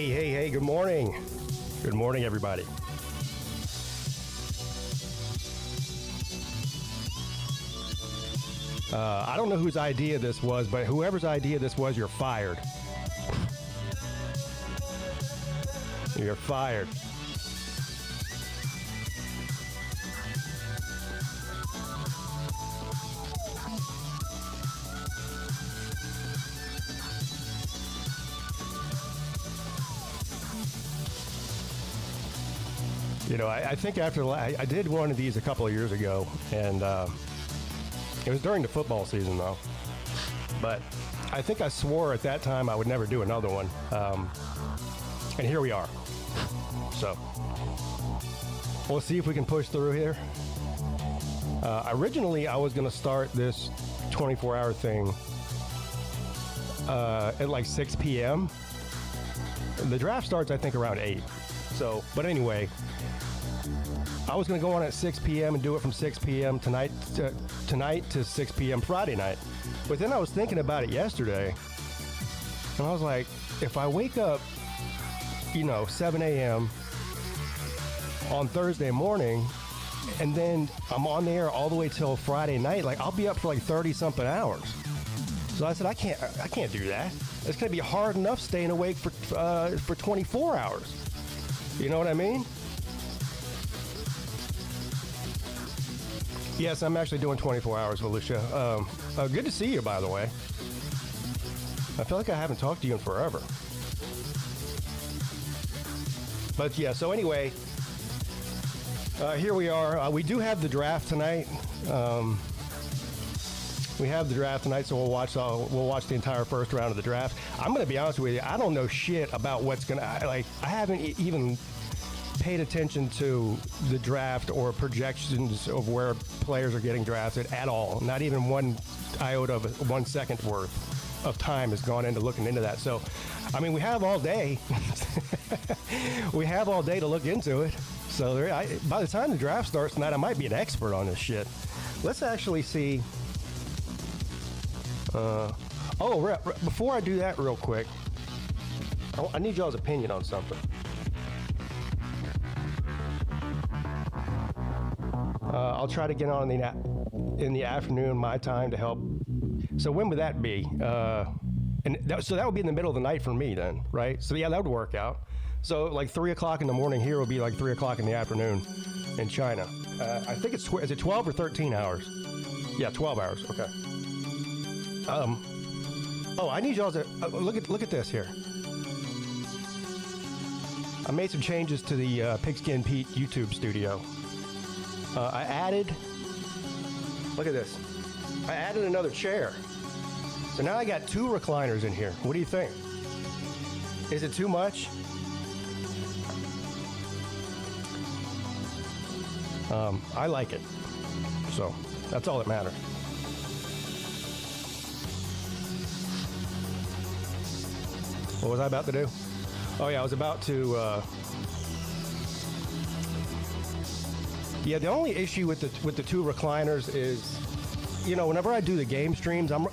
Hey, good morning. Good morning, everybody. I don't know whose idea this was, but whoever's idea this was, you're fired. You're fired. You know, I think after I did one of these a couple of years ago, and it was during the football season, though. But I think I swore at that time I would never do another one. And here we are. So we'll see if we can push through here. Originally, I was going to start this 24-hour thing at like 6 p.m. The draft starts, I think, around 8. So, but anyway, I was going to go on at 6 p.m. and do it from 6 p.m. tonight to 6 p.m. Friday night. But then I was thinking about it yesterday, and I was like, if I wake up, 7 a.m. on Thursday morning, and then I'm on the air all the way till Friday night, like I'll be up for like 30-something hours. So I said, I can't do that. It's going to be hard enough staying awake for 24 hours. You know what I mean? Yes, I'm actually doing 24 hours, Felicia. Good to see you, by the way. I feel like I haven't talked to you in forever. But yeah, so anyway, here we are. We do have the draft tonight. We have the draft tonight, so we'll watch the entire first round of the draft. I'm going to be honest with you. I don't know shit about what's going to, I haven't even paid attention to the draft or projections of where players are getting drafted at all. Not even one iota of 1 second worth of time has gone into looking into that. So, I mean, we have all day. We have all day to look into it. So by the time the draft starts tonight, I might be an expert on this shit. Let's actually see. Before I do that real quick, I need y'all's opinion on something. I'll try to get on in the afternoon, my time, to help. So when would that be? So that would be in the middle of the night for me then, right? So yeah, that would work out. So like 3 o'clock in the morning here would be like 3 o'clock in the afternoon in China. I think is it 12 or 13 hours? Yeah, 12 hours. Okay. I need y'all to look at this here. I made some changes to the Pigskin Peete YouTube studio. I added. Look at this. I added another chair. So now I got 2 recliners in here. What do you think? Is it too much? I like it. So that's all that matters. What was I about to do? Oh yeah, I was about to. Yeah, the only issue with the 2 recliners is, whenever I do the game streams, I'm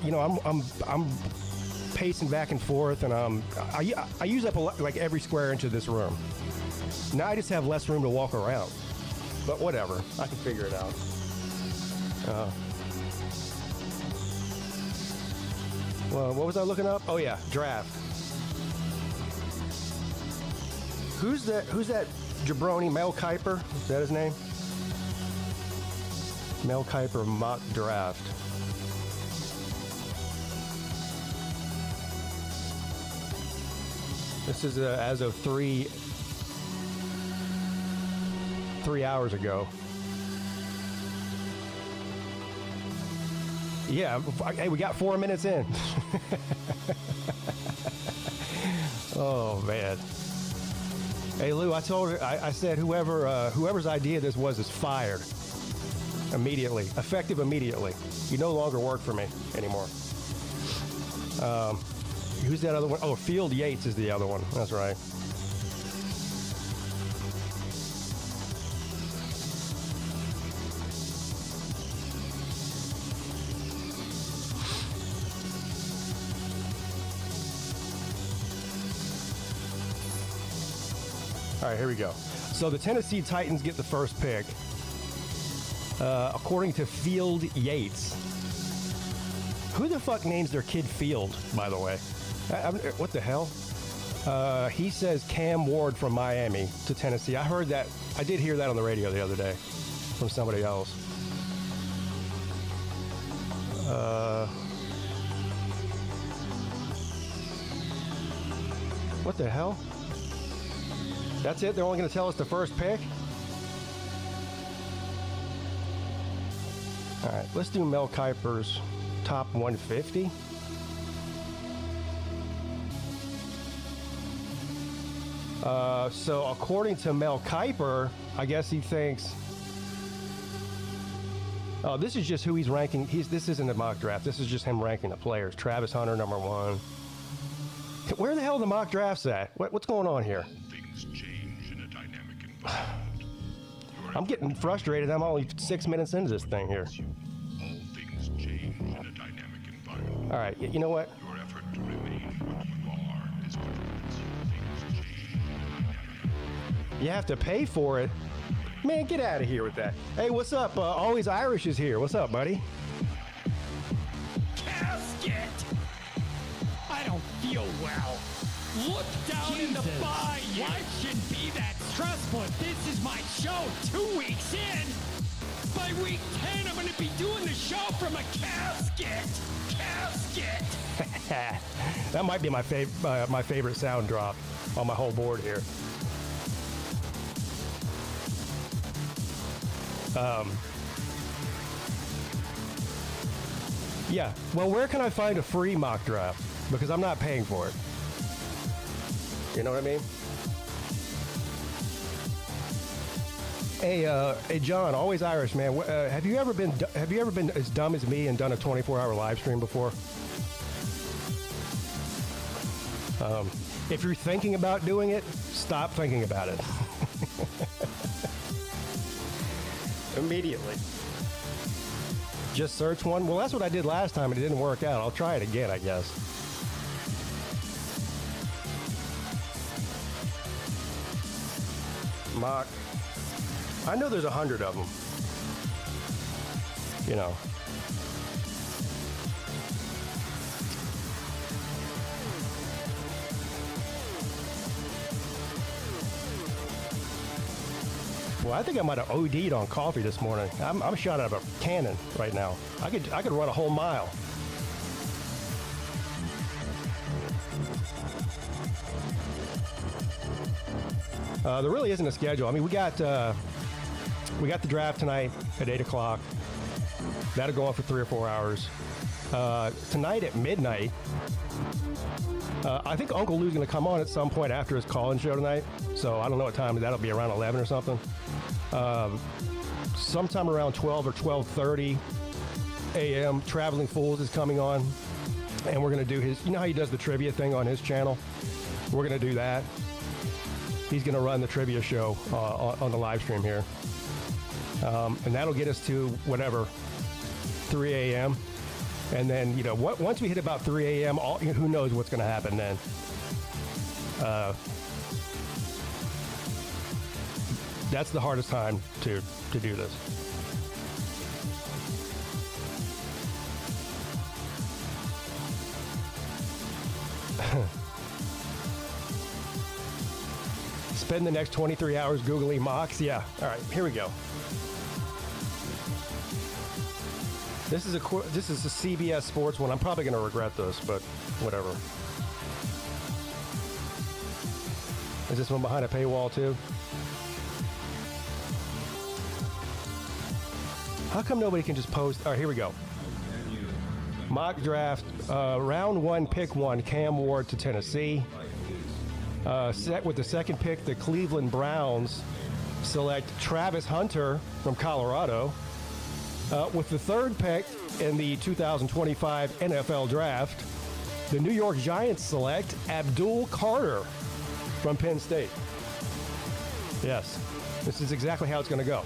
pacing back and forth, and I use up like every square inch of this room. Now I just have less room to walk around. But whatever, I can figure it out. Well, what was I looking up? Oh yeah, draft. Who's that jabroni? Mel Kiper? Is that his name? Mel Kiper mock draft. This is as of 3 hours ago. Yeah, hey, we got 4 minutes in. Oh man. Hey Lou, I told her, I said whoever's idea this was is fired immediately, effective immediately. You no longer work for me anymore. Who's that other one? Oh, Field Yates is the other one. That's right. All right, here we go. So the Tennessee Titans get the first pick. According to Field Yates. Who the fuck names their kid Field, by the way? What the hell? He says Cam Ward from Miami to Tennessee. I heard that. I did hear that on the radio the other day from somebody else. What the hell? That's it? They're only going to tell us the first pick? All right, let's do Mel Kiper's top 150. So according to Mel Kiper, I guess he thinks... Oh, this is just who he's ranking. This isn't a mock draft. This is just him ranking the players. Travis Hunter, number 1. Where the hell are the mock drafts at? What's going on here? Things change in a dynamic environment. I'm getting frustrated. I'm only 6 minutes into this thing here. All things change in a dynamic environment. All right, you know what? Your effort to remain what you are is what makes things change in a dynamic. You have to pay for it. Man, get out of here with that. Hey, what's up? Always Irish is here. What's up, buddy? Casket! I don't feel well. Look down in the bayou. Life shouldn't be that stressful. If this is my show 2 weeks in, by week 10, I'm going to be doing the show from a casket. Casket! That might be my favorite sound drop on my whole board here. Yeah, well, where can I find a free mock draft? Because I'm not paying for it. You know what I mean? Hey, John, always Irish, man. Have you ever been as dumb as me and done a 24-hour live stream before? If you're thinking about doing it, stop thinking about it. Immediately. Just search one? Well, that's what I did last time and it didn't work out. I'll try it again, I guess. Mock. I know there's 100 of them. You know. Well, I think I might have OD'd on coffee this morning. I'm shot out of a cannon right now. I could run a whole mile. There really isn't a schedule. I mean, we got the draft tonight at 8 o'clock. That'll go on for 3 or 4 hours. Tonight at midnight, I think Uncle Lou's going to come on at some point after his call-in show tonight. So I don't know what time. That'll be around 11 or something. Sometime around 12 or 12:30 a.m. Traveling Fools is coming on. And we're going to do his, you know how he does the trivia thing on his channel? We're going to do that. He's going to run the trivia show on the live stream here. And that'll get us to whatever, 3 a.m. And then, you know, once we hit about 3 a.m., who knows what's going to happen then. That's the hardest time to do this. Spend the next 23 hours Googling mocks? Yeah. All right, here we go. This is a CBS Sports one. I'm probably going to regret this, but whatever. Is this one behind a paywall too? How come nobody can just post? All right, here we go. Mock draft, round 1, pick 1, Cam Ward to Tennessee. Set with the second pick, the Cleveland Browns select Travis Hunter from Colorado. With the third pick in the 2025 NFL Draft, the New York Giants select Abdul Carter from Penn State. Yes, this is exactly how it's going to go.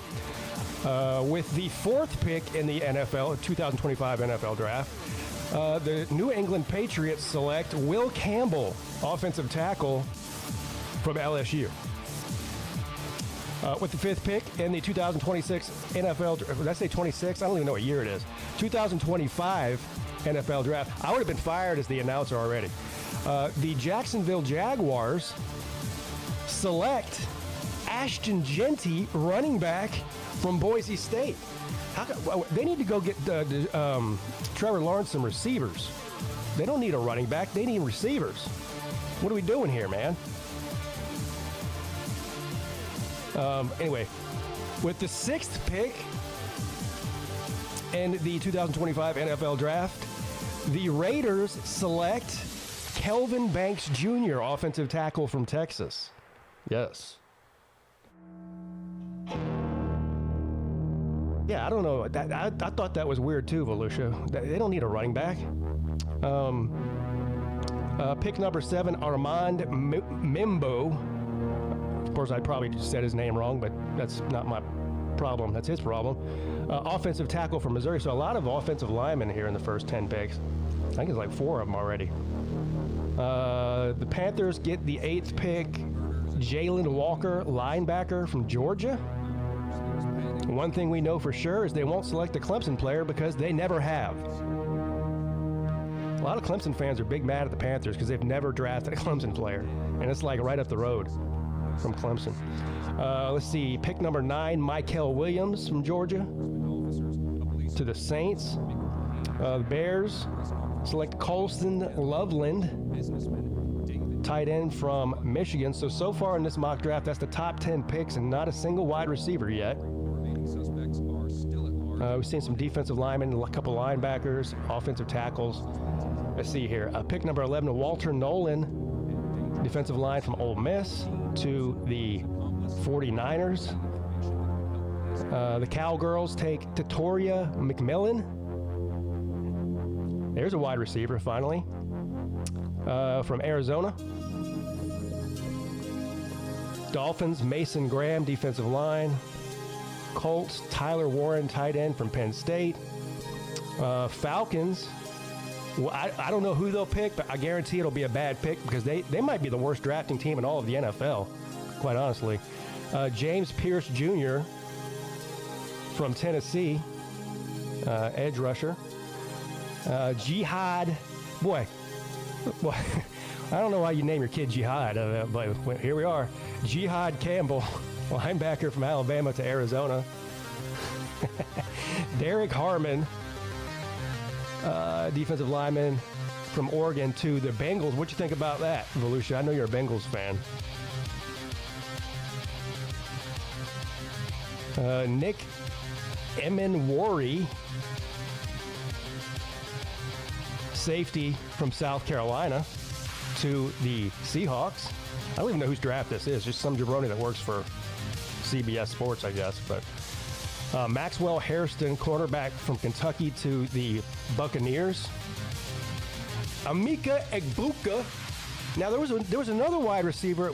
With the fourth pick in the 2025 NFL Draft, the New England Patriots select Will Campbell, offensive tackle from LSU. With the 5th pick in the 2026 NFL, did I say 26? I don't even know what year it is. 2025 NFL draft. I would have been fired as the announcer already. The Jacksonville Jaguars select Ashton Genty, running back from Boise State. They need to go get Trevor Lawrence some receivers. They don't need a running back. They need receivers. What are we doing here, man? Anyway, with the 6th pick in the 2025 NFL Draft, the Raiders select Kelvin Banks Jr., offensive tackle from Texas. Yes. Yeah, I don't know. I thought that was weird too, Volusia. They don't need a running back. Pick number 7, Armand Mimbo. Of course, I probably just said his name wrong, but that's not my problem. That's his problem. Offensive tackle from Missouri. So a lot of offensive linemen here in the first 10 picks. I think it's like 4 of them already. The Panthers get the 8th pick, Jalen Walker, linebacker from Georgia. One thing we know for sure is they won't select a Clemson player because they never have. A lot of Clemson fans are big mad at the Panthers because they've never drafted a Clemson player. And it's like right up the road from Clemson. Let's see, pick number 9, Mykel Williams from Georgia to the Saints. The Bears select Colston Loveland, tight end from Michigan. So far in this mock draft, that's the top 10 picks and not a single wide receiver yet. We've seen some defensive linemen, a couple linebackers, offensive tackles. Let's see here. Pick number 11, Walter Nolan, defensive line from Ole Miss to the 49ers. The Cowgirls take Tatoria McMillan. There's a wide receiver, finally, from Arizona. Dolphins, Mason Graham, defensive line. Colts, Tyler Warren, tight end from Penn State. Falcons, well, I don't know who they'll pick, but I guarantee it'll be a bad pick because they might be the worst drafting team in all of the NFL, quite honestly. James Pierce Jr. from Tennessee, edge rusher. Jihad, boy, I don't know why you name your kid Jihad, but here we are. Jihad Campbell, linebacker from Alabama to Arizona. Derek Harmon, defensive lineman from Oregon to the Bengals. What you think about that, Volusia? I know you're a Bengals fan. Nick Emenwari, safety from South Carolina to the Seahawks. I don't even know whose draft this is. Just some jabroni that works for CBS Sports, I guess. But Maxwell Hairston, cornerback from Kentucky to the Buccaneers. Emeka Egbuka. Now there was another wide receiver.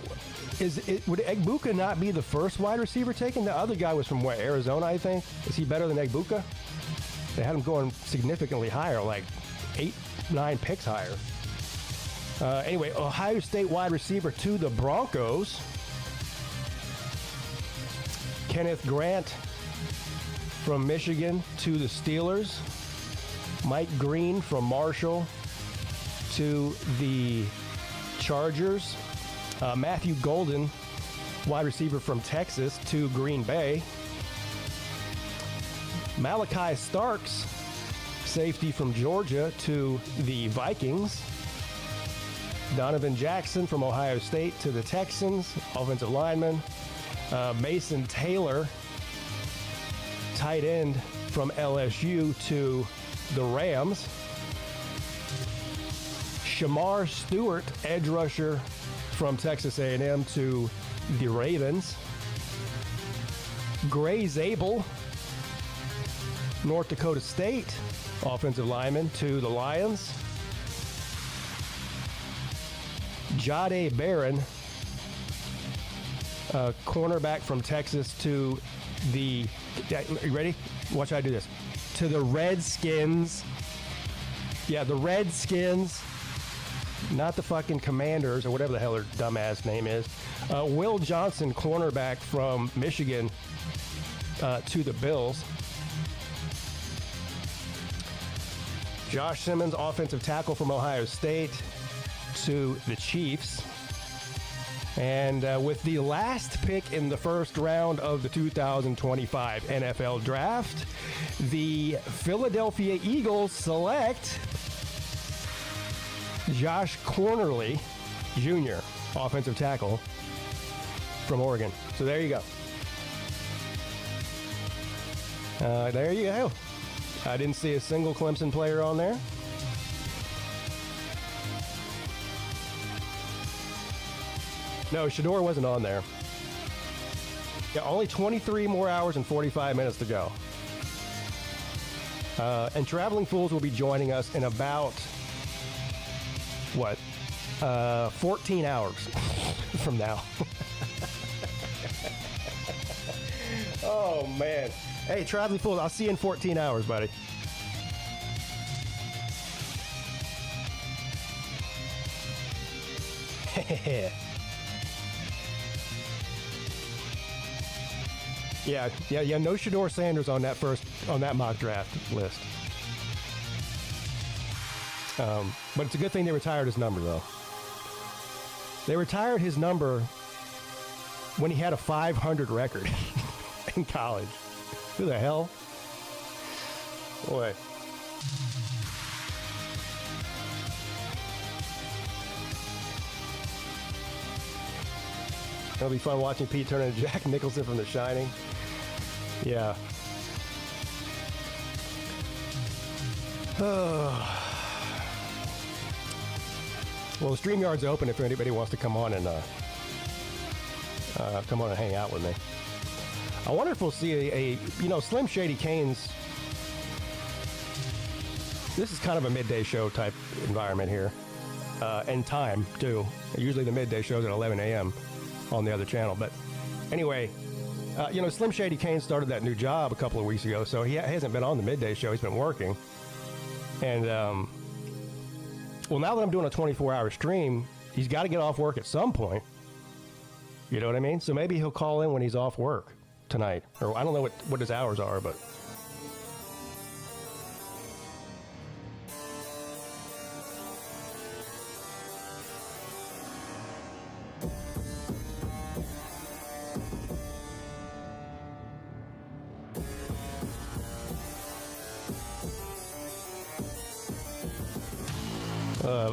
Would Egbuka not be the first wide receiver taken? The other guy was from where, Arizona, I think. Is he better than Egbuka? They had him going significantly higher, like 8, 9 picks higher. Anyway, Ohio State wide receiver to the Broncos. Kenneth Grant from Michigan to the Steelers. Mike Green from Marshall to the Chargers. Matthew Golden, wide receiver from Texas to Green Bay. Malachi Starks, safety from Georgia to the Vikings. Donovan Jackson from Ohio State to the Texans, offensive lineman. Mason Taylor, tight end from LSU to the Rams. Shamar Stewart, edge rusher from Texas A&M to the Ravens. Gray Zabel, North Dakota State, offensive lineman to the Lions. Jahdae Barron, cornerback from Texas to the, you ready? Watch how I do this. To the Redskins. Yeah, the Redskins. not the fucking Commanders or whatever the hell their dumbass name is. Will Johnson, cornerback from Michigan, to the Bills. Josh Simmons, offensive tackle from Ohio State, to the Chiefs. And with the last pick in the first round of the 2025 NFL Draft, the Philadelphia Eagles select Josh Cornerly Jr., offensive tackle from Oregon. So there you go. There you go. I didn't see a single Clemson player on there. No, Shador wasn't on there. Yeah, only 23 more hours and 45 minutes to go. And Traveling Fools will be joining us in about, 14 hours from now. Oh, man. Hey, Traveling Fools, I'll see you in 14 hours, buddy. Yeah, no Shador Sanders on that mock draft list. But it's a good thing they retired his number, though. They retired his number when he had a 500 record in college. Who the hell? Boy. It'll be fun watching Pete turn into Jack Nicholson from The Shining. Yeah. Well, the StreamYard's open if anybody wants to come on and hang out with me. I wonder if we'll see Slim Shady Kane's. This is kind of a midday show type environment here, and time too. Usually the midday show's at 11 a.m. on the other channel, but anyway. Slim Shady Kane started that new job a couple of weeks ago, so he hasn't been on the midday show. He's been working. And, well, now that I'm doing a 24-hour stream, he's got to get off work at some point. You know what I mean? So maybe he'll call in when he's off work tonight. Or I don't know what his hours are, but...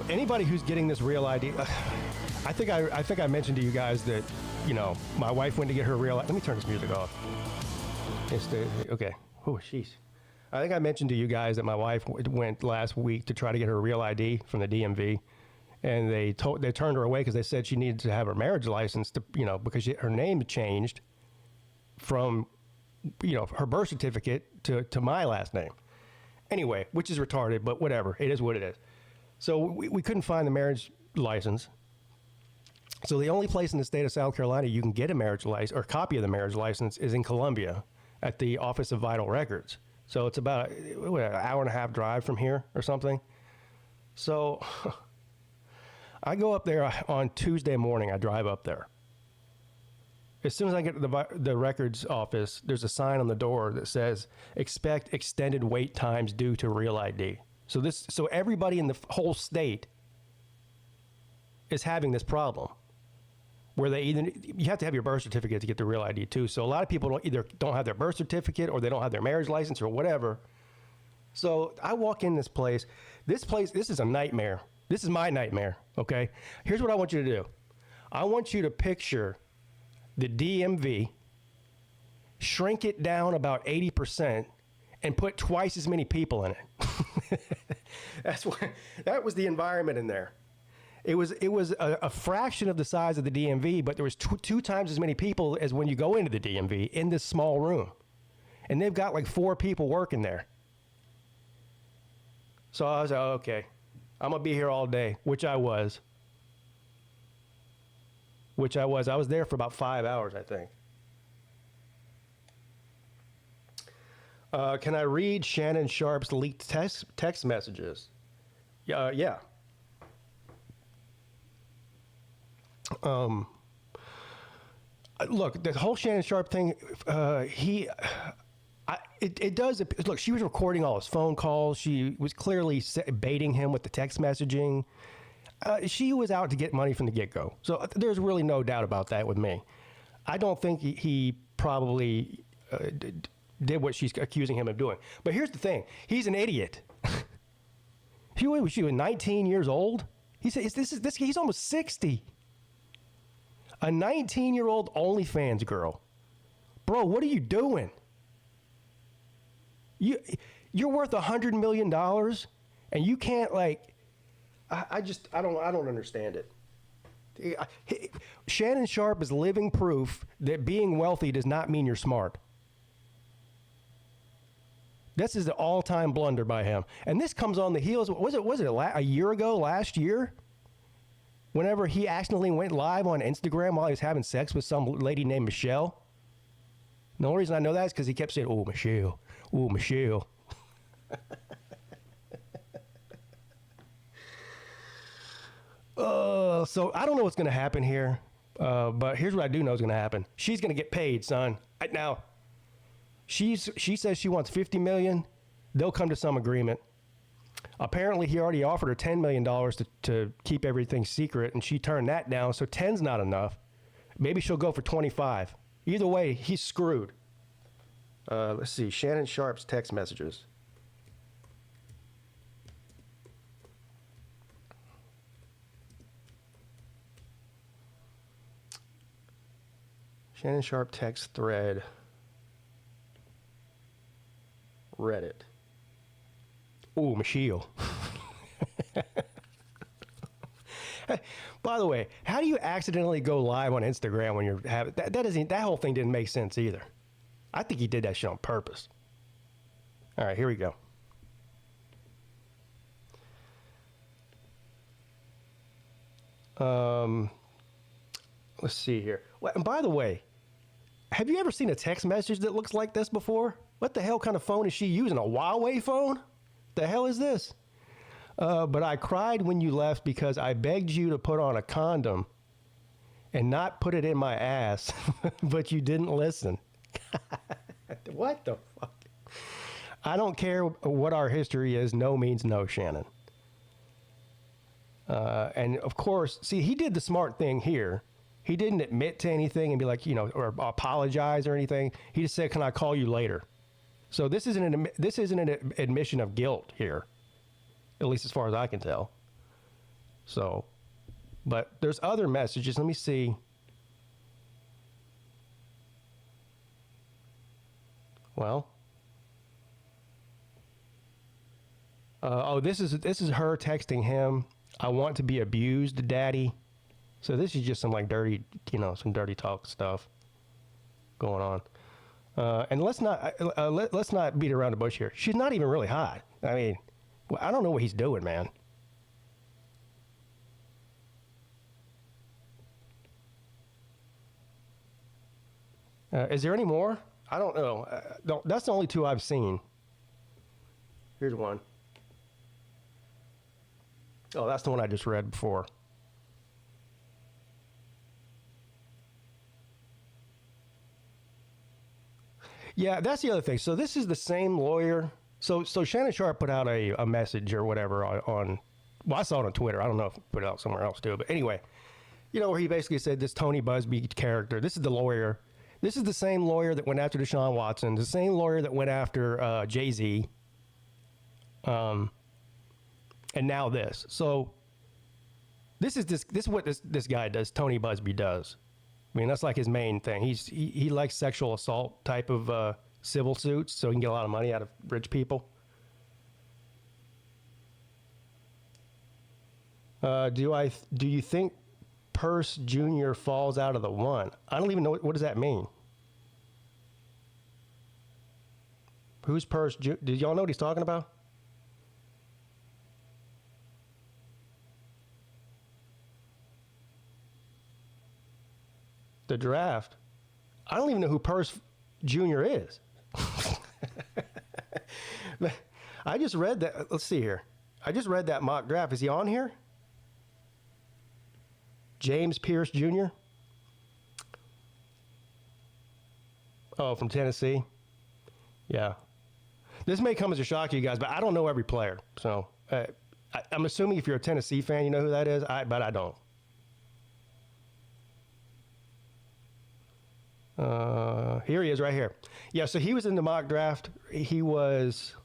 Anybody who's getting this real ID, I think I mentioned to you guys that, my wife went to get her real. Let me turn this music off. Okay. Oh, jeez. I think I mentioned to you guys that my wife went last week to try to get her real ID from the DMV, and they turned her away because they said she needed to have her marriage license to, because her name changed from, her birth certificate to my last name. Anyway, which is retarded, but whatever. It is what it is. So we couldn't find the marriage license. So the only place in the state of South Carolina you can get a marriage license or a copy of the marriage license is in Columbia at the Office of Vital Records. So it's about an hour and a half drive from here or something. So I go up there on Tuesday morning. I drive up there. As soon as I get to the records office, there's a sign on the door that says, expect extended wait times due to real ID. So everybody in the whole state is having this problem where you have to have your birth certificate to get the real ID too. So a lot of people don't have their birth certificate or they don't have their marriage license or whatever. So I walk in this place. This is a nightmare. This is my nightmare. Okay. Here's what I want you to do. I want you to picture the DMV, shrink it down about 80%, and put twice as many people in it. That was the environment in there. It was a fraction of the size of the DMV, but there was two times as many people as when you go into the DMV in this small room. And they've got like 4 people working there. So I was like, okay, I'm going to be here all day, which I was. I was there for about 5 hours, I think. Can I read Shannon Sharp's leaked text messages? Yeah. Look, the whole Shannon Sharp thing, it does. Look, she was recording all his phone calls. She was clearly baiting him with the text messaging. She was out to get money from the get-go. So there's really no doubt about that with me. I don't think he probably did what she's accusing him of doing. But here's the thing. He's an idiot. She was 19 years old. He's almost 60. A 19-year-old OnlyFans girl. Bro, what are you doing? You're worth $100 million, and you can't, like... I don't understand it. Shannon Sharp is living proof that being wealthy does not mean you're smart. This is the all-time blunder by him, and this comes on the heels. Was it a year ago? Last year, whenever he accidentally went live on Instagram while he was having sex with some lady named Michelle. The only reason I know that is because he kept saying, "Oh, Michelle, oh, Michelle." So I don't know what's going to happen here, but here's what I do know is going to happen. She's going to get paid, son. Right now, she says she wants $50 million. They'll come to some agreement. Apparently, he already offered her $10 million to keep everything secret, and she turned that down. So 10's not enough. Maybe she'll go for 25. Either way, he's screwed. Let's see. Shannon Sharp's text messages. Shannon Sharp text thread. Reddit. Ooh, Michelle. Hey, by the way, how do you accidentally go live on Instagram when you're having that whole thing didn't make sense either. I think he did that shit on purpose. All right, here we go. Let's see here. And by the way, have you ever seen a text message that looks like this before? What the hell kind of phone is she using? A Huawei phone? The hell is this? But I cried when you left because I begged you to put on a condom and not put it in my ass, but you didn't listen. What the fuck? I don't care what our history is. No means no, Shannon. And of course, see, he did the smart thing here. He didn't admit to anything and be like, or apologize or anything. He just said, "Can I call you later?" So this isn't an admission of guilt here, at least as far as I can tell. So, but there's other messages. Let me see. Well, this is her texting him. "I want to be abused, Daddy." So this is just some like dirty, some dirty talk stuff going on. And let's not beat around the bush here. She's not even really hot. I mean, I don't know what he's doing, man. Is there any more? I don't know. That's the only two I've seen. Here's one. Oh, that's the one I just read before. Yeah, that's the other thing. So this is the same lawyer. So Shannon Sharp put out a message or whatever on I saw it on Twitter. I don't know if he put it out somewhere else too. But anyway, where he basically said this Tony Busby character, this is the lawyer. This is the same lawyer that went after Deshaun Watson, the same lawyer that went after Jay-Z. And now this. So this is what this guy does, Tony Busby does. I mean, that's like his main thing. He likes sexual assault type of civil suits, so he can get a lot of money out of rich people. Do you think Purse Jr. falls out of the one? I don't even know what does that mean. Who's Purse Jr.? Did y'all know what he's talking about? The draft. I don't even know who Purse Jr. is. I just read that. Let's see here. I just read that mock draft. Is he on here? James Pierce Jr. Oh, from Tennessee. Yeah. This may come as a shock to you guys, but I don't know every player. So I'm assuming if you're a Tennessee fan, you know who that is, but I don't. Here he is right here. Yeah, so he was in the mock draft. He was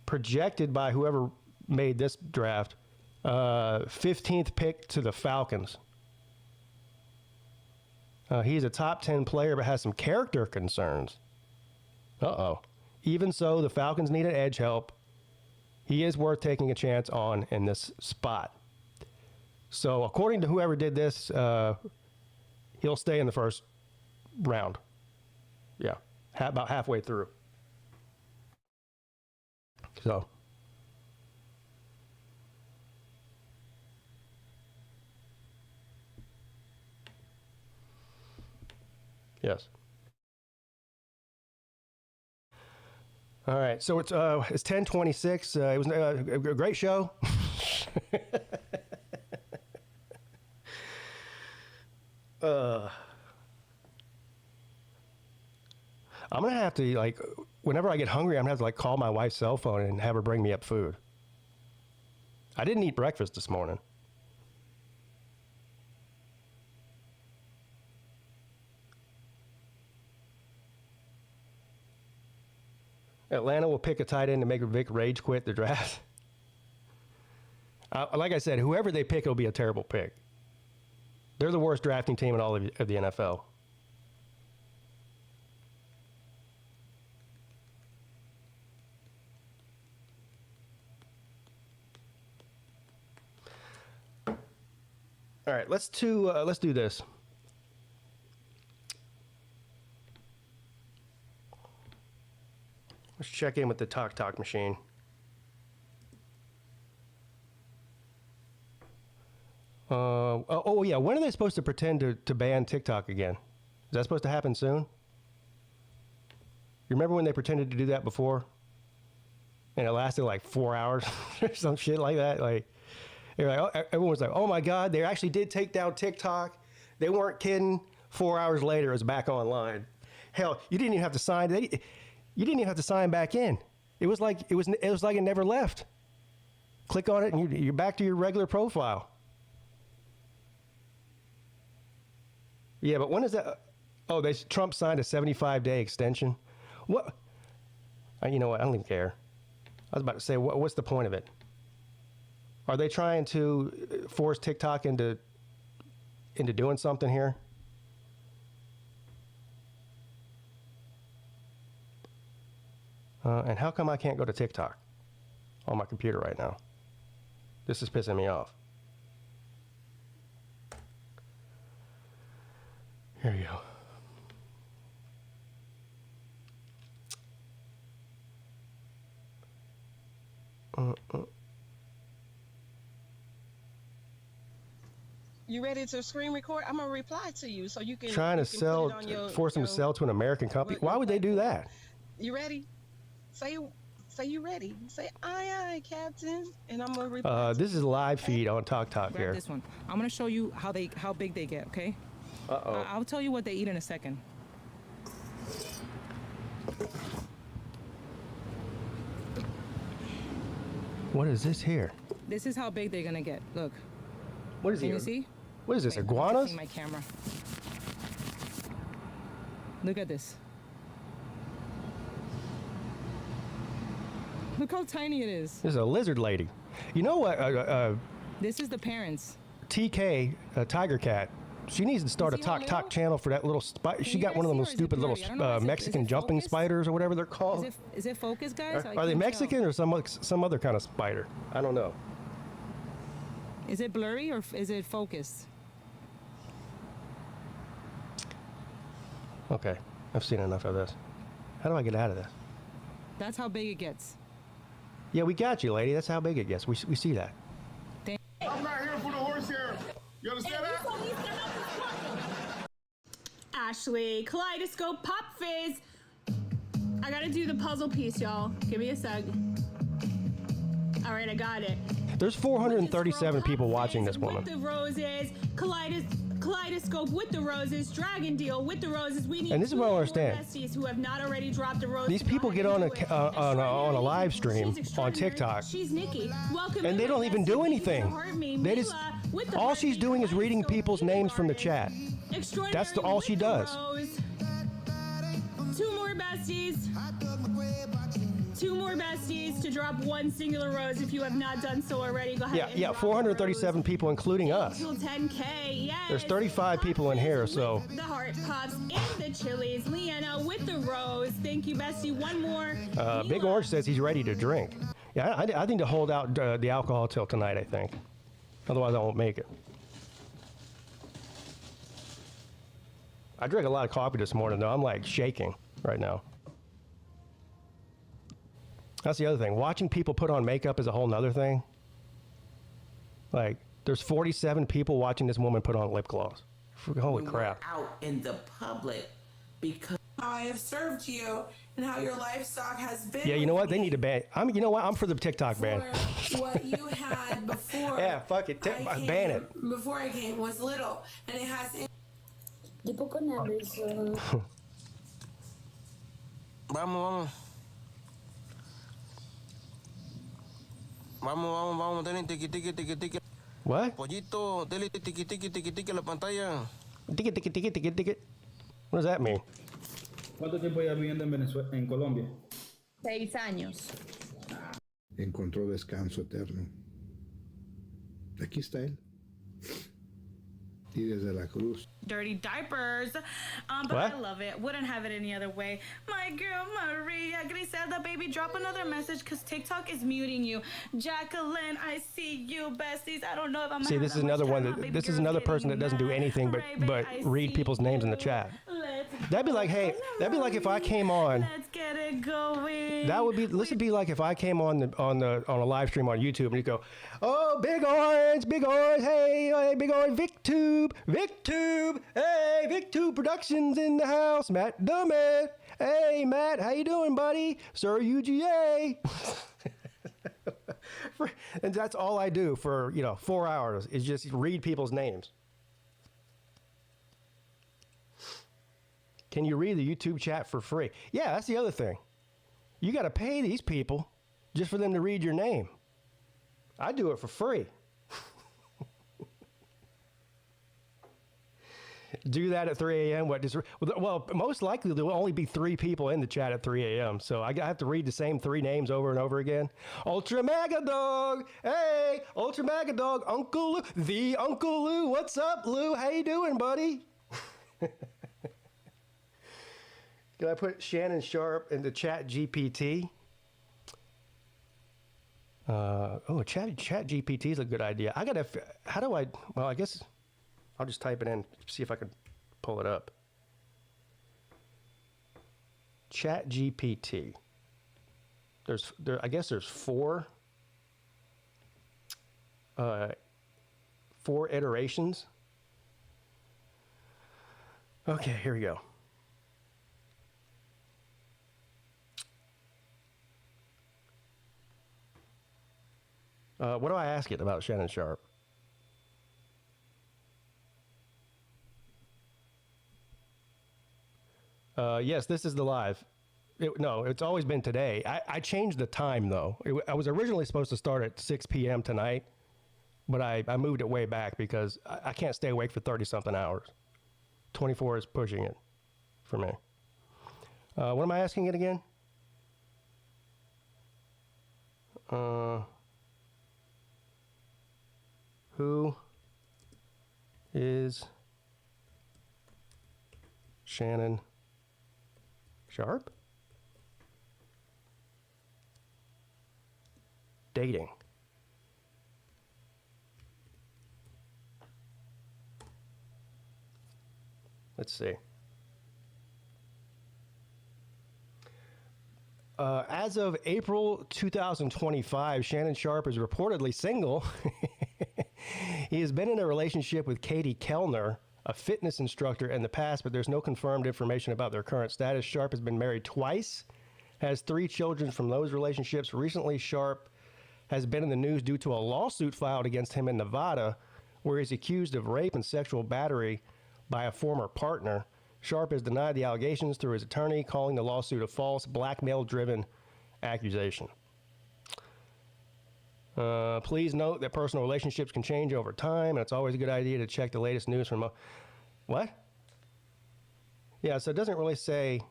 projected by whoever made this draft, 15th pick to the Falcons. He's a top 10 player, but has some character concerns. Uh-oh. Even so, the Falcons need an edge help. He is worth taking a chance on in this spot. So according to whoever did this, he'll stay in the first round. Yeah, about halfway through. So. Yes. All right, so it's 10:26. It was a great show. I'm gonna have to, like, whenever I get hungry, I'm gonna have to, like, call my wife's cell phone and have her bring me up food. I didn't eat breakfast this morning. Atlanta will pick a tight end to make Vic rage quit the draft. Like I said, whoever they pick will be a terrible pick. They're the worst drafting team in all of the NFL. All right, let's do this. Let's check in with the talk machine. Oh yeah, when are they supposed to pretend to ban TikTok again? Is that supposed to happen soon? You remember when they pretended to do that before? And it lasted like 4 hours or some shit like that. Like, they're like, oh, everyone was like, oh my God, they actually did take down TikTok. They weren't kidding. 4 hours later, it was back online. Hell, you didn't even have to sign. You didn't even have to sign back in. It was like it never left. Click on it and you're back to your regular profile. Yeah, but when is that? Oh, Trump signed a 75-day extension. What? You know what? I don't even care. I was about to say, what's the point of it? Are they trying to force TikTok into doing something here? And how come I can't go to TikTok on my computer right now? This is pissing me off. Here you go. You ready to screen record? I'm gonna reply to you so you can. Trying to sell, force them to sell to an American company. Why would they do that? You ready? Say you ready. Say aye, Captain, and I'm gonna reply. This is a live feed on Talk here. This one. I'm gonna show you how big they get. Okay. Uh-oh. I'll tell you what they eat in a second. What is this here? This is how big they're gonna get. Look. What is Can here? you see? What is this? Wait, Iguanas? I'm my camera. Look at this. Look how tiny it is. This is a lizard lady. You know what? This is the parents. TK, Tiger Cat. She needs to start a see how Talk little? channel for that little spider. She you got guys one of see, them or is it stupid blurry? I little don't know. Is it Mexican jumping focused? spiders or whatever they're called. Is it focused, guys? Are they Mexican or some other kind of spider? I don't know. Is it blurry or is it focused? Okay, I've seen enough of this. How do I get out of this? That's how big it gets. Yeah, we got you, lady. That's how big it gets. We see that. I'm not here for the horse here. You understand that? Ashley, Kaleidoscope, Pop Fizz. I gotta do the puzzle piece, y'all. Give me a sec. All right, I got it. There's 437 people watching this woman. With the roses, kaleidoscope with the roses, dragon deal with the roses. We need And this is what I don't understand. besties who have not already dropped the roses. These people get on a live stream on TikTok, She's Nikki. Welcome and they don't even do anything. They just all she's doing is reading people's names from the chat. That's all she does. Two more besties. Two more besties to drop one singular rose if you have not done so already. Go ahead. Yeah, 437 people, including us. Till 10K. Yes. There's 35 people in here, so. The heart puffs and the chilies. Leanna with the rose. Thank you, bestie. One more. Big Orange says he's ready to drink. Yeah, I need to hold out the alcohol till tonight, I think. Otherwise, I won't make it. I drank a lot of coffee this morning, though. I'm like shaking right now. That's the other thing. Watching people put on makeup is a whole nother thing. Like, there's 47 people watching this woman put on lip gloss. Holy crap. Out in the public because how I have served you and how your livestock has been. Yeah, you know what? They need to ban. You know what? I'm for the TikTok ban. What you had before. Yeah, fuck it. Ban it. Before I came was little, and it has. Vamos. Vamos, denle tiki. What? Pollito, dele tiki la pantalla. Tiki. What does that mean? ¿Cuánto tiempo ya viviendo en Venezuela, en Colombia? 6 años. Encontró descanso eterno. Aquí está él. Y desde la cruz. Dirty diapers, but What? I love it. Wouldn't have it any other way. My girl Maria Griselda, baby, drop another message because TikTok is muting you. Jacqueline, I see you, besties. I don't know if I'm. See, this is another one that this is another person that doesn't do anything but read people's names in the chat. That'd be like, hey, that'd be like if I came on. Let's get it going. This would be like if I came on a live stream on YouTube and you go, oh, Big Orange, hey, Big Orange, VicTube, hey, VicTube Productions in the house, Matt the Man. Hey, Matt, how you doing, buddy? Sir UGA. And that's all I do for 4 hours is just read people's names. Can you read the YouTube chat for free? Yeah, that's the other thing. You got to pay these people just for them to read your name. I do it for free. Do that at 3 a.m. Well, most likely there will only be 3 people in the chat at 3 a.m. So I have to read the same 3 names over and over again. Ultra Mega Dog. Hey, Ultra Mega Dog. Uncle Lou. The Uncle Lou. What's up, Lou? How you doing, buddy? Can I put Shannon Sharp into Chat GPT? Chat GPT is a good idea. I guess I'll just type it in, see if I can pull it up. Chat GPT. I guess there's 4 iterations. Okay, here we go. What do I ask it about Shannon Sharp? Yes, this is the live. It's always been today. I changed the time, though. I was originally supposed to start at 6 p.m. tonight, but I moved it way back because I can't stay awake for 30-something hours. 24 is pushing it for me. What am I asking it again? Who is Shannon Sharp? Dating. Let's see. As of April 2025, Shannon Sharp is reportedly single. He has been in a relationship with Katie Kellner, a fitness instructor, in the past, but there's no confirmed information about their current status. Sharp has been married twice, has 3 children from those relationships. Recently, Sharp has been in the news due to a lawsuit filed against him in Nevada, where he's accused of rape and sexual battery by a former partner. Sharp has denied the allegations through his attorney, calling the lawsuit a false, blackmail-driven accusation. Please note that personal relationships can change over time, and it's always a good idea to check the latest news from... What? Yeah, so it doesn't really say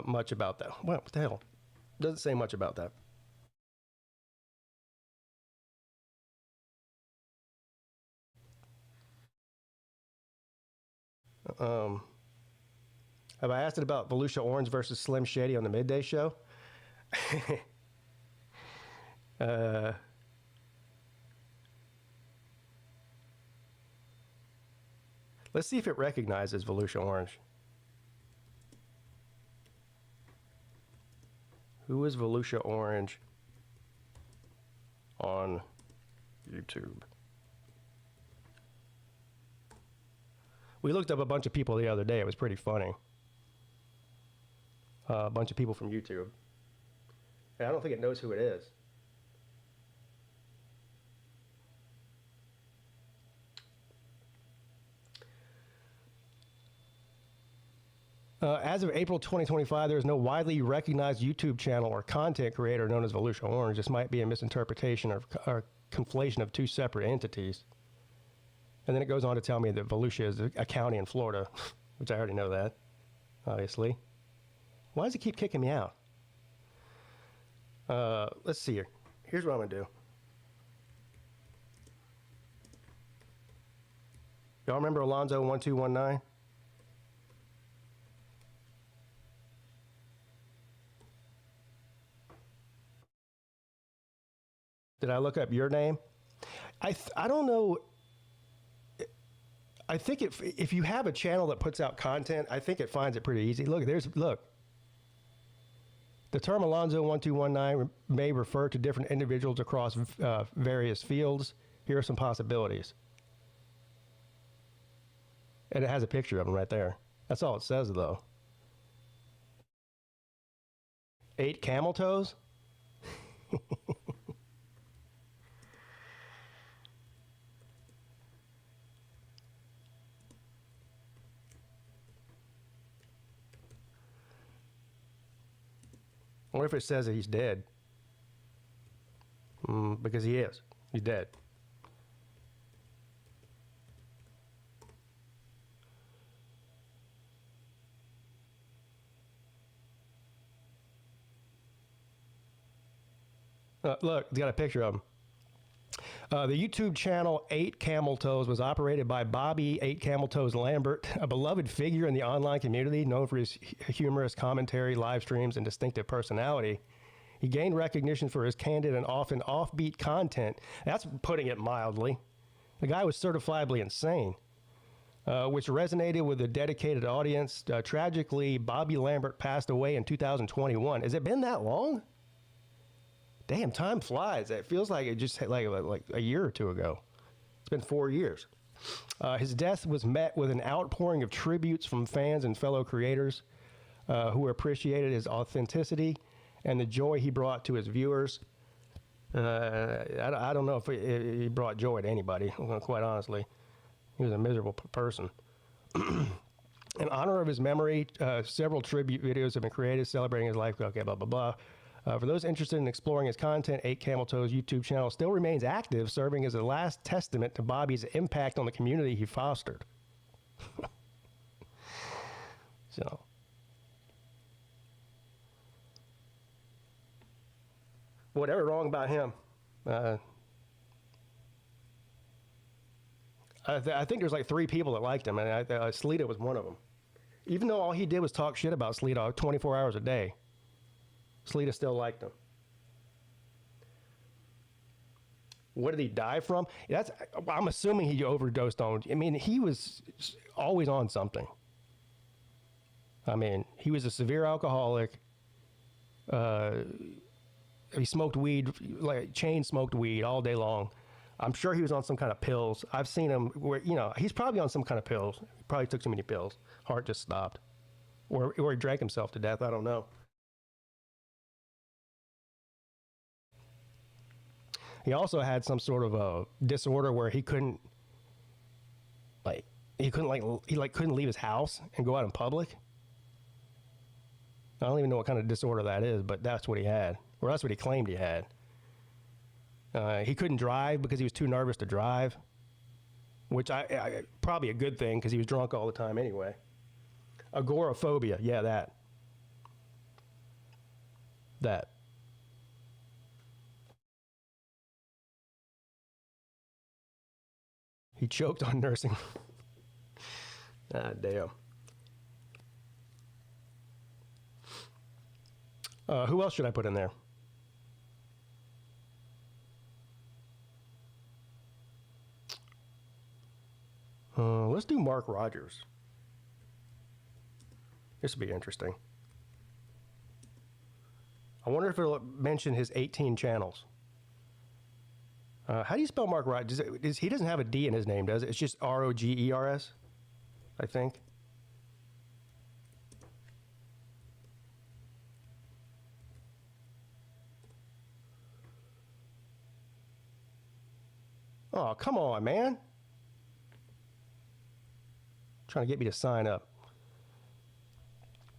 much about that. What the hell? It doesn't say much about that. Have I asked it about Volusia Orange versus Slim Shady on the midday show? Let's see if it recognizes Volusia Orange. Who is Volusia Orange on YouTube? We looked up a bunch of people the other day. It was pretty funny. A bunch of people from YouTube. And I don't think it knows who it is. As of April 2025, there is no widely recognized YouTube channel or content creator known as Volusia Orange. This might be a misinterpretation or conflation of two separate entities. And then it goes on to tell me that Volusia is a county in Florida, which I already know that, obviously. Why does it keep kicking me out? Let's see here. Here's what I'm going to do. Y'all remember Alonzo 1219? Did I look up your name? I don't know. I think if you have a channel that puts out content, I think it finds it pretty easy. Look. The term Alonzo 1219 may refer to different individuals across various fields. Here are some possibilities. And it has a picture of him right there. That's all it says, though. 8 camel toes? What if it says that he's dead? Because he is. He's dead. Look, it's got a picture of him. The YouTube channel 8 Camel Toes was operated by Bobby 8 Camel Toes Lambert, a beloved figure in the online community known for his humorous commentary, live streams, and distinctive personality. He gained recognition for his candid and often offbeat content. That's putting it mildly. The guy was certifiably insane, which resonated with a dedicated audience. Tragically, Bobby Lambert passed away in 2021. Has it been that long? Damn, time flies. It feels like it just like a year or two ago. It's been 4 years. His death was met with an outpouring of tributes from fans and fellow creators who appreciated his authenticity and the joy he brought to his viewers. I don't know if he brought joy to anybody, quite honestly. He was a miserable person. In honor of his memory, several tribute videos have been created celebrating his life. Okay, blah, blah, blah. For those interested in exploring his content, 8 Camel Toes YouTube channel still remains active, serving as a last testament to Bobby's impact on the community he fostered. So, whatever wrong about him, I think there's like 3 people that liked him, and Sleeta was one of them. Even though all he did was talk shit about Sleeta 24 hours a day, Sleeta still liked him. What did he die from? I'm assuming he overdosed on. I mean, he was always on something. I mean, he was a severe alcoholic. He smoked weed, like chain smoked weed all day long. I'm sure he was on some kind of pills. I've seen him where, he's probably on some kind of pills. He probably took too many pills. Heart just stopped. Or he drank himself to death. I don't know. He also had some sort of a disorder where he couldn't leave his house and go out in public. I don't even know what kind of disorder that is, but that's what he had, or that's what he claimed he had. He couldn't drive because he was too nervous to drive, which I probably a good thing because he was drunk all the time anyway. Agoraphobia, yeah, that. He choked on nursing. Ah, damn. Who else should I put in there? Let's do Mark Rogers. This will be interesting. I wonder if it'll mention his 18 channels. How do you spell Mark Rogers? He doesn't have a D in his name, does it? It's just Rogers, I think. Oh, come on, man. Trying to get me to sign up.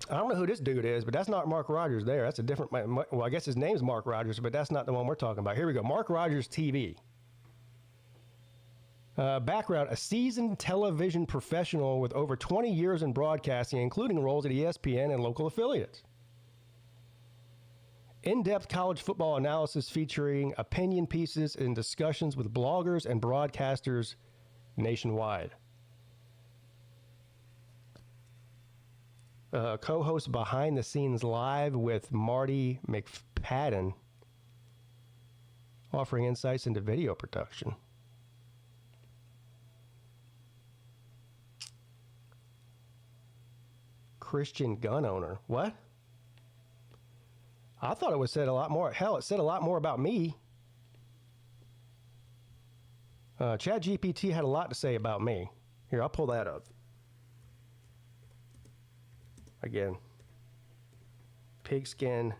I don't know who this dude is, but that's not Mark Rogers there. That's a different, well, I guess his name's Mark Rogers, but that's not the one we're talking about. Here we go. Mark Rogers TV. Background, a seasoned television professional with over 20 years in broadcasting, including roles at ESPN and local affiliates. In-depth college football analysis featuring opinion pieces and discussions with bloggers and broadcasters nationwide. Co-host Behind the Scenes Live with Marty McFadden, offering insights into video production. Christian gun owner. What? I thought it was said a lot more. Hell, it said a lot more about me. ChatGPT had a lot to say about me. Here, I'll pull that up. Again. Pigskin.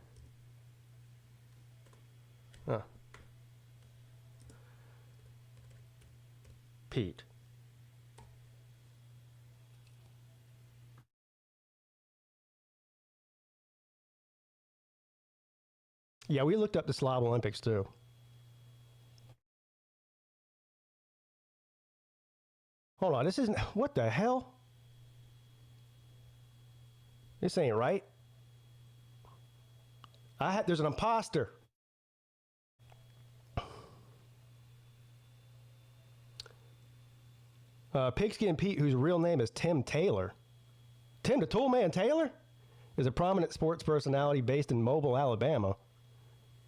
Pete. Yeah, we looked up the Slav Olympics too. Hold on, this isn't, what the hell? This ain't right. There's an imposter. Pigskin Peete, whose real name is Tim Taylor. Tim the Toolman Taylor is a prominent sports personality based in Mobile, Alabama.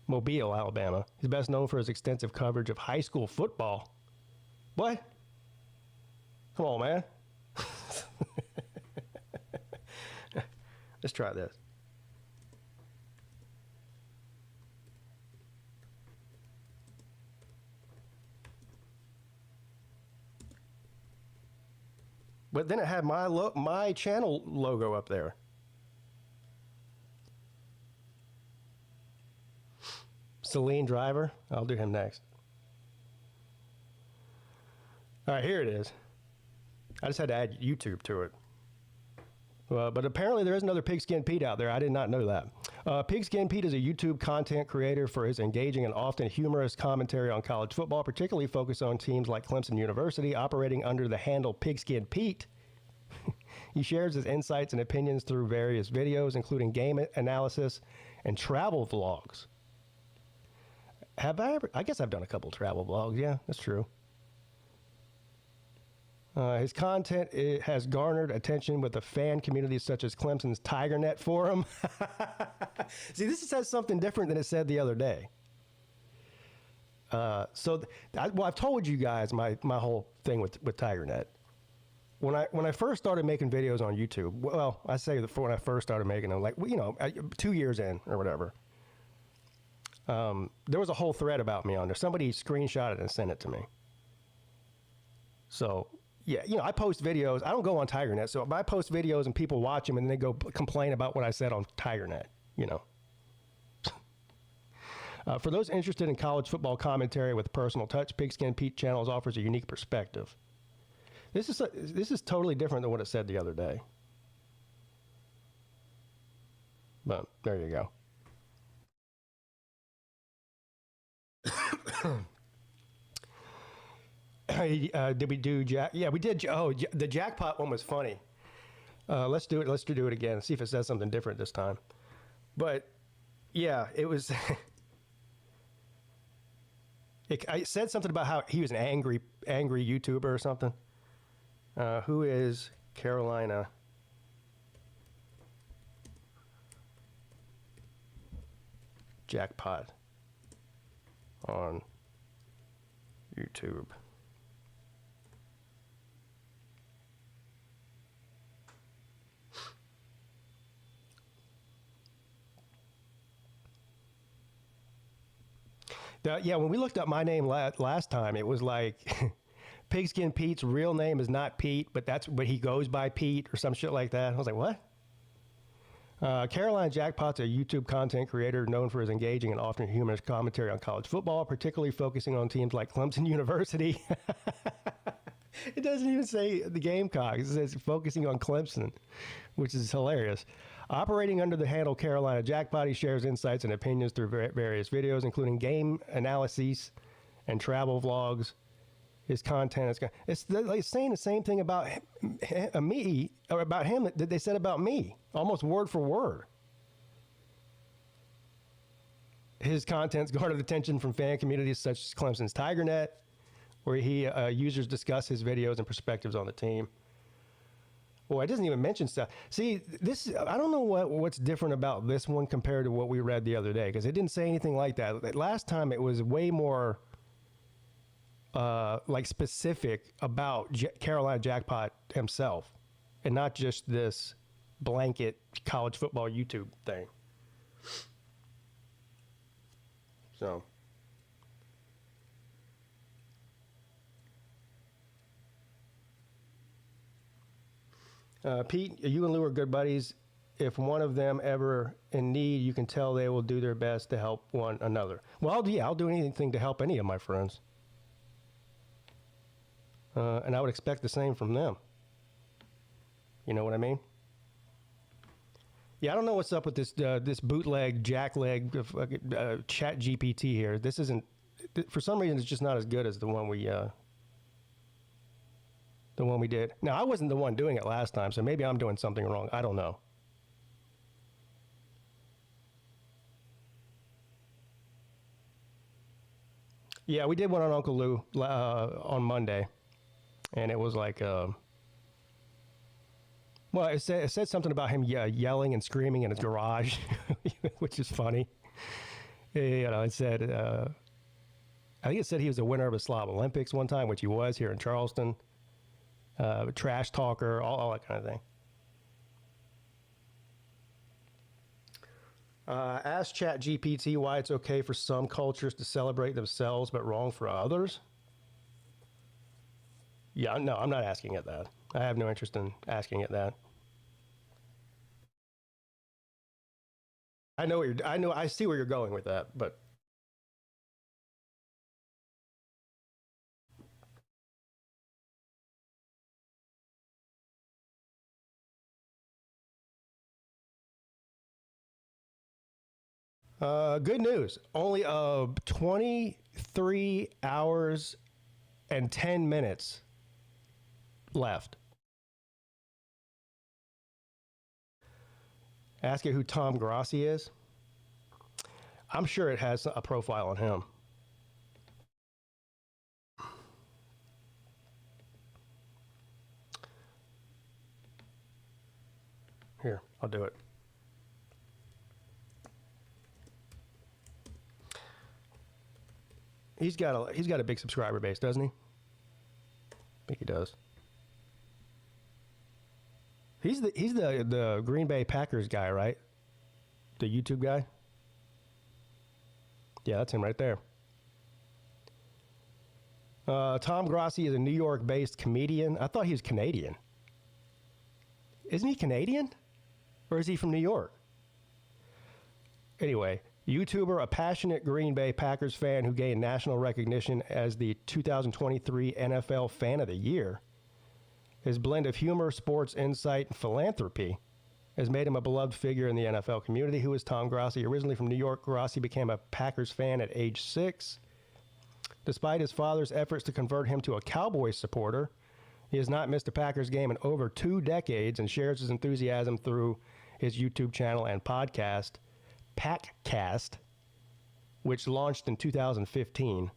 He's best known for his extensive coverage of high school football. What? Come on, man. Let's try this. But then it had my channel logo up there. Celine Driver. I'll do him next. All right, here it is. I just had to add YouTube to it. But apparently there is another Pigskin Peete out there. I did not know that. Pigskin Peete is a YouTube content creator for his engaging and often humorous commentary on college football, particularly focused on teams like Clemson University, operating under the handle Pigskin Peete. He shares his insights and opinions through various videos, including game analysis and travel vlogs. Have I ever? I guess I've done a couple travel vlogs. Yeah, that's true. His content has garnered attention with the fan communities such as Clemson's TigerNet forum. See, this says something different than it said the other day. Well, I've told you guys my whole thing with TigerNet. When I first started making videos on YouTube, well, I say when I first started making them, like, 2 years in or whatever, there was a whole thread about me on there. Somebody screenshot it and sent it to me. So, yeah, I post videos. I don't go on TigerNet, so I post videos and people watch them and then they go complain about what I said on TigerNet, For those interested in college football commentary with personal touch, Pigskin Peete channels offers a unique perspective. This is totally different than what it said the other day. But there you go. Did we do Jack? Yeah, we did. Oh, the jackpot one was funny. Let's do it. Let's do it again. See if it says something different this time. But yeah, it was. I said something about how he was an angry YouTuber or something. Who is Carolina jackpot on YouTube? Yeah, when we looked up my name last time, it was like Pigskin Pete's real name is not Pete, but he goes by Pete or some shit like that. I was like, what? Carolina Jackpot's a YouTube content creator known for his engaging and often humorous commentary on college football, particularly focusing on teams like Clemson University. It doesn't even say the Gamecocks. It says focusing on Clemson, which is hilarious. Operating under the handle Carolina Jackpot, he shares insights and opinions through various videos, including game analyses and travel vlogs. His content is like saying the same thing about me, or about him that they said about me, almost word for word. His content's garnered attention from fan communities such as Clemson's TigerNet, where users discuss his videos and perspectives on the team. Well, it doesn't even mention stuff. See, I don't know what's different about this one compared to what we read the other day, because it didn't say anything like that. Last time it was way more like specific about Carolina Jackpot himself, and not just this blanket college football YouTube thing. So. Pete, you and Lou are good buddies. If one of them ever in need, you can tell they will do their best to help one another. Well, yeah, I'll do anything to help any of my friends. And I would expect the same from them. You know what I mean? Yeah, I don't know what's up with this this bootleg, jackleg chat GPT here. This isn't, for some reason, it's just not as good as the one we did. Now, I wasn't the one doing it last time, so maybe I'm doing something wrong. I don't know. Yeah, we did one on Uncle Lou on Monday, and it was like, well, it said something about him yelling and screaming in his garage, which is funny. You know, it said, I think it said he was a winner of a Slav Olympics one time, which he was here in Charleston. Trash talker, all that kind of thing. Ask ChatGPT why it's okay for some cultures to celebrate themselves but wrong for others. Yeah, no, I'm not asking it that. I have no interest in asking it that. I see where you're going with that, but good news. Only 23 hours and 10 minutes left. Ask it who Tom Grossi is. I'm sure it has a profile on him. Here, I'll do it. He's got a big subscriber base, doesn't he? I think he does. He's the Green Bay Packers guy, right? The YouTube guy? Yeah, that's him right there. Tom Grossi is a New York-based comedian. I thought he was Canadian. Isn't he Canadian? Or is he from New York? Anyway, YouTuber, a passionate Green Bay Packers fan who gained national recognition as the 2023 NFL Fan of the Year. His blend of humor, sports insight, and philanthropy has made him a beloved figure in the NFL community. Who is Tom Grossi? Originally from New York, Grossi became a Packers fan at age 6. Despite his father's efforts to convert him to a Cowboys supporter, he has not missed a Packers game in over 2 decades and shares his enthusiasm through his YouTube channel and podcast, Packcast, which launched in 2015.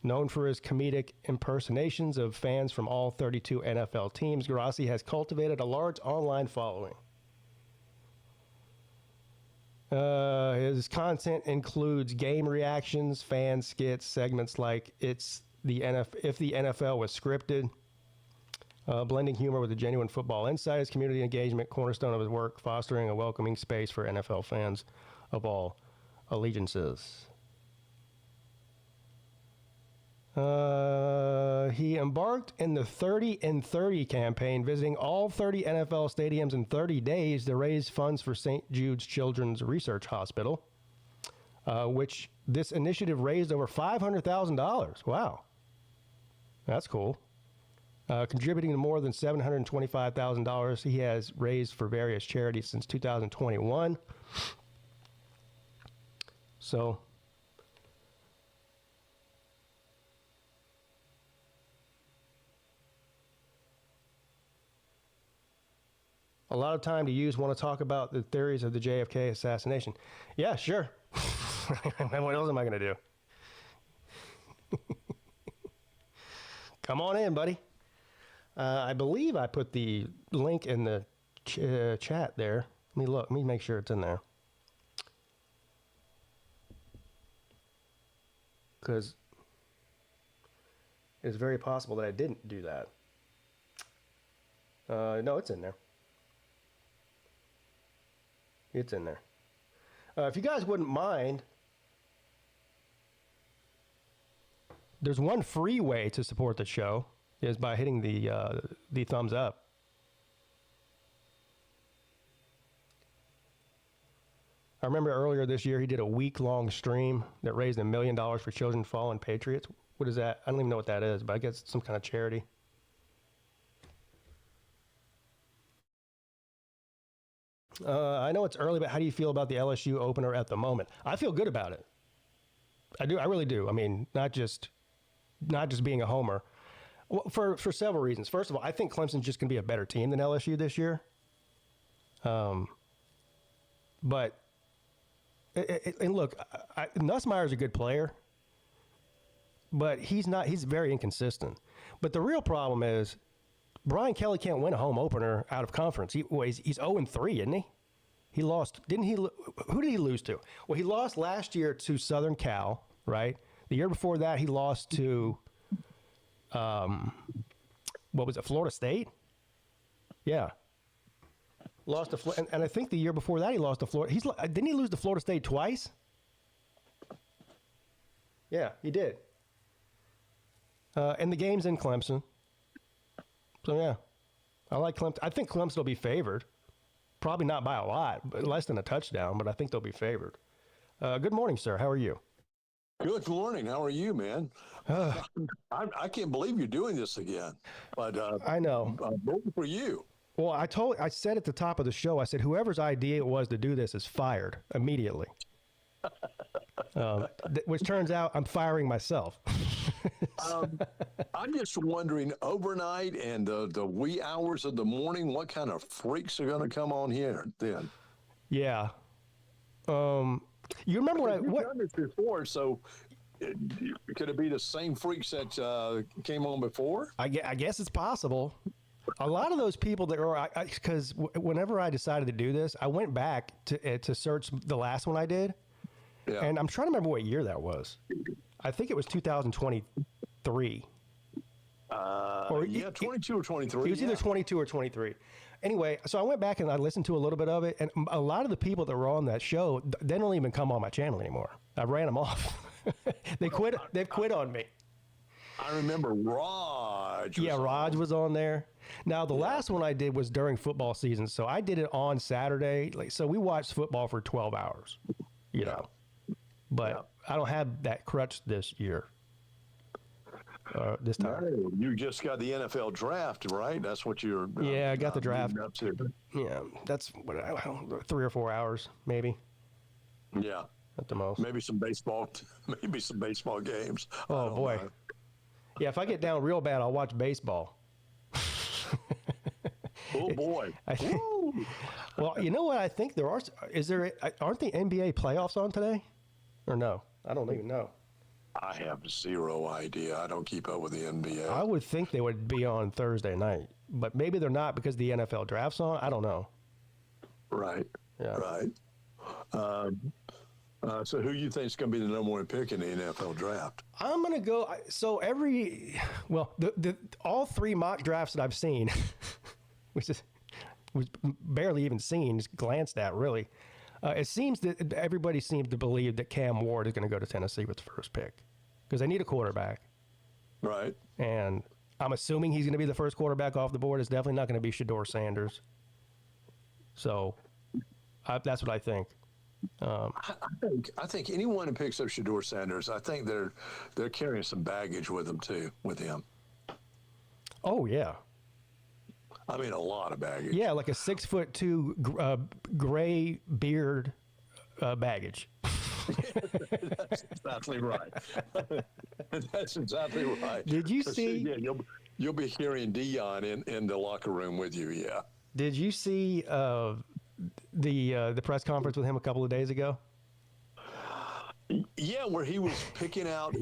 Known for his comedic impersonations of fans from all 32 NFL teams, Grossi has cultivated a large online following. His content includes game reactions, fan skits, segments like If the NFL Was Scripted, blending humor with a genuine football insight. His community engagement, cornerstone of his work, fostering a welcoming space for NFL fans of all allegiances. He embarked in the 30 in 30 campaign, visiting all 30 NFL stadiums in 30 days to raise funds for St. Jude's Children's Research Hospital, which this initiative raised over $500,000. Wow. That's cool. Contributing to more than $725,000 he has raised for various charities since 2021. So, a lot of time to use. Want to talk about the theories of the JFK assassination? Yeah, sure. What else am I going to do? Come on in, buddy. I believe I put the link in the chat there. Let me look. Let me make sure it's in there. Because it's very possible that I didn't do that. No, it's in there. It's in there. If you guys wouldn't mind, there's one free way to support the show, is by hitting the thumbs up. I remember earlier this year he did a week-long stream that raised $1 million for Children of Fallen Patriots. What is that? I don't even know what that is, but I guess it's some kind of charity. I know it's early, but how do you feel about the LSU opener at the moment? I feel good about it. I do. I really do. I mean, not just being a homer. Well, for several reasons. First of all, I think Clemson's just going to be a better team than LSU this year. But and look, Nussmeier's a good player, but he's very inconsistent. But the real problem is Brian Kelly can't win a home opener out of conference. He's 0-3, isn't he? He lost, didn't he? Who did he lose to? Well, he lost last year to Southern Cal, right? The year before that, he lost to, what was it, Florida State? Yeah. Lost to, and I think the year before that, he lost to Florida. Didn't he lose to Florida State twice? Yeah, he did. And the game's in Clemson. So, yeah, I like Clemson. I think Clemson will be favored. Probably not by a lot, but less than a touchdown, but I think they'll be favored. Good morning, sir. How are you? Good morning. How are you, man? I can't believe you're doing this again. But I know. Voting for you. Well, I said at the top of the show, I said, whoever's idea it was to do this is fired immediately. Which turns out I'm firing myself. I'm just wondering, overnight and the wee hours of the morning, what kind of freaks are going to come on here then? Yeah. You remember what? Done this before, so could it be the same freaks that came on before? I guess it's possible. A lot of those people that are, because whenever I decided to do this, I went back to search the last one I did. Yeah. And I'm trying to remember what year that was. I think it was 2023. 22 or 23. It was either 22 or 23. Anyway, so I went back and I listened to a little bit of it, and a lot of the people that were on that show, they don't even come on my channel anymore. I ran them off. They've quit on me. I remember Raj. Raj was on there. Now, the last one I did was during football season, so I did it on Saturday. So we watched football for 12 hours, you know. but I don't have that crutch this year. This time. No, you just got the NFL draft, right? That's what you're. Yeah, I got the draft. Up to. Yeah, that's what 3 or 4 hours, maybe. Yeah, at the most. Maybe some baseball. Maybe some baseball games. Oh boy. know. Yeah, if I get down real bad, I'll watch baseball. Oh boy. Well, you know what? I think there are. Aren't the NBA playoffs on today? Or no? I don't even know. I have zero idea. I don't keep up with the NBA. I would think they would be on Thursday night, but maybe they're not because the NFL draft's on. I don't know. Right. Yeah. Right. So who you think is going to be the number one pick in the NFL draft? I'm going to go. So all 3 mock drafts that I've seen, which was barely even seen, just glanced at really. It seems that everybody seems to believe that Cam Ward is going to go to Tennessee with the first pick because they need a quarterback. Right. And I'm assuming he's going to be the first quarterback off the board. It's definitely not going to be Shedeur Sanders. So that's what I think. I think anyone who picks up Shedeur Sanders, I think they're carrying some baggage with them too, with him. Oh yeah. I mean, a lot of baggage. Yeah, like a 6'2" gray beard baggage. That's exactly right. That's exactly right. Did you see? Yeah, you'll be hearing Dion in the locker room with you. Yeah. Did you see the press conference with him a couple of days ago? Yeah, where he was picking out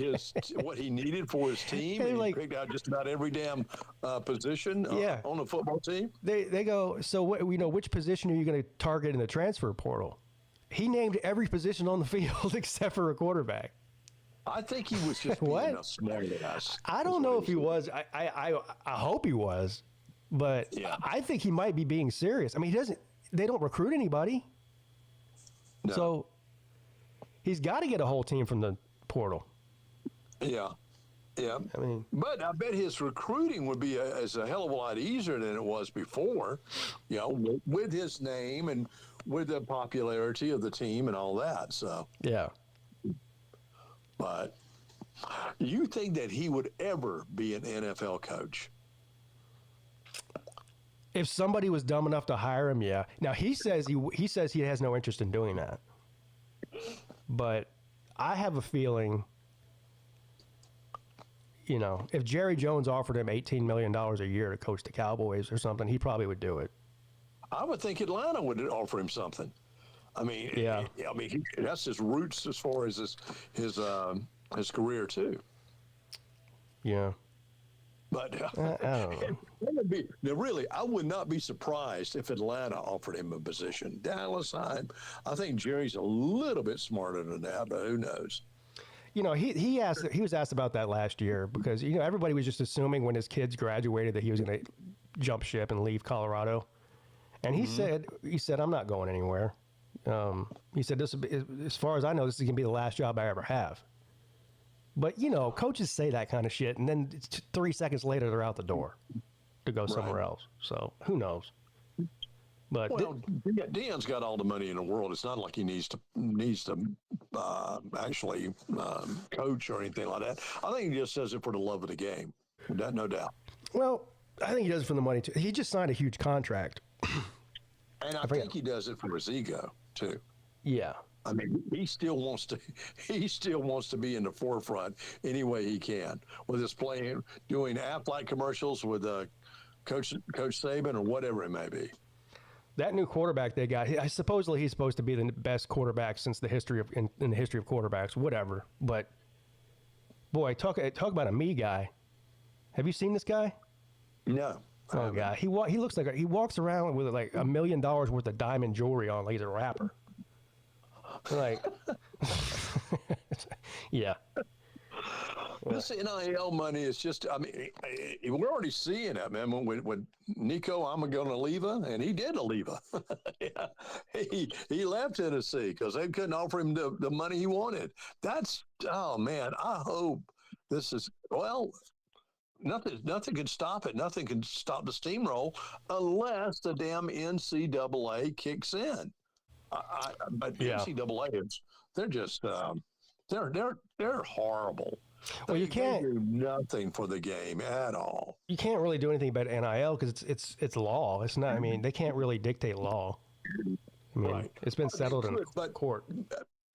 what he needed for his team, and he picked out just about every damn position on the football team. They go, so which position are you going to target in the transfer portal? He named every position on the field except for a quarterback. I think he was just being a smart ass. I don't know if he was. I hope he was, but I think he might be being serious. I mean, they don't recruit anybody. No. So he's got to get a whole team from the portal. Yeah. Yeah. I mean, but I bet his recruiting would be a hell of a lot easier than it was before, with his name and with the popularity of the team and all that. So, yeah. But you think that he would ever be an NFL coach? If somebody was dumb enough to hire him, yeah. Now he says he has no interest in doing that. But I have a feeling, if Jerry Jones offered him $18 million a year to coach the Cowboys or something, he probably would do it. I would think Atlanta would offer him something. I mean, that's his roots as far as his career too. Yeah. But I don't know. I would not be surprised if Atlanta offered him a position. Dallas, I think Jerry's a little bit smarter than that, but who knows? He was asked about that last year because everybody was just assuming when his kids graduated that he was going to jump ship and leave Colorado, and he said I'm not going anywhere. He said this, as far as I know, this is going to be the last job I ever have. But, coaches say that kind of shit, and then 3 seconds later, they're out the door to go somewhere else. So, who knows? But Deion's got all the money in the world. It's not like he needs to actually coach or anything like that. I think he just does it for the love of the game. No doubt. Well, I think he does it for the money, too. He just signed a huge contract. And I think he does it for his ego, too. Yeah. I mean, he still wants to be in the forefront any way he can, whether it's doing Aflac commercials with Coach Saban or whatever it may be. That new quarterback they got, supposedly he's supposed to be the best quarterback since the history of in the history of quarterbacks, whatever. But boy, talk about a me guy. Have you seen this guy? No. Oh God, he looks like he walks around with like $1 million worth of diamond jewelry on, like he's a rapper. Like, yeah. This NIL money is just, I mean, we're already seeing it, man. When Nico Amagona-Leva, and he did leave. Yeah. He left Tennessee because they couldn't offer him the money he wanted. Oh, man, I hope this is, nothing can stop it. Nothing can stop the steamroll unless the damn NCAA kicks in. But the NCAA, they're just, They're horrible. Well, you can't do nothing for the game at all. You can't really do anything about NIL because it's law. It's not. I mean, they can't really dictate law. I mean, it's been settled in court.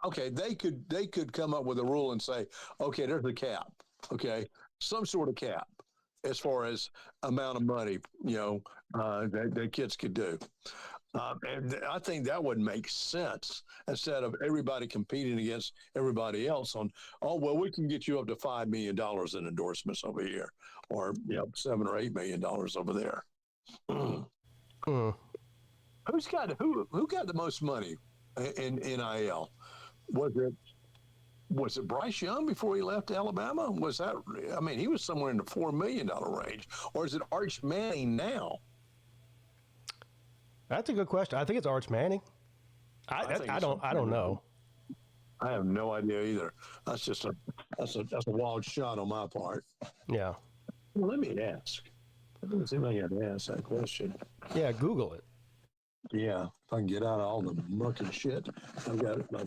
Okay, they could come up with a rule and say, okay, there's a cap. Okay, some sort of cap as far as amount of money that kids could do. And I think that would make sense instead of everybody competing against everybody else on, we can get you up to $5 million in endorsements over here, or $7 or $8 million over there. Who got the most money in NIL? Was it Bryce Young before he left Alabama? He was somewhere in the $4 million range, or is it Arch Manning now? That's a good question. I think it's Arch Manning. I don't know. I have no idea either. That's just a wild shot on my part. Yeah. Well, let me ask. It doesn't seem like I had to ask that question. Yeah, Google it. Yeah, if I can get out of all the muck and shit. I've got my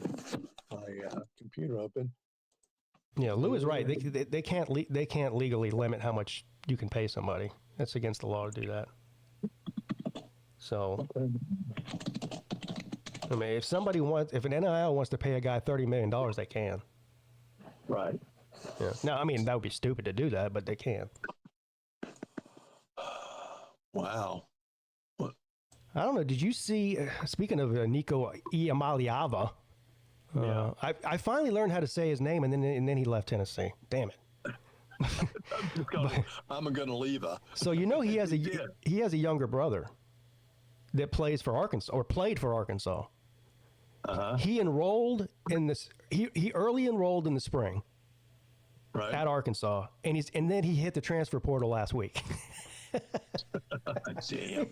computer open. Yeah, Lou is right. They can't legally limit how much you can pay somebody. That's against the law to do that. So, I mean, if an NIL wants to pay a guy $30 million, they can. Right. Yeah. Now, I mean, that would be stupid to do that, but they can. Wow. What? I don't know. Did you see, speaking of Nico Iamaleava, I finally learned how to say his name, and then he left Tennessee. Damn it. I'm going to leave her. So, he has a younger brother that plays for Arkansas, or played for Arkansas. Uh-huh. He enrolled in this. He early enrolled in the spring, right, at Arkansas, and then he hit the transfer portal last week. Damn.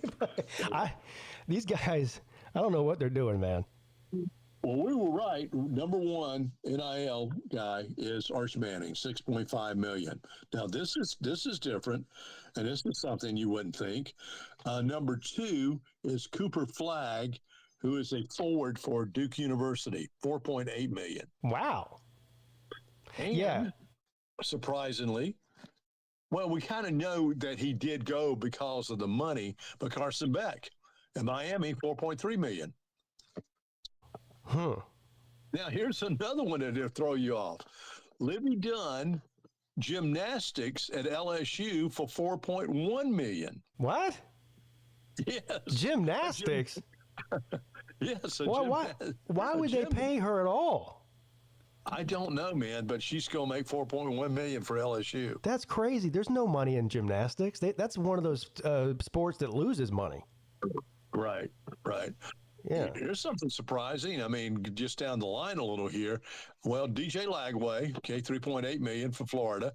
These guys, I don't know what they're doing, man. Well, we were right. Number one NIL guy is Arch Manning, $6.5 million. Now this is different, and this is something you wouldn't think. Number two is Cooper Flagg, who is a forward for Duke University, $4.8 million. Wow. And surprisingly, well, we kind of know that he did go because of the money, but Carson Beck in Miami, $4.3 million. Now, here's another one that'll throw you off. Libby Dunn, gymnastics at LSU for $4.1 million. What? Yes. Gymnastics? Yes. Why would they pay her at all? I don't know, man, but she's going to make $4.1 million for LSU. That's crazy. There's no money in gymnastics. That's one of those sports that loses money. Right. Yeah. Here's something surprising. I mean, just down the line a little here. Well, DJ Lagway, $3.8 million for Florida.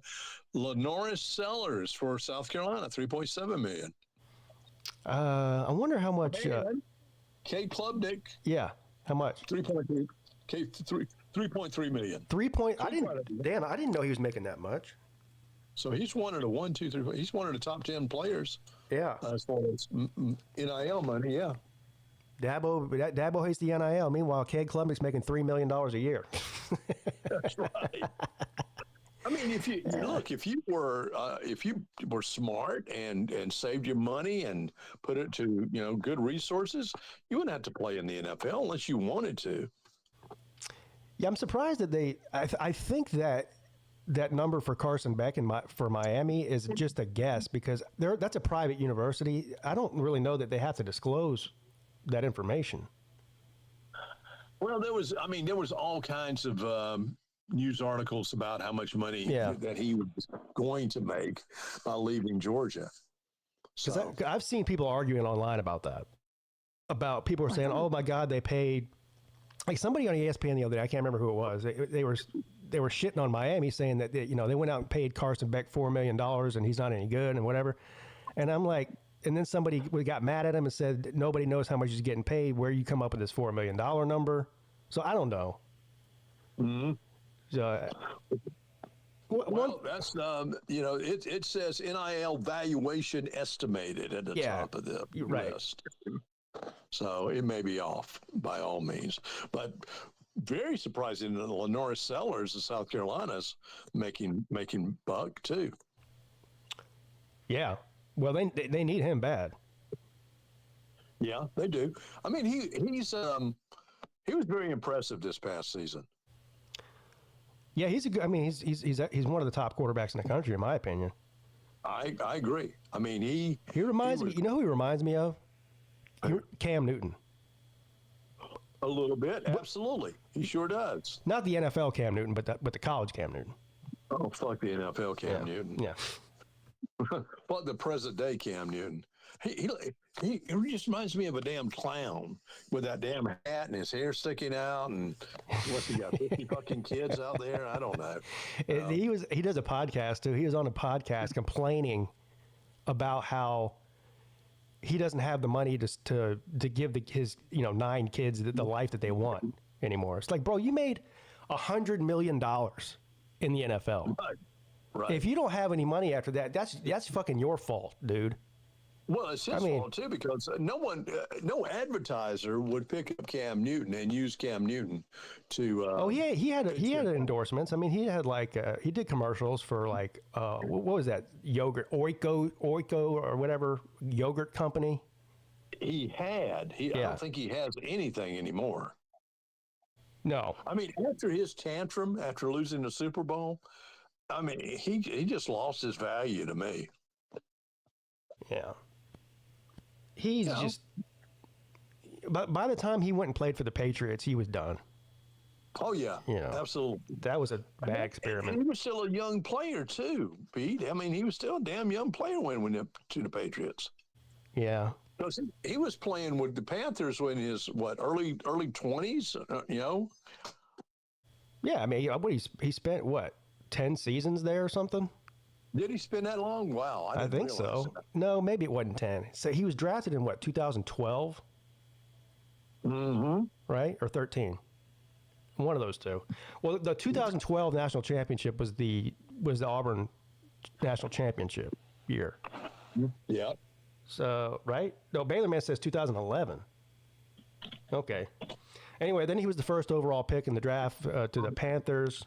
Lenoris Sellers for South Carolina, $3.7 million. I wonder how much. Kate Klubnik. Yeah. How much? 3.3. $3.3 million. I didn't know he was making that much. So he's one of the he's one of the top 10 players. Yeah. As far as NIL money, yeah. Dabo hates the NIL. Meanwhile, Cade Klubnik's making $3 million a year. That's right. I mean, if you were smart and saved your money and put it to good resources, you wouldn't have to play in the NFL unless you wanted to. Yeah, I'm surprised that I think that number for Carson Beck for Miami is just a guess because that's a private university. I don't really know that they have to disclose that information. Well, there was all kinds of news articles about how much money that he was going to make by leaving Georgia. So I've seen people arguing online about that. About people are saying, "Oh my God, they paid." Like somebody on ESPN the other day, I can't remember who it was. They were shitting on Miami, saying that they went out and paid Carson Beck $4 million and he's not any good and whatever. And I'm like, and then somebody got mad at him and said nobody knows how much he's getting paid. Where you come up with this $4 million number? So I don't know. Mm-hmm. So, that's it says NIL valuation estimated at the top of the list. So it may be off by all means, but very surprising that Lenore Sellers of South Carolina's making buck too. Yeah. Well, they need him bad. Yeah, they do. I mean, he was very impressive this past season. Yeah, he's a good. I mean, he's one of the top quarterbacks in the country, in my opinion. I agree. I mean, he reminds me. You know who he reminds me of? Cam Newton. A little bit, absolutely. He sure does. Not the NFL Cam Newton, but the college Cam Newton. Oh, fuck the NFL Cam Newton. Yeah. Fuck the present day Cam Newton. He just reminds me of a damn clown with that damn hat and his hair sticking out, and what's he got, 50 fucking kids out there? I don't know. He does a podcast too. He was on a podcast complaining about how he doesn't have the money to give his 9 kids the life that they want anymore. It's like, bro, you made $100 million in the NFL. Right. If you don't have any money after that, that's fucking your fault, dude. Well, it's his fault too, because no advertiser would pick up Cam Newton and use Cam Newton to. He had endorsements. I mean, he had he did commercials for what was that yogurt Oiko or whatever yogurt company. He had. I don't think he has anything anymore. No. I mean, after his tantrum after losing the Super Bowl, I mean, he just lost his value to me. Yeah. He's just. But by the time he went and played for the Patriots, he was done. Oh yeah, absolutely. That was a bad experiment. He was still a young player too, Pete. I mean, he was still a damn young player when he went to the Patriots. Yeah. Because he was playing with the Panthers when his early 20s, Yeah, I mean, he spent 10 seasons there or something? Did he spend that long? Wow, I think so. That. No, maybe it wasn't 10. So he was drafted in 2012? Mm-hmm. Right? Or 13? One of those two. Well, the 2012 national championship was the Auburn national championship year. Yeah. So, right? No, Baylorman says 2011. Okay. Anyway, then he was the first overall pick in the draft to the Panthers.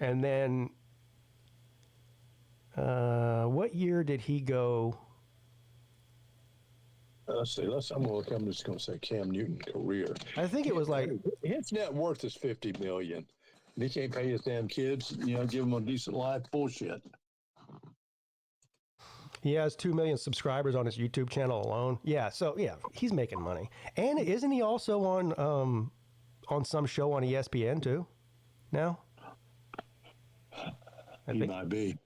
And then, what year did he go? Let's see. I'm just going to say Cam Newton career. I think it was his net worth is $50 million. And he can't pay his damn kids, give them a decent life. Bullshit. He has 2 million subscribers on his YouTube channel alone. Yeah, so he's making money. And isn't he also on some show on ESPN too? Now? He might be.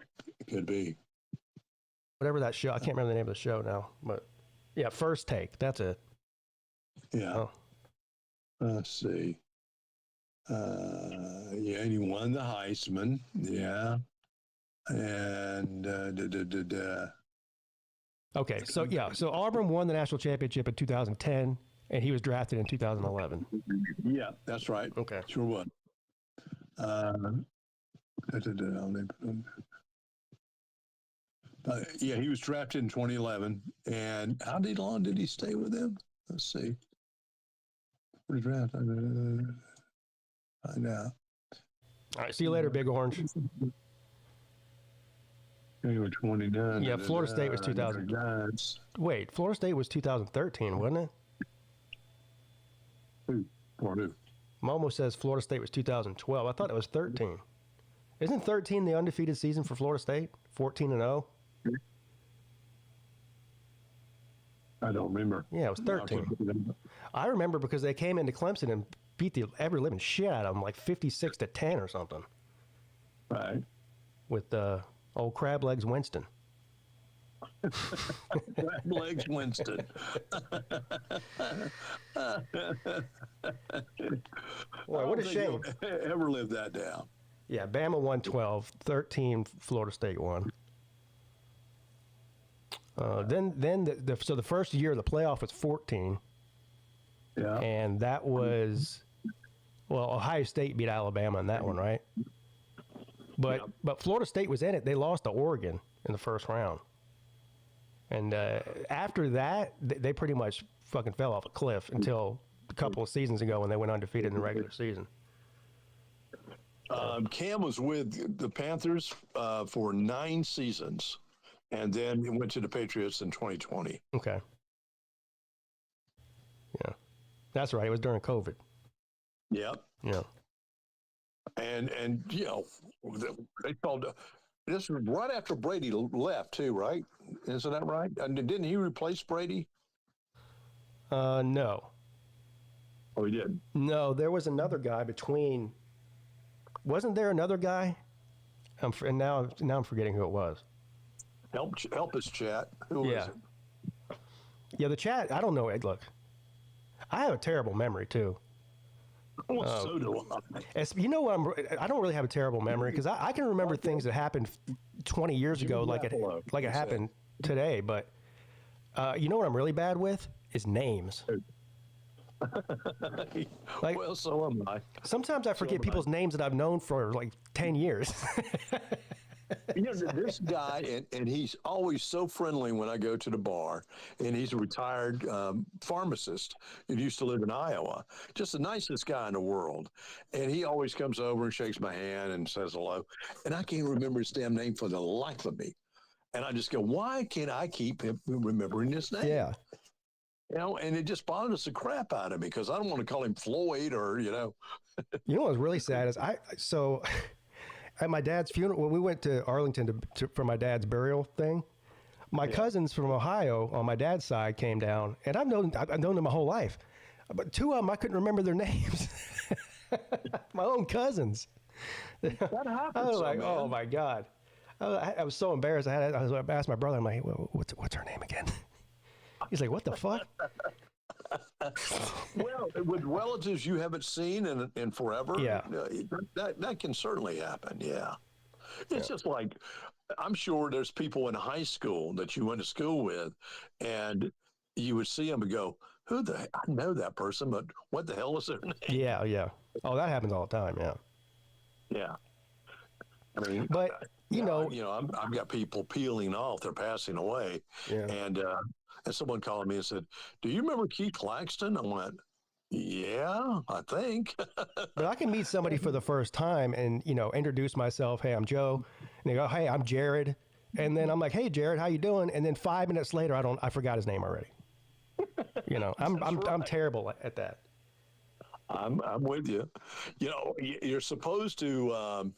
Could be. Whatever that show, I can't remember the name of the show now, but yeah, First Take. That's it. Yeah. Oh. Let's see. And he won the Heisman. Yeah. And Okay, so Auburn won the national championship in 2010, and he was drafted in 2011. Yeah, that's right. Okay, sure was. He was drafted in 2011, and how long did he stay with them? Let's see. What draft? I know. All right, see you later, Big Orange. You were 29. Yeah, Florida State was 2000. Wait, Florida State was 2013, wasn't it? Who? Momo says Florida State was 2012. I thought it was 13. Isn't 13 the undefeated season for Florida State? 14-0? I don't remember. Yeah, it was 13. I remember because they came into Clemson and beat the ever living shit out of them, like 56-10 or something. Right. With old Crab Legs Winston. Crab Legs Winston. Boy, what a shame. Ever live that down. Yeah, Bama won 12, 13 Florida State won. Then the first year of the playoff was 14. Yeah. And that was, Ohio State beat Alabama in that one, right? But Florida State was in it. They lost to Oregon in the first round. And after that, they pretty much fucking fell off a cliff until a couple of seasons ago when they went undefeated in the regular season. Cam was with the Panthers for 9 seasons, and then he went to the Patriots in 2020. Okay. Yeah, that's right. It was during COVID. Yep. Yeah. And you know, they called. This was right after Brady left, too, right? Isn't that right? And didn't he replace Brady? No. Oh, he did. No, there was another guy between. Wasn't there another guy? And now I'm forgetting who it was. Help us, chat. Who is it? Yeah, the chat. I don't know. Look, I have a terrible memory too. Well, so do I. You know what? I don't really have a terrible memory because I can remember things that happened 20 years ago, like it happened today. But you know what I'm really bad with is names. Like, well, so am I. Sometimes I forget people's names that I've known for like 10 years. You know, this guy, and he's always so friendly when I go to the bar, and he's a retired pharmacist. He used to live in Iowa. Just the nicest guy in the world. And he always comes over and shakes my hand and says hello. And I can't remember his damn name for the life of me. And I just go, why can't I keep remembering his name? Yeah. You know, and it just bothers the crap out of me because I don't want to call him Floyd or, you know. You know what's really sad is at my dad's funeral, when we went to Arlington for my dad's burial thing, my cousins from Ohio on my dad's side came down, and I've known them my whole life, but 2 of them I couldn't remember their names. My own cousins. That happens. I was like, oh my God, I was so embarrassed. I asked my brother, I'm like, well, what's her name again? He's like, what the fuck? Well, with relatives you haven't seen in forever, yeah, that can certainly happen. Yeah, it's just like I'm sure there's people in high school that you went to school with, and you would see them and go, "Who the? I know that person, but what the hell is their name?" Yeah, yeah. Oh, that happens all the time. Yeah, yeah. I mean, but you know, I've got people peeling off; they're passing away, and someone called me and said, "Do you remember Keith Claxton?" I went, "Yeah, I think." But I can meet somebody for the first time and, introduce myself. Hey, I'm Joe. And they go, hey, I'm Jared. And then I'm like, hey, Jared, how you doing? And then 5 minutes later, I forgot his name already. I'm terrible at that. I'm with you. You're supposed to,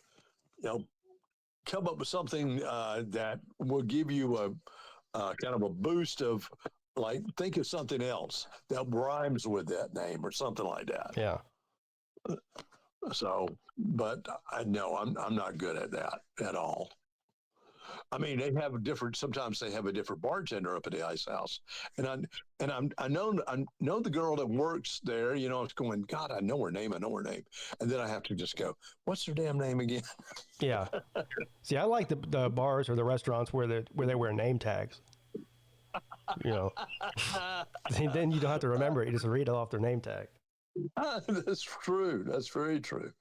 come up with something that will give you a kind of a boost of, like, think of something else that rhymes with that name or something like that. Yeah. So, but I know I'm not good at that at all. I mean, sometimes they have a different bartender up at the Ice House, and I know the girl that works there. It's going, God, I know her name, and then I have to just go, what's her damn name again? Yeah. See, I like the bars or the restaurants where they wear name tags. Then you don't have to remember it. You just read it off their name tag. That's true. That's very true.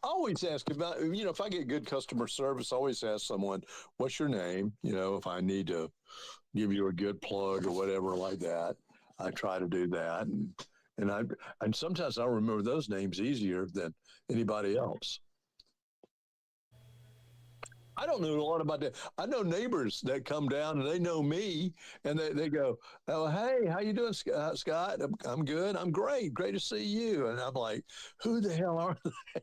I always ask about, if I get good customer service, I always ask someone, what's your name? If I need to give you a good plug or whatever like that, I try to do that. And sometimes I remember those names easier than anybody else. I don't know a lot about that. I know neighbors that come down and they know me, and they go, oh, hey, how you doing, Scott? I'm good. I'm great. Great to see you. And I'm like, who the hell are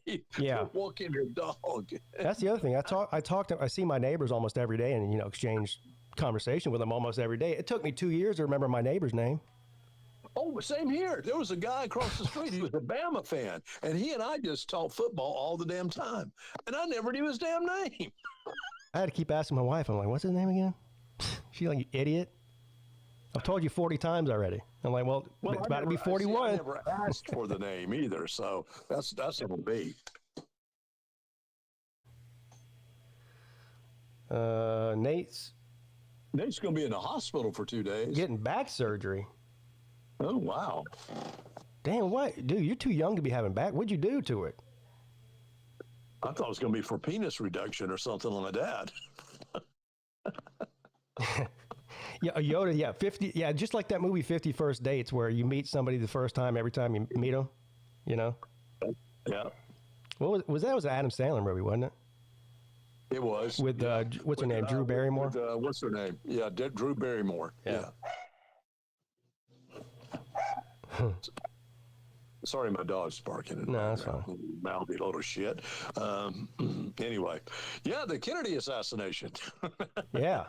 they? Yeah. They're walking their dog. That's the other thing. I see my neighbors almost every day and, exchange conversation with them almost every day. It took me 2 years to remember my neighbor's name. Oh, same here. There was a guy across the street. He was a Bama fan, and he and I just talked football all the damn time. And I never knew his damn name. I had to keep asking my wife. I'm like, what's his name again? She's like, you idiot. I've told you 40 times already. I'm like, well it's about to be 41. I never asked for the name either, so that's it'll be. Nate's going to be in the hospital for 2 days. Getting back surgery. Oh, wow. Damn, what? Dude, you're too young to be having back. What'd you do to it? I thought it was going to be for penis reduction or something like that. Yeah, Yoda, yeah, 50, yeah, just like that movie 50 First Dates where you meet somebody the first time every time you meet them, Yeah. Well, What was that? Was an Adam Sandler movie, wasn't it? It was with what's her name? Drew Barrymore. What's her name? Yeah, Drew Barrymore. Yeah. Sorry, my dog's barking. No, that's fine. Mouthy little shit. Anyway, yeah, the Kennedy assassination. Yeah.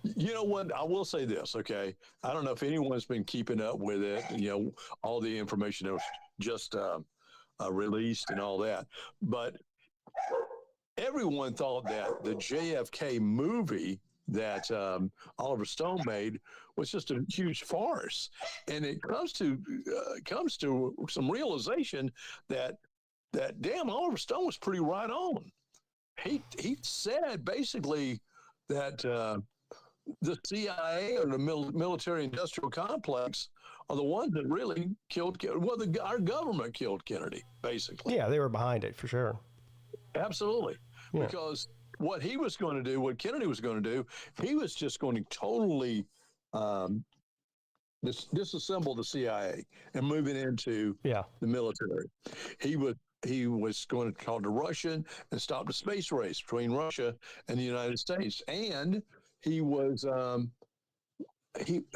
You know what? I will say this, okay? I don't know if anyone's been keeping up with it, all the information that was just released and all that. But everyone thought that the JFK movie that Oliver Stone made was just a huge farce, and it comes to some realization that damn, Oliver Stone was pretty right on. He said basically that the CIA or the military-industrial complex are the ones that really killed. Well, our government killed Kennedy, basically. Yeah, they were behind it for sure. Absolutely, yeah. Because what he was going to do, what Kennedy was going to do, he was just going to totally disassemble the CIA and move it into the military. He was going to call the Russian and stop the space race between Russia and the United States. And he was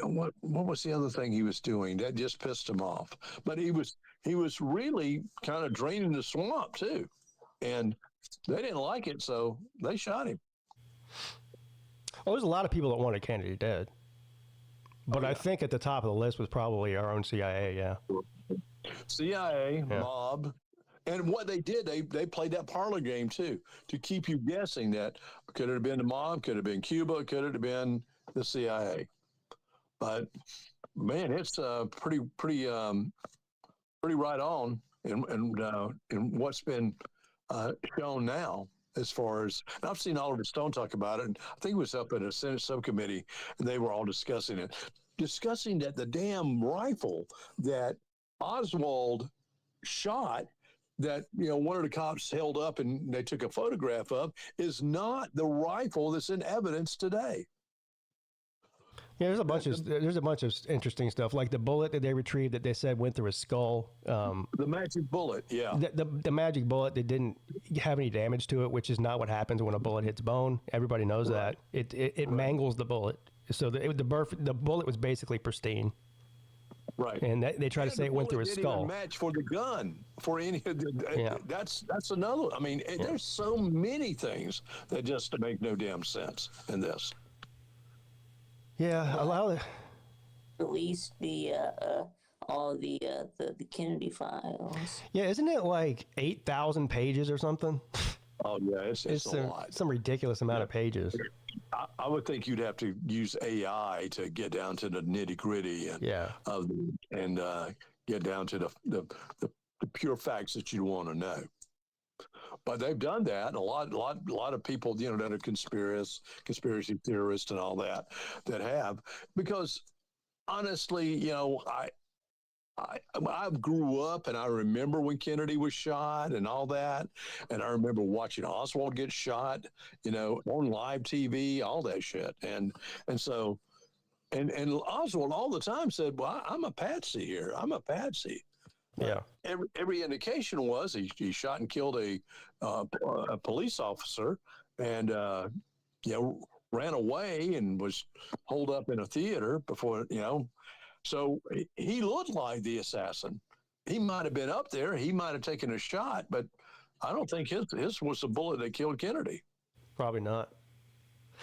what was the other thing he was doing that just pissed him off? But he was really kind of draining the swamp too, and they didn't like it, so they shot him. Well, there's a lot of people that wanted Kennedy dead. But I think at the top of the list was probably our own CIA, yeah. CIA, mob. And what they did, they played that parlor game, too, to keep you guessing that could it have been the mob, could it have been Cuba, could it have been the CIA. But, man, it's pretty right on in what's been shown now, as far as, and I've seen Oliver Stone talk about it, and I think it was up at a Senate subcommittee, and they were all discussing that the damn rifle that Oswald shot, that one of the cops held up and they took a photograph of, is not the rifle that's in evidence today. Yeah, there's a bunch of interesting stuff, like the bullet that they retrieved that they said went through his skull. The magic bullet, yeah. The magic bullet that didn't have any damage to it, which is not what happens when a bullet hits bone. Everybody knows that. It mangles the bullet. So the bullet was basically pristine. Right. And they try to say it went through his skull. Even match for the gun, for any. That's another. I mean, there's so many things that just make no damn sense in this. Yeah, allow it. Released the all the Kennedy files. Yeah, isn't it like 8,000 pages or something? Oh yeah, it's a lot. Some ridiculous amount of pages. I would think you'd have to use AI to get down to the nitty gritty and get down to the pure facts that you want to know. But they've done that, and a lot of people, that are conspiracy theorists and all that have, because honestly, I grew up and I remember when Kennedy was shot and all that, and I remember watching Oswald get shot, on live TV, all that shit, and so, and Oswald all the time said, "Well, I'm a patsy here. I'm a patsy." Yeah. Every indication was he shot and killed a police officer, and ran away and was holed up in a theater before. So he looked like the assassin. He might have been up there. He might have taken a shot, but I don't think his was the bullet that killed Kennedy. Probably not.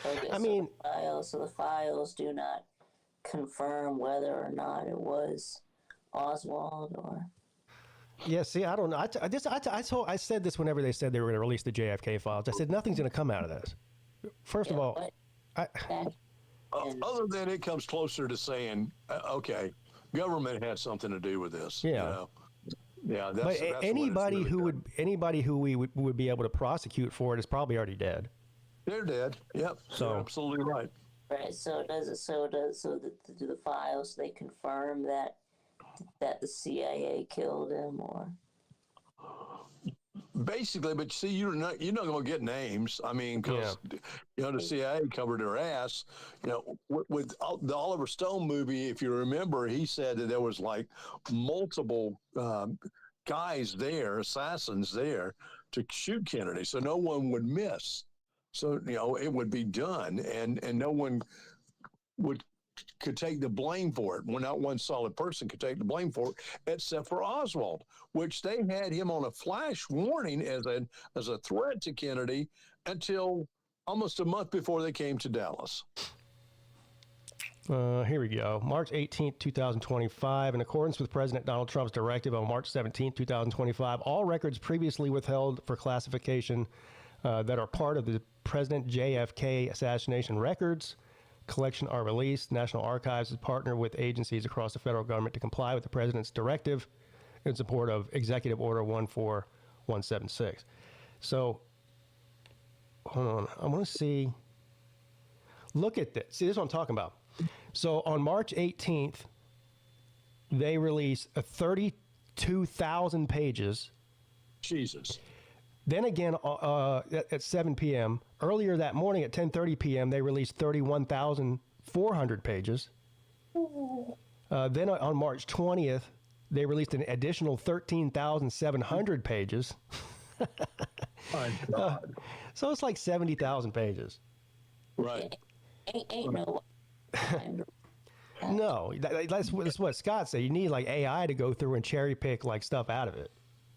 Okay, the files do not confirm whether or not it was Oswald or. Yeah, see, I don't know. I said this whenever they said they were going to release the JFK files. I said nothing's going to come out of this. First of all, other than it comes closer to saying, okay, government had something to do with this. Yeah. Yeah. That's anybody who we would be able to prosecute for it is probably already dead. They're dead. Yep. So you're absolutely right. Right. So do the files, they confirm that the CIA killed him, or basically, but see, you're not going to get names. I mean, because the CIA covered their ass. With the Oliver Stone movie, if you remember, he said that there was like multiple guys there, assassins there, to shoot Kennedy, so no one would miss. So it would be done, and no one could take the blame for it. Well, not one solid person could take the blame for it, except for Oswald, which they had him on a flash warning as a threat to Kennedy until almost a month before they came to Dallas. Here we go. March 18th, 2025. In accordance with President Donald Trump's directive on March 17th, 2025, all records previously withheld for classification that are part of the President JFK assassination records collection are released. National Archives has partnered with agencies across the federal government to comply with the President's directive in support of Executive Order 14176. So, hold on. I want to see. Look at this. See, this is what I'm talking about. So on March 18th, they released 32,000 pages. Jesus. Then again, at 7 p.m., earlier that morning at 10:30 p.m., they released 31,400 pages. Then on March 20th, they released an additional 13,700 pages. My God. So it's like 70,000 pages. Right. Ain't no. No, that's what Scott said. You need like AI to go through and cherry pick like stuff out of it,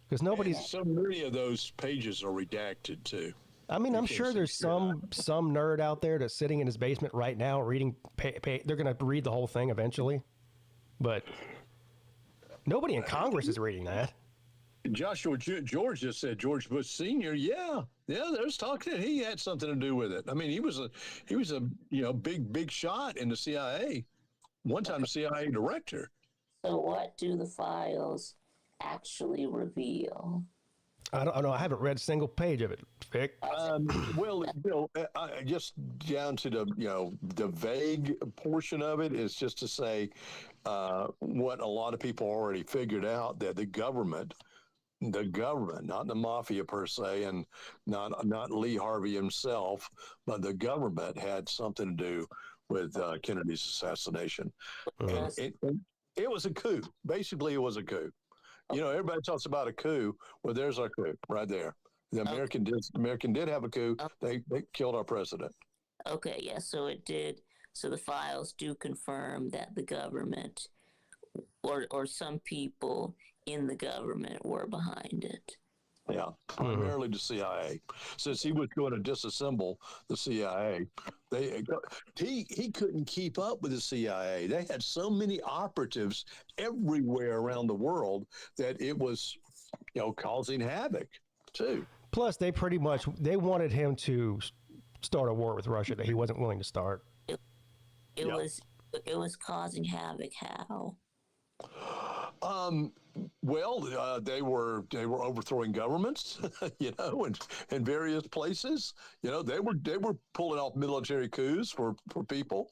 because nobody's. So many of those pages are redacted too. I mean, I'm sure there's some nerd out there that's sitting in his basement right now reading. They're going to read the whole thing eventually, but nobody in Congress is reading that. Joshua George just said George Bush Sr. Yeah, there's talking. He had something to do with it. I mean, he was a big shot in the CIA. One time, the CIA director. So, what do the files actually reveal? I don't know. I haven't read a single page of it, Vic. Well, just down to the vague portion of it is just to say what a lot of people already figured out, that the government, not the mafia per se, and not Lee Harvey himself, but the government had something to do with Kennedy's assassination. And it was a coup. Basically, it was a coup. Everybody talks about a coup. Well, there's our coup right there. The American did have a coup. They killed our president. Okay, yeah, so it did. So the files do confirm that the government or some people in the government were behind it. Yeah, primarily the CIA. Since he was going to disassemble the CIA, he couldn't keep up with the CIA. They had so many operatives everywhere around the world that it was, causing havoc too. Plus, they wanted him to start a war with Russia that he wasn't willing to start. It was causing havoc. How? Well, they were overthrowing governments, in various places. They were pulling off military coups for people.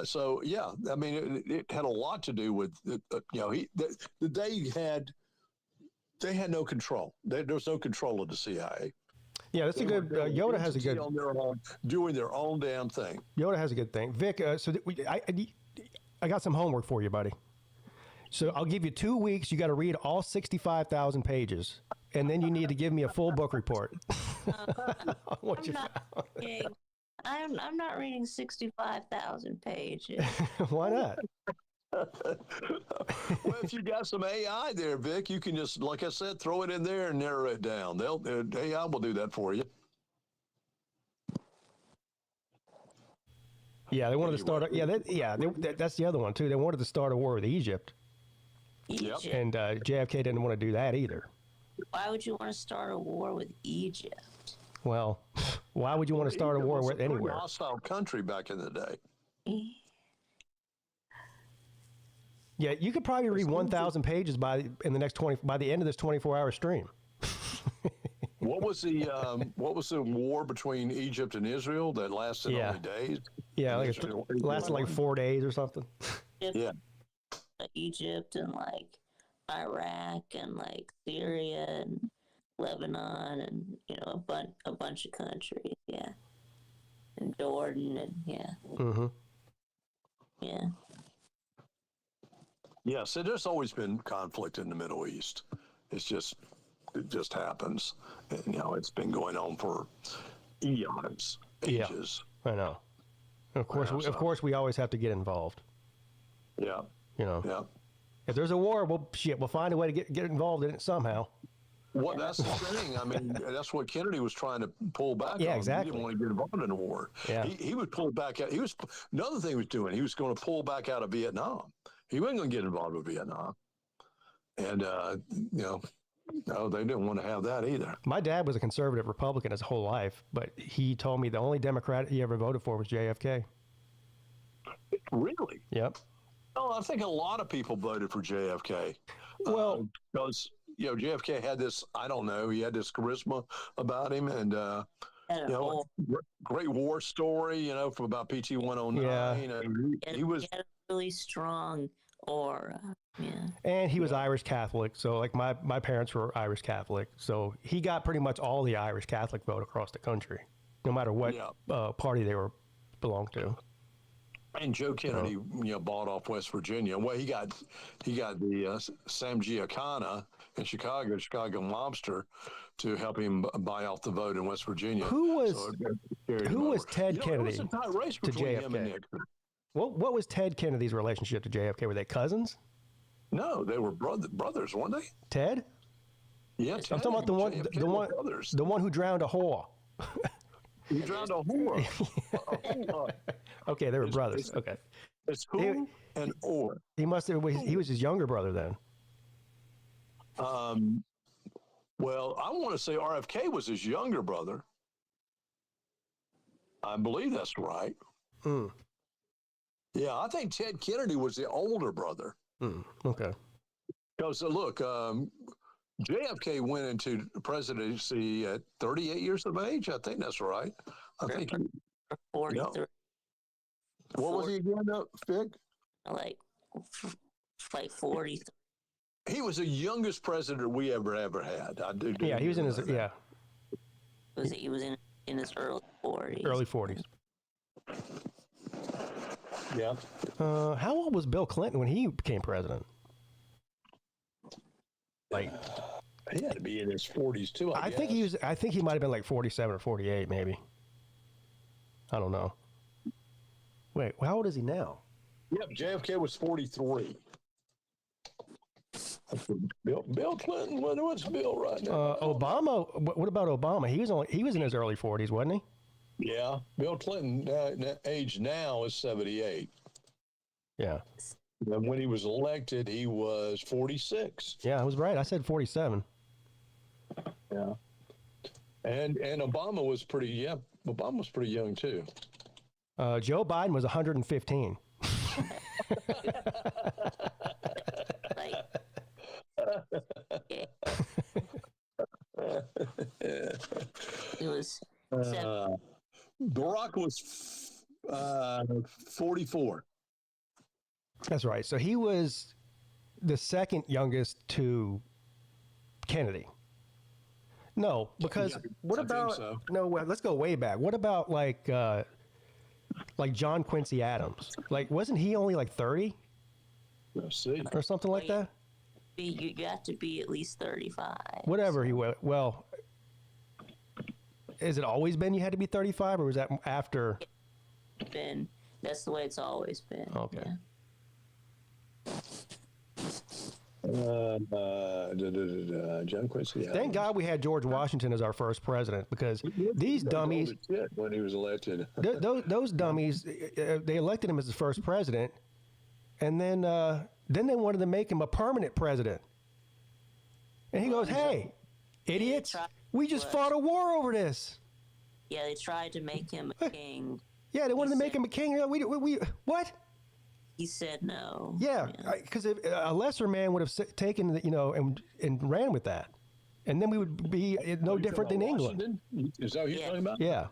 So yeah, I mean, it had a lot to do with they had no control. There was no control of the CIA. Yeah, that's a good. Yoda has a good. On their own, doing their own damn thing. Yoda has a good thing. Vic, I got some homework for you, buddy. So I'll give you 2 weeks. You got to read all 65,000 pages, and then you need to give me a full book report. I'm not reading 65,000 pages. Why not? Well, if you got some AI there, Vic, you can just, like I said, throw it in there and narrow it down. AI will do that for you. Yeah, they wanted to start. That's the other one too. They wanted to start a war with Egypt. Yep. And JFK didn't want to do that either. Why would you want to start a war with Egypt? Well, why would you want to start a war with anywhere? It was a hostile country back in the day. Yeah, you could probably read 1,000 pages by the end of this 24-hour stream. What was the war between Egypt and Israel that lasted only days? Yeah, it lasted like 4 days or something. Yeah. Egypt and like Iraq and like Syria and Lebanon and a bunch of countries, yeah, and Jordan and Yeah, so there's always been conflict in the Middle East. It just happens. And, you know, it's been going on for eons, ages. Yeah, I know. And of course, we always have to get involved. Yeah. You know. Yeah. If there's a war, we'll find a way to get involved in it somehow. Well, that's the thing. I mean, that's what Kennedy was trying to pull back on. Exactly. He didn't want to get involved in the war. Yeah. He would pull back out. Another thing he was doing, he was going to pull back out of Vietnam. He wasn't going to get involved with Vietnam. And, you know, no, they didn't want to have that either. My dad was a conservative Republican his whole life, but he told me the only Democrat he ever voted for was JFK. Really? Yep. No, I think a lot of people voted for JFK. Well, because, you know, JFK had this, I don't know, he had this charisma about him, and, you know, great war story, you know, from about PT 109. Yeah. He was He had a really strong aura. Yeah. And he was Irish Catholic, so like my parents were Irish Catholic, so he got pretty much all the Irish Catholic vote across the country, no matter what party they belonged to. And Joe Kennedy, you know, bought off West Virginia. Well, he got the Sam Giancana in Chicago mobster, to help him buy off the vote in West Virginia. Who was Ted Kennedy it was a tight race to between him and JFK? Nixon. What was Ted Kennedy's relationship to JFK? Were they cousins? No, they were brothers, weren't they? Ted? Yeah, I'm talking about the one who drowned a whore. He drowned a whore. Okay, they were brothers. Okay. It's who and or. He must have. He was his younger brother then. Well, I want to say RFK was his younger brother. I believe that's right. Hmm. Yeah, I think Ted Kennedy was the older brother. Okay. Because look, JFK went into presidency at 38 years of age. I think that's right. I think. 43. What was he again, Fig? Like 40. He was the youngest president we ever had. I do. Yeah, he was in his He was in his early 40s. Early 40s. Yeah. How old was Bill Clinton when he became president? Like, he had to be in his 40s too. I think he was. I think he might have been like 47 or 48, maybe. I don't know. Wait, how old is he now? Yep, JFK was 43. Bill Clinton. What's Bill right now? Obama. What about Obama? He was in his early 40s, wasn't he? Yeah, Bill Clinton age now is 78. Yeah. And when he was elected, he was 46. Yeah, I was right. I said 47. Yeah. And Obama was pretty. Yeah, Obama was pretty young too. Joe Biden was 115. It was. Barack was 44. That's right. So he was the second youngest to Kennedy. No, because what about let's go way back. What about like John Quincy Adams? Like, wasn't he only like 30? Let's see. Or something like that? You got to be at least 35. Whatever he was. Well, has it always been you had to be 35, or was that after? That's the way it's always been. Okay. John Quincy Adams. Thank God we had George Washington as our first president, because these dummies, when he was elected, those dummies, they elected him as the first president, and then they wanted to make him a permanent president. And he goes, "Hey, idiots, we just fought a war over this." Yeah, they tried to make him a king. Yeah, they wanted to make him a king. We what? He said no. Yeah, because a lesser man would have taken, and ran with that, and then we would be no different than England. Is that what you're talking about? Yeah.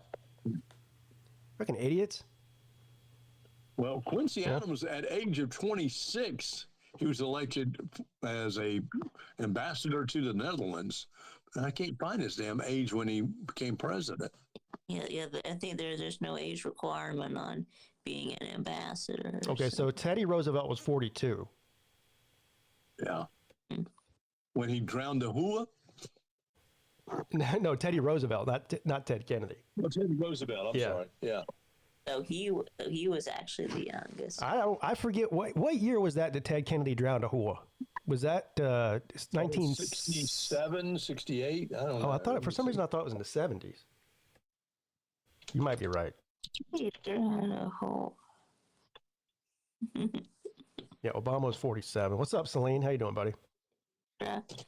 Freaking idiots. Well, Quincy Adams, at age of 26, he was elected as a ambassador to the Netherlands. And I can't find his damn age when he became president. Yeah. I think there's no age requirement on being an ambassador. Okay, so Teddy Roosevelt was 42. Yeah. when he drowned the Hua? No, Teddy Roosevelt, not Ted Kennedy. Oh, Teddy Roosevelt. I'm sorry. Yeah. So he was actually the youngest. I forget what year was that Ted Kennedy drowned a Hua? Was that 1967, 68? I don't know. Oh, I thought for some reason I thought it was in the 70s. You might be right. He drowned a Hua. Yeah, Obama was 47. What's up, Celine? How you doing, buddy?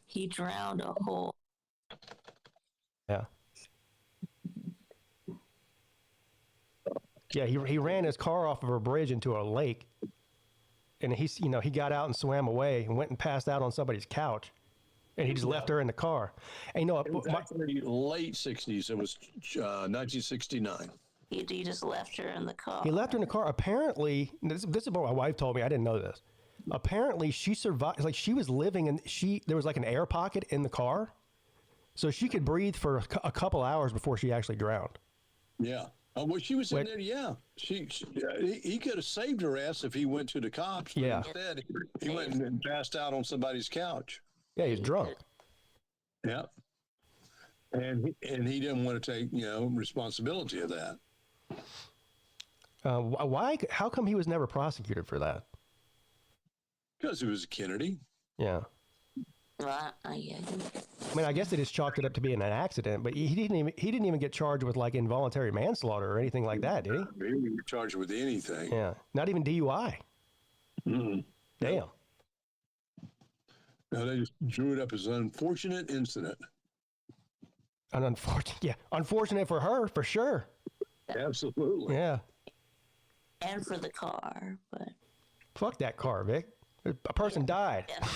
He drowned a Hua. Yeah. Yeah, he ran his car off of a bridge into a lake, and he got out and swam away and went and passed out on somebody's couch, and he just left her in the car. And it was actually late 60s. It was 1969. He just left her in the car. He left her in the car. Apparently, this is what my wife told me. I didn't know this. Apparently, she survived. Like she was living in there was like an air pocket in the car, so she could breathe for a couple hours before she actually drowned. Yeah. Well, she was in there. Yeah, he could have saved her ass if he went to the cops. But yeah. Instead, he went and passed out on somebody's couch. Yeah, he's drunk. Yeah. And he didn't want to take responsibility of that. Why? How come he was never prosecuted for that? Because it was Kennedy. Yeah. Yeah. I mean, I guess they just chalked it up to being an accident, but he didn't even get charged with like involuntary manslaughter or anything like that, did he? He didn't get charged with anything. Yeah, not even DUI. Mm-hmm. Damn. No, they just drew it up as an unfortunate incident. Unfortunate for her, for sure. Absolutely. Yeah. And for the car, but fuck that car, Vic. A person died. Yeah.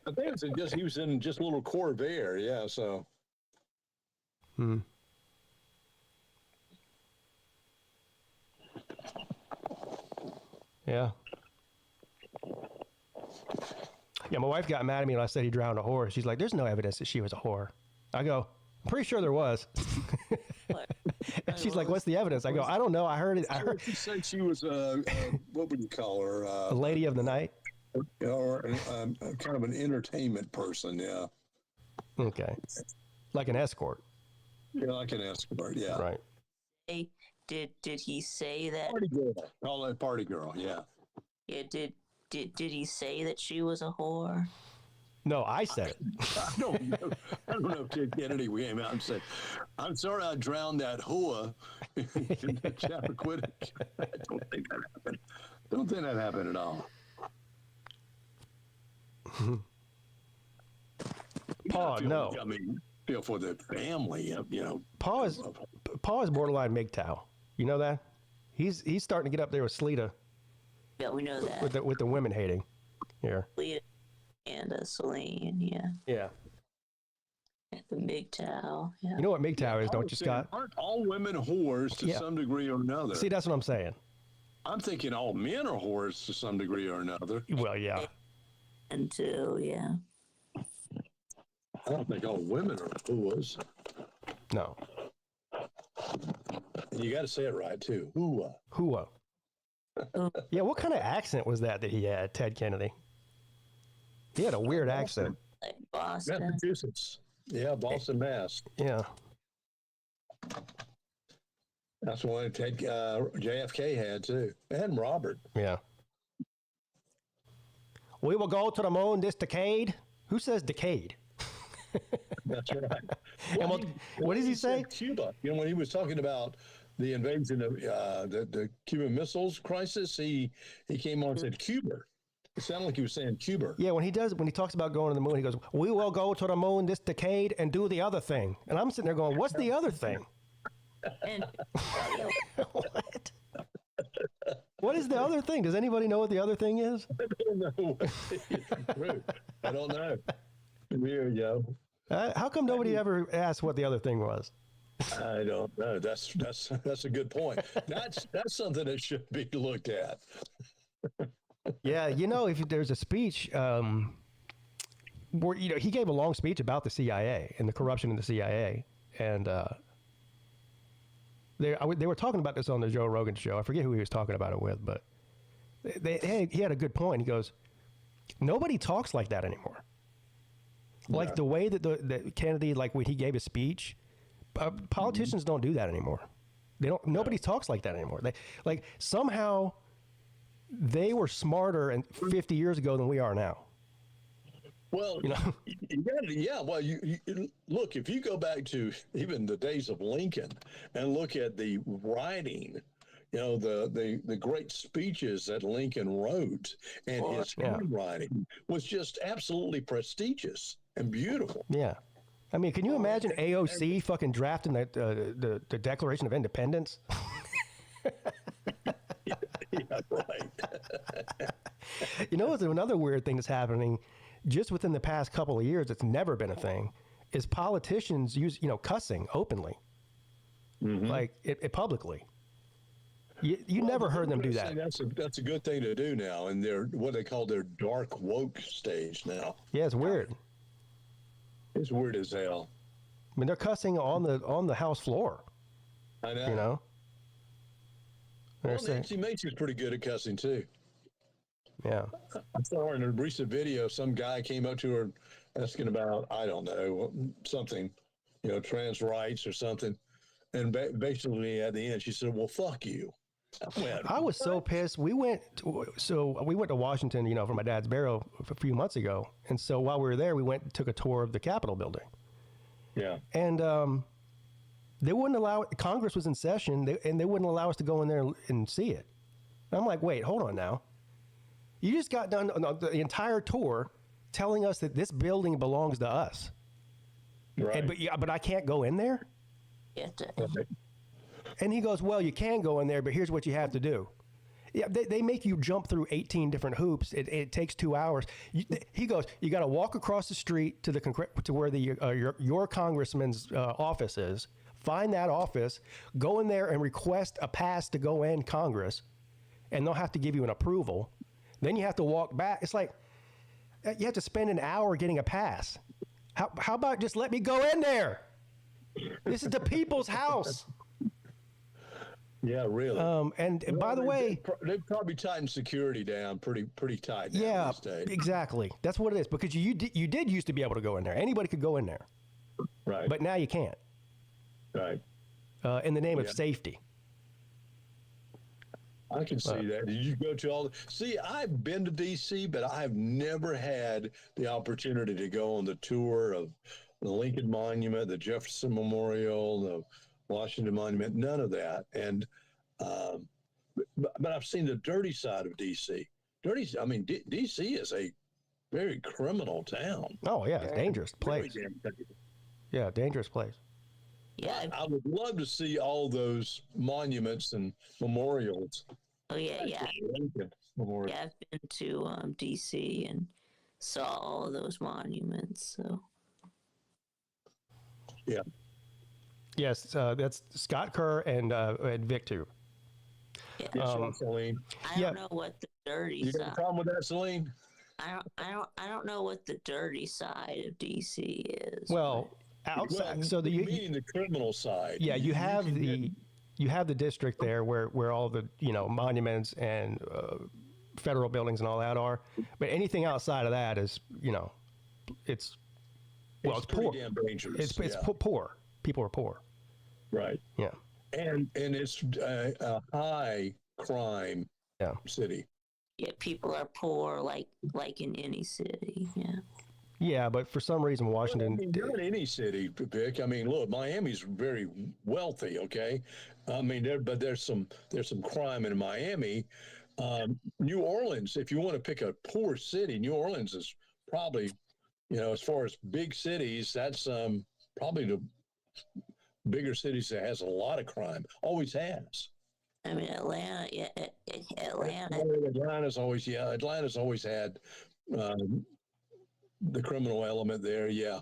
I think he was in just a little Corvair, yeah. So. Yeah. Yeah, my wife got mad at me when I said he drowned a horse. She's like, "There's no evidence that she was a whore." I go, "I'm pretty sure there was." And she's like, "What's the evidence?" I go, "I don't know. I heard it." She said she was what would you call her? A lady of the night, or kind of an entertainment person. Yeah. Okay. Like an escort. Yeah, like an escort. Yeah. Right. Hey, did he say that? Party girl. Call that party girl. Yeah. Yeah. Did he say that she was a whore? No, I said it. I don't know if Ted Kennedy came out and said, "I'm sorry I drowned that Hua in the Chappaquiddick." I don't think that happened. Don't think that happened at all. Paul, no. I mean, feel for the family, Paul is borderline MGTOW. You know that? He's starting to get up there with Sleeta. Yeah, we know that. With the women hating here. Sleeta and Celine, yeah. Yeah. The MGTOW. Yeah. You know what MGTOW is, don't you, Scott? Aren't all women whores to some degree or another? See, that's what I'm saying. I'm thinking all men are whores to some degree or another. Well, yeah. Until, yeah. I don't think all women are whores. No. You got to say it right, too. Hua. Hua. Yeah, what kind of accent was that he had, Ted Kennedy? He had a weird accent. Like Boston. Massachusetts. Yeah, Boston, Mass. Yeah. That's one JFK had, too. And Robert. Yeah. We will go to the moon this decade. Who says decade? That's right. Well, what does he say? Cuba. When he was talking about the invasion of the Cuban Missiles crisis, he came on and said Cuba. It sounded like he was saying Cuba. Yeah, when he talks about going to the moon, he goes, "We will go to the moon this decade and do the other thing." And I'm sitting there going, "What's the other thing?" And what? What is the other thing? Does anybody know what the other thing is? I don't know. I don't know. Here you go. How come nobody ever asked what the other thing was? I don't know. That's a good point. That's something that should be looked at. Yeah, if there's a speech, where he gave a long speech about the CIA and the corruption in the CIA, and they were talking about this on the Joe Rogan show. I forget who he was talking about it with, but he had a good point. He goes, Nobody talks like that anymore. Like the way that the Kennedy, like when he gave his speech, politicians don't do that anymore. They don't. Nobody talks like that anymore. They like somehow they were smarter 50 years ago than we are now. Well, well, you look, if you go back to even the days of Lincoln and look at the writing, the great speeches that Lincoln wrote, and his handwriting was just absolutely prestigious and beautiful. Yeah. I mean, can you imagine AOC fucking drafting the Declaration of Independence? Yeah, right. There's another weird thing that's happening just within the past couple of years. It's never been a thing. Is politicians use cussing openly, like it publicly. You never heard them do that. That's a good thing to do now, and they're what they call their dark woke stage now. Yeah, it's weird. It's weird as hell. I mean, they're cussing on the House floor. I know. Well, Nancy Macy's pretty good at cussing too. Yeah. I saw her in a recent video. Some guy came up to her asking about, I don't know, something, trans rights or something. And basically at the end, she said, well, fuck you. I was so pissed. We went to Washington, for my dad's burial a few months ago. And so while we were there, we went and took a tour of the Capitol building. Yeah. And they wouldn't allow it. Congress was in session, and they wouldn't allow us to go in there and see it. And I'm like, wait, hold on now. You just got done the entire tour telling us that this building belongs to us. Right. But I can't go in there? Yeah. And he goes, well, you can go in there, but here's what you have to do. Yeah, they make you jump through 18 different hoops. It takes 2 hours. He goes, you got to walk across the street to where your congressman's office is. Find that office, go in there and request a pass to go in Congress, and they'll have to give you an approval. Then you have to walk back. It's like you have to spend an hour getting a pass. How about just let me go in there? This is the people's house. Yeah, really. And by the way, they've probably tightened security down pretty tight. Yeah, these days. Exactly. That's what it is. Because you did used to be able to go in there. Anybody could go in there. Right. But now you can't. Right. In the name of safety. I can see that. Did you go to all see, I've been to DC, but I've never had the opportunity to go on the tour of the Lincoln Monument, the Jefferson Memorial, the Washington Monument, none of that. And but I've seen the dirty side of DC. DC is a very criminal town. Oh yeah, it's a dangerous place. Yeah, dangerous place. Yeah, I would love to see all those monuments and memorials. Oh yeah. Yeah, I've been to DC and saw all of those monuments. So. Yeah. Yes, that's Scott Kerr and Vic too. Yeah. Celine. I don't know what the dirty You got a side. problem with that, Celine? I don't know what the dirty side of DC is. Well, outside. So you mean the criminal side? Yeah, you have the district there where all the monuments and federal buildings and all that are. But anything outside of that is it's poor. Damn dangerous. It's poor. People are poor. Right. Yeah. And it's a high crime city. Yeah, people are poor like in any city. Yeah. Yeah, but for some reason Washington. Not in any city, Vic. I mean, look, Miami's very wealthy. Okay, I mean, there's some crime in Miami. New Orleans, if you want to pick a poor city, New Orleans is probably, as far as big cities, that's probably the bigger cities that has a lot of crime. Always has. I mean, Atlanta. Yeah, Atlanta. Atlanta's always had the criminal element there. Yeah.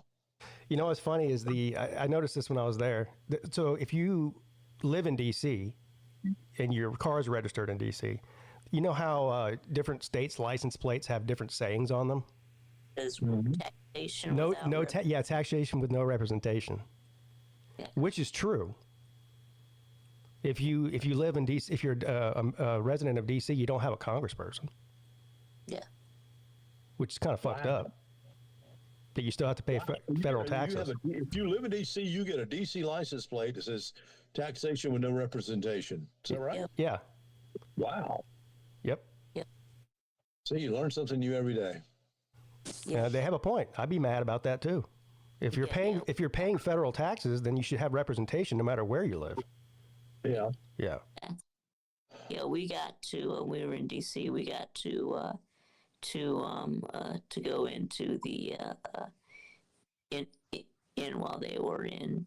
What's funny is I noticed this when I was there. So if you live in DC and your car is registered in DC, you know how different states' license plates have different sayings on them? There's taxation. Taxation with no representation, which is true. If you live in DC, if you're a resident of DC, you don't have a congressperson. Yeah. which is kind of fucked up. That you still have to pay federal taxes. If you live in D.C., you get a D.C. license plate that says taxation with no representation. Is that right? Yeah. Wow. Yep. See, you learn something new every day. Yeah, they have a point. I'd be mad about that too. If you're paying federal taxes, then you should have representation no matter where you live. Yeah. Yeah. Yeah, we got to when we were in DC. We got to go into the in while they were in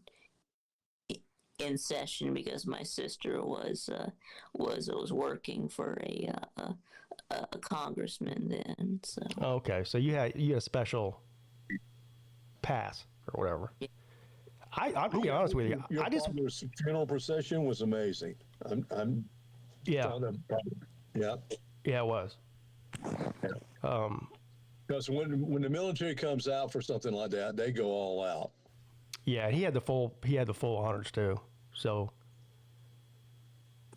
session because my sister was working for a congressman then. So okay, so you had a special pass or whatever. I'm gonna be honest with you. Your father's funeral procession was amazing. Yeah, it was. Because when the military comes out for something like that, they go all out. Yeah, he had the full honors too. So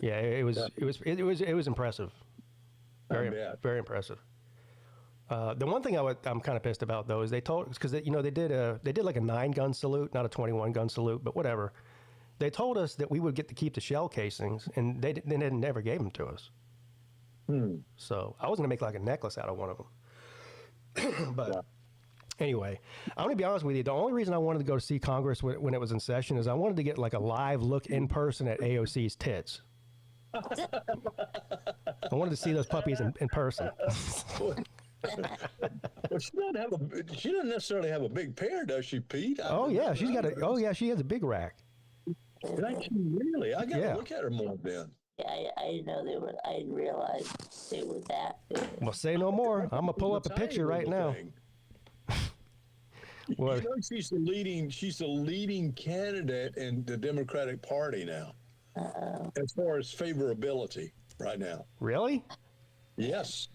yeah, it was impressive. Very impressive. The one thing I'm kind of pissed about though is they told, because they did like a 9-gun salute, not a 21-gun salute, but whatever. They told us that we would get to keep the shell casings, and they never gave them to us. So I was gonna make like a necklace out of one of them. But anyway, I'm gonna be honest with you. The only reason I wanted to go see Congress when it was in session is I wanted to get like a live look in person at AOC's tits. I wanted to see those puppies in person. Well, she doesn't necessarily have a big pair, does she, Pete? She has a big rack. Really? I gotta look at her more then. yeah, I didn't know they were. I didn't realize they were that big. Well, say no more. I'm gonna pull up a picture right now. You know, she's the leading candidate in the Democratic Party now, as far as favorability right now. Really? Yes.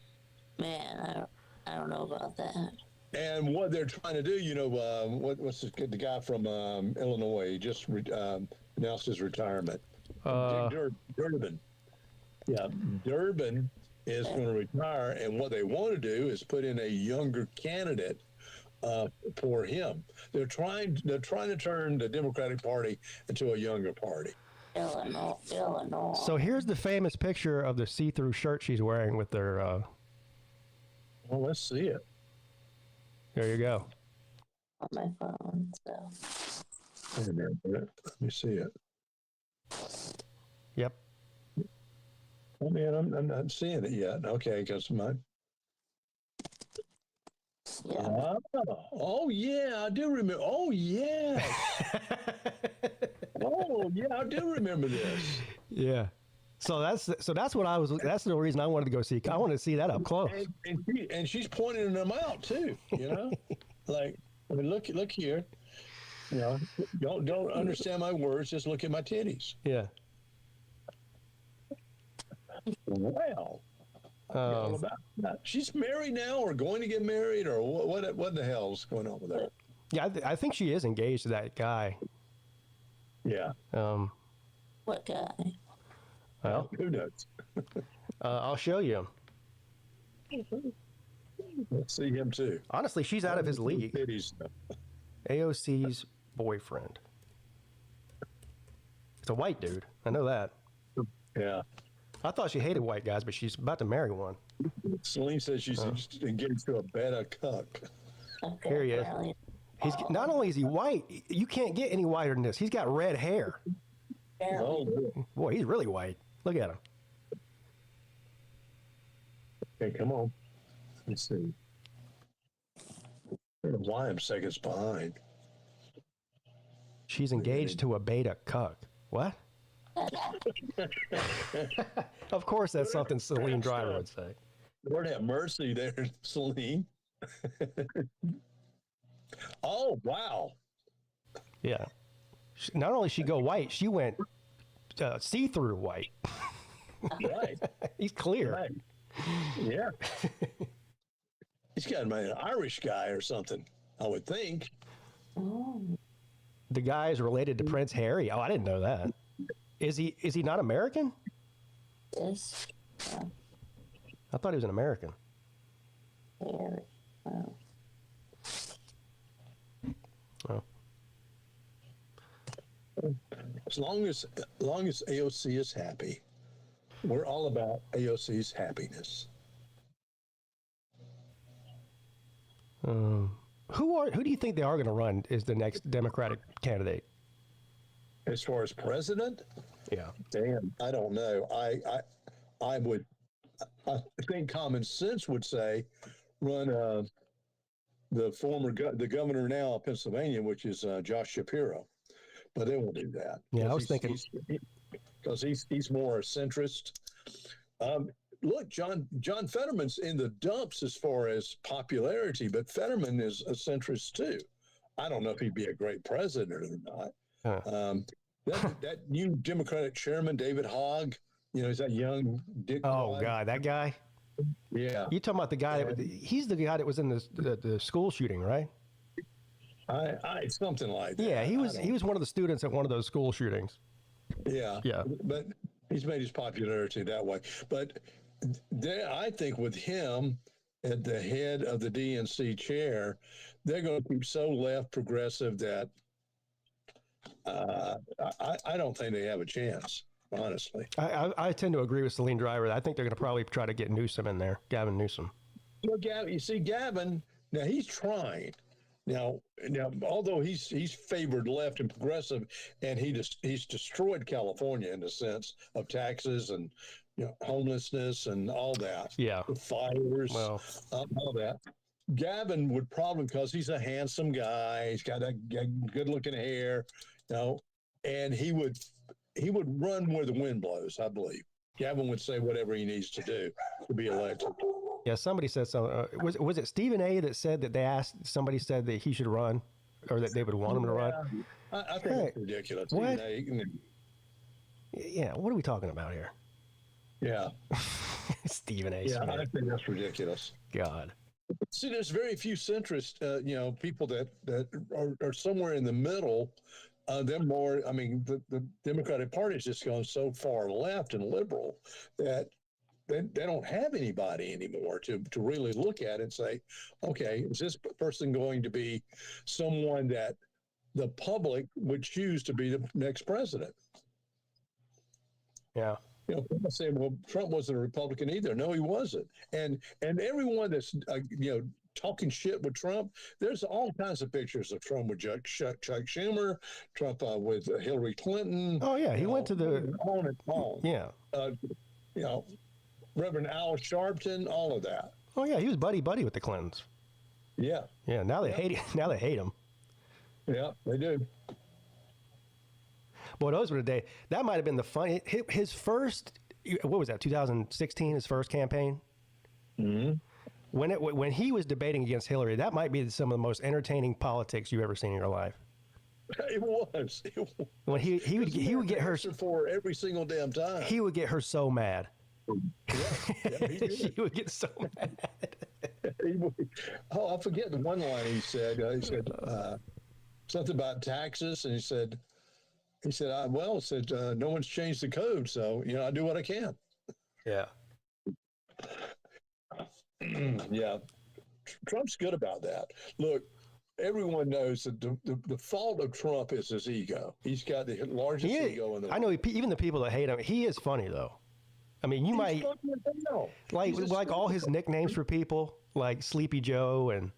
Man, I don't know about that. And what they're trying to do, what's the guy from Illinois? He just announced his retirement. Durbin. Yeah, Durbin is going to retire, and what they want to do is put in a younger candidate for him. They're trying to turn the Democratic Party into a younger party. Illinois. So here's the famous picture of the see-through shirt she's wearing with their. Well, let's see it. There you go. On my phone, so. Wait a minute. Let me see it. Yep. Oh man, I'm not seeing it yet. Okay, because my. Yeah. Oh yeah, I do remember. Oh yeah. Oh yeah, I do remember this. Yeah. So that's what I was. That's the reason I wanted to go see. I wanted to see that up close. And she's pointing them out too. Like, I mean, look here. Don't understand my words. Just look at my titties. Yeah. Wow. She's married now, or going to get married, or what the hell's going on with her? Yeah, I think she is engaged to that guy. Yeah. What guy? Well, who knows? I'll show you. Let's see him too. Honestly, she's out of his league. AOC's boyfriend. It's a white dude. I know that. Yeah. I thought she hated white guys, but she's about to marry one. Celine says she's engaged to a beta cuck. Okay, Here he is. He's not only is he white, you can't get any whiter than this. He's got red hair. Oh, boy, he's really white. Look at him. Okay, come on. Let's see. I don't know why I'm seconds behind. She's engaged to a beta cuck. What? Of course, that's something Celine Driver would say. Lord have mercy there, Celine. Oh, wow. Yeah. Not only she go white, she went see-through white. Right. He's clear. Right. Yeah. He's got an Irish guy or something, I would think. Oh. The guy is related to Prince Harry. Oh, I didn't know that. Is he not American? Yes. Yeah. I thought he was an American. Harry. Oh. As long as AOC is happy, we're all about AOC's happiness. Who do you think they are going to run as the next Democratic candidate? As far as president? Yeah. Damn, I don't know. I think common sense would say run the governor now of Pennsylvania, which is Josh Shapiro, but they won't do that. Yeah, I was thinking because he's more a centrist. Look, John Fetterman's in the dumps as far as popularity, but Fetterman is a centrist too. I don't know if he'd be a great president or not. That new Democratic chairman, David Hogg, is that young dick. Oh, God, that guy? Yeah. You talking about the guy he's the guy that was in the school shooting, right? Something like that. Yeah, he was one of the students at one of those school shootings. Yeah. Yeah. But he's made his popularity that way. But I think with him at the head of the DNC chair, they're going to keep so left progressive that I don't think they have a chance, honestly. I tend to agree with Celine Driver. I think they're going to probably try to get Newsom in there, Gavin Newsom. Well, you see, Gavin, now he's trying. Now, although he's favored left and progressive, and he's destroyed California in the sense of taxes and homelessness and all that. Yeah, the fires, all that. Gavin would probably, because he's a handsome guy, he's got a good-looking hair, and he would run where the wind blows. I believe Gavin would say whatever he needs to do to be elected. Yeah, somebody said so. Was it Stephen A. that said that somebody said that he should run, or that they would want him to run? I think that's ridiculous. What? Yeah, what are we talking about here? Yeah. Stephen A. Yeah, Smith. I think that's ridiculous. God. See, there's very few centrist, people that are somewhere in the middle. They're more. I mean, the Democratic Party's just gone so far left and liberal that they don't have anybody anymore to really look at and say, okay, is this person going to be someone that the public would choose to be the next president? Yeah. People say, well, Trump wasn't a Republican either. No, he wasn't. And everyone that's talking shit with Trump, there's all kinds of pictures of Trump with Chuck Schumer, Trump with Hillary Clinton. Oh yeah, he went to the on and on. Yeah. Reverend Al Sharpton, all of that. Oh yeah, he was buddy with the Clintons. Yeah. Yeah. Now they hate. Now they hate him. Yeah, they do. Boy, those were the days. That might have been the fun. His first, what was that? 2016, his first campaign. Mm-hmm. When he was debating against Hillary, that might be some of the most entertaining politics you've ever seen in your life. It was. When he would get her for every single damn time. He would get her so mad. Yeah, she would get so mad. I forget the one line he said. He said something about taxes, and he said, no one's changed the code, so I do what I can. Yeah. Yeah. Trump's good about that. Look, everyone knows that the fault of Trump is his ego. He's got the largest ego in the world. I know even the people that hate him, he is funny though. I mean, you might like all his nicknames for people, like Sleepy Joe and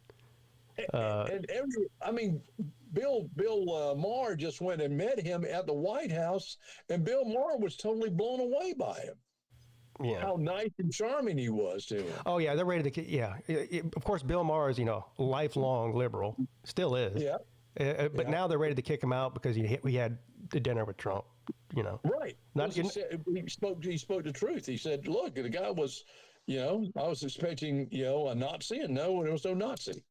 Bill Maher just went and met him at the White House, and Bill Maher was totally blown away by him. Yeah. How nice and charming he was to him. Oh yeah, they're ready to. Yeah, of course, Bill Maher is lifelong liberal, still is. Yeah. But now they're ready to kick him out because we had the dinner with Trump. Right. He spoke the truth. He said, "Look, the guy was, I was expecting, a Nazi, and there was no Nazi."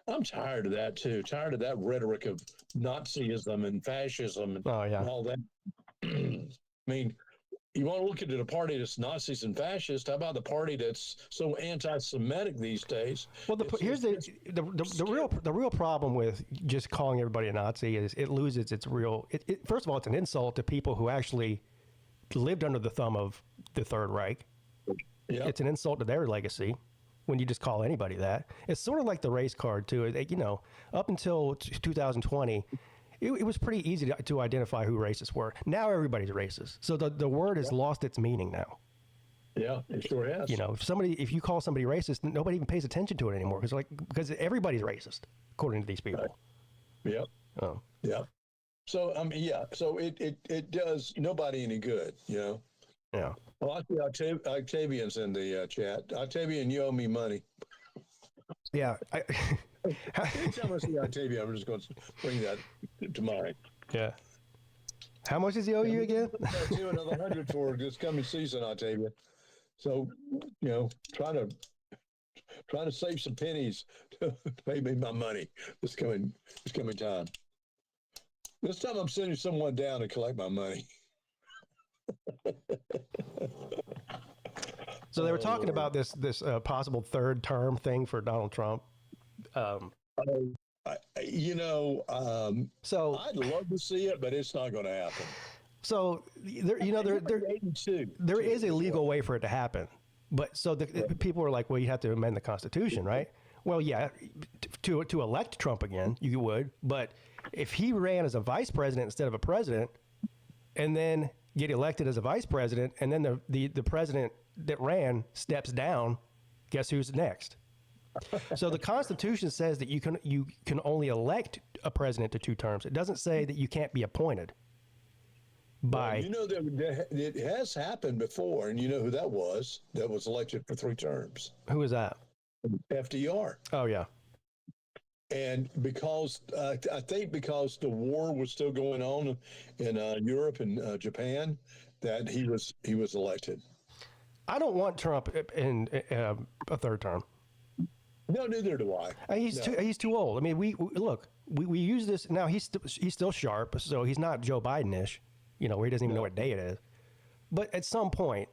I'm tired of that too. Tired of that rhetoric of Nazism and fascism and all that. I mean, you want to look at a party that's Nazis and fascists? How about the party that's so anti-Semitic these days? Well, here's the real problem with just calling everybody a Nazi is it loses its real. First of all, it's an insult to people who actually lived under the thumb of the Third Reich. Yep. It's an insult to their legacy. when you just call anybody that. It's sort of like the race card too. Up until 2020, it was pretty easy to identify who racists were. Now everybody's racist. So the word has lost its meaning now. Yeah, it sure has. If you call somebody racist, nobody even pays attention to it anymore because everybody's racist according to these people. Right. Yep. Oh. Yeah. So So it does nobody any good. Yeah. Well, I see Octavian's in the chat. Octavian, you owe me money. Yeah. Anytime I see Octavian, I'm just going to bring that to mind. Yeah. How much does he owe you again? Another 100 for this coming season, Octavian. So, trying to save some pennies to pay me my money this coming time. This time I'm sending someone down to collect my money. So they were talking about this possible third term thing for Donald Trump. So I'd love to see it, but it's not going to happen. So there is a legal way for it to happen, but so the people are like, well, you have to amend the Constitution, right? Well, yeah, to elect Trump again, you would, but if he ran as a vice president instead of a president, and then get elected as a vice president, and then the president that ran steps down, guess who's next? So the Constitution says that you can only elect a president to 2 terms. It doesn't say that you can't be appointed. It has happened before, and you know who that was elected for 3 terms. Who was that? FDR. Oh, yeah. And because I think because the war was still going on in Europe and Japan, that he was elected. I don't want Trump in a 3rd term. No, neither do I. He's too old. I mean, we use this now. He's still sharp, so he's not Joe Biden-ish, where he doesn't even know what day it is. But at some point,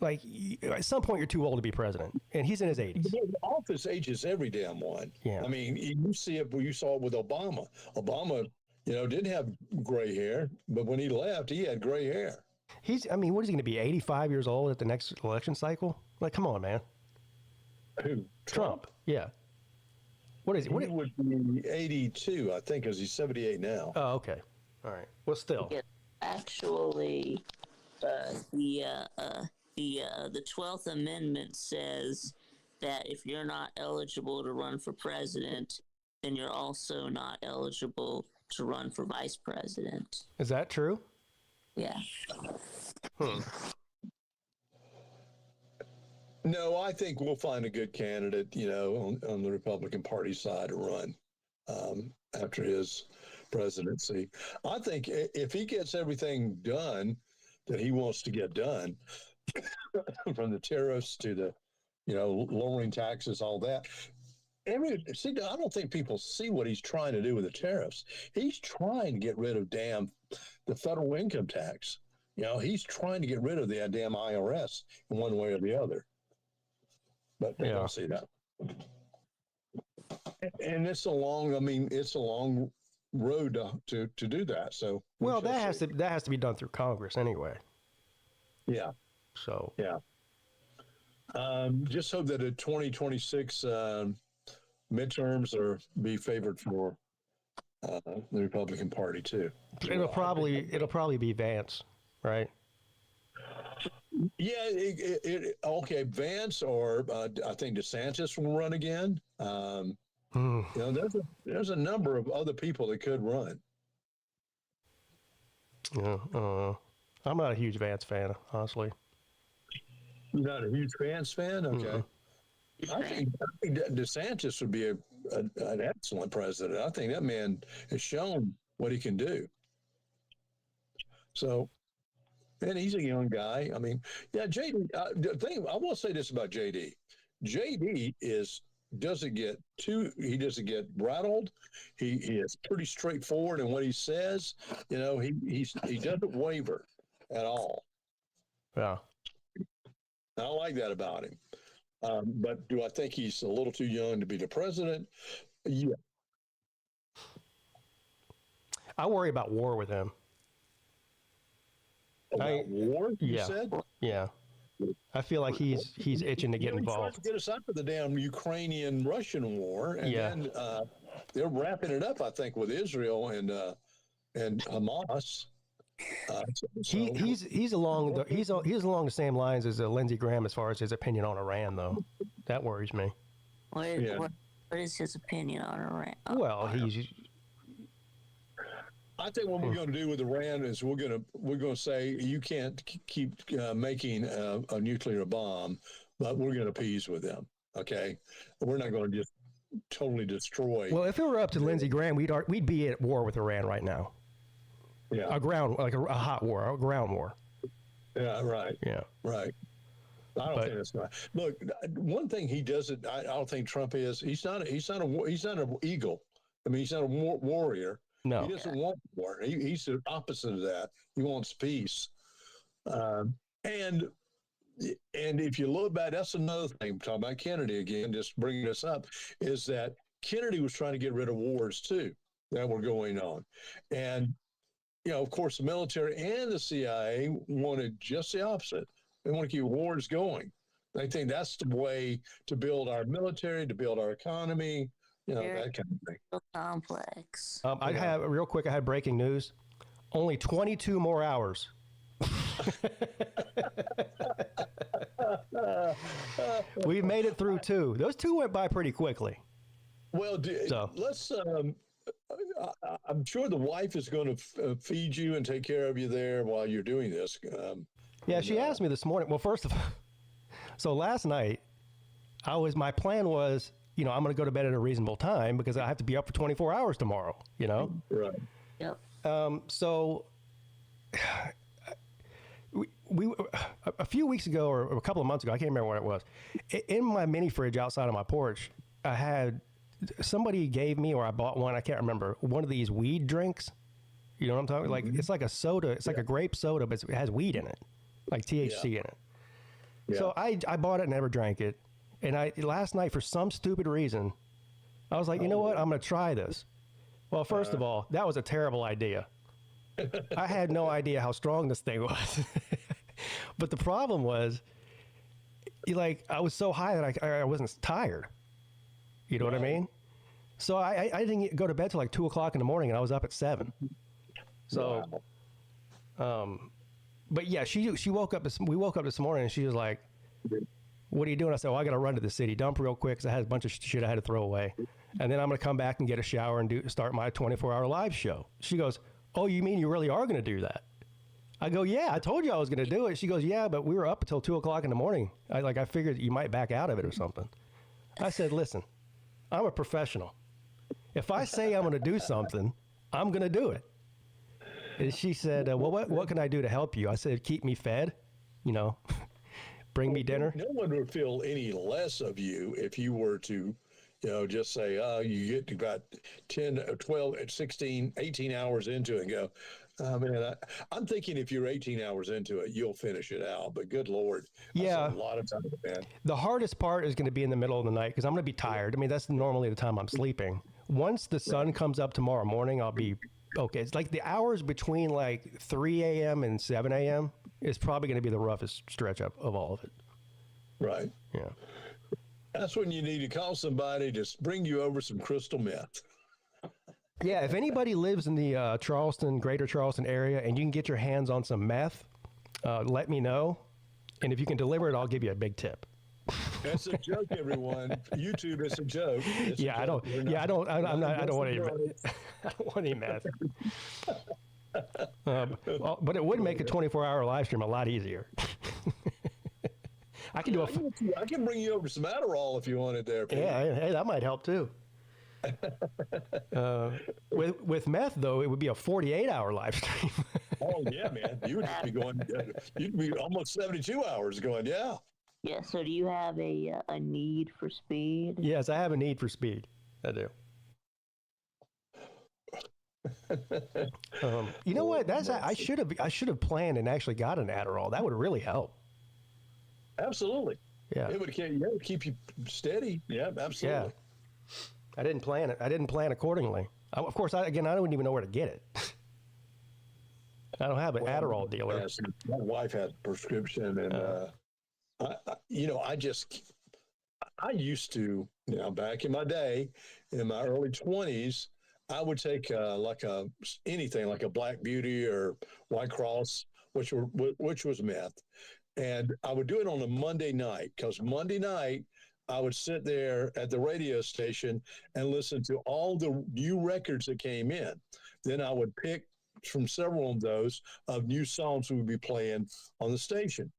you're too old to be president, and he's in his 80s. The office ages every damn one. Yeah. I mean, you saw it with Obama. Obama, didn't have gray hair, but when he left, he had gray hair. What is he going to be, 85 years old at the next election cycle? Like, come on, man. Who? Trump. Yeah. What is he? He would be 82, I think, because he's 78 now. Oh, okay. All right. Well, still. Actually, the 12th Amendment says that if you're not eligible to run for president, then you're also not eligible to run for vice president. Is that true? Yeah. No, I think we'll find a good candidate, on the Republican Party side to run after his presidency. I think if he gets everything done that he wants to get done, from the tariffs to the, lowering taxes, all that. I don't think people see what he's trying to do with the tariffs. He's trying to get rid of the federal income tax. He's trying to get rid of the damn IRS in one way or the other. But they don't see that. And it's a long road to do that. So that has to be done through Congress anyway. Yeah. So yeah. Just hope that the 2026 midterms be favored for the Republican Party too. It'll probably be Vance, right? Yeah. Okay, Vance or I think DeSantis will run again. There's a number of other people that could run. Yeah. I'm not a huge Vance fan, honestly. You're not a huge Vance fan? Okay. Mm-hmm. I think DeSantis would be an excellent president. I think that man has shown what he can do. So, and he's a young guy. I mean, yeah, JD, I will say this about JD. JD doesn't get rattled. He is pretty straightforward in what he says. He doesn't waver at all. Yeah. I like that about him. But do I think he's a little too young to be the president? Yeah. I worry about war with him. War, you said? Yeah. I feel like he's itching to get He involved. tried to get us out of the damn Ukrainian-Russian war, and then they're wrapping it up, I think, with Israel and Hamas. He's along the same lines as Lindsey Graham as far as his opinion on Iran, though. That worries me. What is his opinion on Iran? Well, I think what we're going to do with Iran is we're going to say you can't keep making a nuclear bomb, but we're going to appease with them. Okay, we're not going to just totally destroy. Well, if it were up to Lindsey Graham, we'd be at war with Iran right now. Yeah, a hot war, a ground war. Yeah, right. Yeah, right. I don't think that's right. Look, one thing he doesn't. I don't think Trump is. He's not an eagle. I mean, he's not a warrior. No, he doesn't want war. He's the opposite of that. He wants peace. And if you look back, that's another thing. Talking about Kennedy again, just bringing this up, is that Kennedy was trying to get rid of wars too that were going on, and of course, the military and the CIA wanted just the opposite. They want to keep wars going. They think that's the way to build our military, to build our economy, that kind of thing. So complex. I had breaking news. Only 22 more hours. We've made it through 2. Those 2 went by pretty quickly. Well, let's. I'm sure the wife is going to feed you and take care of you there while you're doing this. She asked me this morning. Well, first of all, so last night, my plan was, I'm going to go to bed at a reasonable time because I have to be up for 24 hours tomorrow. Right. Yep. So we a few weeks ago or a couple of months ago, I can't remember what it was. In my mini fridge outside of my porch, I had. Somebody gave me, or I bought one, I can't remember, one of these weed drinks. You know what I'm talking about? Like, it's like a soda. It's like a grape soda, but it has weed in it, like THC in it. Yeah. So I bought it and never drank it. And last night, for some stupid reason, I was like, you know what? I'm going to try this. Well, first of all, that was a terrible idea. I had no idea how strong this thing was. But the problem was, I was so high that I wasn't tired. You know what I mean? So I didn't go to bed till like 2 o'clock in the morning, and I was up at 7. So, but yeah, we woke up this morning, and she was like, "What are you doing?" I said, "Well, I got to run to the city dump real quick because I had a bunch of shit I had to throw away, and then I'm going to come back and get a shower and start my 24-hour live show." She goes, "Oh, you mean you really are going to do that?" I go, "Yeah, I told you I was going to do it." She goes, "Yeah, but we were up until 2 o'clock in the morning. I figured you might back out of it or something." I said, "Listen, I'm a professional. If I say I'm going to do something, I'm going to do it." And she said, "Well, what can I do to help you?" I said, "Keep me fed, bring me dinner." No one would feel any less of you if you were to, just say, you get about 10, 12, 16, 18 hours into it and go, "Oh, man, I'm thinking if you're 18 hours into it, you'll finish it out. But good Lord, yeah, that's a lot of time, man." The hardest part is going to be in the middle of the night because I'm going to be tired. I mean, that's normally the time I'm sleeping. Once the sun comes up tomorrow morning, I'll be okay. It's like the hours between like 3 a.m. and 7 a.m. is probably going to be the roughest stretch of all of it. Right. Yeah. That's when you need to call somebody to bring you over some crystal meth. Yeah, if anybody lives in the greater Charleston area and you can get your hands on some meth, let me know. And if you can deliver it, I'll give you a big tip. That's a joke, everyone. YouTube, it's a joke. I don't want any meth. I don't want any meth. But it would make a 24-hour live stream a lot easier. I can I can bring you over some Adderall if you wanted there. Pete. Yeah, hey, that might help too. With meth, though, it would be a 48-hour live stream. Oh yeah, man! You would just be going. You'd be almost 72 hours going. Yeah. Yeah. So, do you have a need for speed? Yes, I have a need for speed. I do. You know what? I should have planned and actually got an Adderall. That would really help. Absolutely. Yeah. It would keep you steady. Yeah, absolutely. Yeah. I didn't plan it. I didn't plan accordingly. Of course, I don't even know where to get it. I don't have an Adderall dealer. Yes, my wife has a prescription, and I used to, back in my day, in my early 20s, I would take anything like a Black Beauty or White Cross, which was meth, and I would do it on a Monday night, because Monday night I would sit there at the radio station and listen to all the new records that came in. Then I would pick from several of those of new songs we would be playing on the station.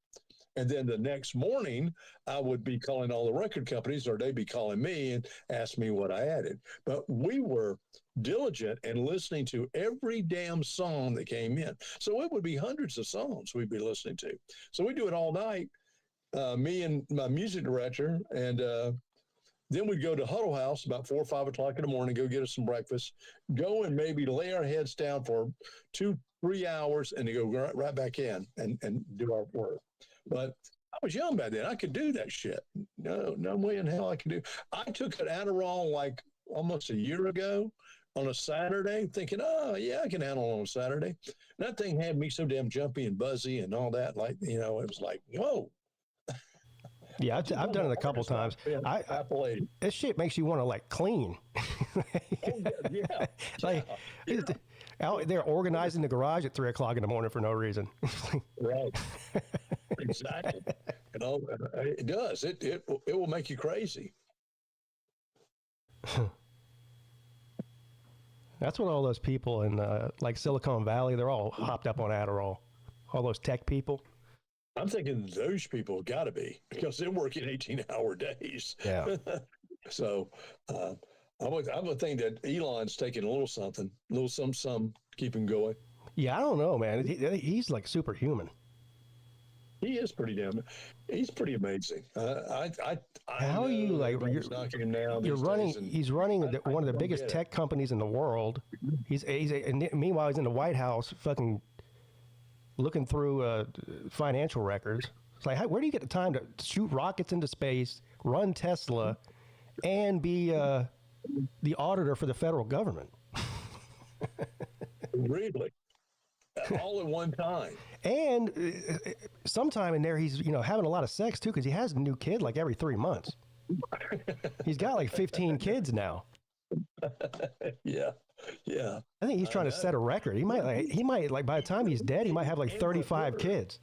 And then the next morning, I would be calling all the record companies, or they'd be calling me and ask me what I added. But we were diligent in listening to every damn song that came in. So it would be hundreds of songs we'd be listening to. So we do it all night, me and my music director. And then we'd go to Huddle House about 4 or 5 o'clock in the morning, go get us some breakfast, go and maybe lay our heads down for 2-3 hours, and then go right back in and do our work. But I was young back then. I could do that shit. No way in hell I could do. I took an Adderall like almost a year ago on a Saturday, thinking, oh, yeah, I can handle it on a Saturday. And that thing had me so damn jumpy and buzzy and all that. Like, it was like, whoa. Yeah, I've done it a couple times. This shit makes you want to clean. Out there organizing the garage at 3 o'clock in the morning for no reason. Right. Exactly. It does. It will make you crazy. That's what all those people in Silicon Valley, they're all hopped up on Adderall. All those tech people. I'm thinking those people got to be, because they're working 18-hour days. Yeah. So I would think that Elon's taking a little something to keep him going. Yeah, I don't know, man. He's like superhuman. He is he's pretty amazing. How are you knocking him down? He's running one of the biggest tech companies in the world. Meanwhile, he's in the White House fucking looking through financial records. It's like, where do you get the time to shoot rockets into space, run Tesla, and be the auditor for the federal government? Really? All at one time. And sometime in there, he's having a lot of sex too, because he has a new kid like every 3 months. He's got like 15 kids now. Yeah. I think he's trying to set a record. He might by the time he's dead, he might have like 35 kids.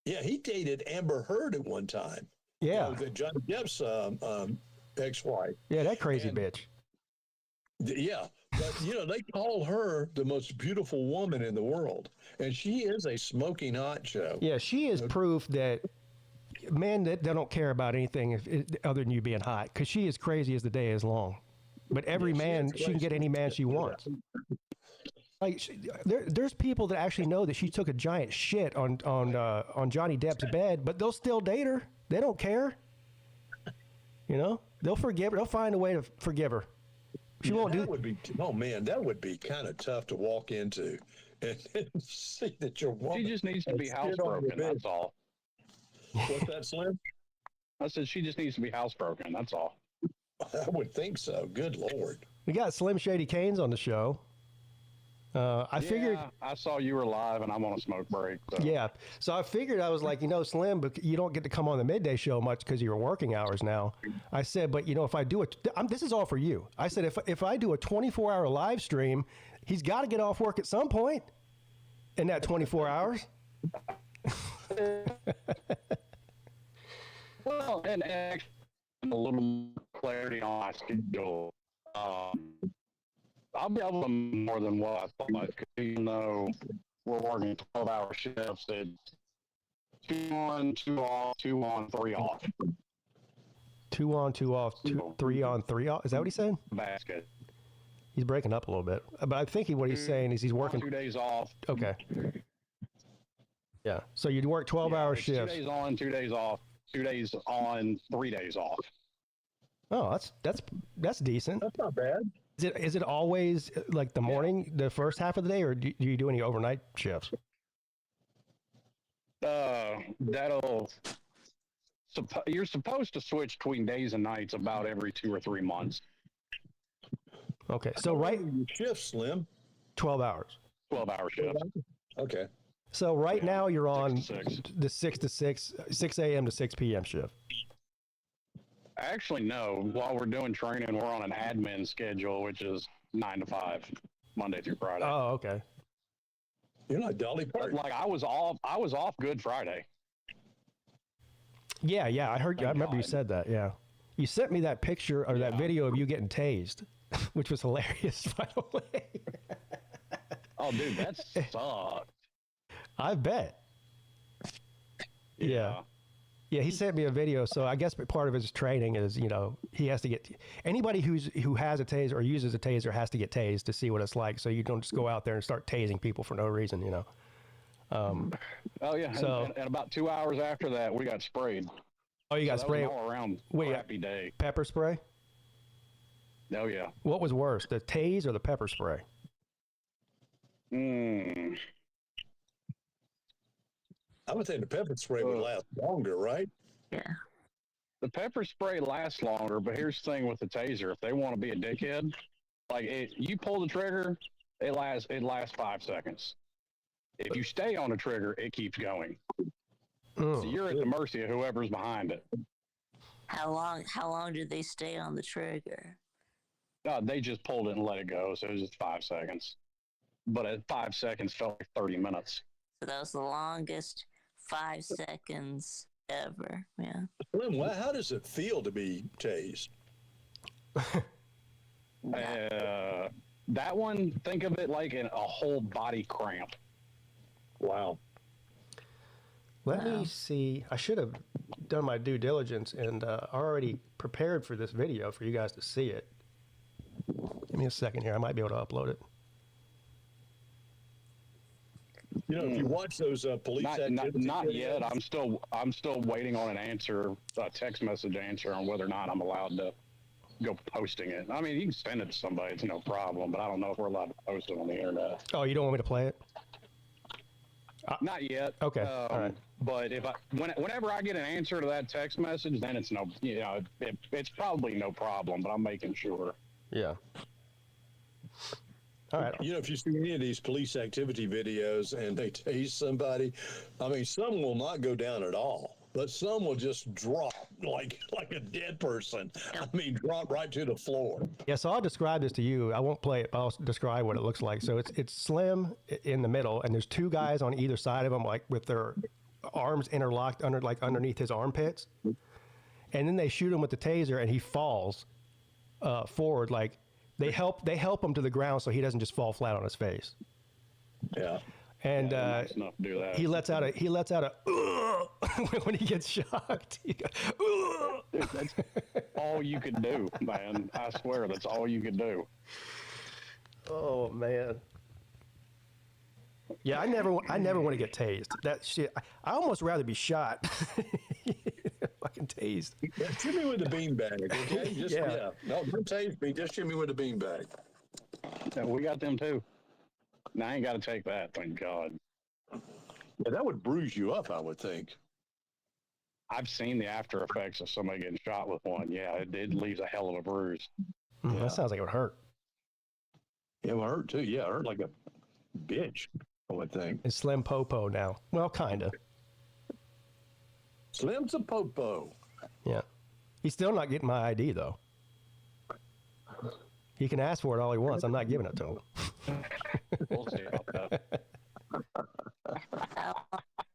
Yeah, he dated Amber Heard at one time. Yeah, Johnny Depp's ex-wife. Yeah, that crazy bitch. Yeah, but they call her the most beautiful woman in the world, and she is a smoking hot show. Yeah, she is proof that men that don't care about anything other than you being hot, because she is crazy as the day is long. But every man, she can get any man she wants. There's people that actually know that she took a giant shit on Johnny Depp's bed, but they'll still date her. They don't care. They'll forgive her. They'll find a way to forgive her. She won't do. That would be kind of tough to walk into and see that your woman. She just needs to be housebroken. That's all. What's that, Slim? I said she just needs to be housebroken. That's all. I would think so. Good Lord. We got Slim Shady Canes on the show. I figured. I saw you were live, and I'm on a smoke break. So. Yeah, so I figured I was like, Slim, but you don't get to come on the midday show much because of your working hours now. I said, but if I do it, this is all for you. I said, if I do a 24-hour live stream, he's got to get off work at some point in that 24 hours. Well, and actually, a little more clarity on my schedule. I'll be able to more than what I thought, even though we're working 12-hour shifts. It's 2 on, 2 off, 2 on, 3 off. 2 on, 2 off, 3 on, 3 off. Is that what he said? Basket. He's breaking up a little bit, but I think what he's saying is he's working 2 days off. Okay. Yeah. So you'd work 12-hour shifts. 2 days on, 2 days off. 2 days on, 3 days off. Oh, that's decent. That's not bad. Is it always like the morning, the first half of the day, or do you do any overnight shifts? You're supposed to switch between days and nights about every 2 or 3 months. Okay, so right shift, Slim. 12 hours. 12-hour shifts. Okay. So right now you're on the 6 a.m. to 6 p.m. shift. Actually, no. While we're doing training, we're on an admin schedule, which is 9 to 5, Monday through Friday. Oh, okay. You're like Dolly Parton. Like I was off Good Friday. Yeah, I heard you. I remember you said that. Yeah, you sent me that picture or that video of you getting tased, which was hilarious, by the way. Oh, dude, that sucked. I bet. Yeah. He sent me a video. So I guess part of his training is, he has to get anybody who has a taser or uses a taser has to get tased to see what it's like. So you don't just go out there and start tasing people for no reason, Oh yeah. So, and about 2 hours after that, we got sprayed. Oh, you got sprayed all around. Crappy day. Pepper spray? Oh yeah. What was worse, the tase or the pepper spray? I would think the pepper spray would last longer, right? Yeah. The pepper spray lasts longer, but here's the thing with the taser: if they want to be a dickhead, you pull the trigger, it lasts 5 seconds. If you stay on the trigger, it keeps going. So you're at the mercy of whoever's behind it. How long did they stay on the trigger? They just pulled it and let it go, so it was just 5 seconds. But at 5 seconds felt like 30 minutes. So that was the longest 5 seconds ever. Yeah. Slim, how does it feel to be tased? That one, think of it like a whole body cramp. Wow. Let me see. I should have done my due diligence and already prepared for this video for you guys to see it. Give me a second here. I might be able to upload it. If you watch those police activities, not yet. I'm still waiting on an answer, a text message answer on whether or not I'm allowed to go posting it. I mean, you can send it to somebody; it's no problem. But I don't know if we're allowed to post it on the internet. Oh, you don't want me to play it? Not yet. Okay. All right. But whenever I get an answer to that text message, then it's it's probably no problem. But I'm making sure. Yeah. All right. If you see any of these police activity videos and they tase somebody, I mean, some will not go down at all, but some will just drop like a dead person. I mean, drop right to the floor. Yeah, so I'll describe this to you. I won't play it, but I'll describe what it looks like. So it's Slim in the middle, and there's two guys on either side of him, like with their arms interlocked underneath his armpits. And then they shoot him with the taser, and he falls forward. Like they help him to the ground so he doesn't just fall flat on his face. Yeah. And nice enough to do that. he lets out a when he gets shocked. He goes, that's all you could do, man. I swear, that's all you could do. Oh man. Yeah, I never want to get tased. That shit. I almost rather be shot. Fucking tased. Yeah, shoot me with a beanbag, okay? Just, yeah. No, don't tase me. Just shoot me with a beanbag. Yeah, we got them too. Now I ain't got to take that, thank God. Yeah, that would bruise you up, I would think. I've seen the after effects of somebody getting shot with one. Yeah, it leaves a hell of a bruise. Yeah. That sounds like it would hurt. It would hurt too. Yeah, it hurt like a bitch, I would think. It's Slim Popo now. Well, kind of. Slim's a popo. Yeah. He's still not getting my ID, though. He can ask for it all he wants. I'm not giving it to him. We'll see about that.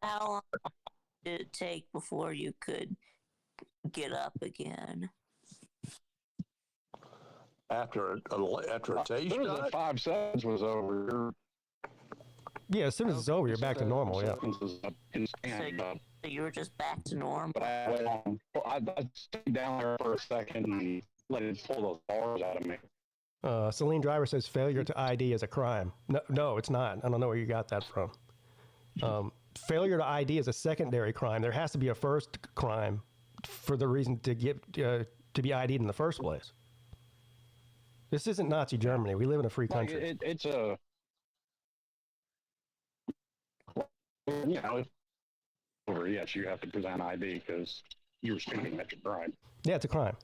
How long did it take before you could get up again? After a taste As soon as the 5 seconds was over. Yeah, as soon as it's over, you're back to normal, yeah. So you were just back to normal? But I stayed down there for a second and let it pull those bars out of me. Celine Driver says failure to ID is a crime. No, it's not. I don't know where you got that from. Failure to ID is a secondary crime. There has to be a first crime for the reason to be ID'd in the first place. This isn't Nazi Germany. We live in a free country. It's a... yes, you have to present ID because you were speaking at your crime. Yeah, it's a crime.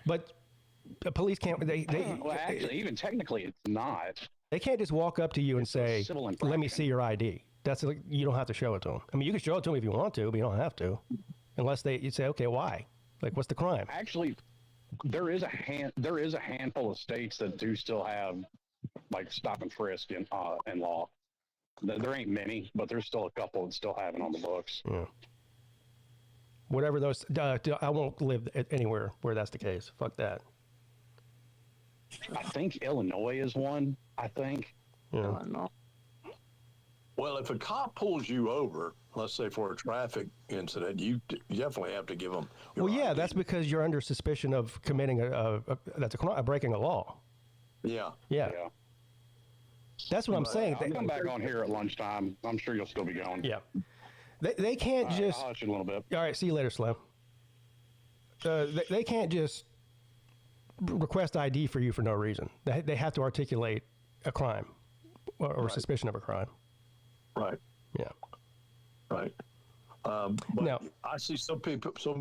But the police can't. Well, actually, even technically, it's not. They can't just walk up to you and say, "Let me see your ID." That's like, you don't have to show it to them. I mean, you can show it to them if you want to, but you don't have to, unless you say, "Okay, why? Like, what's the crime?" Actually, there is a handful of states that do still have like stop and frisk in law. There ain't many, but there's still a couple that still have it on the books. Yeah. Whatever those, I won't live anywhere where that's the case. Fuck that. I think Illinois is one. I think. Yeah. Well, if a cop pulls you over, let's say for a traffic incident, you definitely have to give them. Well, yeah, that's because you're under suspicion of committing breaking a law. Yeah. Yeah. That's what I'm saying. I'll come back on here at lunchtime. I'm sure you'll still be going. Yeah. They can't just. I'll let you a little bit. All right. See you later, Slim. They can't just request ID for you for no reason. They have to articulate a crime or suspicion of a crime. Right. Yeah. Right. But now, I see so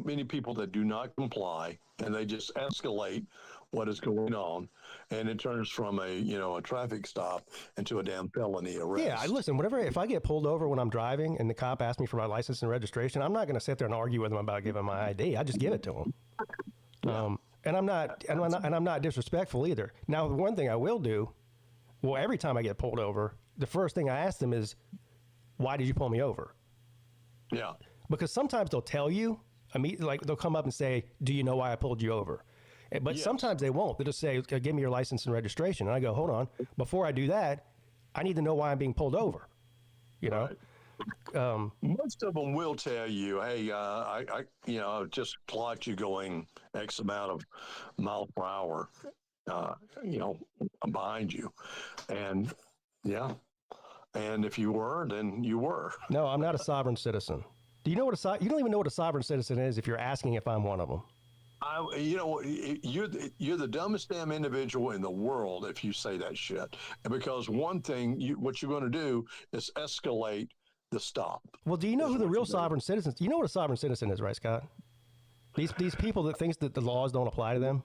many people that do not comply, and they just escalate what is going on, and it turns from a traffic stop into a damn felony arrest. Yeah, listen. If I get pulled over when I'm driving and the cop asks me for my license and registration, I'm not going to sit there and argue with him about giving my ID. I just give it to him. Yeah. And I'm not disrespectful either. Now, the one thing I will do, every time I get pulled over, the first thing I ask them is, "Why did you pull me over?" Yeah. Because sometimes they'll tell you, like they'll come up and say, "Do you know why I pulled you over?" But sometimes they won't. They'll just say, "Give me your license and registration." And I go, "Hold on. Before I do that, I need to know why I'm being pulled over." You know? Right. Most of them will tell you, "Hey, I just clocked you going X amount of miles per hour, behind you." And yeah. And if you were, then you were. No, I'm not a sovereign citizen. Do you know what you don't even know what a sovereign citizen is if you're asking if I'm one of them. You're the dumbest damn individual in the world if you say that shit. And because one thing, what you're going to do is escalate the stop. Well, do you know who the real sovereign citizens? Do you know what a sovereign citizen is, right, Scott? These people that thinks that the laws don't apply to them.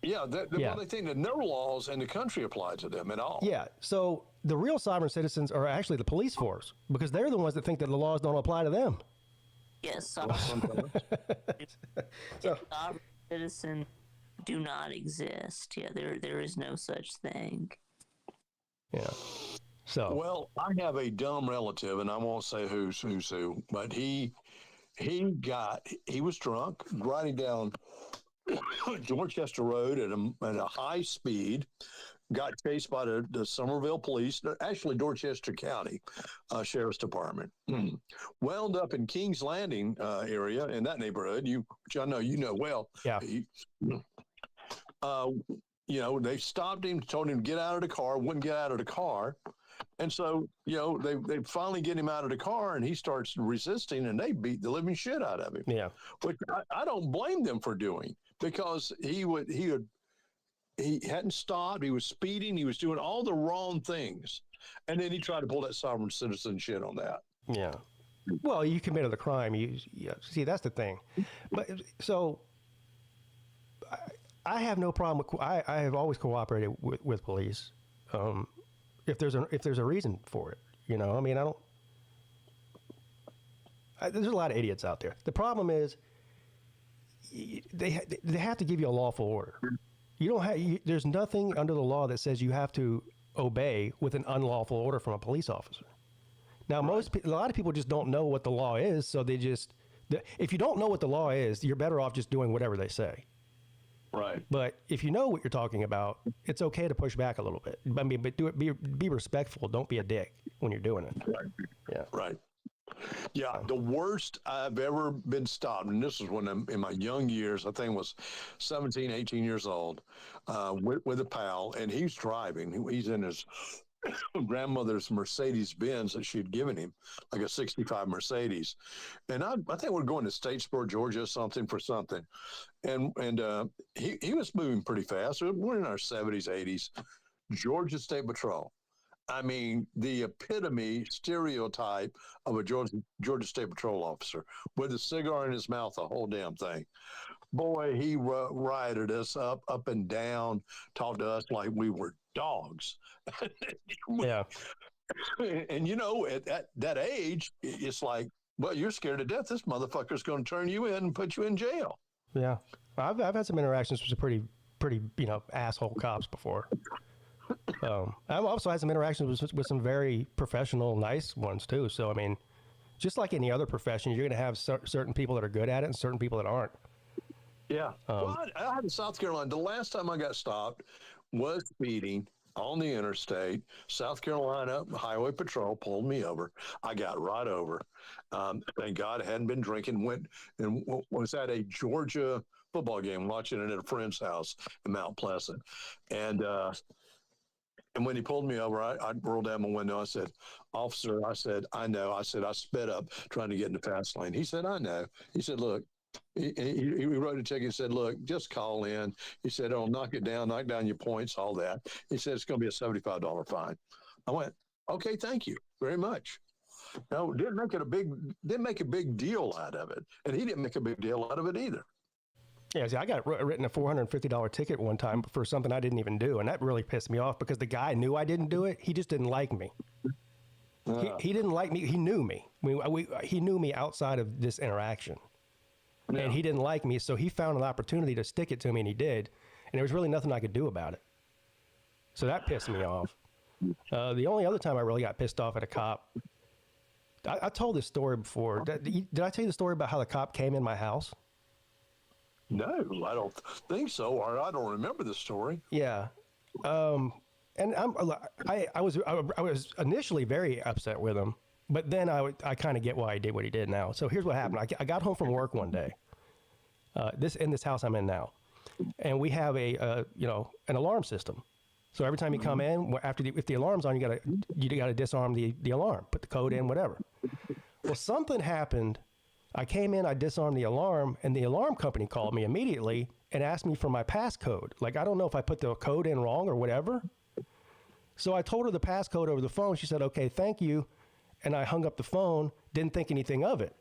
Yeah, well, they think that no laws in the country apply to them at all. Yeah, so the real sovereign citizens are actually the police force, because they're the ones that think that the laws don't apply to them. Yes, sovereign citizens do not exist. Yeah, there is no such thing. Yeah. So. Well, I have a dumb relative, and I won't say who's who, but he was drunk riding down Dorchester Road at a high speed, got chased by the Somerville police, actually Dorchester County Sheriff's Department. Wound up in Kings Landing area in that neighborhood, which I know you know well. Yeah. They stopped him, told him to get out of the car, wouldn't get out of the car. And so, they finally get him out of the car, and he starts resisting, and they beat the living shit out of him. Yeah. Which I don't blame them for doing, because he hadn't stopped. He was speeding. He was doing all the wrong things. And then he tried to pull that sovereign citizen shit on that. Yeah. Well, you committed the crime. See, that's the thing. But so I have no problem with, I have always cooperated with police. If there's a reason for it, I mean, there's a lot of idiots out there. The problem is they have to give you a lawful order. There's nothing under the law that says you have to obey with an unlawful order from a police officer. Now, a lot of people just don't know what the law is, so if you don't know what the law is, you're better off just doing whatever they say. Right. But if you know what you're talking about, it's okay to push back a little bit. I mean, but do it. Be respectful. Don't be a dick when you're doing it. Right. Yeah. Right. Yeah. The worst I've ever been stopped, and this was when I'm in my young years, I think was 17, 18 years old, with a pal, and he's driving. He's in his grandmother's Mercedes Benz that she'd given him, like a 65 Mercedes. And I think we're going to Statesboro, Georgia, for something. And he was moving pretty fast. We're in our 70s, 80s, Georgia State Patrol. I mean, the epitome stereotype of a Georgia State Patrol officer with a cigar in his mouth, the whole damn thing. Boy, he rioted us up and down, talked to us like we were dogs. Yeah. And, you know, at that age, it's like, well, you're scared to death. This motherfucker's going to turn you in and put you in jail. Yeah. I've had some interactions with some pretty, you know, asshole cops before. I've also had some interactions with some very professional, nice ones too. So, I mean, just like any other profession, you're going to have certain people that are good at it and certain people that aren't. Yeah. Well, I had in South Carolina. The last time I got stopped was speeding on the interstate. South Carolina Highway Patrol pulled me over. I got right over. Thank God I hadn't been drinking. Went and was at a Georgia football game, watching it at a friend's house in Mount Pleasant. And when he pulled me over, I rolled down my window. I said, "Officer," I said, "I know." I said, "I sped up trying to get in the fast lane." He said, "I know." He said, "Look," he wrote a check and said, "Look, just call in." He said, "It'll knock down your points, all that." He said, "It's going to be a $75 fine." I went, "Okay, thank you very much." No, didn't make a big deal out of it. And he didn't make a big deal out of it either. Yeah, see, I got written a $450 ticket one time for something I didn't even do, and that really pissed me off because the guy knew I didn't do it. He just didn't like me. He didn't like me. He knew me. He knew me outside of this interaction, and he didn't like me. So he found an opportunity to stick it to me, and he did. And there was really nothing I could do about it. So that pissed me off. The only other time I really got pissed off at a cop, I told this story before. Did I tell you the story about how the cop came in my house? No, I don't think so, or I don't remember the story. Yeah, and I was initially very upset with him, but then I kind of get why he did what he did now. So here's what happened: I got home from work one day, in this house I'm in now, and we have an alarm system. So every time you come in, if the alarm's on, you gotta disarm the alarm, put the code in, whatever. Well, something happened. I came in, I disarmed the alarm, and the alarm company called me immediately and asked me for my passcode. Like, I don't know if I put the code in wrong or whatever. So I told her the passcode over the phone. She said, "Okay, thank you." And I hung up the phone, didn't think anything of it.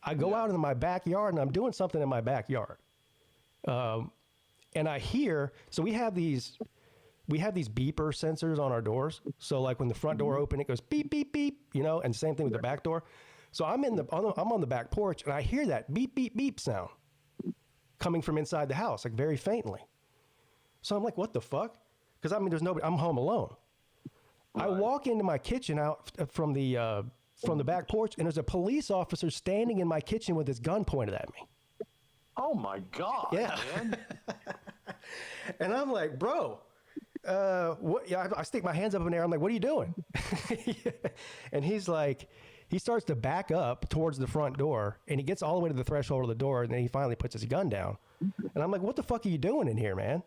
I go out in my backyard, and I'm doing something in my backyard. And I hear, so we have these beeper sensors on our doors. So like when the front door opens, it goes beep, beep, beep, and same thing with the back door. So I'm on the back porch, and I hear that beep, beep, beep sound coming from inside the house, like very faintly. So I'm like, what the fuck? Because there's nobody. I'm home alone. Right. I walk into my kitchen out from the back porch, and there's a police officer standing in my kitchen with his gun pointed at me. Oh my God! Yeah, man. And I'm like, bro. What? Yeah, I stick my hands up in the air. I'm like, what are you doing? And he's like. He starts to back up towards the front door, and he gets all the way to the threshold of the door, and then he finally puts his gun down. And I'm like, what the fuck are you doing in here, man?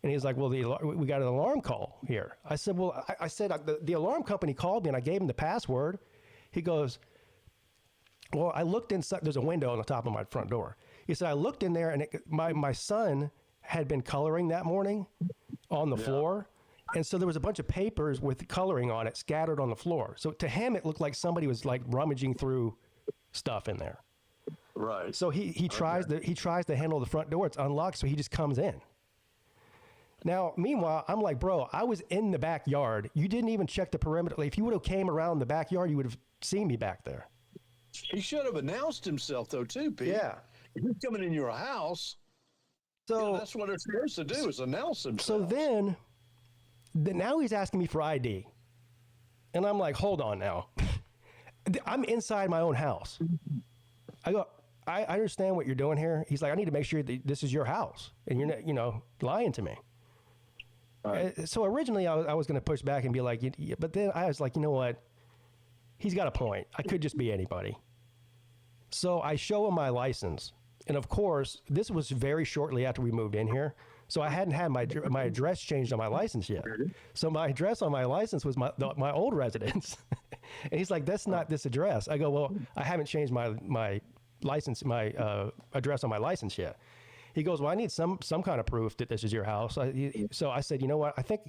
And he's like, well, we got an alarm call here. I said, well, I said the alarm company called me, and I gave him the password. He goes, well, I looked inside. There's a window on the top of my front door. He said, I looked in there, and my son had been coloring that morning on the floor. And so there was a bunch of papers with coloring on it scattered on the floor. So to him, it looked like somebody was like rummaging through stuff in there. Right. So he tries to handle the front door. It's unlocked, so he just comes in. Now, meanwhile, I'm like, bro, I was in the backyard. You didn't even check the perimeter. Like, if you would have came around the backyard, you would have seen me back there. He should have announced himself, though, too, Pete. Yeah. If he's coming in your house, so that's what they're supposed to do, is announce himself. So then now he's asking me for ID. And I'm like, hold on now. I'm inside my own house. I go, I understand what you're doing here. He's like, I need to make sure that this is your house. And you're not, lying to me. Right. So originally I was going to push back and be like, but then I was like, you know what? He's got a point. I could just be anybody. So I show him my license. And of course, this was very shortly after we moved in here. So I hadn't had my address changed on my license yet. So my address on my license was my old residence. And he's like, that's not this address. I go, well, I haven't changed my license, my address on my license yet. He goes, well, I need some kind of proof that this is your house. So I said, you know what? I think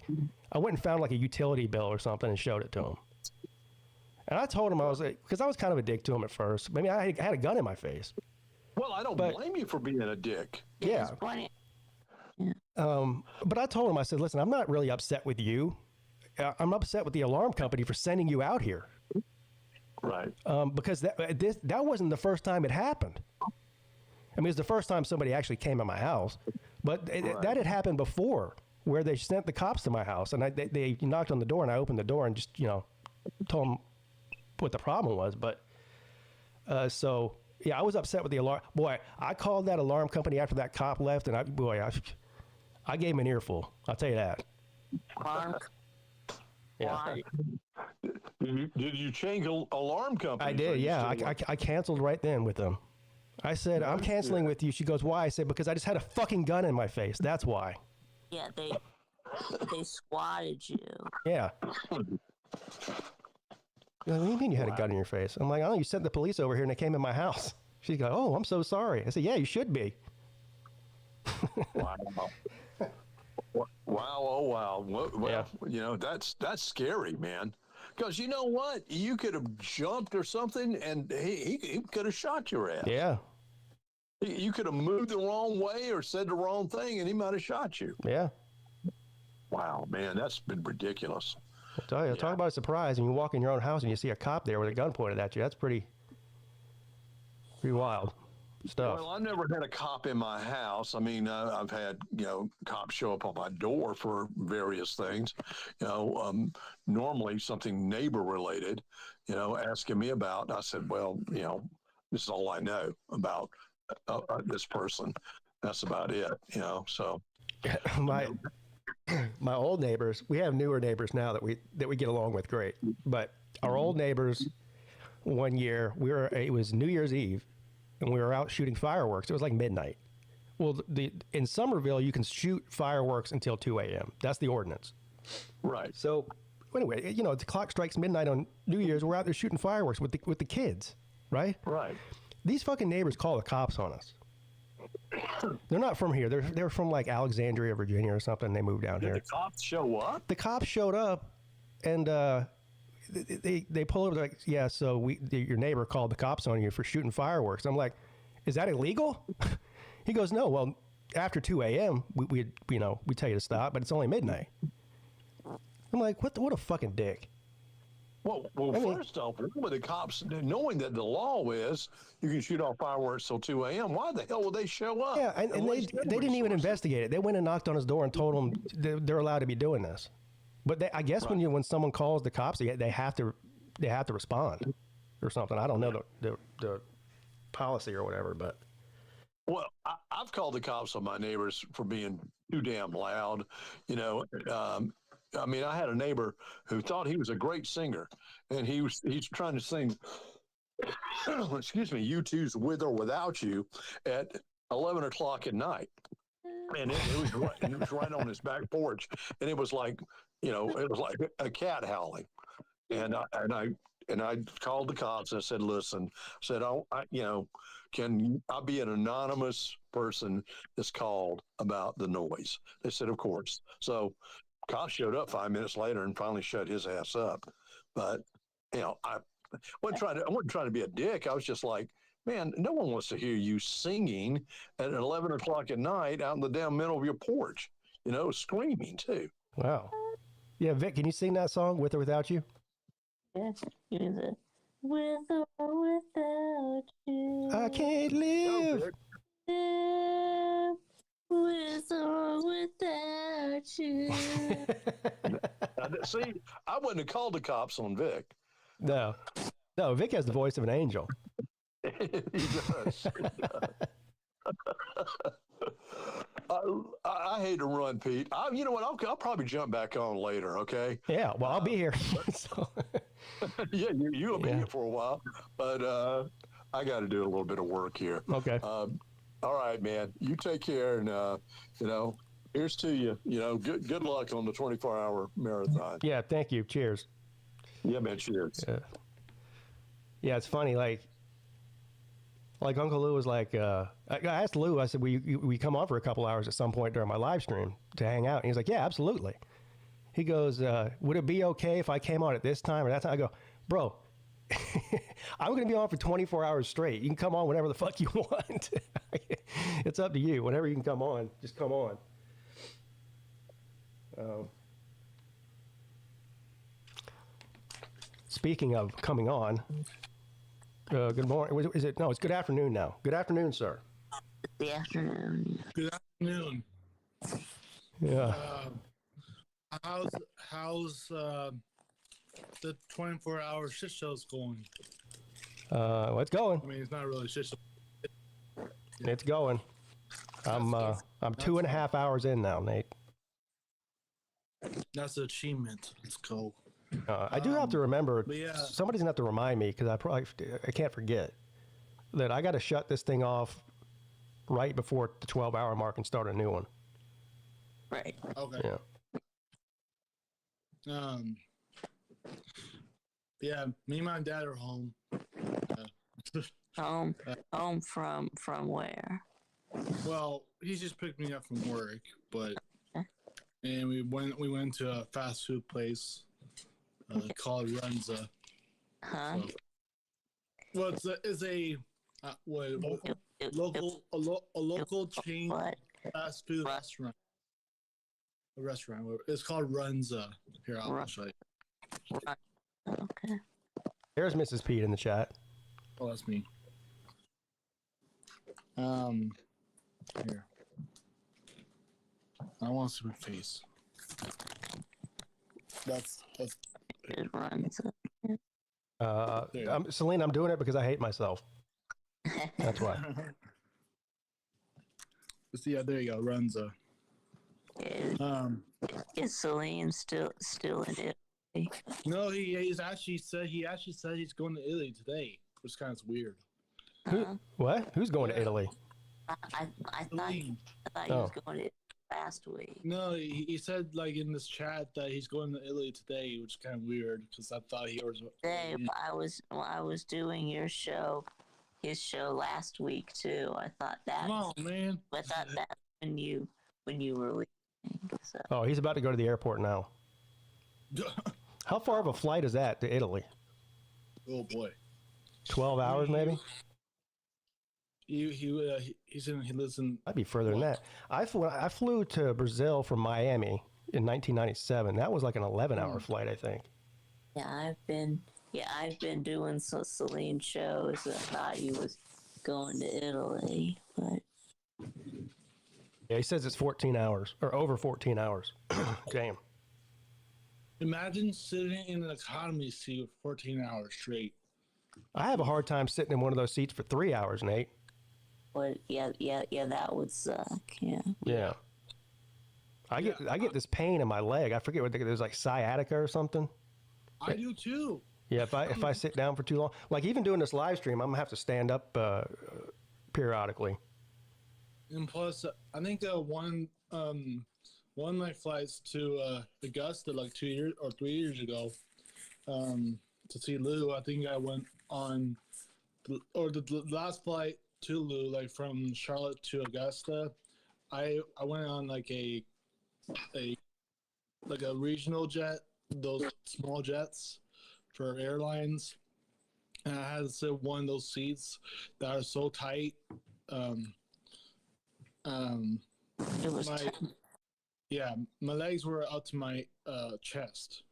I went and found like a utility bill or something and showed it to him. And I told him, I was like, because I was kind of a dick to him at first. Maybe I had a gun in my face. Well, I don't blame you for being a dick. Yeah. But I told him, I said, listen, I'm not really upset with you. I'm upset with the alarm company for sending you out here. Right. Because that wasn't the first time it happened. I mean, it's the first time somebody actually came in my house. But that had happened before, where they sent the cops to my house. And they knocked on the door, and I opened the door and just, told them what the problem was. But so, yeah, I was upset with the alarm. Boy, I called that alarm company after that cop left, and I gave him an earful. I'll tell you that. Yeah. Did you change alarm company? I did, yeah. I canceled right then with them. I said, I'm canceling with you. She goes, why? I said, because I just had a fucking gun in my face. That's why. Yeah, they squatted you. Yeah. What do you mean you had a gun in your face? I'm like, oh, you sent the police over here and they came in my house. She's like, oh, I'm so sorry. I said, yeah, you should be. Wow. Wow, oh wow. Well, that's scary, man. Because you know what? You could have jumped or something and he could have shot your ass. Yeah. You could have moved the wrong way or said the wrong thing and he might have shot you. Yeah. Wow, man, that's been ridiculous. I tell you, talk about a surprise. And you walk in your own house and you see a cop there with a gun pointed at you. That's pretty wild stuff. Well, I've never had a cop in my house. I mean, I've had, cops show up on my door for various things, normally something neighbor related, asking me about. And I said, well, this is all I know about this person. That's about it, so. My old neighbors, we have newer neighbors now that we get along with great, but our old neighbors, one year it was New Year's Eve and we were out shooting fireworks. It was like midnight. Well, in Somerville, you can shoot fireworks until 2 a.m. That's the ordinance. Right. So anyway, the clock strikes midnight on New Year's. We're out there shooting fireworks with the kids, right? Right. These fucking neighbors call the cops on us. They're not from here. They're from like Alexandria, Virginia or something. They moved down here. Did the cops show up? The cops showed up and they pull over like, yeah, so your neighbor called the cops on you for shooting fireworks. I'm like, is that illegal? He goes, no, well, after 2 a.m. we tell you to stop, but it's only midnight. I'm like, what a fucking dick. Well, first off, with the cops knowing that the law is you can shoot off fireworks till 2 a.m., why the hell would they show up? Yeah, and they didn't even investigate it. They went and knocked on his door and told him they're allowed to be doing this. But I guess when someone calls the cops, they have to respond or something. I don't know the policy or whatever, but. Well, I've called the cops on my neighbors for being too damn loud. I mean, I had a neighbor who thought he was a great singer, and he's trying to sing, excuse me, U2's "With or Without You" at 11 o'clock at night, and it was right on his back porch, and it was like, it was like a cat howling, and I called the cops and I said, listen, can I be an anonymous person that's called about the noise? They said, of course. So. Cops showed up 5 minutes later and finally shut his ass up. But, I wasn't trying to be a dick. I was just like, man, no one wants to hear you singing at 11 o'clock at night out in the damn middle of your porch, screaming too. Wow. Yeah, Vic, can you sing that song, With or Without You? Yes, with or without you. I can't live. With or without you. See, I wouldn't have called the cops on Vic. No, Vic has the voice of an angel. He does. I hate to run, Pete. You know what? I'll probably jump back on later. Okay. Yeah. Well, I'll be here. So. Yeah, you'll be here for a while, but I got to do a little bit of work here. Okay. All right, man. You take care, and here's to you. Good luck on the 24-hour marathon. Yeah, thank you. Cheers. Yeah, man. Cheers. Yeah, it's funny. Like Like Uncle Lou was like, I asked Lou, I said, will you come on for a couple hours at some point during my live stream to hang out? And he's like, yeah, absolutely. He goes, would it be okay if I came on at this time or that time? I go, bro, I'm going to be on for 24 hours straight. You can come on whenever the fuck you want. It's up to you. Whenever you can come on, just come on. Speaking of coming on, good morning. Is it? No, it's good afternoon now. Good afternoon, sir. Good afternoon. Good afternoon. Yeah. How's the 24-hour shit show's going? Well, it's going. I mean, it's not really a shit show. It's going. I'm 2.5 hours in now, Nate. That's an achievement. Let's go. I do have to remember. Yeah. Somebody's gonna have to remind me because I can't forget that I got to shut this thing off right before the 12-hour mark and start a new one. Right. Okay. Yeah. Yeah. Me and my dad are home. Home from where? Well, he just picked me up from work, but and we went to a fast food place called Runza. Huh? So, well, it's a local chain fast food restaurant. A restaurant. It's called Runza. Here, I'll show you. Okay. There's Mrs. Pete in the chat. Oh, that's me. Here. I want to see my face. That's it runs. Celine, I'm doing it because I hate myself. That's why. Yeah, there you go. Runza. Is Celine still in Italy? No, he actually said he's going to Italy today, which is kind of weird. What? Who's going to Italy? I thought he was going to Italy last week. No, he said like in this chat that he's going to Italy today, which is kind of weird because I thought he was. Today, I was doing his show last week too. I thought that. Oh man! I thought that when you were leaving. So. Oh, he's about to go to the airport now. How far of a flight is that to Italy? Oh boy. 12 hours maybe. He lives in. I'd be further than that. I flew to Brazil from Miami in 1997. That was like an 11-hour flight, I think. Yeah, I've been doing some Celine shows. I thought he was going to Italy, but yeah, he says it's 14 hours or over 14 hours. Damn. Imagine sitting in an economy seat for 14 hours straight. I have a hard time sitting in one of those seats for 3 hours, Nate. But yeah, that would suck. Yeah. Yeah. I get this pain in my leg. I forget what it was, like sciatica or something. I do too. Yeah, if I sit down for too long, like even doing this live stream, I'm gonna have to stand up periodically. And plus, I think one of my flights to Augusta like 2 years or 3 years ago to see Lou. I think I went on, the last flight to Lou, like from Charlotte to Augusta. I went on like a regional jet, those small jets for airlines, and I had to sit one of those seats that are so tight. It was yeah, my legs were up to my chest.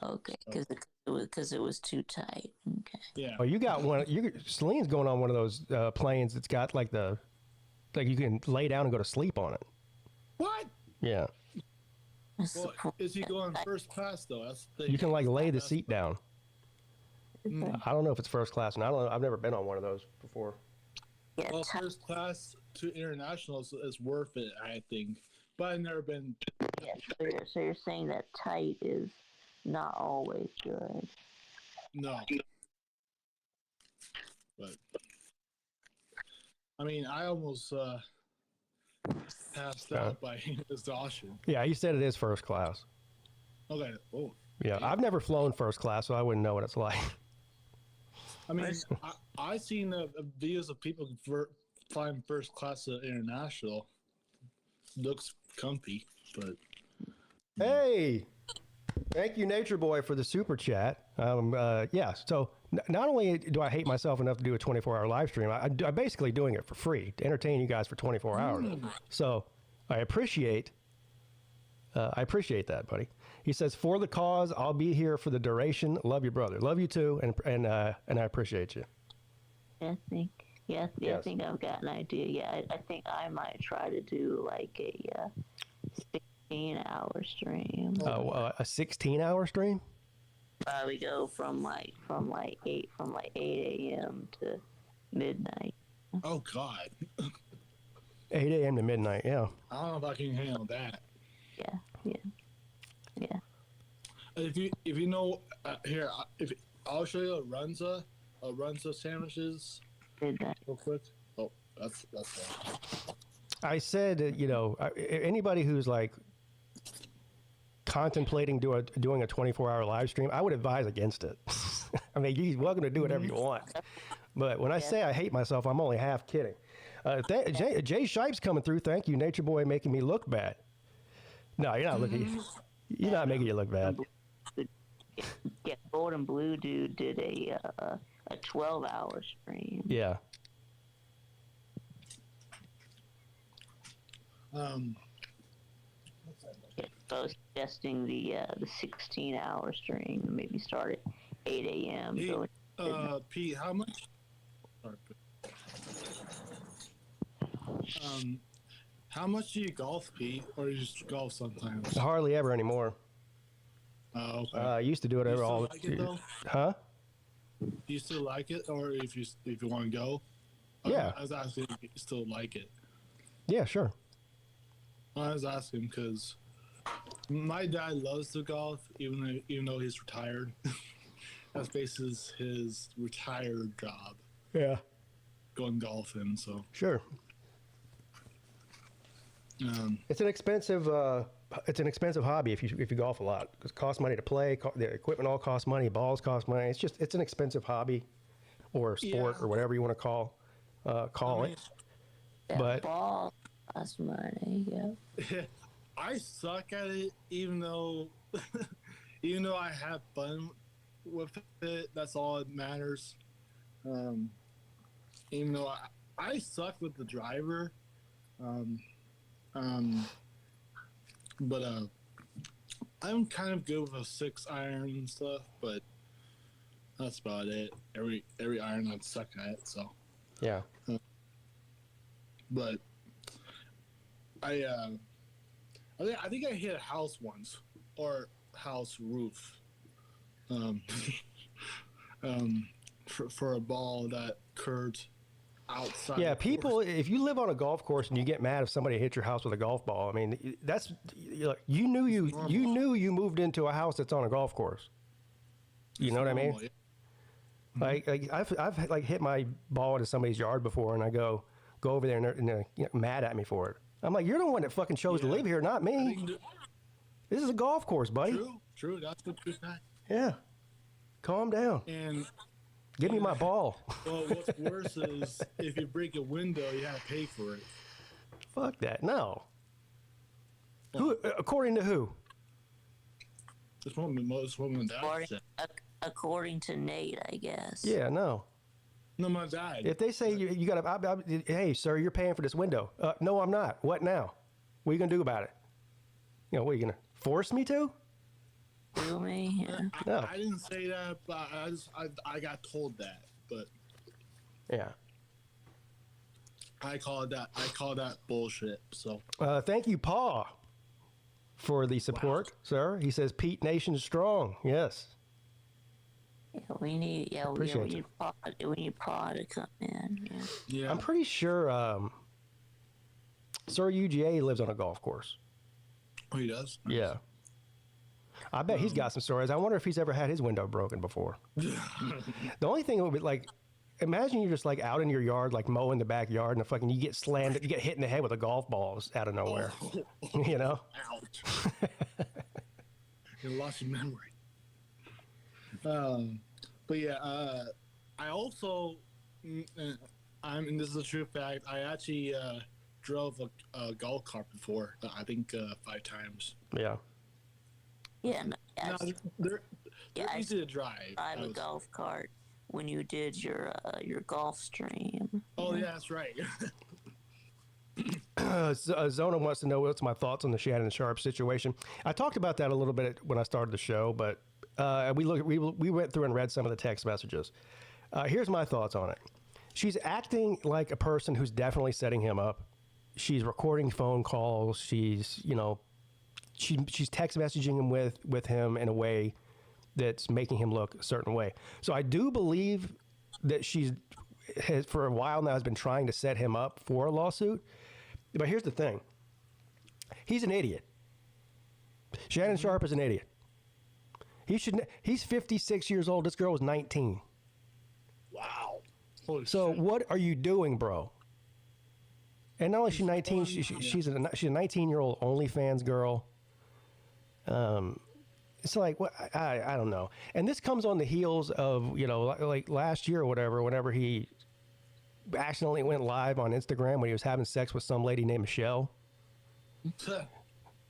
Okay, because it was too tight. Okay. Yeah. Oh, you got one. Celine's going on one of those planes that's got like you can lay down and go to sleep on it. What? Yeah. Well, is he going first class though? That's the You can like lay the seat down. Mm. I don't know if it's first class, and I've never been on one of those before. Yeah, well, first class to international is worth it, I think. But I've never been. Yeah, so you're saying that tight is not always good. No. But I mean, I almost passed out by exhaustion. Yeah, you said it is first class. Okay. Oh. Yeah, I've never flown first class, so I wouldn't know what it's like. I mean, I seen videos of people flying first class to international. Looks comfy, but hey, thank you, Nature Boy, for the super chat. Yeah, so not only do I hate myself enough to do a 24-hour live stream, I'm basically doing it for free to entertain you guys for 24 hours. So I appreciate that, buddy. He says, for the cause, I'll be here for the duration. Love you, brother. Love you too, and I appreciate you. I think, I think I've got an idea. Yeah, I think I might try to do like a 16-hour stream. A 16-hour stream? Probably go from 8 a.m. to midnight. Oh God. 8 a.m. to midnight. Yeah. I don't know if I can handle that. Yeah. If you know here, I'll show you a Runza sandwiches real quick. Oh, that's I said, anybody who's like contemplating doing a 24-hour live stream, I would advise against it. I mean, you're welcome to do whatever you want. But when I say I hate myself, I'm only half kidding. Jay Shipe's coming through. Thank you, Nature Boy, making me look bad. No, you're not looking. You're not making you look bad. Yeah, Gold and Blue Dude did a 12-hour stream. Yeah. So I was suggesting the 16-hour stream, maybe start at 8 a.m. Pete, how much? How much do you golf, Pete, or you just golf sometimes? Hardly ever anymore. Oh, okay. I used to do it every all. Like it, though? Huh? Do you still like it, or if you want to go? Yeah. I was asking if you still like it. Yeah, sure. I was asking because my dad loves to golf, even though he's retired. That's basically his retired job. Yeah. Going golfing, so. Sure. It's an expensive hobby if you golf a lot. It costs money to play. The equipment all costs money. Balls cost money. It's an expensive hobby, or sport, or whatever you want to call it. But ball costs money. Yeah. I suck at it, even though I have fun with it. That's all that matters. Even though I suck with the driver. But I'm kind of good with a 6-iron and stuff, but that's about it. Every iron I'd suck at, so. Yeah. But I think I hit a house once, or house roof, for a ball that curved outside. Yeah, people, if you live on a golf course and you get mad if somebody hits your house with a golf ball, I mean, that's, you knew you moved into a house that's on a golf course. You know what I mean? Like I've like hit my ball into somebody's yard before, and I go over there, and they're mad at me for it. I'm like, you're the one that fucking chose to live here, not me. This is a golf course, buddy. True. That's the true fact. Yeah. Calm down. And give me my ball. Well, what's worse is if you break a window, you have to pay for it. Fuck that. No. Who? According to who? This woman dad said. According to Nate, I guess. Yeah, no. No, my dad. If they say you got to, hey, sir, you're paying for this window. No, I'm not. What now? What are you going to do about it? What are you going to force me to? Do me? Yeah. No. I didn't say that, but I got told that. But yeah, I call that bullshit. So thank you, Paul, for the support, sir. He says Pete Nation strong. Yes. Yeah, we need Paul to come in. Yeah. I'm pretty sure Sir UGA lives on a golf course. Oh, he does? Nice. Yeah. I bet he's got some stories. I wonder if he's ever had his window broken before. The only thing would be like, imagine you're just like out in your yard, like mowing the backyard, and you get slammed, you get hit in the head with a golf ball out of nowhere. You know? Ouch. You lost your memory. But yeah, I also, this is a true fact. I actually drove a golf cart before. I think 5 times. Yeah. Yeah, no, They're easy to drive. Drive a golf cart when you did your golf stream. Oh yeah, that's right. Zona wants to know what's my thoughts on the Shannon Sharp situation. I talked about that a little bit when I started the show, but we went through and read some of the text messages. Here's my thoughts on it. She's acting like a person who's definitely setting him up. She's recording phone calls. She's she's text messaging him with him in a way that's making him look a certain way. So I do believe that has for a while now has been trying to set him up for a lawsuit. But here's the thing. He's an idiot. Shannon Sharp is an idiot. He's 56 years old. This girl was 19. Wow. So what are you doing, bro? And not only is she 19, she's a 19-year-old OnlyFans girl. It's like, what? I don't know. And this comes on the heels of, like last year or whatever, whenever he accidentally went live on Instagram when he was having sex with some lady named Michelle.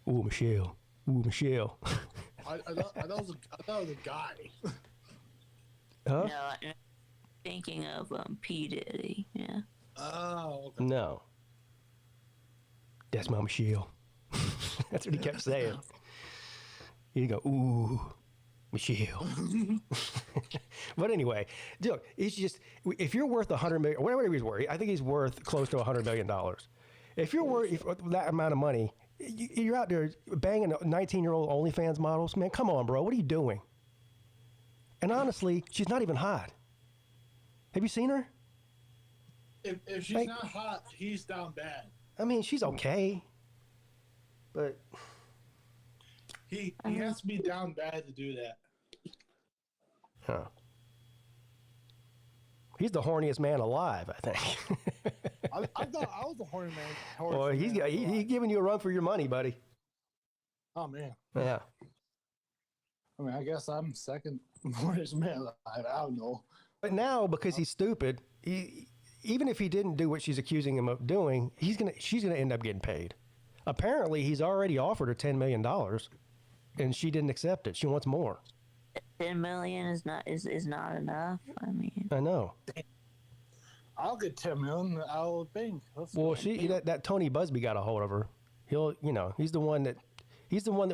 Ooh, Michelle. Ooh, Michelle. I thought it was a guy. Huh? No, I'm thinking of P. Diddy. Yeah. Oh, okay. No. That's my Michelle. That's what he kept saying. He'd go, ooh, Michelle. But anyway, look, it's just, if you're worth $100 million, whatever he's worth, I think he's worth close to $100 million. If you're worth that amount of money, you're out there banging 19-year-old OnlyFans models. Man, come on, bro. What are you doing? And honestly, she's not even hot. Have you seen her? If she's not hot, he's down bad. I mean, she's okay. But he has to be down bad to do that. Huh. He's the horniest man alive, I think. I thought I was a horny man. Well, he's giving you a run for your money, buddy. Oh, man. Yeah. I mean, I guess I'm second horniest man alive. I don't know. But now, because he's stupid, even if he didn't do what she's accusing him of doing, she's gonna end up getting paid. Apparently, he's already offered her $10 million, and she didn't accept it. She wants more. $10 million is not enough. I mean, I know. I'll get $10 million out of the bank. Well, that Tony Busby got a hold of her. He's the one that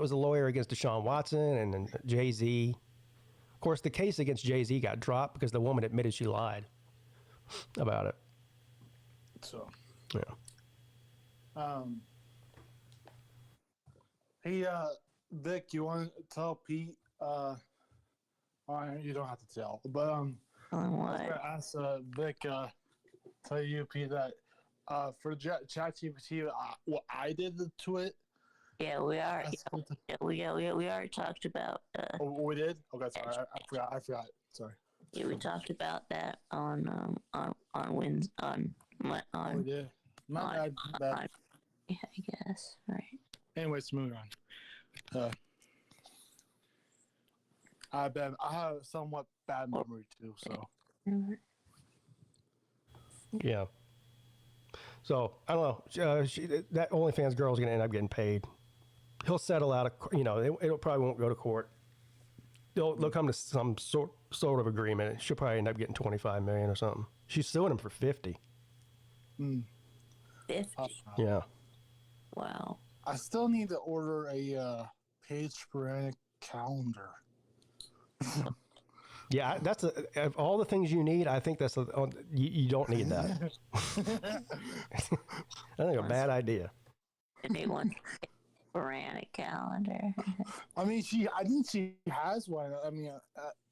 was a lawyer against Deshaun Watson and Jay-Z. Of course, the case against Jay-Z got dropped because the woman admitted she lied about it. So, yeah. Hey, Vic, you want to tell Pete? You don't have to tell, but I was gonna ask Vic, tell you, Pete, that for ChatGPT, what I did to it. Yeah, we are. We already talked about. Oh, we did. Okay, sorry, I forgot. Sorry. Yeah, we talked about that on Wednesday on. We did. Not bad. Yeah, I guess. Right. Anyways, moving on. I have a somewhat bad memory too, so. Yeah. So I don't know. That OnlyFans girl is going to end up getting paid. He'll settle out. It probably won't go to court. They'll come to some sort of agreement. She'll probably end up getting $25 million or something. She's suing him for $50. 50. Yeah. Wow. I still need to order a Page Sporadic calendar. Yeah, that's of all the things you need. I think you don't need that. I think a bad idea. And they want sporadic calendar. I think she has one. I mean,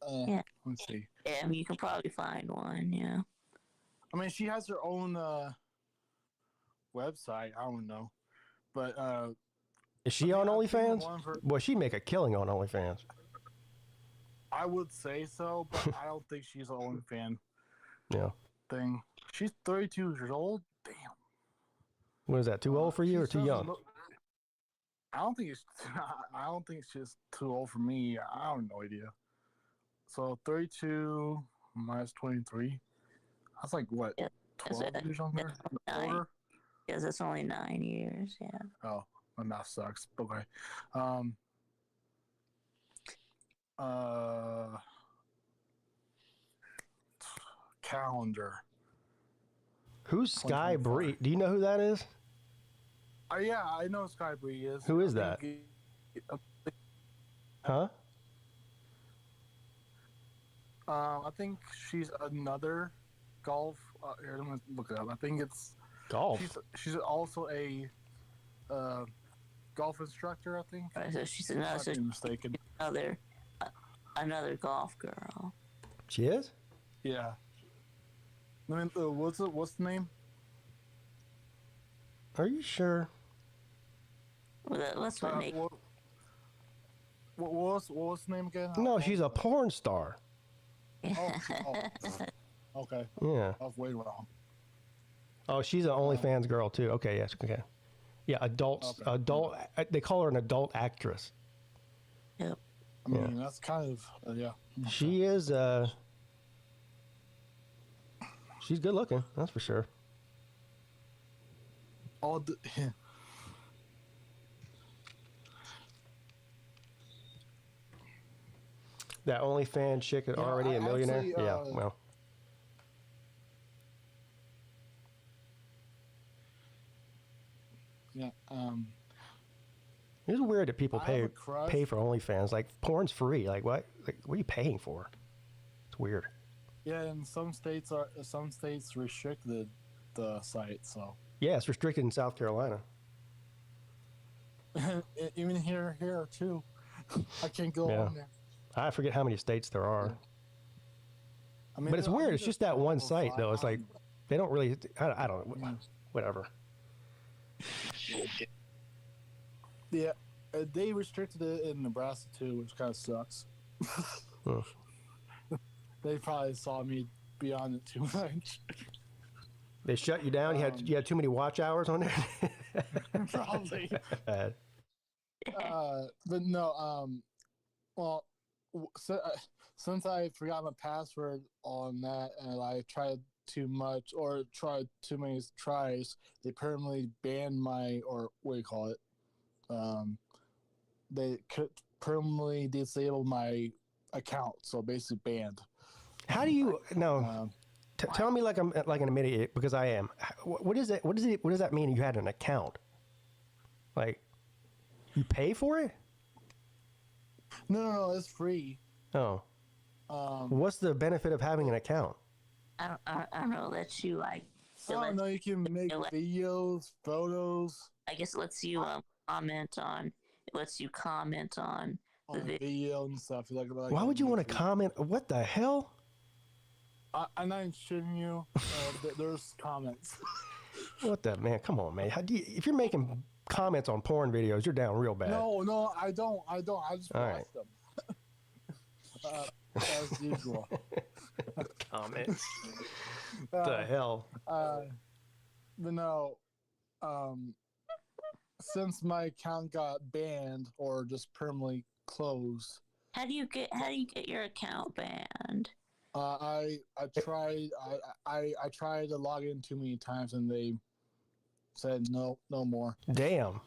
yeah. Let's see. Yeah, I mean, you can probably find one. Yeah. I mean, she has her own website. I don't know, but is she on OnlyFans? Boy, she'd make a killing on OnlyFans. I would say so, but I don't think she's an OnlyFans. Yeah. Thing. She's 32 years old. Damn. What is that? Too old for you or too young? I don't think she's too old for me. I have no idea. So 32 minus 23. That's like what, 12 years on there? Older? Yes, it's only 9 years. Yeah. Oh, my math sucks. Okay. Calendar. Who's Sky Bree? Do you know who that is? Yeah, I know Sky Bree is. Who is that? Huh? I think she's another golf. Here, let me look it up. I think it's golf. She's also a golf instructor. I think. So she's another. Mistaken. Another golf girl. She is. Yeah. I mean, what's the name? Are you sure? Well, that's what makes. What was the name again? No, she's a porn star. Okay. Yeah. I was way wrong. Oh, she's an OnlyFans girl too. Okay, yes, okay. Yeah, adult. They call her an adult actress. Yep. I mean, that's kind of yeah. She is. She's good looking. That's for sure. That OnlyFans chick is already a millionaire. Actually, yeah. Well. Yeah. It's weird that people pay for OnlyFans. Like porn's free. Like what? Like what are you paying for? It's weird. Yeah, and some states restrict the site. So. Yeah, it's restricted in South Carolina. Even here too. I can't go on there. I forget how many states there are. I mean, but it's weird. It's just that one site, though. It's like they don't really. I don't know. Whatever. Yeah, they restricted it in Nebraska too, which kind of sucks. They probably saw me beyond it too much. They shut you down. You had too many watch hours on there. Probably. But no. Well, since I forgot my password on that, and I tried too much or tried too many tries, they permanently banned my, or what do you call it? They could permanently disable my account, so basically banned. How do you tell me like I'm like an idiot, because I am. What is it? What does that mean? You had an account? Like you pay for it? No, it's free. Oh. What's the benefit of having an account? I don't know. Lets you like. I know you can make videos, photos. I guess it lets you comment on. It lets you comment on the video and stuff. Like why would you want to comment? What the hell? I'm not shitting you. There's comments. What the man? Come on, man. If you're making comments on porn videos, you're down real bad. No, I don't. I just watch them. As usual. Comments. The hell? But no. Since my account got banned or just permanently closed. How do you get your account banned? I tried to log in too many times and they said no more. Damn.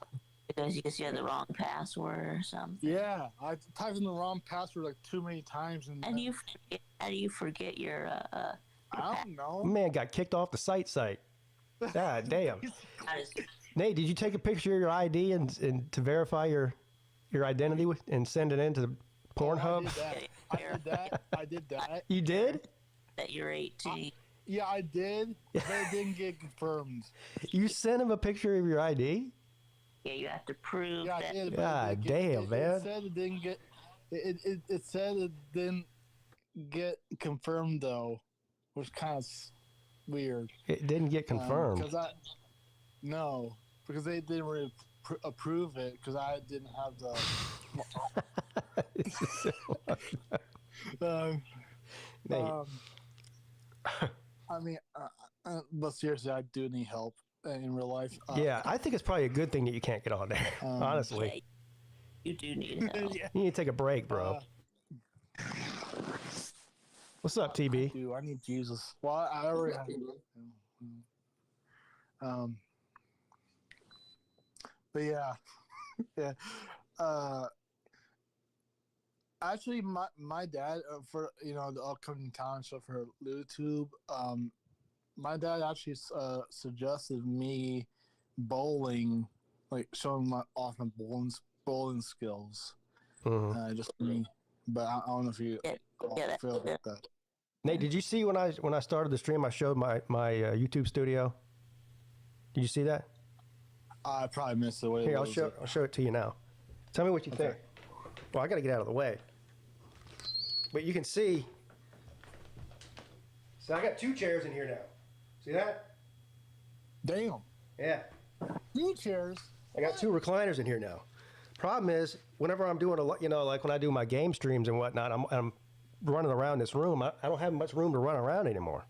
Because you had the wrong password or something. Yeah, I typed in the wrong password like too many times. And how do you forget your? I don't know. Man got kicked off the site. God damn. Nate, did you take a picture of your ID and to verify your identity and send it into the Pornhub? I did that. You did? That you're 18. Yeah, I did, but it didn't get confirmed. You sent him a picture of your ID? Yeah, you have to prove that. I did, God damn, man. It said it didn't get. It said it didn't get confirmed though, which kind of weird. It didn't get confirmed. Because they didn't really approve it because I didn't have the. I mean, but seriously, I do need help in real life. Yeah, I think it's probably a good thing that you can't get on there. Honestly, you do need help. You need to take a break, bro. What's up, TB? Dude, I need Jesus. Well, I already have. But yeah, yeah. Actually, my dad for the upcoming talent show for YouTube. My dad actually suggested me bowling, like showing off my bowling skills. Just me, but I don't know if you feel like that. Nate, did you see when I started the stream? I showed my YouTube studio. Did you see that? I probably missed the way. Here, I'll show it to you now. Tell me what you think. Well, I got to get out of the way. But you can see. So I got 2 chairs in here now. See that? Damn. Yeah. 2 chairs. I got 2 recliners in here now. Problem is, whenever I'm doing like when I do my game streams and whatnot, I'm running around this room. I don't have much room to run around anymore.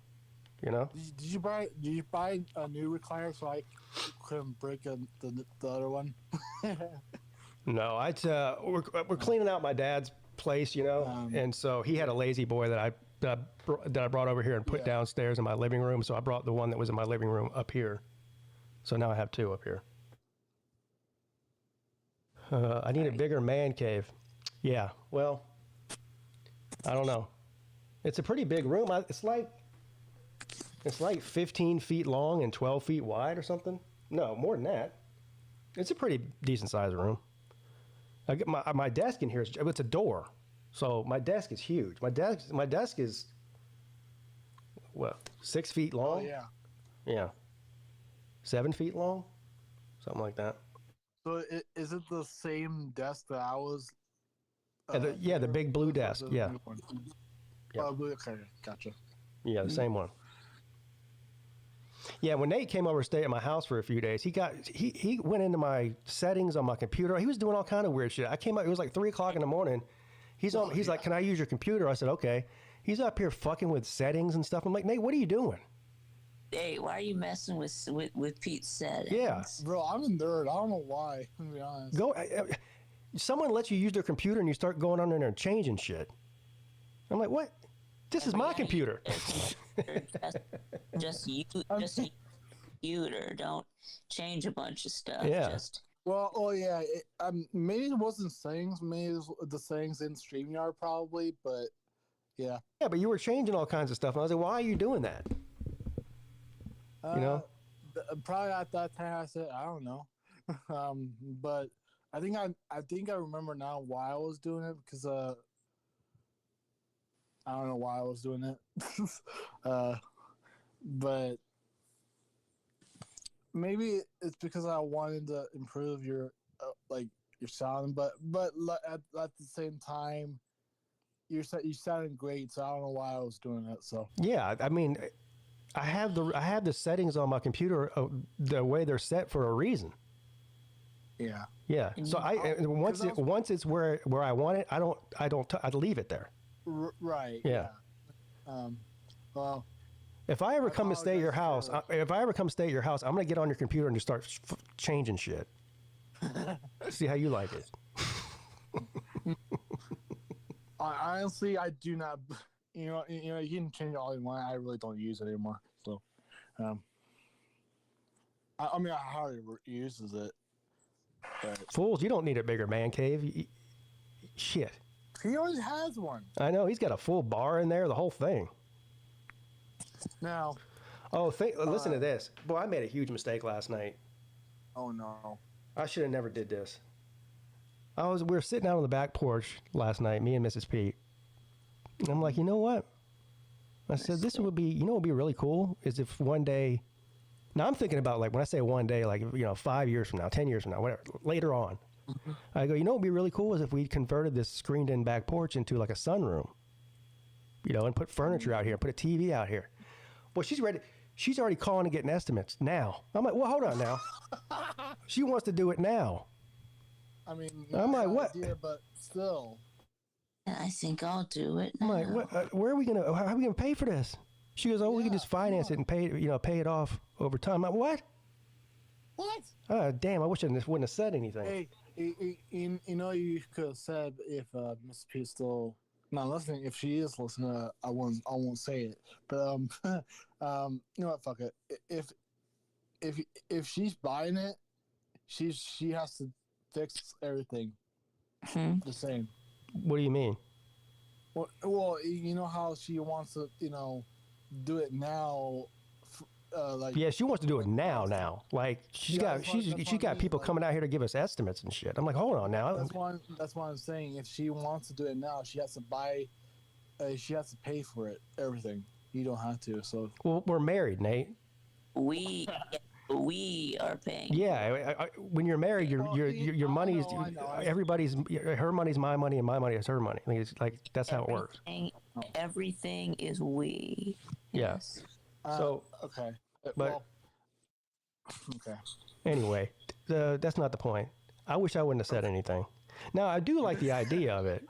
You know? Did you buy a new recliner so I couldn't break the other one? No, we're cleaning out my dad's place, and so he had a lazy boy that I brought over here and put downstairs in my living room. So I brought the one that was in my living room up here. So now I have 2 up here. I need a bigger man cave. Yeah, well, I don't know. It's a pretty big room. It's like 15 feet long and 12 feet wide or something. No, more than that. It's a pretty decent sized room. I get my desk in here. It's a door, so my desk is huge. My desk is what, 6 feet long? Oh, yeah. Yeah. 7 feet long, something like that. So is it the same desk that I was? The big blue desk. Yeah. Oh, blue. Okay, gotcha. Yeah, the same one. Yeah, when Nate came over to stay at my house for a few days, he went into my settings on my computer. He was doing all kind of weird shit. I came up, it was like 3 o'clock in the morning. He's like, "Can I use your computer?" I said, "Okay." He's up here fucking with settings and stuff. I'm like, "Nate, what are you doing?" Hey, why are you messing with Pete's settings? Yeah, bro, I'm a nerd. I don't know why. To be honest. Someone lets you use their computer and you start going on there and changing shit. I'm like, what? This is my computer. Just use a computer. Don't change a bunch of stuff. Yeah. Maybe it wasn't settings. Maybe it was the settings in StreamYard probably, but yeah. Yeah, but you were changing all kinds of stuff, and I was like, why are you doing that? Probably at that time I said, I don't know. But I think I remember now why I was doing it, because I don't know why I was doing it. But maybe it's because I wanted to improve your sound, but at the same time you sounded great, so I don't know why I was doing it. So yeah, I mean, I have the settings on my computer the way they're set for a reason. Yeah. Yeah. So once it's where I want it, I leave it there. Right. Yeah. Well, if I ever come to stay at your house, I'm gonna get on your computer and just start changing shit. See how you like it. Honestly, I do not. You can change it all you want. I really don't use it anymore. So, I mean, I hardly uses it. But Fools, you don't need a bigger man cave. Shit. He already has one. I know. He's got a full bar in there, the whole thing. Now. Oh, listen to this. Boy, I made a huge mistake last night. Oh, no. I should have never did this. We were sitting out on the back porch last night, me and Mrs. Peete. And I'm like, you know what? I said, what would be really cool is if one day, now I'm thinking about, like, when I say one day, like, 5 years from now, 10 years from now, whatever, later on. Mm-hmm. I go, what would be really cool is if we converted this screened in back porch into like a sunroom, and put furniture out here, put a TV out here. Well, she's ready. She's already calling and getting estimates now. I'm like, well, hold on now. She wants to do it now. I mean, I'm like, what? Idea, but still. I think I'll do it. I'm like, what? Where are we gonna? How are we gonna pay for this? She goes, we can just finance it and pay it off over time. I'm like, what? What? Oh, damn! I wish I wouldn't have said anything. Hey, you could have said if Miss P still not listening. If she is listening, I won't say it. But you know what? Fuck it. If she's buying it, she has to fix everything. The same. What do you mean? Well, you know how she wants to, do it now. Yeah, she wants to do it now. Like she's got people coming out here to give us estimates and shit. I'm like, hold on now. That's why I'm saying if she wants to do it now, she has to buy. She has to pay for it. Everything. You don't have to. So. Well, we're married, Nate. We are paying. Yeah, when you're married, your money's everybody's. Her money's my money, and my money is her money. It's like that's how it works. Everything is we. Yes. So okay, but okay. Anyway, that's not the point. I wish I wouldn't have said anything. Now I do like the idea of it,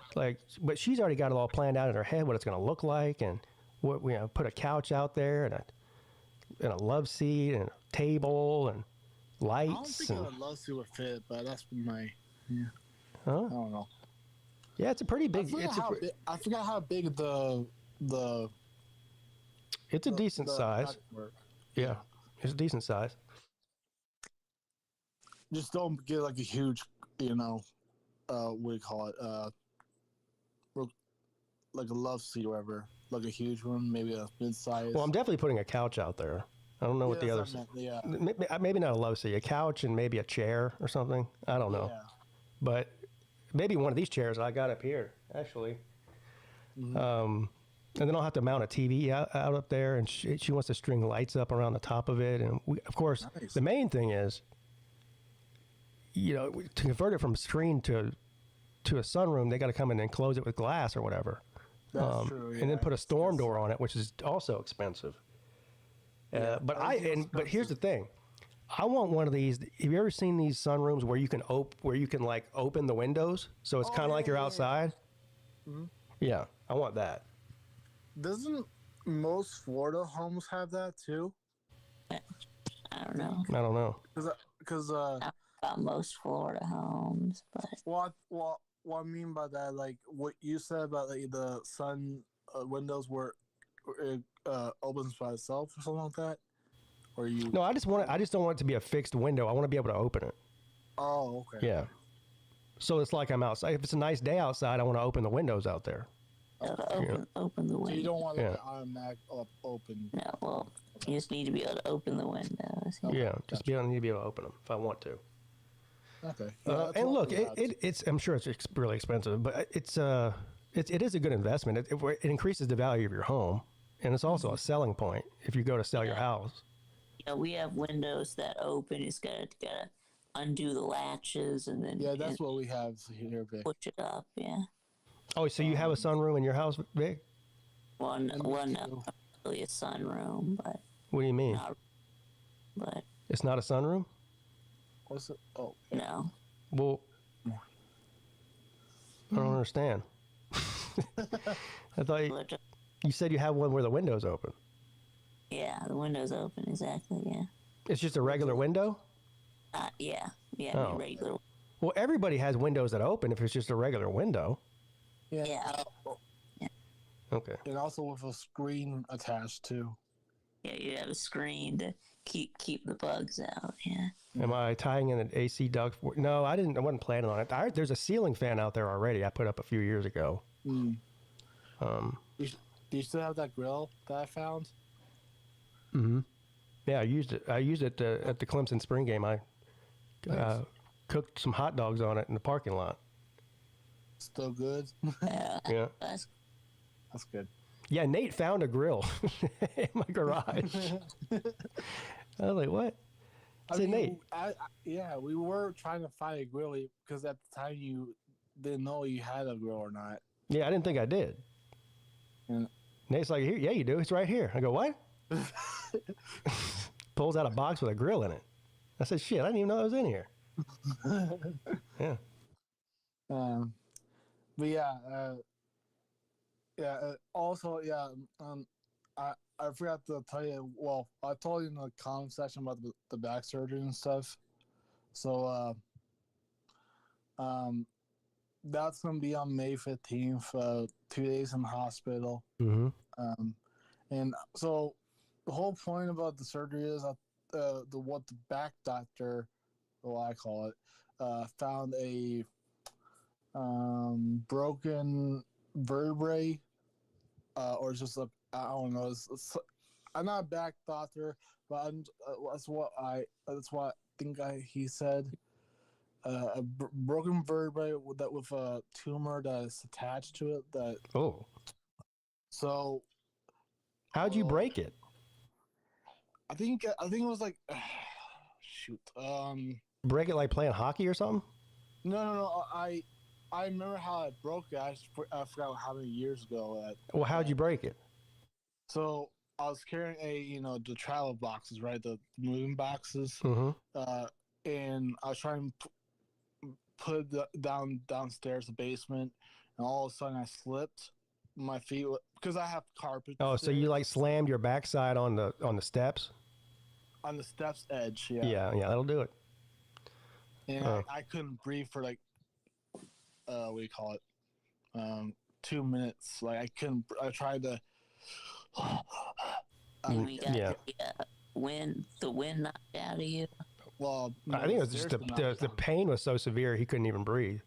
but she's already got it all planned out in her head what it's going to look like, and what put a couch out there and a love seat and a table and lights. I don't think a love seat would fit, but that's my. Yeah. Huh? I don't know. Yeah, it's a pretty big. I forgot how big the. It's a decent size. Yeah, it's a decent size. Just don't get like a huge, what do you call it? Like a love seat or whatever. Like a huge one, maybe a mid-size. Well, I'm definitely putting a couch out there. I don't know what the others. Yeah. Maybe not a love seat, a couch and maybe a chair or something. I don't know. Yeah. But maybe one of these chairs I got up here, actually. Mm-hmm. And then I'll have to mount a TV out up there, and she wants to string lights up around the top of it. And of course, the main thing is, to convert it from screen to a sunroom, they got to come in and close it with glass or whatever. That's true. Yeah. And then put a storm door on it, which is also expensive. But here's the thing, I want one of these. Have you ever seen these sunrooms where you can like open the windows, so it's kind of like you're outside? Mm-hmm. Yeah, I want that. Doesn't most Florida homes have that too? I don't know. I don't know. Because about most Florida homes, but what I mean by that, like what you said about like the sun windows where it opens by itself or something like that, or you? No, I just don't want it to be a fixed window. I want to be able to open it. Oh, okay. Yeah. So it's like I'm outside. If it's a nice day outside, I want to open the windows out there. Open the window. So you don't want an automatic open. No, well, you just need to be able to open the windows. Yeah, just need to be able to open them if I want to. Okay. And look, it's I'm sure it's really expensive, but it is a good investment. It increases the value of your home, and it's also a selling point if you go to sell your house. We have windows that open. It's gotta undo the latches and then that's what we have here, Vic. Push it up. Yeah. Oh, so you have a sunroom in your house, Vic? One, not really a sunroom, but. What do you mean? But. It's not a sunroom? What's it? Oh. No. Well, I don't understand. I thought you said you have one where the window's open. Yeah, the window's open, exactly, yeah. It's just a regular window? Yeah, Oh. regular. Well, everybody has windows that open if it's just a regular window. Yeah. Okay. And also with a screen attached too. Yeah, you have a screen to keep the bugs out. Yeah. Am I tying in an AC duct? No, I didn't. I wasn't planning on it. There's a ceiling fan out there already. I put up a few years ago. Do you still have that grill that I found? Mm-hmm. Yeah, I used it. I used it at the Clemson spring game. I cooked some hot dogs on it in the parking lot. Still good. Yeah. That's good. Yeah, Nate found a grill in my garage. I was like, what? I said, Nate. We were trying to find a grill because at the time you didn't know you had a grill or not. Yeah, I didn't think I did. Yeah. Nate's like, yeah, you do. It's right here. I go, what? Pulls out a box with a grill in it. I said, shit, I didn't even know it was in here. Yeah. I forgot to tell you. Well, I told you in the comment section about the back surgery and stuff. So, that's gonna be on May 15th. 2 days in the hospital. Mm-hmm. And so the whole point about the surgery is what the back doctor, well, I call it, found a broken vertebrae, or just a, I don't know. I'm not a back doctor, but that's what I think he said. A broken vertebrae with a tumor that is attached to it. That So, how'd you break it? I think it was like, shoot. Break it like playing hockey or something? No. I remember how I broke it. I forgot how many years ago. Well, how'd you break it? So I was carrying the travel boxes, right? The moving boxes. Mm-hmm. And I was trying to put it downstairs, the basement, and all of a sudden I slipped. My feet, because I have carpet. Oh, so you like slammed your backside on the steps? On the steps edge, yeah. Yeah, that'll do it. And I couldn't breathe for like, what do you call it? 2 minutes. Like I couldn't. I tried to. The wind knocked out of you. Well, I think it was just the pain was so severe he couldn't even breathe.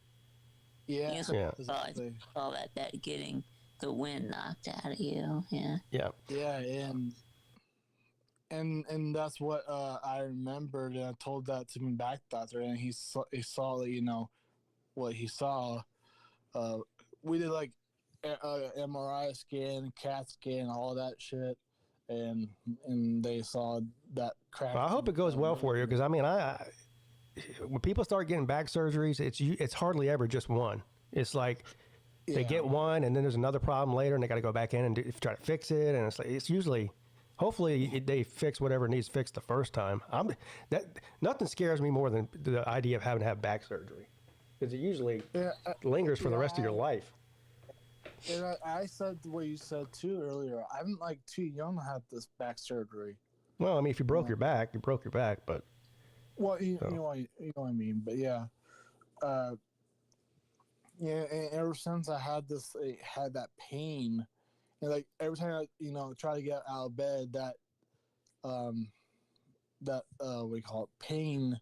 Yeah. Exactly. All that getting the wind knocked out of you. Yeah. Yeah. Yeah, and that's what I remembered, and I told that to my back doctor, and he saw what he saw. We did like MRI scan, CAT scan, all that shit, and they saw that crack. Well, I hope it goes well for you, because I mean, when people start getting back surgeries, it's hardly ever just one. It's like they get one, and then there's another problem later, and they got to go back in and try to fix it, and it's usually. Hopefully they fix whatever needs fixed the first time. Nothing scares me more than the idea of having to have back surgery, because it usually lingers for the rest of your life. And I said what you said too earlier. I'm like too young to have this back surgery. Well, I mean, if you broke your back, you broke your back, but. Well, you know what I mean, but yeah. Yeah, and ever since I had that pain. And like every time I try to get out of bed, that what do you call it, pain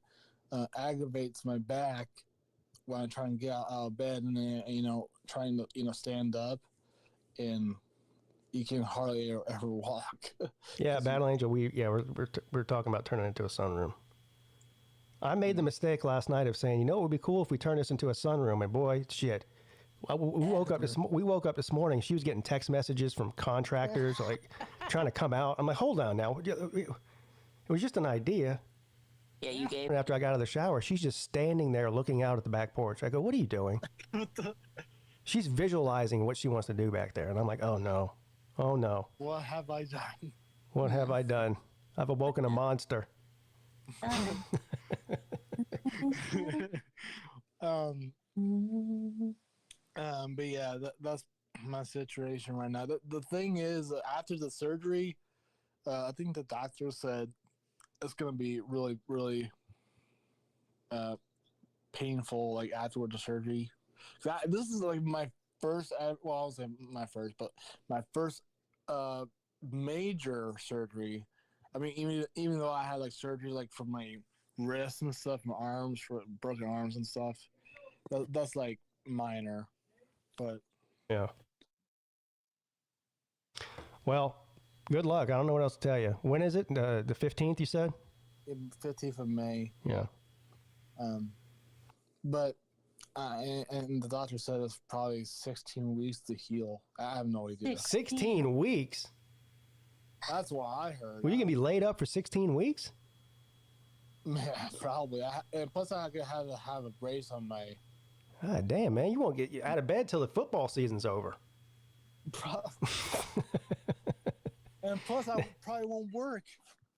aggravates my back when I'm trying to get out of bed, and then trying to stand up, and you can hardly ever walk. Yeah, Battle Angel, we're talking about turning it into a sunroom. I made the mistake last night of saying, it would be cool if we turn this into a sunroom, and boy, shit. We woke up this morning. She was getting text messages from contractors, like trying to come out. I'm like, hold on now. It was just an idea. Yeah, you gave. And after I got out of the shower, she's just standing there looking out at the back porch. I go, what are you doing? She's visualizing what she wants to do back there. And I'm like, oh no. What have I done? What have I done? I've awoken a monster. But yeah, that's my situation right now. The thing is, after the surgery, I think the doctor said it's gonna be really, really painful, like after the surgery. This is like my first, well, I won't say my first, but my first major surgery. I mean, even though I had like surgery like for my wrists and stuff, my arms, for broken arms and stuff, that's like minor. But yeah. Well, good luck. I don't know what else to tell you. When is it? The 15th, you said? 15th of May. Yeah. But and the doctor said it's probably 16 weeks to heal. I have no idea. 16 weeks? That's what I heard. Well, you can be laid up for 16 weeks? Yeah, probably. And plus, I could have a brace on my. God damn, man. You won't get out of bed till the football season's over. And plus, I probably won't work.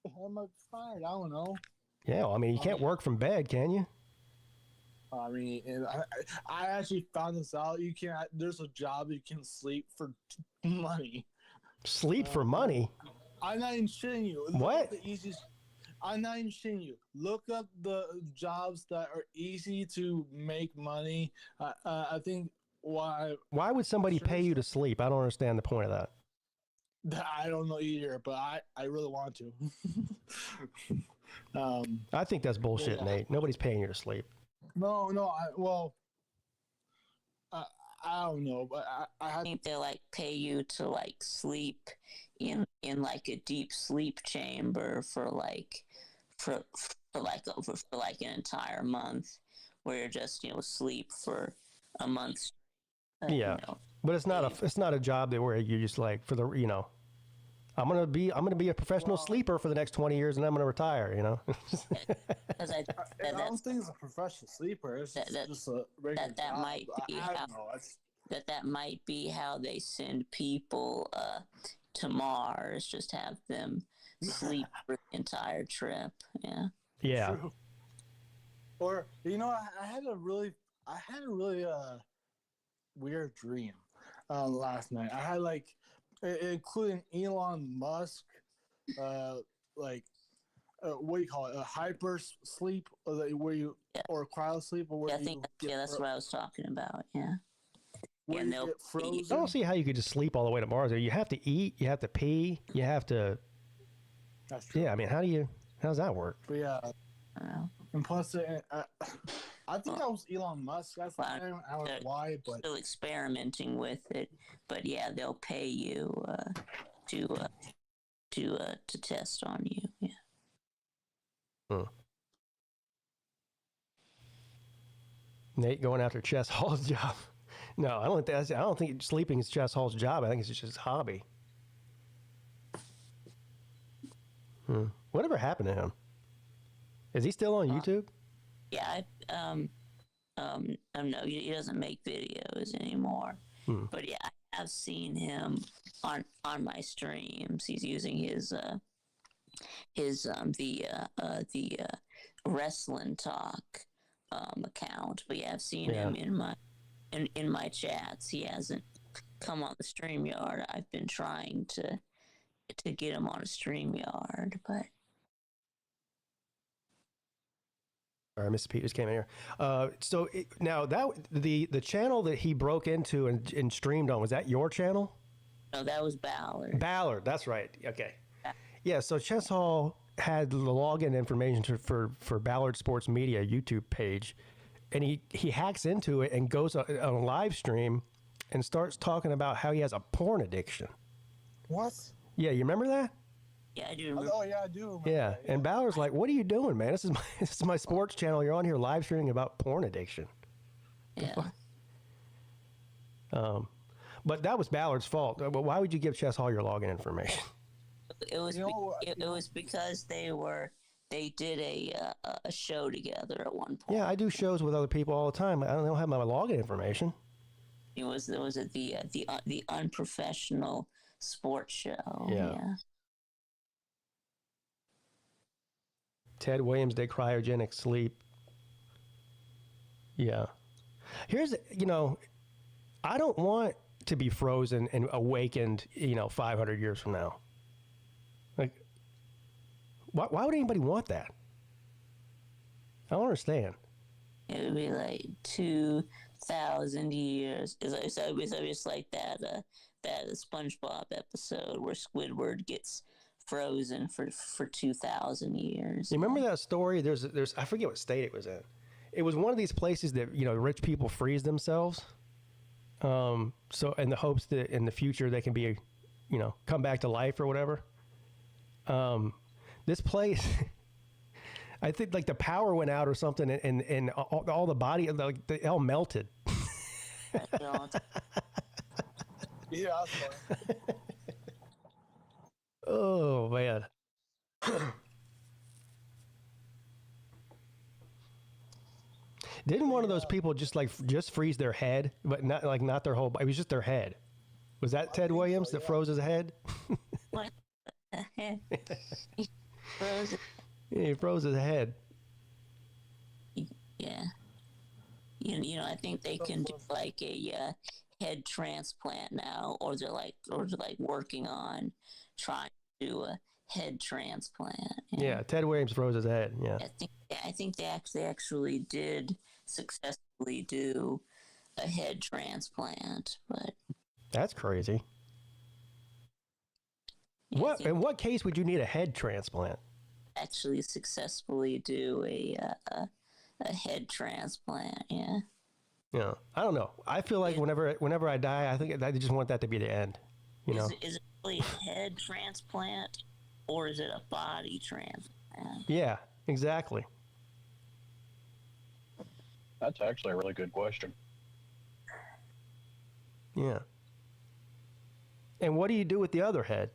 I'm fired. I don't know. Yeah, well, I mean, you can't work from bed, can you? I mean, I actually found this out. You can't. There's a job you can sleep for money. Sleep for money? I'm not even shitting you. What? The easiest. I'm not even shitting you. Look up the jobs that are easy to make money. I think why would somebody pay you to sleep? I don't understand the point of that. I don't know either, but I really want to. I think that's bullshit, yeah. Nate. Nobody's paying you to sleep. No, I don't know, but I think they like pay you to like sleep in like a deep sleep chamber for like an entire month, where you're just sleep for a month. Yeah, but it's not a job that where you just like for the I'm gonna be a professional sleeper for the next 20 years and I'm gonna retire. I don't think it's a professional sleeper. It's just a regular job. That might be how they send people to Mars. Just have them sleep for the entire trip. Yeah. Yeah. True. Or I had a really weird dream last night. I had including Elon Musk, what do you call it? A hyper sleep, or cryo sleep, or that's what I was talking about. Yeah. Where you get frozen. I don't see how you could just sleep all the way to Mars. You have to eat, you have to pee, you have to. That's true. Yeah, I mean, how's that work? But yeah, and plus, I think that was Elon Musk. I don't know why, but still experimenting with it. But yeah, they'll pay you to test on you. Yeah. Nate going after Chess Hall's job. No, I don't think sleeping is Chess Hall's job. I think it's just his hobby. Whatever happened to him? Is he still on YouTube? Yeah, no, he doesn't make videos anymore. But yeah, I have seen him on my streams. He's using his Wrestling Talk account. But yeah, I've seen him in my chats. He hasn't come on the StreamYard. I've been trying to get him on a StreamYard, but. All right, Mr. Pete just came in here. Now the channel that he broke into and streamed on, was that your channel? No, that was Ballard. Ballard, that's right. Okay. Yeah, so Chess Hall had the login information for Ballard Sports Media YouTube page, and he hacks into it and goes on a live stream and starts talking about how he has a porn addiction. What? Yeah, you remember that? Yeah, I do remember. Oh, yeah, I do remember. Yeah, and Ballard's like, what are you doing, man? This is my sports channel. You're on here live streaming about porn addiction. Yeah. But that was Ballard's fault. But why would you give Chess Hall your login information? It was because they did a show together at one point. Yeah, I do shows with other people all the time. I don't have my login information. It was the unprofessional sports show. Yeah. Ted Williams did cryogenic sleep. Yeah. Here's, I don't want to be frozen and awakened, 500 years from now. Like, why would anybody want that? I don't understand. It would be like 2,000 years. It's just like that SpongeBob episode where Squidward gets frozen for 2,000 years. You remember that story? There's I forget what state it was in. It was one of these places that rich people freeze themselves, so in the hopes that in the future they can be, come back to life or whatever. This place, I think like the power went out or something, and all the body, like they all melted. Yeah. Oh man. Didn't one of those people just freeze their head, but not their whole body? It was just their head. Was that Ted Williams that froze his head? What the heck? He froze it. Yeah, he froze his head. Yeah. I think they can do like a head transplant now, or they're working on trying to do a head transplant. Yeah, Ted Williams froze his head. Yeah. I think they actually did successfully do a head transplant, but That's crazy. In what case would you need a head transplant? actually successfully do a head transplant. Yeah. Yeah, I don't know. I feel like whenever I die, I think I just want that to be the end. You know? Is it really a head transplant or is it a body transplant? Yeah, exactly. That's actually a really good question. Yeah. And what do you do with the other head?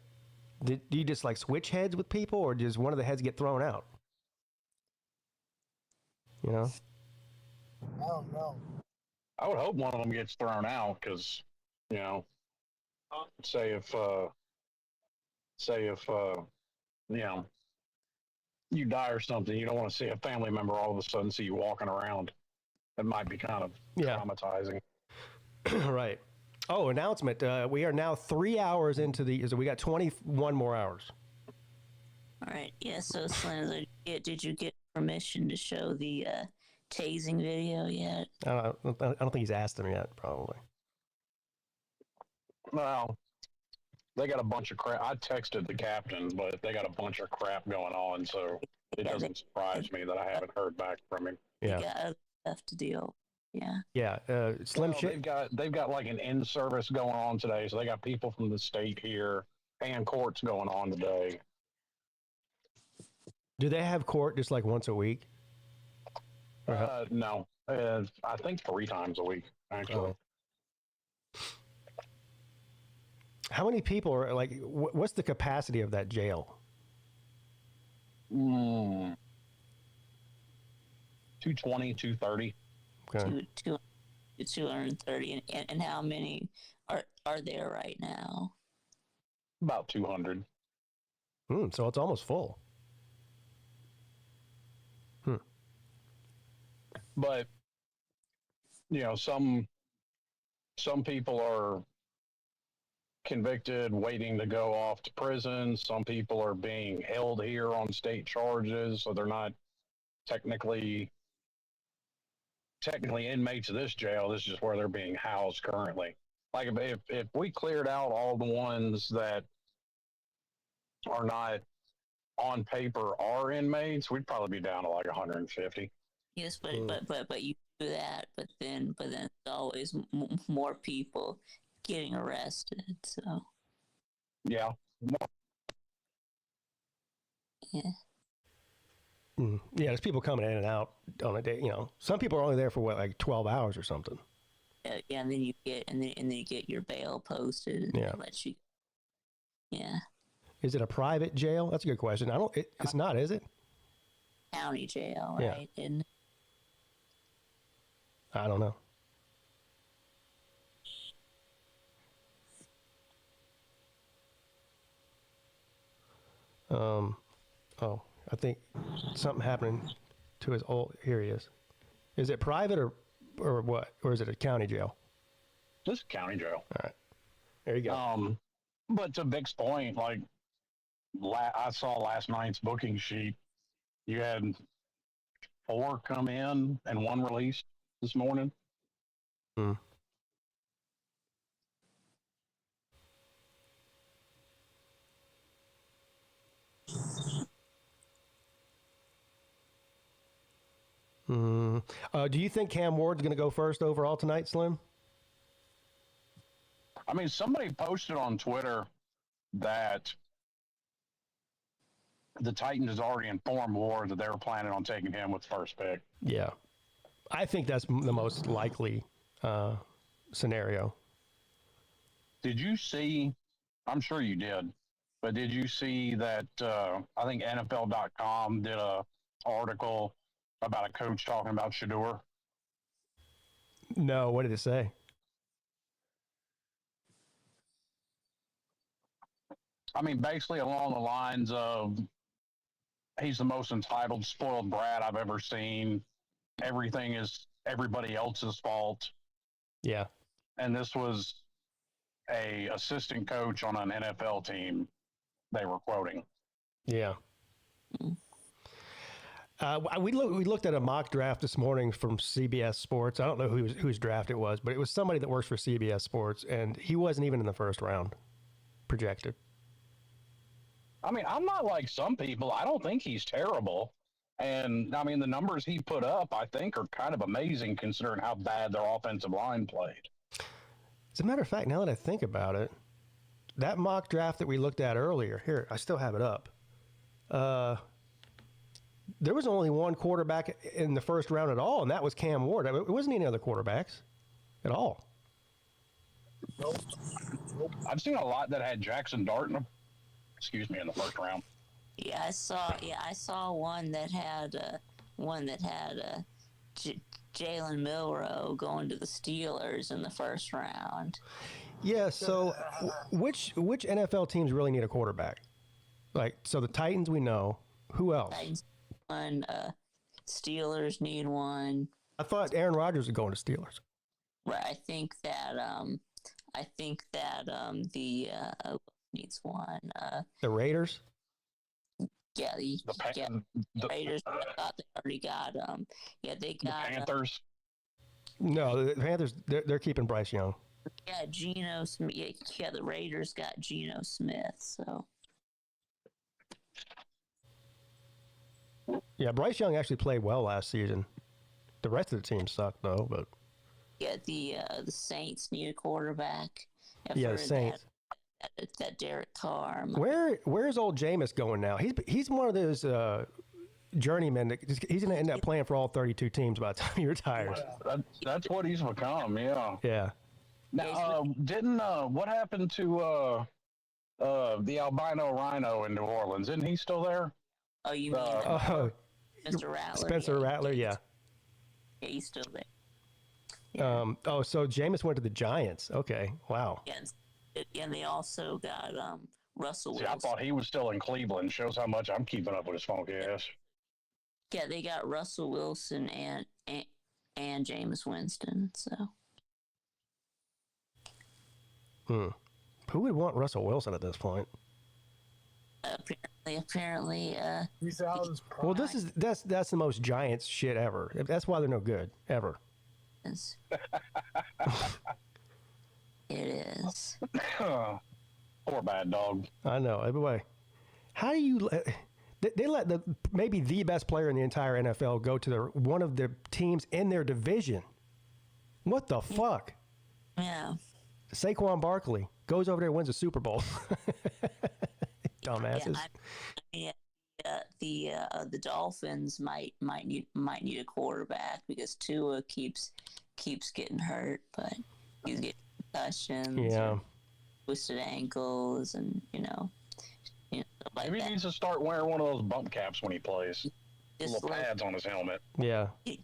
Do you just like switch heads with people, or does one of the heads get thrown out? You know? I don't know. I would hope one of them gets thrown out because, you know, say if you know, you die or something, you don't want to see a family member all of a sudden see you walking around. It might be kind of traumatizing. Right. Oh, announcement. We are now 3 hours into so we got 21 more hours. All right. Yeah. So, Slim, did you get permission to show the tasing video yet? I don't think he's asked him yet, probably. Well, they got a bunch of crap. I texted the captain, but they got a bunch of crap going on, so it doesn't surprise me that I haven't heard back from him. Yeah. They got other stuff to deal. Yeah. Yeah. Slim shit. They've got like an in-service going on today, so they got people from the state here and courts going on today. Do they have court just like once a week? No. I think 3 times a week, actually. How many people are like? What's the capacity of that jail? 220, 230. Okay. 230, and how many are there right now? About 200. So it's almost full. But you know, some people are convicted, waiting to go off to prison. Some people are being held here on state charges, so they're not technically inmates of this jail. This is just where they're being housed currently. Like if we cleared out all the ones that are not on paper are inmates, we'd probably be down to like 150. Yes, but you do that, but then there's always more people getting arrested. So yeah. Yeah. Yeah, there's people coming in and out on a day. You know, some people are only there for what, like 12 hours or something. Yeah, and then you get your bail posted. And let you. Yeah. Is it a private jail? That's a good question. It's not, is it? County jail, Yeah. right? And I don't know. I think something happened to his old. Here he is. Is it private or what? Or is it a county jail? This is county jail. All right. There you go. But to Vic's point, like I saw last night's booking sheet, you had 4 come in and 1 released this morning. Do you think Cam Ward's going to go first overall tonight, Slim? I mean, somebody posted on Twitter that the Titans has already informed Ward that they were planning on taking him with first pick. Yeah. I think that's the most likely scenario. Did you see, I'm sure you did, but did you see that I think NFL.com did a article about a coach talking about Shedeur? No, what did it say? I mean, basically along the lines of he's the most entitled, spoiled brat I've ever seen. Everything is everybody else's fault. Yeah. And this was a assistant coach on an NFL team they were quoting. Yeah. We looked at a mock draft this morning from CBS Sports. I don't know whose draft it was, but it was somebody that works for CBS Sports, and he wasn't even in the first round projected. I mean, I'm not like some people. I don't think he's terrible. And, I mean, the numbers he put up, I think, are kind of amazing considering how bad their offensive line played. As a matter of fact, now that I think about it, that mock draft that we looked at earlier, here, I still have it up. There was only one quarterback in the first round at all, and that was Cam Ward. It wasn't any other quarterbacks at all. Nope. I've seen a lot that had Jackson Dart in them. In the first round. Yeah, I saw one that had Jalen Milroe going to the Steelers in the first round. Yeah. So, which NFL teams really need a quarterback? Like, so the Titans, we know. Who else? Titans, one. Steelers need one. I thought Aaron Rodgers was going to Steelers. Right. I think that the needs one. The Raiders. Yeah, the Raiders. I thought they already got. They got the Panthers. No, the Panthers. They're keeping Bryce Young. Yeah, Geno Smith. Yeah, the Raiders got Geno Smith. So. Yeah, Bryce Young actually played well last season. The rest of the team sucked though, but. Yeah, the Saints need a quarterback. Yeah, the Saints. That Derek Carr. Where's old Jameis going now? He's one of those journeymen that he's going to end up playing for all 32 teams by the time he retires. That's what he's become. Yeah. Yeah. Now, what happened to the albino rhino in New Orleans? Isn't he still there? Oh, you mean Mr. Rattler? Spencer Rattler, yeah. Yeah, he's still there. Yeah. So Jameis went to the Giants. Okay, wow. Yes. And they also got Russell Wilson. See, I thought he was still in Cleveland. Shows how much I'm keeping up with his funky ass. Yeah, they got Russell Wilson and Jameis Winston. So. Who would want Russell Wilson at this point? Apparently. He's out of his prime. Well, that's the most Giants shit ever. That's why they're no good ever. Yes. It is. Poor bad dog. I know. Anyway, how do you they let maybe the best player in the entire NFL go to one of the teams in their division? What the fuck? Yeah. Saquon Barkley goes over there and wins a Super Bowl. Dumbasses. The Dolphins might need a quarterback because Tua keeps getting hurt, but he's getting concussions, twisted ankles, and like maybe he needs to start wearing one of those bump caps when he plays. Little pads on his helmet. Yeah. A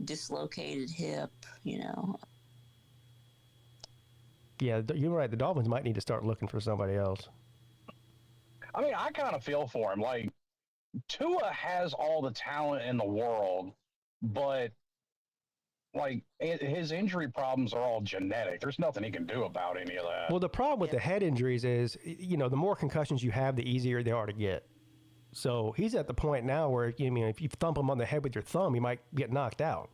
dislocated hip. Yeah, you're right. The Dolphins might need to start looking for somebody else. I mean, I kind of feel for him. Like, Tua has all the talent in the world, but like his injury problems are all genetic. There's nothing he can do about any of that. Well, the problem with the head injuries is, the more concussions you have, the easier they are to get. So he's at the point now where, if you thump him on the head with your thumb, he might get knocked out.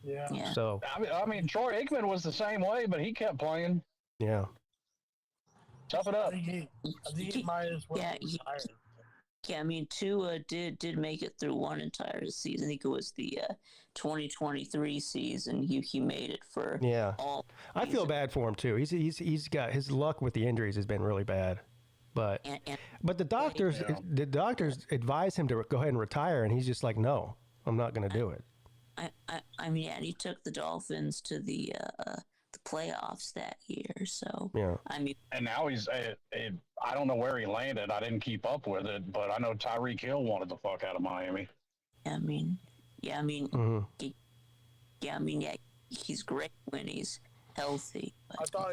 Yeah. So I mean, Troy Aikman was the same way, but he kept playing. Yeah. Tough it up. I think he might as well retire. Yeah, I mean, Tua did make it through one entire season. I think it was the 2023 season. He made it for all. I feel bad for him too. He's got his luck with the injuries has been really bad, but the doctors advised him to go ahead and retire, and he's just like, no, I'm not going to do it. I mean, and he took the Dolphins to the playoffs that year. So I mean, and now he's I don't know where he landed. I didn't keep up with it, but I know Tyreek Hill wanted the fuck out of Miami. He's great when he's healthy. I thought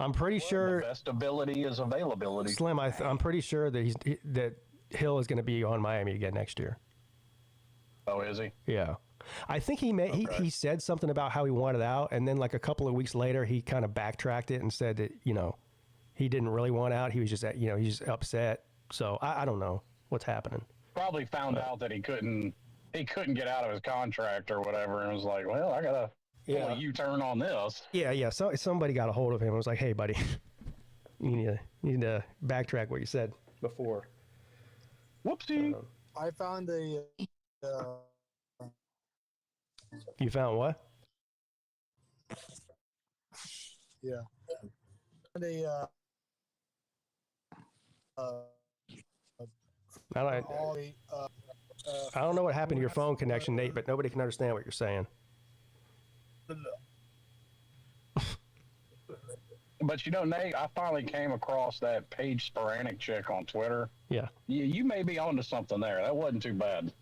I'm pretty sure the best ability is availability. Slim, I'm pretty sure that that Hill is going to be on Miami again next year. Oh, is he? Yeah. I think he said something about how he wanted out, and then like a couple of weeks later, he kind of backtracked it and said that, he he didn't really want out. He was just, he's just upset. So I don't know what's happening. Probably found out that he couldn't get out of his contract or whatever, and was like, well, I gotta pull a U-turn on this. Yeah. So somebody got a hold of him and was like, hey, buddy, you need to backtrack what you said before. Whoopsie. I found a. You found what? Yeah. I don't know what happened to your phone connection, Nate, but nobody can understand what you're saying. But Nate, I finally came across that Paige Sporanic chick on Twitter. Yeah. You may be onto something there. That wasn't too bad.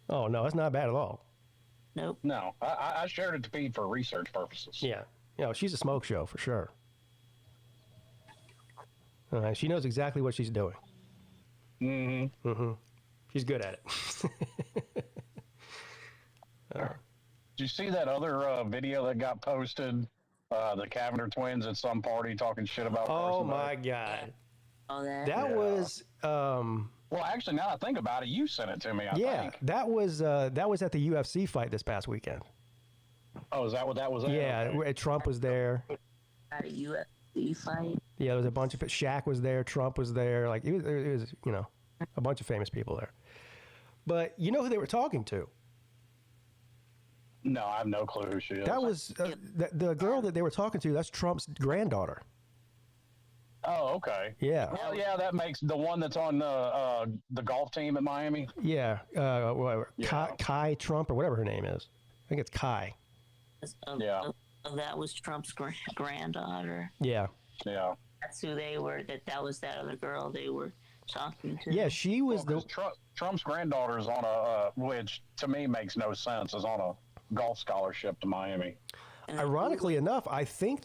Oh, no, it's not bad at all. Nope. No, I shared it to Pete for research purposes. Yeah. She's a smoke show for sure. She knows exactly what she's doing. Mm-hmm. Mm-hmm. She's good at it. Did you see that other video that got posted? The Cavender twins at some party talking shit about. Oh my God. Oh, that was. Well, actually, now I think about it, you sent it to me. I think. that was at the UFC fight this past weekend. Oh, is that what that was? Yeah, okay. Trump was there. At a UFC fight. Yeah, there was a bunch of Shaq was there, Trump was there. Like it was a bunch of famous people there. But you know who they were talking to? No, I have no clue who she is. That was the girl that they were talking to. That's Trump's granddaughter. Oh, okay. Yeah. Well, yeah, that makes the one that's on the golf team at Miami. Yeah. Kai Trump or whatever her name is. I think it's Kai. Yeah. That was Trump's granddaughter. Yeah. Yeah. That's who they were. That was that other girl they were talking to. Yeah, she was Trump's granddaughter is on a which to me makes no sense. Is on a golf scholarship to Miami. Ironically enough, I think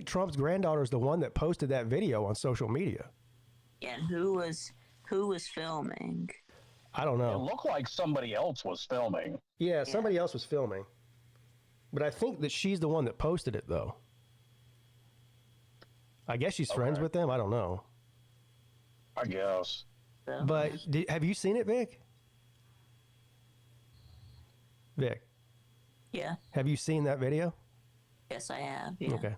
Trump's granddaughter is the one that posted that video on social media. Yeah, who was filming? I don't know. It looked like somebody else was filming. Yeah, somebody else was filming. But I think that she's the one that posted it, though. I guess she's friends with them. I don't know. I guess. But have you seen it, Vic? Vic? Yeah. Have you seen that video? Yes, I have. Yeah. Okay.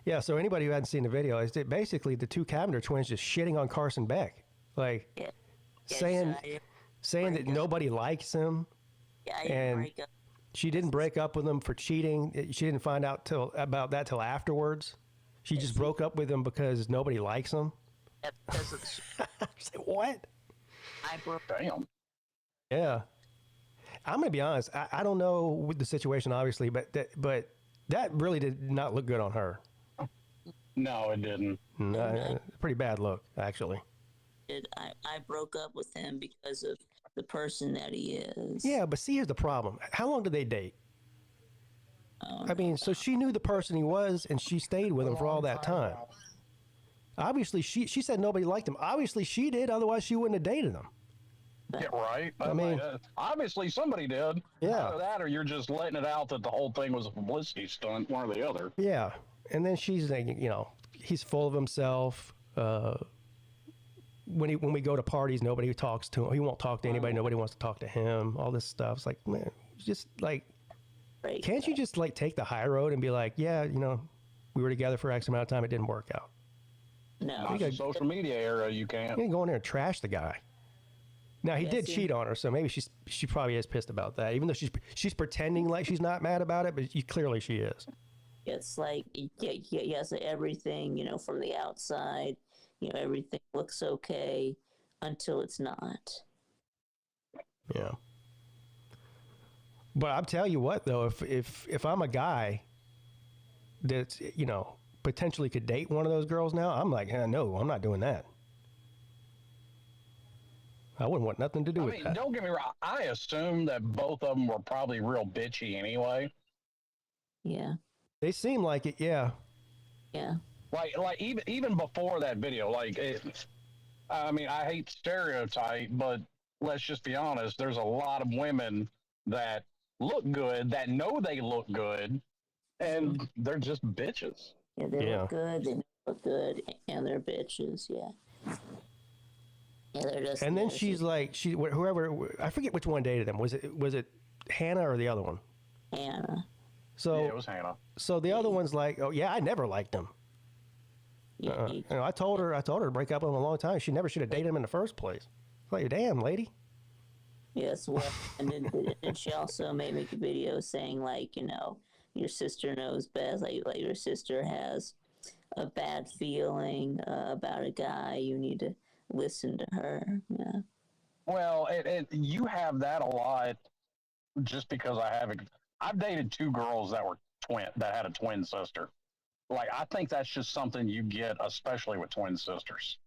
Yeah, so anybody who hadn't seen the video, is that basically the two Cavender twins just shitting on Carson Beck. Like, saying that nobody likes him. Yeah, and she didn't break up with him for cheating. She didn't find out about that till afterwards. She just broke up with him because nobody likes him. She's like, what? Damn. Yeah. I'm going to be honest. I don't know with the situation, obviously, but that really did not look good on her. No, it didn't. No, pretty bad look, actually. I broke up with him because of the person that he is. Yeah, but see, here's the problem. How long did they date? I mean, so she knew the person he was, and she stayed with him for all that time. Obviously, she said nobody liked him. Obviously, she did. Otherwise, she wouldn't have dated him. Yeah, right. I mean, obviously somebody did. Yeah. Either that, or you're just letting it out that the whole thing was a publicity stunt, one or the other. Yeah, and then she's like, he's full of himself. When we go to parties, nobody talks to him. He won't talk to anybody. Nobody wants to talk to him. All this stuff. It's like, man, just like, can't you just like take the high road and be like, yeah, we were together for X amount of time. It didn't work out. No, not the social media era. You can't. You can go in there and trash the guy. Now he did cheat on her, so maybe she probably is pissed about that. Even though she's pretending like she's not mad about it, but clearly she is. It's like yes, everything from the outside, everything looks okay until it's not. Yeah. But I'll tell you what, though, if I'm a guy that's potentially could date one of those girls now, I'm like, no, I'm not doing that. I wouldn't want nothing to do with that. Don't get me wrong. I assume that both of them were probably real bitchy anyway. Yeah. They seem like it, yeah. Yeah. Like even before that video, I hate stereotype, but let's just be honest. There's a lot of women that look good, that know they look good, and they're just bitches. Yeah, they look good. They know look good, and they're bitches. Yeah. Yeah, they're just. And then she's like, whoever, I forget which one dated him. Was it Hannah or the other one? Hannah. So yeah, it was Hannah. So the other one's like, oh yeah, I never liked him. You know, I told her to break up with him a long time. She never should have dated him in the first place. Like, damn, lady. Yes, well, and then she also may make a video saying, like, you know, your sister knows best. Like your sister has a bad feeling about a guy. You need to listen to her. Yeah. Well, you have that a lot, just because I've dated 2 girls that had a twin sister. Like, I think that's just something you get, especially with twin sisters.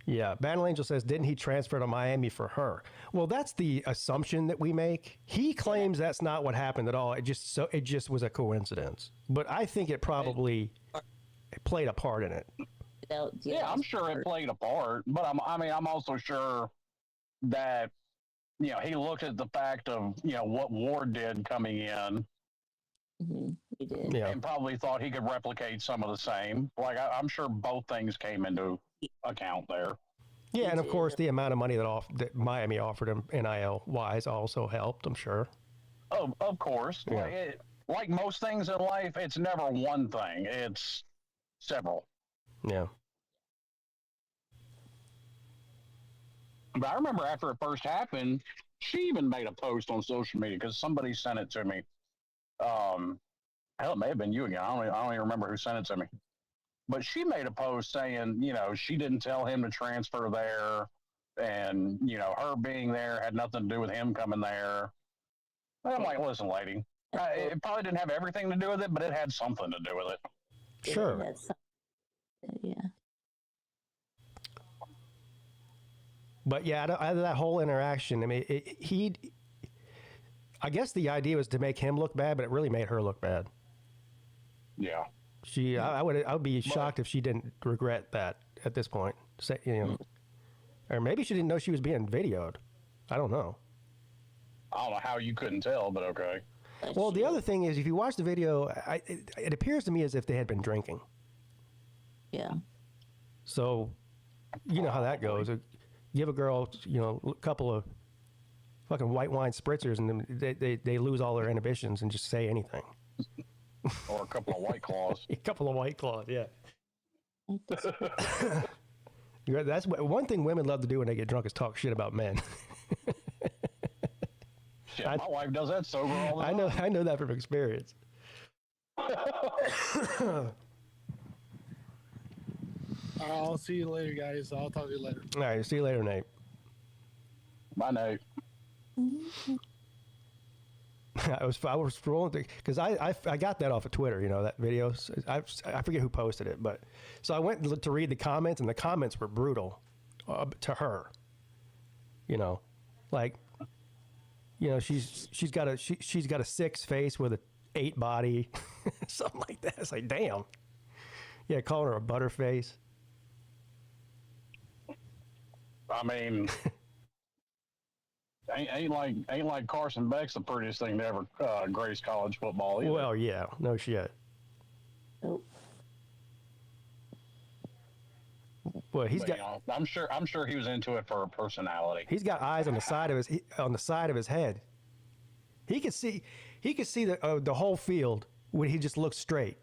Yeah, Battle Angel says, didn't he transfer to Miami for her? Well, that's the assumption that we make. He claims that's not what happened at all. It just was a coincidence. But I think it probably played a part in it. Yeah, I'm sure it played a part, but I'm also sure that, you know, he looked at the fact of, you know, what Ward did coming in. Mm-hmm. He did. Yeah. And probably thought he could replicate some of the same. Like, I'm sure both things came into account there. Yeah, and of course, the amount of money that Miami offered him NIL-wise also helped, I'm sure. Oh, of course. Yeah. Like most things in life, it's never one thing. It's several. Yeah. But I remember after it first happened, she even made a post on social media because somebody sent it to me. Hell, it may have been you again. I don't even remember who sent it to me. But she made a post saying, you know, she didn't tell him to transfer there, and, you know, her being there had nothing to do with him coming there. And I'm like, listen, lady, it probably didn't have everything to do with it, but it had something to do with it. Sure. Yeah. But yeah, out of that whole interaction, I mean, I guess the idea was to make him look bad, but it really made her look bad. Yeah. I would be shocked if she didn't regret that at this point. Say, you know, or maybe she didn't know she was being videoed. I don't know. I don't know how you couldn't tell, but okay. Well, the other thing is, if you watch the video, it appears to me as if they had been drinking. Yeah. So, you know how that goes. Give a girl, you know, a couple of fucking white wine spritzers, and they lose all their inhibitions and just say anything. Or a couple of White Claws. A couple of White Claws, yeah. That's one thing women love to do when they get drunk is talk shit about men. Shit, my wife does that sober all the time. I know that from experience. I'll see you later, guys. I'll talk to you later. All right, see you later, Nate. Bye, Nate. I was scrolling because I got that off of Twitter, you know, that video. I forget who posted it, but so I went to read the comments, and the comments were brutal to her. You know, like, you know, she's got a 6 face with a 8 body, something like that. It's like, damn. Yeah, calling her a butterface. I mean, ain't like Carson Beck's the prettiest thing to ever grace college football either. Well, yeah, no shit. Nope. Well, You know, I'm sure he was into it for her personality. He's got eyes on the side of his head. He could see the whole field when he just looks straight.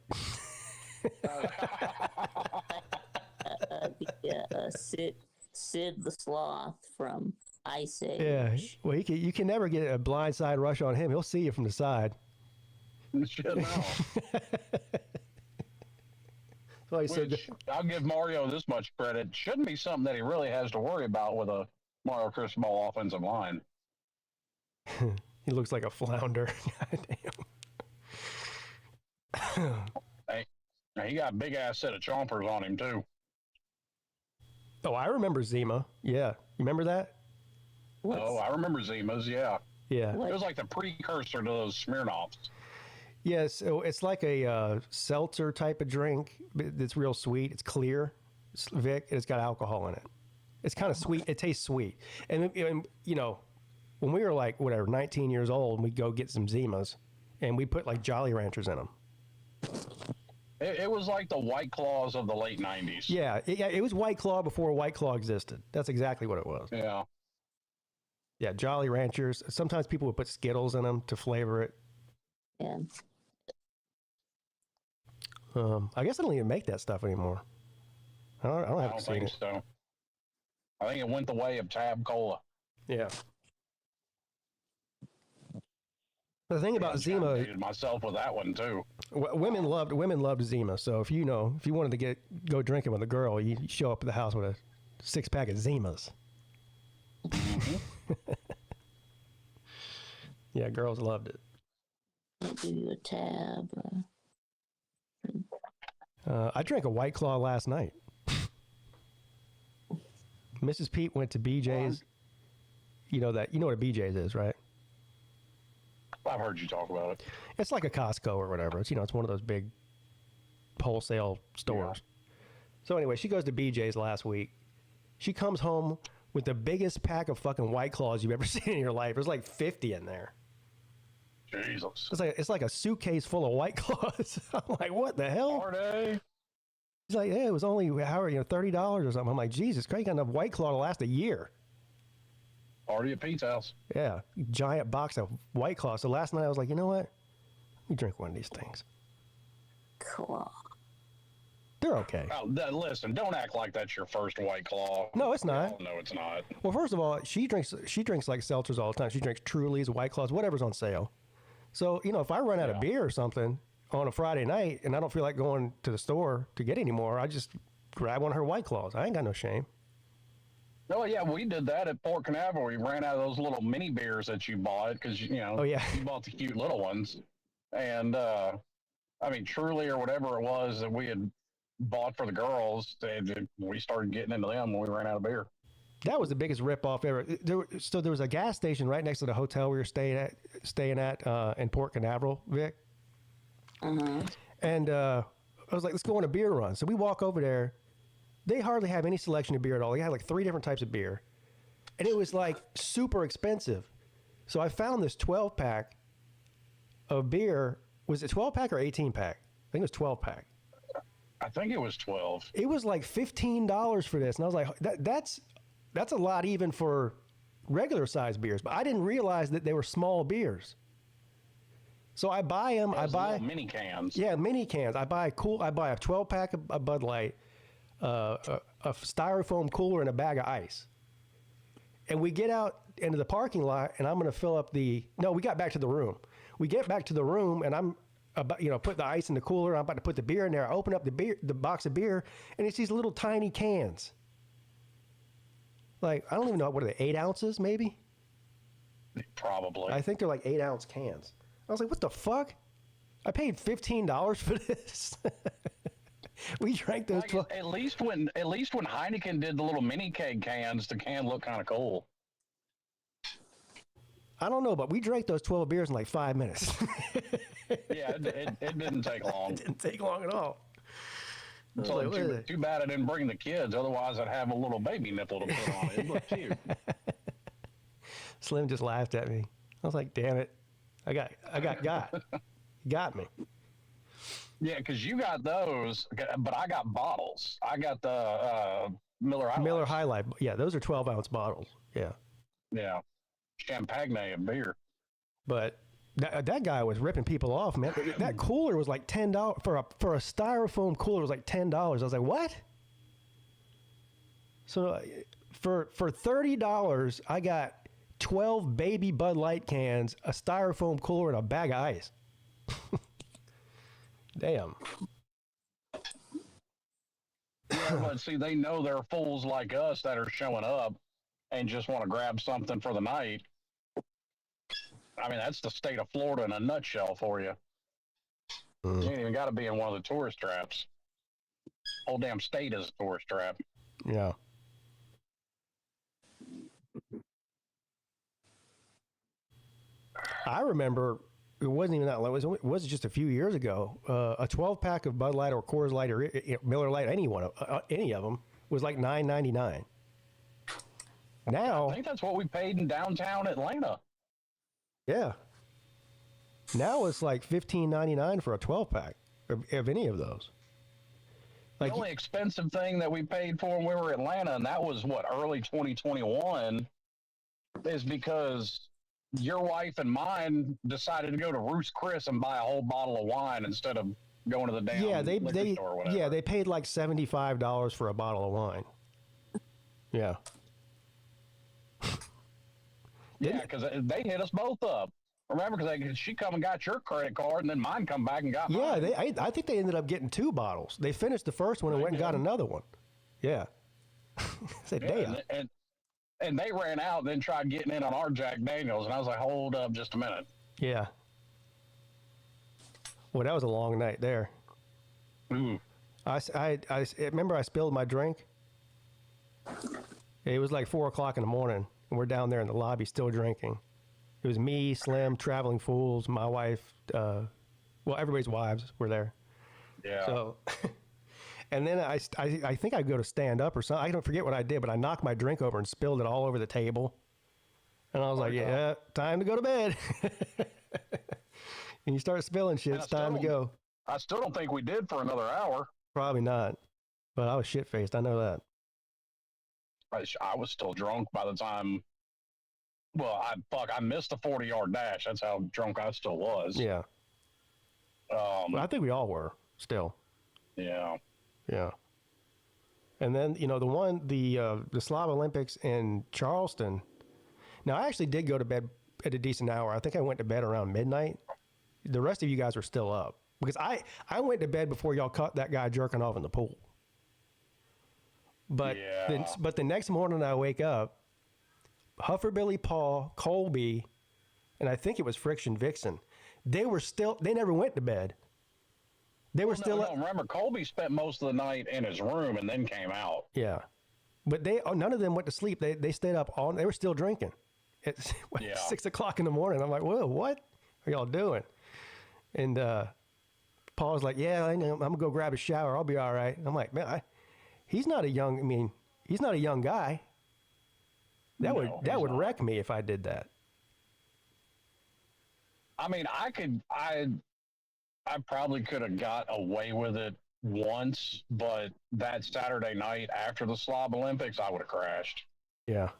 Sid the Sloth from Ice Age. Yeah. Well, you can never get a blindside rush on him. He'll see you from the side. I'll give Mario this much credit. Shouldn't be something that he really has to worry about with a Mario Cristobal offensive line. He looks like a flounder. Goddamn. Hey, he got a big ass set of chompers on him too. Oh, I remember Zima. Yeah, you remember that? Oh, I remember Zimas. Yeah. Yeah. It was like the precursor to those Smirnoffs. Yes, so it's like a seltzer type of drink. It's real sweet. It's clear, Vic, and it's got alcohol in it. It's kind of sweet. It tastes sweet. And you know, when we were like, 19 years old, we'd go get some Zimas, and we put like Jolly Ranchers in them. It was like the White Claws of the late 90s. Yeah, it was White Claw before White Claw existed. That's exactly what it was. Yeah. Yeah, Jolly Ranchers. Sometimes people would put Skittles in them to flavor it. Yeah. I guess I don't even make that stuff anymore. I don't think so. I think it went the way of Tab Cola. Yeah. The thing about Zima, I dated myself with that one too. Women loved Zima. So if you wanted to go drinking with a girl, you show up at the house with a 6-pack of Zimas. Yeah, girls loved it. I'll give you a tab. I drank a White Claw last night. Mrs. Pete went to BJ's. You know what a BJ's is, right? I've heard you talk about it. It's like a Costco or whatever. It's it's one of those big wholesale stores. Yeah. So anyway, she goes to BJ's last week. She comes home with the biggest pack of fucking White Claws you've ever seen in your life. There's like 50 in there. Jesus. It's like a suitcase full of White Claws. I'm like, what the hell? Party. He's like, yeah, it was only $30 or something. I'm like, Jesus Christ, you got enough White Claw to last a year. Party at Pete's house. Yeah, giant box of White Claw. So last night I was like, you know what? Let me drink one of these things. Cool. They're okay. Oh, listen, don't act like that's your first White Claw. No, it's not. No, it's not. Well, first of all, she drinks like seltzers all the time. She drinks Trulies, White Claws, whatever's on sale. So, if I run out of beer or something on a Friday night and I don't feel like going to the store to get any more, I just grab one of her White Claws. I ain't got no shame. Oh, yeah, we did that at Port Canaveral. We ran out of those little mini beers that you bought because, Oh, yeah. you bought the cute little ones. And, Truly or whatever it was that we had bought for the girls, we started getting into them when we ran out of beer. That was the biggest ripoff ever. There was a gas station right next to the hotel we were staying at in Port Canaveral, Vic. Uh-huh. And I was like, let's go on a beer run. So we walk over there. They hardly have any selection of beer at all. They had like 3 different types of beer. And it was like super expensive. So I found this 12-pack of beer. Was it 12-pack or 18-pack? I think it was 12-pack. I think it was 12. It was like $15 for this. And I was like, that's a lot even for regular size beers. But I didn't realize that they were small beers. So I buy them. I buy mini cans. Yeah, mini cans. I buy a 12-pack of Bud Light, a styrofoam cooler, and a bag of ice. And we get out into the parking lot, and I'm going to fill up we got back to the room. We get back to the room, and I'm about, put the ice in the cooler. I'm about to put the beer in there. I open up the box of beer, and it's these little tiny cans. Like, I don't even know, what are they, 8 ounces maybe? Probably. I think they're like 8-ounce cans. I was like, what the fuck? I paid $15 for this. We drank those. At least when Heineken did the little mini keg cans, the can looked kind of cool. I don't know, but we drank those 12 beers in like 5 minutes. Yeah, it didn't take long. It didn't take long at all. So too bad I didn't bring the kids. Otherwise, I'd have a little baby nipple to put on it. It looked cute. Slim just laughed at me. I was like, damn it. I got me. Yeah, because you got those, but I got bottles. I got the Miller High Life. Miller High Life. Yeah, those are 12-ounce bottles. Yeah. Yeah. Champagne of beer. But that guy was ripping people off, man. That cooler was like $10 for a styrofoam cooler. It was like $10. I was like, what? So for $30, I got 12 baby Bud Light cans, a styrofoam cooler, and a bag of ice. Damn. Yeah, but see, they know they're fools like us that are showing up and just want to grab something for the night. I mean, that's the state of Florida in a nutshell for you. You ain't even got to be in one of the tourist traps. Whole damn state is a tourist trap. Yeah. I remember it wasn't even that long. It was just a few years ago. A 12-pack of Bud Light or Coors Light or Miller Light, any of them, was like $9.99. Now, I think that's what we paid in downtown Atlanta. Yeah. Now it's like $15.99 for a 12-pack. of any of those. The only expensive thing that we paid for when we were in Atlanta, and that was early 2021, is because your wife and mine decided to go to Ruth's Chris and buy a whole bottle of wine instead of going to the damn liquor store or whatever. Yeah, they paid like $75 for a bottle of wine. Yeah. Yeah, because they hit us both up. Remember, because she come and got your credit card, and then mine come back and got mine. Yeah, I think they ended up getting 2 bottles. They finished the first one and went and got another one. Yeah. Said, damn. And they ran out and then tried getting in on our Jack Daniels, and I was like, hold up just a minute. Yeah. Well, that was a long night there. Ooh. I remember I spilled my drink. It was like 4 o'clock in the morning, and we're down there in the lobby still drinking. It was me, Slim, Traveling Fools, my wife. Well, everybody's wives were there. Yeah. So, and then I think I go to stand up or something. I don't forget what I did, but I knocked my drink over and spilled it all over the table. And I was like, yeah, time to go to bed. And you start spilling shit, it's time to go. I still don't think we did for another hour. Probably not. But I was shit-faced. I know that. I was still drunk by the time. Well, I missed the 40-yard dash. That's how drunk I still was. Yeah. I think we all were still. Yeah. Yeah. And then, the Slav Olympics in Charleston. Now, I actually did go to bed at a decent hour. I think I went to bed around midnight. The rest of you guys were still up. Because I went to bed before y'all caught that guy jerking off in the pool. But the next morning I wake up, Huffer Billy Paul, Colby, and I think it was Friction Vixen. They never went to bed. They were still up. Remember, Colby spent most of the night in his room and then came out. Yeah. But none of them went to sleep. They stayed up they were still drinking at 6 o'clock in the morning. I'm like, whoa, what are y'all doing? And Paul's like, yeah, I know. I'm going to go grab a shower. I'll be all right. I'm like, man, he's not a young guy. That would wreck me if I did that. I mean, I probably could have got away with it once, but that Saturday night after the Slob Olympics, I would have crashed. Yeah.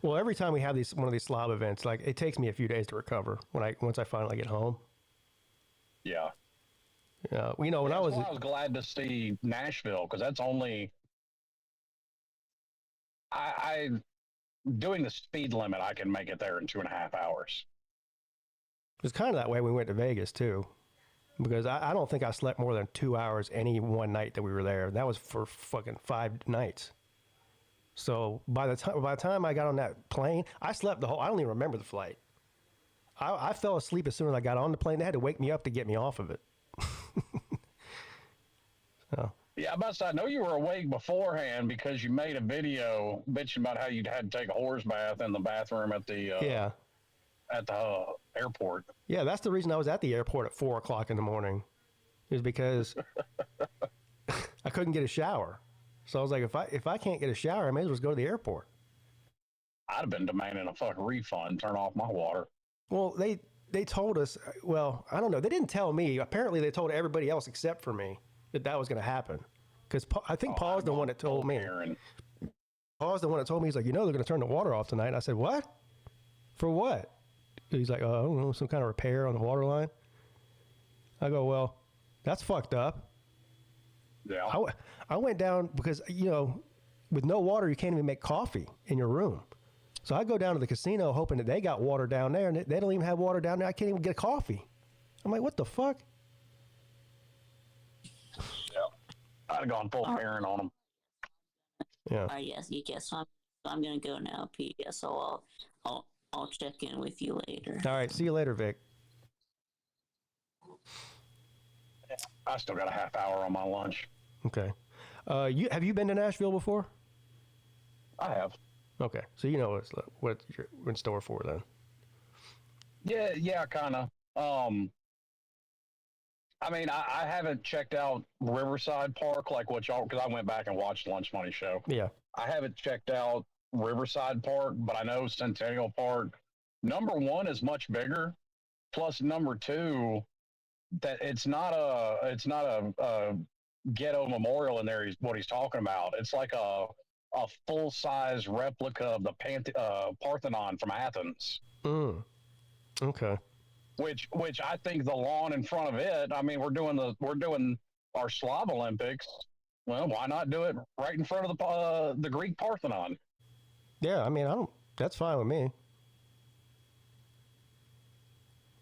Well, every time we have one of these Slob events, like it takes me a few days to recover once I finally get home. Yeah. Yeah, when I was glad to see Nashville because that's only I doing the speed limit. I can make it there in 2.5 hours. It was kind of that way when we went to Vegas too, because I don't think I slept more than 2 hours any one night that we were there. That was for fucking 5 nights. So by the time I got on that plane, I slept I don't even remember the flight. I fell asleep as soon as I got on the plane. They had to wake me up to get me off of it. So. Yeah, I know you were awake beforehand because you made a video bitching about how you'd had to take a horse bath in the bathroom at the airport. Yeah, that's the reason I was at the airport at 4 o'clock in the morning, is because I couldn't get a shower. So I was like, if I can't get a shower, I may as well just go to the airport. I'd have been demanding a fucking refund, turn off my water. Well, they told us, well, I don't know. They didn't tell me. Apparently, they told everybody else except for me that was going to happen. Because I think Paul's the one that told me. Paul's the one that told me, he's like, they're going to turn the water off tonight. And I said, what? For what? He's like, I don't know, some kind of repair on the water line. I go, well, that's fucked up. Yeah. I went down because, with no water, you can't even make coffee in your room. So I go down to the casino hoping that they got water down there, and they don't even have water down there. I can't even get a coffee. I'm like, what the fuck? Yeah. I'd have gone full Karen on them. Yeah. Yes. So I'm going to go now, Pete. So I'll check in with you later. All right. See you later, Vic. I still got a half hour on my lunch. Okay. Have you been to Nashville before? I have. Okay, so you know what you're in store for then. Yeah, kind of. I mean, I haven't checked out Riverside Park like what y'all, because I went back and watched Lunch Money Show. Yeah. I haven't checked out Riverside Park, but I know Centennial Park, number one, is much bigger, Plus, number two, that it's not a ghetto memorial in there. What he's talking about. It's like a full size replica of the Parthenon from Athens. Okay. Which I think the lawn in front of it. I mean, we're doing our Slav Olympics. Well, why not do it right in front of the Greek Parthenon? Yeah, I mean, that's fine with me.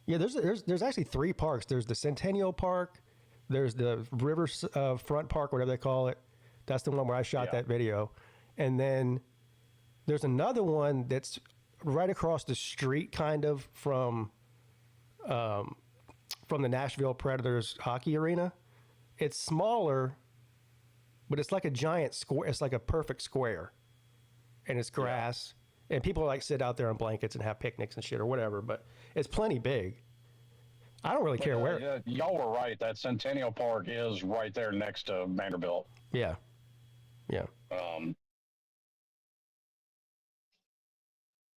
Yeah, there's actually 3 parks. There's the Centennial Park, there's the River Front Park, whatever they call it. That's the one where I shot that video. And then there's another one that's right across the street, kind of from the Nashville Predators hockey arena. It's smaller, but it's like a giant square. It's like a perfect square, and it's grass. And people like sit out there on blankets and have picnics and shit or whatever. But it's plenty big. I don't really care where. Yeah, y'all were right. That Centennial Park is right there next to Vanderbilt. Yeah. Yeah.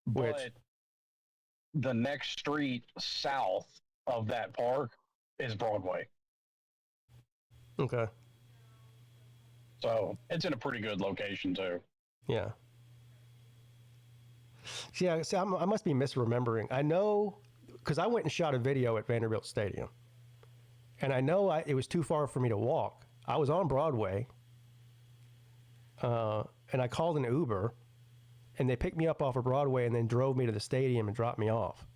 But the next street south of that park is Broadway. Okay. So it's in a pretty good location too. Yeah. Yeah, see, I must be misremembering. I know, because I went and shot a video at Vanderbilt Stadium. And I know it was too far for me to walk. I was on Broadway, and I called an Uber, and they picked me up off of Broadway and then drove me to the stadium and dropped me off.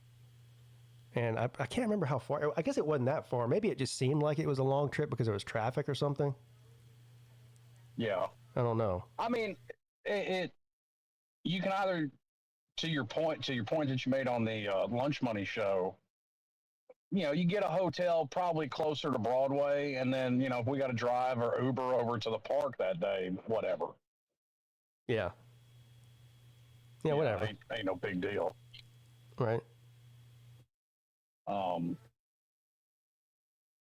And I can't remember how far. I guess it wasn't that far. Maybe it just seemed like it was a long trip because there was traffic or something. Yeah. I don't know. I mean, you can either, to your point that you made on the Lunch Money show, you get a hotel probably closer to Broadway, and then, if we got to drive or Uber over to the park that day, whatever. Yeah. Yeah, whatever. Ain't no big deal. Right. Oh,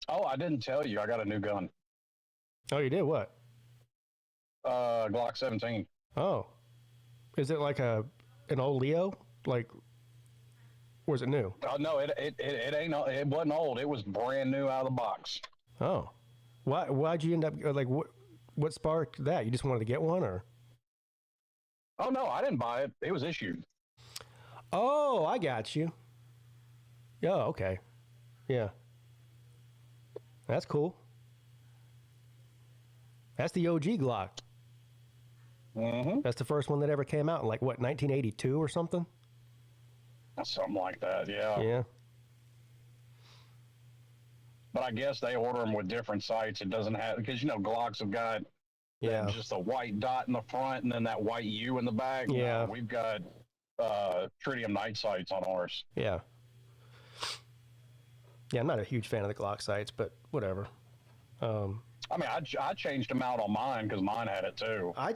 I didn't tell you. I got a new gun. Oh, you did? What? Glock 17. Oh. Is it like an old Leo? Like, or is it new? No, it ain't. It wasn't old. It was brand new out of the box. Oh. Why'd you end up, like, what sparked that? You just wanted to get one, or? Oh, no, I didn't buy it. It was issued. Oh, I got you. Oh, okay. Yeah. That's cool. That's the OG Glock. Mm-hmm. That's the first one that ever came out in, like, what, 1982 or something? Something like that, yeah. Yeah. But I guess they order them with different sights. It doesn't have, because, Glocks have got just a white dot in the front and then that white U in the back. Yeah. We've got tritium night sights on ours. Yeah. Yeah, I'm not a huge fan of the Glock sights, but whatever. I mean, I changed them out on mine because mine had it too. I'm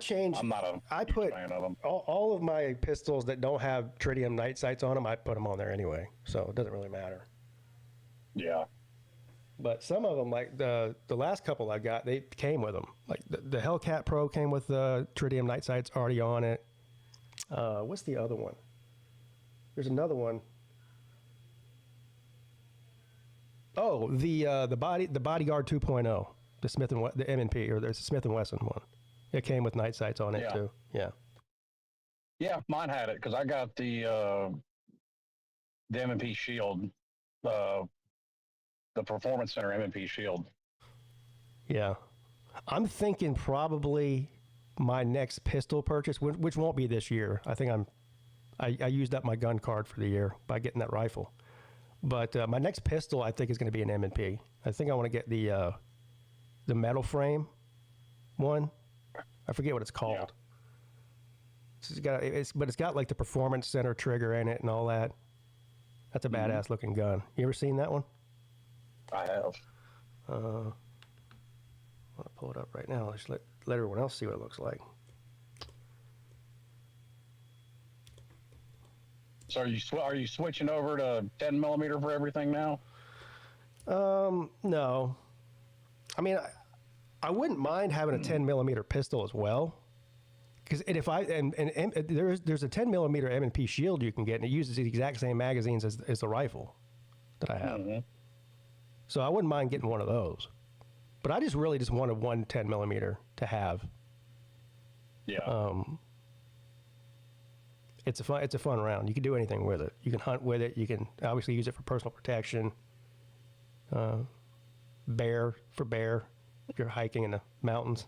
not a huge fan of them. All of my pistols that don't have tritium night sights on them, I put them on there anyway, so it doesn't really matter. Yeah. But some of them, like the last couple I got, they came with them. Like the Hellcat Pro came with the tritium night sights already on it. What's the other one? There's another one. Oh, the Bodyguard 2.0, the M&P, or there's a Smith & Wesson one. It came with night sights on it too. Yeah. Yeah, mine had it because I got the M&P Shield, the Performance Center M&P Shield. Yeah. I'm thinking probably my next pistol purchase, which won't be this year. I think I used up my gun card for the year by getting that rifle. But my next pistol, I think, is going to be an M&P. I think I want to get the metal frame one. I forget what it's called. Yeah. But it's got like the Performance Center trigger in it and all that. That's a badass looking gun. You ever seen that one? I have. I want to pull it up right now. Just let everyone else see what it looks like. So are you switching over to 10 millimeter for everything now? No. I mean, I wouldn't mind having a 10 millimeter pistol as well. Because there's a 10 millimeter M&P Shield you can get, and it uses the exact same magazines as the rifle. that I have. So I wouldn't mind getting one of those. But I just really just wanted one 10 millimeter to have. Yeah. It's a fun round. You can do anything with it. You can hunt with it. You can obviously use it for personal protection. Bear if you're hiking in the mountains.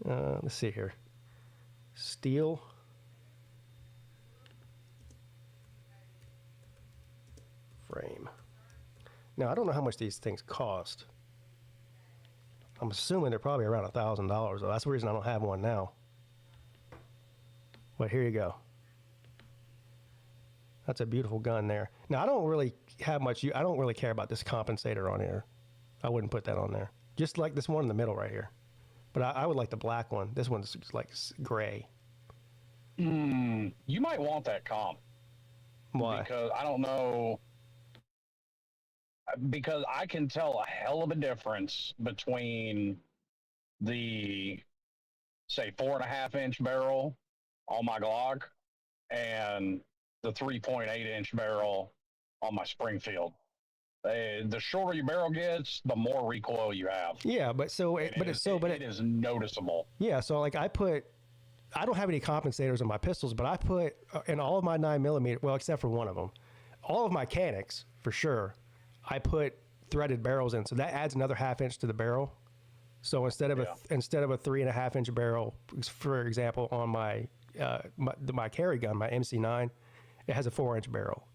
Let's see here. Steel. Frame. Now I don't know how much these things cost. I'm assuming they're probably around $1,000 though. That's the reason I don't have one now. But here you go. That's a beautiful gun there. Now I don't really have much. I don't really care about this compensator on here. I wouldn't put that on there. Just like this one in the middle right here. But I would like the black one. This one's like gray. You might want that comp. Why? Because I don't know. Because I can tell a hell of a difference between the, say, 4.5-inch barrel on my Glock and the 3.8-inch barrel on my Springfield. The shorter your barrel gets, the more recoil you have. Yeah, but it is noticeable. Yeah, so like I don't have any compensators on my pistols, but I put in all of my 9mm, well, except for one of them, all of my Canics for sure. I put threaded barrels in, so that adds another 1/2 inch to the barrel. So instead of a 3.5-inch barrel, for example, on my carry gun, my MC9, it has a 4-inch barrel.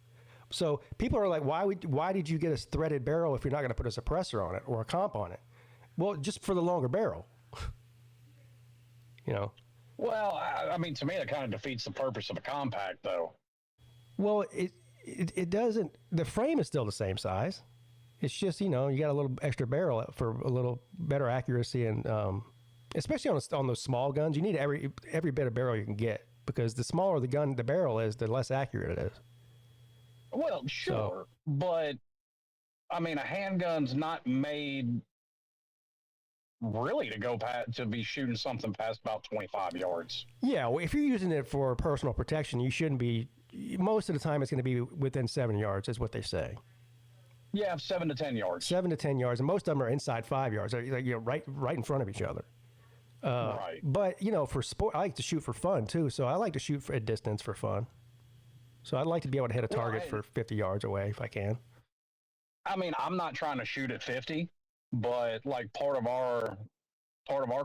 So people are like, why did you get a threaded barrel if you're not going to put a suppressor on it or a comp on it? Well, just for the longer barrel. You know. Well, I mean, to me, that kind of defeats the purpose of a compact, though. Well, it doesn't. The frame is still the same size. It's just, you know, you got a little extra barrel for a little better accuracy, and especially on those small guns, you need every bit of barrel you can get, because the smaller the barrel is, the less accurate it is. Well, sure, but I mean, a handgun's not made really to be shooting something past about 25 yards. Yeah, well, if you're using it for personal protection, you shouldn't be. Most of the time, it's going to be within 7 yards, is what they say. Yeah, 7 to 10 yards. 7 to 10 yards, and most of them are inside 5 yards. They're, like, you know, right in front of each other. Right. But you know, for sport, I like to shoot for fun too. So I like to shoot at distance for fun. So I'd like to be able to hit a target for 50 yards away if I can. I mean, I'm not trying to shoot at 50, but like part of our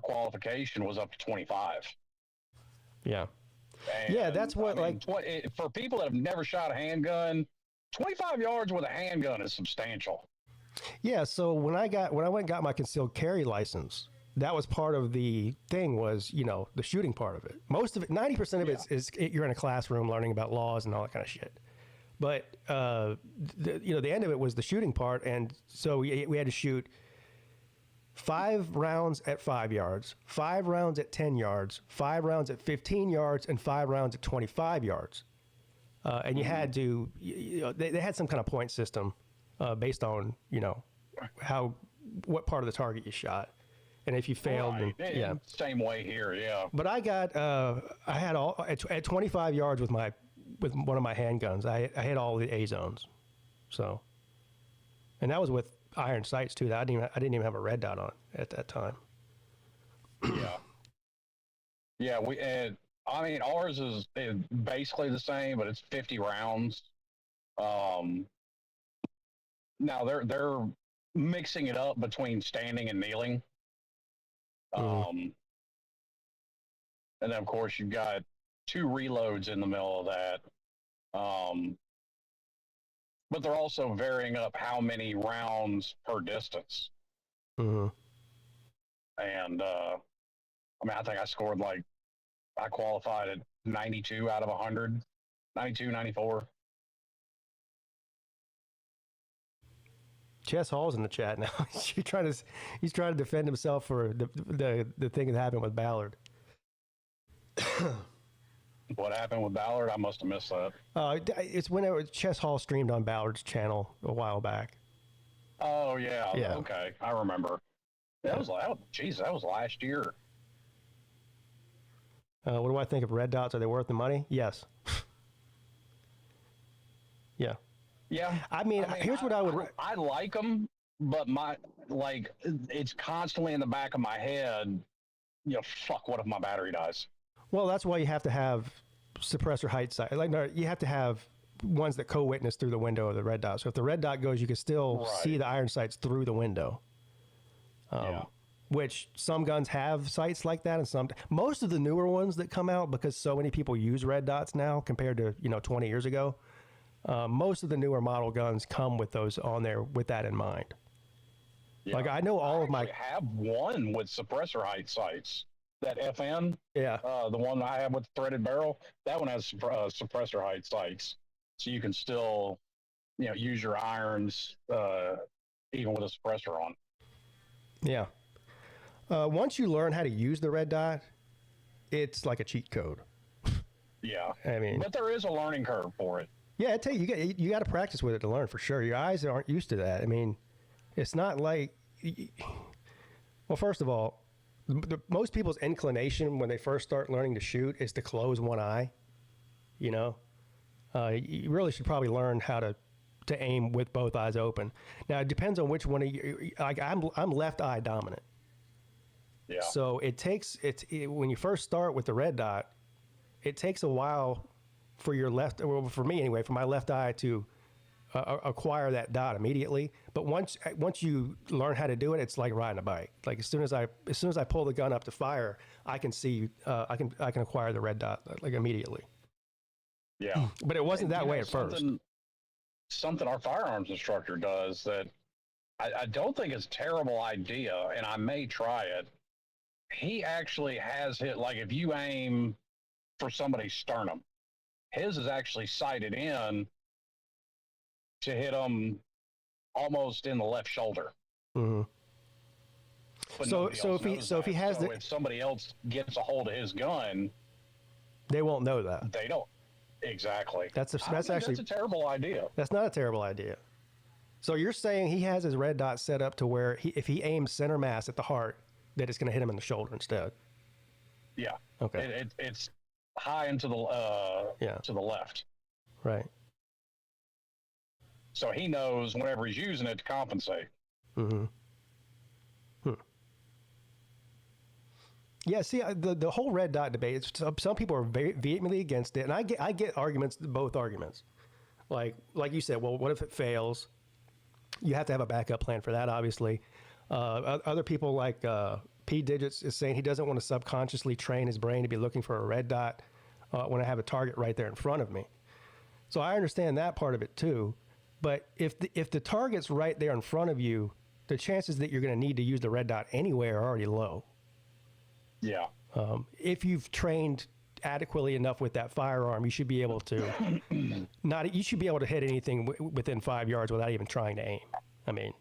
qualification was up to 25. Yeah. And, yeah, that's what for people that have never shot a handgun, 25 yards with a handgun is substantial. Yeah, so when I went and got my concealed carry license, that was part of the thing, was, you know, the shooting part of it. Most of it, 90% of it is you're in a classroom learning about laws and all that kind of shit. But the end of it was the shooting part, and so we had to shoot 5 rounds at 5 yards, 5 rounds at 10 yards, 5 rounds at 15 yards, and 5 rounds at 25 yards. And you had to, they had some kind of point system based on, you know, what part of the target you shot. And if you failed, right. Same way here, yeah. But I got, I had all at 25 yards with one of my handguns. I hit all the A zones, so, and that was with iron sights too. That I didn't even have a red dot on at that time. Yeah. I mean, ours is basically the same, but it's 50 rounds. Now they're mixing it up between standing and kneeling. And then of course you've got 2 reloads in the middle of that. But they're also varying up how many rounds per distance. Mm-hmm. And I mean, I think I qualified at 92 out of 100, 92, 94. Chess Hall's in the chat now. He's trying to defend himself for the thing that happened with Ballard. What happened with Ballard? I must have missed that. It's whenever Chess Hall streamed on Ballard's channel a while back. Oh yeah. Okay, I remember. That was last year. What do I think of red dots? Are they worth the money? Yes. Yeah. Yeah. I mean, here's what I would. I like them, but it's constantly in the back of my head. Fuck, what if my battery dies? Well, that's why you have to have suppressor height sight. You have to have ones that co-witness through the window of the red dot. So if the red dot goes, you can still see the iron sights through the window. Which some guns have sights like that, and most of the newer ones that come out, because so many people use red dots now compared to 20 years ago. Most of the newer model guns come with those on there with that in mind. Yeah. Like I know all of my. I have one with suppressor height sights. That FN, the one I have with the threaded barrel, that one has suppressor height sights, so you can still, use your irons even with a suppressor on. Yeah. Once you learn how to use the red dot, it's like a cheat code. Yeah. I mean, but there is a learning curve for it. Yeah, I tell you, you got to practice with it to learn for sure. Your eyes aren't used to that. I mean, it's not like. Well, first of all. Most people's inclination when they first start learning to shoot is to close one eye. You really should probably learn how to aim with both eyes open. Now it depends on which one of you. Like I'm left eye dominant. Yeah. So when you first start with the red dot, it takes a while for your left, or for me anyway, for my left eye to acquire that dot immediately. But once you learn how to do it, it's like riding a bike. Like as soon as I pull the gun up to fire, I can see I can acquire the red dot like immediately. Yeah. But it wasn't that way at first. Something our firearms instructor does that I don't think is a terrible idea, and I may try it. He actually has hit, like if you aim for somebody's sternum, his is actually sighted in to hit them almost in the left shoulder. Mm-hmm. So if he has if somebody else gets a hold of his gun, they won't know that. They don't. Exactly. That's actually a terrible idea. That's not a terrible idea. So you're saying he has his red dot set up to where if he aims center mass at the heart, that it's going to hit him in the shoulder instead. Yeah. Okay. It's high into the to the left. Right. So he knows whenever he's using it to compensate. Mm-hmm. Yeah, see, the whole red dot debate, some people are very vehemently against it, and I get both arguments. Like you said, well, what if it fails? You have to have a backup plan for that, obviously. Other people like P. Digits is saying he doesn't want to subconsciously train his brain to be looking for a red dot when I have a target right there in front of me. So I understand that part of it too. But if the target's right there in front of you, the chances that you're going to need to use the red dot anyway are already low. Yeah. If you've trained adequately enough with that firearm, you should be able to you should be able to hit anything within 5 yards without even trying to aim. I mean,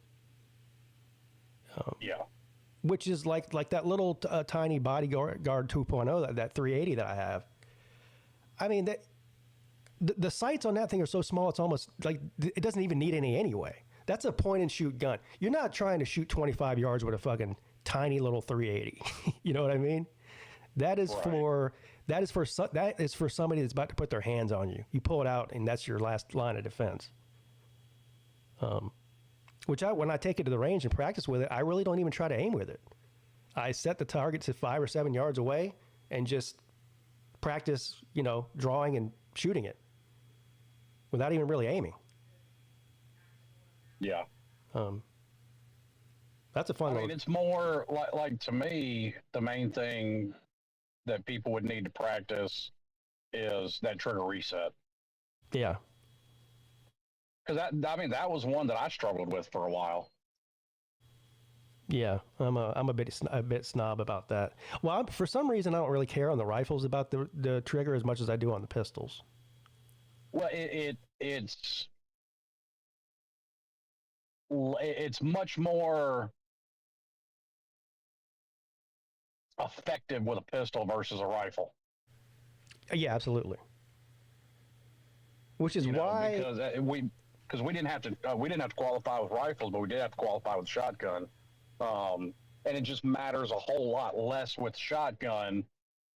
yeah. Which is like that little tiny bodyguard 2.0 that 380 that I have. I mean that. The sights on that thing are so small, it's almost like it doesn't even need any anyway. That's a point and shoot gun. You're not trying to shoot 25 yards with a fucking tiny little 380. You know what I mean? That is for somebody that's about to put their hands on you. You pull it out, and that's your last line of defense. When I take it to the range and practice with it, I really don't even try to aim with it. I set the target to 5 or 7 yards away and just practice, drawing and shooting it without even really aiming. Yeah. That's a fun. I mean, it's more like to me, the main thing that people would need to practice is that trigger reset. Yeah. Because that was one that I struggled with for a while. Yeah, I'm a bit snob about that. Well, for some reason, I don't really care on the rifles about the trigger as much as I do on the pistols. Well, it's much more effective with a pistol versus a rifle. Yeah, absolutely. Which is why because we didn't have to qualify with rifles, but we did have to qualify with shotgun. And it just matters a whole lot less with shotgun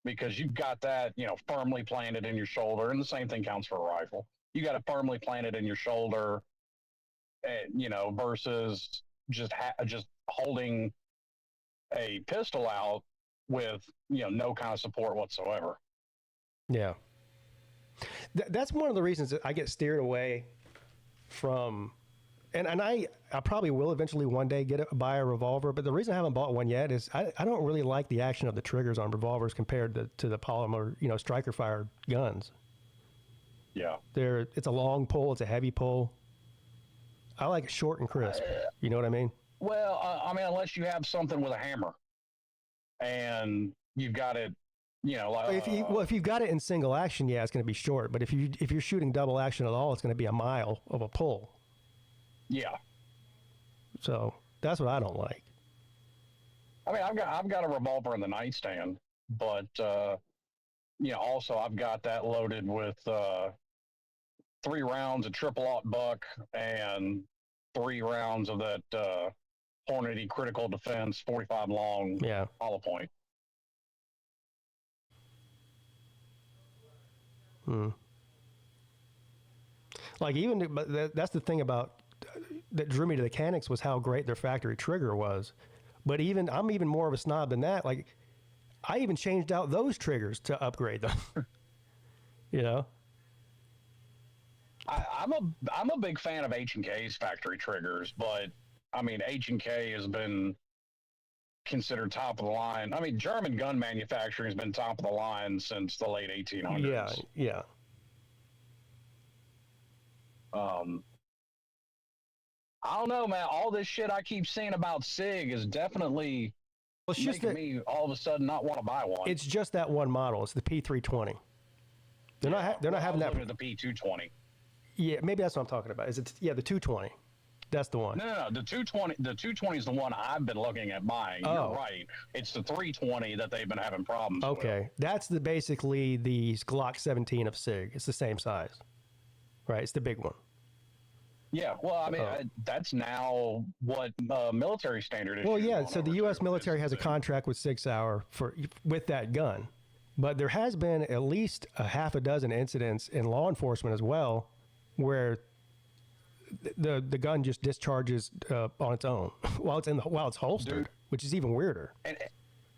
because you've got that, firmly planted in your shoulder, and the same thing counts for a rifle. you got it firmly planted in your shoulder, you know, versus just holding a pistol out with, you know, no kind of support whatsoever. Yeah. That's one of the reasons that I get steered away from, and I probably will eventually one day buy a revolver, but the reason I haven't bought one yet is I don't really like the action of the triggers on revolvers compared to the polymer, you know, striker fired guns. Yeah. It's a long pull, it's a heavy pull. I like it short and crisp. You know what I mean? Well, I mean, unless you have something with a hammer and you've got it, you know, like, if you've got it in single action, yeah, it's going to be short. But if you're shooting double action at all, it's going to be a mile of a pull. Yeah. So that's what I don't like. I mean, I've got a revolver in the nightstand, but you know, also I've got that loaded with 3 rounds of triple-aught buck and 3 rounds of that Hornady critical defense 45 long hollow point. Like but that's the thing about that drew me to the Mechanics was how great their factory trigger was. But I'm even more of a snob than that. Like I even changed out those triggers to upgrade them. You know? I'm a big fan of H&K's factory triggers, but I mean H&K has been considered top of the line. I mean, German gun manufacturing has been top of the line since the late 1800s. Yeah. I don't know, man. All this shit I keep seeing about SIG is definitely making me all of a sudden not want to buy one. It's just that one model. It's the P320. They're not having that. The P220. Yeah, maybe that's what I'm talking about. The 220? That's the one. No. The 220. The 220 is the one I've been looking at buying. Oh. You're right. It's the 320 that they've been having problems with. Okay, that's basically the Glock 17 of SIG. It's the same size, right? It's the big one. Yeah, well, I mean, that's now what military standard is. Well, yeah, so the U.S. military has a contract with 6 Hour with that gun. But there has been at least a half a dozen incidents in law enforcement as well where the gun just discharges on its own while it's holstered, which is even weirder. And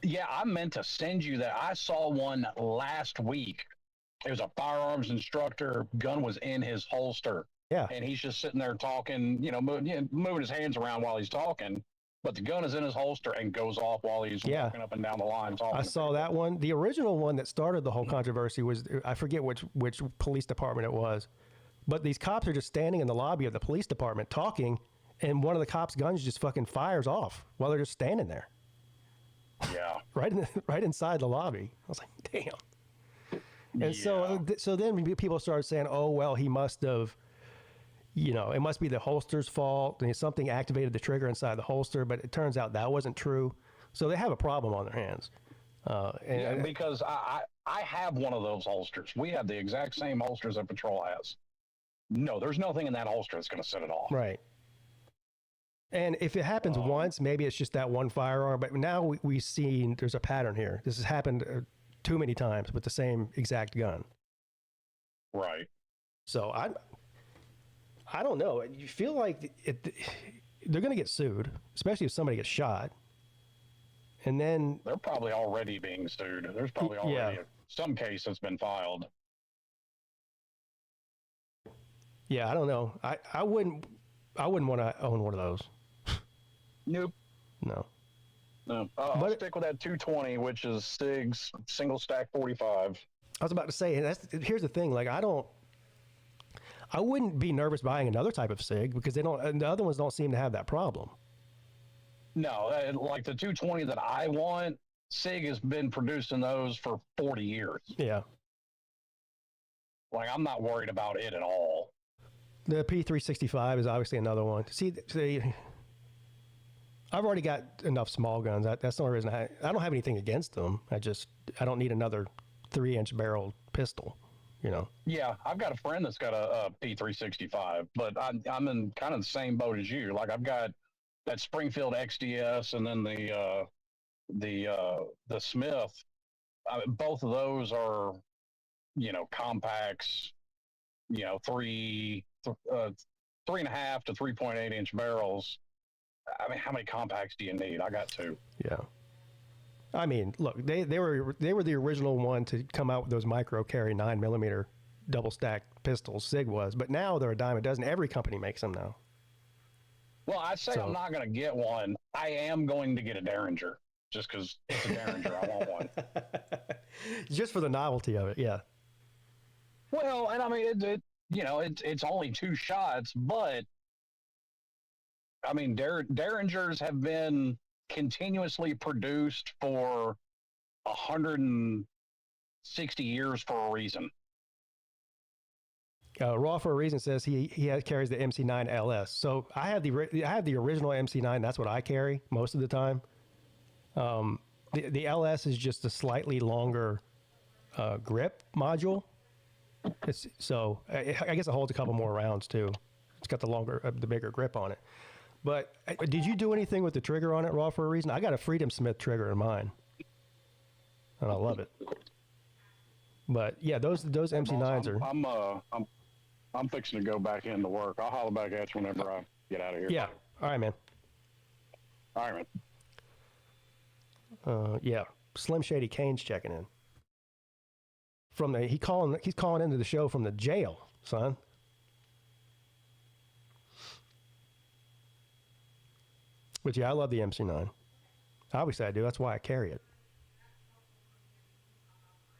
yeah, I meant to send you that. I saw one last week. It was a firearms instructor. Gun was in his holster. Yeah. And he's just sitting there talking, you know, moving his hands around while he's talking. But the gun is in his holster and goes off while he's walking up and down the line talking. I saw that one. The original one that started the whole controversy was, I forget which police department it was, but these cops are just standing in the lobby of the police department talking, and one of the cops' guns just fucking fires off while they're just standing there. Yeah. right inside the lobby. I was like, damn. And so then people started saying, oh, well, he must have, you know, it must be the holster's fault, and something activated the trigger inside the holster, but it turns out that wasn't true. So they have a problem on their hands. Because I have one of those holsters. We have the exact same holsters that Patrol has. No, there's nothing in that holster that's going to set it off. Right. And if it happens once, maybe it's just that one firearm, but now we see there's a pattern here. This has happened too many times with the same exact gun. Right. So I don't know. You feel like they're going to get sued, especially if somebody gets shot. And then they're probably already being sued. There's probably already some case that's been filed. Yeah, I don't know. I wouldn't want to own one of those. Nope. No. I'll stick with that 220, which is SIG's single stack 45. I was about to say, and here's the thing. Like, I wouldn't be nervous buying another type of SIG because the other ones don't seem to have that problem. No, like the 220 that I want, SIG has been producing those for 40 years. Yeah. Like, I'm not worried about it at all. The P365 is obviously another one. See, I've already got enough small guns. That's the only reason I don't have anything against them. I don't need another 3-inch barrel pistol. You know. Yeah, I've got a friend that's got a P365, but I'm in kind of the same boat as you. Like, I've got that Springfield XDS and then the Smith. Both of those are, you know, compacts. 3.5 to 3.8 inch barrels. I mean, how many compacts do you need? I got 2. Yeah. I mean, look, they were the original one to come out with those micro carry 9mm double stacked pistols. SIG was, but now they're a dime a dozen. Every company makes them now. Well, I say I'm not going to get one. I am going to get a Derringer just because it's a Derringer. I want one. Just for the novelty of it, yeah. Well, and I mean, it's only 2 shots, but I mean, Derringers have been continuously produced for 160 years for a reason. Raw for a reason says he carries the MC9 LS. So I have the original MC9. That's what I carry most of the time. The LS is just a slightly longer grip module. I guess it holds a couple more rounds too. It's got the bigger grip on it. But did you do anything with the trigger on it, Raw for a reason? I got a Freedom Smith trigger in mine, and I love it. But yeah, those MC9s are. I'm fixing to go back into work. I'll holler back at you whenever I get out of here. Yeah. All right, man. All right, man. Yeah. Slim Shady Kane's checking in. He's calling into the show from the jail, son. But yeah, I love the MC9. Obviously I do. That's why I carry it.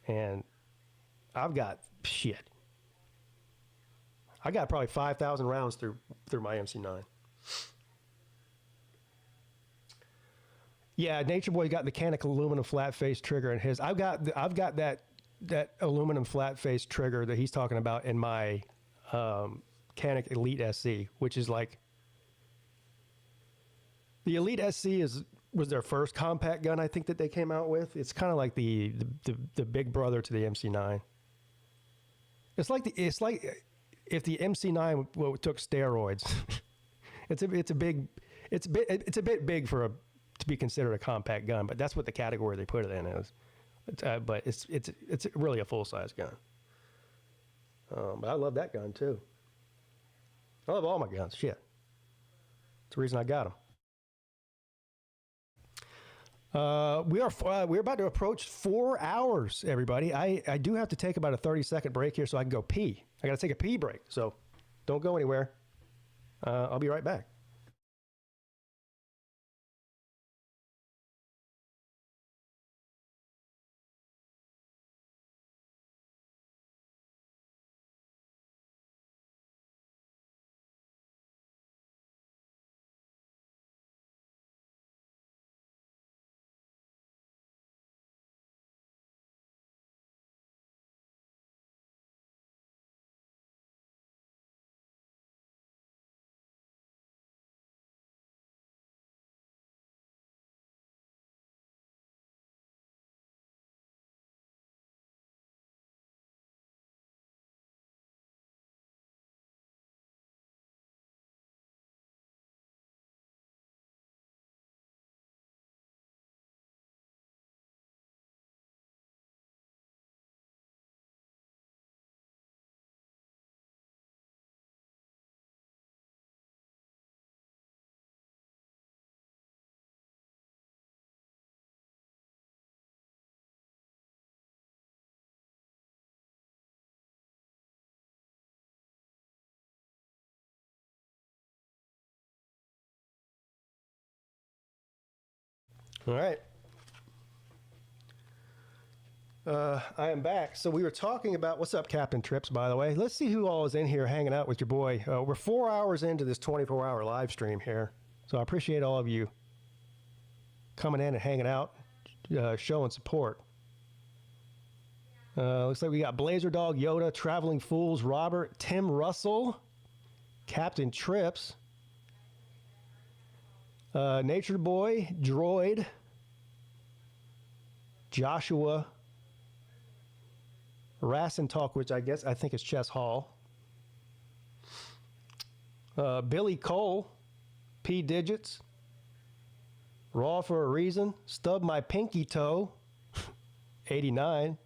And I've got I got probably 5,000 rounds through my MC9. Yeah, Nature Boy got the Canic aluminum flat face trigger in his. I've got that aluminum flat face trigger that he's talking about in my Canic Elite SC, which is like the Elite SC was their first compact gun I think that they came out with. It's kind of like the big brother to the MC9. It's like if the MC9 took steroids. it's a bit big to be considered a compact gun, but that's what the category they put it in is. But it's really a full size gun. But I love that gun too. I love all my guns. Shit, it's the reason I got them. We're about to approach 4 hours, everybody. I do have to take about a 30-second break here so I can go pee. I got to take a pee break, so don't go anywhere. I'll be right back. All right. I am back. So we were talking about, what's up, Captain Trips, by the way. Let's see who all is in here hanging out with your boy. We're 4 hours into this 24-hour live stream here. So I appreciate all of you coming in and hanging out, showing support. Looks like we got Blazer Dog, Yoda, Traveling Fools, Robert, Tim Russell, Captain Trips, Nature Boy, Droid, Joshua, Rassin Talk, which I think is Chess Hall, Billy Cole, P Digits, Raw for a Reason, Stub My Pinky Toe, 89,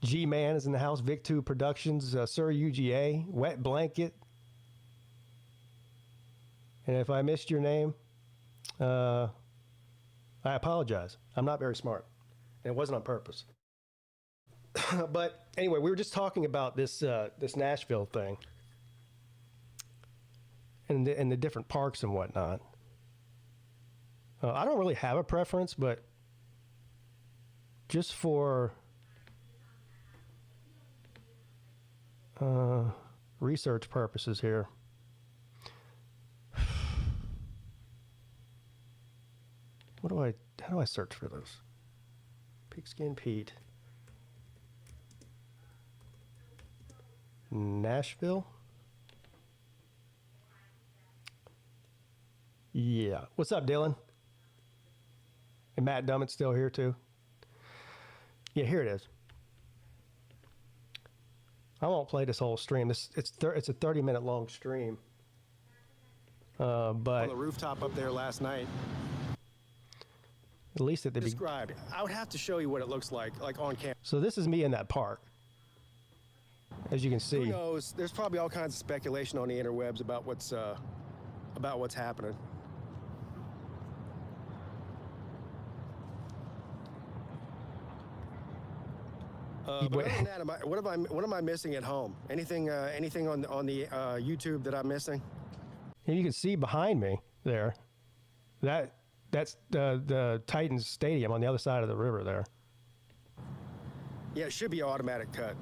G-Man is in the house. Vic2 Productions, Sir UGA, Wet Blanket. And if I missed your name, I apologize. I'm not very smart. And it wasn't on purpose. But anyway, we were just talking about this this Nashville thing. And the different parks and whatnot. I don't really have a preference, but just for research purposes here. How do I search for this? Pigskin Peete. Nashville? Yeah. What's up, Dylan? And Matt Dummett's still here too. Yeah, here it is. I won't play this whole stream. It's a 30-minute long stream. But on the rooftop up there last night. At least at the described. I would have to show you what it looks like on camera. So this is me in that park. As you can see. Who knows? There's probably all kinds of speculation on the interwebs about what's happening. But other than that, what am I missing at home? Anything on the YouTube that I'm missing? And you can see behind me there, that's the Titans Stadium on the other side of the river there. Yeah, it should be automatic cut.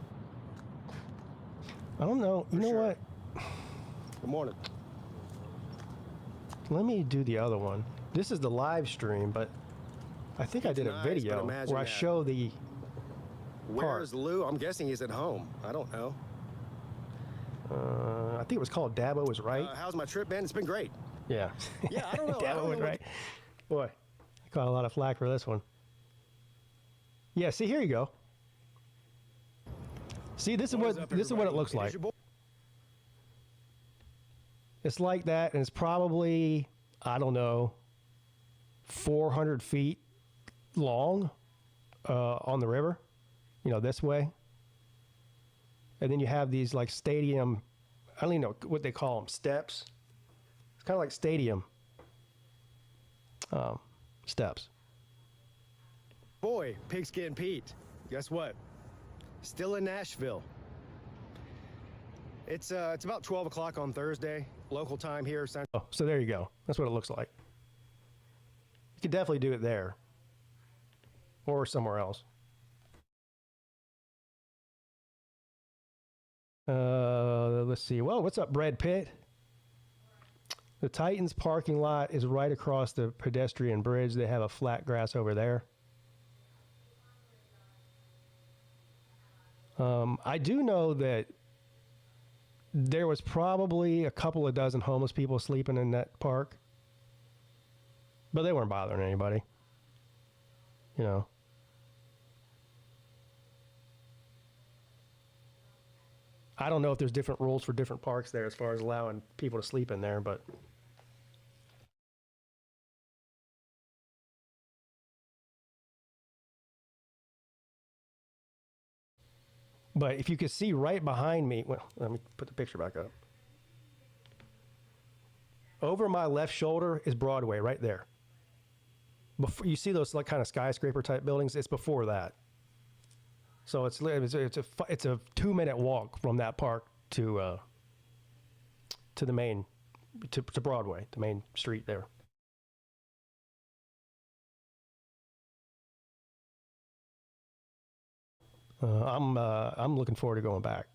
I don't know. You know what? Good morning. Let me do the other one. This is the live stream, but I think I did a video where I show the Where's Lou? I'm guessing he's at home. I don't know. I think it was called Dabo Was Right. How's my trip been? It's been great. Yeah. Yeah, I don't know. Dabo Was Right. Boy, I caught a lot of flack for this one. Yeah, see, here you go. See, this is what it looks like. It's like that, and it's probably, I don't know, 400 feet long on the river. You know, this way. And then you have these like stadium, I don't even know what they call them, steps. It's kind of like stadium steps. Boy, Pigskin Peete. Guess what? Still in Nashville. It's about 12 o'clock on Thursday, local time here. Oh, so there you go. That's what it looks like. You could definitely do it there or somewhere else. Let's see. Well, what's up, Brad Pitt? The Titans parking lot is right across the pedestrian bridge. They have a flat grass over there. I do know that there was probably a couple of dozen homeless people sleeping in that park, but they weren't bothering anybody. You know. I don't know if there's different rules for different parks there as far as allowing people to sleep in there, but if you could see right behind me, well, let me put the picture back up. Over my left shoulder is Broadway right there. Before you see those like kind of skyscraper type buildings, it's before that. So it's a 2-minute walk from that park to the main to Broadway, the main street there. I'm looking forward to going back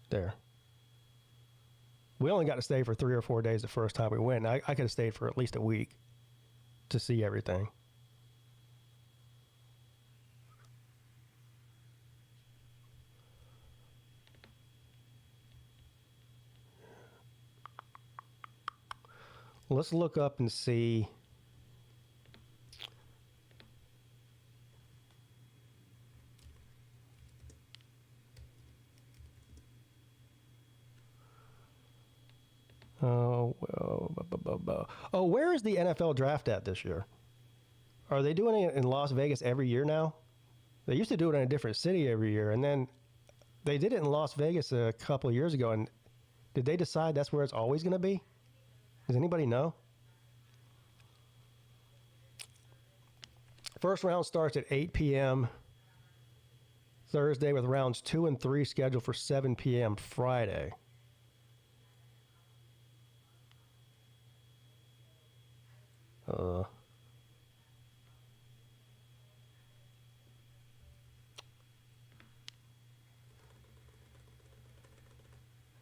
there. We only got to stay for 3 or 4 days the first time we went. I could have stayed for at least a week to see everything. Let's look up and see. Oh, where is the NFL draft at this year? Are they doing it in Las Vegas every year now? They used to do it in a different city every year, and then they did it in Las Vegas a couple of years ago. And did they decide that's where it's always going to be? Does anybody know? First round starts at 8 p.m. Thursday with rounds 2 and 3 scheduled for 7 p.m. Friday.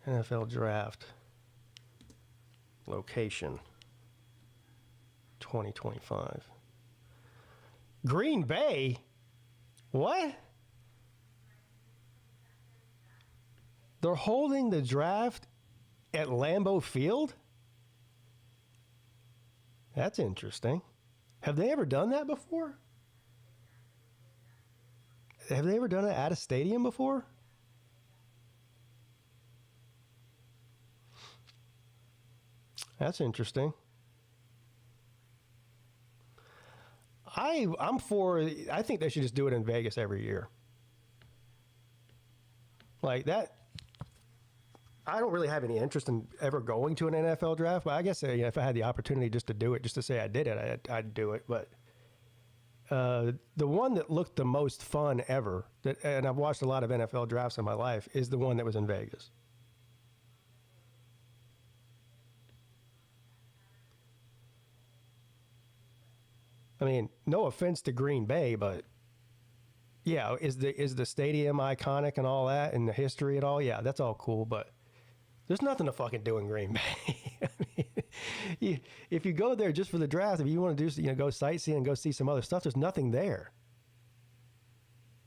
NFL draft location 2025. Green Bay? What? They're holding the draft at Lambeau Field? That's interesting. Have they ever done that before? Have they ever done it at a stadium before? That's interesting. I think they should just do it in Vegas every year. Like that. I don't really have any interest in ever going to an NFL draft, but I guess if I had the opportunity just to do it, just to say I did it, I'd do it. But the one that looked the most fun ever, and I've watched a lot of NFL drafts in my life, is the one that was in Vegas. I mean, no offense to Green Bay, but yeah, is the stadium iconic and all that, and the history and all? Yeah, that's all cool, but there's nothing to fucking do in Green Bay. I mean, if you go there just for the draft, if you want to do, go sightseeing and go see some other stuff, there's nothing there.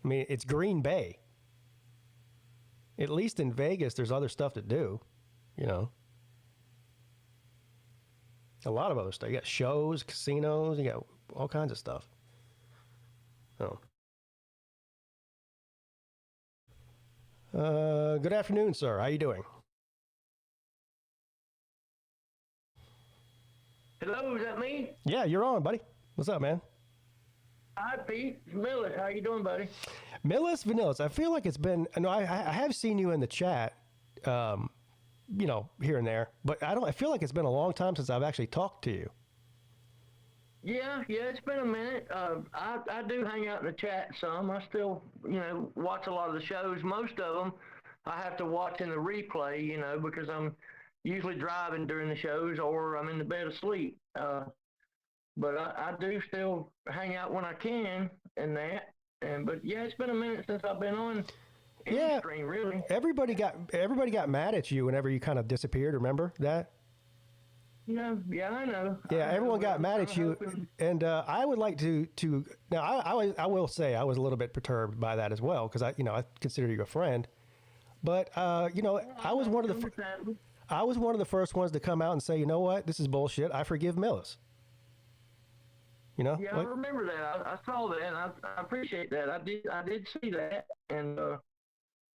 I mean, it's Green Bay. At least in Vegas, there's other stuff to do, A lot of other stuff. You got shows, casinos, you got all kinds of stuff. Oh. Good afternoon, sir. How you doing? Hello, is that me? Yeah, you're on, buddy. What's up, man? Hi, Pete. It's Millis. How you doing, buddy? Millis Vanillis. I feel like it's been. No, I have seen you in the chat, here and there, but I feel like it's been a long time since I've actually talked to you. Yeah, it's been a minute. I do hang out in the chat some. I still, watch a lot of the shows. Most of them I have to watch in the replay, because I'm usually driving during the shows or I'm in the bed asleep. But I do still hang out when I can and that. But yeah, it's been a minute since I've been on any stream, really. Everybody got mad at you whenever you kind of disappeared. Remember that? Yeah, I know. Yeah, everyone got mad at you, and I would like to. Now, I will say I was a little bit perturbed by that as well because I consider you a friend, but I was one of the first ones to come out and say, you know what, this is bullshit. I forgive Millis. Yeah, I remember that. I saw that, and I appreciate that. I did see that, and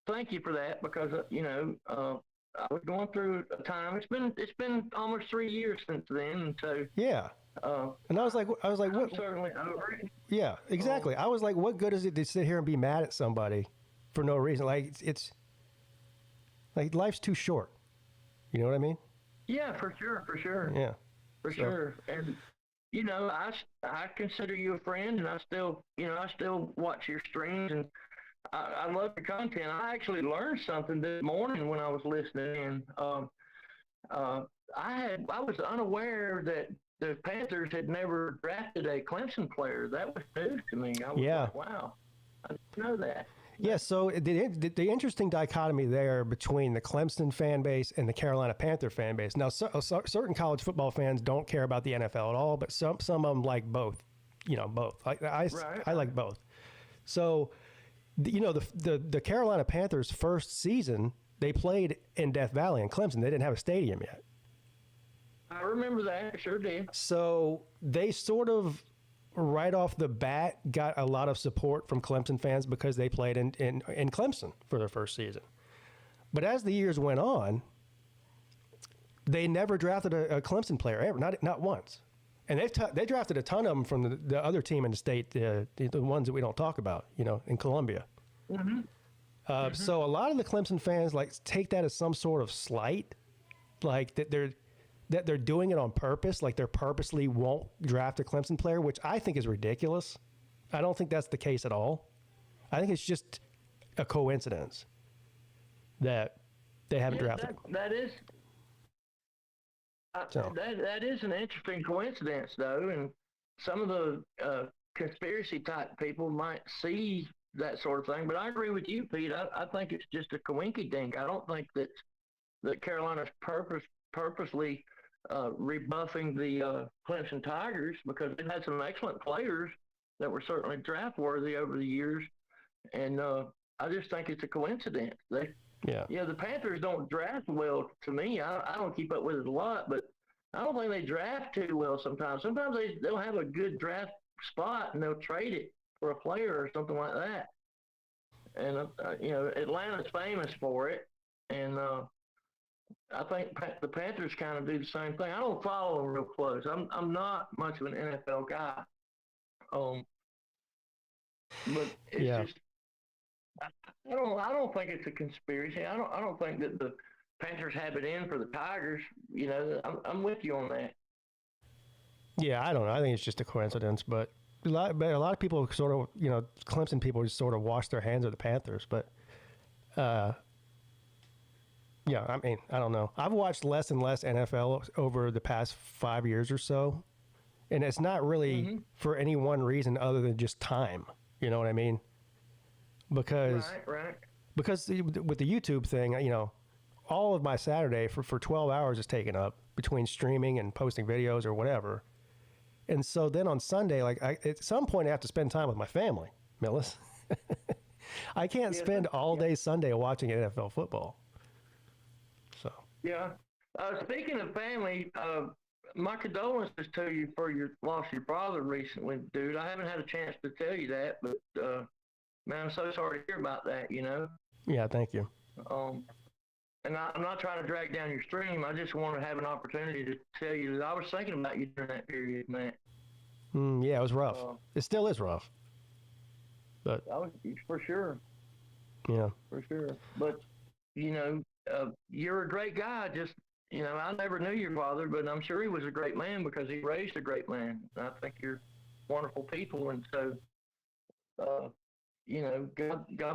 thank you for that because I was going through a time. It's been almost 3 years since then, and so yeah. And I was like, I'm what? Certainly over it. Yeah, exactly. I was like, what good is it to sit here and be mad at somebody for no reason? Like it's like life's too short. You know what I mean? Yeah, for sure. Yeah, for sure. And I consider you a friend, and I still watch your streams, and I love your content. I actually learned something this morning when I was listening, and I was unaware that the Panthers had never drafted a Clemson player. That was news to me. I was like, wow, I didn't know that. Yeah, so the interesting dichotomy there between the Clemson fan base and the Carolina Panther fan base. Now, certain college football fans don't care about the NFL at all, but some of them like both. Both. I like both. So, the Carolina Panthers' first season, they played in Death Valley in Clemson. They didn't have a stadium yet. I remember that. Sure did. So they sort of, right off the bat, got a lot of support from Clemson fans because they played in Clemson for their first season. But as the years went on, they never drafted a Clemson player ever, not once. And they drafted a ton of them from the other team in the state, the ones that we don't talk about, in Columbia. So a lot of the Clemson fans take that as some sort of slight, like that they're doing it on purpose, like they're purposely won't draft a Clemson player, which I think is ridiculous. I don't think that's the case at all. I think it's just a coincidence that they haven't drafted. That is. That is an interesting coincidence, though, and some of the conspiracy type people might see that sort of thing. But I agree with you, Pete. I think it's just a coinky-dink. I don't think that Carolina's purposely rebuffing the Clemson Tigers, because they've had some excellent players that were certainly draft worthy over the years, and I just think it's a coincidence. The Panthers don't draft well to me. I don't keep up with it a lot, but I don't think they draft too well sometimes. Sometimes they'll have a good draft spot and they'll trade it for a player or something like that. And, Atlanta's famous for it. And I think the Panthers kind of do the same thing. I don't follow them real close. I'm not much of an NFL guy. But it's just, I don't think it's a conspiracy. I don't think that the Panthers have it in for the Tigers. I'm with you on that. Yeah, I don't know. I think it's just a coincidence, but a lot of people sort of, Clemson people just sort of wash their hands of the Panthers. But, I mean, I don't know. I've watched less and less NFL over the past 5 years or so, and it's not really for any one reason other than just time. You know what I mean? Because with the YouTube thing, all of my Saturday for 12 hours is taken up between streaming and posting videos or whatever. And so then on Sunday, at some point I have to spend time with my family, Millis. I can't spend all day Sunday watching NFL football. So. Yeah. Speaking of family, my condolences to you for your loss of your father recently, dude. I haven't had a chance to tell you that, but man, I'm so sorry to hear about that, Yeah, thank you. And I'm not trying to drag down your stream. I just want to have an opportunity to tell you that I was thinking about you during that period, man. Yeah, it was rough. It still is rough. But for sure. Yeah. For sure. But, you're a great guy. Just, I never knew your father, but I'm sure he was a great man because he raised a great man. And I think you're wonderful people. And so, God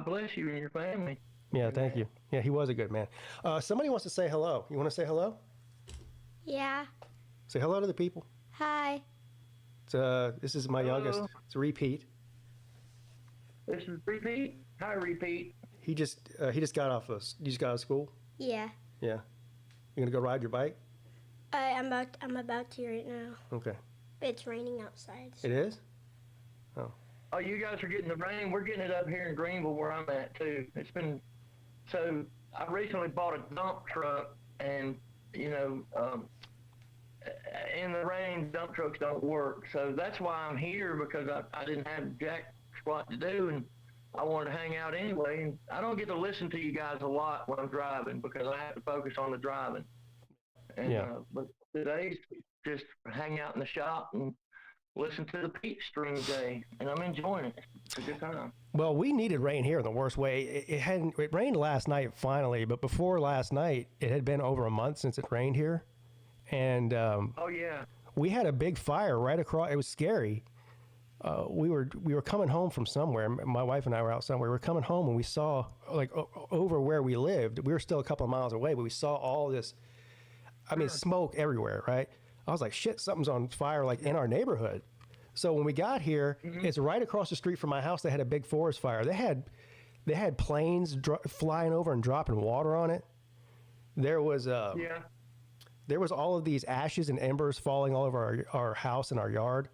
bless you and your family. Yeah, thank you. Yeah, he was a good man. Somebody wants to say hello. You want to say hello? Yeah. Say hello to the people. Hi. This is my youngest. It's Repeat. This is Repeat. Hi, Repeat. He just got off of school. Yeah. Yeah. You gonna go ride your bike? I'm about to right now. Okay. It's raining outside. So. It is? Oh, you guys are getting the rain. We're getting it up here in Greenville where I'm at too. It's been so. I recently bought a dump truck, and in the rain, dump trucks don't work. So that's why I'm here, because I didn't have jack squat to do, and I wanted to hang out anyway. And I don't get to listen to you guys a lot when I'm driving because I have to focus on the driving. And but today's just hang out in the shop and listen to the Peete stream day, and I'm enjoying it. It's a good time. Well, we needed rain here in the worst way. It rained last night finally, but before last night, it had been over a month since it rained here, and we had a big fire right across. It was scary. We were coming home from somewhere. My wife and I were out somewhere. We were coming home, and we saw over where we lived. We were still a couple of miles away, but we saw all this. I mean, smoke everywhere, right? I was like, shit, something's on fire in our neighborhood. So when we got here, it's right across the street from my house. They had a big forest fire. They had planes flying over and dropping water on it. There was all of these ashes and embers falling all over our house and our yard.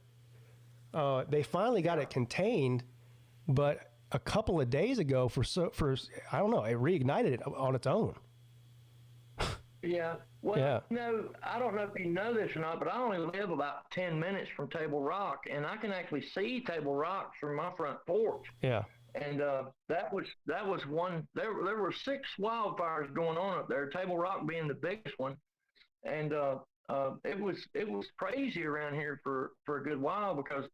They finally got it contained, but a couple of days ago, for I don't know, it reignited it on its own. Yeah. Well, I don't know if you know this or not, but I only live about 10 minutes from Table Rock, and I can actually see Table Rock from my front porch. Yeah. And that was one. There were 6 wildfires going on up there. Table Rock being the biggest one, and it was crazy around here for a good while because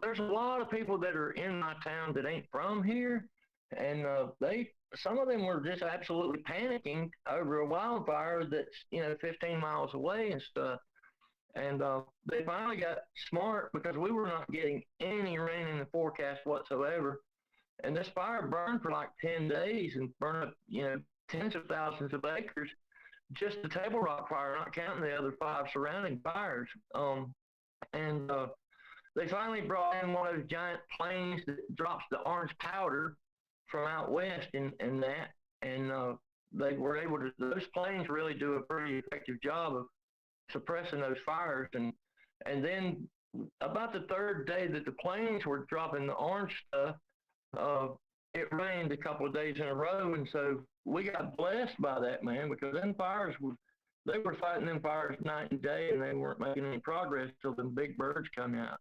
there's a lot of people that are in my town that ain't from here, and some of them were just absolutely panicking over a wildfire that's 15 miles away and stuff. And they finally got smart because we were not getting any rain in the forecast whatsoever. And this fire burned for like 10 days and burned up, tens of thousands of acres. Just the Table Rock fire, not counting the other 5 surrounding fires. And they finally brought in one of those giant planes that drops the orange powder from out west and that. And they were able to, those planes really do a pretty effective job of suppressing those fires. And then about the 3rd day that the planes were dropping the orange stuff, it rained a couple of days in a row. And so we got blessed by that, man, because them fires they were fighting them fires night and day, and they weren't making any progress till them big birds come out.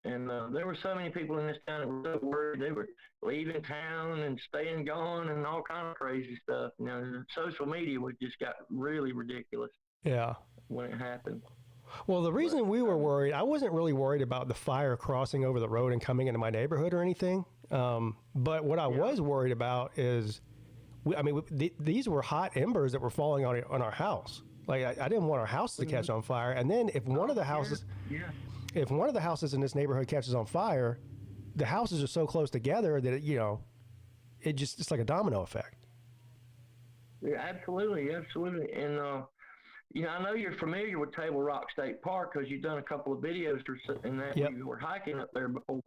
And there were so many people in this town that were so worried. They were leaving town and staying gone and all kind of crazy stuff. Social media just got really ridiculous. Yeah. When it happened. Well, the reason we were worried, I wasn't really worried about the fire crossing over the road and coming into my neighborhood or anything. But what I was worried about is, these were hot embers that were falling on our house. Like I didn't want our house to catch on fire. And then if one of the houses, if one of the houses in this neighborhood catches on fire, the houses are so close together that it's like a domino effect. Yeah, absolutely. And I know you're familiar with Table Rock State Park because you've done a couple of videos in that. Yep. You were hiking up there before,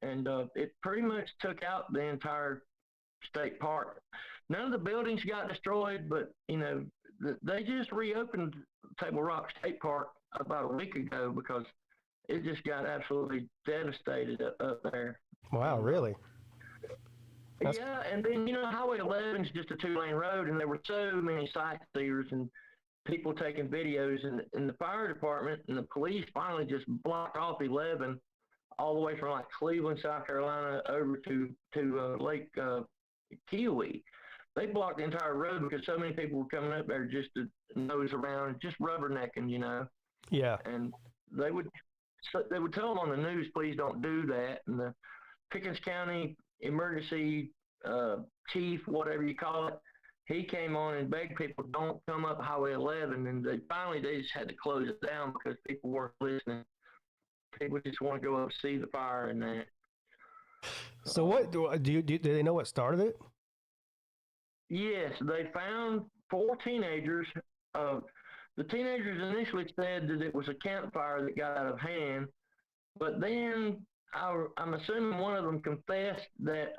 and it pretty much took out the entire state park. None of the buildings got destroyed, but they just reopened Table Rock State Park about a week ago because it just got absolutely devastated up there. Wow, really? Yeah, and then Highway 11 is just a 2-lane road, and there were so many sightseers and people taking videos, and the fire department and the police finally just blocked off 11 all the way from like Cleveland, South Carolina over to Lake Kiowee. They blocked the entire road because so many people were coming up there just to nose around, just rubbernecking, Yeah. And they would tell them on the news, please don't do that. And the Pickens County emergency chief, whatever you call it, he came on and begged people, don't come up Highway 11. And they just had to close it down because people weren't listening. People just want to go up see the fire and that. So what do they know what started it? Yes, they found 4 teenagers. The teenagers initially said that it was a campfire that got out of hand, but then I'm assuming one of them confessed that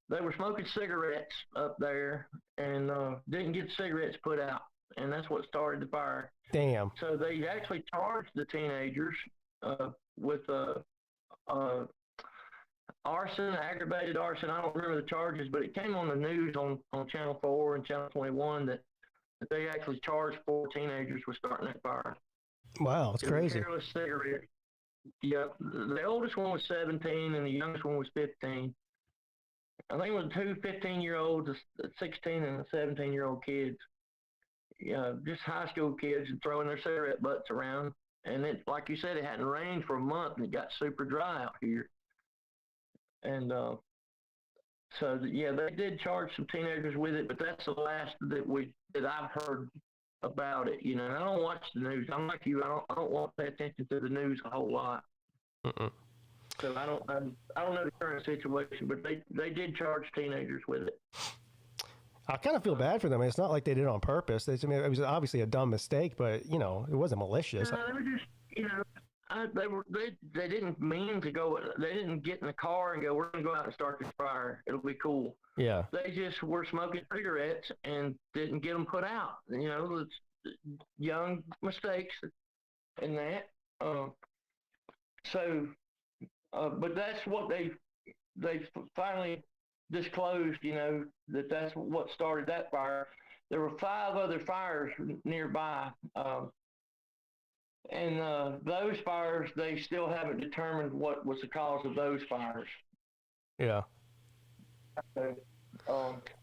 they were smoking cigarettes up there and didn't get cigarettes put out, and that's what started the fire. Damn. So they actually charged the teenagers with arson, aggravated arson. I don't remember the charges, but it came on the news on Channel 4 and Channel 21 that they actually charged 4 teenagers with starting that fire. Wow, it's crazy. Careless cigarette. Yeah, the oldest one was 17 and the youngest one was 15. I think it was 2 15-year-olds, a 16 and a 17-year-old kids. Yeah, just high school kids throwing their cigarette butts around. And it, like you said, it hadn't rained for a month and it got super dry out here. And they did charge some teenagers with it, but that's the last that I've heard about it. And I don't watch the news. I'm like you. I don't want to pay attention to the news a whole lot. So I don't know the current situation, but they did charge teenagers with it. I kind of feel bad for them. It's not like they did it on purpose. It was obviously a dumb mistake, but it wasn't malicious. No, they were just, they didn't mean to go. They didn't get in the car and go, we're going to go out and start this fire. It'll be cool. Yeah. They just were smoking cigarettes and didn't get them put out. It's young mistakes and that. But that's what they finally disclosed, that's what started that fire. There were 5 other fires nearby. And those fires, they still haven't determined what was the cause of those fires. Yeah.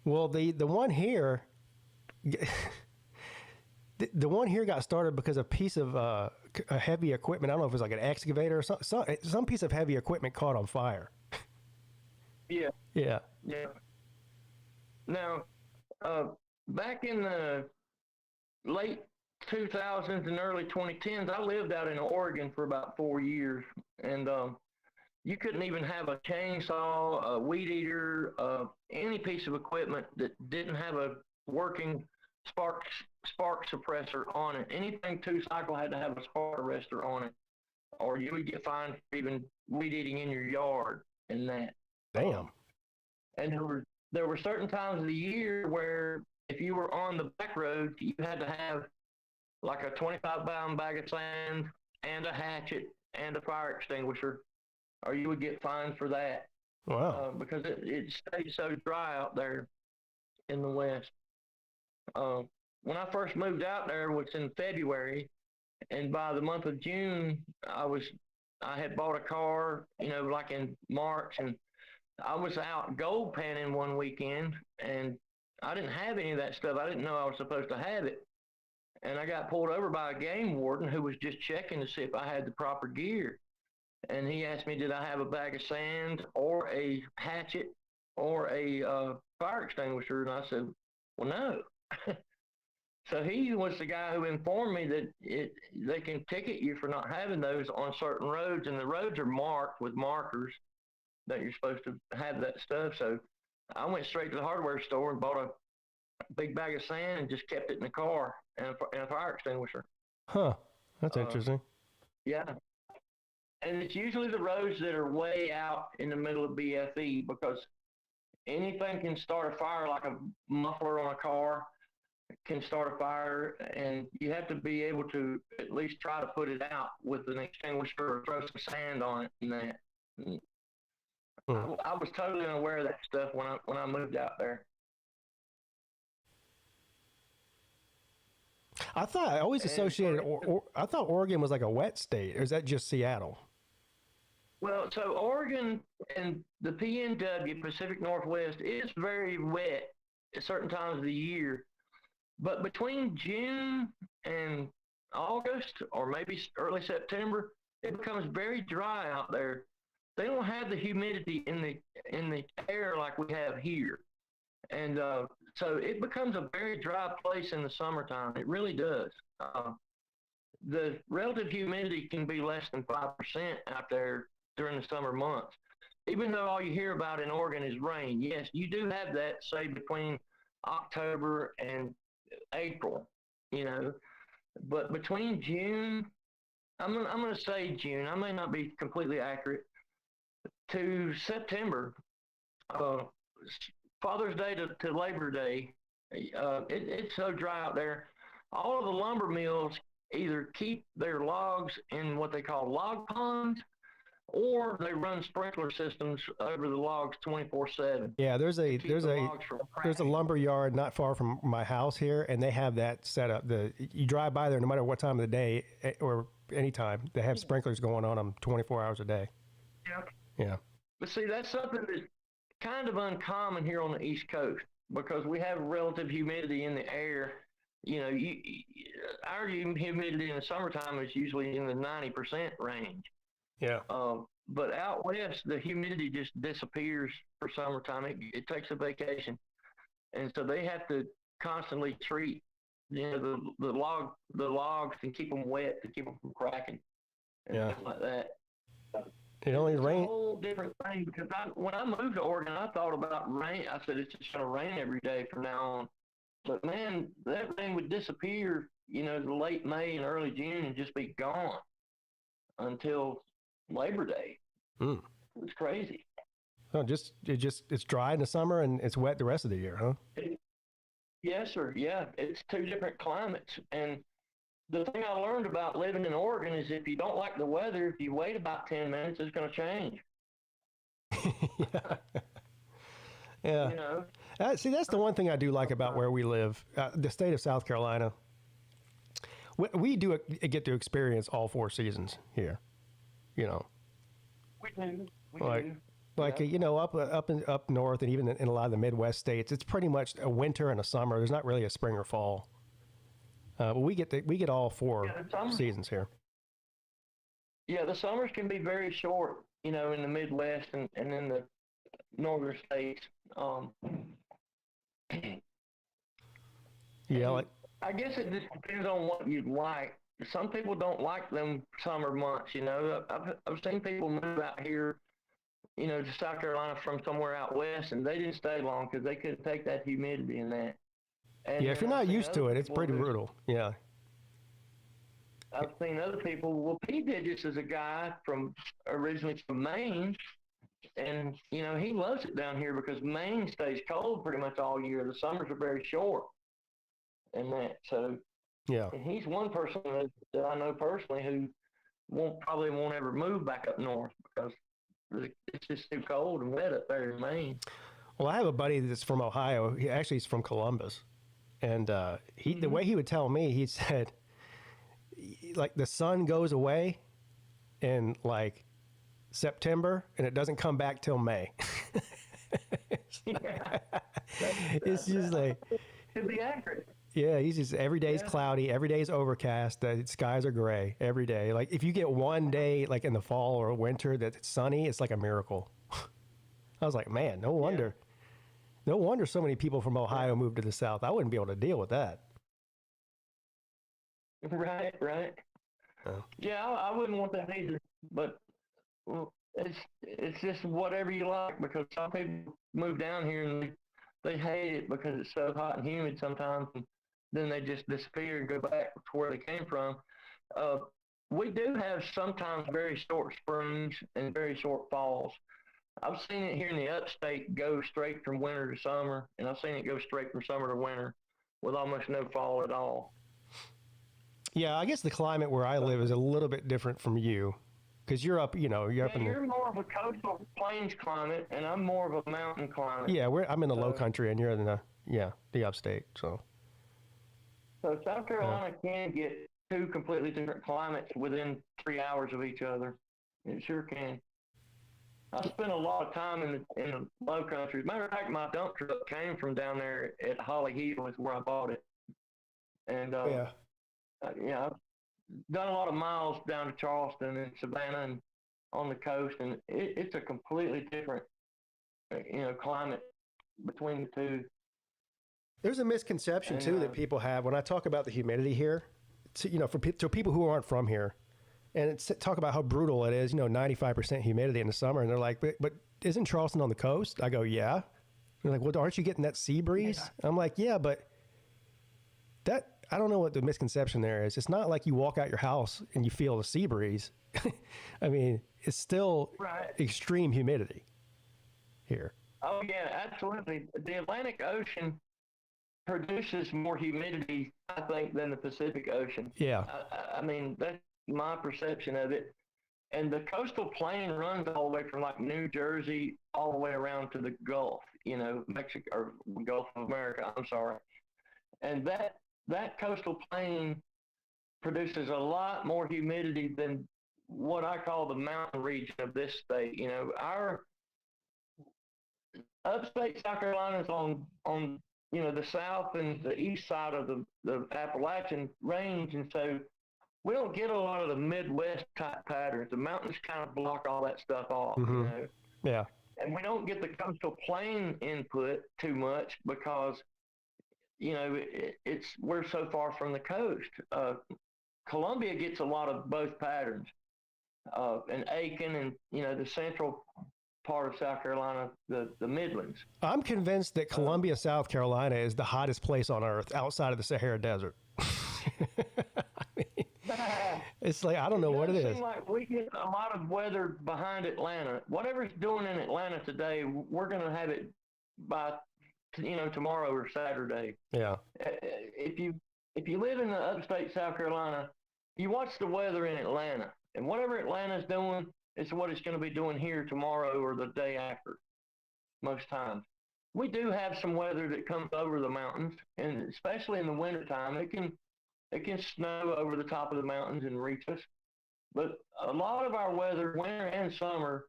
Well, the one here, The one here got started because a piece of a heavy equipment. I don't know if it was like an excavator or some piece of heavy equipment caught on fire. Yeah. Yeah. Yeah. Now, back in the late 2000s and early 2010s, I lived out in Oregon for about 4 years, and you couldn't even have a chainsaw, a weed eater, any piece of equipment that didn't have a working spark suppressor on it. Anything two-cycle had to have a spark arrestor on it, or you would get fined for even weed eating in your yard and that. Damn. And there were certain times of the year where if you were on the back road, you had to have like a 25-pound bag of sand and a hatchet and a fire extinguisher, or you would get fined for that. Wow. Because it stays so dry out there in the West. When I first moved out there, was in February, and by the month of June, I had bought a car, like in March, and I was out gold panning one weekend, and I didn't have any of that stuff. I didn't know I was supposed to have it. And I got pulled over by a game warden who was just checking to see if I had the proper gear. And he asked me, did I have a bag of sand or a hatchet or a fire extinguisher? And I said, well, no. So he was the guy who informed me that they can ticket you for not having those on certain roads, and the roads are marked with markers that you're supposed to have that stuff. So I went straight to the hardware store and bought a big bag of sand and just kept it in the car and a fire extinguisher. Huh. That's interesting. Yeah. And it's usually the roads that are way out in the middle of BFE, because anything can start a fire, like a muffler on a car can start a fire, and you have to be able to at least try to put it out with an extinguisher or throw some sand on it and that. I was totally unaware of that stuff when I moved out there. I always associated, I thought Oregon was like a wet state, or is that just Seattle? Well, so Oregon and the PNW, Pacific Northwest, is very wet at certain times of the year. But between June and August, or maybe early September, it becomes very dry out there. They don't have the humidity in the air like we have here. And so it becomes a very dry place in the summertime. It really does. The relative humidity can be less than 5% out there during the summer months. Even though all you hear about in Oregon is rain, yes, you do have that, say, between October and April, but between June, I'm going to say June, I may not be completely accurate, to September, Father's Day to Labor Day, it's so dry out there. All of the lumber mills either keep their logs in what they call log ponds, or they run sprinkler systems over the logs 24/7. Yeah, there's a lumber yard not far from my house here, and they have that set up. You drive by there no matter what time of the day or any time, they have sprinklers going on them 24 hours a day. Yeah. Yeah. But see, that's something that's kind of uncommon here on the East Coast, because we have relative humidity in the air. Our humidity in the summertime is usually in the 90% range. Yeah. But out west, the humidity just disappears for summertime. It takes a vacation, and so they have to constantly treat, the logs and keep them wet to keep them from cracking, and things like that. It only rains. It's a whole different thing, because when I moved to Oregon, I thought about rain. I said it's just going to rain every day from now on. But man, that rain would disappear, late May and early June, and just be gone until Labor Day. It's crazy. Oh, it's dry in the summer and it's wet the rest of the year, huh? Yes, sir. Yeah, it's two different climates. And the thing I learned about living in Oregon is if you don't like the weather, if you wait about 10 minutes, it's going to change. Yeah. See, that's the one thing I do like about where we live, the state of South Carolina. We do get to experience all 4 seasons here. We do. Up north, and even in a lot of the Midwest states, it's pretty much a winter and a summer. There's not really a spring or fall. But we get all 4 seasons here. Yeah, the summers can be very short, in the Midwest and in the northern states. Yeah, I guess it just depends on what you'd like. Some people don't like them summer months. I've seen people move out here, to South Carolina from somewhere out west, and they didn't stay long because they couldn't take that humidity and that. And if you're not used to it, it's pretty brutal. Yeah. I've seen other people. Well, Pete Digits is a guy originally from Maine, and he loves it down here because Maine stays cold pretty much all year. The summers are very short, and that. So yeah. And he's one person that I know personally who probably won't ever move back up north because it's just too cold and wet up there in Maine. Well, I have a buddy that's from Ohio. He's from Columbus, and the way he would tell me, he said, like, the sun goes away in like September and it doesn't come back till May. It's just like, to be accurate. Yeah, he's just, every day's cloudy, every day's overcast, the skies are gray every day. Like, if you get one day like in the fall or winter that it's sunny, it's like a miracle. I was like, man, no wonder so many people from Ohio moved to the South. I wouldn't be able to deal with that. Right. Yeah, I wouldn't want that either. But it's just whatever you like, because some people move down here and they hate it because it's so hot and humid sometimes, and then they just disappear and go back to where they came from. We do have sometimes very short springs and very short falls. I've seen it here in the upstate go straight from winter to summer, and I've seen it go straight from summer to winter with almost no fall at all. Yeah, I guess the climate where I live is a little bit different from you, because you're up, you're up in the... You're more of a coastal plains climate, and I'm more of a mountain climate. Yeah, I'm in the low country, and you're in the upstate, so... So South Carolina can get 2 completely different climates within 3 hours of each other. It sure can. I spent a lot of time in the low country. As a matter of fact, my dump truck came from down there at Holly Hill, is where I bought it. And I've done a lot of miles down to Charleston and Savannah and on the coast, and it's a completely different, climate between the two. There's a misconception too that people have when I talk about the humidity here. For people who aren't from here, and talk about how brutal it is. 95% humidity in the summer, and they're like, "But isn't Charleston on the coast?" I go, "Yeah." They're like, "Well, aren't you getting that sea breeze?" Yeah. I'm like, "Yeah, but that." I don't know what the misconception there is. It's not like you walk out your house and you feel the sea breeze. I mean, it's still extreme humidity here. Oh, yeah, absolutely. The Atlantic Ocean produces more humidity, I think, than the Pacific Ocean. Yeah. I mean, that's my perception of it. And the coastal plain runs all the way from like New Jersey all the way around to the Gulf, Mexico, or Gulf of America, I'm sorry. And that coastal plain produces a lot more humidity than what I call the mountain region of this state. Our upstate South Carolina is on the south and the east side of the Appalachian range, and so we don't get a lot of the Midwest type patterns. The mountains kind of block all that stuff off. Mm-hmm. Yeah. And we don't get the coastal plain input too much because we're so far from the coast. Columbia gets a lot of both patterns, and Aiken and the central part of South Carolina, the Midlands. I'm convinced that Columbia, South Carolina, is the hottest place on earth outside of the Sahara Desert. It's like, I don't know what it is. Seems like we get a lot of weather behind Atlanta. Whatever's doing in Atlanta today, we're going to have it by tomorrow or Saturday. Yeah. If you live in the upstate South Carolina, you watch the weather in Atlanta, and whatever Atlanta's doing is what it's going to be doing here tomorrow or the day after. Most times, we do have some weather that comes over the mountains, and especially in the wintertime, it can snow over the top of the mountains and reach us. But a lot of our weather, winter and summer,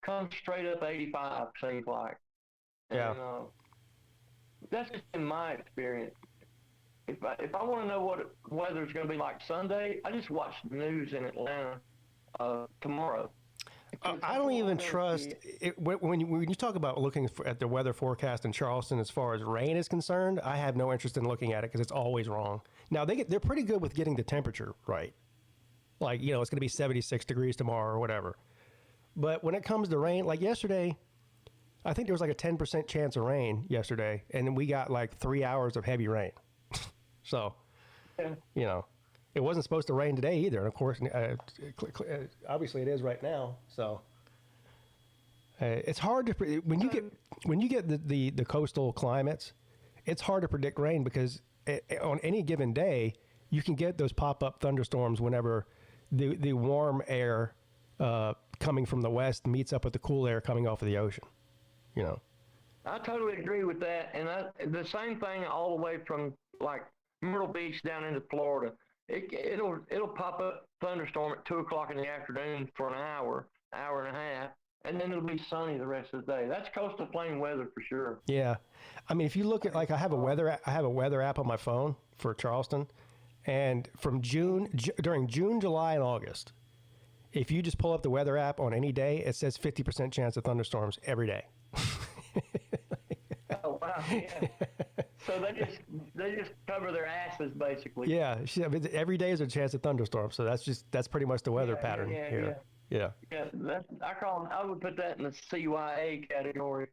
comes straight up 85. Seems like. Yeah. And, that's just in my experience. if I want to know what weather's going to be like Sunday, I just watch the news in Atlanta tomorrow. I don't even trust it, when you talk about looking at the weather forecast in Charleston as far as rain is concerned. I have no interest in looking at it because it's always wrong. Now they're pretty good with getting the temperature right, like it's going to be 76 degrees tomorrow or whatever. But when it comes to rain, like yesterday, I think there was like a 10% chance of rain yesterday, and then we got like 3 hours of heavy rain. So, it wasn't supposed to rain today either. And of course, obviously it is right now. So it's hard to when you get the coastal climates, it's hard to predict rain because on any given day you can get those pop-up thunderstorms whenever the warm air coming from the west meets up with the cool air coming off of the ocean. I totally agree with that, and the same thing all the way from like Myrtle Beach down into Florida. It'll pop up thunderstorm at 2:00 in the afternoon for an hour and a half, and then it'll be sunny the rest of the day. That's coastal plain weather for sure. Yeah, I mean, if you look at I have a weather app on my phone for Charleston, and from during June, July, and August, if you just pull up the weather app on any day, it says 50% chance of thunderstorms every day. Oh wow! Yeah. So they just cover their asses basically. Yeah, every day is a chance of thunderstorms. So that's pretty much the weather pattern here. Yeah. I would put that in the CYA category.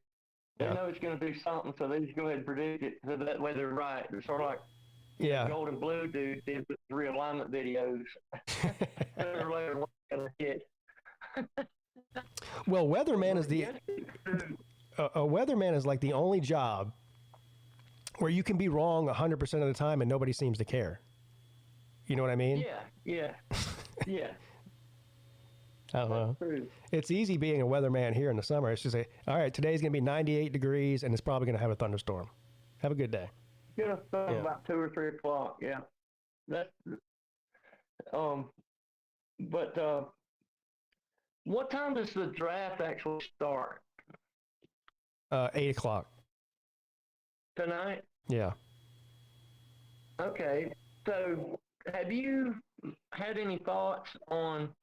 They know it's going to do something, so they just go ahead and predict it. So that way they're right. They're sort of like Gold and Blue dude did with the realignment videos. Sooner or later, one's going to hit. Well, weatherman is a weatherman is like the only job where you can be wrong 100% of the time and nobody seems to care. You know what I mean? Yeah. I don't know. True. It's easy being a weatherman here in the summer. It's just all right, today's going to be 98 degrees and it's probably going to have a thunderstorm. Have a good day. Get us about 2 or 3 o'clock. Yeah. That's but what time does the draft actually start? 8 o'clock. Tonight? Yeah. Okay. So have you had any thoughts on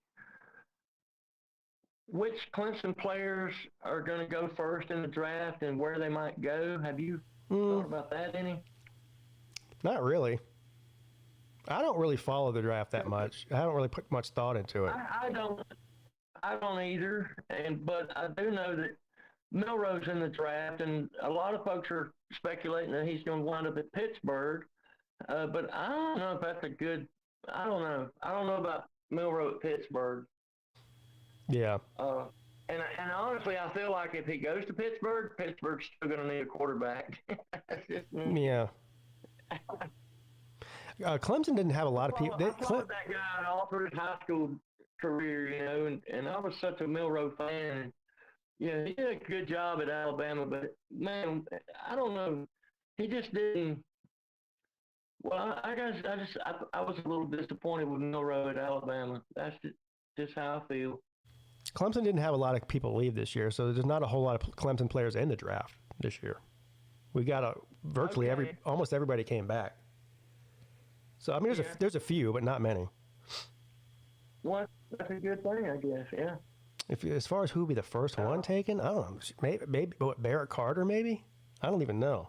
which Clemson players are going to go first in the draft and where they might go? Have you thought about that any? Not really. I don't really follow the draft that much. I don't really put much thought into it. I don't either. But I do know that Milroe's in the draft, and a lot of folks are speculating that he's going to wind up at Pittsburgh. But I don't know if that's a good. I don't know. I don't know about Milroe at Pittsburgh. Yeah. And honestly, I feel like if he goes to Pittsburgh, Pittsburgh's still going to need a quarterback. Yeah. Clemson didn't have a lot of people. I followed that guy all through his high school career, and I was such a Milroe fan. And, he did a good job at Alabama, but man, I don't know. He just didn't. Well, I was a little disappointed with Milroe at Alabama. That's just how I feel. Clemson didn't have a lot of people leave this year, so there's not a whole lot of Clemson players in the draft this year. We got virtually almost everybody came back. So I mean, there's a few, but not many. Well, that's a good thing, I guess. Yeah. As far as who would be the first one taken, I don't know. Maybe Barrett Carter, maybe. I don't even know.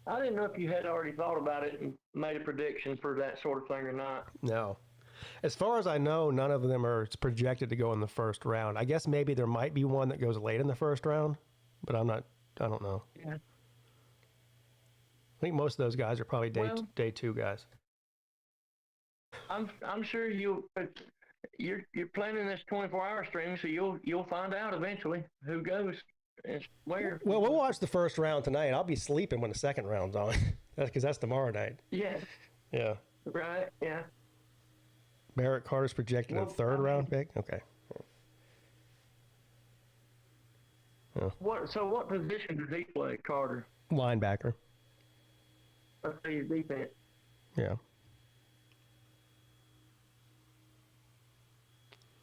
I didn't know if you had already thought about it and made a prediction for that sort of thing or not. No. As far as I know, none of them are projected to go in the first round. I guess maybe there might be one that goes late in the first round, but I don't know. Yeah. I think most of those guys are probably day two guys. I'm sure you're planning this 24-hour stream, so you'll find out eventually who goes and where. Well, we'll watch the first round tonight. I'll be sleeping when the second round's on, because that's tomorrow night. Yeah. Yeah. Right. Yeah. Barrett Carter's projected a third round pick. Okay. Yeah. What position does he play, Carter? Linebacker. Let's see his defense. Yeah.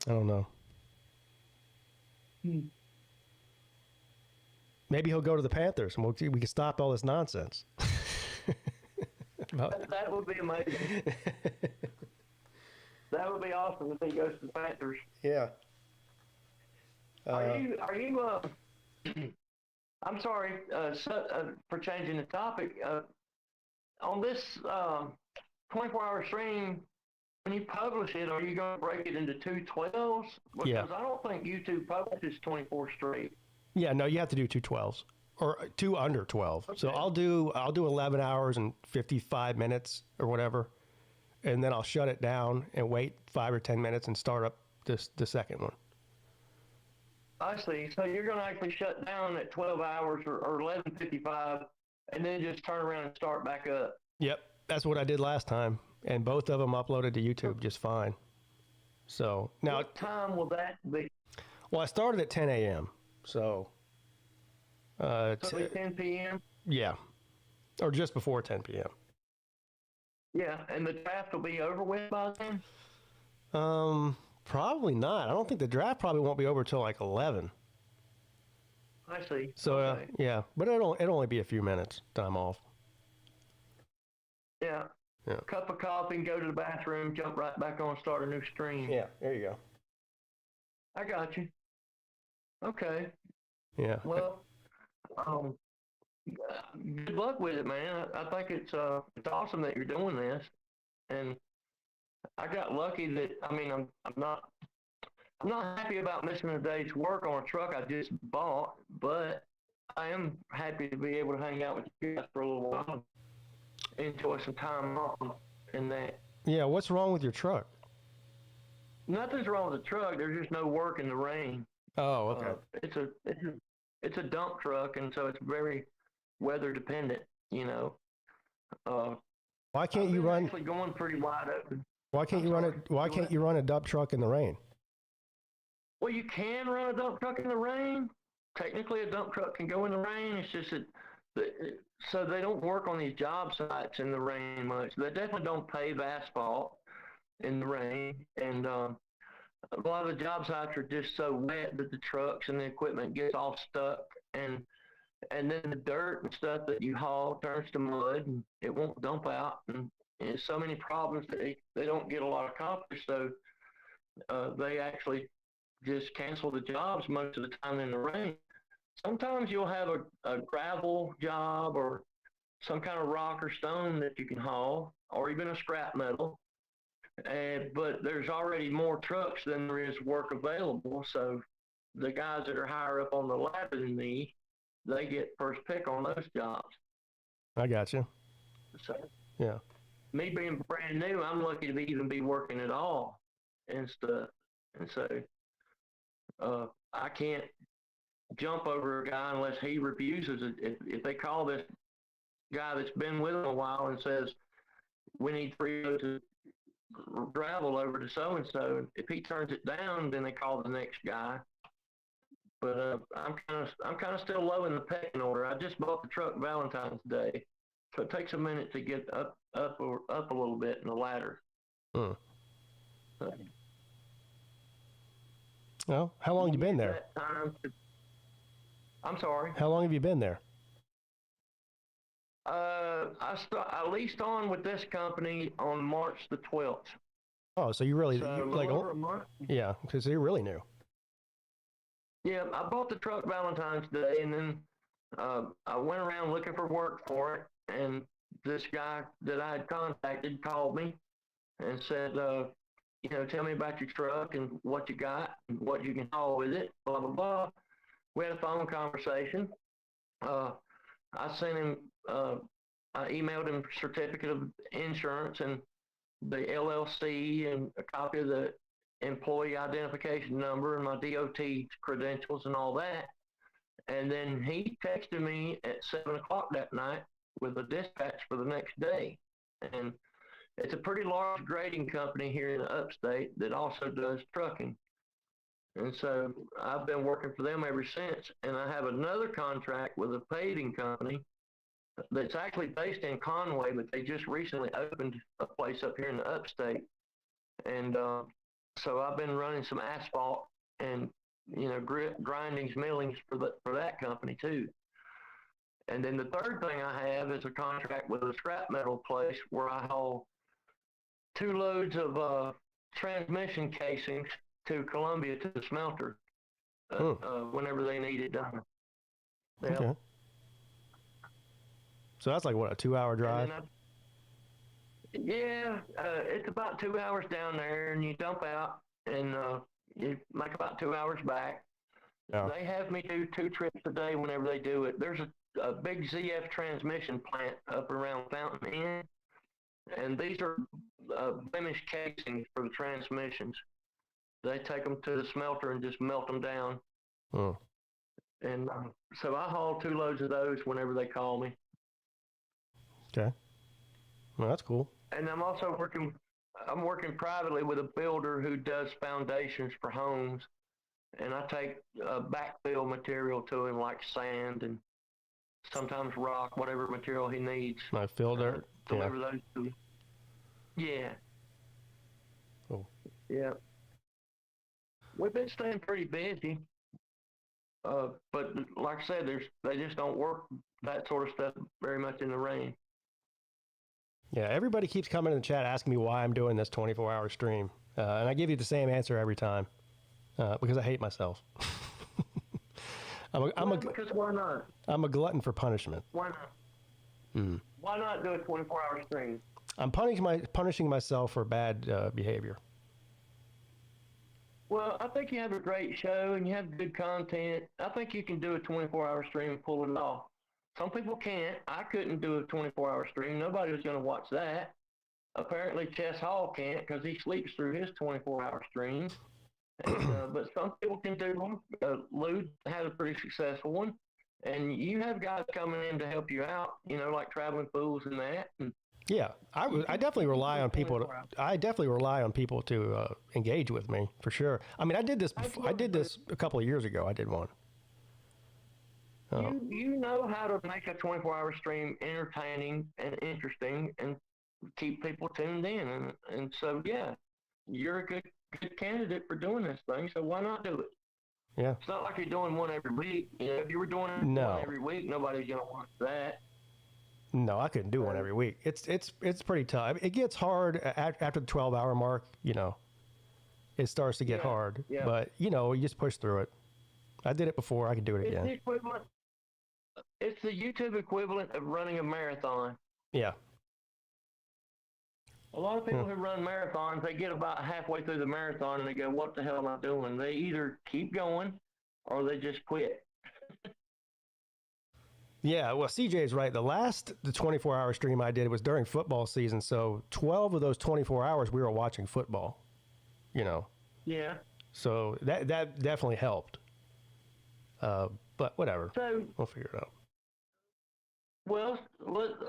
I don't know. Maybe he'll go to the Panthers, and we can stop all this nonsense. That would be amazing. That would be awesome if he goes to the Panthers. Yeah. Are you? I'm sorry for changing the topic. On this 24-hour stream, when you publish it, are you going to break it into 2 12s? Because I don't think YouTube publishes 24 straight. Yeah, no, you have to do 2 12s or 2 under 12. Okay. So I'll do 11 hours and 55 minutes or whatever, and then I'll shut it down and wait 5 or 10 minutes and start up the second one. I see. So you're going to actually shut down at 12 hours or 11:55, and then just turn around and start back up. Yep, that's what I did last time, and both of them uploaded to YouTube just fine. So now, what time will that be? Well, I started at 10 a.m. So, 10 p.m. Yeah, or just before 10 p.m. Yeah, and the draft will be over with by then. Probably not. I don't think the draft probably won't be over till like 11. I see. So okay. Yeah, but it'll only be a few minutes time off. Yeah. Cup of coffee and go to the bathroom, jump right back on, start a new stream. Yeah, there you go. I got you. Okay. Yeah. Well, good luck with it, man. I think it's awesome that you're doing this, and I got lucky that I'm not happy about missing a day's work on a truck I just bought, but I am happy to be able to hang out with you guys for a little while, enjoy some time off, and that. Yeah. What's wrong with your truck? Nothing's wrong with the truck. There's just no work in the rain. Oh, okay. It's a dump truck, and so it's very weather dependent. Why can't you run? Actually, going pretty wide open. Why can't you run a dump truck in the rain? Well, you can run a dump truck in the rain. Technically, a dump truck can go in the rain. It's just that so they don't work on these job sites in the rain much. They definitely don't pave asphalt in the rain, and a lot of the job sites are just so wet that the trucks and the equipment gets all stuck, and then the dirt and stuff that you haul turns to mud, and it won't dump out, and there's so many problems that they don't get a lot accomplished. So they actually just cancel the jobs most of the time in the rain. Sometimes you'll have a gravel job or some kind of rock or stone that you can haul, or even a scrap metal. But there's already more trucks than there is work available. So the guys that are higher up on the ladder than me, they get first pick on those jobs. I got you. So yeah, me being brand new, I'm lucky to even be working at all and stuff. And so I can't jump over a guy unless he refuses it. If they call this guy that's been with them a while and says, we need 3 loads of gravel over to so-and-so, if he turns it down, then they call the next guy. But I'm kind of still low in the pecking order. I just bought the truck Valentine's Day, so it takes a minute to get up a little bit in the ladder. So. Well, how long have you been there? I'm sorry. How long have you been there? I leased on with this company on March the 12th. Oh, so you really over a month? Yeah, because you're really new. Yeah, I bought the truck Valentine's Day, and then I went around looking for work for it, and this guy that I had contacted called me and said, tell me about your truck and what you got and what you can haul with it, blah, blah, blah. We had a phone conversation. I sent him, I emailed him certificate of insurance and the LLC and a copy of the employee identification number and my DOT credentials and all that. And then he texted me at 7 o'clock that night with a dispatch for the next day. And it's a pretty large grading company here in the upstate that also does trucking. And so I've been working for them ever since. And I have another contract with a paving company that's actually based in Conway, but they just recently opened a place up here in the upstate. And so I've been running some asphalt and, grindings, millings for that company too. And then the third thing I have is a contract with a scrap metal place where I haul 2 loads of transmission casings to Columbia to the smelter whenever they need it done. Yep. Okay. So that's like, what, a 2-hour drive? It's about 2 hours down there, and you dump out, and you make about 2 hours back. Yeah. They have me do 2 trips a day whenever they do it. There's a big ZF transmission plant up around Fountain Inn, and these are blemished casings for the transmissions. They take them to the smelter and just melt them down. Oh. And so I haul 2 loads of those whenever they call me. Okay. Well, that's cool. And I'm also working privately with a builder who does foundations for homes. And I take backfill material to him, like sand and sometimes rock, whatever material he needs. Like fill dirt? Deliver those to him. Yeah. Cool. Yeah. We've been staying pretty busy. But like I said, they just don't work that sort of stuff very much in the rain. Yeah, everybody keeps coming in the chat asking me why I'm doing this 24-hour stream. And I give you the same answer every time. Because I hate myself. Because why not? I'm a glutton for punishment. Why not? Why not do a 24-hour stream? I'm punishing myself for bad behavior. Well, I think you have a great show and you have good content. I think you can do a 24-hour stream and pull it off. Some people can't. I couldn't do a 24-hour stream. Nobody was going to watch that. Apparently, Chess Hall can't because he sleeps through his 24-hour streams. And, but some people can do them. Lou had a pretty successful one. And you have guys coming in to help you out, like Traveling Fools and that. And yeah, I definitely rely on people to engage with me, for sure. I mean, I did this a couple of years ago. I did one. You know how to make a 24-hour stream entertaining and interesting and keep people tuned in. And so, yeah, you're a good candidate for doing this thing, so why not do it? Yeah. It's not like you're doing one every week. If you were doing one every week, nobody's going to watch that. No, I couldn't do one every week. It's pretty tough. It gets hard after the 12-hour mark, It starts to get hard. Yeah. But, you just push through it. I did it before. I can do it again. It's the YouTube equivalent of running a marathon. Yeah. A lot of people who run marathons, they get about halfway through the marathon and they go, what the hell am I doing? They either keep going or they just quit. Yeah, well, CJ's right. The 24-hour stream I did was during football season, so 12 of those 24 hours we were watching football, Yeah. So that definitely helped. But whatever. So we'll figure it out. Well,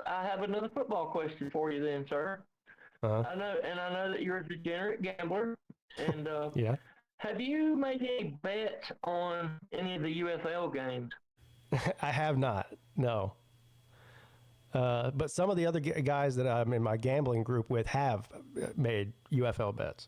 I have another football question for you then, sir. I know that you're a degenerate gambler. And yeah. Have you made any bets on any of the UFL games? I have not, no. But some of the other guys that I'm in my gambling group with have made UFL bets.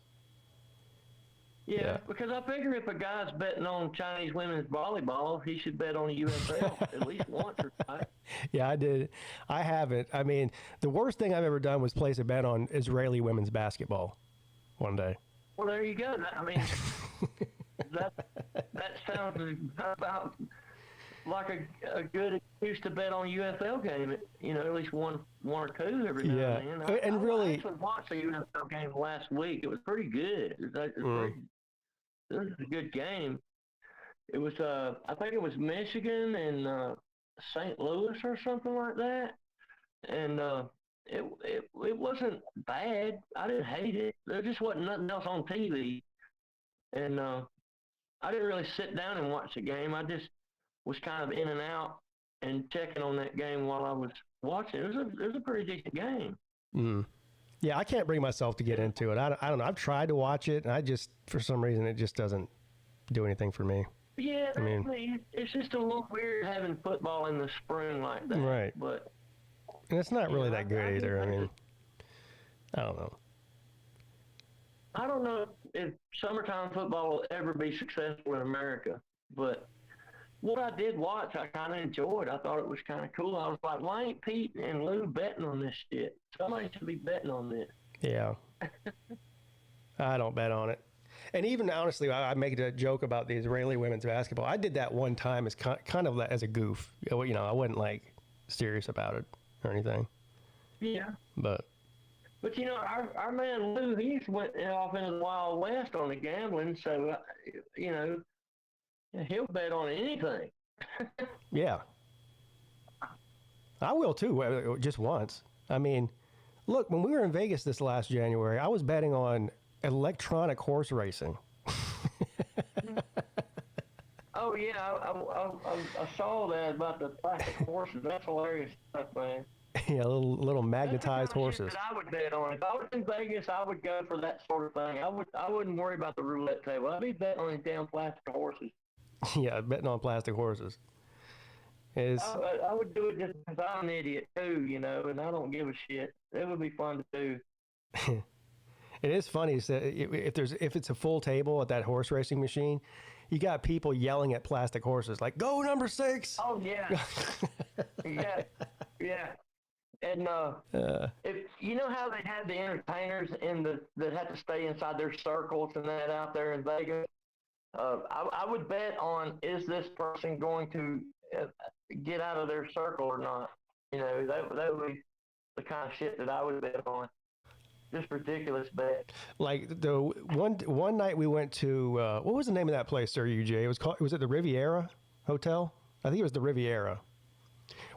Yeah, because I figure if a guy's betting on Chinese women's volleyball, he should bet on the UFL at least once or twice. Yeah, I did. I haven't. I mean, the worst thing I've ever done was place a bet on Israeli women's basketball one day. Well, there you go. I mean, that sounds about like a good excuse to bet on a UFL game. At least one or two every now and then. And really, I actually watched the UFL game last week. It was pretty good. It was a good game. It was I think it was Michigan and St. Louis or something like that. And it wasn't bad. I didn't hate it. There just wasn't nothing else on TV. And I didn't really sit down and watch the game. I just was kind of in and out and checking on that game while I was watching. It was a pretty decent game. Mm. Yeah, I can't bring myself to get into it. I don't know. I've tried to watch it, and for some reason, it just doesn't do anything for me. Yeah, I mean, it's just a little weird having football in the spring like that. Right. But and it's not really that good either. I mean, I don't know. I don't know if summertime football will ever be successful in America, but what I did watch, I kind of enjoyed. I thought it was kind of cool. I was like, why ain't Pete and Lou betting on this shit? Somebody should be betting on this. Yeah. I don't bet on it. And even honestly, I make a joke about the Israeli women's basketball. I did that one time as kind of as a goof. You know, I wasn't like serious about it or anything. Yeah. But you know, our man Lou, he's went off into the Wild West on the gambling, so you know, he'll bet on anything. yeah, I will too. Just once. I mean, look, when we were in Vegas this last January, I was betting on electronic horse racing. Oh yeah, I saw that about the plastic horses. That's hilarious stuff, man. Yeah, little magnetized horses. I would bet on. If I was in Vegas, I would go for that sort of thing. I wouldn't worry about the roulette table. I'd be betting on these damn plastic horses. Yeah, betting on plastic horses. I would do it just because I'm an idiot too, you know, and I don't give a shit. It would be fun to do. It is funny if it's a full table at that horse racing machine, you got people yelling at plastic horses like, "Go number 6!" Oh yeah, yeah. And if you know how they had the entertainers that had to stay inside their circles and that out there in Vegas, I would bet on, is this person going to get out of their circle or not? You know, that would be the kind of shit that I would bet on. Just ridiculous bet. Like the one night we went to what was the name of that place, Sir UJ? Was it the Riviera Hotel? I think it was the Riviera.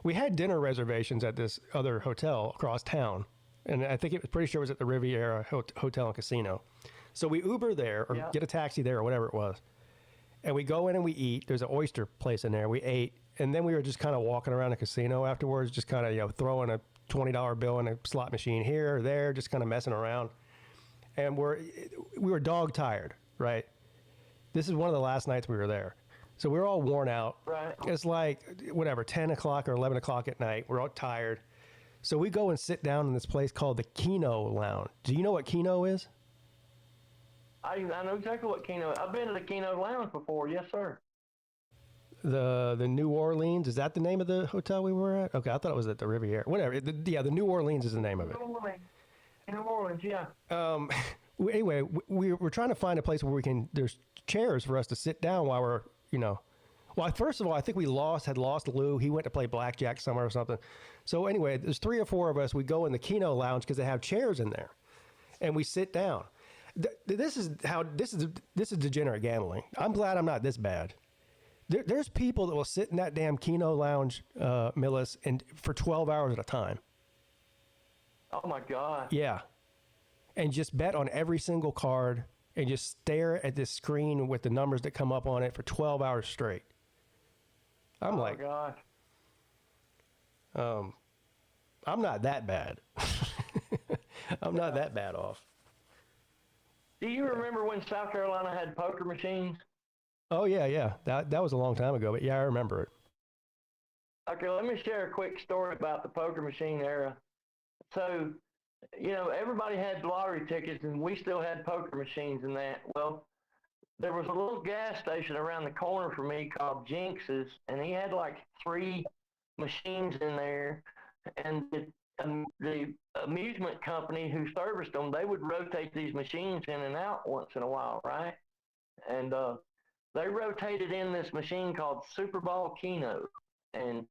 We had dinner reservations at this other hotel across town, and I think it was pretty sure it was at the Riviera Hotel and Casino. So we Uber there or get a taxi there or whatever it was, and we go in and we eat. There's an oyster place in there. We ate, and then we were just kind of walking around the casino afterwards, just kind of throwing a $20 bill in a slot machine here or there, just kind of messing around. And we were dog tired, right? This is one of the last nights we were there. So we were all worn out. Right. It's like, whatever, 10 o'clock or 11 o'clock at night. We're all tired. So we go and sit down in this place called the Keno Lounge. Do you know what Keno is? I know exactly what Keno is. I've been to the Keno Lounge before. Yes, sir. The New Orleans, is that the name of the hotel we were at? Okay, I thought it was at the Riviera. Whatever. The New Orleans is the name of it. New Orleans, yeah. Anyway, we're trying to find a place where there's chairs for us to sit down while we're, well, first of all, I think we had lost Lou. He went to play blackjack somewhere or something. So anyway, there's 3 or 4 of us. We go in the Keno Lounge because they have chairs in there, and we sit down. This is degenerate gambling. I'm glad I'm not this bad. There's people that will sit in that damn Keno Lounge, Millis, and for 12 hours at a time. Oh my God. Yeah. And just bet on every single card and just stare at this screen with the numbers that come up on it for 12 hours straight. I'm my God. I'm not that bad. I'm not that bad off. Do you remember when South Carolina had poker machines? Oh, yeah. That was a long time ago, but yeah, I remember it. Okay, let me share a quick story about the poker machine era. So, everybody had lottery tickets, and we still had poker machines and that. Well, there was a little gas station around the corner from me called Jinx's, and he had like 3 machines in there. And the amusement company who serviced them, they would rotate these machines in and out once in a while, right? And they rotated in this machine called Super Ball Keno. And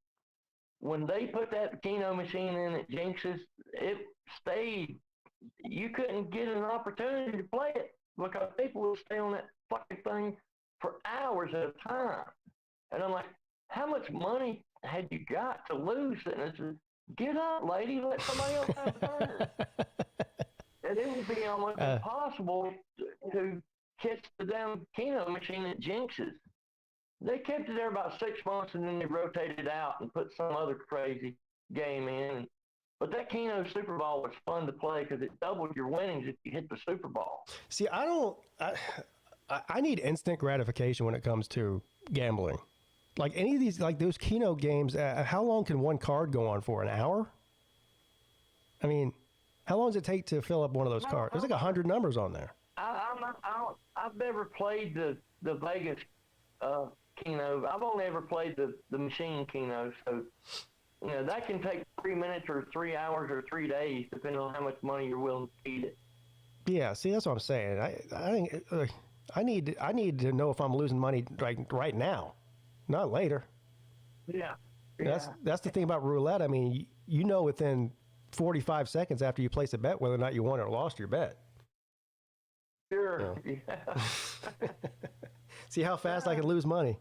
when they put that Keno machine in at Jinx's, it stayed. You couldn't get an opportunity to play it because people would stay on that fucking thing for hours at a time. And I'm like, how much money had you got to lose? And I said, get up, lady, let somebody else have a turn. And it would be almost impossible to catch the damn Keno machine at Jinx's. They kept it there about 6 months, and then they rotated it out and put some other crazy game in. But that Keno Super Ball was fun to play because it doubled your winnings if you hit the Super Ball. See, I need instant gratification when it comes to gambling. Like any of these, like those Keno games, how long can one card go on for? An hour? I mean, how long does it take to fill up one of those cards? There's like 100 numbers on there. I've never played the Vegas Keno. I've only ever played the machine Keno, so that can take 3 minutes or 3 hours or 3 days, depending on how much money you're willing to feed it. Yeah, see, that's what I'm saying. I think I need to know if I'm losing money right now, not later. Yeah. That's the thing about roulette. I mean, you know within 45 seconds after you place a bet whether or not you won or lost your bet. Sure. Yeah. See how fast I can lose money.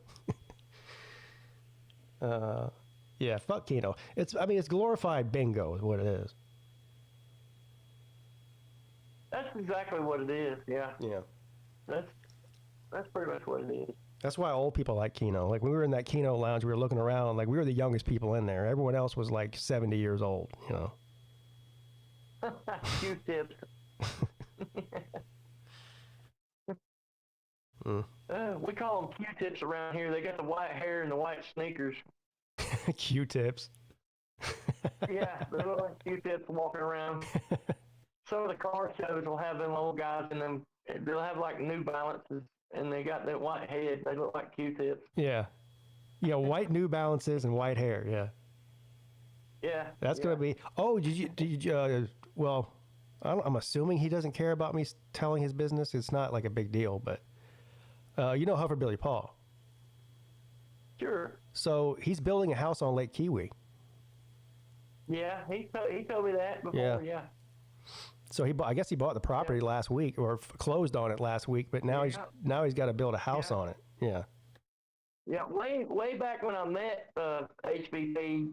Yeah, fuck Keno. It's glorified bingo is what it is. That's exactly what it is. Yeah. Yeah. That's pretty much what it is. That's why old people like Keno. Like when we were in that Keno lounge, we were looking around, like we were the youngest people in there. Everyone else was like 70 years old, Q-tips. We call them Q-tips around here. They got the white hair and the white sneakers. Q-tips. Yeah, they look like Q-tips walking around. Some of the car shows will have them old guys in them. They'll have like New Balances, and they got that white head. They look like Q-tips. Yeah. Yeah, white New Balances and white hair, yeah. Yeah. That's going to be... Oh, did you well, I'm assuming he doesn't care about me telling his business. It's not like a big deal, but you know Huffer Billy Paul. Sure. So he's building a house on Lake Kiwi. Yeah, he told me that before, yeah. So I guess he bought the property last week or closed on it last week, but now he's got to build a house on it. Yeah. Yeah, way back when I met HBP,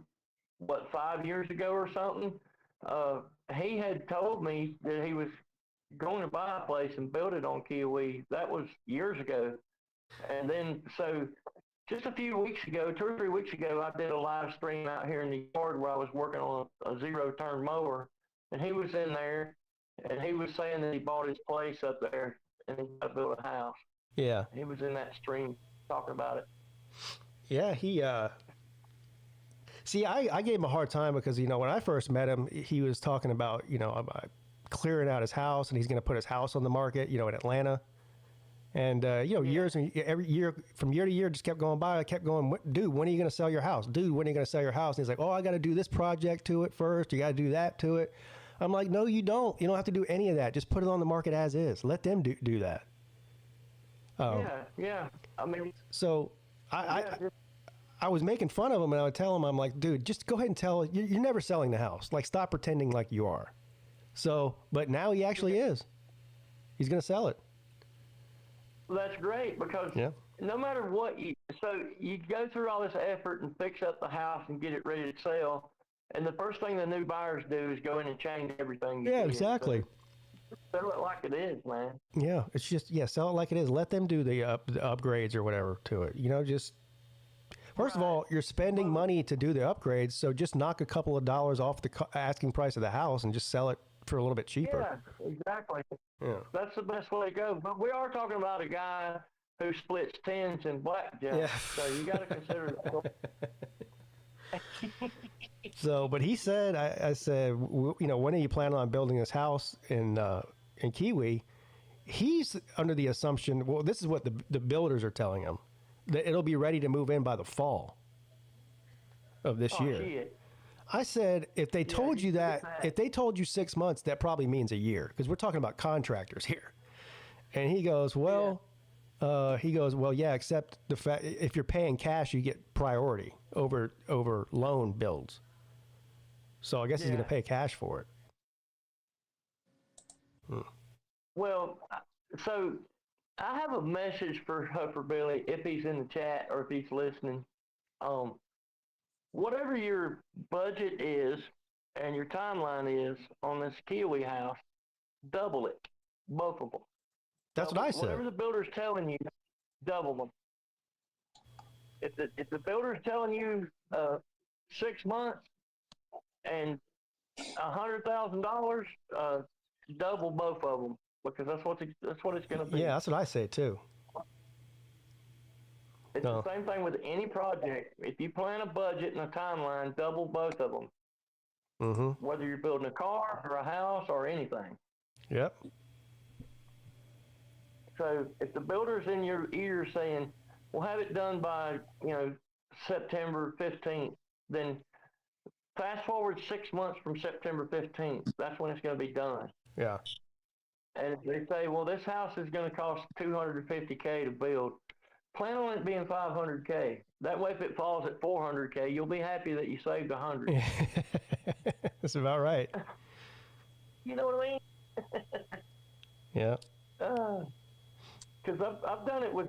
5 years ago or something, he had told me that he was going to buy a place and build it on Kiwi. That was years ago. And then, so just a few weeks ago, 2 or 3 weeks ago, I did a live stream out here in the yard where I was working on a zero-turn mower. And he was in there, and he was saying that he bought his place up there and he got to build a house. Yeah. He was in that stream talking about it. Yeah, he... See, I gave him a hard time because, when I first met him, he was talking about, clearing out his house, and he's going to put his house on the market, in Atlanta. And, years and every year, from year to year, just kept going by. I kept going, dude, when are you going to sell your house? Dude, when are you going to sell your house? And he's like, I got to do this project to it first. You got to do that to it. I'm like, no, you don't. You don't have to do any of that. Just put it on the market as is. Let them do that. Yeah. I mean, so I was making fun of him, and I would tell him, I'm like, dude, just go ahead and tell you're never selling the house. Like, stop pretending like you are. So, but now he actually is. He's going to sell it. Well, that's great because no matter what you go through all this effort and fix up the house and get it ready to sell, and the first thing the new buyers do is go in and change everything. Yeah, exactly. So sell it like it is, man. Yeah, it's just sell it like it is. Let them do the upgrades or whatever to it. Just first of all, you're spending money to do the upgrades, so just knock a couple of dollars off the asking price of the house and just sell it for a little bit cheaper. Yeah, exactly. Yeah. That's the best way to go. But we are talking about a guy who splits tens in blackjack. Yeah. So you got to consider that. So, but he said, I said, when are you planning on building this house in Kiwi? He's under the assumption, well, this is what the builders are telling him, that it'll be ready to move in by the fall of this year. Shit. I said, if they told you that, if they told you 6 months, that probably means a year, because we're talking about contractors here. And he goes, yeah, except the fact if you're paying cash, you get priority over loan builds. So I guess he's going to pay cash for it. Well, so I have a message for Huffer Billy if he's in the chat or if he's listening. Whatever your budget is and your timeline is on this Kiwi house, double it, both of them. That's what I said. Whatever the builder's telling you, double them. If the builder's telling you 6 months and $100,000, double both of them because that's what it's going to be. Yeah, that's what I say too. It's the same thing with any project. If you plan a budget and a timeline, double both of them. Mm-hmm. Whether you're building a car or a house or anything. Yep. So if the builder's in your ear saying, we'll have it done by, September 15th. Then fast forward 6 months from September 15th. That's when it's going to be done. Yeah. And if they say, well, this house is going to cost $250K to build, plan on it being $500K. That way, if it falls at $400K, you'll be happy that you saved $100. That's about right. You know what I mean? Yeah. Because I've done it with,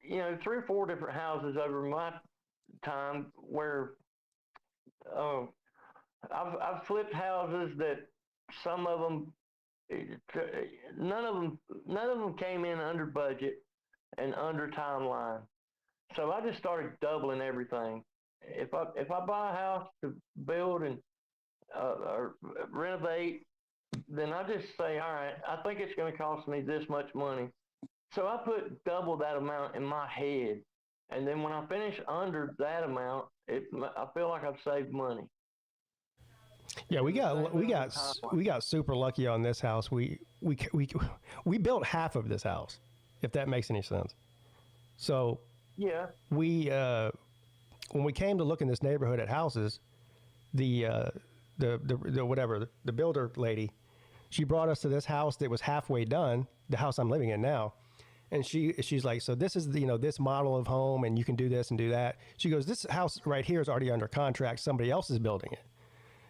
3 or 4 different houses over my time where I've flipped houses that some of them, none of them came in under budget and under timeline. So I just started doubling everything. If I buy a house to build and or renovate, then I just say, all right, I think it's going to cost me this much money. So I put double that amount in my head, and then when I finish under that amount, I feel like I've saved money. Yeah, we got super lucky on this house. We built half of this house, if that makes any sense. So yeah, we when we came to look in this neighborhood at houses, the builder lady, she brought us to this house that was halfway done, the house I'm living in now. And she's like, so this is this model of home, and you can do this and do that. She goes, this house right here is already under contract. Somebody else is building it.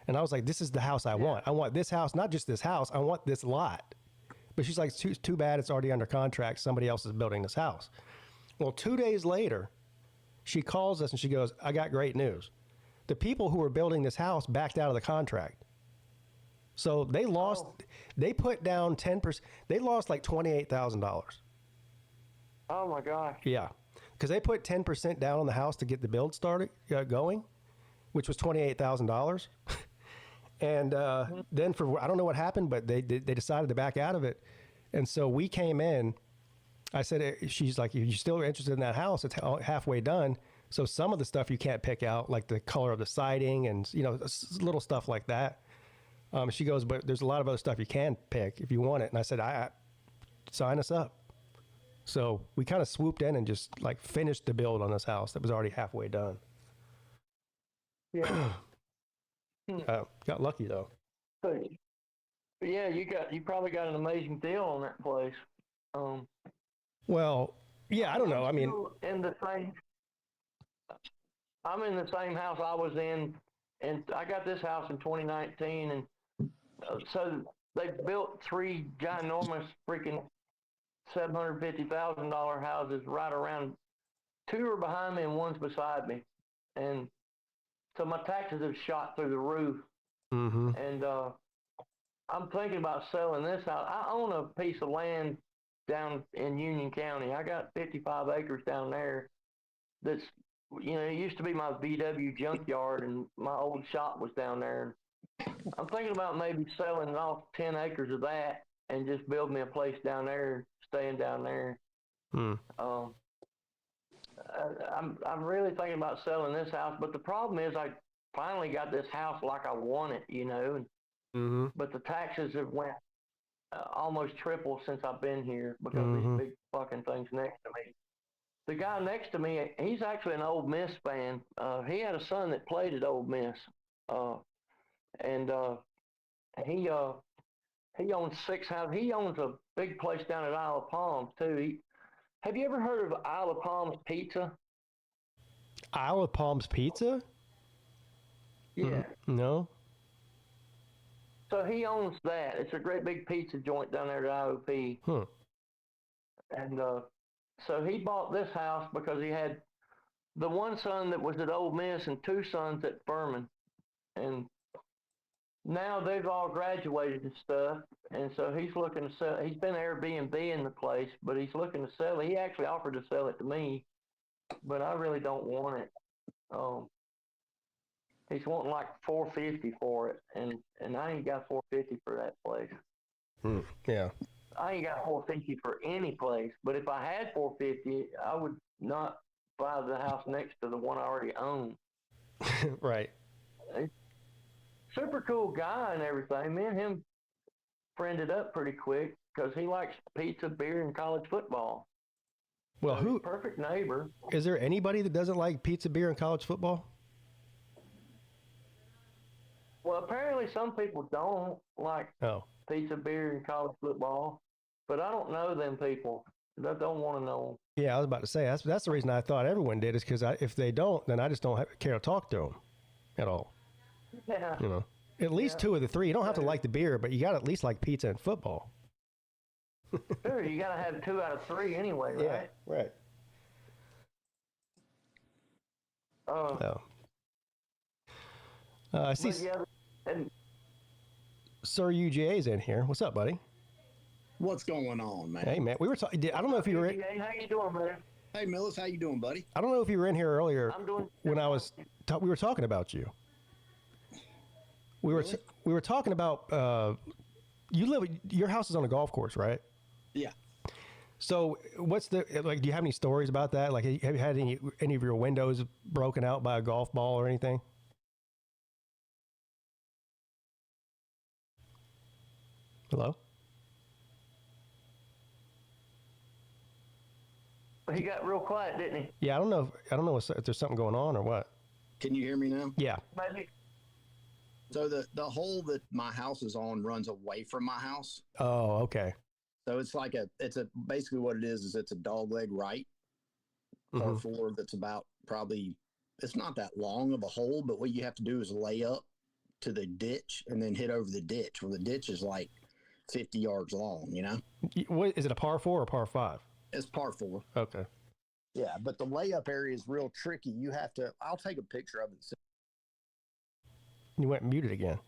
And I was like, this is the house I want. I want this house, not just this house. I want this lot. But she's like, too bad it's already under contract. Somebody else is building this house. Well, 2 days later, she calls us and she goes, I got great news. The people who were building this house backed out of the contract. So they lost, they put down 10%. They lost like $28,000. Oh my gosh. Yeah. Because they put 10% down on the house to get the build started going, which was $28,000. And then I don't know what happened, but they decided to back out of it. And so we came in. I said, she's like, you still interested in that house? It's halfway done. So some of the stuff you can't pick out, like the color of the siding and, little stuff like that. She goes, but there's a lot of other stuff you can pick if you want it. And I said, I sign us up. So we kind of swooped in and just like finished the build on this house that was already halfway done. Yeah. Got lucky though. So, yeah, you probably got an amazing deal on that place. Well, yeah, I don't know. I mean, I'm in the same house I was in, and I got this house in 2019, and so they built 3 ginormous freaking $750,000 houses right around. 2 are behind me and 1's beside me, and so my taxes have shot through the roof. Mm-hmm. And I'm thinking about selling this house. I own a piece of land down in Union County. I got 55 acres down there. That's it used to be my VW junkyard, and my old shop was down there. I'm thinking about maybe selling off 10 acres of that and just build me a place down there, staying down there. I'm really thinking about selling this house, but the problem is I finally got this house like I want it, Mm-hmm. But the taxes have went almost triple since I've been here because of these big fucking things next to me. The guy next to me, he's actually an Ole Miss fan. He had a son that played at Ole Miss, and he owns 6 houses. He owns a big place down at Isle of Palms too. Have you ever heard of Isle of Palms Pizza? Isle of Palms Pizza? Yeah. No. So he owns that. It's a great big pizza joint down there at IOP. And so he bought this house because he had the one son that was at Ole Miss and 2 sons at Furman. And now they've all graduated and stuff. And so he's looking to sell. He's been Airbnb-ing the place, but he's looking to sell it. He actually offered to sell it to me, but I really don't want it. He's wanting like $450 for it, and I ain't got $450 for that place. Yeah. I ain't got $450 for any place, but if I had $450, I would not buy the house next to the one I already own. Right. Super cool guy and everything. Me and him friended up pretty quick because he likes pizza, beer, and college football. Well, who? Perfect neighbor. Is there anybody that doesn't like pizza beer in college football? Well, apparently some people don't like pizza beer in college football, but I don't know them people. I don't want to know. Yeah, I was about to say that's the reason I thought everyone did, is because if they don't, then I just don't care to talk to them at all. Yeah. You know, at least 2 of the 3. You don't have to like the beer, but you got to at least like pizza and football. Sure, you got to have 2 out of 3 anyway, right? Yeah, right. I see. Sir UGA's in here. What's up, buddy? What's going on, man? Hey, man. We were talking. I don't know if you were. Hey, how you doing, man? Hey, Millis, how you doing, buddy? I don't know if you were in here earlier when I was. We were talking about you. We were talking about. Your house is on a golf course, right? Yeah. So what's do you have any stories about that? Like, have you had any of your windows broken out by a golf ball or anything? Hello? He got real quiet, didn't he? Yeah, I don't know if there's something going on or what. Can you hear me now? Yeah. Maybe. So the hole that my house is on runs away from my house. Oh, okay. So it's basically what it is it's a dogleg right, par 4 that's about it's not that long of a hole, but what you have to do is lay up to the ditch and then hit over the ditch. Well, the ditch is like 50 yards long, you know? What is it, a par 4 or par 5? It's par 4. Okay. Yeah, but the layup area is real tricky. You have to, I'll take a picture of it. You went muted again.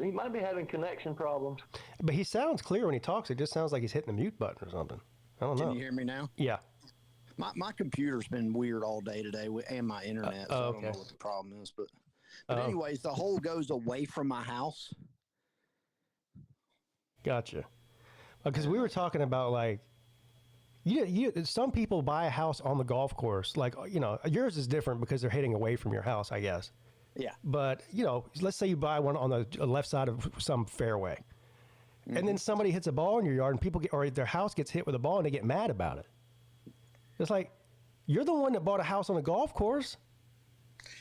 He might be having connection problems. But he sounds clear when he talks. It just sounds like he's hitting the mute button or something. I don't know. Can you hear me now? Yeah. My computer's been weird all day today, and my internet, so I don't know what the problem is. But anyways, the hole goes away from my house. Gotcha. Because we were talking about, like, some people buy a house on the golf course. Like, you know, yours is different because they're hitting away from your house, I guess. Yeah. But, you know, let's say you buy one on the left side of some fairway. Mm-hmm. And then somebody hits a ball in your yard and or their house gets hit with a ball and they get mad about it. It's like, you're the one that bought a house on a golf course.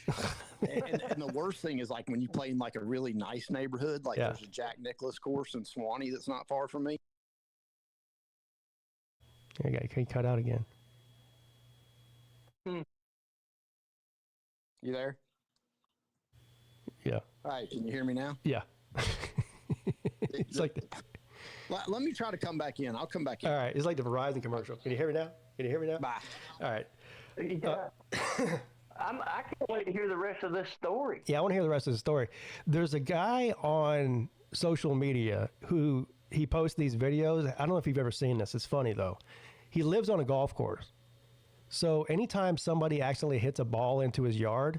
and the worst thing is, like, when you play in like a really nice neighborhood, like there's a Jack Nicklaus course in Swanee that's not far from me. There you go. Can you cut out again? You there? Yeah. All right. Can you hear me now? Yeah. It's like let me try to come back in. I'll come back in. All right. It's like the Verizon commercial. Can you hear me now? Can you hear me now? Bye. All right. Yeah. I can't wait to hear the rest of this story. Yeah, I want to hear the rest of the story. There's a guy on social media who he posts these videos. I don't know if you've ever seen this. It's funny, though. He lives on a golf course. So anytime somebody accidentally hits a ball into his yard,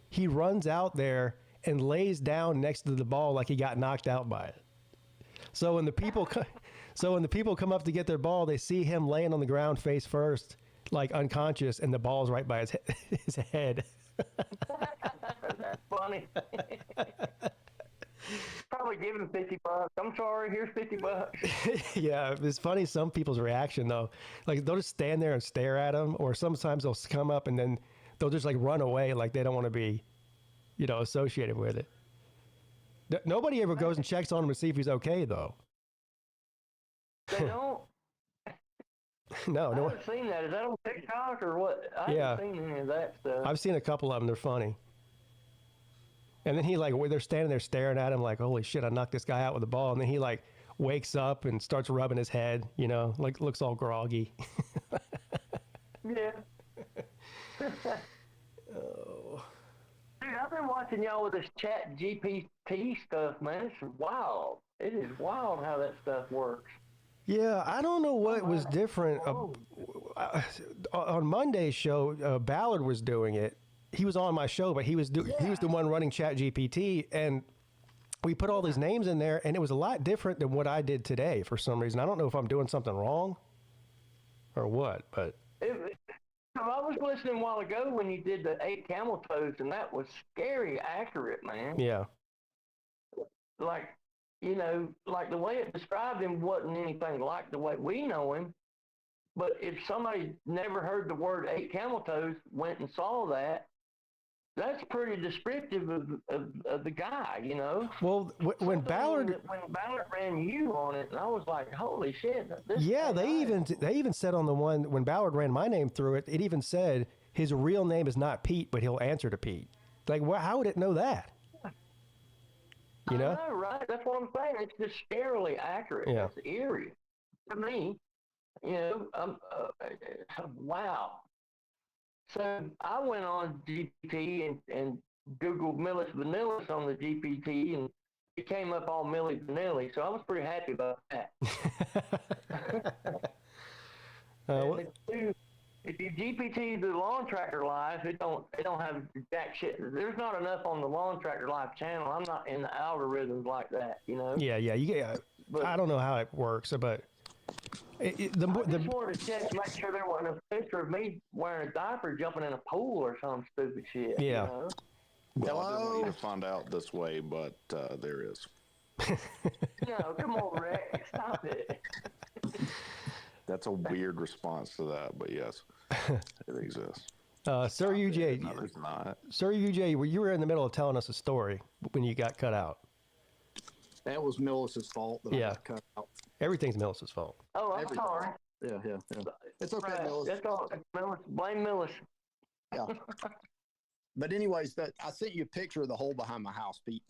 he runs out there and lays down next to the ball like he got knocked out by it. So when the people come up to get their ball, they see him laying on the ground face first, like unconscious, and the ball's right by his head. That's funny. Probably give him $50. I'm sorry, here's $50. Yeah, it's funny some people's reaction though. Like they'll just stand there and stare at him, or sometimes they'll come up and then they'll just like run away, like they don't want to be, you know, associated with it. Nobody ever goes and checks on him to see if he's okay though. They don't. No, I haven't seen that. Is that on TikTok or what? I haven't seen any of that stuff. I've seen a couple of them. They're funny. And then they're standing there staring at him like, holy shit, I knocked this guy out with the ball. And then he like wakes up and starts rubbing his head, you know, like looks all groggy. Yeah. Oh. Dude, I've been watching y'all with this chat GPT stuff, man. It's wild. It is wild how that stuff works. Yeah, I don't know what was different. On Monday's show, Ballard was doing it. He was on my show, but he was the one running ChatGPT, and we put all these names in there, and it was a lot different than what I did today for some reason. I don't know if I'm doing something wrong or what, but I was listening a while ago when you did the 8 camel toes, and that was scary accurate, man. Yeah. Like you know, like the way it described him wasn't anything like the way we know him. But if somebody never heard the word 8 camel toes, went and saw that, that's pretty descriptive of the guy, you know. Well, when Ballard ran you on it, and I was like, holy shit. Yeah, they even said on the one when Ballard ran my name through it, it even said his real name is not Pete, but he'll answer to Pete. Like, how would it know that? You know? I know, right? That's what I'm saying. It's just scarily accurate. Yeah. It's eerie to me. You know, wow. So I went on GPT and Googled Millis Vanillis on the GPT, and it came up all Milli Vanilli. So I was pretty happy about that. If you GPT the Lawn Tractor Live, it don't have jack shit. There's not enough on the Lawn Tractor Live channel. I'm not in the algorithms like that, you know. Yeah. I don't know how it works, but I just wanted to check to make sure there wasn't a picture of me wearing a diaper jumping in a pool or some stupid shit. Yeah. You know? Well, I didn't want you to find out this way, but there is. No, come on, Rex. Stop it. That's a weird response to that, but yes, it exists. Sir UJ, No, there's not. Sir UJ, you were in the middle of telling us a story when you got cut out. That was Millis's fault that I got cut out. Everything's Millis's fault. Oh, I'm sorry. Yeah. It's okay, Right. Millis. That's all. Millis, blame Millis. Yeah. But anyways, I sent you a picture of the hole behind my house, Pete.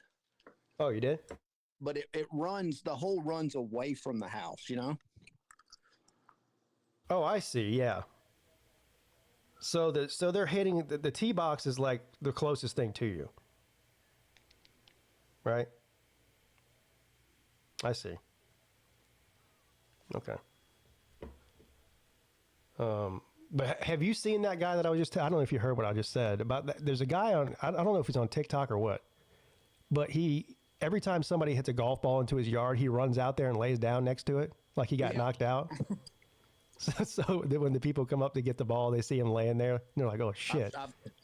Oh, you did? But the hole runs away from the house, you know? Oh, I see. Yeah. So they're hitting the tee box is like the closest thing to you, right? I see. Okay. But have you seen that guy that I was just? I don't know if you heard what I just said about that. There's a guy on. I don't know if he's on TikTok or what, but every time somebody hits a golf ball into his yard, he runs out there and lays down next to it like he got knocked out. So that when the people come up to get the ball, they see him laying there. And they're like, "Oh shit!"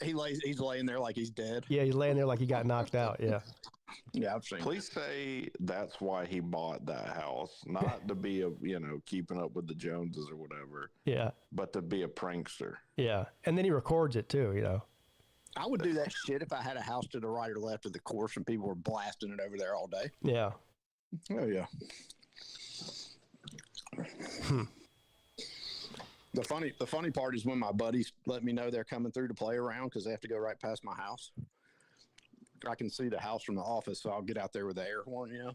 He's laying there like he's dead. Yeah, he's laying there like he got knocked out. Yeah. Yeah, I've seen. Please say that's why he bought that house, not to be keeping up with the Joneses or whatever. Yeah. But to be a prankster. Yeah, and then he records it too. You know. I would do that shit if I had a house to the right or left of the course and people were blasting it over there all day. Yeah. Oh yeah. The funny part is when my buddies let me know they're coming through to play around because they have to go right past my house. I can see the house from the office, so I'll get out there with the air horn, you know.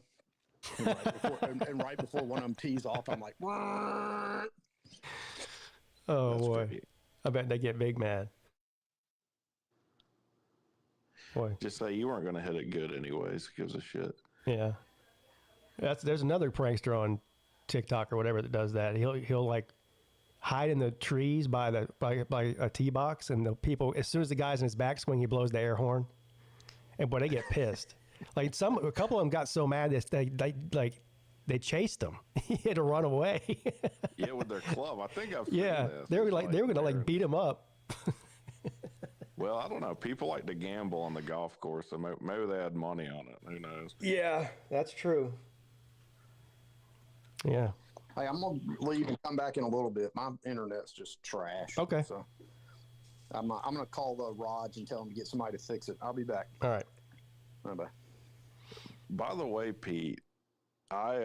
And right before one of them tees off, I'm like, "What?" Oh boy, I bet they get big mad. Boy, just say you weren't going to hit it good anyways. Gives a shit. Yeah, there's another prankster on TikTok or whatever that does that. He'll like hide in the trees by a tee box, and the people, as soon as the guy's in his backswing, he blows the air horn. And boy, they get pissed. Like a couple of them got so mad that they chased him. He had to run away. Yeah, with their club. I think I've seen yeah, this. they were gonna like beat him up. Well, I don't know. People like to gamble on the golf course, so maybe they had money on it. Who knows? Yeah, that's true. Yeah. Hey, I'm gonna leave and come back in a little bit. My internet's just trash. Okay. So I'm gonna call the Rods and tell them to get somebody to fix it. I'll be back. All right. Bye. By the way, Pete, I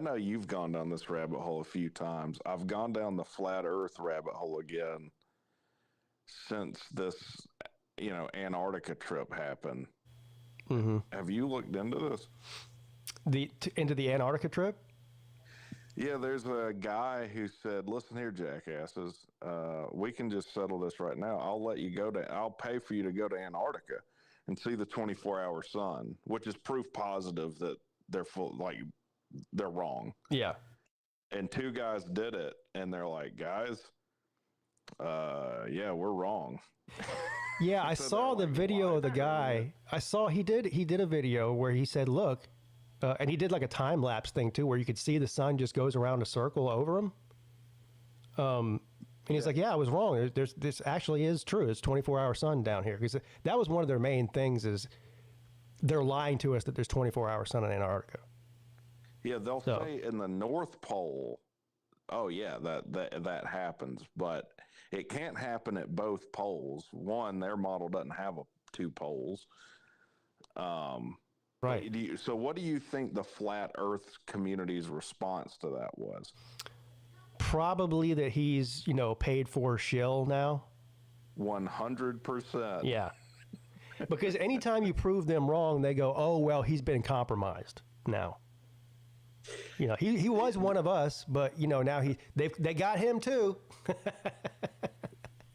know you've gone down this rabbit hole a few times. I've gone down the flat Earth rabbit hole again since this, Antarctica trip happened. Mm-hmm. Have you looked into this? Into the Antarctica trip? Yeah, there's a guy who said, "Listen here, jackasses, we can just settle this right now. I'll pay for you to go to Antarctica and see the 24-hour sun," which is proof positive that they're wrong. Yeah. And two guys did it, and they're like, "Guys, yeah, we're wrong." Yeah, I saw the video of the guy. I saw he did a video where he said, "Look," and he did like a time lapse thing too, where you could see the sun just goes around a circle over him. And he's like, "Yeah, I was wrong. This actually is true. It's 24-hour sun down here." Because that was one of their main things is they're lying to us that there's 24-hour sun in Antarctica. Yeah, they'll say in the North Pole, oh yeah, that happens, but it can't happen at both poles. One, their model doesn't have 2 poles. Right. So what do you think the flat Earth community's response to that was? Probably that he's, paid for shill now. 100%. Yeah. Because anytime you prove them wrong, they go, oh, well, he's been compromised now. He was one of us, but, now they got him too.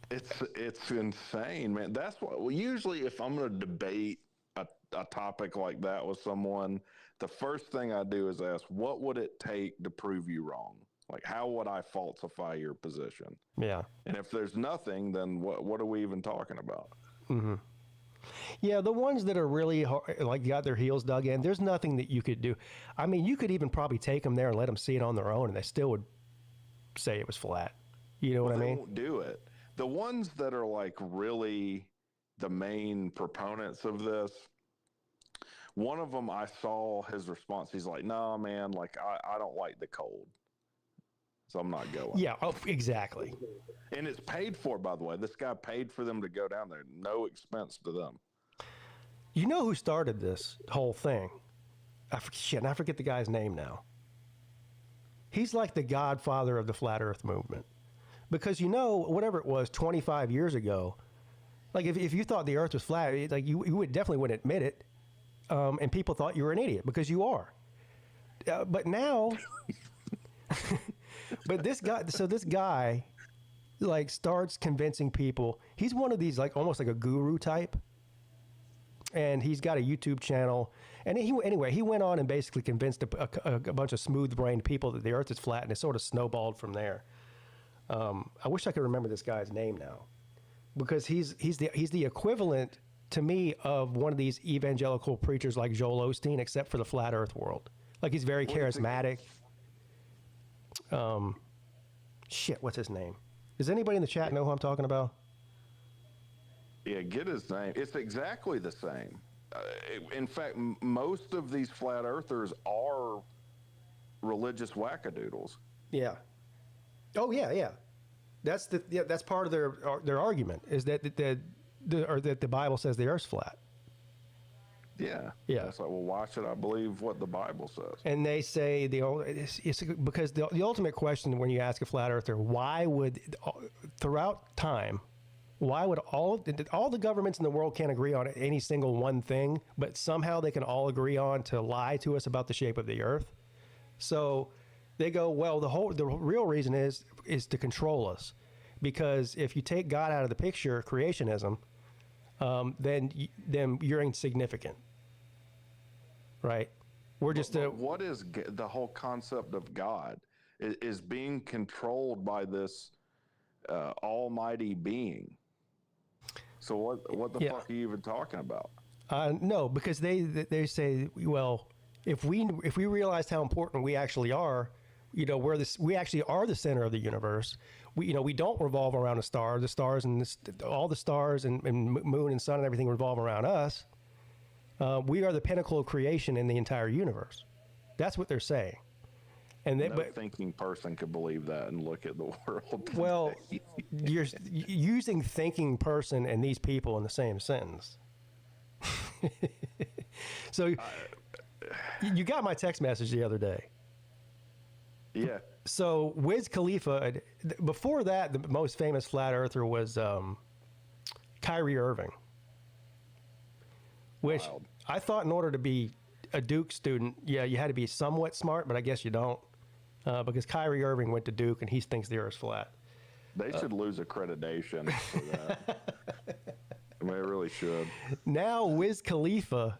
It's insane, man. That's what, usually if I'm going to debate a topic like that with someone, the first thing I do is ask, what would it take to prove you wrong? Like, how would I falsify your position? Yeah. And if there's nothing, then what are we even talking about? Mm-hmm. Yeah, the ones that are really got their heels dug in, there's nothing that you could do. I mean, you could even probably take them there and let them see it on their own, and they still would say it was flat. You know what I mean? They won't do it. The ones that are like really the main proponents of this, one of them, I saw his response. He's like, "No, man, like I don't like the cold, so I'm not going." Yeah, exactly. And it's paid for, by the way. This guy paid for them to go down there, no expense to them. You know who started this whole thing? I forget the guy's name now. He's like the godfather of the flat Earth movement, because whatever it was 25 years ago, like if you thought the Earth was flat, like you would definitely wouldn't admit it. And people thought you were an idiot because you are. But now, this guy, like starts convincing people. He's one of these like almost like a guru type, and he's got a YouTube channel. And he went on and basically convinced a bunch of smooth-brained people that the Earth is flat, and it sort of snowballed from there. I wish I could remember this guy's name now, because he's the equivalent to me of one of these evangelical preachers like Joel Osteen, except for the flat Earth world. Like he's very charismatic. What's his name? Does anybody in the chat know who I'm talking about? Yeah, get his name. It's exactly the same. In fact, most of these flat earthers are religious wackadoodles. Yeah. Oh yeah. That's part of their argument is that that the Bible says the Earth's flat. Yeah. Yeah. It's like, well, why should I believe what the Bible says? And they say it's because the ultimate question when you ask a flat earther, why would throughout time, why would all the governments in the world can't agree on any single one thing, but somehow they can all agree on to lie to us about the shape of the Earth? So they go, well, the real reason is to control us, because if you take God out of the picture, creationism, then you're insignificant, right? We're just what is the whole concept of God is being controlled by this almighty being. So what the fuck are you even talking about? No, because they say, well, if we realized how important we actually are, we actually are the center of the universe. We don't revolve around a star. The stars and all the stars and moon and sun and everything revolve around us. We are the pinnacle of creation in the entire universe. That's what they're saying. And no thinking person could believe that and look at the world today. Well, you're using thinking person and these people in the same sentence. So you got my text message the other day. Yeah. So Wiz Khalifa, before that, the most famous flat earther was Kyrie Irving, which Wild. I thought in order to be a Duke student, you had to be somewhat smart, but I guess you don't, because Kyrie Irving went to Duke and he thinks the Earth's flat. They should lose accreditation for that. I mean, it really should. Now Wiz Khalifa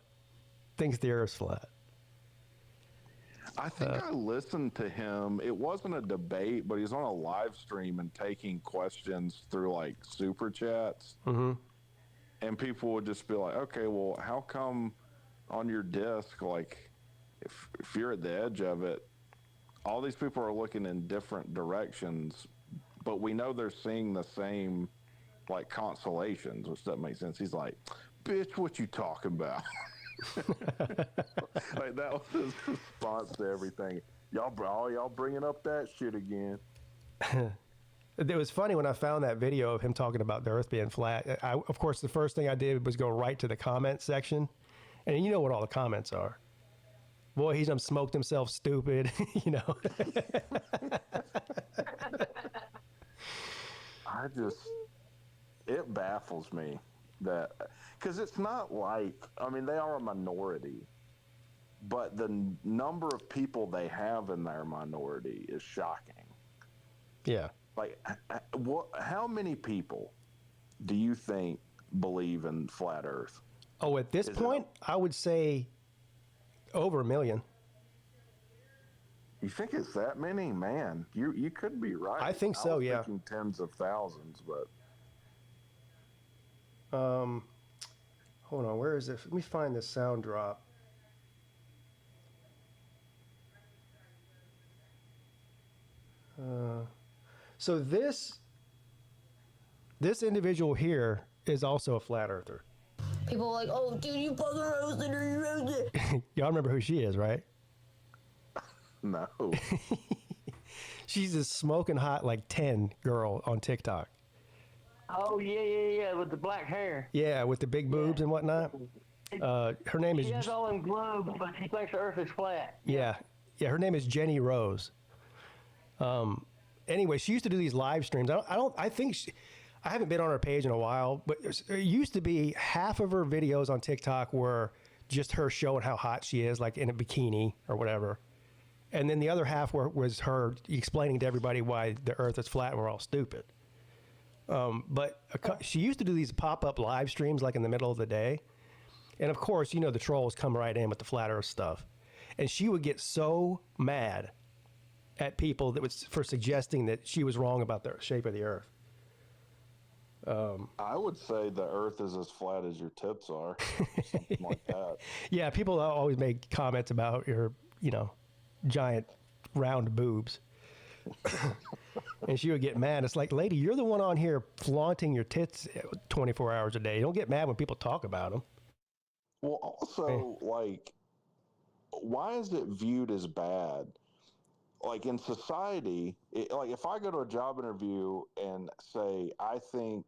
thinks the Earth's flat. I think I listened to him. It wasn't a debate, but he was on a live stream and taking questions through like super chats. Mm-hmm. And people would just be like, okay, well, how come on your disc, like if you're at the edge of it, all these people are looking in different directions, but we know they're seeing the same like constellations, which doesn't make sense. He's like, bitch, what you talking about? Like that was his response to everything. Y'all bringing up that shit again. It was funny when I found that video of him talking about the Earth being flat. Of course, the first thing I did was go right to the comment section, and you know what all the comments are. Boy, he's done smoked himself stupid, you know. It baffles me that, because it's not like, I mean, they are a minority, but the number of people they have in their minority is shocking. Yeah. Like, how many people do you think believe in flat Earth? Oh, at this point, I would say over 1 million. You think it's that many? Man, you could be right. I think so, yeah. Thinking tens of thousands, but hold on, where is it? Let me find the sound drop. So this individual here is also a flat earther. People are like, oh, dude, you fucking roasted her, you roasted. Y'all remember who she is, right? No. She's a smoking hot, like 10 girl on TikTok. Oh, yeah, with the black hair. Yeah, with the big boobs and whatnot. Her name is... She has all them globes, but she thinks the Earth is flat. Yeah, her name is Jenny Rose. Anyway, she used to do these live streams. I haven't been on her page in a while, but it used to be half of her videos on TikTok were just her showing how hot she is, like in a bikini or whatever. And then the other half was her explaining to everybody why the Earth is flat and we're all stupid. But she used to do these pop-up live streams like in the middle of the day. And of course, you know, the trolls come right in with the flat Earth stuff. And she would get so mad at people for suggesting that she was wrong about the shape of the Earth. I would say the Earth is as flat as your tits are, something like that. Yeah, people always make comments about your, you know, giant round boobs. And she would get mad. It's like, lady, you're the one on here flaunting your tits 24 hours a day. You don't get mad when people talk about them. Well, also, like, why is it viewed as bad? Like, in society, like, if I go to a job interview and say, I think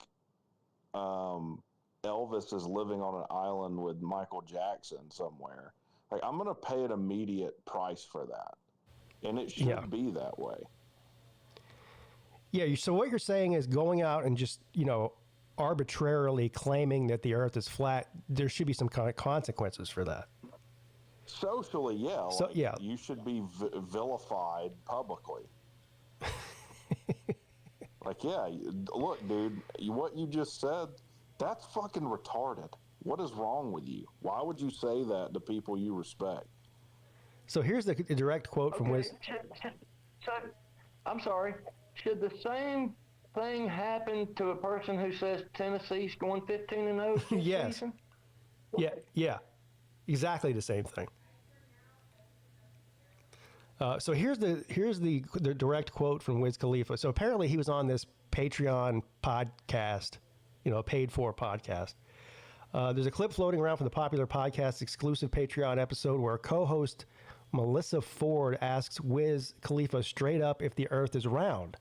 Elvis is living on an island with Michael Jackson somewhere, like, I'm going to pay an immediate price for that. And it should be that way. Yeah, so what you're saying is going out and just, you know, arbitrarily claiming that the Earth is flat, there should be some kind of consequences for that. Socially, yeah. So, like, yeah. You should be vilified publicly. Like, yeah, look, dude, what you just said, that's fucking retarded. What is wrong with you? Why would you say that to people you respect? So here's the direct quote from Wiz. So, I'm sorry. Should the same thing happen to a person who says Tennessee's going 15-0 this Yes. season? Yeah. Exactly the same thing. So here's the direct quote from Wiz Khalifa. So apparently he was on this Patreon podcast, you know, a paid-for podcast. There's a clip floating around from the popular podcast exclusive Patreon episode where co-host Melissa Ford asks Wiz Khalifa straight up if the Earth is round.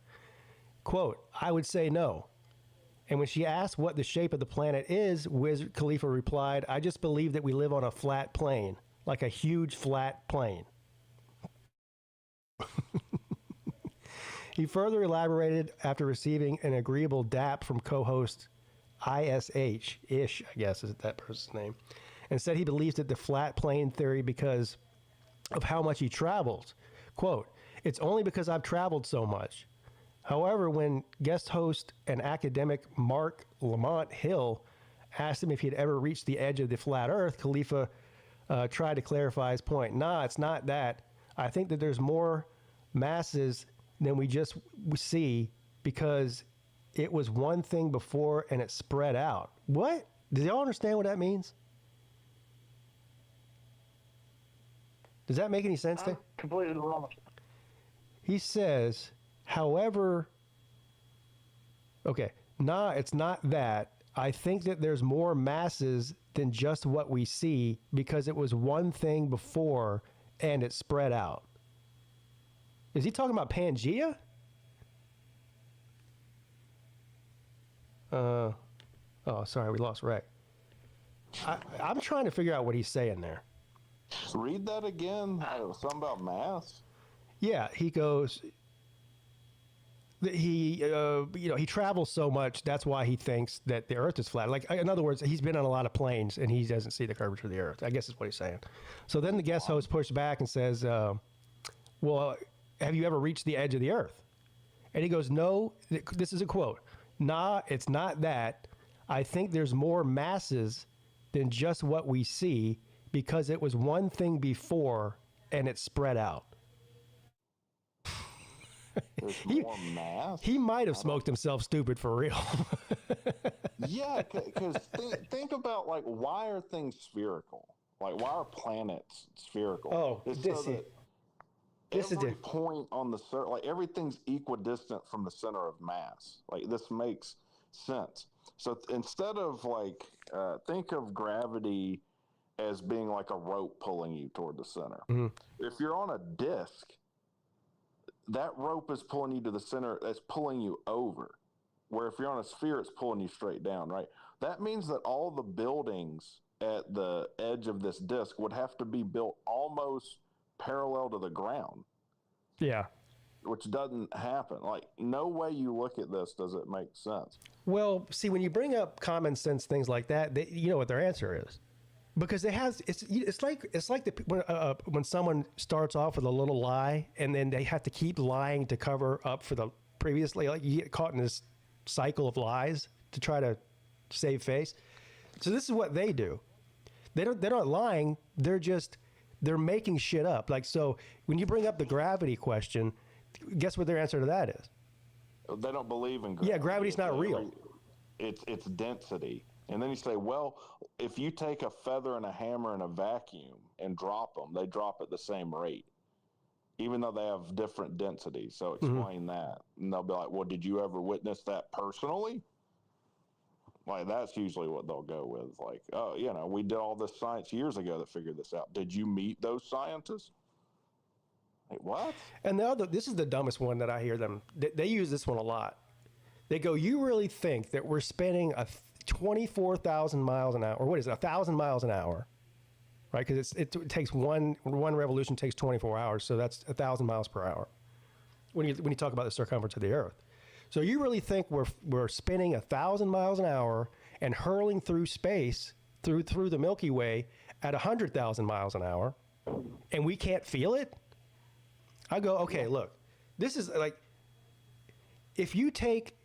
Quote, I would say no. And when she asked what the shape of the planet is, Wiz Khalifa replied, I just believe that we live on a flat plane, like a huge flat plane. He further elaborated after receiving an agreeable dap from co-host Ish, I guess is that person's name, and said he believes that the flat plane theory because of how much he travels. Quote, it's only because I've traveled so much. However, when guest host and academic Mark Lamont Hill asked him if he had ever reached the edge of the flat Earth, Khalifa tried to clarify his point. Nah, it's not that. I think that there's more masses than we just see because it was one thing before and it spread out. What? Do y'all understand what that means? Does that make any sense to you? Completely wrong. He says, however, okay, nah, it's not that. I think that there's more masses than just what we see because it was one thing before and it spread out. Is he talking about Pangea? Oh, sorry, we lost Rec. I'm trying to figure out what he's saying there. Read that again. Something about mass. Yeah, he goes. He travels so much. That's why he thinks that the Earth is flat. Like, in other words, he's been on a lot of planes and he doesn't see the curvature of the Earth. I guess is what he's saying. So then the guest host pushed back and says, "Well, have you ever reached the edge of the Earth?" And he goes, "No." This is a quote. "Nah, it's not that. I think there's more masses than just what we see because it was one thing before and it spread out." More mass? He might have smoked himself stupid for real. Yeah, because think about, like, why are things spherical? Like, why are planets spherical? Oh, it's this so that every point on the like everything's equidistant from the center of mass. Like, this makes sense. So instead of like, think of gravity as being like a rope pulling you toward the center. Mm-hmm. If you're on a disc, that rope is pulling you to the center. That's pulling you over. Where if you're on a sphere, it's pulling you straight down, right? That means that all the buildings at the edge of this disc would have to be built almost parallel to the ground. Yeah. Which doesn't happen. Like, no way you look at this does it make sense. Well, see, when you bring up common sense things like that, you know what their answer is. Because it's like when someone starts off with a little lie and then they have to keep lying to cover up for the previously, like you get caught in this cycle of lies to try to save face. So this is what they do. They're not lying. They're making shit up. Like, so when you bring up the gravity question, guess what their answer to that is? They don't believe in gravity. Yeah, gravity's not real. It's density. And then you say, well, if you take a feather and a hammer and a vacuum and drop them, they drop at the same rate, even though they have different densities. So explain that. And they'll be like, well, did you ever witness that personally? Like, that's usually what they'll go with. Like, oh, we did all this science years ago that figured this out. Did you meet those scientists? Like, what? And this is the dumbest one that I hear them. They use this one a lot. They go, you really think that we're spinning 24,000 miles an hour, or what is it, 1,000 miles an hour, right? Because it takes one revolution takes 24 hours, so that's 1,000 miles per hour. When you talk about the circumference of the Earth, so you really think we're spinning 1,000 miles an hour and hurling through space through the Milky Way at 100,000 miles an hour, and we can't feel it? I go, okay, look, this is like if you take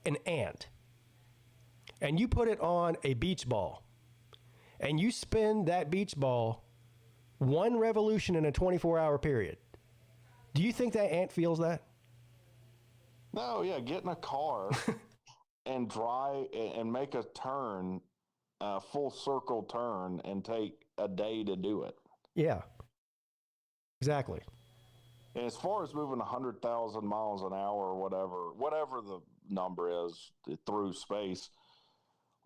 an ant and you put it on a beach ball and you spin that beach ball one revolution in a 24-hour period, do you think that ant feels that? No, yeah, get in a car and drive and make a turn, a full circle turn, and take a day to do it. Yeah, exactly. And as far as moving 100,000 miles an hour or whatever the number is through space,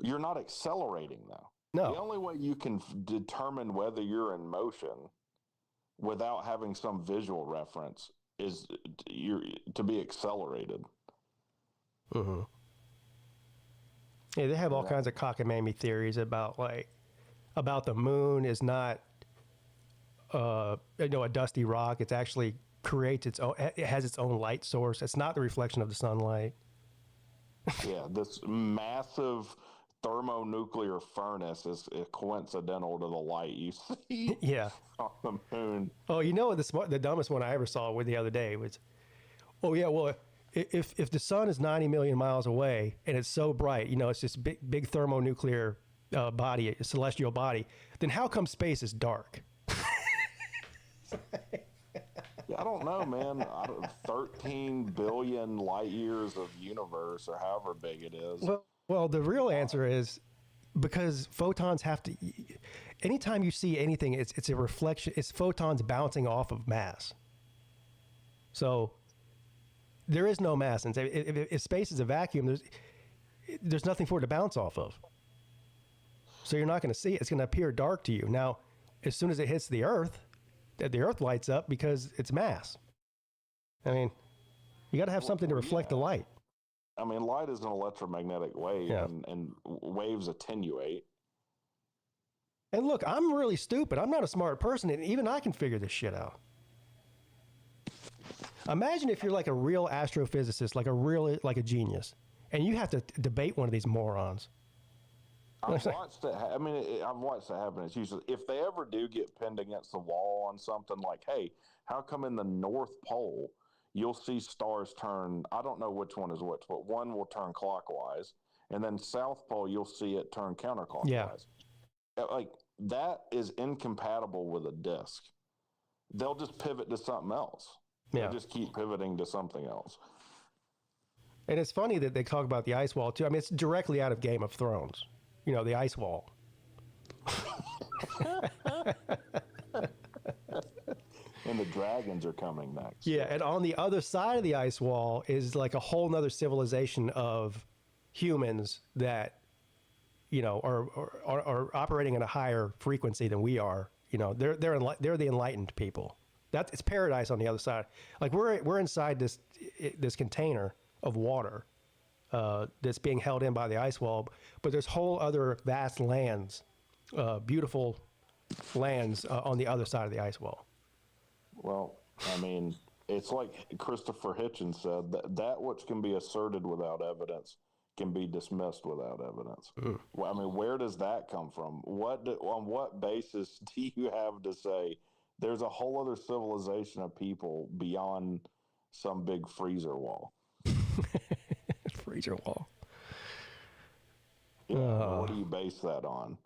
you're not accelerating, though. No. The only way you can determine whether you're in motion without having some visual reference is to be accelerated. Mm-hmm. Yeah, they have all kinds of cockamamie theories about the moon is not a dusty rock. It's actually creates its own. It has its own light source. It's not the reflection of the sunlight. Yeah, this massive thermonuclear furnace is coincidental to the light you see. Yeah. On the moon. Oh, the dumbest one I ever saw the other day was, oh yeah, well, if the sun is 90 million miles away and it's so bright, it's this big thermonuclear body, a celestial body, then how come space is dark? I don't know, man. 13 billion light years of universe, or however big it is. Well, the real answer is because photons have to. Anytime you see anything, it's a reflection. It's photons bouncing off of mass. So there is no mass, and if space is a vacuum, there's nothing for it to bounce off of. So you're not going to see it. It's going to appear dark to you. Now, as soon as it hits the Earth lights up because it's mass. I mean, you got to have something to reflect the light. I mean, light is an electromagnetic wave, and waves attenuate. And look, I'm really stupid. I'm not a smart person, and even I can figure this shit out. Imagine if you're like a real astrophysicist, like a genius, and you have to debate one of these morons. I've watched it. I've watched it happen. It's usually if they ever do get pinned against the wall on something like, hey, how come in the North Pole you'll see stars turn? I don't know which one is which, but one will turn clockwise, and then South Pole you'll see it turn counterclockwise. Yeah. Like that is incompatible with a disc. They'll just pivot to something else. Yeah. They'll just keep pivoting to something else. And it's funny that they talk about the ice wall too. I mean, it's directly out of Game of Thrones. You know, the ice wall. And the dragons are coming next. Yeah, and on the other side of the ice wall is like a whole nother civilization of humans that, you know, are operating at a higher frequency than we are. You know, they're the enlightened people. It's paradise on the other side. Like we're inside this container of water that's being held in by the ice wall, but there's whole other vast lands, beautiful lands on the other side of the ice wall. Well, I mean, it's like Christopher Hitchens said, that which can be asserted without evidence can be dismissed without evidence. Well, I mean, where does that come from? On what basis do you have to say there's a whole other civilization of people beyond some big freezer wall? Freezer wall. Yeah, what do you base that on?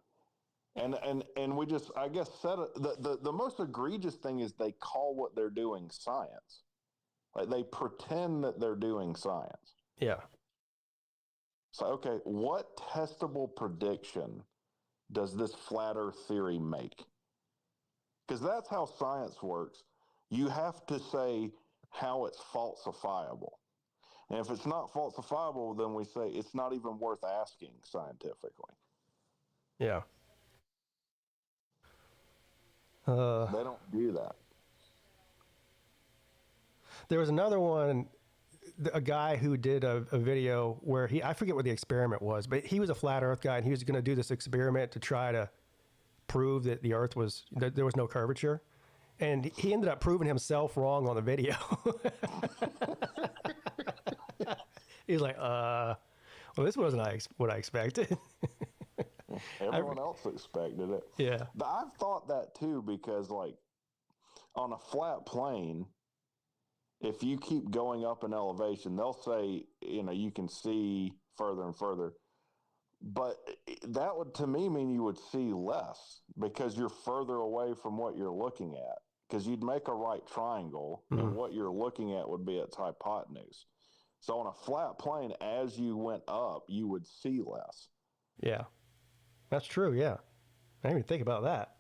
And we just, I guess, said it, the most egregious thing is they call what they're doing science. Like they pretend that they're doing science. Yeah. So, okay, what testable prediction does this flat earth theory make? Because that's how science works. You have to say how it's falsifiable. And if it's not falsifiable, then we say it's not even worth asking scientifically. Yeah. They don't do that. There was another one, a guy who did a video where I forget what the experiment was, but he was a flat earth guy and he was going to do this experiment to try to prove that that there was no curvature. And he ended up proving himself wrong on the video. He was like, well, this wasn't what I expected. Everyone else expected it. Yeah. But I've thought that too, because like on a flat plane, if you keep going up in elevation, they'll say, you know, you can see further and further. But that would, to me, mean you would see less because you're further away from what you're looking at. Because you'd make a right triangle, and what you're looking at would be its hypotenuse. So on a flat plane, as you went up, you would see less. Yeah. That's true, yeah. I didn't even think about that.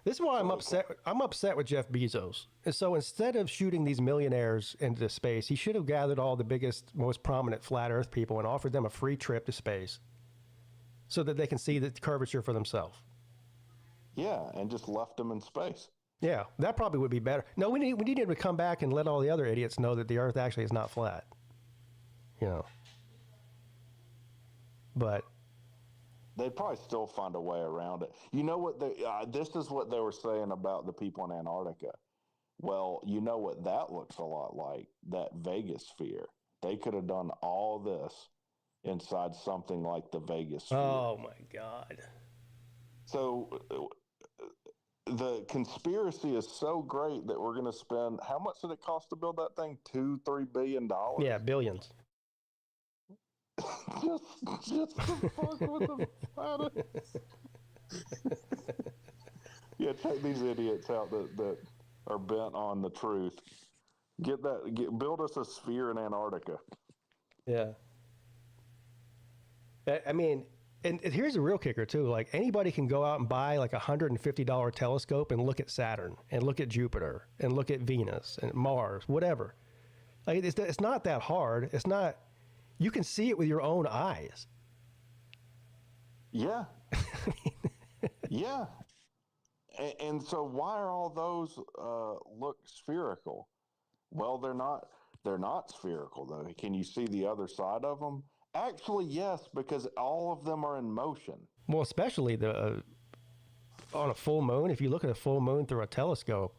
This is why I'm upset. I'm upset with Jeff Bezos. And so instead of shooting these millionaires into space, he should have gathered all the biggest, most prominent flat Earth people and offered them a free trip to space so that they can see the curvature for themselves. Yeah, and just left them in space. Yeah, that probably would be better. No, we need him to come back and let all the other idiots know that the Earth actually is not flat. You know. But they'd probably still find a way around it. You know what? This is what they were saying about the people in Antarctica. Well, you know what that looks a lot like? That Vegas sphere. They could have done all this inside something like the Vegas sphere. Oh, my God. So the conspiracy is so great that we're going to spend, how much did it cost to build that thing? $2-3 billion? Yeah, billions. just to fuck with the planet. Yeah, check these idiots out that are bent on the truth. Build us a sphere in Antarctica. Yeah. I mean, and here's the real kicker too. Like anybody can go out and buy like $150 telescope and look at Saturn and look at Jupiter and look at Venus and Mars, whatever. Like it's not that hard. It's not. You can see it with your own eyes. Yeah. Yeah. And so why are all those look spherical? Well, they're not. They're not spherical, though. Can you see the other side of them? Actually, yes, because all of them are in motion. Well, especially on a full moon. If you look at a full moon through a telescope,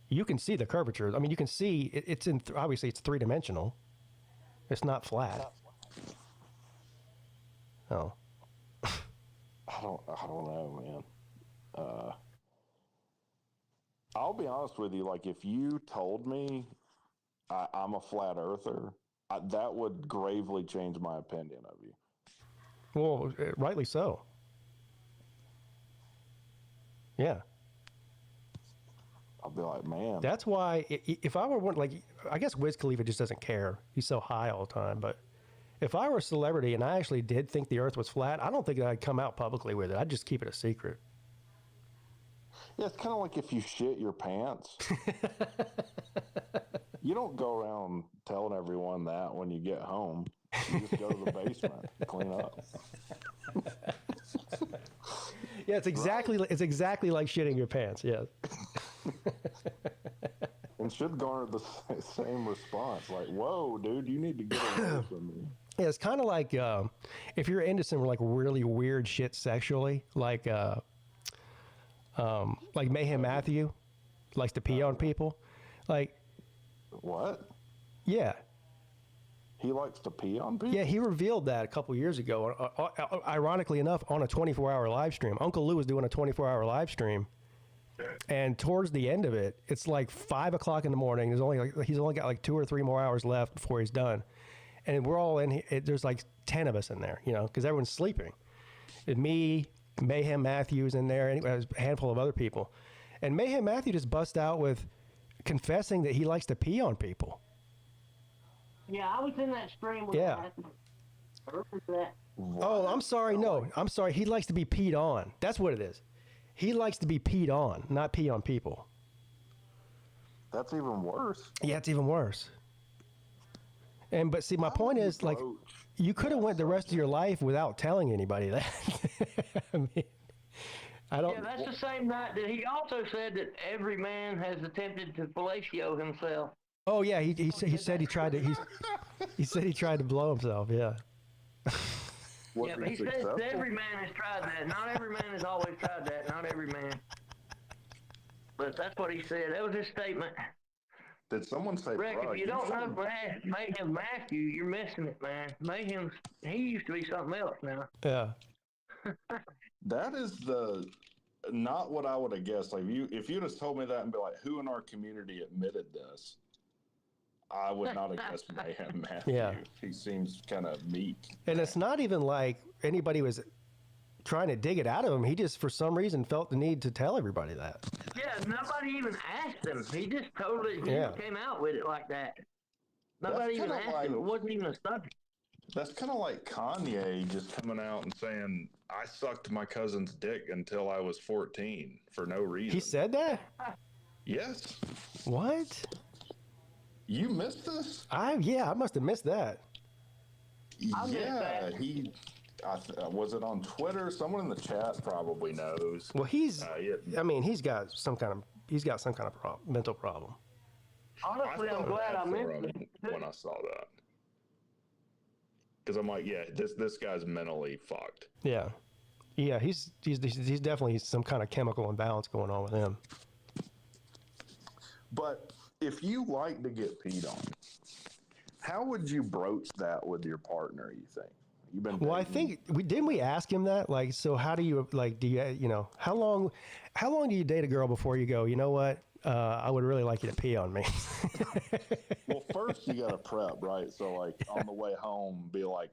you can see the curvature. I mean, you can see it's in. Obviously, it's 3-dimensional. It's not flat. Oh. I don't know, man. I'll be honest with you. Like, if you told me I'm a flat earther, that would gravely change my opinion of you. Well, rightly so. Yeah. I'll be like, man. That's why if I were one, like, I guess Wiz Khalifa just doesn't care. He's so high all the time. But if I were a celebrity and I actually did think the earth was flat, I don't think I'd come out publicly with it. I'd just keep it a secret. Yeah, it's kind of like if you shit your pants. You don't go around telling everyone that when you get home. You just go to the basement and clean up. Yeah, it's exactly like shitting your pants. Yeah. And should garner the same response. Like, whoa, dude, you need to get away from me. Yeah, it's kind of like if you're into some like really weird shit sexually, like Mayhem Matthew likes to pee on people. Like, what? Yeah. He likes to pee on people? Yeah, he revealed that a couple years ago, ironically enough, on a 24-hour live stream. Uncle Lou was doing a 24-hour live stream, and towards the end of it, it's like 5 o'clock in the morning. He's only got like 2 or 3 more hours left before he's done. And we're all in here. There's like 10 of us in there, because everyone's sleeping. And me, Mayhem Matthews in there, and a handful of other people. And Mayhem Matthew just bust out with confessing that he likes to pee on people. Yeah, I was in that stream with that. Oh, I'm sorry. No, I'm sorry. He likes to be peed on. That's what it is. He likes to be peed on, not pee on people. That's even worse. Yeah, it's even worse. But see, my point is, like, you could have went the rest of your life without telling anybody that. I mean, I don't. Yeah, that's the same night that he also said that every man has attempted to fellatio himself. Oh yeah, he said he tried to. He said he tried to blow himself. Yeah. Yeah, but he says every man has tried that. Not every man has always tried that. Not every man. But that's what he said. That was his statement. Did someone say, Rick, if you don't know Mayhem Matthew, you're missing it, man. Mayhem, he used to be something else now. Yeah. That is not what I would have guessed. Like, if you'd have told me that and be like, who in our community admitted this, I would not have guessed Mayhem Matthew. Yeah. He seems kind of meek. And it's not even like anybody was trying to dig it out of him. He just, for some reason, felt the need to tell everybody that. Yeah, nobody even asked him. He just totally came out with it like that. Nobody even asked him. It wasn't even a subject. That's kind of like Kanye just coming out and saying, I sucked my cousin's dick until I was 14 for no reason. He said that? Yes. What? You missed this? I must have missed that. Yeah, was it on Twitter? Someone in the chat probably knows. Well, I mean, he's got some kind of mental problem. Honestly, I'm glad I missed it when I saw that. Because I'm like, yeah, this guy's mentally fucked. Yeah. Yeah, he's definitely some kind of chemical imbalance going on with him. But if you like to get peed on, how would you broach that with your partner, you think? You've been I think didn't we ask him that? Like, so how do you, like, how long do you date a girl before you go, you know what? I would really like you to pee on me. Well, first you got to prep, right? So, like, on the way home, be like,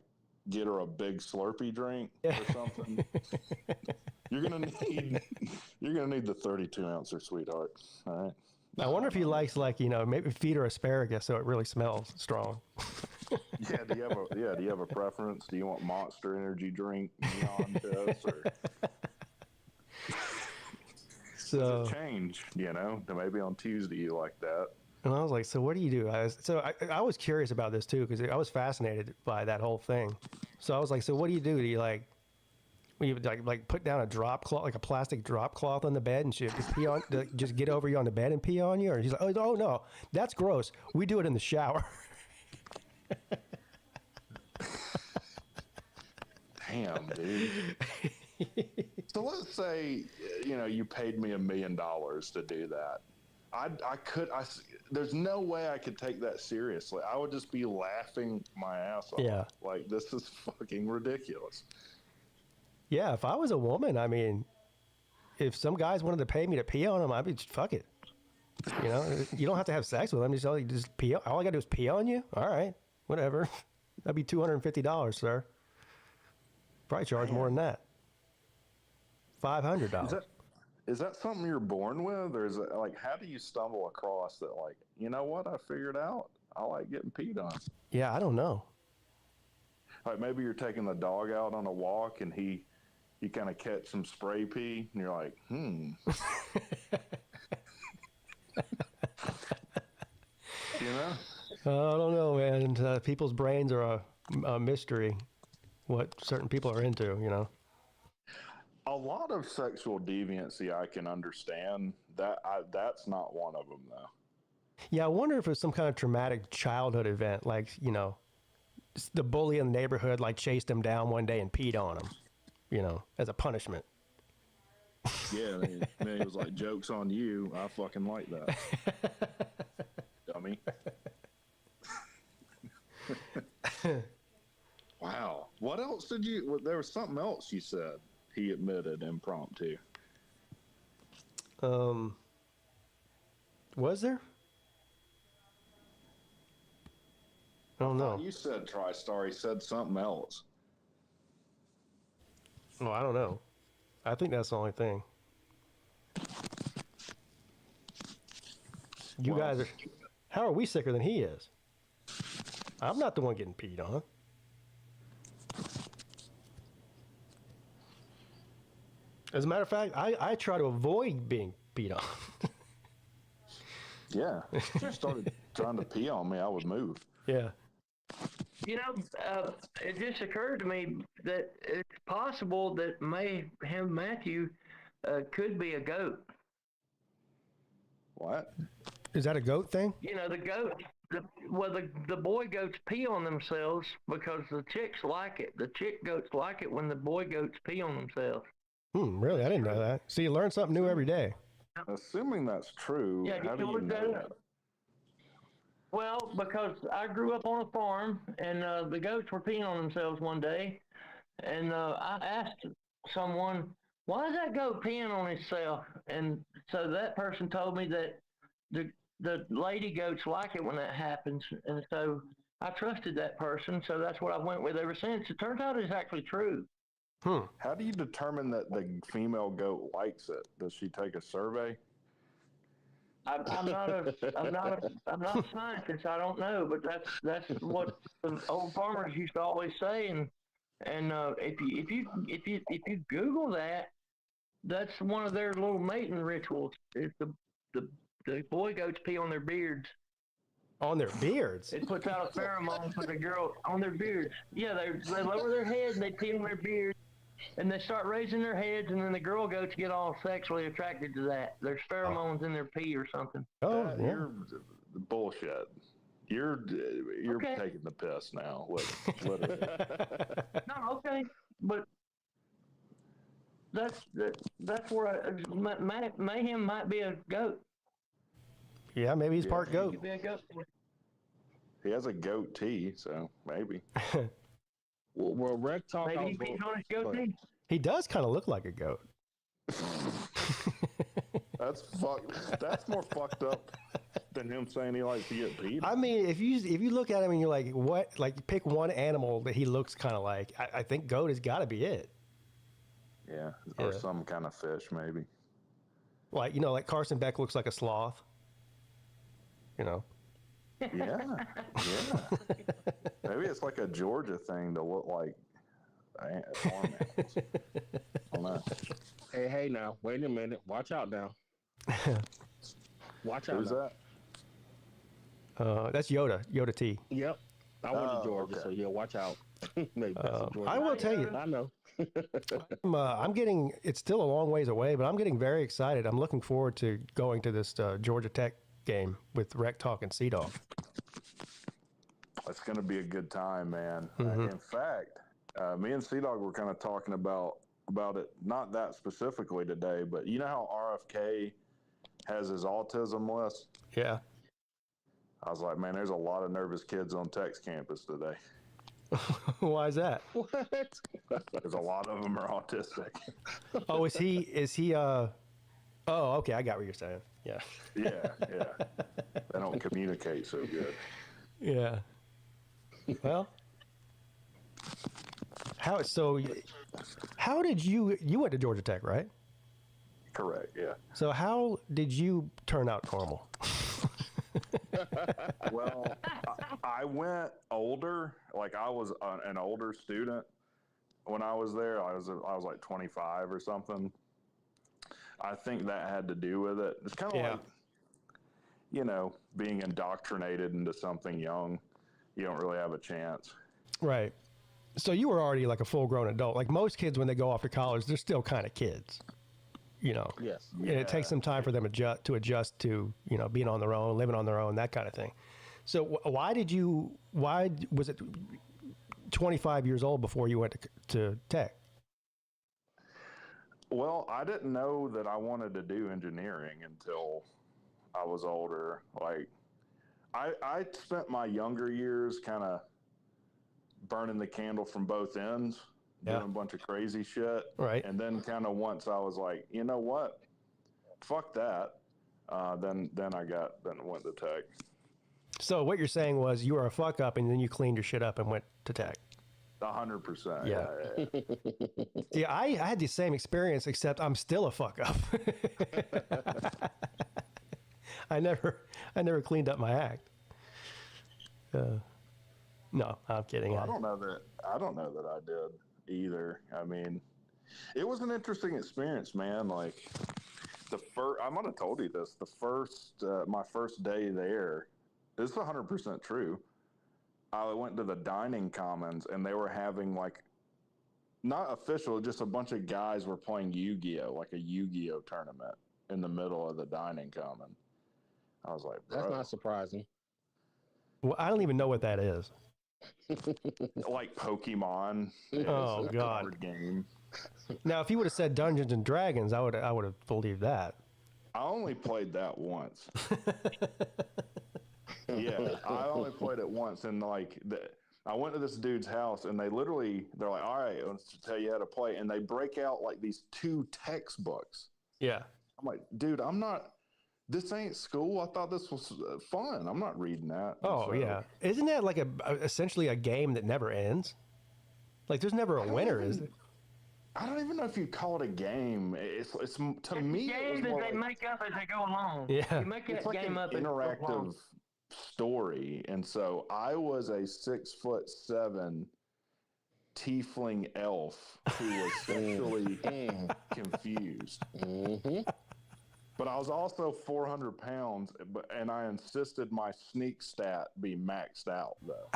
get her a big Slurpee drink or something. You're gonna need the 32-ouncer, sweetheart. All right. I wonder if he likes, like, maybe feed her asparagus so it really smells strong. Yeah. Do you have a preference? Do you want Monster Energy drink beyond this, or? So does it change, to maybe on Tuesday you like that. And I was like, so what do you do? I was curious about this too, because I was fascinated by that whole thing. So I was like, so what do you do? Do you when you like put down a drop cloth, like a plastic drop cloth on the bed, and she just pee on, just get over you on the bed and pee on you? Or she's like, oh no, that's gross. We do it in the shower. Damn, dude. So let's say, you paid me $1 million to do that. There's no way I could take that seriously. I would just be laughing my ass off. Yeah. Like, this is fucking ridiculous. Yeah, if I was a woman, I mean, if some guys wanted to pay me to pee on them, I'd be just, fuck it. You don't have to have sex with them. Just pee. All I got to do is pee on you? All right, whatever. That'd be $250, sir. Probably charge more than that. $500. Is that something you're born with, or is it like, how do you stumble across that? Like, you know what? I figured out I like getting peed on. Yeah, I don't know. Like maybe you're taking the dog out on a walk, and you kind of catch some spray pee, and you're like, I don't know, man. People's brains are a mystery. What certain people are into, A lot of sexual deviancy I can understand. That's not one of them, though. Yeah, I wonder if it's some kind of traumatic childhood event, like, the bully in the neighborhood, like, chased him down one day and peed on him, as a punishment. Yeah, man, it was like, joke's on you. I fucking like that. Dummy. Wow. What else did you... There was something else you said he admitted impromptu. Was there? I don't know. You said TriStar. He said something else. Well, I don't know. I think that's the only thing. You guys are... How are we sicker than he is? I'm not the one getting peed on. As a matter of fact, I try to avoid being peed on. Yeah. If you started trying to pee on me, I would move. Yeah. It just occurred to me that it's possible that Matthew could be a goat. What? Is that a goat thing? The goat. The boy goats pee on themselves because the chicks like it. The chick goats like it when the boy goats pee on themselves. Really? I didn't know that. See, you learn something new every day. Assuming that's true, Yeah, how do you know that? Well, because I grew up on a farm, and the goats were peeing on themselves one day, and I asked someone, why is that goat peeing on himself? And so that person told me that the lady goats like it when that happens, and so I trusted that person, so that's what I went with ever since. It turns out it's actually true. How do you determine that the female goat likes it? Does she take a survey? I'm not a scientist. I don't know, but that's what the old farmers used to always say. And if you Google that, that's one of their little mating rituals. It's the boy goats pee on their beards. On their beards? It puts out a pheromone for the girl on their beards. Yeah, they lower their head and they pee on their beards. And they start raising their heads, and then the girl goats get all sexually attracted to that. There's pheromones in their pee or something. Oh, yeah. You're bullshit. You're okay. Taking the piss now. Literally. No, okay, but that's where Mayhem might be a goat. Yeah, maybe he's part He goat. could be a goat. He has a goatee, so maybe. Well, Rec Talk. Maybe he pees on his goatee. He does kind of look like a goat. That's more fucked up than him saying he likes to get peed. I mean, if you look at him and you're like, what? Like, pick one animal that he looks kind of like. I think goat has got to be it. Yeah, or some kind of fish, maybe. Like Carson Beck looks like a sloth. Yeah. Maybe it's like a Georgia thing to look like farm animals. I don't know. Hey, now, wait a minute. Watch out now. Watch out. Who's now. that? That's Yoda T. Yep. I went to Georgia, so yeah, watch out. Maybe I will tell you. I know. I'm getting. It's still a long ways away, but I'm getting very excited. I'm looking forward to going to this Georgia Tech game with Rec Talk and Sea-Dog. It's going to be a good time, man. In fact, me and Sea-Dog were kind of talking about it, not that specifically today, but you know how RFK has his autism list? Yeah. I was like, man, there's a lot of nervous kids on Tech's campus today. Why is that? What? Because a lot of them are autistic. Oh, is he? Oh, okay, I got what you're saying. Yeah. Yeah. They don't communicate so good. Yeah. Well, how did you went to Georgia Tech, right? Correct. Yeah. So how did you turn out normal? Well, I went older. Like I was an older student when I was there. I was like 25 or something. I think that had to do with it. It's kind of like, you know, being indoctrinated into something young. You don't really have a chance. Right. So you were already like a full-grown adult. Like most kids, when they go off to college, they're still kind of kids. You know. Yes. And it takes some time for them to adjust to, you know, being on their own, living on their own, that kind of thing. So why was it 25 years old before you went to Tech? Well, I didn't know that I wanted to do engineering until I was older. Like, I spent my younger years kind of burning the candle from both ends, doing a bunch of crazy shit. Right. And then kind of once I was like, you know what? Fuck that. Then went to Tech. So what you're saying was you were a fuck up and then you cleaned your shit up and went to Tech. 100%. Yeah. Yeah, I had the same experience, except I'm still a fuck up. I never cleaned up my act. No, I'm kidding. Well, I don't know that I did either. I mean, it was an interesting experience, man. Like I might have told you this. My first day there, this is 100% true. I went to the dining commons and they were having like, not official, just a bunch of guys were playing Yu-Gi-Oh, like a Yu-Gi-Oh tournament in the middle of the dining common. I was like, bro. That's not surprising. Well, I don't even know what that is. Like Pokemon. Oh God. Card game. Now, if you would have said Dungeons and Dragons, I would have believed that. I only played that once. Yeah, I only played it once, and like I went to this dude's house, and they're like, all right, let's tell you how to play, and they break out like these 2 textbooks. Yeah, I'm like, dude, this ain't school. I thought this was fun. I'm not reading that. Oh, yeah. Isn't that like essentially a game that never ends? Like there's never a winner, is there? I don't even know if you call it a game. It's to me. Games that they make up as they go along. Yeah, you make it's that like game an up interactive story, and so I was a 6'7" tiefling elf who was sexually confused. Mm-hmm. But I was also 400 pounds, and I insisted my sneak stat be maxed out, though.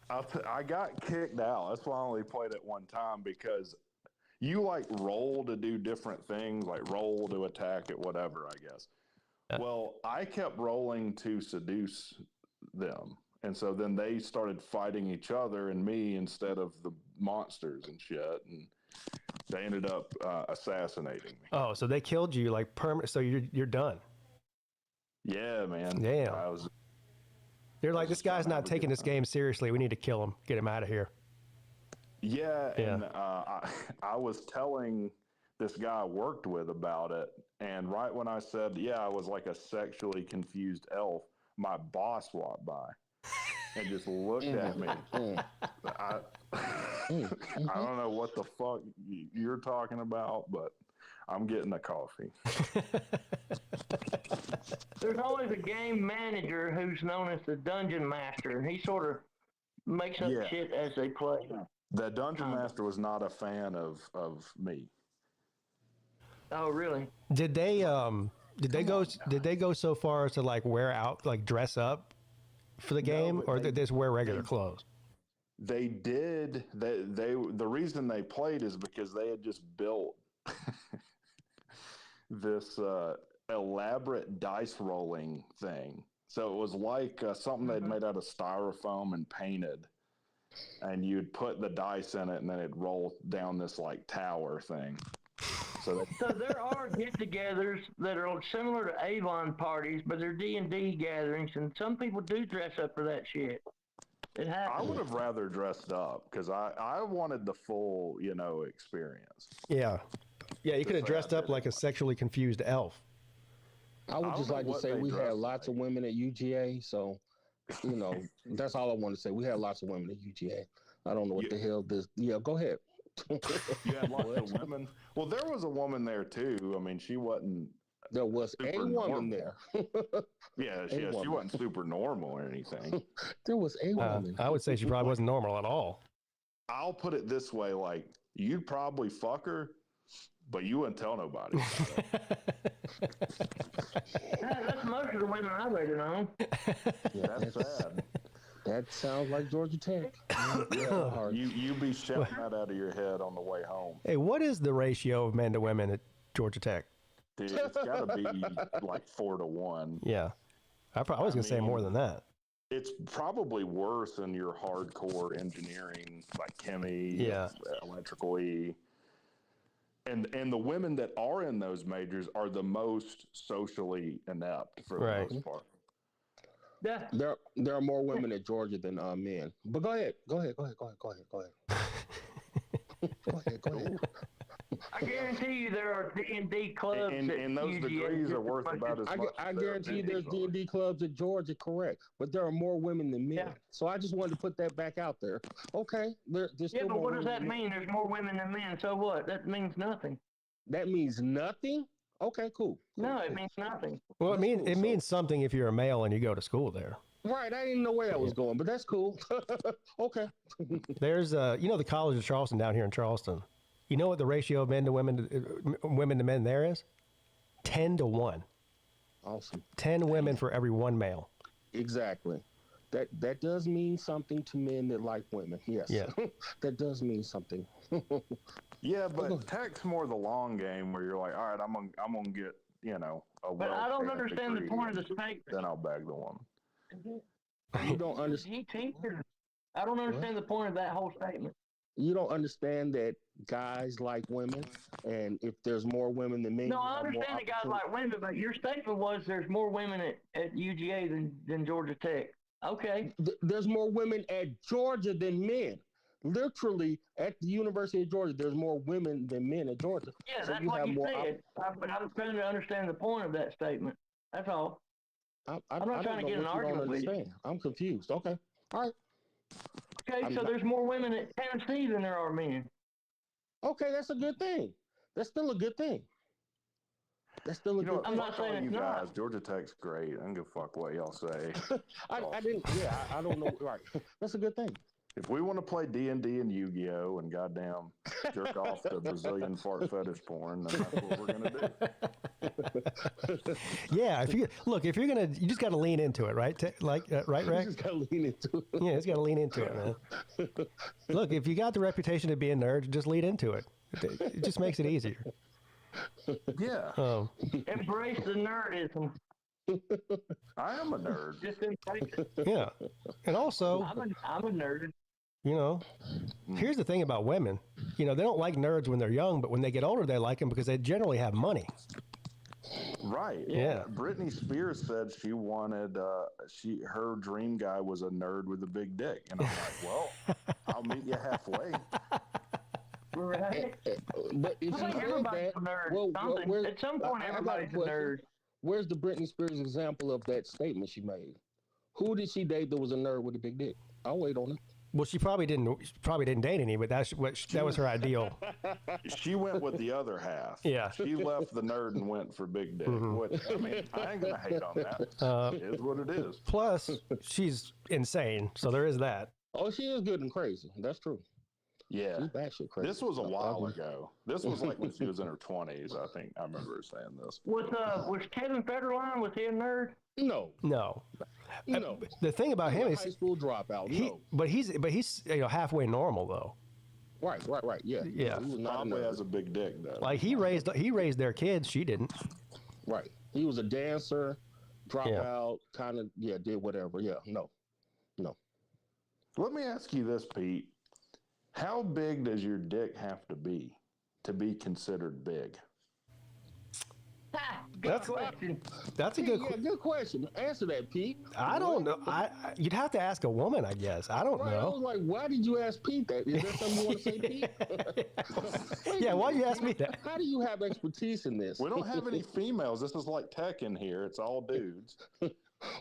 I got kicked out. That's why I only played it one time, because you like roll to do different things, like roll to attack at whatever, I guess. Well, I kept rolling to seduce them. And so then they started fighting each other and me instead of the monsters and shit. And they ended up assassinating me. Oh, so they killed you like permanent. So you're done. Yeah, man. Damn. They're like, this guy's not taking this game seriously. We need to kill him. Get him out of here. Yeah. And I was telling this guy I worked with about it. And right when I said, yeah, I was like a sexually confused elf, my boss walked by and just looked at me. I don't know what the fuck you're talking about, but I'm getting a coffee. There's always a game manager who's known as the dungeon master, and he sort of makes up shit as they play. The dungeon master was not a fan of me. Oh, really? Did they Did they go so far as to like wear out, like dress up for the game, or did they just wear regular clothes? They did. The reason they played is because they had just built this elaborate dice rolling thing. So it was like something they'd made out of styrofoam and painted, and you'd put the dice in it, and then it'd roll down this like tower thing. So there are get-togethers that are similar to Avon parties, but they're D&D gatherings, and some people do dress up for that shit. It happens. I would have rather dressed up because I wanted the full, experience. Yeah. Yeah, you could have dressed up like a sexually confused elf. I would just like to say we had lots of women at UGA, so, that's all I want to say. We had lots of women at UGA. I don't know what the hell this... Yeah, go ahead. You had lots of women? Well, there was a woman there, too. I mean, she wasn't... There was a woman there. Yeah, she wasn't super normal or anything. There was a woman. I would say she probably wasn't normal at all. I'll put it this way, like, you'd probably fuck her, but you wouldn't tell nobody about it. That's most of the women I've ever known. Yeah, that's sad. That sounds like Georgia Tech. You be shouting that out of your head on the way home. Hey, what is the ratio of men to women at Georgia Tech? Dude, it's got to be like 4-1. Yeah. I was going to say more than that. It's probably worse in your hardcore engineering, like chemi, electrical E. And the women that are in those majors are the most socially inept for the most part. Yeah. There are more women at Georgia than men. But go ahead. Go ahead. I guarantee you there are D&D clubs. And those degrees are worth about as much. I guarantee you there's D&D clubs at Georgia, correct. But there are more women than men. Yeah. So I just wanted to put that back out there. Okay. There's still but what does that mean? There's more women than men. So what? That means nothing. That means nothing? Okay, cool. No, it means nothing. Well, it means something if you're a male and you go to school there. Right. I didn't know where that was going, but that's cool. Okay. There's, the College of Charleston down here in Charleston. You know what the ratio of men to men there is? 10-1. Awesome. 10 women for every one male. Exactly. That does mean something to men that like women. Yes. Yeah. That does mean something. Yeah, but Tech's more the long game where you're like, all right, I'm gonna get a. But I don't understand the point of the statement. Then I'll bag the woman. You don't understand. I don't understand the point of that whole statement. You don't understand that guys like women, and if there's more women than men. No, I understand that guys like women, but your statement was there's more women at UGA than Georgia Tech. Okay. There's more women at Georgia than men. Literally, at the University of Georgia, there's more women than men at Georgia. Yeah, that's what you said. But I'm trying to understand the point of that statement. That's all. I'm not trying to get an argument with you. I'm confused. Okay. All right. Okay, so there's more women at Tennessee than there are men. Okay, that's a good thing. That's still a good thing. That's still a good thing. I'm not saying it's not. Georgia Tech's great. I don't give a fuck what y'all say. I don't know. Right. That's a good thing. If we want to play D&D and Yu-Gi-Oh! And goddamn jerk off to Brazilian fart fetish porn, then that's what we're going to do. Yeah, if you're going to, you just got to lean into it, right? Right, Rex? You just got to lean into it. Yeah, just got to lean into it, man. Look, if you got the reputation of being a nerd, just lean into it. It just makes it easier. Yeah. Embrace the nerdism. I am a nerd. Just embrace it. Yeah. And also, I'm a nerd. Here's the thing about women. They don't like nerds when they're young, but when they get older, they like them because they generally have money. Right. Yeah. Britney Spears said she wanted, her dream guy was a nerd with a big dick. And I'm like, well, I'll meet you halfway. Right. But if I think everybody's a nerd. At some point, everybody's a nerd. Where's the Britney Spears example of that statement she made? Who did she date that was a nerd with a big dick? I'll wait on it. Well, she probably didn't date any, but that was her ideal. She went with the other half. Yeah. She left the nerd and went for big dick. Mm-hmm. I ain't gonna hate on that. It is what it is. Plus, she's insane, so there is that. Oh, she is good and crazy. That's true. Yeah. She's batshit crazy. This was a while ago. This was like when she was in her 20s, I think. I remember her saying this. Was Kevin Federline, was he a nerd? No. The thing about him is high school dropout. But he's halfway normal though. Right. Yeah. Yeah. He was not Probably has a big dick though. Like he raised their kids. She didn't. Right. He was a dancer, dropout, kind of did whatever. Yeah. No. Let me ask you this, Pete. How big does your dick have to be considered big? That's a good good question. Answer that, Pete. I don't know. You'd have to ask a woman, I guess. I don't know. I was like, why did you ask Pete that? Is there something you want to say, Pete? Yeah, why'd you ask me that? How do you have expertise in this? We don't have any females. This is like tech in here. It's all dudes.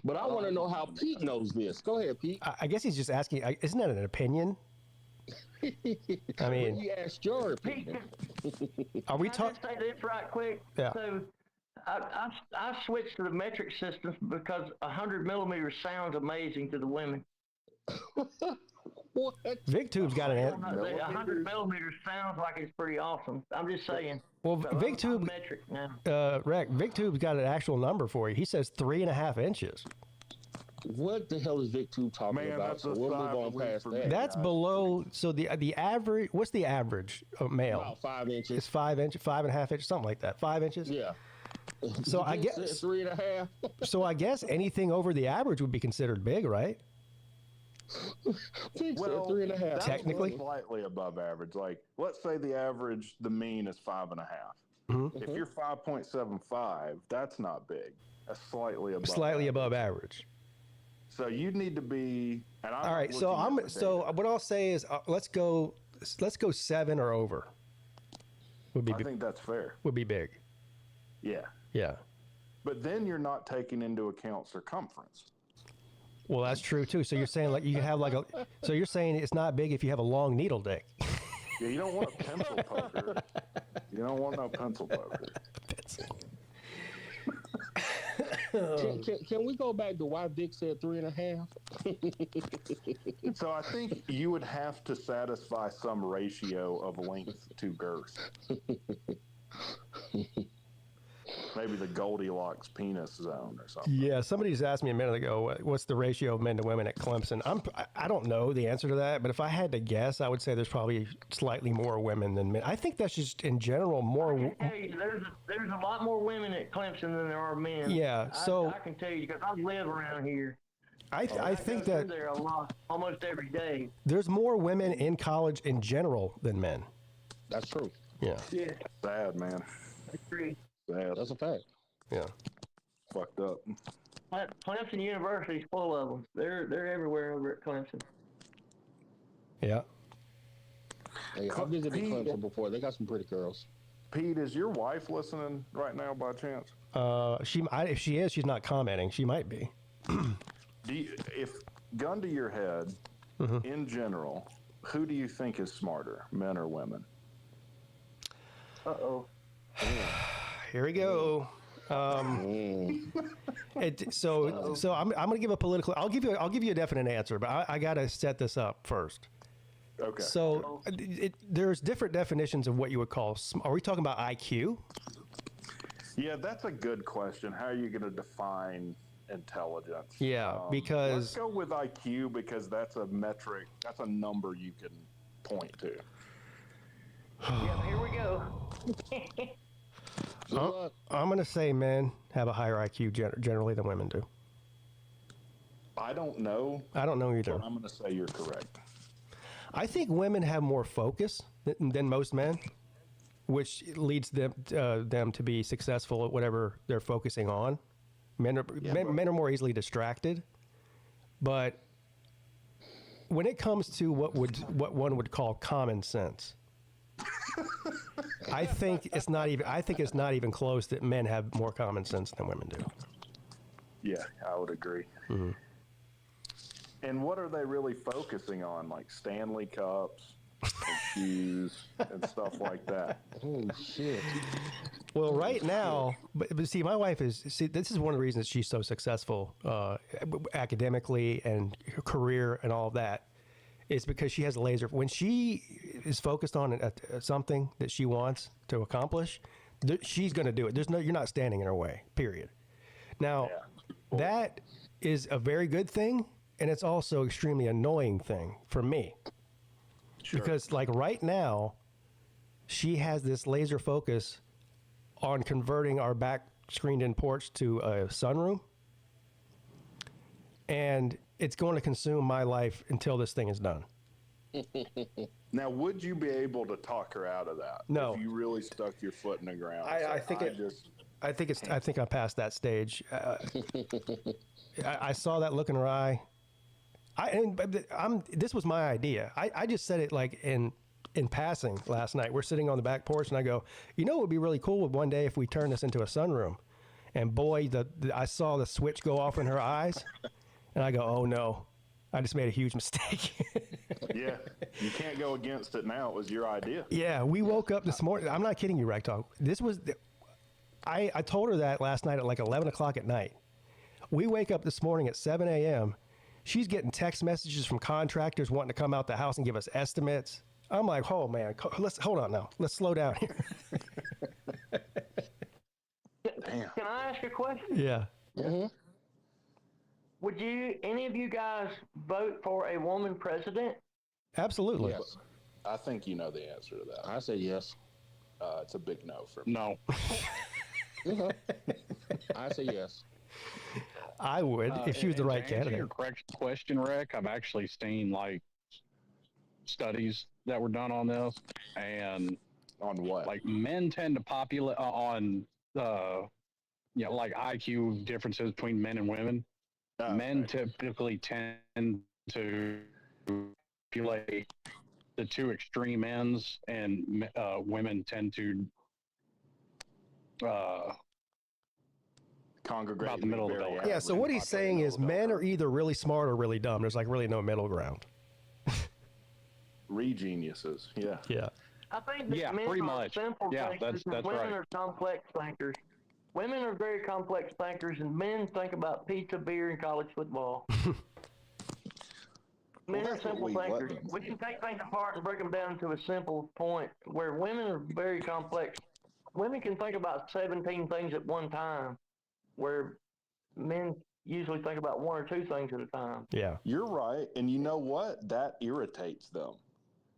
But I want to know how Pete knows this. Go ahead, Pete. I guess he's just asking. Isn't that an opinion? I mean, you asked your opinion. Are we talking? Say this right quick. Yeah. So I switched to the metric system because 100 millimeters sounds amazing to the women. What? VicTube's got an answer. 100 millimeters sounds like it's pretty awesome. I'm just saying. Well, VicTube, VicTube's got an actual number for you. He says 3.5 inches. What the hell is VicTube talking about? So we'll move on past that. That's below. So the average. What's the average of male? About 5 inches. It's 5 inches, 5.5 inches, something like that. 5 inches. Yeah. So I guess 3.5. So I guess anything over the average would be considered big, right? Well, 3.5. Technically, slightly above average. Like, let's say the mean is 5.5. Mm-hmm. If you're 5.75, that's not big. That's slightly above average. So you need to be. And I'm all right. So what I'll say is let's go 7 or over. I think that's fair. Would be big. Yeah. Yeah. But then you're not taking into account circumference. Well, that's true too. So you're saying like you can have like so you're saying it's not big if you have a long needle dick. Yeah, you don't want a pencil poker. You don't want no pencil poker. Can we go back to why Vic said 3.5? So I think you would have to satisfy some ratio of length to girth. Maybe the Goldilocks penis zone or something. Yeah, somebody just asked me a minute ago, what's the ratio of men to women at Clemson? I don't know the answer to that, but if I had to guess, I would say there's probably slightly more women than men. I think that's just in general more. I can tell you, there's a lot more women at Clemson than there are men. Yeah, so I can tell you because I live around here. I think that there a lot, almost every day. There's more women in college in general than men. That's true. Yeah. Yeah. Sad, man. I agree. Sad. That's a fact. Yeah. Fucked up. Clemson University's full of them. They're everywhere over at Clemson. Yeah. Hey, I've visited Clemson before. They got some pretty girls. Pete, is your wife listening right now by chance? If she is, she's not commenting. She might be. If gun to your head, in general, who do you think is smarter, men or women? Uh-oh. Here we go. So I'm going to give a political. I'll give you a definite answer, but I got to set this up first. Okay. So there's different definitions of what you would call. Are we talking about IQ? Yeah, that's a good question. How are you going to define intelligence? Yeah, because let's go with IQ because that's a metric. That's a number you can point to. Yeah, here we go. I'm going to say men have a higher IQ generally than women do. I don't know. I don't know either. But I'm going to say you're correct. I think women have more focus than most men, which leads them to be successful at whatever they're focusing on. Men are more easily distracted, but when it comes to what one would call common sense, I think it's not even close that men have more common sense than women do. Yeah, I would agree. Mm-hmm. And what are they really focusing on? Like Stanley Cups and shoes and stuff like that. Oh, shit. Well, right now, but see, my wife this is one of the reasons she's so successful academically and her career and all of that, is because she has a laser. When she is focused on something that she wants to accomplish, she's going to do it. You're not standing in her way, period. Now, that is a very good thing, and it's also extremely annoying thing for me. Sure. Because like right now, she has this laser focus on converting our back screened-in porch to a sunroom, and it's going to consume my life until this thing is done. Now, would you be able to talk her out of that? No. If you really stuck your foot in the ground. I think I'm past that stage. I saw that look in her eye. This was my idea. I just said it like in passing last night. We're sitting on the back porch, and I go, you know, it would be really cool one day if we turn this into a sunroom. And boy, I saw the switch go off in her eyes, and I go, oh no, I just made a huge mistake. Yeah, you can't go against it now. It was your idea. Yeah, we woke up this morning. I'm not kidding you, Rag Talk. I told her that last night at like 11 o'clock at night. We wake up this morning at 7 a.m. She's getting text messages from contractors wanting to come out the house and give us estimates. I'm like, oh man, hold on now. Let's slow down here. Can I ask a question? Yeah. Mm-hmm. Would any of you guys vote for a woman president? Absolutely. Yes. I think you know the answer to that. I say yes. It's a big no for me. No. I say yes. I would if she was the right to answer candidate. Your correct question, Rick. I've actually seen like studies that were done on this, and on what? Like men tend to populate on like IQ differences between men and women. Men typically tend to populate the two extreme ends, and women tend to congregate about the middle of the bell. Yeah, so what he's saying is men are either really smart or really dumb. There's like really no middle ground. Regeniuses, yeah. Yeah. I think that men pretty are much. simple thinkers and women are complex thinkers. Women are very complex thinkers, and men think about pizza, beer, and college football. Men are simple thinkers. We can take things apart and break them down to a simple point, where women are very complex. Women can think about 17 things at one time, where men usually think about one or two things at a time. Yeah. You're right. And you know what? That irritates them.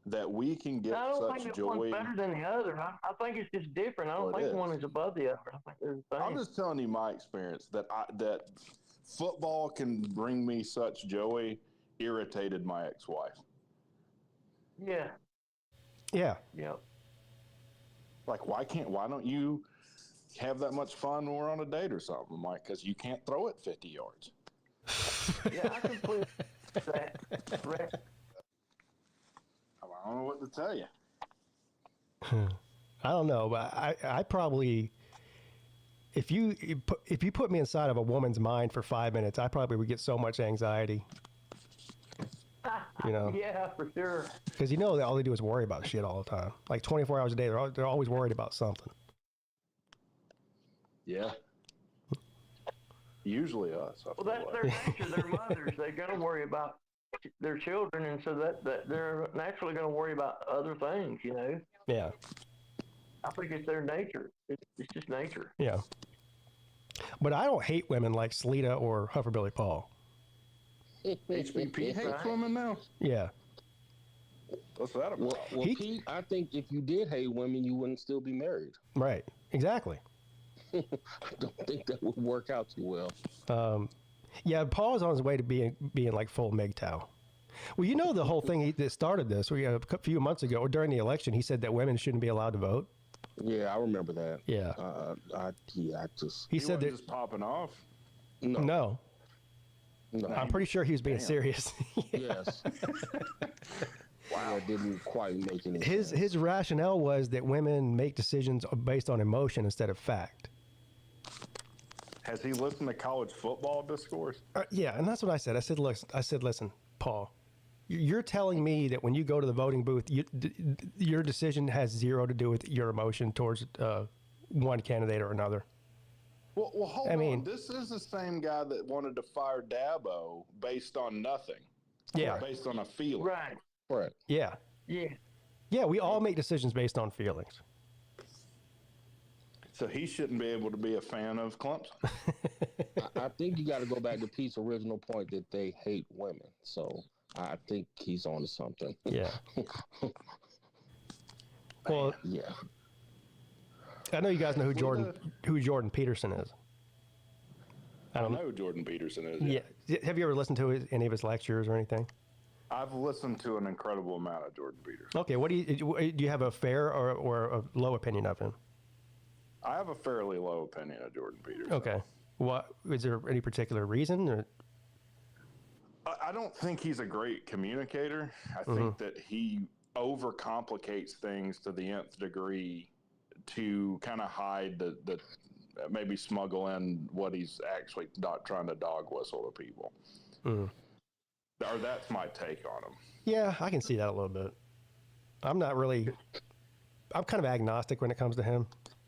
That we can get I don't such think joy. one's better than the other. I think it's just different. I don't think one is above the other. I think they're the same. I'm just telling you my experience that football can bring me such joy. Irritated my ex-wife. Yeah. Yeah. Yep. Like, why don't you have that much fun when we're on a date or something? I'm like, because you can't throw it 50 yards. Yeah, I completely that. Correct. I don't know what to tell you. I don't know, but I probably, if you put me inside of a woman's mind for 5 minutes, I probably would get so much anxiety. You know? Yeah, for sure. Because you know all they do is worry about shit all the time. Like 24 hours a day, they're always worried about something. Yeah. Usually us. Well, that's their nature. They're mothers. They're going to worry about their children, and so that they're naturally going to worry about other things, you know? Yeah. I think it's their nature. It's just nature. Yeah. But I don't hate women like Sleeta or Hufferbilly Paul. HBP hates women now? Yeah. What's that about? Well, Pete, I think if you did hate women, you wouldn't still be married. Right. Exactly. I don't think that would work out too well. Yeah, Paul is on his way to being like full MGTOW. Well, you know the whole thing that started this. A few months ago, or during the election, he said that women shouldn't be allowed to vote. Yeah, I remember that. Yeah. He said that just popping off. No. I'm pretty sure he was being serious. Yes. Wow. That didn't quite make any sense. His rationale was that women make decisions based on emotion instead of fact. Has he listened to college football discourse? Yeah, and that's what I said. I said, listen, Paul, you're telling me that when you go to the voting booth, your decision has zero to do with your emotion towards one candidate or another. Well, hold on. This is the same guy that wanted to fire Dabo based on nothing. Yeah. Based on a feeling. Right. Right. Yeah. Yeah. Yeah, we all make decisions based on feelings. So he shouldn't be able to be a fan of Clemson. I think you got to go back to Pete's original point that they hate women. So I think he's on to something. Yeah. Well, yeah. I know you guys know who Jordan Peterson is. I don't know who Jordan Peterson is. Yeah. Have you ever listened to any of his lectures or anything? I've listened to an incredible amount of Jordan Peterson. Okay. What do you have a fair or a low opinion of him? I have a fairly low opinion of Jordan Peterson. Okay. What is there any particular reason? Or? I don't think he's a great communicator. I think that he overcomplicates things to the nth degree to kind of hide the maybe smuggle in what he's actually not trying to dog whistle to people. Or that's my take on him. Yeah, I can see that a little bit. I'm kind of agnostic when it comes to him.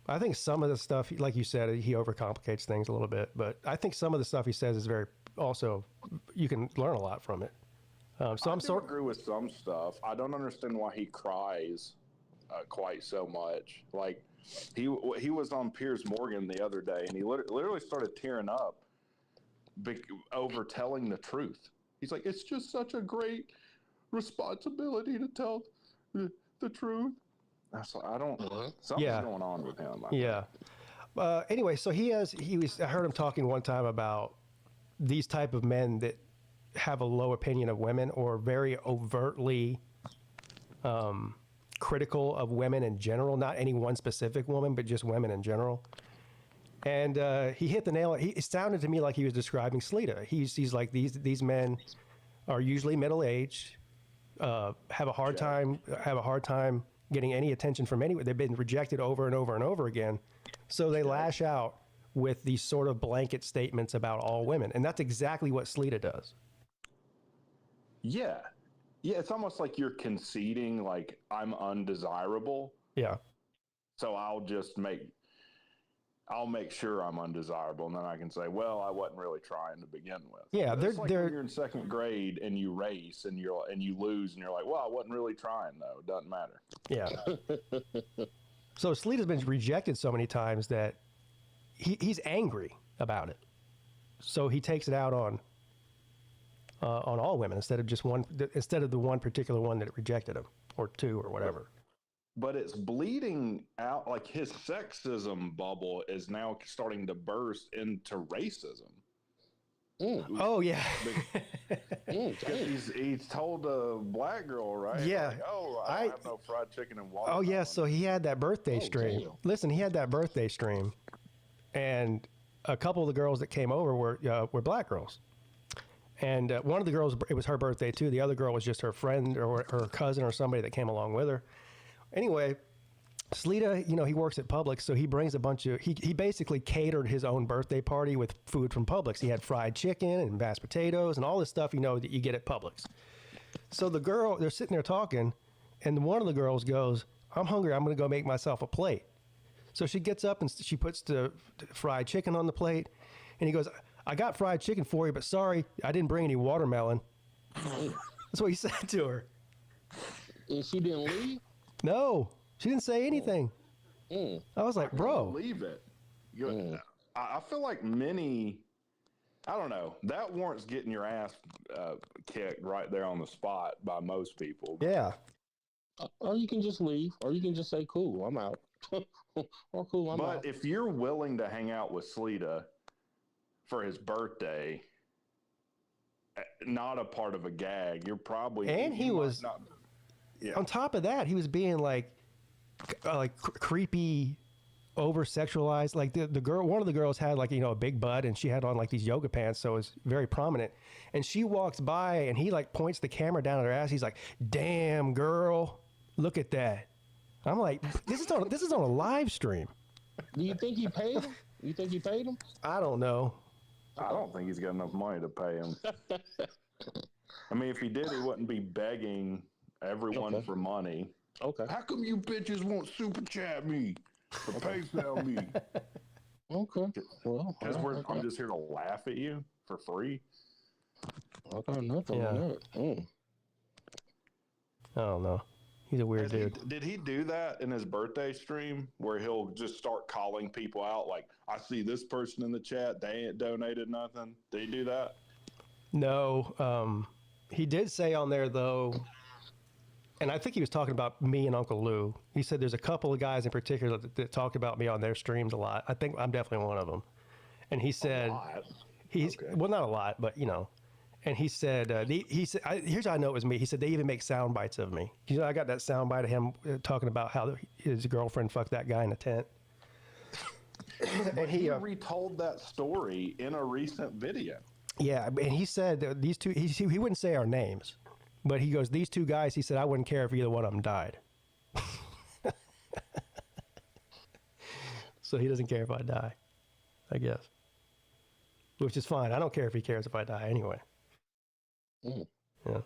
I think some of the stuff, like you said, he overcomplicates things a little bit, but I think some of the stuff he says is you can learn a lot from it. So I agree with some stuff. I don't understand why he cries quite so much. Like he was on Piers Morgan the other day, and he literally started tearing up over telling the truth. He's like, it's just such a great responsibility to tell the truth. Something's going on with him. Yeah. Anyway, so I heard him talking one time about these type of men that have a low opinion of women or very overtly critical of women in general, not any one specific woman, but just women in general. And he hit the nail. It sounded to me like he was describing Sleeta. He's like, these men are usually middle-aged, have a hard time getting any attention from anyone. They've been rejected over and over and over again. So they lash out with these sort of blanket statements about all women. And that's exactly what Sleeta does. Yeah. Yeah, it's almost like you're conceding, like, I'm undesirable. Yeah. So I'll make sure I'm undesirable, and then I can say, well, I wasn't really trying to begin with. Yeah, it's like when you're in second grade and you race and you lose and you're like, well, I wasn't really trying though. It doesn't matter. Yeah. So Sleeta's been rejected so many times that he's angry about it. So he takes it out on all women instead of the one particular one that rejected him, or two or whatever. But it's bleeding out. Like his sexism bubble is now starting to burst into racism. Oh yeah. He's told a black girl, right? Yeah. Like, I have no fried chicken and water. Oh yeah. So he had that birthday stream. Damn. Listen, he had that birthday stream, and a couple of the girls that came over were black girls. And one of the girls, it was her birthday too. The other girl was just her friend or her cousin or somebody that came along with her. Anyway, Sleeta, he works at Publix, so he brings he basically catered his own birthday party with food from Publix. He had fried chicken and mashed potatoes and all this stuff, that you get at Publix. So they're sitting there talking, and one of the girls goes, I'm hungry, I'm going to go make myself a plate. So she gets up and she puts the fried chicken on the plate, and he goes, I got fried chicken for you, but sorry, I didn't bring any watermelon. That's what he said to her. And she didn't leave? No, she didn't say anything. I was like, bro. Believe it. I feel like I don't know, that warrants getting your ass kicked right there on the spot by most people. Yeah. Or you can just leave, or you can just say, cool, I'm out. Or cool, I'm out. But if you're willing to hang out with Sleeta for his birthday, not a part of a gag, you're probably... And he was... Yeah. On top of that, he was being like creepy, over sexualized. Like the girl, one of the girls had a big butt, and she had on these yoga pants, so it was very prominent. And she walks by, and he points the camera down at her ass. He's like, "Damn girl, look at that." I'm like, this is on a live stream. Do you think he paid him? You think he paid him? I don't know. I don't think he's got enough money to pay him. I mean, if he did, he wouldn't be begging everyone for money. Okay. How come you bitches won't super chat me or PayPal me? Okay. Well, because I'm just here to laugh at you for free. I got nothing on that. I don't know. He's a weird dude. Did he do that in his birthday stream where he'll just start calling people out? Like, I see this person in the chat. They ain't donated nothing. Did he do that? No. He did say on there, though, and I think he was talking about me and Uncle Lou. He said there's a couple of guys in particular that talked about me on their streams a lot. I think I'm definitely one of them. And he said, well, not a lot, but, you know. And he said, here's how I know it was me. He said, they even make sound bites of me. You know, I got that sound bite of him talking about how his girlfriend fucked that guy in a tent. And he retold that story in a recent video. Yeah, and he said that these two, he wouldn't say our names, but he goes, these two guys, he said, I wouldn't care if either one of them died. So he doesn't care if I die, I guess. Which is fine. I don't care if he cares if I die anyway. Yeah.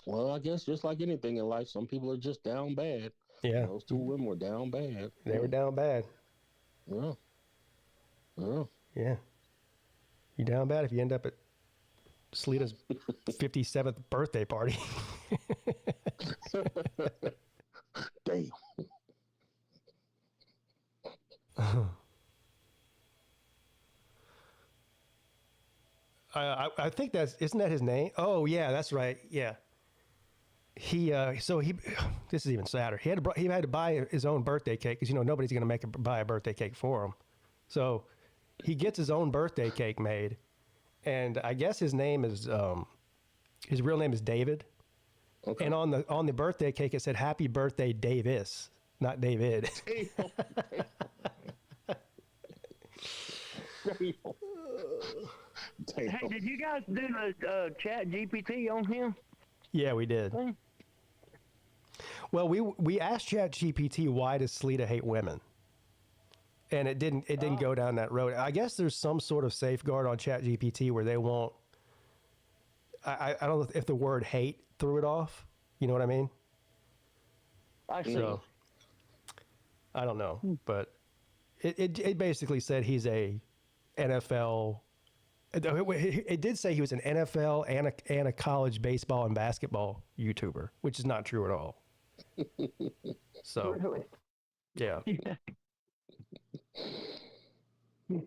Well, I guess just like anything in life, some people are just down bad. Yeah. Those two women were down bad. They were down bad. Yeah. Yeah. Yeah. You down bad if you end up at Sleeta's 57th birthday party. Damn. I think isn't that his name? Oh yeah, that's right. Yeah. This is even sadder. He had to buy his own birthday cake because nobody's going to buy a birthday cake for him. So he gets his own birthday cake made, and I guess his name is his real name is David. Okay. And on the birthday cake it said "Happy Birthday, Davis," not David. Hey, did you guys do the chat GPT on him? Yeah, we did. Well, we asked ChatGPT why does Sleeta hate women, and it didn't go down that road. I guess there's some sort of safeguard on ChatGPT where they won't. I don't know if the word hate threw it off. You know what I mean? I see. So, I don't know, but it basically said he's a NFL. It did say he was an NFL and a college baseball and basketball YouTuber, which is not true at all. So, really? Yeah.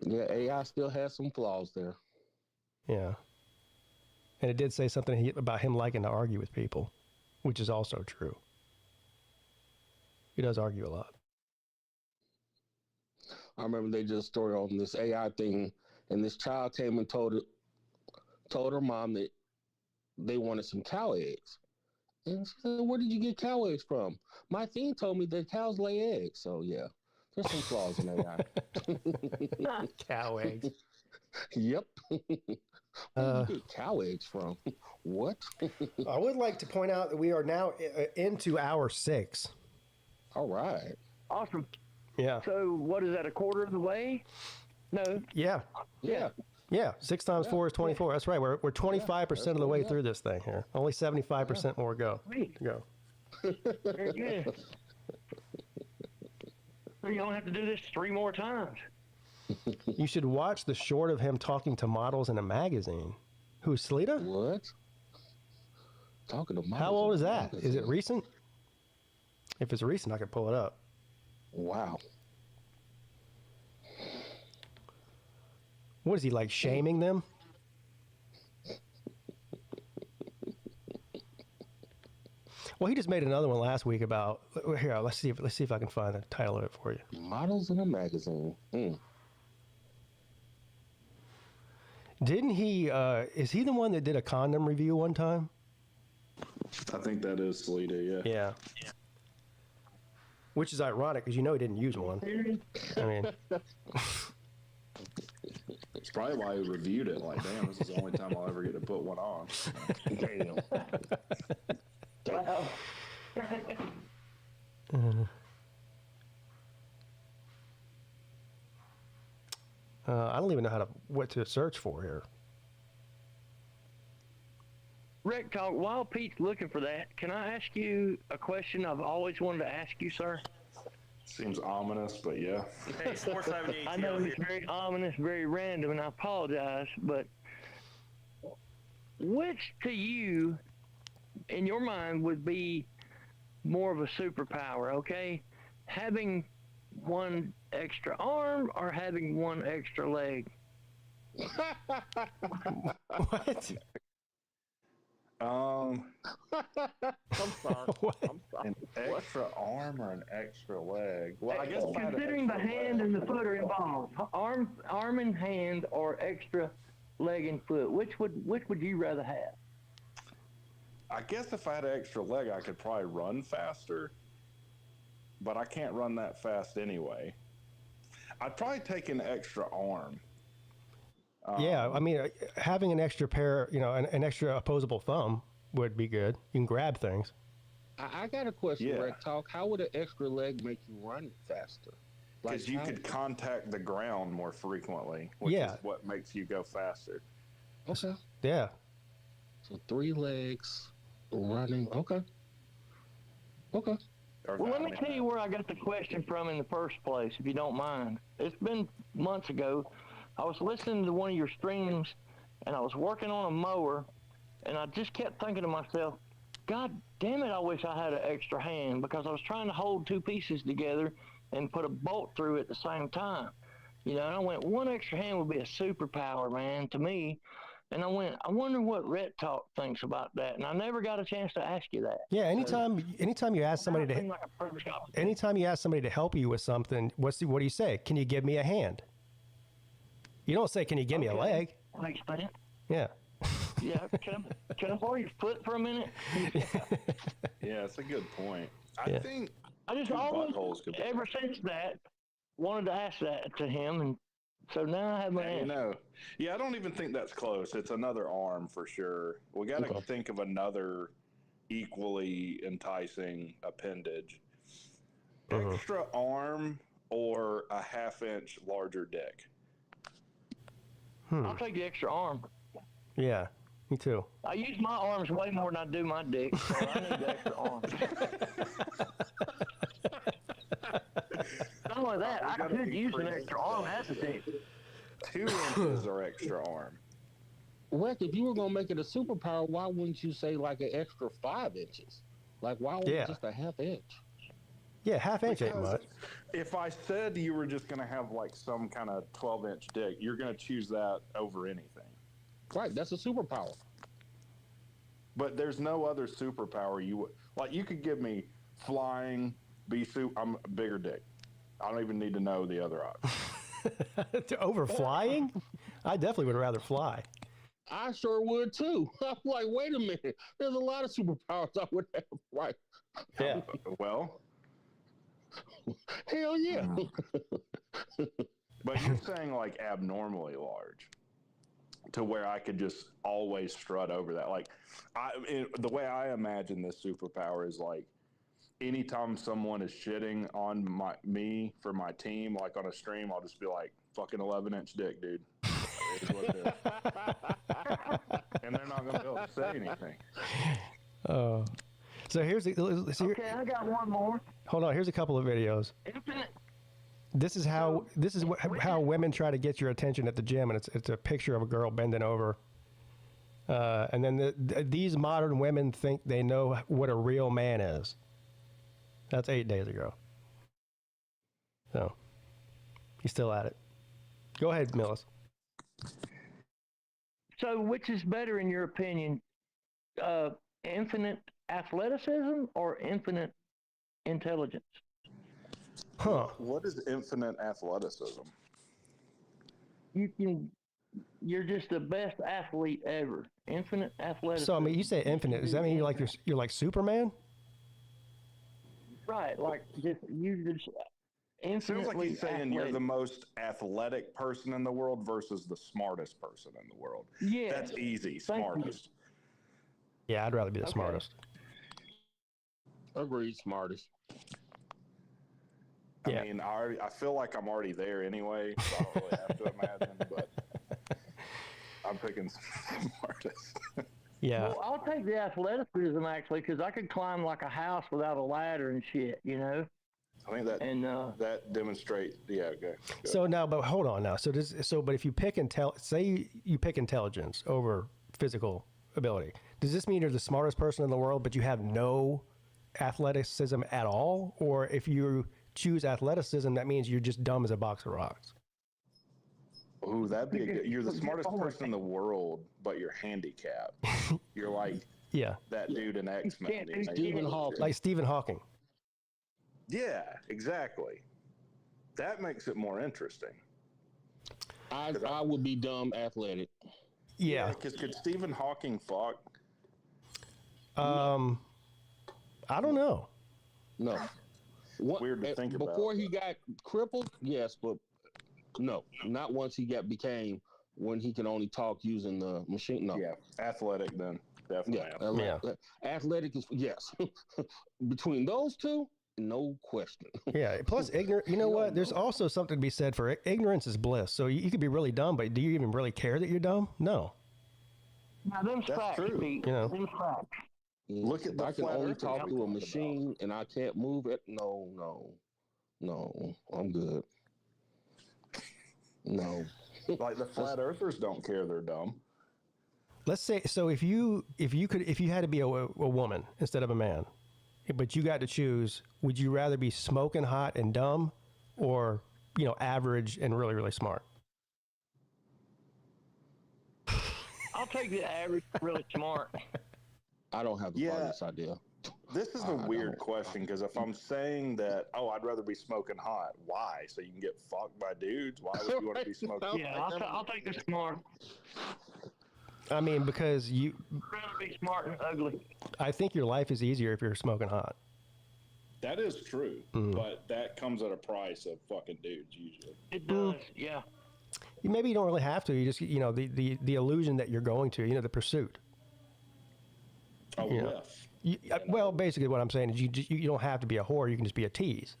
Yeah, AI still has some flaws there. Yeah. And it did say something about him liking to argue with people, which is also true. He does argue a lot. I remember they did a story on this AI thing, and this child came and told her mom that they wanted some cow eggs. And she said, "Where did you get cow eggs from?" My thing told me that cows lay eggs. So, yeah, there's some flaws in AI. Cow eggs. Yep. Where did you get cow eggs from? What? I would like to point out that we are now into hour 6. All right. Awesome. Yeah. So what is that, a quarter of the way? No. Yeah. Yeah. Yeah. 6 times 4 is 24. That's right. We're 25% of the way through this thing here. Only 75% more to go. Very good. So you don't have to do this 3 more times. You should watch the short of him talking to models in a magazine. Who's Sleeta? What? Talking to models. How old is that? Is it recent? If it's recent, I can pull it up. Wow. What is he, like, shaming them? Well, he just made another one last week about. Here, let's see if I can find the title of it for you. Models in a magazine. Didn't he? Is he the one that did a condom review one time? I think that is Sleeta. Yeah. Yeah. Which is ironic because he didn't use one. I mean. It's probably why he reviewed it. Like, damn, this is the only time I'll ever get to put one on. Damn. Wow. I don't even know what to search for here. Rick Talk, while Pete's looking for that, can I ask you a question I've always wanted to ask you, sir? Seems ominous, but yeah. Hey, Sports 70 I know it's very ominous, very random, and I apologize, but which to you, in your mind, would be more of a superpower, okay? Having one extra arm or having one extra leg? What? I'm sorry. I'm sorry. An extra arm or an extra leg? Well, I guess considering the hand and the foot are involved, arm and hand, or extra leg and foot, which would you rather have? I guess if I had an extra leg, I could probably run faster, but I can't run that fast anyway. I'd probably take an extra arm. Yeah, I mean, having an extra pair, an extra opposable thumb would be good. You can grab things. I got a question, Red Talk. How would an extra leg make you run faster? Because you could contact the ground more frequently, which is what makes you go faster. Okay. Yeah. So 3 legs, running. Okay. Okay. Well, let me tell you where I got the question from in the first place, if you don't mind. It's been months ago. I was listening to one of your streams, and I was working on a mower, and I just kept thinking to myself, God damn it, I wish I had an extra hand, because I was trying to hold 2 pieces together and put a bolt through at the same time. And I went, one extra hand would be a superpower, man, to me. And I went, I wonder what Red Talk thinks about that. And I never got a chance to ask you that. Yeah, anytime you ask somebody to help you with something, what do you say? Can you give me a hand? You don't say, can you give me a leg? Thanks, man. Yeah. Yeah, can I borrow your foot for a minute? Yeah, it's a good point. I think I just always, ever since that, wanted to ask that to him, and so now I have my answer. I don't even think that's close. It's another arm for sure. We got to think of another equally enticing appendage. Extra arm or a 1/2 inch larger dick? I'll take the extra arm. Yeah, me too. I use my arms way more than I do my dick, so I need the extra arm. Not only that, I could use an extra arm as a dick. 2 inches or extra arm. Rick, if you were going to make it a superpower, why wouldn't you say like an extra 5 inches? Like, why would just a 1/2 inch? Yeah, 1/2 inch ain't much. If I said you were just going to have like some kind of 12-inch dick, you're going to choose that over anything. Right, that's a superpower. But there's no other superpower you would like. You could give me flying, I'm a bigger dick. I don't even need to know the other option. Over flying? I definitely would rather fly. I sure would too. I'm like, wait a minute. There's a lot of superpowers I would have. Right. Yeah. Well. Hell yeah. But you're saying like abnormally large, to where I could just always strut over that. Like, the way I imagine this superpower is like, anytime someone is shitting on me for my team, like on a stream, I'll just be like, fucking 11-inch dick, dude. It is what it is. And they're not going to be able to say anything. Oh. So here's okay, I got one more. Hold on, here's a couple of videos. This is how women try to get your attention at the gym, and it's a picture of a girl bending over. And then these modern women think they know what a real man is. That's 8 days ago. So he's still at it. Go ahead, Millis. So which is better in your opinion? Infinite athleticism or infinite intelligence? Huh. What is infinite athleticism? You're just the best athlete ever. Infinite athleticism. So I mean, you say infinite. Does that mean you're like Superman? Right, like you just infinitely. Sounds like he's saying athletic. you're the most athletic person in the world versus the smartest person in the world. Yeah, that's easy. Smartest. Yeah, I'd rather be the smartest. Agreed, smartest. I mean, I feel like I'm already there anyway, so I don't really have to imagine, but I'm picking smartest. Yeah. Well, I'll take the athleticism actually, because I could climb like a house without a ladder and shit, you know. I think that that demonstrates. Yeah. Okay. Good. So now, but hold on now. But if you pick say you pick intelligence over physical ability, does this mean you're the smartest person in the world, but you have no athleticism at all? Or if you choose athleticism, that means you're just dumb as a box of rocks? Ooh, that'd be you're the smartest person in the world, but you're handicapped. You're like that dude in X-Men. Stephen Hawking. Like Stephen Hawking. Yeah, exactly. That makes it more interesting. I would be dumb athletic. Yeah. Because could Stephen Hawking fuck? I don't know. No. Weird to think about. Before he got crippled, yes, but no, not once he became when he can only talk using the machine. No. Yeah, athletic then. Definitely. Yeah. Athletic is, yes. Between those two, no question. Yeah. Plus, ignorant. You know what? There's also something to be said for ignorance is bliss. So you could be really dumb, but do you even really care that you're dumb? No. Now, them's facts, Pete. You know. Them's facts. Look at the I can only earthers talk I'm to a talking machine and I can't move it. No, I'm good. No. Like the flat earthers don't care they're dumb. Let's say so. If you had to be a woman instead of a man, but you got to choose, would you rather be smoking hot and dumb, or average and really really smart? I'll take the average, really smart. I don't have the slightest idea. This is a weird question because if I'm saying that, I'd rather be smoking hot. Why? So you can get fucked by dudes? Why would you want to be smoking? Yeah, I'll take the smart. I mean, because I'd rather be smart and ugly. I think your life is easier if you're smoking hot. That is true, but that comes at a price of fucking dudes usually. It does, yeah. Maybe you don't really have to. You just the illusion that you're going to, the pursuit. A whiff. Well, basically, what I'm saying is you don't have to be a whore. You can just be a tease,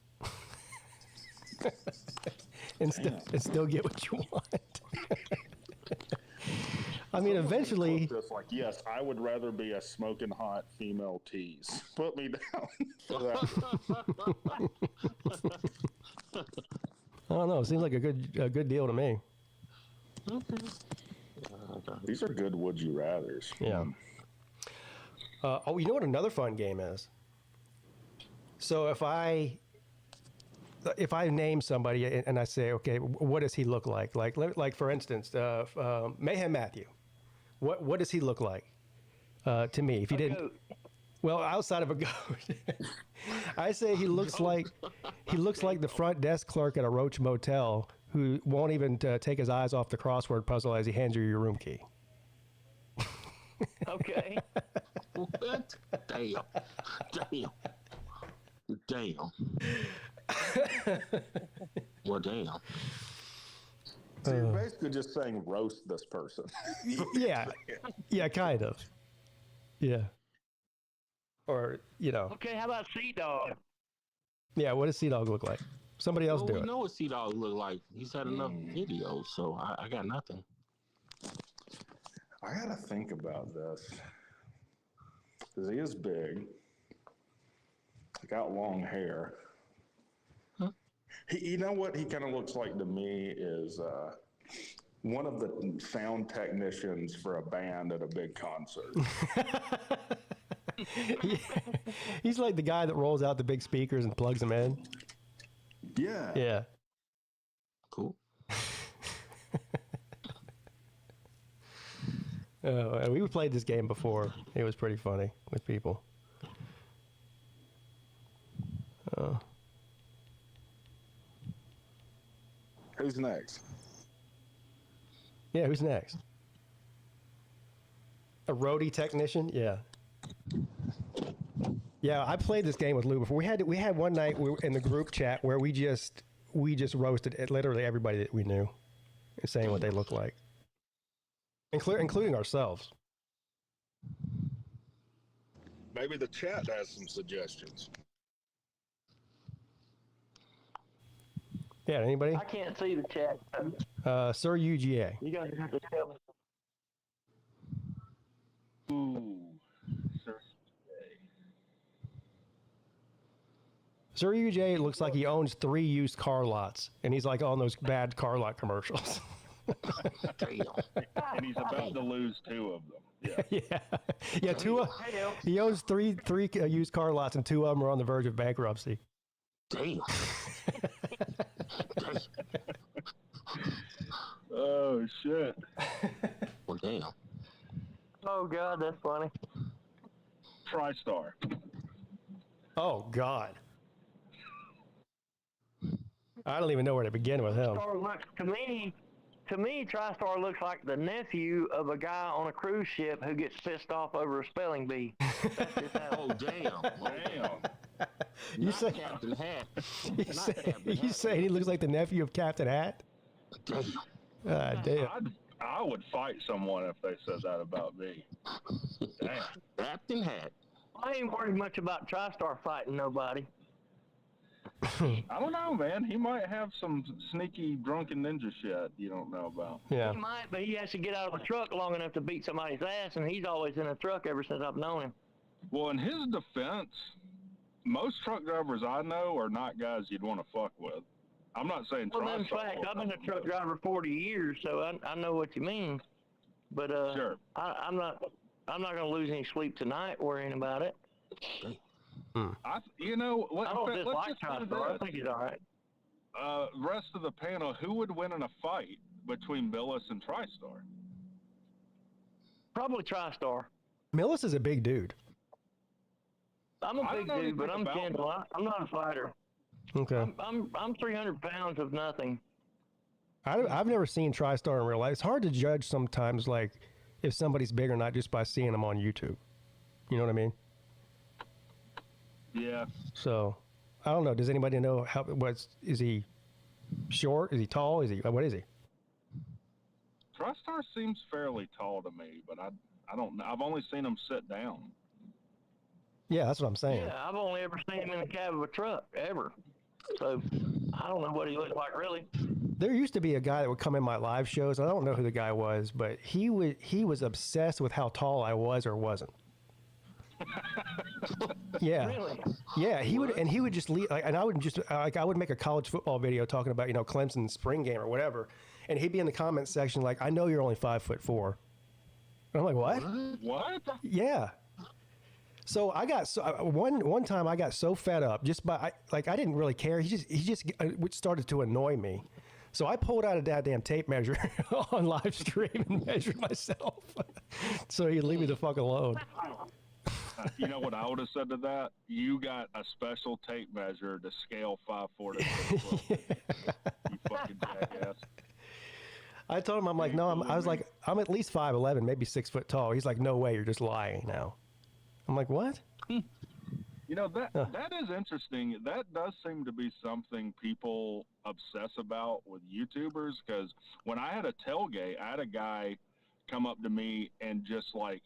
and still get what you want. I mean, eventually. Just like, yes, I would rather be a smoking hot female tease. Put me down for that. I don't know. It seems like a good deal to me. These are good would you rathers. Yeah. You know what another fun game is? So if I name somebody and I say, okay, what does he look like? Like for instance, Mayhem Matthew. What does he look like to me? If you didn't, well, outside of a goat, I say he looks like the front desk clerk at a Roach Motel who won't even take his eyes off the crossword puzzle as he hands you your room key. Okay. Damn. Well, damn. So you're basically just saying roast this person. Yeah, kind of. Yeah. Or, Okay, how about Sea Dog? Yeah, what does Sea Dog look like? Somebody else do it. We know what Sea Dog look like. He's had enough videos, so I got nothing. I gotta think about this. Because he is big. He got long hair. Huh? You know what he kind of looks like to me is one of the sound technicians for a band at a big concert. He's like the guy that rolls out the big speakers and plugs them in. Yeah. Yeah. Cool. We played this game before. It was pretty funny with people. Who's next? Yeah, who's next? A roadie technician? Yeah. Yeah, I played this game with Lou before. We had one night in the group chat where we just roasted literally everybody that we knew, saying what they look like, including ourselves. Maybe the chat has some suggestions. Yeah, anybody? I can't see the chat. Sir UGA. You guys have to tell me. Ooh. Sir. Sir UJ looks like he owns 3 used car lots, and he's like on those bad car lot commercials. And he's about to lose 2 of them. Yeah. Yeah. 2. He owns three used car lots, and 2 of them are on the verge of bankruptcy. Damn. Oh shit. Well, damn. Oh God, that's funny. TriStar. Oh God. I don't even know where to begin with him. TriStar looks, to me, TriStar looks like the nephew of a guy on a cruise ship who gets pissed off over a spelling bee. Oh damn. Damn. You say Captain Hat. You say he looks like the nephew of Captain Hat? Damn. I would fight someone if they said that about me. Damn. Captain Hat. I ain't worried much about TriStar fighting nobody. I don't know, man. He might have some sneaky drunken ninja shit you don't know about. Yeah. He might, but he has to get out of a truck long enough to beat somebody's ass, and he's always in a truck ever since I've known him. Well, in his defense, most truck drivers I know are not guys you'd want to fuck with. I'm not saying Well, in fact, I've been a truck driver 40 years, so I know what you mean. But sure. I'm not going to lose any sleep tonight worrying about it. You know, I don't dislike TriStar. I think he's all right. Rest of the panel, who would win in a fight between Billis and TriStar? Probably TriStar. Millis is a big dude. I'm a big dude, but I'm gentle. I'm not a fighter. Okay. I'm 300 pounds of nothing. I've never seen TriStar in real life. It's hard to judge sometimes, like, if somebody's big or not just by seeing them on YouTube. You know what I mean? Yeah. So, I don't know. Does anybody know is he short? Is he tall? What is he? TriStar seems fairly tall to me, but I don't know. I've only seen him sit down. Yeah, that's what I'm saying. Yeah, I've only ever seen him in the cab of a truck, ever. So, I don't know what he looks like, really. There used to be a guy that would come in my live shows. I don't know who the guy was, but he was obsessed with how tall I was or wasn't. Yeah. Really? Yeah, he would just leave, and I would make a college football video talking about, Clemson spring game or whatever, and he'd be in the comment section like, "I know you're only 5'4". And I'm like, "What?" What? Yeah. So I got one time I got so fed up just by I didn't really care. He just started to annoy me. So I pulled out a goddamn tape measure on live stream and measured myself. So he'd leave me the fuck alone. You know what I would have said to that? You got a special tape measure to scale 5'4" to 6 foot. You fucking jackass. I told him, I'm like, no, I was like, I'm at least 5'11", maybe 6 foot tall. He's like, no way, you're just lying now. I'm like, what? You know, that is interesting. That does seem to be something people obsess about with YouTubers, because when I had a tailgate, I had a guy come up to me and just like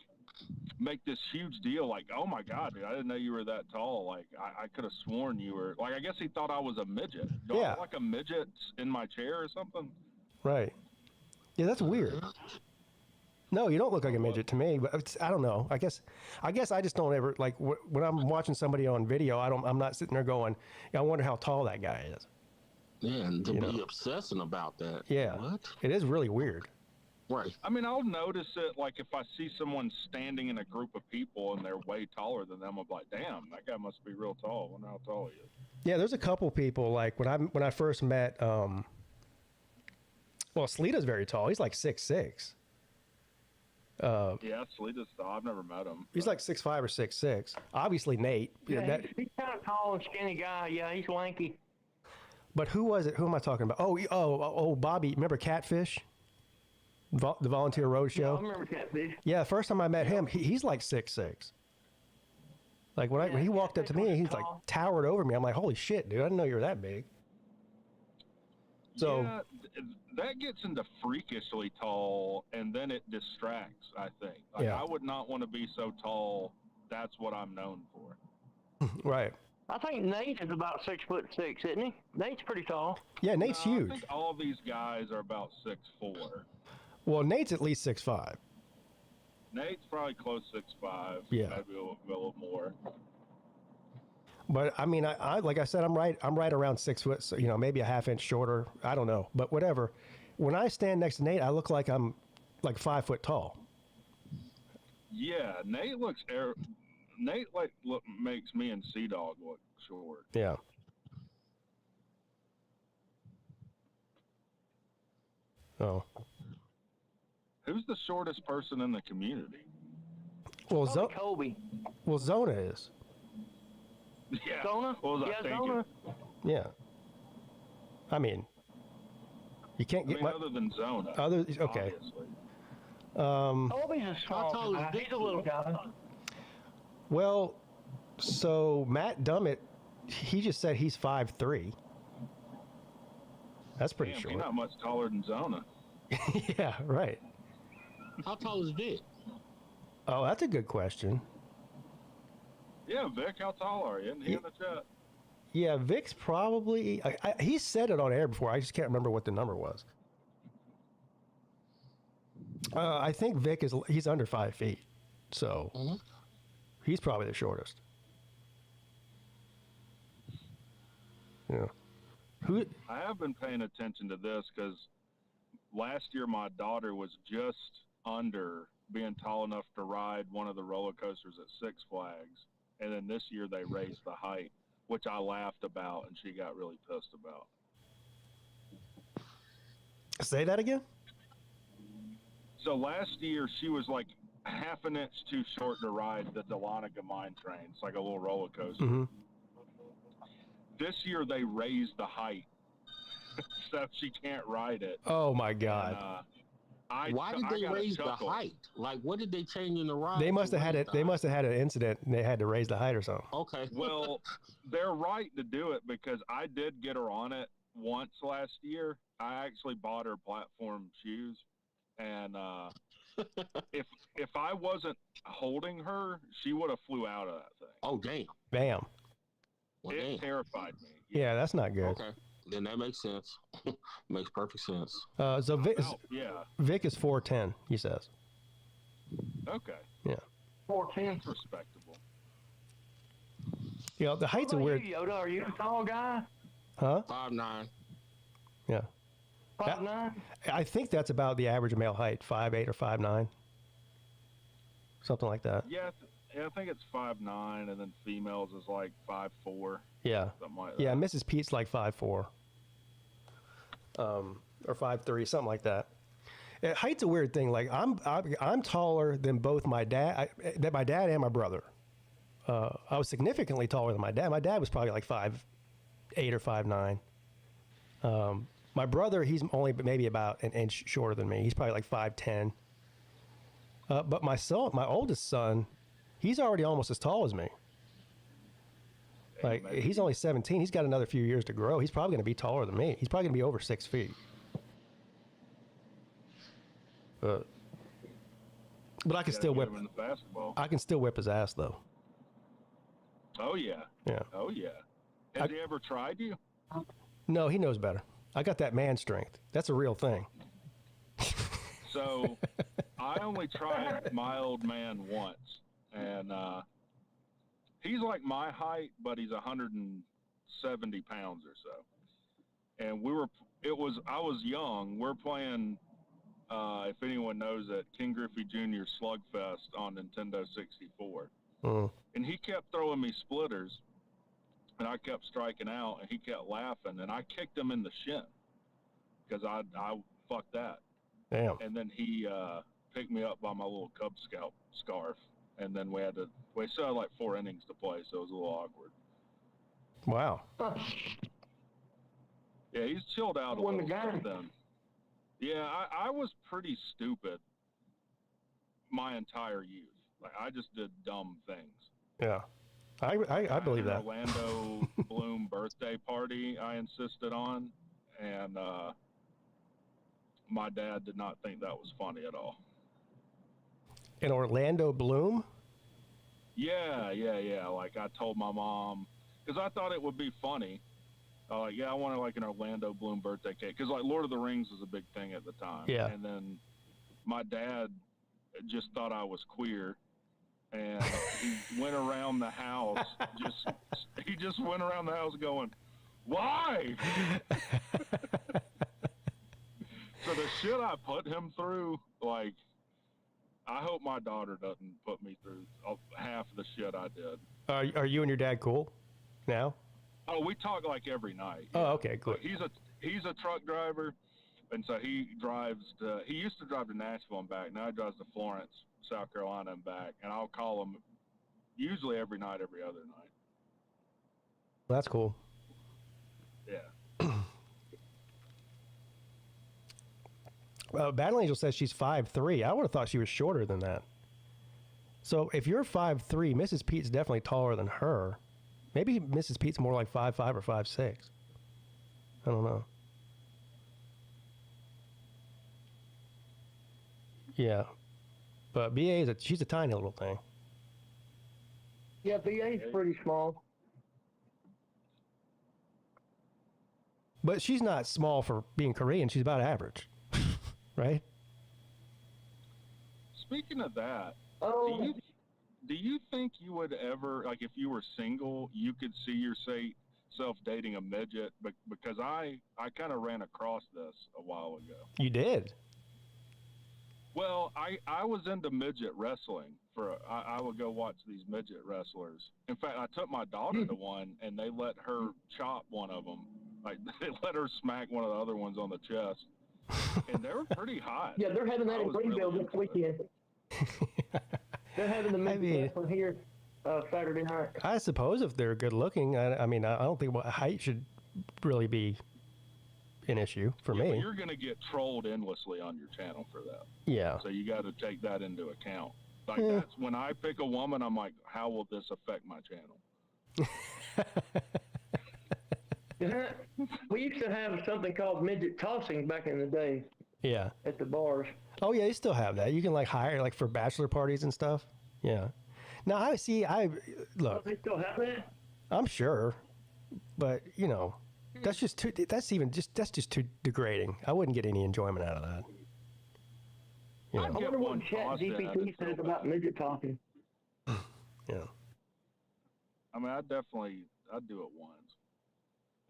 make this huge deal, like, oh my God, dude, I didn't know you were that tall. Like, I could have sworn you were, like, I guess he thought I was a midget. Do I look like a midget in my chair or something? Right. Yeah, that's weird. No, you don't look like a midget to me, but I don't know. I guess I just don't ever, like, when I'm watching somebody on video, I'm not sitting there going, I wonder how tall that guy is. Yeah, and to be obsessing about that. Yeah. What? It is really weird. Right. I mean, I'll notice it, like, if I see someone standing in a group of people and they're way taller than them, I'm like, damn, that guy must be real tall. I wonder how tall he is. Yeah, there's a couple people, like, when I first met, well, Sleeta's very tall. He's like 6'6". Yeah, Sleeta's tall. I've never met him. He's like 6'5" or 6'6". Obviously, Nate. Yeah, he's kind of tall and skinny guy. Yeah, he's lanky. But who was it? Who am I talking about? Oh, Bobby. Remember Catfish? The Volunteer Road Show? I remember Catfish. Yeah, the first time I met him, he's like 6'6". Like, when he walked up to me, he's like towered over me. I'm like, holy shit, dude, I didn't know you were that big. So yeah, that gets into freakishly tall, and then it distracts, I think. Like, I would not want to be so tall. That's what I'm known for. Right. I think Nate is about 6'6", isn't he? Nate's pretty tall. Yeah, Nate's huge. I think all these guys are about 6'4". Well, Nate's at least 6'5". Nate's probably close 6'5". Yeah. Maybe a little more. But I mean, I like I said, I'm right around 6 foot. So, maybe a half inch shorter. I don't know, but whatever. When I stand next to Nate, I look like I'm like 5 foot tall. Yeah, Nate makes me and Sea Dog look short. Yeah. Oh. Who's the shortest person in the community? Well, Kobe. Well, Zona is. Yeah. Zona? What was I thinking? Zona. Yeah. I mean, you can't get other than Zona. Okay. Kobe's a small guy. He's a little guy. Well, so Matt Dummett, he just said he's 5'3". That's pretty short. He's not much taller than Zona. Yeah, right. How tall is Vic? Oh, that's a good question. Yeah, Vic, how tall are you? Isn't he in the chat? Yeah, Vic's probably. He said it on air before. I just can't remember what the number was. I think Vic he's under 5 feet, so he's probably the shortest. Yeah. I have been paying attention to this because last year my daughter was just under being tall enough to ride one of the roller coasters at Six Flags, and then this year they raised the height, which I laughed about, and she got really pissed about. Say that again? So last year she was like half an inch too short to ride the Dahlonega Mine Train. It's like a little roller coaster. Mm-hmm. This year they raised the height, so she can't ride it. Oh my God! And, why did they raise the height? Like, what did they change in the ride? They must have had it. They must have had an incident, and they had to raise the height or something. Okay. Well, they're right to do it because I did get her on it once last year. I actually bought her platform shoes, and if I wasn't holding her, she would have flew out of that thing. Oh damn! Bam! Well, it terrified me. Yeah, that's not good. Okay, then that makes sense. Makes perfect sense. So Vic, Vic is 4'10", he says. Okay. Yeah. 4'10". Respectable. The height's a weird. You, Yoda, are you a tall guy? Huh? 5'9". Yeah. 5'9". I think that's about the average male height, 5'8" or 5'9", something like that. Yeah, I think it's 5'9", and then females is like 5'4". Yeah. Something like that. Yeah, Mrs. Pete's like 5'4", or 5'3", something like that. Height's a weird thing. Like I'm taller than both my dad and my brother. I was significantly taller than my dad. My dad was probably like 5'8" or 5'9". My brother, he's only maybe about an inch shorter than me. He's probably like 5'10". But my oldest son, he's already almost as tall as me. Like, he's only 17. He's got another few years to grow. He's probably going to be taller than me. He's probably going to be over 6 feet. But I can still whip. I can still whip his ass though. Oh yeah. Yeah. Oh yeah. Has he ever tried you? No, he knows better. I got that man strength. That's a real thing. So I only tried my old man once, and he's like my height, but he's 170 pounds or so. And I was young. We're playing, if anyone knows it, King Griffey Jr. Slugfest on Nintendo 64. And he kept throwing me splitters, and I kept striking out, and he kept laughing, and I kicked him in the shin because I fucked that. Damn. And then he picked me up by my little Cub Scout scarf, and then we still had like 4 innings to play, so it was a little awkward. Wow. Yeah, he's chilled out a little since then. Yeah, I was pretty stupid my entire youth. Like, I just did dumb things. Yeah. I believe that. Orlando Bloom birthday party I insisted on, and my dad did not think that was funny at all. In Orlando Bloom? Yeah. Like, I told my mom, because I thought it would be funny. I wanted like an Orlando Bloom birthday cake, because like Lord of the Rings was a big thing at the time. Yeah. And then my dad just thought I was queer, and he went around the house. He just went around the house going, "Why?" So the shit I put him through, like, I hope my daughter doesn't put me through half the shit I did. Are you and your dad cool now? Oh, we talk like every night. Oh, okay, good. He's a truck driver, and so he used to drive to Nashville and back. Now he drives to Florence, South Carolina and back, and I'll call him usually every night, every other night. That's cool. Yeah. Battle Angel says she's 5'3". I would have thought she was shorter than that. So if you're 5'3", Mrs. Pete's definitely taller than her. Maybe Mrs. Pete's more like 5'5" or 5'6". I don't know. Yeah. But BA she's a tiny little thing. Yeah, BA's pretty small. But she's not small for being Korean. She's about average. Right? Speaking of that, Oh, do you think you would ever, like, if you were single, you could see yourself dating a midget? Because I kind of ran across this a while ago. You did? Well, I was into midget wrestling. I would go watch these midget wrestlers. In fact, I took my daughter to one, and they let her chop one of them. Like, they let her smack one of the other ones on the chest. And they were pretty hot. yeah, they're having that in Greenville this weekend. They're having the midget wrestling here Saturday night. I suppose if they're good looking, I mean, I don't think height should really be an issue for me. But you're going to get trolled endlessly on your channel for that. Yeah. So you got to take that into account. Like, that's when I pick a woman, I'm like, how will this affect my channel? We used to have something called midget tossing back in the day. Yeah. At the bars. Oh yeah, they still have that. You can like hire like for bachelor parties and stuff. Yeah. Now I look. They still have that? I'm sure, but you know, that's just too degrading. I wouldn't get any enjoyment out of that. You know? I wonder what ChatGPT says about midget tossing. Yeah. I mean, I'd do it once.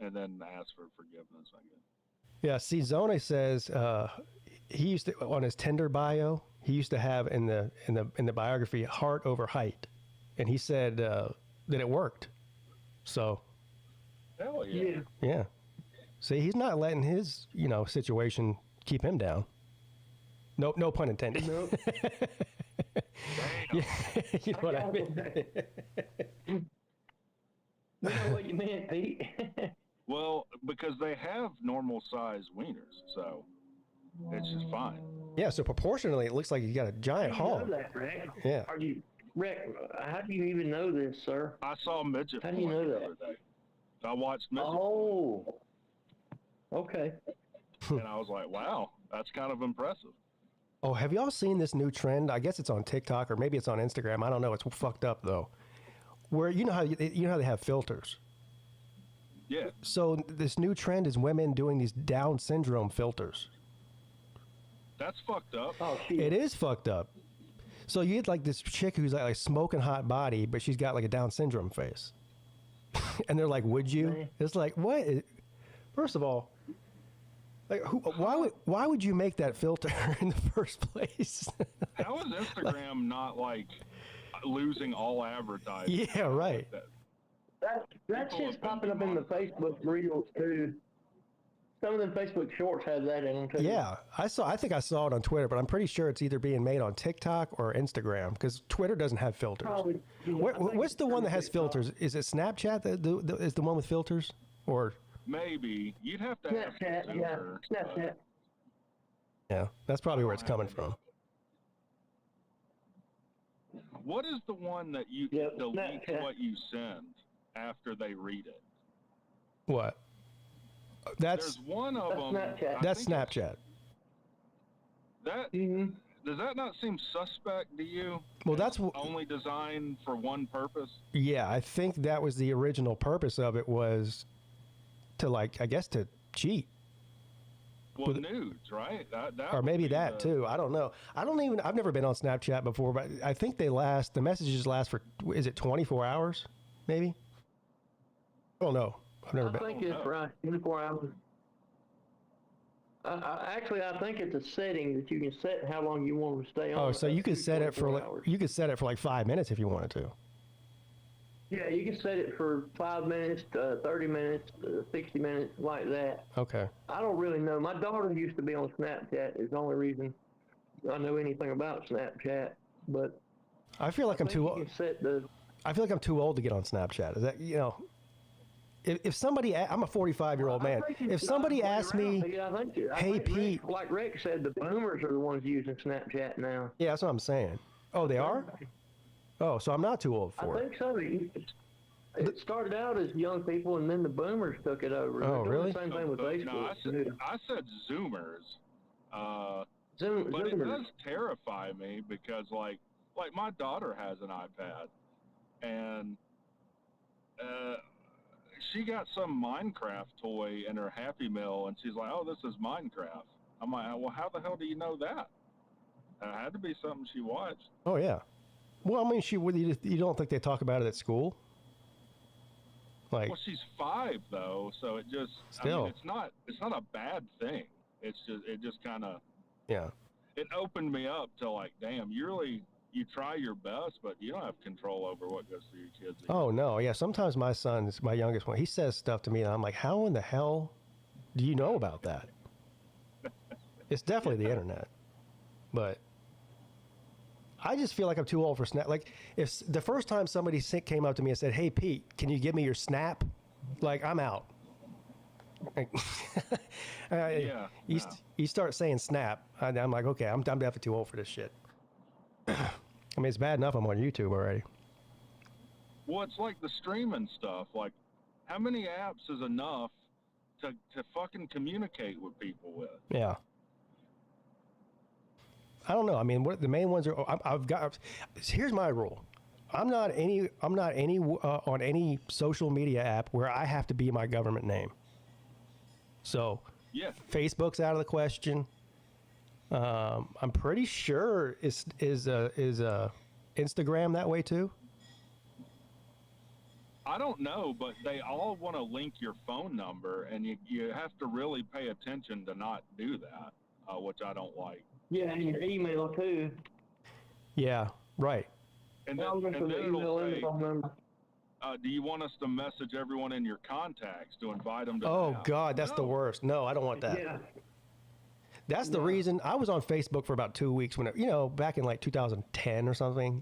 And then ask for forgiveness, I guess. Yeah, see, Zone says he used to, on his Tinder bio, he used to have in the biography heart over height, and he said that it worked. So. Hell yeah. Yeah. See, he's not letting his situation keep him down. No pun intended. No. Yeah, you know what I mean. We know what you meant, Pete. Well, because they have normal size wieners, so it's just fine. Yeah, so proportionally, it looks like you got a giant How hog. do you know that, Rick? Yeah. Rick, how do you even know this, sir? I saw midget How do you know the that? other day. I watched midget. Oh. Okay. And I was like, wow, that's kind of impressive. Oh, have y'all seen this new trend? I guess it's on TikTok or maybe it's on Instagram. I don't know. It's fucked up though. Where you know how they have filters. Yeah. So this new trend is women doing these Down syndrome filters. That's fucked up. Oh, shit. It is fucked up. So you get like this chick who's like smoking hot body, but she's got like a Down syndrome face. And they're like, "Would you?" Man. It's like, what? First of all, like, why would you make that filter in the first place? How is Instagram not like losing all advertising? Yeah, right. That shit's popping up in the Facebook reels too. Some of them Facebook shorts have that in them too. Yeah, I think I saw it on Twitter, but I'm pretty sure it's either being made on TikTok or Instagram because Twitter doesn't have filters. Probably, What's the one that has filters? Is it Snapchat that is the one with filters, or? Maybe you'd have to ask Snapchat, the yeah, filter, Snapchat. Yeah, that's probably where it's coming from. What is the one that you delete Snapchat. what you send after they read it? What? There's one of them. Snapchat. That's Snapchat. That does that not seem suspect to you? Well, that's only designed for one purpose. Yeah, I think that was the original purpose of it was to, like, I guess to cheat. Well, nudes, right? That or maybe that too. I don't know. I've never been on Snapchat before, but I think the messages last for, is it 24 hours? Maybe? I don't know. I've never been. I think it's right, 24 hours. I think it's a setting that you can set how long you want to stay on. Oh, so you could set it for like 5 minutes if you wanted to. Yeah, you can set it for 5 minutes, 30 minutes, 60 minutes, like that. Okay. I don't really know. My daughter used to be on Snapchat. Is the only reason I know anything about Snapchat. But I feel like I'm too old. I feel like I'm too old to get on Snapchat. Is that, if somebody, I'm a 45-year-old man. If somebody asks me, hey, Pete. Like Rick said, the boomers are the ones using Snapchat now. Yeah, that's what I'm saying. Oh, they are? Oh, so I'm not too old for it. I think so. It started out as young people, and then the boomers took it over. Oh, really? The same thing with Facebook. No, I said Zoomers. But it does terrify me because, like my daughter has an iPad, and she got some Minecraft toy in her Happy Meal, and she's like, "Oh, this is Minecraft." I'm like, "Well, how the hell do you know that?" It had to be something she watched. Oh yeah. Well, I mean, you don't think they talk about it at school? Like, well, she's 5 though, so it just still. I mean, it's not a bad thing. It just kind of yeah. It opened me up to like, damn, you try your best, but you don't have control over what goes through your kids. Oh no, yeah. Sometimes my son, my youngest one, he says stuff to me, and I'm like, how in the hell do you know about that? It's definitely the internet, but I just feel like I'm too old for Snap. Like, if the first time somebody came up to me and said, "Hey Pete, can you give me your Snap?" Like, I'm out. Like, you start saying Snap, I'm like, okay, I'm definitely too old for this shit. I mean, it's bad enough I'm on YouTube already. Well, it's like the streaming stuff. Like, how many apps is enough to fucking communicate with people with? Yeah. I don't know. I mean, what the main ones are. I've got. Here's my rule. I'm not on any social media app where I have to be my government name. So, yeah, Facebook's out of the question. I'm pretty sure is Instagram that way too. I don't know, but they all want to link your phone number, and you have to really pay attention to not do that, which I don't like. Yeah, and your email too. Yeah, right. And then it'll say, do you want us to message everyone in your contacts to invite them to? Oh God, that's the worst. No, I don't want that. Yeah. That's the reason I was on Facebook for about 2 weeks when it, back in like 2010 or something,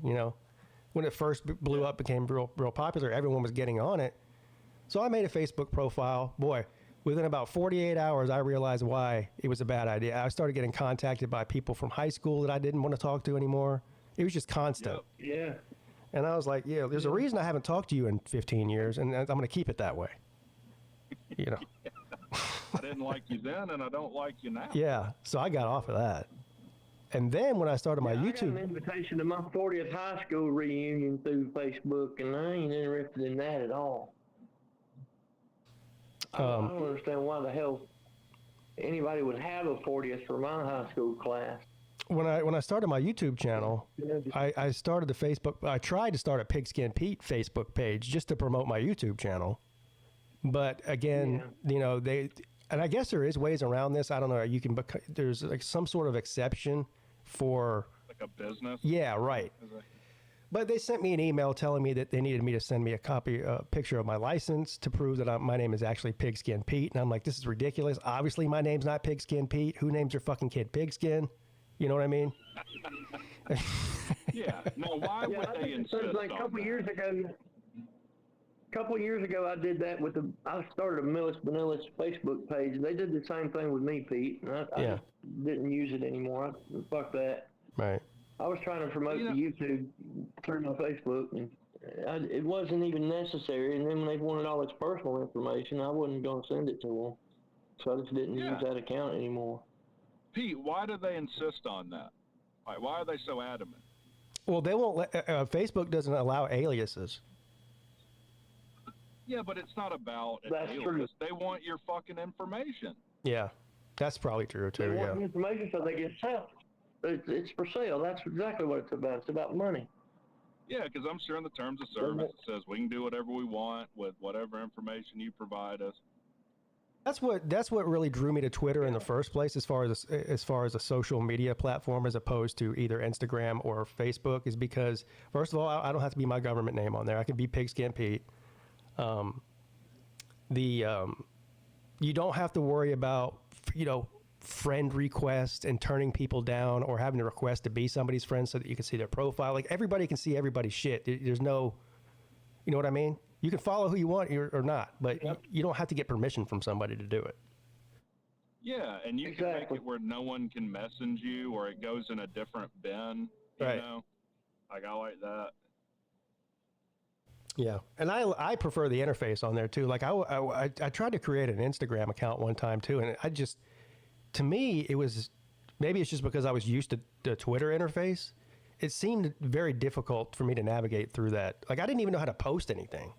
when it first blew up, became real popular, everyone was getting on it. So I made a Facebook profile. Boy, within about 48 hours, I realized why it was a bad idea. I started getting contacted by people from high school that I didn't want to talk to anymore. It was just constant. Yep. Yeah. And I was like, yeah, there's a reason I haven't talked to you in 15 years, and I'm going to keep it that way. I didn't like you then, and I don't like you now. Yeah, so I got off of that. And then when I started my YouTube... I got an invitation to my 40th high school reunion through Facebook, and I ain't interested in that at all. I don't understand why the hell anybody would have a 40th for my high school class. When I started my YouTube channel, I started the Facebook... I tried to start a Pigskin Peete Facebook page just to promote my YouTube channel. But again, they... And I guess there is ways around this. I don't know. There's like some sort of exception for... Like a business? Yeah, right. But they sent me an email telling me that they needed me to send me a picture of my license to prove that my name is actually Pigskin Peete. And I'm like, this is ridiculous. Obviously, my name's not Pigskin Peete. Who names their fucking kid Pigskin? You know what I mean? Yeah. No, why would they insist like a couple years ago, I did that I started a Millis Vanillis Facebook page. They did the same thing with me, Pete. And I just didn't use it anymore. Fuck that. Right. I was trying to promote the YouTube through my Facebook, and it wasn't even necessary. And then when they wanted all this personal information, I wasn't going to send it to them. So I just didn't use that account anymore. Pete, why do they insist on that? Why are they so adamant? Well, they won't let... Facebook doesn't allow aliases. Yeah, but it's not about That's alias. true. They want your fucking information. Yeah. That's probably true too. They Yeah. want information so they can sell. It's for sale. That's exactly what it's about. It's about money. Yeah, because I'm sure in the terms of service it says we can do whatever we want with whatever information you provide us. That's what really drew me to Twitter in the first place, as far as a social media platform, as opposed to either Instagram or Facebook, is because first of all, I don't have to be my government name on there. I can be Pigskin Peete. You don't have to worry about friend requests and turning people down, or having to request to be somebody's friend so that you can see their profile. Like, everybody can see everybody's shit. There's no, you know what I mean? You can follow who you want or not, but you don't have to get permission from somebody to do it. Yeah, and you can make it where no one can message you, or it goes in a different bin. You know, like, I like that. Yeah, and I prefer the interface on there too. Like, I tried to create an Instagram account one time too, and to me, it was, maybe it's just because I was used to the Twitter interface. It seemed very difficult for me to navigate through that. Like, I didn't even know how to post anything.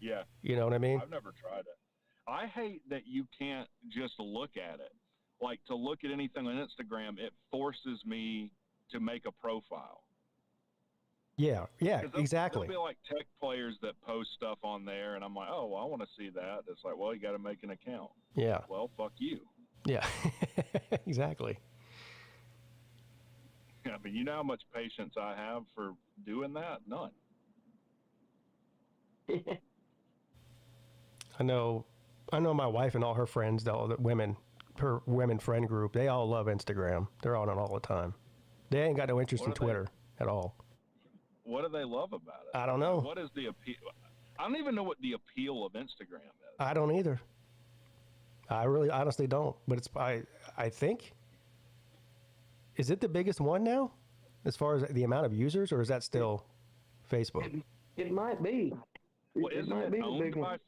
Yeah. You know what I mean? I've never tried it. I hate that you can't just look at it. Like, to look at anything on Instagram, it forces me to make a profile. Yeah, exactly. There'll be like tech players that post stuff on there, and I'm like, oh, well, I want to see that. It's like, well, you got to make an account. Yeah. Well, fuck you. Yeah, exactly. I mean, you know how much patience I have for doing that? None. I know my wife and all her friends, her women friend group, they all love Instagram. They're on it all the time. They ain't got no interest in Twitter at all. What do they love about it? I don't know. What is the appeal? I don't even know what the appeal of Instagram is. I don't either. I really honestly don't. But it's, I think, is it the biggest one now as far as the amount of users, or is that still Facebook? It might be. Well, isn't it owned by?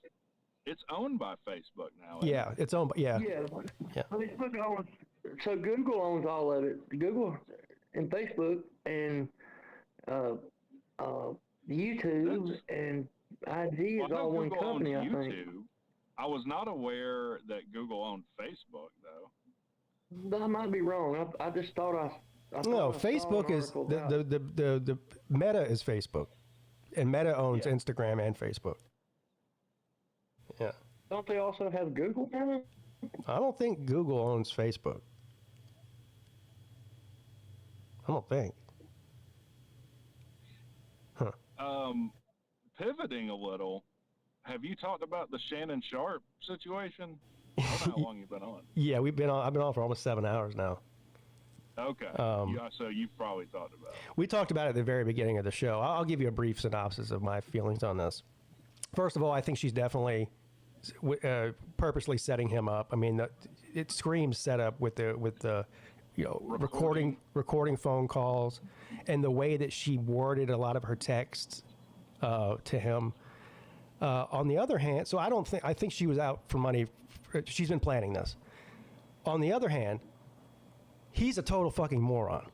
It's owned by Facebook now. Yeah, it's owned by, yeah. Facebook owns, so Google owns all of it. Google and Facebook and YouTube and IG is all one company, I think. I was not aware that Google owned Facebook, though. I might be wrong. I just thought no, Facebook is the Meta is Facebook, and Meta owns Instagram and Facebook. Yeah. Don't they also have Google now? I don't think Google owns Facebook. I don't think. Huh. Pivoting a little, have you talked about the Shannon Sharp situation? I don't know how long you've been on. Yeah, I've been on for almost 7 hours now. Okay. So you've probably talked about it. We talked about it at the very beginning of the show. I'll give you a brief synopsis of my feelings on this. First of all, I think she's definitely purposely setting him up. I mean, it screams setup with the recording phone calls, and the way that she worded a lot of her texts to him. On the other hand, so I think she was out for money. She's been planning this. On the other hand, he's a total fucking moron.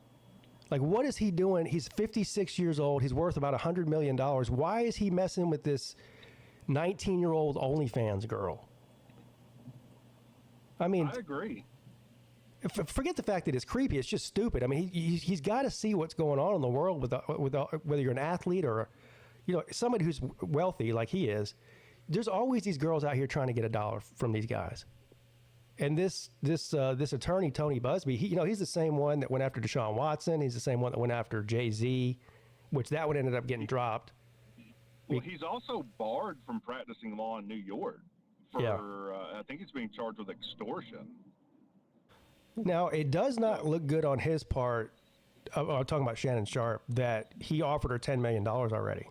Like, what is he doing? He's 56 years old. He's worth about $100 million. Why is he messing with this 19-year-old OnlyFans girl? I mean, I agree. Forget the fact that it's creepy. It's just stupid. I mean, he's got to see what's going on in the world with whether you're an athlete or, somebody who's wealthy like he is. There's always these girls out here trying to get $1 from these guys. And this attorney, Tony Busby, he's the same one that went after Deshaun Watson. He's the same one that went after Jay-Z, which that one ended up getting dropped. Well, he's also barred from practicing law in New York for, I think he's being charged with extortion. Now, it does not look good on his part. I'm talking about Shannon Sharp, that he offered her $10 million already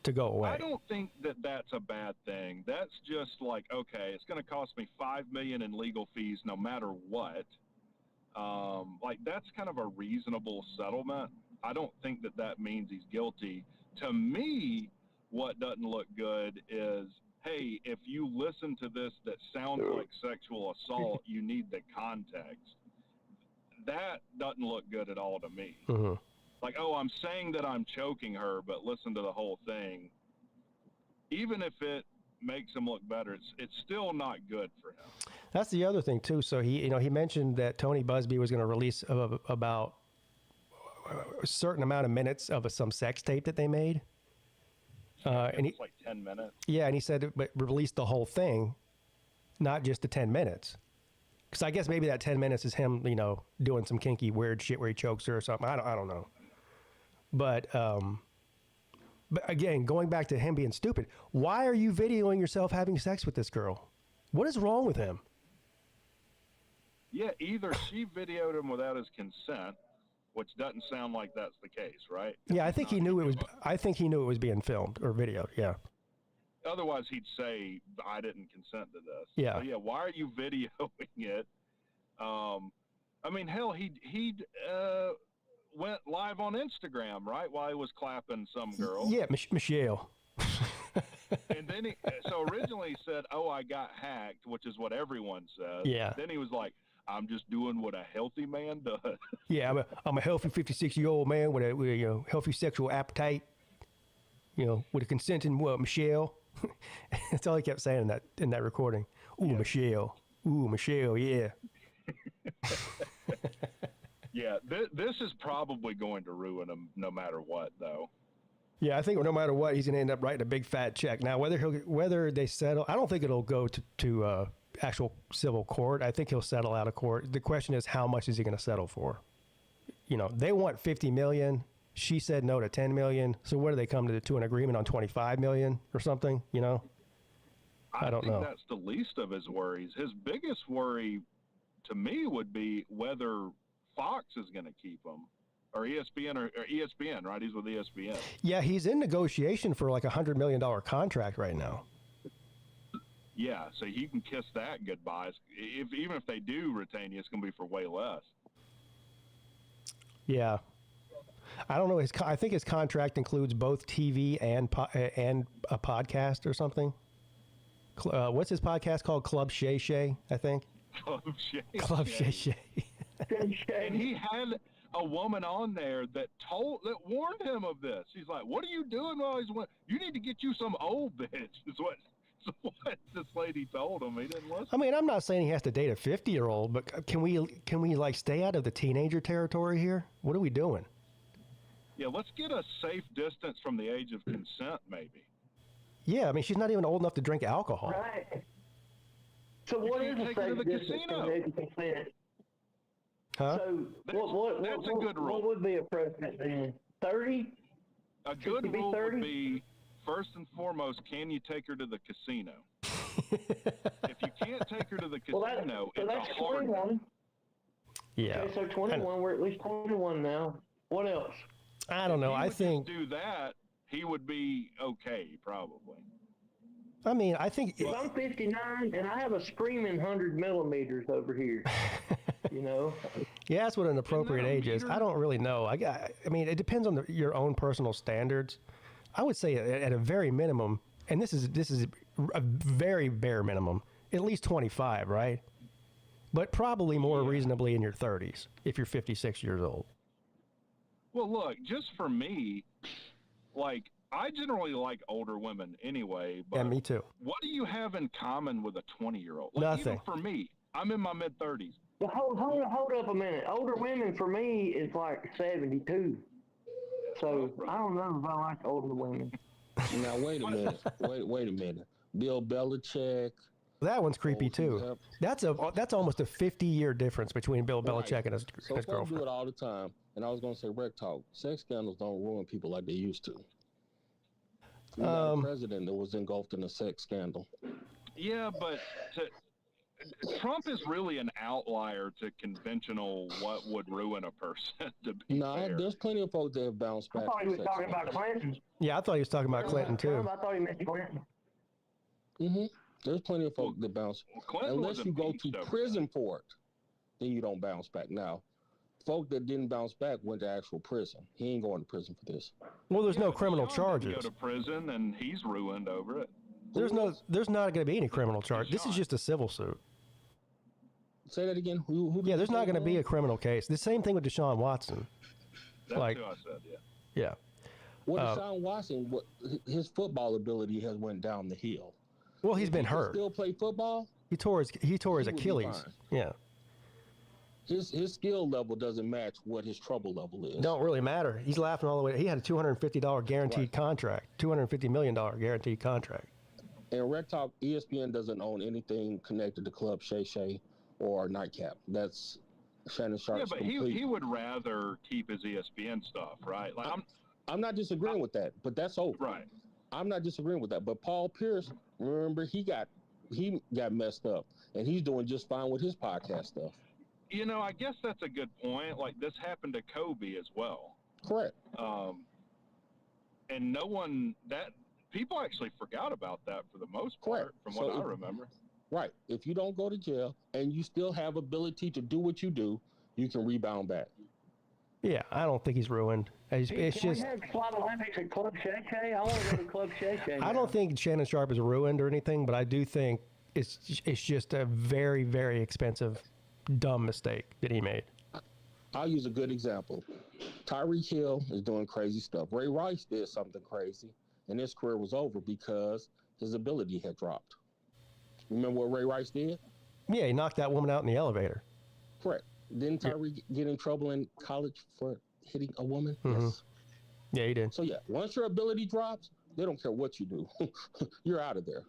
to go away. I don't think that that's a bad thing. That's just like, okay, it's going to cost me $5 million in legal fees no matter what. Like, that's kind of a reasonable settlement. I don't think that means he's guilty. To me, what doesn't look good is, hey, if you listen to this that sounds like sexual assault, you need the context. That doesn't look good at all to me. Mm-hmm. Like, oh, I'm saying that I'm choking her, but listen to the whole thing. Even if it makes him look better, it's still not good for him. That's the other thing too. So he mentioned that Tony Busby was going to release about a certain amount of minutes of some sex tape that they made. And it's like 10 minutes. Yeah, and he said, but release the whole thing, not just the 10 minutes. Because I guess maybe that 10 minutes is him, doing some kinky weird shit where he chokes her or something. I don't know. But again, going back to him being stupid, why are you videoing yourself having sex with this girl? What is wrong with him? Yeah, either she videoed him without his consent, which doesn't sound like that's the case, right? Yeah, I think he knew it was. I think he knew it was being filmed or videoed. Yeah. Otherwise, he'd say, "I didn't consent to this." Yeah. So, yeah. Why are you videoing it? I mean, hell, he went live on Instagram, right, while he was clapping some girl. Yeah, Michelle. And then so originally he said, "Oh, I got hacked," which is what everyone says. Yeah. Then he was like, "I'm just doing what a healthy man does." Yeah, I'm a healthy 56-year-old man with a healthy sexual appetite. With a consenting Michelle. That's all he kept saying in that recording. Ooh, yeah. Michelle. Ooh, Michelle. Yeah. Yeah, this is probably going to ruin him no matter what, though. Yeah, I think no matter what, he's going to end up writing a big fat check. Now, whether they settle, I don't think it'll go to actual civil court. I think he'll settle out of court. The question is, how much is he going to settle for? They want $50 million. She said no to $10 million. So what do they come to an agreement on $25 million or something? I don't know. That's the least of his worries. His biggest worry, to me, would be whether Fox is going to keep him. Or ESPN, or ESPN, right? He's with ESPN. Yeah, he's in negotiation for like $100 million contract right now. Yeah, so he can kiss that goodbye. Even if they do retain you, it's going to be for way less. Yeah, I don't know. I think his contract includes both TV and a podcast or something. What's his podcast called? Club Shay Shay, I think. Club Shay Shay. And he had a woman on there that warned him of this. She's like, "What are you doing while he's you need to get you some old bitch." Is what this lady told him. He didn't listen. I mean, I'm not saying he has to date a 50-year-old, but can we like stay out of the teenager territory here? What are we doing? Yeah, let's get a safe distance from the age of consent, maybe. Yeah, I mean, she's not even old enough to drink alcohol. Right. So what is a safe distance from the age of consent? Huh? So that's a good rule. What would be a precedent then? 30? A good rule would be, first and foremost, can you take her to the casino? If you can't take her to the casino, that's a hard 21. Yeah. Okay, so 21. We're at least 21 now. What else? I don't know. If he I would think just do that, he would be okay, probably. I mean, I think if I'm 59 and I have a screaming 100 millimeters over here, Yeah, that's what an appropriate age is. I don't really know. I mean, it depends on your own personal standards. I would say at a very minimum, and this is a very bare minimum, at least 25, right? But probably more reasonably in your 30s if you're 56 years old. Well, look, just for me, like, I generally like older women anyway. But yeah, me too. What do you have in common with a 20-year-old? Like, Nothing. Even for me, I'm in my mid-30s. Well, hold up a minute. Older women for me is like 72. So I don't know if I like older women. Now wait a minute. Wait a minute. Bill Belichick. That one's creepy too. That's almost a 50-year difference between Bill Belichick and his girlfriend. Do it all the time. And I was going to say, Rec Talk, sex scandals don't ruin people like they used to. We got a president that was engulfed in a sex scandal. Yeah, but Trump is really an outlier to conventional what would ruin a person, to be fair. There's plenty of folks that have bounced back. I thought he was talking about Clinton. Yeah, I thought he was talking about Clinton too. I thought he meant Clinton. Mm-hmm. There's plenty of folks that bounce. Unless you go to prison for it, then you don't bounce back. Now, folk that didn't bounce back went to actual prison. He ain't going to prison for this. Well, there's no criminal charges. Go to prison and he's ruined over it. There's not going to be any criminal charge. This is just a civil suit. Say that again. Who yeah, there's not going to be a criminal case. The same thing with Deshaun Watson. That's who I said. Yeah. Well, Deshaun Watson, his football ability has went down the hill. Well, he's been he can hurt. Still play football. He tore his would be Achilles. fine. Yeah. His skill level doesn't match what his trouble level is. Don't really matter. He's laughing all the way. He had a $250 guaranteed contract, $250 million guaranteed contract. And Red Talk, ESPN doesn't own anything connected to Club Shay Shay or Nightcap. That's Shannon Sharp's Yeah, but complete. he would rather keep his ESPN stuff, right? Like I'm not disagreeing with that, but that's over. Right. I'm not disagreeing with that. But Paul Pierce, remember, he got messed up, and he's doing just fine with his podcast stuff. You know, I guess that's a good point. Like, this happened to Kobe as well. Correct. And people actually forgot about that for the most part, from what I remember. Right. If you don't go to jail and you still have ability to do what you do, you can rebound back. Yeah, I don't think he's ruined. It's Can just. we have Slot Olympics at Club Shay Shay? I want to go to Club Shay Shay. I don't think Shannon Sharp is ruined or anything, but I do think it's just a very, very expensive, dumb mistake that he made. I'll use a good example. Tyreek Hill is doing crazy stuff. Ray Rice did something crazy, and his career was over because his ability had dropped. Remember what Ray Rice did? Yeah, he knocked that woman out in the elevator. Correct. Didn't Tyreek get in trouble in college for hitting a woman? Mm-hmm. Yes. Yeah, he did. So, yeah, once your ability drops, they don't care what you do. You're out of there.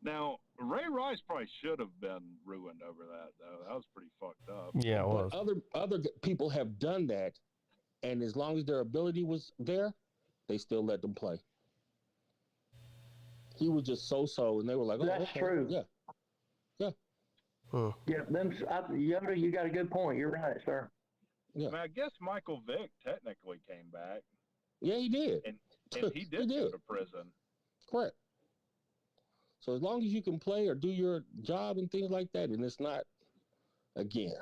Now, Ray Rice probably should have been ruined over that, though. That was pretty fucked up. Yeah, it was. But other people have done that, and as long as their ability was there, they still let them play. He was just so, and they were like, "Oh, that's okay. true." Yeah. Yeah, Yoda, you got a good point. You're right, sir. Yeah. I mean, I guess Michael Vick technically came back. Yeah, he did. And he did go to prison. Correct. So as long as you can play or do your job and things like that, and it's not, again,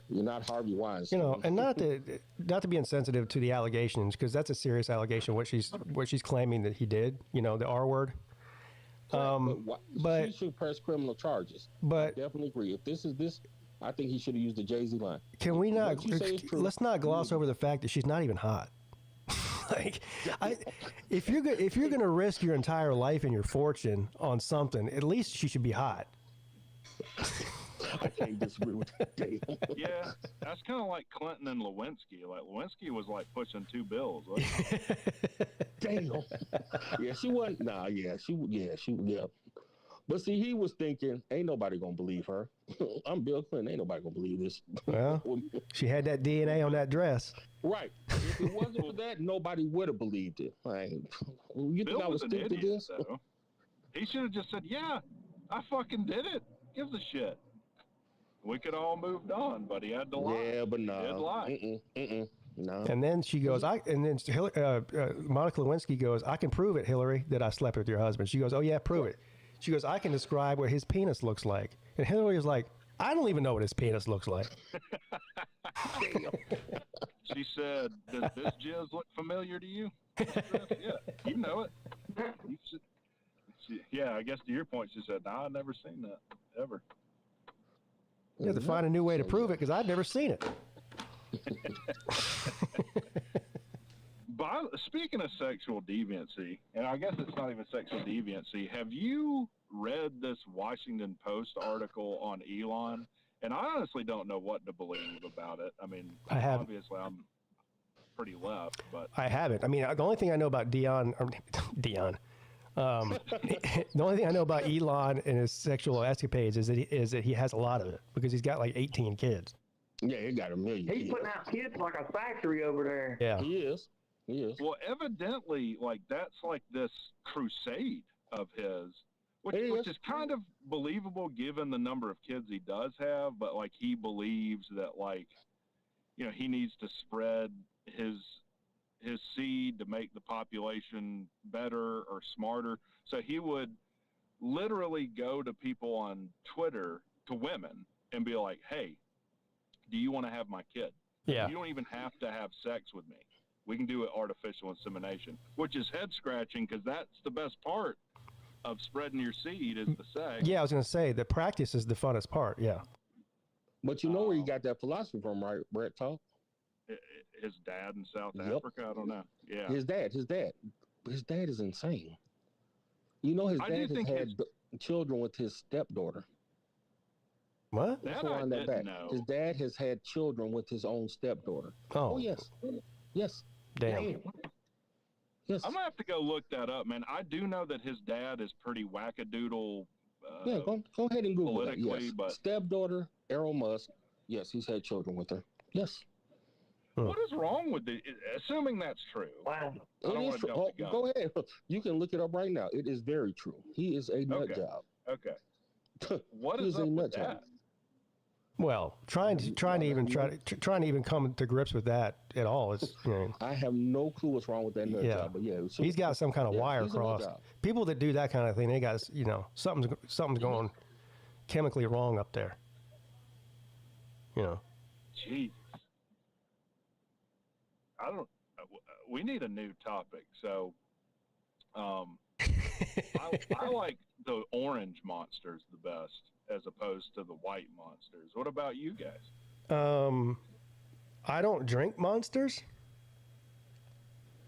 you're not Harvey Weinstein. You know, and not to be insensitive to the allegations, because that's a serious allegation. What she's claiming that he did. You know, the R word. But she should press criminal charges. But I definitely agree. If this is this, I think he should have used the Jay-Z line. Can we not? What you say is true. Let's not gloss over the fact that she's not even hot. Like, if you're gonna risk your entire life and your fortune on something, at least she should be hot. I can't disagree with that. Yeah, that's kind of like Clinton and Lewinsky. Like, Lewinsky was like pushing $2 bills. Wasn't Damn. Yeah, she wasn't. Nah, yeah. But see, he was thinking, ain't nobody gonna believe her. I'm Bill Clinton. Ain't nobody gonna believe this. Well, she had that DNA on that dress. Right. If it wasn't for that, nobody would have believed it. Like, you Bill think I was was an stupid to idiot, this? though. He should have just said, "Yeah, I fucking did it. Give a shit." We could all moved on, but he had to lie. Yeah, but no. He did lie. No. And then she goes, Monica Lewinsky goes, "I can prove it, Hillary, that I slept with your husband." She goes, "Oh yeah, prove it." She goes, "I can describe what his penis looks like." And Hillary is like, "I don't even know what his penis looks like." She said, "Does this jizz look familiar to you?" Yeah, you know it. You should. Yeah, I guess to your point, she said, "Nah, I've never seen that ever." You have to find a new way to prove it because I've never seen it. Speaking of sexual deviancy, and I guess it's not even sexual deviancy, have you read this Washington Post article on Elon? And I honestly don't know what to believe about it. I mean, obviously I'm pretty left, but I haven't. I mean, the only thing I know about Dion, the only thing I know about Elon and his sexual escapades is that he has a lot of it because he's got like 18 kids. Yeah, he got 1 million. He's putting out kids like a factory over there. Yeah, he is. Well, evidently, like that's like this crusade of his, which is kind of believable given the number of kids he does have. But like he believes that, like, you know, he needs to spread his seed to make the population better or smarter. So he would literally go to people on Twitter, to women, and be like, "Hey, do you want to have my kid? Yeah. You don't even have to have sex with me. We can do it artificial insemination," which is head scratching because that's the best part of spreading your seed is the sex. Yeah, I was going to say the practice is the funnest part. Yeah. But you know where you got that philosophy from, right, Brett Talk? His dad in South Africa. I don't know. Yeah. His dad is insane. You know, his dad has had children with his stepdaughter. What? Let's wind that back. His dad has had children with his own stepdaughter. Oh, yes. Yes. Damn. Yes. I'm gonna have to go look that up, man. I do know that his dad is pretty wackadoodle. Yeah, go ahead and Google that. politically, Yes. but Stepdaughter, Errol Musk. Yes, he's had children with her. Yes. what is wrong with it? Assuming that's true. Wow. I don't want to jump the gun. Go ahead. You can look it up right now. It is very true. He is a nut job. Okay. What He is is a up nut with job. that? Well, trying to even come to grips with that at all is. I have no clue what's wrong with that nut job, but yeah, he's got some kind of wire he's a nut crossed. job. People that do that kind of thing, they got something's going chemically wrong up there. Jesus. We need a new topic. So, I like the orange monsters the best as opposed to the white monsters. What about you guys? I don't drink monsters.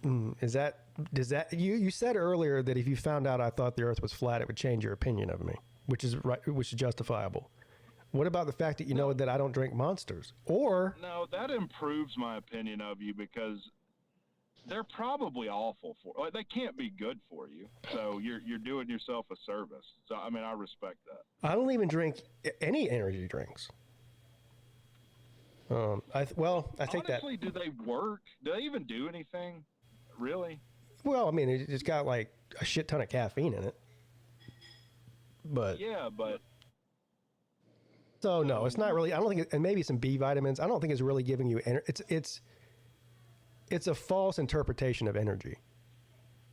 Does that you said earlier that if you found out I thought the earth was flat, it would change your opinion of me, which is right, which is justifiable. What about the fact that you know that I don't drink monsters? Or No, that improves my opinion of you because they're probably awful they can't be good for you. So you're doing yourself a service. So I mean, I respect that. I don't even drink any energy drinks. I take that. Honestly, do they work? Do they even do anything? Really? Well, I mean, it's got like a shit ton of caffeine in it. But yeah, but so no, it's not really. I don't think, and maybe some B vitamins. I don't think it's really giving you energy. It's a false interpretation of energy.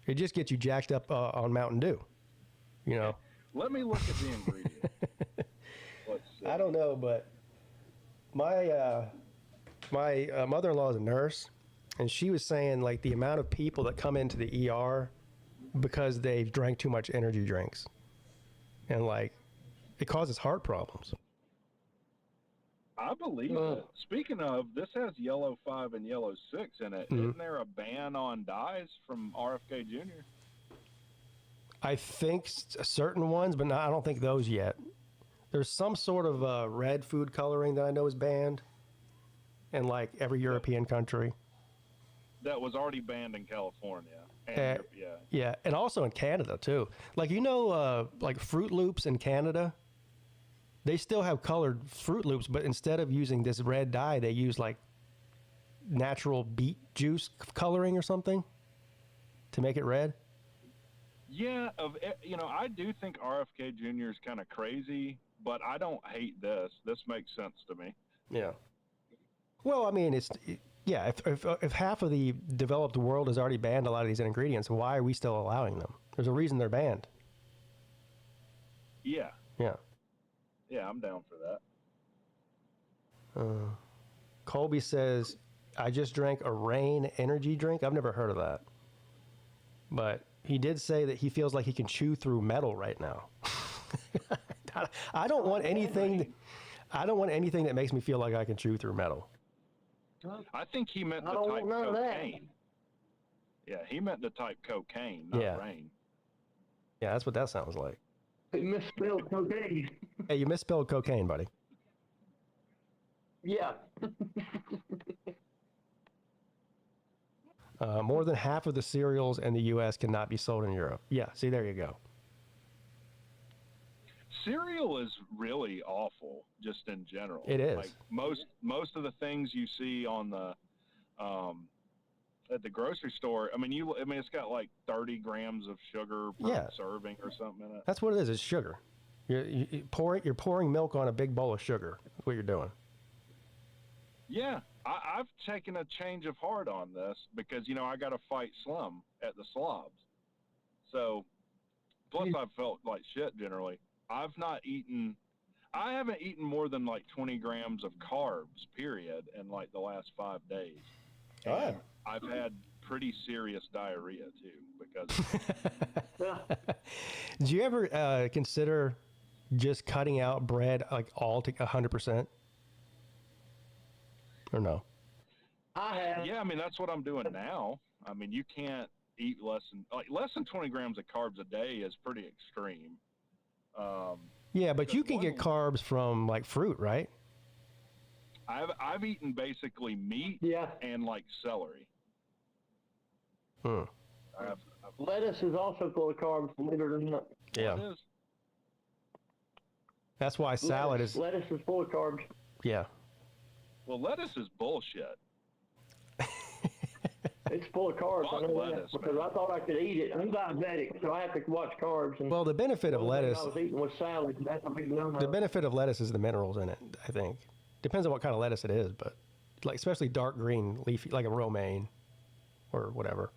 It just gets you jacked up on Mountain Dew. Let me look at the ingredient. Let's see. I don't know, but my mother-in-law is a nurse, and she was saying like the amount of people that come into the ER because they've drank too much energy drinks, and like it causes heart problems. I believe it. Speaking of, this has yellow 5 and yellow 6 in it. Isn't there a ban on dyes from RFK Jr.? I think certain ones, but I don't think those yet. There's some sort of red food coloring that I know is banned in like every European country. That was already banned in California. And yeah, and also in Canada too. Like like Fruit Loops in Canada, they still have colored Fruit Loops, but instead of using this red dye, they use like natural beet juice coloring or something to make it red. Yeah, I do think RFK Jr. is kind of crazy, but I don't hate this. This makes sense to me. Yeah. Well, I mean, if half of the developed world has already banned a lot of these ingredients, why are we still allowing them? There's a reason they're banned. Yeah. Yeah. Yeah, I'm down for that. Colby says, I just drank a Rain energy drink. I've never heard of that. But he did say that he feels like he can chew through metal right now. I don't want anything that makes me feel like I can chew through metal. I think he meant the type cocaine. Yeah, he meant the type cocaine, not Rain. Yeah, that's what that sounds like. He misspelled cocaine. Hey, you misspelled cocaine, buddy. Yeah. More than half of the cereals in the U.S. cannot be sold in Europe. Yeah, see, there you go. Cereal is really awful, just in general. It is. Like most of the things you see on the at the grocery store. I mean, it's got like 30 grams of sugar per serving or something in it. That's what it is. It's sugar. You're pouring milk on a big bowl of sugar. That's what you're doing. Yeah, I've taken a change of heart on this because I got to fight slum at the slobs. So, plus I've felt like shit generally. I haven't eaten more than like 20 grams of carbs, period, in like the last 5 days. And I've had pretty serious diarrhea too because. Did you ever consider just cutting out bread like all to 100%? Or no? I have. Yeah, I mean that's what I'm doing now. I mean you can't eat less than 20 grams of carbs a day is pretty extreme. Yeah, but you can get carbs from like fruit, right? I've eaten basically meat and like celery. Lettuce is also full of carbs, believe it or not. Yeah. That's why salad is. Lettuce is full of carbs. Yeah. Well, lettuce is bullshit. It's full of carbs. Fuck I know lettuce, that because I thought I could eat it. I'm diabetic, so I have to watch carbs. And Well, the benefit of the only thing lettuce. I was eating was salad. That's a big no-no. The benefit of lettuce is the minerals in it. I think depends on what kind of lettuce it is, but like especially dark green leafy, like a romaine or whatever.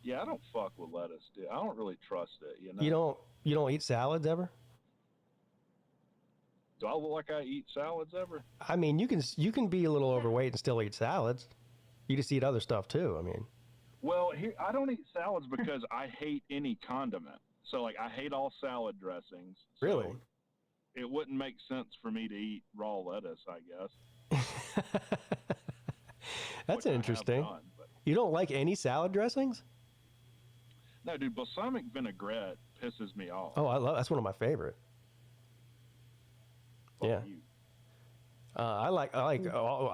Yeah, I don't fuck with lettuce, dude. I don't really trust it. You know. You don't eat salads ever? Do I look like I eat salads ever? I mean, you can be a little overweight and still eat salads. You just eat other stuff too. I mean. Well, here I don't eat salads because I hate any condiment. So like I hate all salad dressings. So Really? it wouldn't make sense for me to eat raw lettuce, I guess. That's interesting. You don't like any salad dressings? No, dude, balsamic vinaigrette pisses me off. Oh, that's one of my favorite. Yeah. I like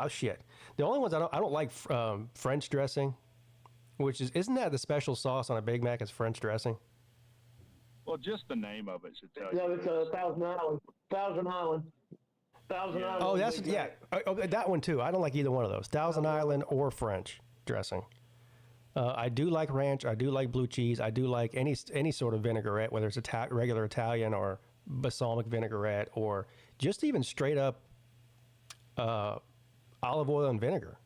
shit. The only ones I don't like French dressing, which isn't that the special sauce on a Big Mac is French dressing? Well, just the name of it should tell you. No, it's a Thousand Island. Thousand Island. Oh, that's that one too. I don't like either one of those. Thousand Island or French dressing. I do like ranch. I do like blue cheese. I do like any sort of vinaigrette, whether it's regular Italian or balsamic vinaigrette or just even straight up olive oil and vinegar.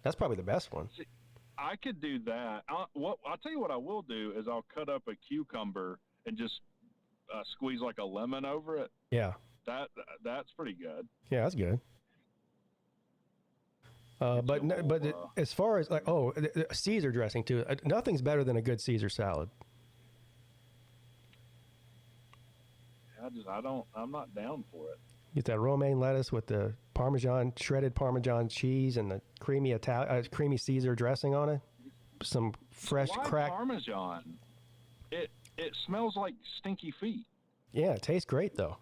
That's probably the best one. See, I could do that. I'll tell you what I will do is I'll cut up a cucumber and just squeeze like a lemon over it. Yeah. That's pretty good. Yeah, that's good. But as far as like Caesar dressing too, nothing's better than a good Caesar salad. I'm not down for it. Get that romaine lettuce with the shredded Parmesan cheese and the creamy Caesar dressing on it. Some fresh cracked Parmesan. It smells like stinky feet. Yeah, it tastes great though.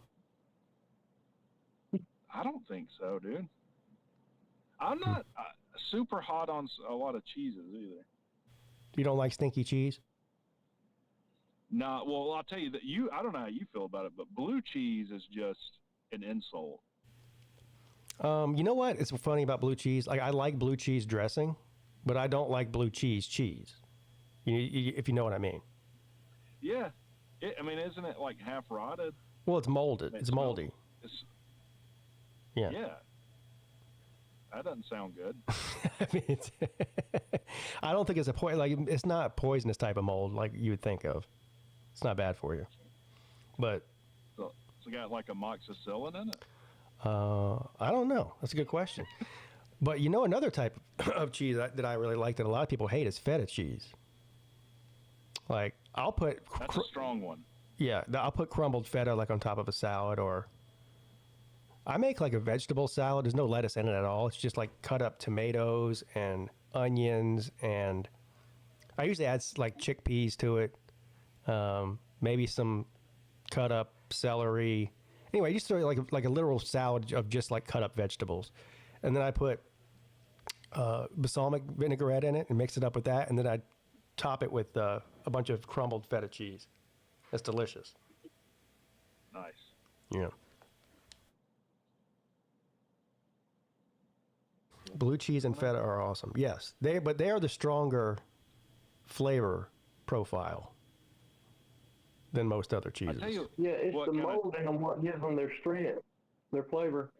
I don't think so, dude. I'm not super hot on a lot of cheeses either. You don't like stinky cheese? No, well, I'll tell you that I don't know how you feel about it, but blue cheese is just an insult. You know what? It's funny about blue cheese. Like I like blue cheese dressing, but I don't like blue cheese. If you know what I mean. Yeah. Isn't it like half rotted? Well, it's molded. It's moldy. Yeah. Yeah. That doesn't sound good. I mean, I don't think it's it's not poisonous type of mold like you would think of. It's not bad for you, but so it's got like amoxicillin in it. I don't know. That's a good question. But another type of cheese that I really like that a lot of people hate is feta cheese. Like I'll put that's a strong one. Yeah, I'll put crumbled feta like on top of a salad, or I make like a vegetable salad. There's no lettuce in it at all. It's just like cut up tomatoes and onions, and I usually add like chickpeas to it. Maybe some cut up celery. Anyway, you just throw like a literal salad of just like cut up vegetables, and then I put balsamic vinaigrette in it and mix it up with that, and then I top it with a bunch of crumbled feta cheese. That's delicious. Nice. Yeah. Blue cheese and feta are awesome. Yes, they are the stronger flavor profile than most other cheeses. It's the mold in them what gives them their strength, their flavor.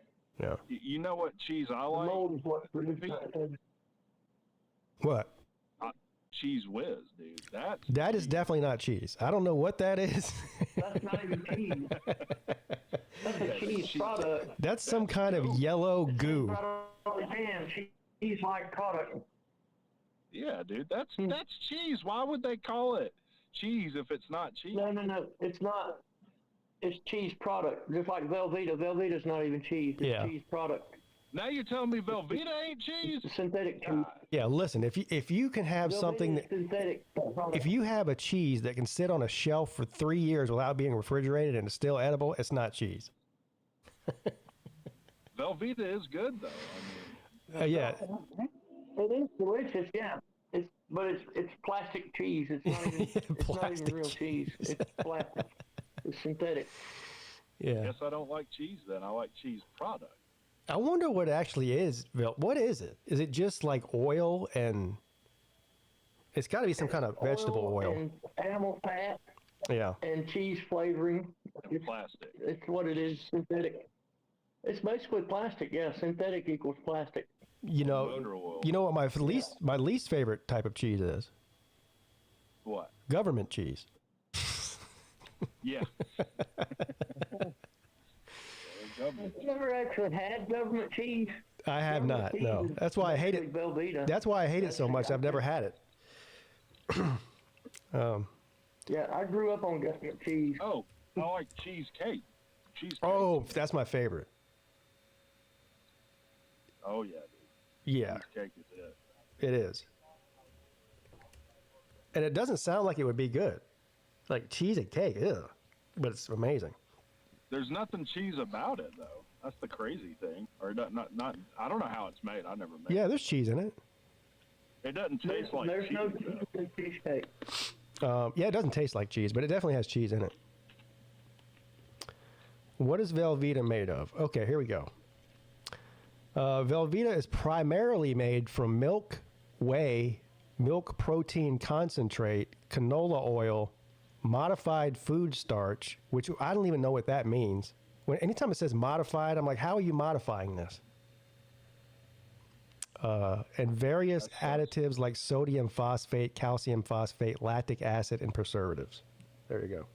Yeah. You know what cheese I like? The mold is what produces that. What? Cheese whiz, dude. That is definitely not cheese. I don't know what that is. That's not even cheese. That's a cheese product. That's some kind of yellow goo. Cheese-like product. Yeah, dude. That's cheese. Why would they call it cheese if it's not cheese? No. It's not. It's cheese product. Just like Velveeta. Velveeta's not even cheese. It's cheese product. Now you're telling me Velveeta ain't cheese? Synthetic cheese. Yeah, listen, if you can have something that, synthetic. if you have a cheese that can sit on a shelf for 3 years without being refrigerated and it's still edible, it's not cheese. Velveeta is good though. Yeah. It is delicious, yeah. It's plastic cheese. It's not even, it's not even real cheese. It's plastic. It's synthetic. Yeah. Guess I don't like cheese then. I like cheese product. I wonder what it actually is, Bill. What is it? Is it just like oil and it's got to be some kind of vegetable oil? And animal fat. Yeah. And cheese flavoring. It's plastic. It's what it is, synthetic. It's basically plastic, yeah. Synthetic equals plastic. You know what my least favorite type of cheese is? What? Government cheese. Yeah. You never actually had government cheese? I have not. No. That's why I hate it. Velveeta. That's why I hate it so much. I've never had it. Yeah, I grew up on government cheese. Oh, I like cheesecake. Cheesecake. Oh, that's my favorite. Oh yeah. Yeah. Cheesecake is it. It is. And it doesn't sound like it would be good. Like cheese and cake, ew. But it's amazing. There's nothing cheese about it though. That's the crazy thing. Or not. I don't know how it's made. I never made. Yeah, there's cheese in it. It doesn't taste like There's cheese. no cheese in cheesecake. Yeah, it doesn't taste like cheese, but it definitely has cheese in it. What is Velveeta made of? Okay, here we go. Velveeta is primarily made from milk, whey, milk protein concentrate, canola oil, modified food starch, which I don't even know what that means. Anytime it says modified, I'm like, how are you modifying this? And various additives like sodium phosphate, calcium phosphate, lactic acid, and preservatives. There you go.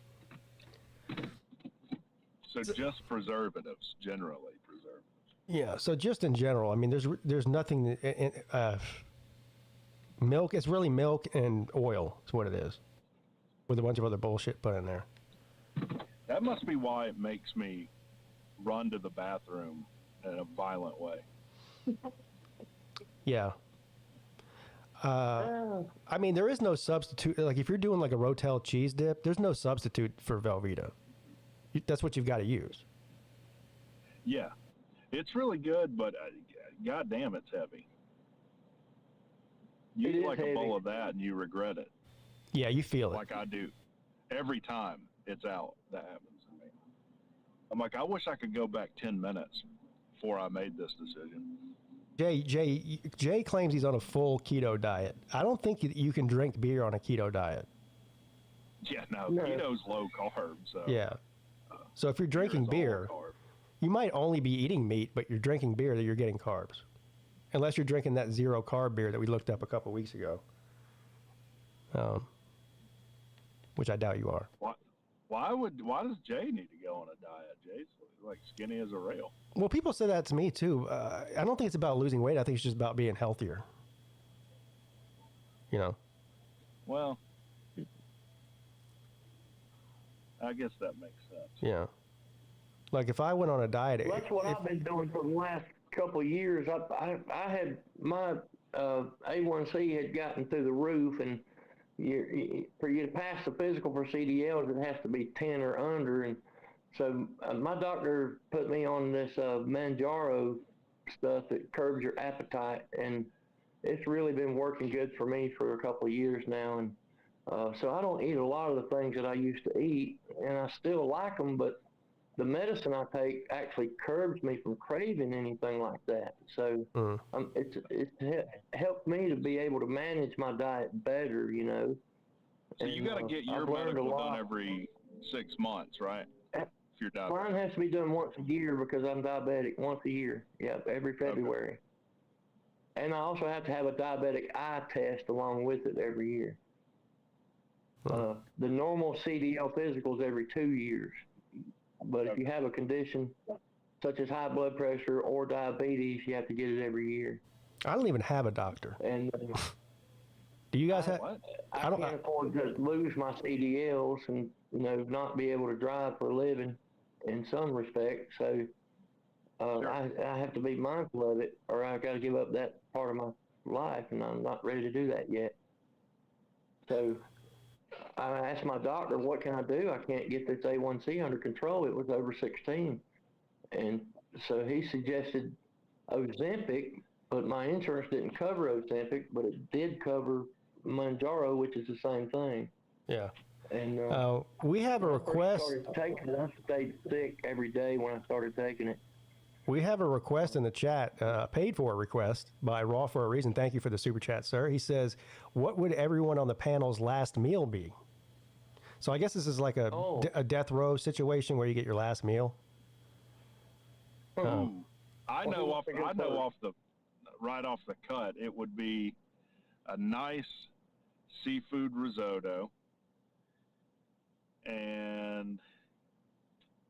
So just preservatives, generally preservatives. Yeah. So just in general, I mean, there's nothing. Milk. It's really milk and oil. Is what it is, with a bunch of other bullshit put in there. That must be why it makes me run to the bathroom in a violent way. Yeah. I mean, there is no substitute. Like if you're doing like a Rotel cheese dip, there's no substitute for Velveeta. That's what you've got to use. Yeah, it's really good, but goddamn, it's heavy. You eat like a bowl of that and you regret it. Yeah, you feel it. Like I do. Every time it's out, that happens to me. I'm like, I wish I could go back 10 minutes before I made this decision. Jay claims he's on a full keto diet. I don't think you can drink beer on a keto diet. Yeah, no. Keto's low carb. So. Yeah. So if you're drinking beer, you might only be eating meat, but you're drinking beer that you're getting carbs. Unless you're drinking that zero carb beer that we looked up a couple weeks ago. Which I doubt you are. Why does Jay need to go on a diet? Jay's like skinny as a rail. Well, people say that to me too. I don't think it's about losing weight. I think it's just about being healthier. You know? Well, I guess that makes sense. Yeah. Like if I went on a diet. Well, that's what I've been doing for the last couple of years. I had my A1C had gotten through the roof, and for you to pass the physical for CDLs, it has to be 10 or under. And so my doctor put me on this Manjaro stuff that curbs your appetite, and it's really been working good for me for a couple of years now. And so I don't eat a lot of the things that I used to eat, and I still like them, but the medicine I take actually curbs me from craving anything like that. So it's helped me to be able to manage my diet better, you know. So you got to get your medical done every 6 months, right? If you're diabetic. Mine has to be done once a year because I'm diabetic. Once a year, yeah, every February. Okay. And I also have to have a diabetic eye test along with it every year. The normal CDL physicals every 2 years. But if you have a condition such as high blood pressure or diabetes, you have to get it every year. I don't even have a doctor. And do you guys have? I can't afford to lose my CDLs and not be able to drive for a living in some respects. So I have to be mindful of it, or I got to give up that part of my life, and I'm not ready to do that yet. So I asked my doctor, what can I do? I can't get this A1C under control. It was over 16. And so he suggested Ozempic, but my insurance didn't cover Ozempic, but it did cover Mounjaro, which is the same thing. Yeah. And we have a request. I started taking it. I stayed sick every day when I started taking it. We have a request in the chat, paid for a request by Raw for a Reason. Thank you for the super chat, sir. He says, what would everyone on the panel's last meal be? So I guess this is like a death row situation where you get your last meal. I know right off the cut, it would be a nice seafood risotto, and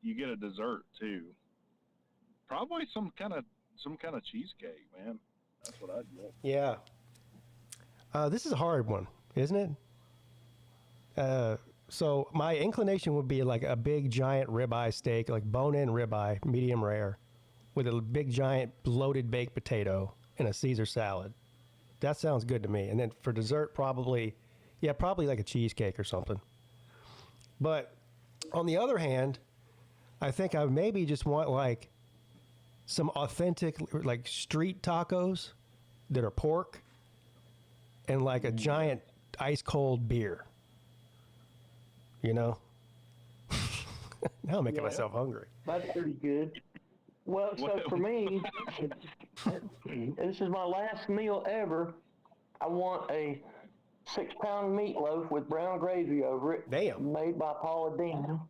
you get a dessert too. Probably some kind of cheesecake, man. That's what I'd get. Yeah. This is a hard one, isn't it? So my inclination would be like a big giant ribeye steak, like bone-in ribeye, medium rare, with a big giant loaded baked potato and a Caesar salad. That sounds good to me. And then for dessert, probably like a cheesecake or something. But on the other hand, I think I maybe just want like some authentic like street tacos that are pork and like a giant ice cold beer. You know? Now I'm making myself hungry. That's pretty good. Well, so for me, this is my last meal ever. I want a 6-pound meatloaf with brown gravy over it. Damn. Made by Paula Dean.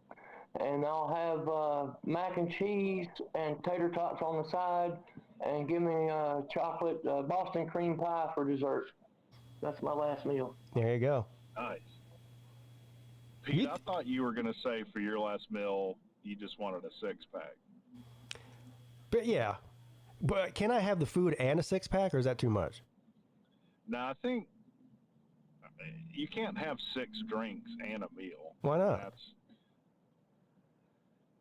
And I'll have mac and cheese and tater tots on the side, and give me chocolate Boston cream pie for dessert. That's my last meal. There you go. Nice. Pete, I thought you were going to say for your last meal, you just wanted a 6-pack. But yeah. But can I have the food and a 6-pack, or is that too much? No, I think you can't have 6 drinks and a meal. Why not?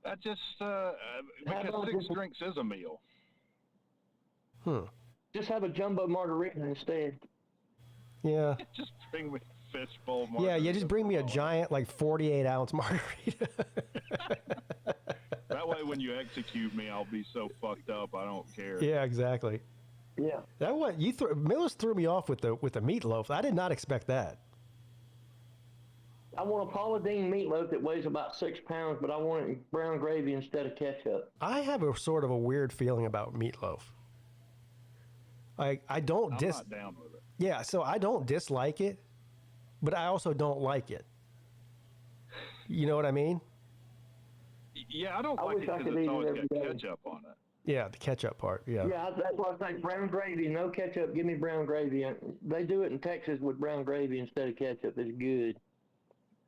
That just because 6 drinks is a meal. Just have a jumbo margarita instead. Yeah. Just bring me a fishbowl margarita. Yeah, just bring me a giant, like 48-ounce margarita. That way, when you execute me, I'll be so fucked up I don't care. Yeah, exactly. Yeah. That one Miller's threw me off with the meatloaf. I did not expect that. I want a Paula Deen meatloaf that weighs about 6 pounds, but I want it in brown gravy instead of ketchup. I have a sort of a weird feeling about meatloaf. I don't I'm not down with it. Yeah, so I don't dislike it, but I also don't like it. You know what I mean? Yeah, I don't like it because it's always got ketchup on it. Yeah, the ketchup part. Yeah. Yeah, that's why I say brown gravy, no ketchup. Give me brown gravy. They do it in Texas with brown gravy instead of ketchup. It's good.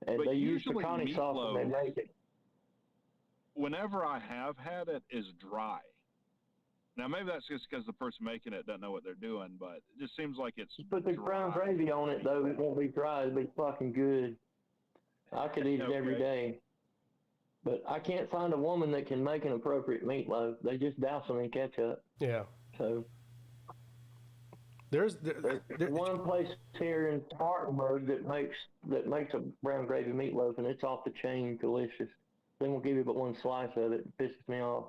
And But they use usually pecani sauce when they make it. Whenever I have had it, is dry. Now, maybe that's just because the person making it doesn't know what they're doing, but it just seems like it's Put the brown gravy on it, though. It won't be dry. It'll be fucking good. I could eat it every day. But I can't find a woman that can make an appropriate meatloaf. They just douse them in ketchup. Yeah. So there's one place here in Spartanburg that makes a brown gravy meatloaf, and it's off the chain, delicious. They won't give you but one slice of it. It pisses me off.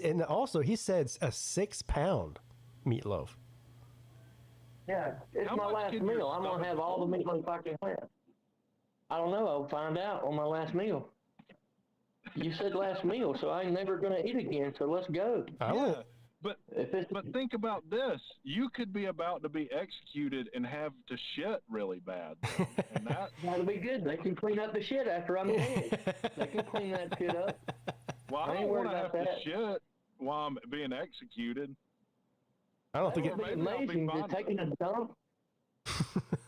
And also, he said a 6-pound meatloaf. Yeah, it's my last meal. I'm gonna have all the meatloaf I can have. I don't know. I'll find out on my last meal. You said last meal, so I ain't never gonna eat again. So let's go. Yeah, but think about this. You could be about to be executed and have to shit really bad, and that'll be good. They can clean up the shit after I'm dead. They can clean that shit up. Well, I don't want to have to shit while I'm being executed. I don't think it'd be amazing. Just taking a dump.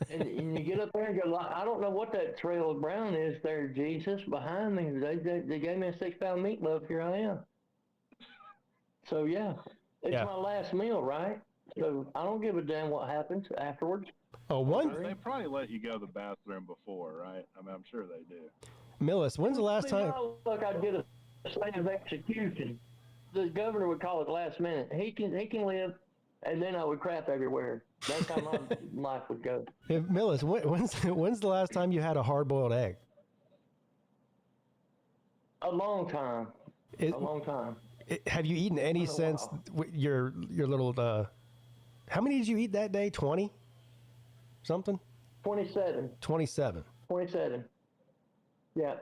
and you get up there and go, I don't know what that trail of brown is there, Jesus, behind me. They gave me a 6-pound meatloaf. Here I am. So, yeah, it's my last meal, right? So I don't give a damn what happens afterwards. Oh, They probably let you go to the bathroom before, right? I mean, I'm sure they do. Millis, when's the last time? Look, I'd get a state of execution. The governor would call it last minute. He can live, and then I would crap everywhere. That's how my life would go. Hey, Millis, when's the last time you had a hard-boiled egg? A long time. A long time. Have you eaten any since your little? How many did you eat that day? 20? Something? 27. 27. 27. Yeah.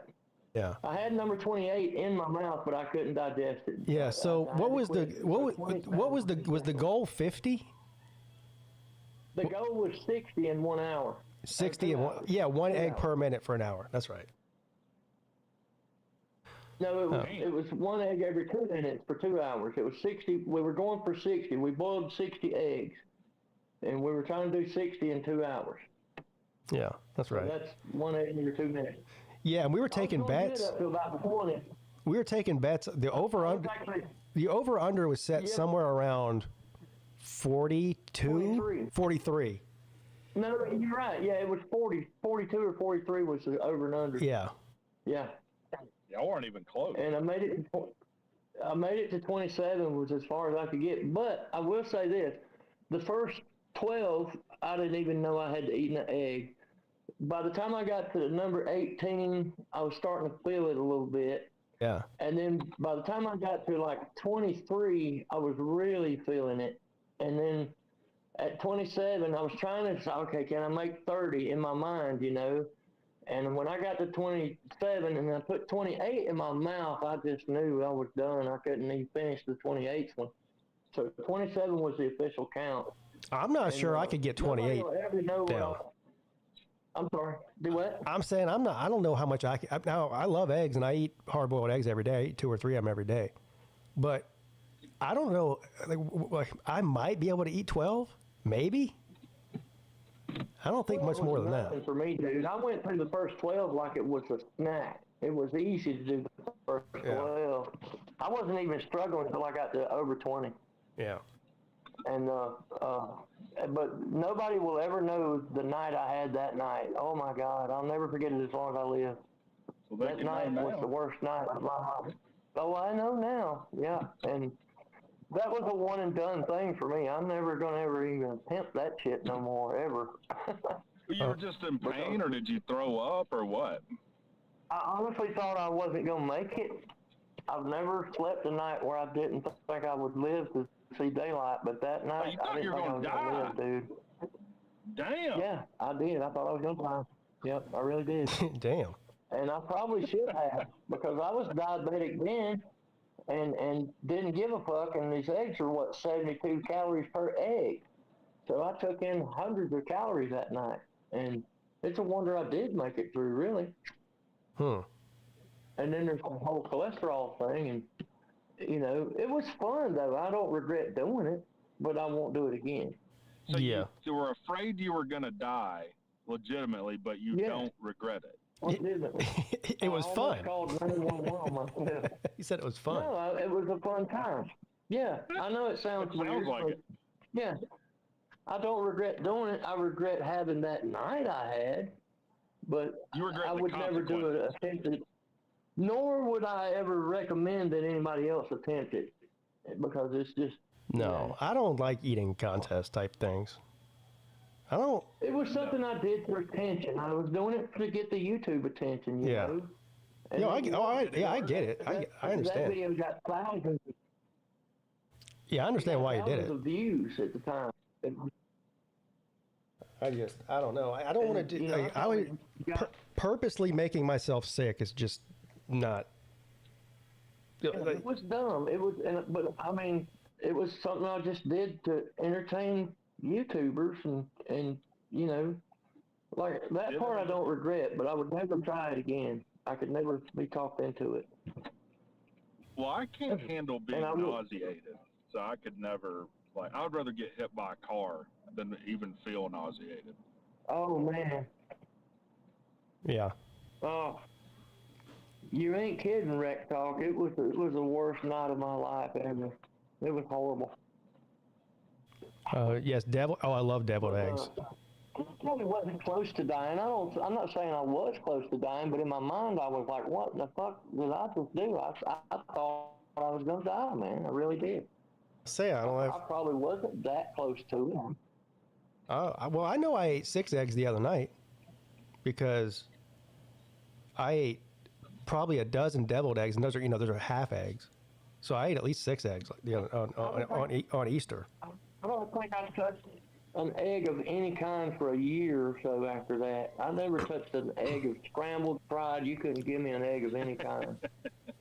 Yeah. I had number 28 in my mouth, but I couldn't digest it. Yeah. So what was the goal? 50? The goal was 60 in 1 hour. 60 and one egg per minute for an hour. That's right. No, it was one egg every 2 minutes for 2 hours. It was 60. We were going for 60. We boiled 60 eggs, and we were trying to do 60 in 2 hours. Yeah, that's right. So that's one egg every 2 minutes. Yeah, and we were taking bets. Up to about 20. We were taking bets. The over under was set somewhere around 42, 43. No, you're right. Yeah, it was 40, 42 or 43 was the over and under. Yeah. Yeah. Y'all weren't even close. And I made it to 27 was as far as I could get. But I will say this: the first 12, I didn't even know I had to eat an egg. By the time I got to number 18, I was starting to feel it a little bit. Yeah. And then by the time I got to like 23, I was really feeling it. And then at 27, I was trying to say, okay, can I make 30 in my mind, you know? And when I got to 27 and I put 28 in my mouth, I just knew I was done. I couldn't even finish the 28th one. So 27 was the official count. I'm not sure I could get 28 down. I'm sorry. Do what? I'm saying I don't know how much I can. Now, I love eggs and I eat hard-boiled eggs every day. I eat 2 or 3 of them every day. But I don't know. Like I might be able to eat 12, maybe. I don't think much more than that. For me, dude, I went through the first 12 like it was a snack. It was easy to do the first 12. I wasn't even struggling until I got to over 20. Yeah. And but nobody will ever know the night I had that night. Oh my God, I'll never forget it as long as I live. Well, that night was the worst night of my life. Oh, I know now. Yeah, and that was a one and done thing for me. I'm never gonna ever even attempt that shit no more ever. You were just in pain, or did you throw up, or what? I honestly thought I wasn't gonna make it. I've never slept a night where I didn't think I would live to see daylight, but that night I didn't think I was gonna live, dude. Damn. Yeah, I did. I thought I was gonna die. Yep, I really did. Damn. And I probably should have, because I was diabetic then and didn't give a fuck, and these eggs are 72 calories per egg. So I took in hundreds of calories that night, and it's a wonder I did make it through, really. And then there's the whole cholesterol thing, and you know, it was fun though. I don't regret doing it, but I won't do it again. So you were afraid you were gonna die legitimately, but you don't regret it. It was fun. Called 911 myself. He said it was fun. No, it was a fun time. Yeah, I know it sounds weird. Sounds like it. Yeah, I don't regret doing it. I regret having that night I had, but I would never do it attempted. Nor would I ever recommend that anybody else attempt it, because it's just. No, I don't like eating contest type things. I don't. It was something I did for attention. I was doing it to get the YouTube attention, you know. And I get it. I understand. That video got thousands. Yeah, I understand why you did it. Of views at the time. I don't know. I don't want to do. I would purposely making myself sick is just not. It was dumb. It was, but I mean, it was something I just did to entertain YouTubers, and you know, like that part I don't regret, but I would never try it again. I could never be talked into it. Well, I can't handle being nauseated, so I could never. Like, I'd rather get hit by a car than even feel nauseated. Oh man. Yeah. Oh. You ain't kidding, Rec Talk. It was the worst night of my life ever. It was horrible. Yes, devil. Oh, I love deviled eggs. probably wasn't close to dying. I'm not saying I was close to dying, but in my mind I was like, what the fuck did I just do? I thought I was going to die, man. I really did. I probably wasn't that close to it. Well, I know I ate 6 eggs the other night because I ate probably a dozen deviled eggs, and those are half eggs. So I ate at least 6 eggs on Easter. I don't think I touched an egg of any kind for a year or so after that. I never touched an egg of scrambled, fried. You couldn't give me an egg of any kind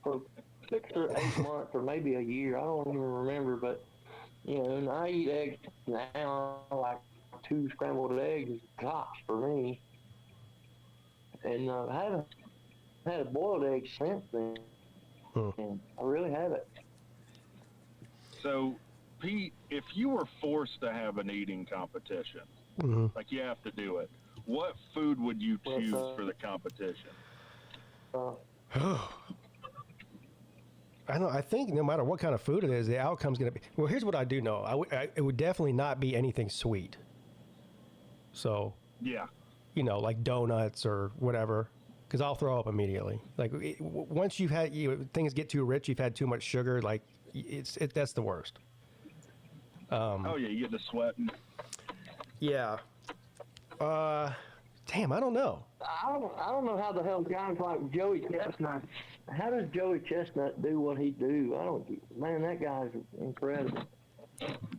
for 6 or 8 months or maybe a year. I don't even remember, but and I eat eggs now, like 2 scrambled eggs is tops for me. And I haven't had a boiled egg since then. And I really haven't. So, Pete, if you were forced to have an eating competition, like you have to do it, what food would you choose for the competition? I think no matter what kind of food it is, the outcome's going to be... Well, here's what I do know. It would definitely not be anything sweet. So, yeah, like donuts or whatever, because I'll throw up immediately. Like once you've had things get too rich, you've had too much sugar. Like that's the worst. You get the sweating. Yeah. Damn, I don't know. I don't know how the hell guys like Joey Chestnut. How does Joey Chestnut do what he do? Man, that guy's incredible.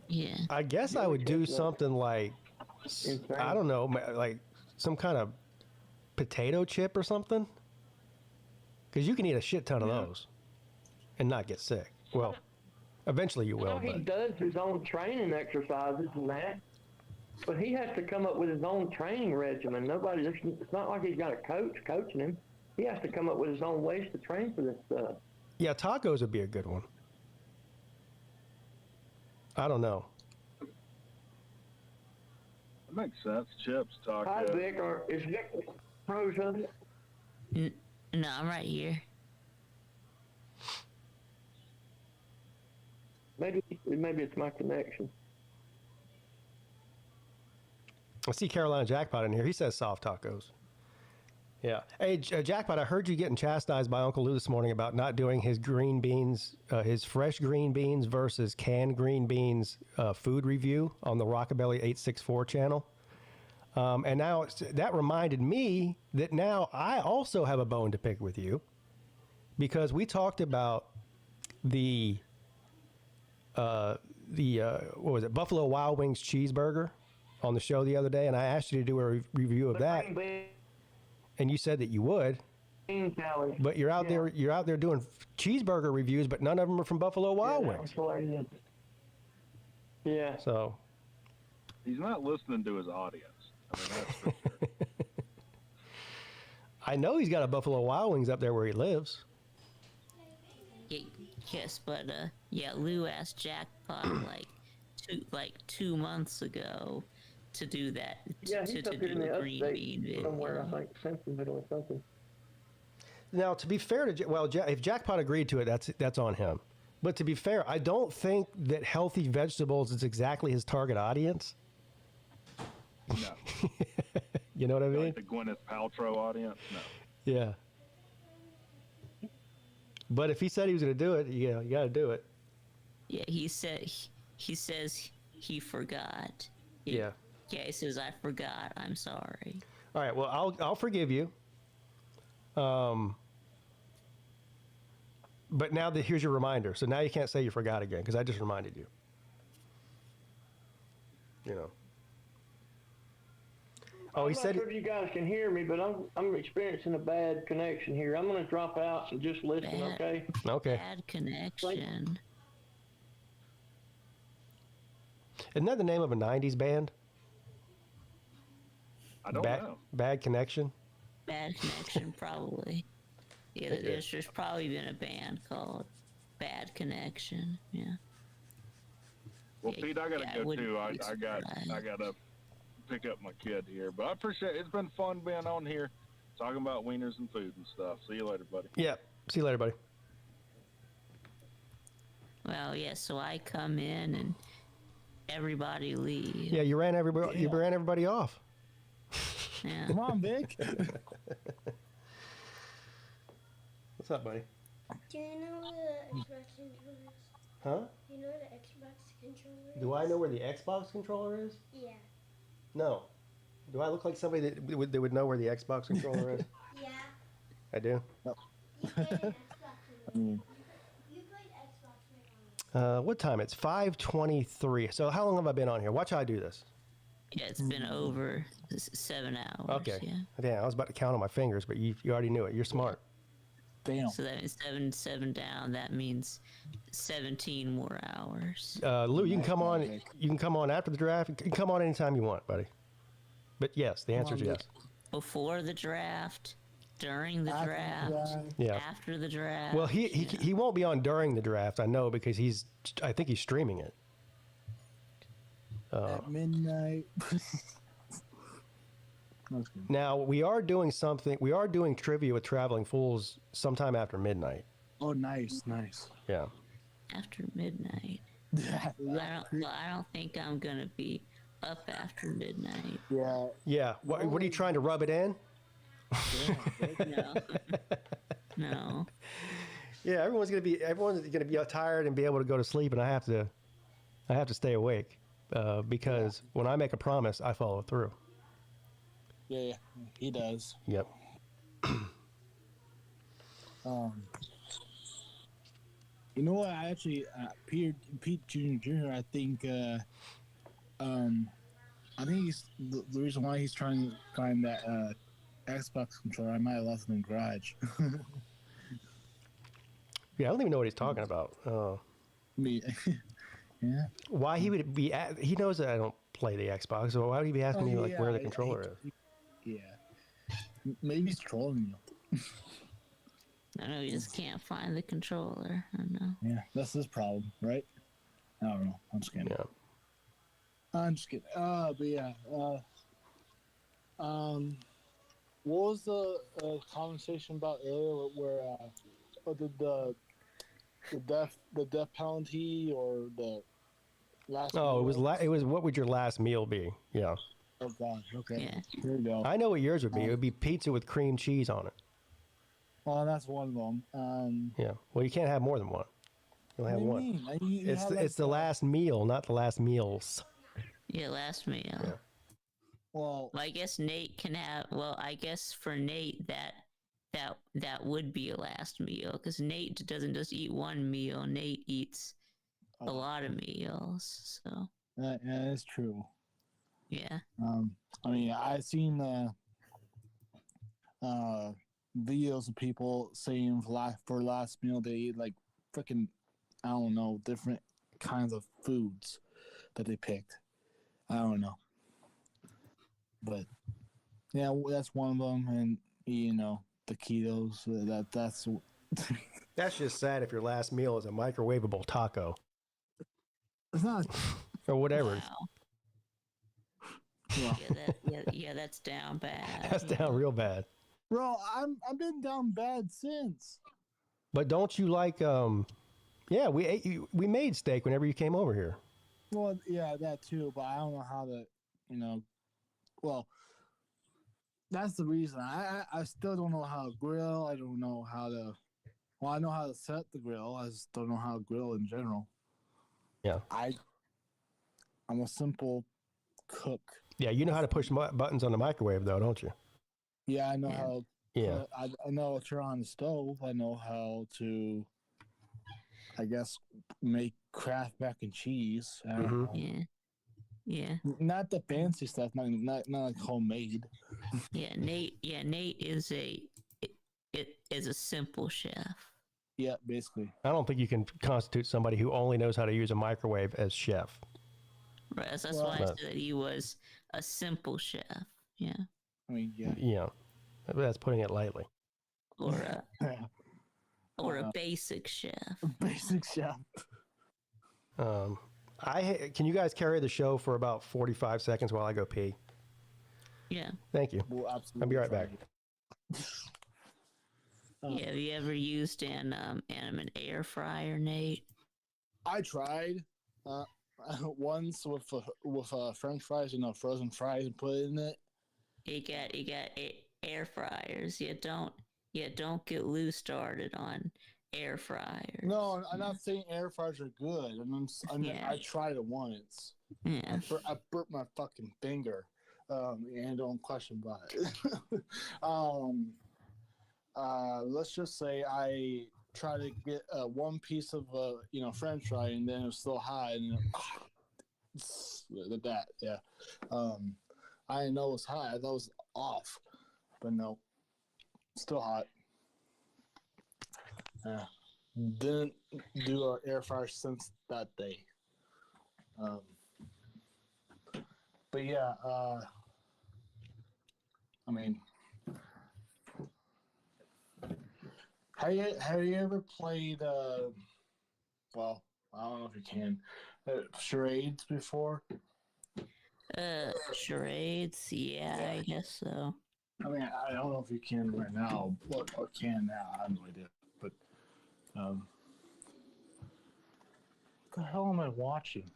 Yeah. I guess I would do something like, I don't know, like some kind of potato chip or something. Because you can eat a shit ton of those and not get sick. Well, eventually you will. He does his own training exercises and that. But he has to come up with his own training regimen. It's not like he's got a coach coaching him. He has to come up with his own ways to train for this stuff. Yeah, tacos would be a good one. I don't know. That makes sense. Chips, tacos. Hi, Vic. Is Vic frozen? No, I'm right here. Maybe it's my connection. I see Carolina Jackpot in here. He says soft tacos. Yeah. Hey, Jackpot, I heard you getting chastised by Uncle Lou this morning about not doing his green beans, his fresh green beans versus canned green beans food review on the Rockabilly 864 channel. And now that reminded me that now I also have a bone to pick with you because we talked about the what was it, Buffalo Wild Wings cheeseburger on the show the other day, and I asked you to do a review of that, and you said that you would. But you're out there doing cheeseburger reviews, but none of them are from Buffalo Wild Wings. Yeah. So he's not listening to his audience. I mean, that's for sure. I know he's got a Buffalo Wild Wings up there where he lives. Yes, but Lou asked Jackpot like 2 months ago to do that. Yeah, he's up here in the upstate somewhere, I think, Simpsonville or something. Now, to be fair to if Jackpot agreed to it, that's on him. But to be fair, I don't think that healthy vegetables is exactly his target audience. No. You know what I mean? Like the Gwyneth Paltrow audience? No. Yeah. But if he said he was going to do it, you got to do it. Yeah, he says he forgot. Yeah, he says I forgot. I'm sorry. All right. Well, I'll forgive you. But now here's your reminder. So now you can't say you forgot again because I just reminded you. Oh, he said. I'm not sure if you guys can hear me, but I'm experiencing a bad connection here. I'm going to drop out and just listen. Okay. Okay. Bad connection. Isn't that the name of a '90s band? I don't know. Bad Connection. Bad Connection, probably. Yeah, there's probably been a band called Bad Connection. Yeah. Well, Pete, I gotta go too. I gotta pick up my kid here, but I appreciate it. It's been fun being on here, talking about wieners and food and stuff. See you later, buddy. Yeah. See you later, buddy. Well, yeah. So I come in and everybody leaves. Yeah, you ran everybody. You ran everybody off. Yeah. Come on, Vic. What's up, buddy? Do you know where the Xbox controller is? Huh? Do you know where the Xbox controller is? Do I know where the Xbox controller is? Yeah. No. Do I look like somebody that would know where the Xbox controller is? Yeah. I do. You played Xbox. You played Xbox. What time? It's 5:23. So how long have I been on here? Watch how I do this. Yeah, it's been over 7 hours. Okay. Yeah. Damn, I was about to count on my fingers, but you already knew it. You're smart. Damn. So that means seven down. That means 17 more hours. Lou, you can come on. You can come on after the draft. You can come on anytime you want, buddy. But yes, the answer is yes. Before the draft, during the draft, Yeah. after the draft. Well, he won't be on during the draft. I know because I think he's streaming it. At midnight. Now we are doing something. We are doing trivia with Traveling Fools sometime after midnight. Oh, nice. Yeah. After midnight. I don't think I'm gonna be up after midnight. Yeah. Yeah. What are you trying to rub it in? No. No. Yeah. Everyone's gonna be tired and be able to go to sleep, and I have to stay awake because when I make a promise, I follow through. Yeah, he does. Yep. You know what? I actually, Pete Jr. I think he's the reason why he's trying to find that Xbox controller. I might have left it in the garage. Yeah, I don't even know what he's talking about. Me, yeah. Why he would be? He knows that I don't play the Xbox, so why would he be asking me where the controller is? Yeah, maybe he's trolling you. I know he just can't find the controller. I know. Yeah, that's his problem, right? I don't know. I'm just kidding. Yeah. I'm just kidding. But yeah. What was the conversation about earlier where the death penalty or the last? Oh, it was what would your last meal be? Yeah. Oh God. Okay. Yeah. Here we go. I know what yours would be. It would be pizza with cream cheese on it. Well, that's one of them. Yeah. Well, you can't have more than one. You only have What do you one. mean? It's the last meal, not the last meals. Yeah, last meal. Yeah. Well, I guess Nate can have. Well, I guess for Nate that would be a last meal because Nate doesn't just eat one meal. Nate eats a lot of meals. So that is true. yeah. I mean, I've seen videos of people saying for last meal they eat like freaking, I don't know, different kinds of foods that they picked. I don't know, but yeah, that's one of them. And you know, the ketos. That's That's just sad if your last meal is a microwavable taco it's not. or whatever. Wow. Yeah, that's down bad. That's down real bad. Bro, I've been down bad since. But don't you like? Yeah, we made steak whenever you came over here. Well, yeah, that too. But I don't know how to, well, that's the reason. I still don't know how to grill. I don't know how to. Well, I know how to set the grill. I just don't know how to grill in general. Yeah. I'm a simple cook. Yeah, you know how to push buttons on the microwave, though, don't you? Yeah, I know how. Yeah. I know how to turn on the stove. I know how to, I guess, make Kraft mac and cheese. Yeah. Yeah. Not the fancy stuff. Not like homemade. Yeah, Nate is a simple chef. Yeah, basically. I don't think you can constitute somebody who only knows how to use a microwave as chef. Right, that's why I said that he was a simple chef. Yeah. I mean, yeah. Yeah, that's putting it lightly. Or a basic chef. Basic chef. Can you guys carry the show for about 45 seconds while I go pee? Yeah. Thank you. We'll absolutely I'll be right back. Yeah, have you ever used an air fryer, Nate? I tried once with French fries, frozen fries, and put it in it. air fryers. You don't get Lou started on air fryers. No, I'm not saying air fryers are good. I tried it once. Yeah. I burnt my fucking finger. And don't question about it. Let's just say I tried to get one piece of French fry, and then it was still hot, and that yeah. I didn't know it was hot. I thought it was off, but no, still hot. Didn't do an air fryer since that day. But yeah, I mean, have you ever played? Well, I don't know if you can. Charades before? Charades? Yeah, I guess so. I mean, I don't know if you can right now, or can now. I have no idea. But what the hell am I watching?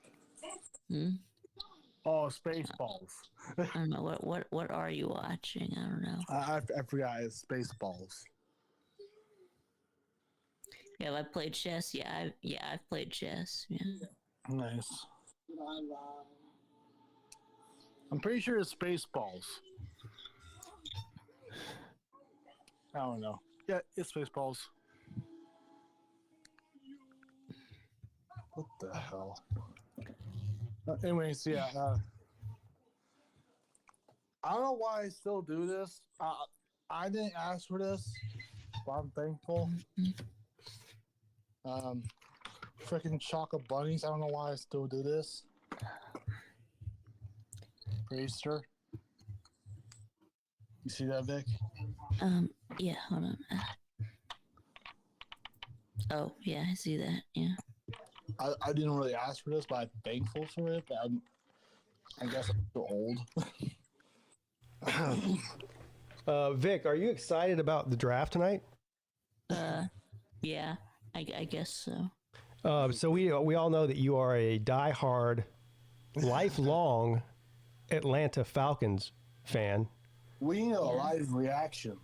Oh, Spaceballs. I don't know what are you watching? I don't know. I forgot. It's Spaceballs. Yeah, I played chess. Yeah, I've played chess. Yeah. Nice. I'm pretty sure it's Spaceballs. I don't know. Yeah, it's Spaceballs. What the hell? Anyways, yeah. I don't know why I still do this. I didn't ask for this, but I'm thankful. Freaking chocolate bunnies. I don't know why I still do this. For Easter. You see that, Vic? Yeah, hold on. Oh, yeah, I see that. Yeah. I didn't really ask for this, but I'm thankful for it. But I guess I'm too old. Vic, are you excited about the draft tonight? Yeah, I guess so. So we all know that you are a diehard, lifelong Atlanta Falcons fan. We need a live reaction.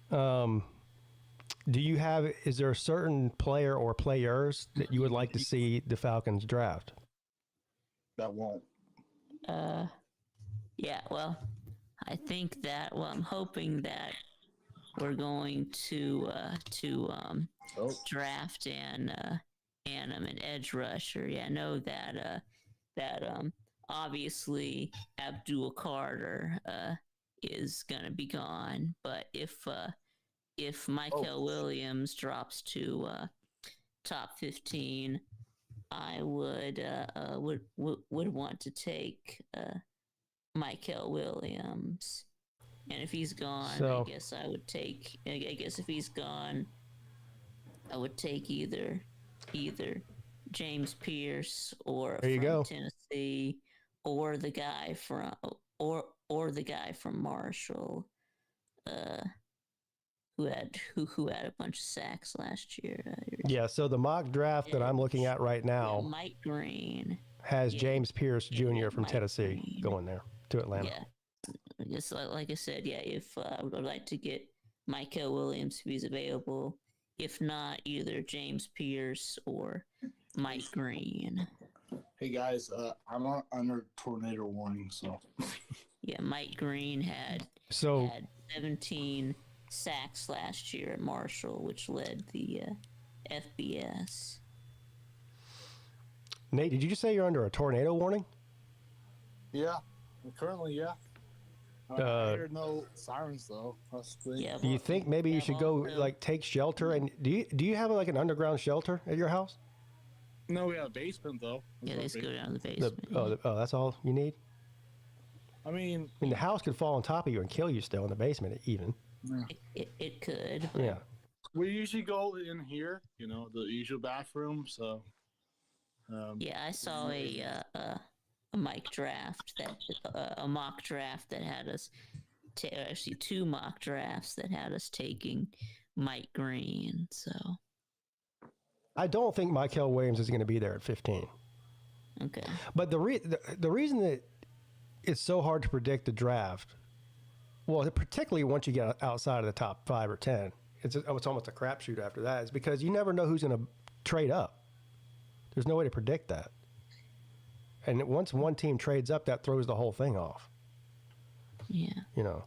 Is there a certain player or players that you would like to see the Falcons draft? That won't. Yeah, well, I think that, I'm hoping that we're going to draft an edge rusher. Yeah, I know that obviously Abdul Carter is gonna be gone, but if Michael Williams drops to top 15, I would want to take Michael Williams. And if he's gone, I guess if he's gone, I would take either James Pierce from Tennessee, or the guy from Marshall, who had a bunch of sacks last year. Yeah. So the mock draft that I'm looking at right now, Mike Green has James Pierce Jr. from Tennessee going there to Atlanta. Yeah. Just like I said, yeah, if I would like to get Michael Williams if he's available. If not, either James Pierce or Mike Green. Hey guys, I'm under tornado warning, so. Yeah, Mike Green had 17 sacks last year at Marshall, which led the FBS. Nate, did you just say you're under a tornado warning? Yeah, currently, yeah. I hear no sirens though. Do you think maybe you should go take shelter? And do you have an underground shelter at your house? No, we have a basement though. Yeah, let's go down to the basement. That's all you need. I mean, the house could fall on top of you and kill you still in the basement even. It could. Yeah. We usually go in here, the usual bathroom. So. Yeah, I saw a mock draft that had us actually 2 mock drafts that had us taking Mike Green. So I don't think Michael Williams is going to be there at 15. Okay. But the reason that it's so hard to predict the draft Well, particularly once you get outside of the top 5 or 10, it's almost a crapshoot after that. It's because you never know who's going to trade up. There's no way to predict that. And once one team trades up, that throws the whole thing off. Yeah. You know,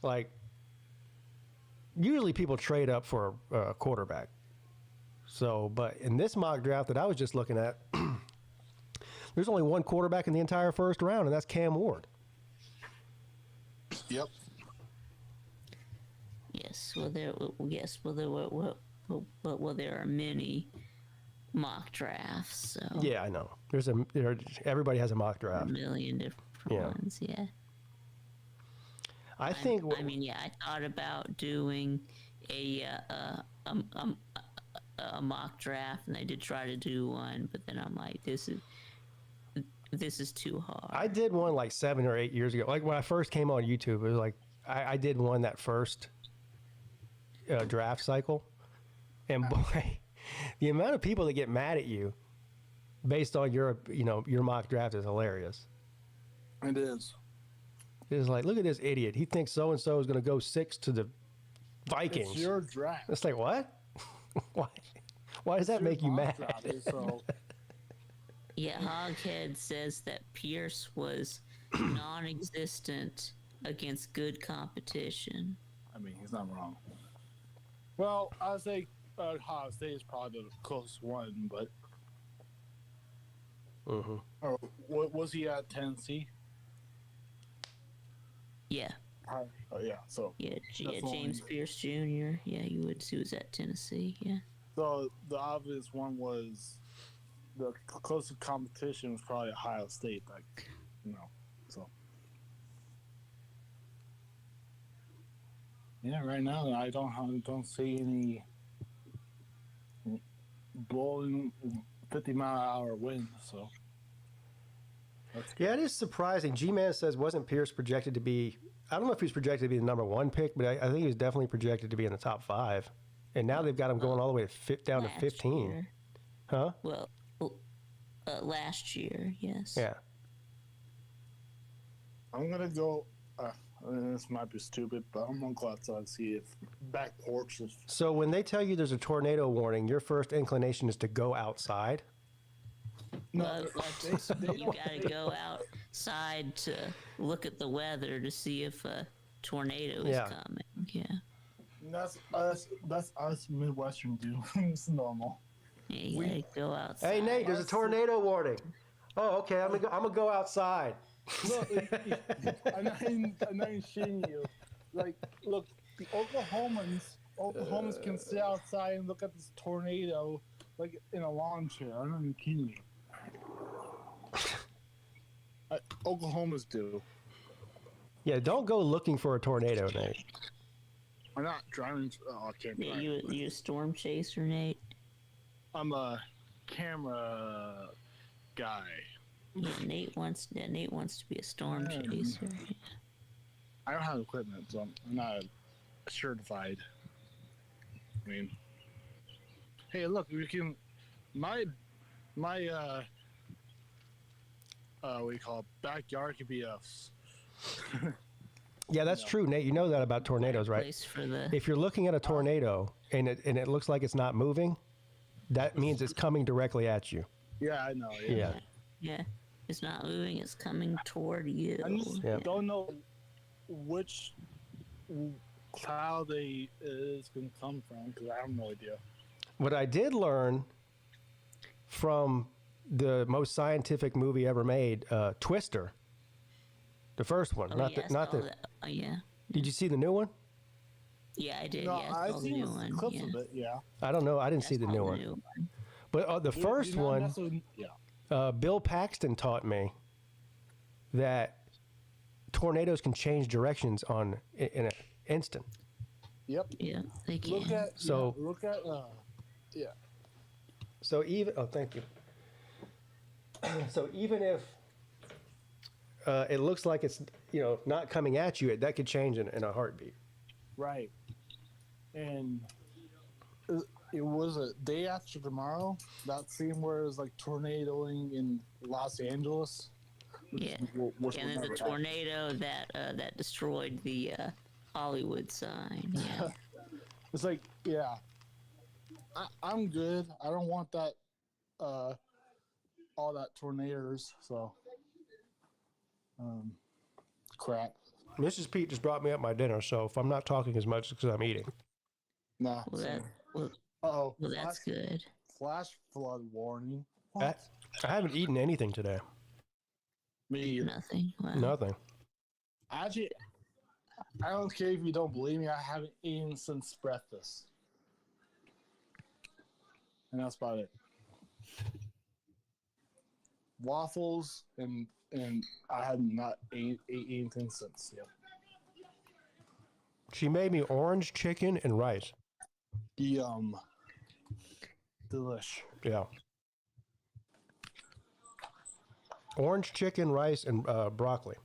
like usually people trade up for a quarterback. So, but in this mock draft that I was just looking at, there's only one quarterback in the entire first round, and that's Cam Ward. Yep. Yes. Well, there are many mock drafts. So Yeah, I know. Everybody has a mock draft. a million different ones. Yeah. I think. I mean, yeah, I thought about doing a mock draft, and I did try to do one, but then I'm like, this is too hard. I did one like 7 or 8 years ago. Like when I first came on YouTube, it was like I did one that first draft cycle, and boy, the amount of people that get mad at you based on your mock draft is hilarious. It is. It's like, look at this idiot. He thinks so and so is going to go 6 to the Vikings. It's your draft. It's like, what? Why does that make you mad? Yeah, Hoghead says that Pierce was non-existent against good competition. I mean, he's not wrong. Well, I'd say Ohio State is probably the closest one, but. Or was he at Tennessee? Yeah. Oh yeah. So. Yeah, James Pierce Jr. Yeah, he was at Tennessee. Yeah. So the obvious one was the closest competition was probably Ohio State, like, so. Yeah, right now I don't see any blowing 50-mile-an-hour wind. So. Yeah, it is surprising. G-Man says wasn't Pierce projected to be? I don't know if he was projected to be the number 1 pick, but I think he was definitely projected to be in the top 5. And now they've got him going all the way down to 15. Year. Huh? Well, last year, yes. Yeah. I'm gonna go. This might be stupid, but I'm gonna go outside and see if back porch is. So when they tell you there's a tornado warning, your first inclination is to go outside? No, you gotta go outside to look at the weather to see if a tornado is coming. Yeah. That's us Midwestern do. It's normal. Yeah, you gotta go outside. Hey Nate, there's a tornado warning. Oh, okay. I'm gonna go outside. Look, I'm not even shitting you. Like, look, the Oklahomans can sit outside and look at this tornado like in a lawn chair. I'm not even kidding you. Oklahomas do. Yeah, don't go looking for a tornado, Nate. I'm not driving. I can't drive. You a storm chaser, Nate? I'm a camera guy. Yeah, Nate wants to be a storm chaser. I don't have equipment, so I'm not certified. I mean, hey, look, we can. My what do you call it? Backyard could be a. Yeah, that's true, Nate. You know that about tornadoes, right? If you're looking at a tornado and it looks like it's not moving, that means it's coming directly at you. Yeah, I know. Yeah. It's not moving. It's coming toward you. I just don't know which cloud is going to come from because I have no idea. What I did learn from the most scientific movie ever made, Twister, the first one, yeah. Did you see the new one? Yeah, I did. No, yeah, I seen clips of it. Yeah. I don't know. I didn't see the new one. But the first one, Bill Paxton taught me that tornadoes can change directions in an instant. Yep. Yeah, they can. Look at. So thank you. So even if it looks like it's not coming at you, that could change in a heartbeat. Right. And it was a day after tomorrow. That scene where it was like tornadoing in Los Angeles, Yeah. Which And will then the never tornado that destroyed the Hollywood sign. Yeah. It's like, yeah, I'm good. I don't want that, all that tornadoes. So, crap. Mrs. Pete just brought me up my dinner, so if I'm not talking as much, it's because I'm eating. Nah. Well, that's good. Flash flood warning. I haven't eaten anything today. Me either. Nothing. Wow. Nothing. Actually, I don't care if you don't believe me. I haven't eaten since breakfast, and that's about it. Waffles and I have not ate anything since. Yeah. She made me orange chicken and rice. Yum. Delish. Yeah. Orange chicken, rice, and broccoli.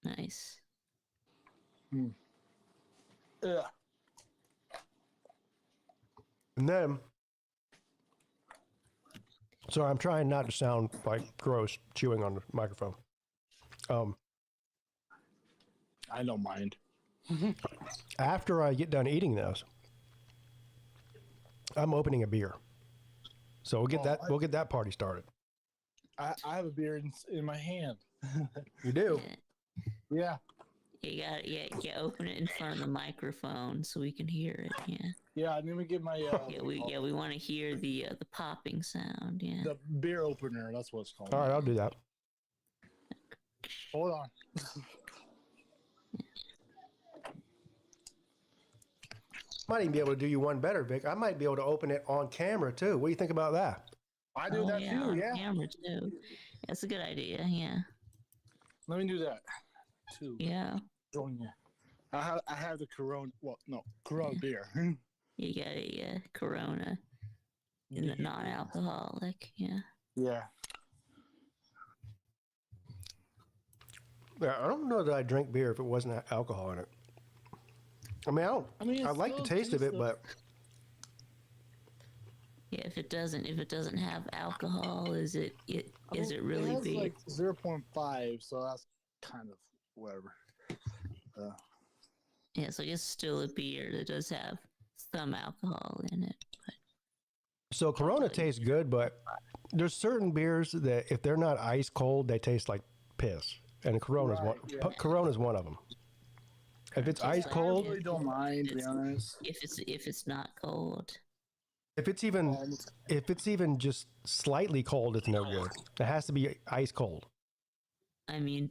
Nice. Yeah. And then, so I'm trying not to sound like gross chewing on the microphone. I don't mind. After I get done eating this, I'm opening a beer. So we'll get that party started. I have a beer in my hand. You do? Yeah. You got open it in front of the microphone so we can hear it. Yeah. Yeah. Let me get my. we want to hear the popping sound. Yeah. The beer opener. That's what it's called. All right, I'll do that. Hold on. Might even be able to do you one better, Vic. I might be able to open it on camera too. What do you think about that? I do that too. On Yeah. camera too. That's a good idea. Yeah. Let me do that too. Yeah. Join you. I have the Corona. Well, no, Corona beer. You got a Corona, non-alcoholic. Yeah. Yeah. Yeah, I don't know that I drink beer if it wasn't alcohol in it. I mean, I like the taste of it, but yeah, if it doesn't have alcohol, is it really it has beer? like 0.5, so that's kind of whatever. Yeah, so it's still a beer that does have some alcohol in it. But so Corona tastes good, but there's certain beers that if they're not ice cold, they taste like piss. And Corona's Corona's one of them. If it's ice cold, I really don't mind, to be honest. If it's not cold. If it's even just slightly cold, it's no good. It has to be ice cold. I mean,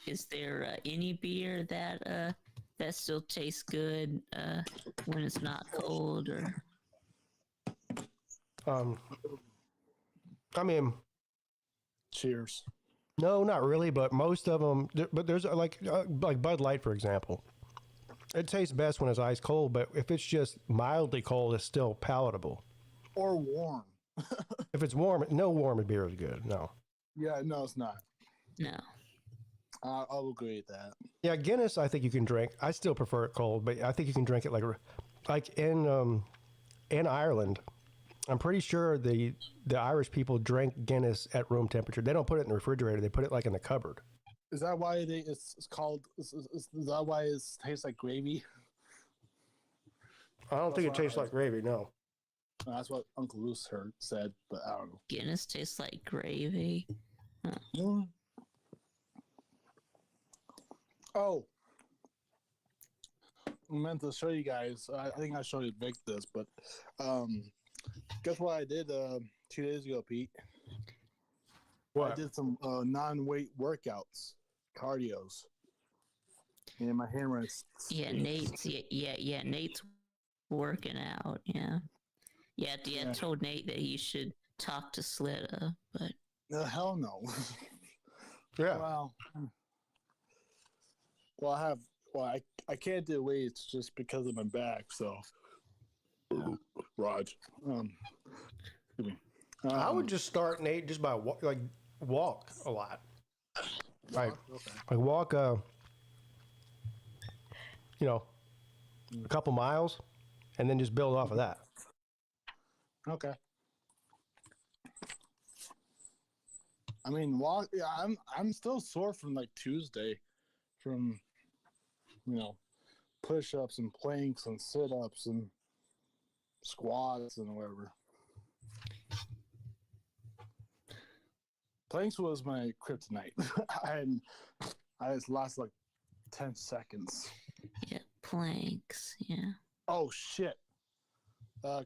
is there any beer that still tastes good when it's not cold? Or I mean, cheers. No, not really, but most of them. But there's like Bud Light, for example. It tastes best when it's ice cold, but if it's just mildly cold, it's still palatable. Or warm. If it's warm, no warm beer is good. No. Yeah, no, it's not. No. I'll agree with that. Yeah, Guinness, I think you can drink. I still prefer it cold, but I think you can drink it like in Ireland. I'm pretty sure the Irish people drink Guinness at room temperature. They don't put it in the refrigerator. They put it like in the cupboard. Is that why it's called? Is that why it tastes like gravy? I don't think it tastes like gravy. No. That's what Uncle Luce said, but I don't know. Guinness tastes like gravy. Huh. Oh, I meant to show you guys. I think I showed you Vic this, but guess what I did 2 days ago, Pete? What? I did some non-weight workouts, cardios. And my hammer is... Yeah, Nate's working out. Yeah. I told Nate that he should talk to Slitta, but hell no. Yeah. I can't do weights just because of my back. So, Raj, I would just start, Nate, just by walk a lot. Like walk, a couple miles, and then just build off of that. Okay. I mean, I'm still sore from like Tuesday, from push-ups and planks and sit-ups and squats and whatever. Planks was my kryptonite. I just lost like 10 seconds. Yeah, planks. Yeah. Oh shit!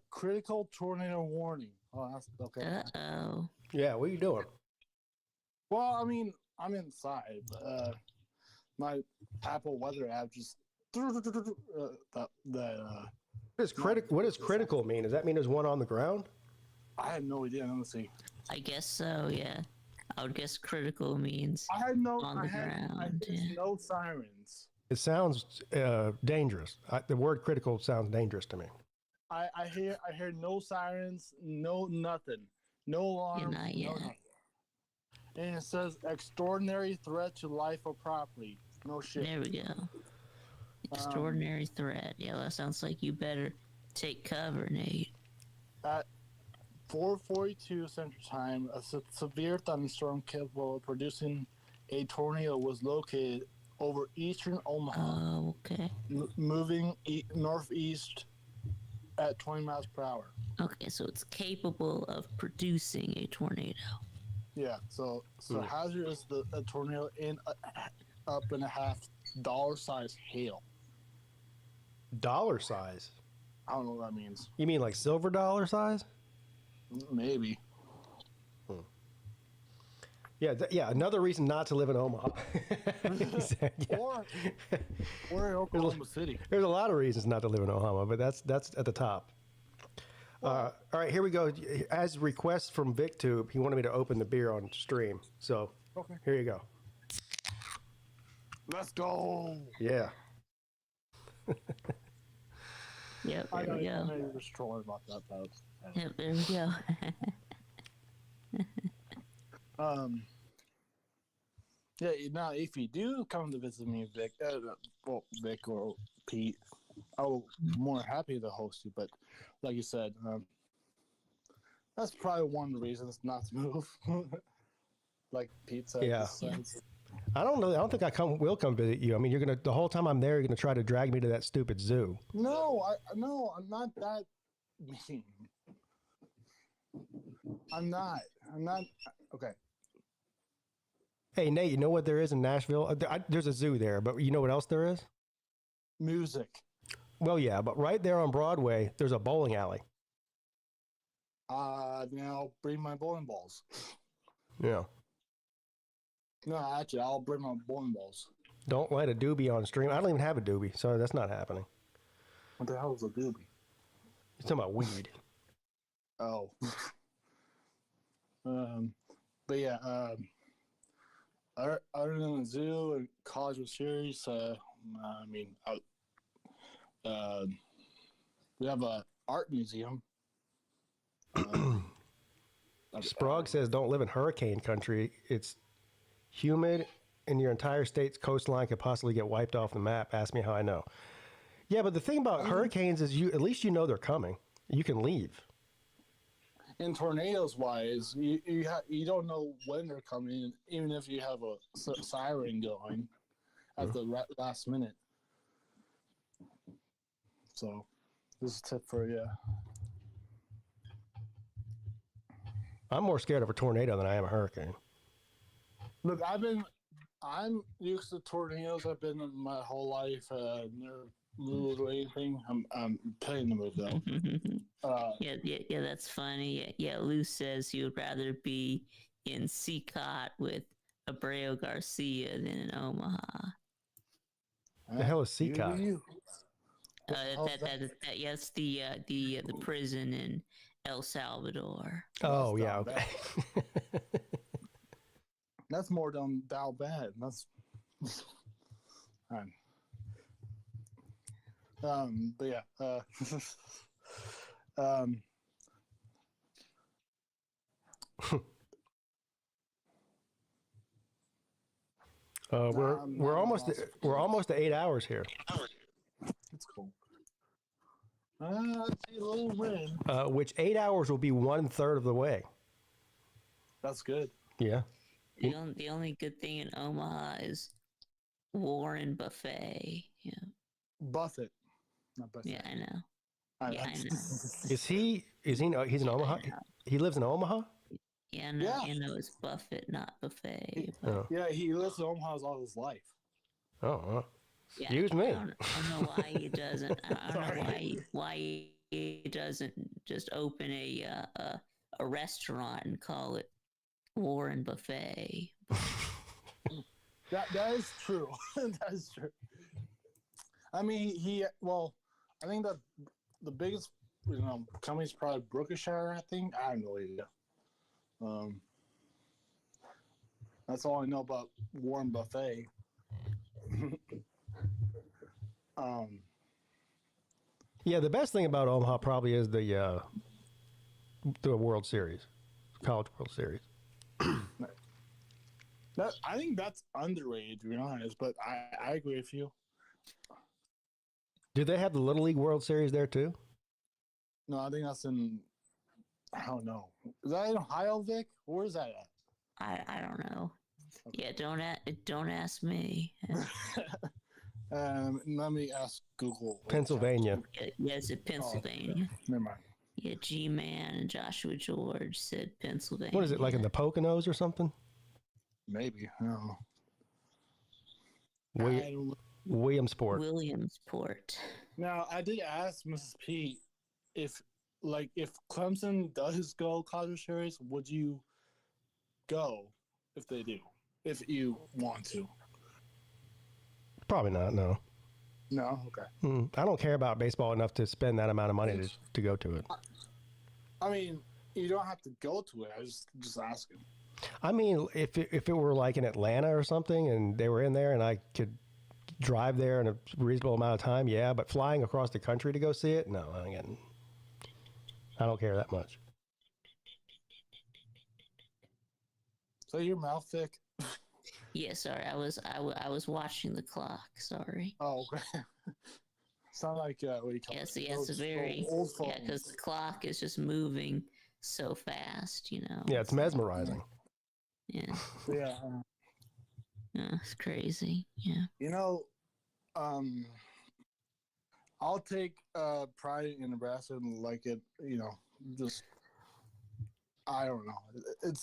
Critical tornado warning. Oh, that's okay. Uh-oh. Yeah, what are you doing? Well, I mean, I'm inside. My Apple Weather app just What does critical mean? Does that mean there's one on the ground? I had no idea. Let me see. I guess so. Yeah. I would guess critical means I had no. on the ground. No sirens. It sounds dangerous. The word critical sounds dangerous to me. I hear no sirens, no nothing, no alarm, no nothing. And it says extraordinary threat to life or property. No shit. There we go. Extraordinary threat. Yeah, that sounds like you better take cover, Nate. At 4:42 Central Time, a severe thunderstorm capable of producing a tornado was located over eastern Omaha. Oh, okay. Moving northeast at 20 miles per hour. Okay, so it's capable of producing a tornado. Yeah, so hazard is a tornado in up and a half dollar size hail. Dollar size? I don't know what that means. You mean like silver dollar size? Maybe. Yeah, another reason not to live in Omaha. Said, yeah. Or in Oklahoma City. There's a lot of reasons not to live in Omaha, but that's at the top. All right, here we go. As request from VicTube, he wanted me to open the beer on stream. So Here you go. Let's go. Yeah. Yep, there we go. I know you were trolling about that, though. Yep, there we go. Yeah, now if you do come to visit me, Vic, Vic or Pete, I'll be more happy to host you. But like you said, that's probably one of the reasons not to move. Like Pete said. Yeah. I don't know. I don't think will come visit you. I mean, the whole time I'm there, you're gonna try to drag me to that stupid zoo. No, I'm not that mean. I'm not. Okay. Hey, Nate, you know what there is in Nashville? There's a zoo there, but you know what else there is? Music. Well, yeah, but right there on Broadway, there's a bowling alley. Now bring my bowling balls. Yeah. No, actually, I'll bring my bowling balls. Don't light a doobie on stream. I don't even have a doobie, so that's not happening. What the hell is a doobie? You're talking about weed. Oh. But yeah, other than the zoo and College World Series, we have a art museum. Sprague says don't live in hurricane country. It's humid and your entire state's coastline could possibly get wiped off the map. Ask me how I know. Yeah, but the thing about hurricanes is at least you know they're coming. You can leave. And tornadoes wise, you don't know when they're coming, even if you have a siren going at the last minute. So, this is a tip for you. I'm more scared of a tornado than I am a hurricane. Look, I'm used to tornadoes. I've been my whole life. Never moved or anything. I'm planning to move though. Yeah, that's funny. Yeah, Lou says he would rather be in Seacott with Abreu Garcia than in Omaha. The hell is Seacott? That's the prison in El Salvador. Oh yeah, okay. That's more than down bad. That's fine. But yeah, we're almost to 8 hours here. That's cool. Let's see a little win. Which 8 hours will be 1/3 of the way. That's good. Yeah. The only good thing in Omaha is Warren Buffet. Yeah. Buffett, not Buffett. Yeah, I know. I know. Is he? He's in Omaha. He lives in Omaha. Yeah, no, Yeah. you know it's Buffett, not Buffet. Oh. Yeah, he lives in Omaha all his life. Oh. Yeah, Excuse me. I don't know why he doesn't. I don't know why he doesn't just open a restaurant and call it Warren Buffet. That is true. That is true. I mean, I think that the biggest company is probably Brookshire. I think I have no idea. That's all I know about Warren Buffet. Yeah, the best thing about Omaha probably is the World Series, College World Series. I think that's underrated, to be honest, but I agree with you. Do they have the Little League World Series there too? No, I think that's in. I don't know. Is that in Ohio, Vic? Where is that at? I don't know. Yeah, don't ask me. Let me ask Google. Pennsylvania. Yeah, it's in Pennsylvania. Oh, never mind. Yeah, G-Man and Joshua George said Pennsylvania. What is it, like in the Poconos or something? Maybe. I don't know. Williamsport. Williamsport. Now, I did ask Mrs. P if Clemson does go college series, would you go if they do? If you want to? Probably not, no. No? Okay. I don't care about baseball enough to spend that amount of money to go to it. I mean, you don't have to go to it. I was just asking. I mean, if it were like in Atlanta or something and they were in there and I could drive there in a reasonable amount of time, yeah, but flying across the country to go see it, no, I don't care that much. So your mouth thick? Yeah, sorry, I was watching the clock. Sorry. Oh, okay. Sound like what do you call yes, it? Yes, it's very old phones. Yeah, because the clock is just moving so fast, you know. Yeah, it's mesmerizing. Yeah. Yeah. It's crazy. Yeah. You know, I'll take pride in Nebraska and like it. You know, just I don't know. It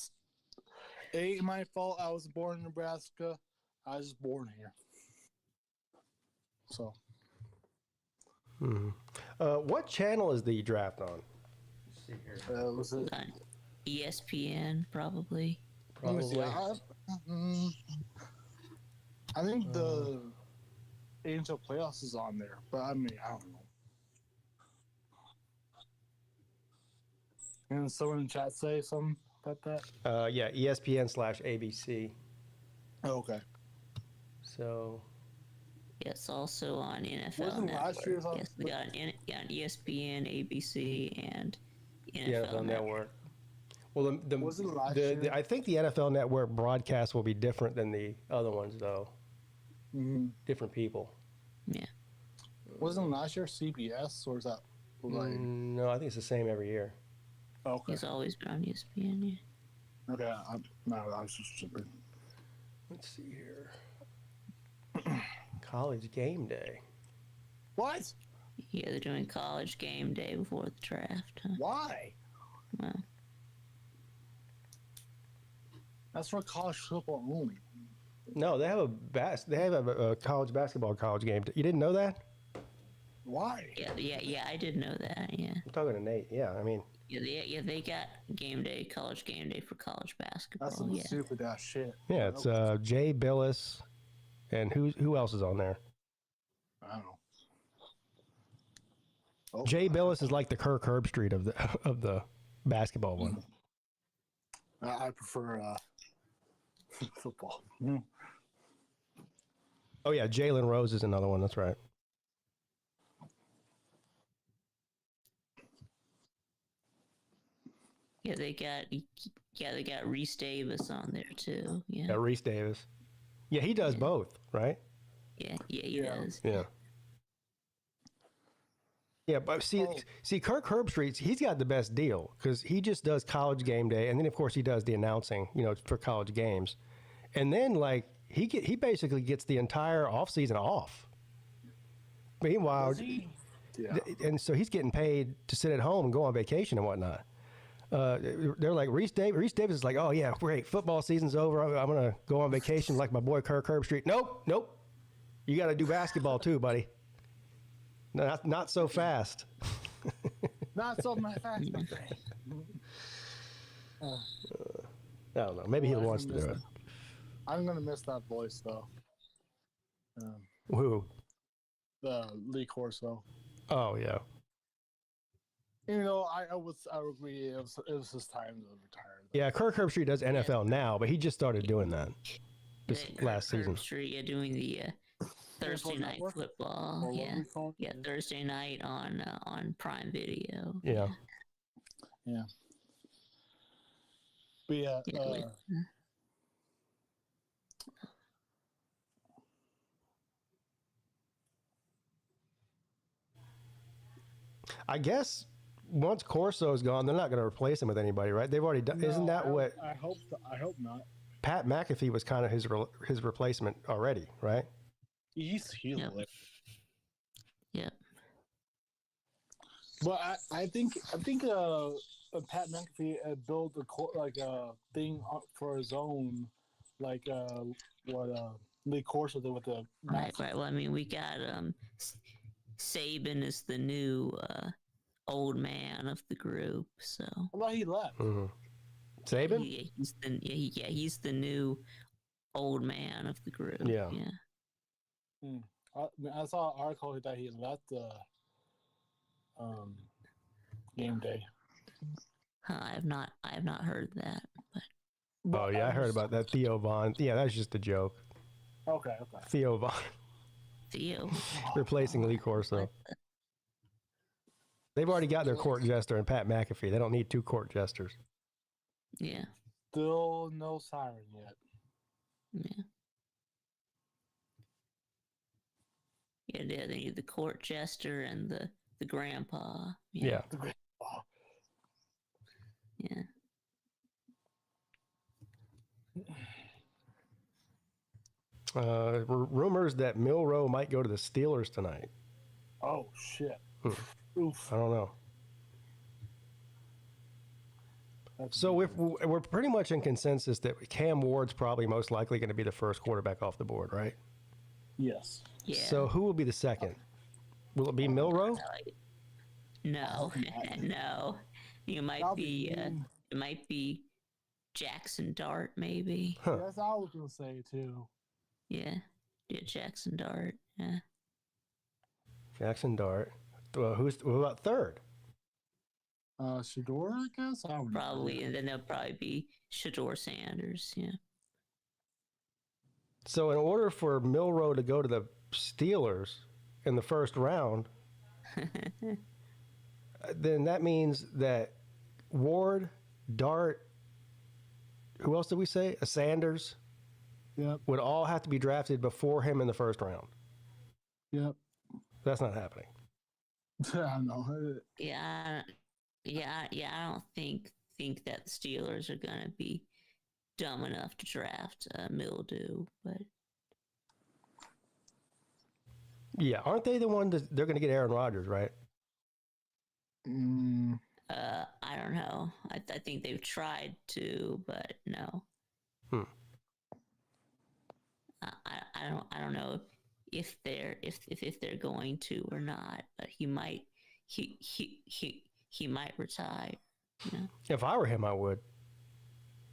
ain't my fault. I was born in Nebraska. I was just born here. So. What channel is the draft on? Let's see here. Was it ESPN? Probably. Probably. I think the Angel Playoffs is on there, but I mean, I don't know. And someone in chat say something about that? Yeah, ESPN/ABC. Oh, okay. So. Yes, also on NFL Wasn't Network. last year's on? Yes, we got on ESPN, ABC, and NFL Network. Well, wasn't last year? I think the NFL Network broadcast will be different than the other ones, though. Mm-hmm. Different people. Yeah. Wasn't last year CBS, or is that? No, I think it's the same every year. Okay. He's always been on ESPN. Yeah. Okay. I was just stupid. Let's see here. College game day. What? Yeah, they're doing college game day before the draft. Huh? Why? Well, that's for college football only. No, they have a college basketball college game day. You didn't know that? Why? Yeah, I did know that. Yeah. I'm talking to Nate. Yeah, I mean. Yeah, they got game day, college game day for college basketball. That's some stupid ass shit. Yeah, it's Jay Billis, and who else is on there? I don't know. Oh, Jay Billis is like the Kirk Herbstreit of the basketball one. I prefer football. Oh yeah, Jalen Rose is another one. That's right. Yeah, they got Reese Davis on there too. Yeah. Yeah, Reese Davis. Yeah, he does both, right? Yeah, he does. Yeah. Yeah, but see, Kirk Herbstreit, he's got the best deal because he just does College Game Day, and then of course he does the announcing, for college games, and then like he basically gets the entire offseason off. Meanwhile, and so he's getting paid to sit at home and go on vacation and whatnot. They're like Reese Davis is like, oh yeah, great, football season's over. I'm gonna go on vacation like my boy Kirk Herbstreit. Nope. You got to do basketball too, buddy. Not so fast. Not so fast, my friend. I don't know. Maybe he wants to do it. I'm gonna miss that voice though. Who? The Lee Corso. Oh yeah. Even though I agree it was his time to retire. Yeah, Kirk Herbstreit does NFL now, but he just started doing that this last season. Herbstreit, doing the Thursday night football. Yeah, Thursday night on Prime Video. Yeah. But yeah. I guess once Corso's gone, they're not going to replace him with anybody, right? They've already done. Isn't that what? I hope not. Pat McAfee was kind of his replacement already, right? He's lit. Yeah. Well, I think Pat McAfee built a thing for his own, like what Lee Corso did with the right. Well, I mean, we got Saban is the new old man of the group, so. Well, he left. Mm-hmm. Saban? He's the new old man of the group. Yeah. I saw an article that he left the game day. I have not heard that. But I heard about that Theo Vaughn. Yeah, that's just a joke. Okay. Theo Vaughn. Theo. Replacing Lee Corso. They've already got their court jester and Pat McAfee. They don't need two court jesters. Yeah. Still no siren yet. Yeah. Yeah, they need the court jester and the grandpa. Yeah. The grandpa. Yeah. Rumors that Milroe might go to the Steelers tonight. Oh shit. Oof. I don't know. So we're pretty much in consensus that Cam Ward's probably most likely going to be the first quarterback off the board, right? Yes. Yeah. So who will be the second? Will it be Milroe? No. It might be Jackson Dart, maybe. Huh. That's what I was gonna say too. Yeah, Jackson Dart. Yeah. Jackson Dart. Well, who about third? Shador, I guess. Probably, and then there'll probably be Shador Sanders. Yeah. So in order for Milroe to go to the Steelers in the first round, then that means that Ward, Dart, who else did we say? Sanders. Yep. Would all have to be drafted before him in the first round. Yep. That's not happening. I know. Yeah. I don't think that the Steelers are gonna be dumb enough to draft Mildew, but yeah, aren't they the one that they're gonna get Aaron Rodgers, right? I don't know. I think they've tried to, but no. I don't know if they're going to or not, but he might retire. You know? If I were him, I would.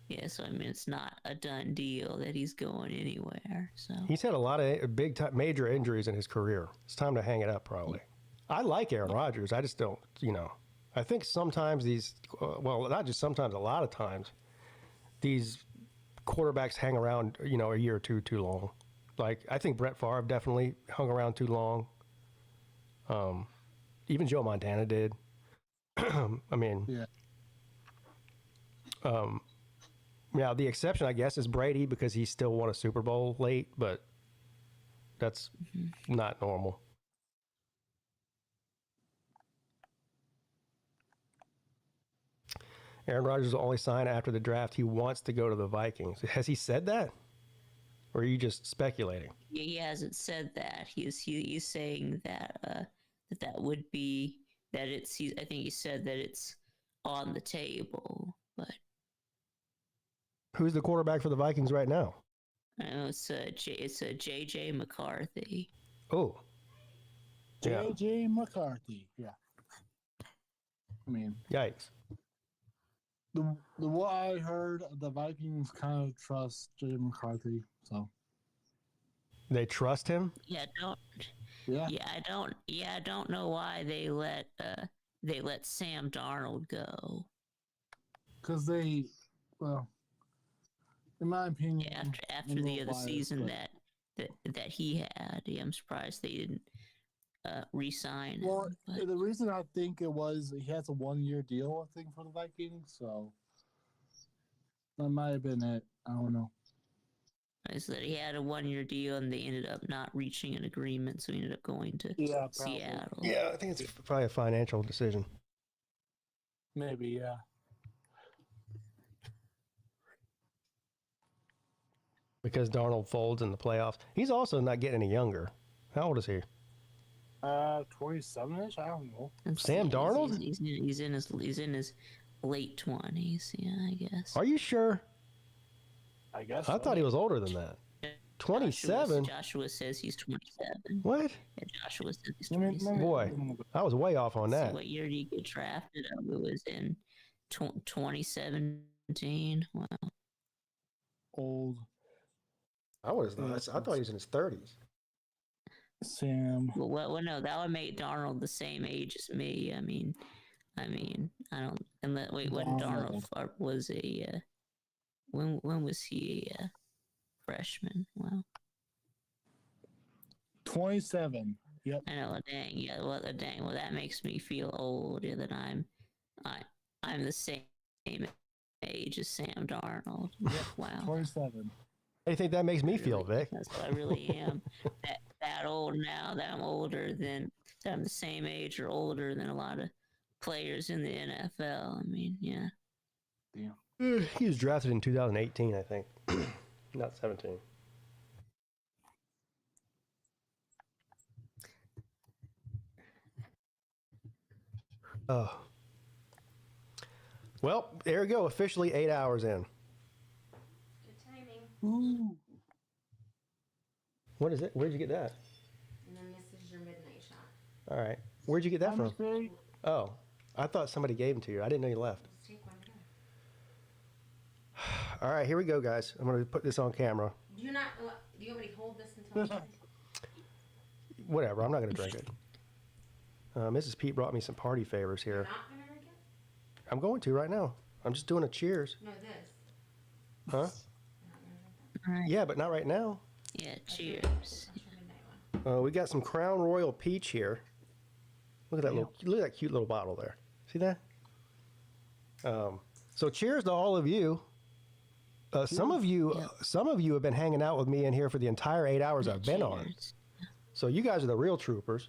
Yeah, so I mean, it's not a done deal that he's going anywhere. So he's had a lot of major injuries in his career. It's time to hang it up, probably. I like Aaron Rodgers. I just don't, I think sometimes these, well, not just sometimes, a lot of times, these quarterbacks hang around, a year or two too long. Like, I think Brett Favre definitely hung around too long. Even Joe Montana did. I mean, yeah. The exception, I guess, is Brady because he still won a Super Bowl late, but that's not normal. Aaron Rodgers will only sign after the draft. He wants to go to the Vikings. Has he said that? Or are you just speculating? He hasn't said that. He's saying that that would be that it's. I think he said that it's on the table. But who's the quarterback for the Vikings right now? I know it's a J.J. McCarthy. Oh, J.J. McCarthy. Yeah. I mean, yikes. The what I heard, the Vikings kind of trust J.J. McCarthy, so they trust him. Yeah, Yeah. I don't know why they let Sam Darnold go. Because well, in my opinion, after the other season that he had, I'm surprised they didn't re-sign him. Well, the reason I think it was he has a 1-year deal, I think, for the Vikings, so that might have been it. I don't know. Is that he had a 1-year deal and they ended up not reaching an agreement, so he ended up going to Seattle. Yeah, I think it's probably a financial decision. Maybe, yeah. Because Darnold folds in the playoffs. He's also not getting any younger. How old is he? 27ish. I don't know. Sam Darnold? He's in his late 20s. Yeah, I guess. Are you sure? I guess. I thought he was older than that. 27. Joshua says he's 27. What? Yeah, Joshua says he's 27. Boy, I was way off on that. So what year did he get drafted? It was in 2017. Wow. Old. I thought he was in his 30s. Sam. Well, no, that would make Darnold the same age as me. I mean, I don't. Unless when Darnold was a, when was he a freshman? Wow. 27. Yep. I know. Dang. Yeah. Well, dang. Well, that makes me feel old. Yeah, that I'm the same age as Sam Darnold. Yep. Wow. 27. How do you think that makes me feel, Vic? That's what I really am. that old now. That I'm older than. That I'm the same age or older than a lot of players in the NFL. I mean, yeah. Damn. He was drafted in 2018, I think. Not 17. Oh. Well, there we go. Officially 8 hours in. Good timing. Ooh. What is it? Where'd you get that? And then this is your midnight shot. All right. Where'd you get that from? Oh, I thought somebody gave them to you. I didn't know you left. Just take one. All right, here we go, guys. I'm going to put this on camera. Do you want me to hold this until? Whatever. I'm not going to drink it. Mrs. Pete brought me some party favors here. You're not gonna drink it? I'm going to right now. I'm just doing a cheers. No, this. Huh? Yeah, but not right now. Yeah, cheers. We got some Crown Royal Peach here. Look at that look at that cute little bottle there. See that? So cheers to all of you. Some of you have been hanging out with me in here for the entire 8 hours I've been on. So you guys are the real troopers.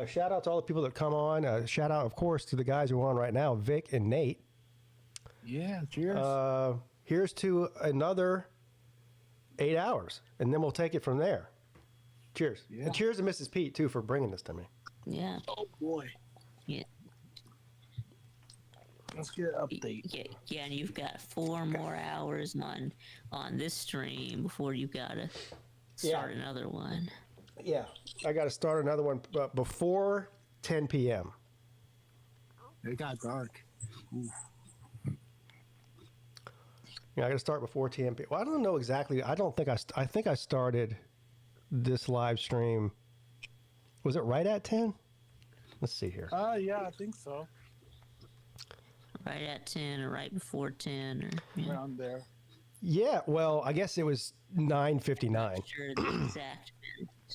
Shout out to all the people that come on. Shout out, of course, to the guys who are on right now, Vic and Nate. Yeah, cheers. Here's to another 8 hours, and then we'll take it from there. Cheers. Yeah. And cheers to Mrs. Pete, too, for bringing this to me. Yeah. Oh, boy. Yeah. Let's get an update. Yeah, and you've got 4 more hours on this stream before you've got to start another one. Yeah, I got to start another one before 10 p.m. It got dark. Ooh. Yeah, I got to start before 10 p.m. Well, I don't know exactly. I don't think I think I started this live stream. Was it right at 10? Let's see here. Yeah, I think so. Right at 10 or right before 10 or around there. Yeah, well, I guess it was 9:59. Sure, the exact.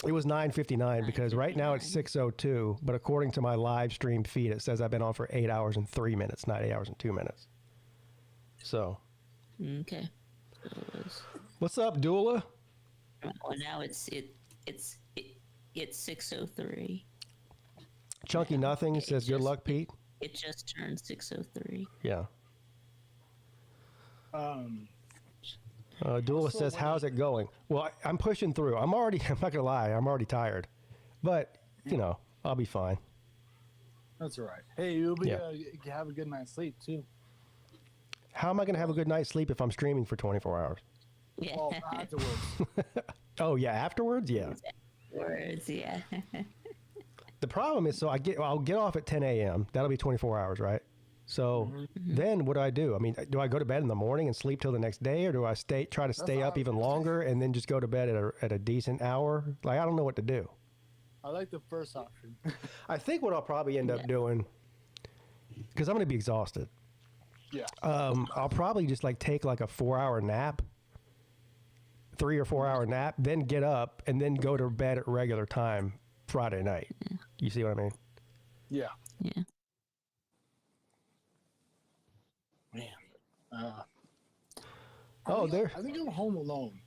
It was 9:59 because right now it's 6:02, but according to my live stream feed, it says I've been on for 8 hours and 3 minutes, not 8 hours and 2 minutes. So. Okay. What's up, Dula? Well, now it's 6:03. Chunky Nothing says, "Good luck, Pete." It just turned 6:03. Yeah. Duelist says, how's it going? Well, I'm pushing through. I'm not going to lie, I'm already tired. But, you know, I'll be fine. That's all right. Hey, you'll be have a good night's sleep, too. How am I going to have a good night's sleep if I'm streaming for 24 hours? Yeah. Well, afterwards. Oh, yeah, afterwards? Yeah. Words, yeah. The problem is, I'll get off at 10 a.m. That'll be 24 hours, right? So then what do? I mean, do I go to bed in the morning and sleep till the next day, or do I try to stay up even longer and then just go to bed at a decent hour? Like, I don't know what to do. I like the first option. I think what I'll probably end up doing, because I'm going to be exhausted. Yeah. I'll probably just like take like a 4-hour nap, 3 or 4 hour nap, then get up and then go to bed at regular time Friday night. You see what I mean? Yeah. Yeah. Man. I think I'm home alone.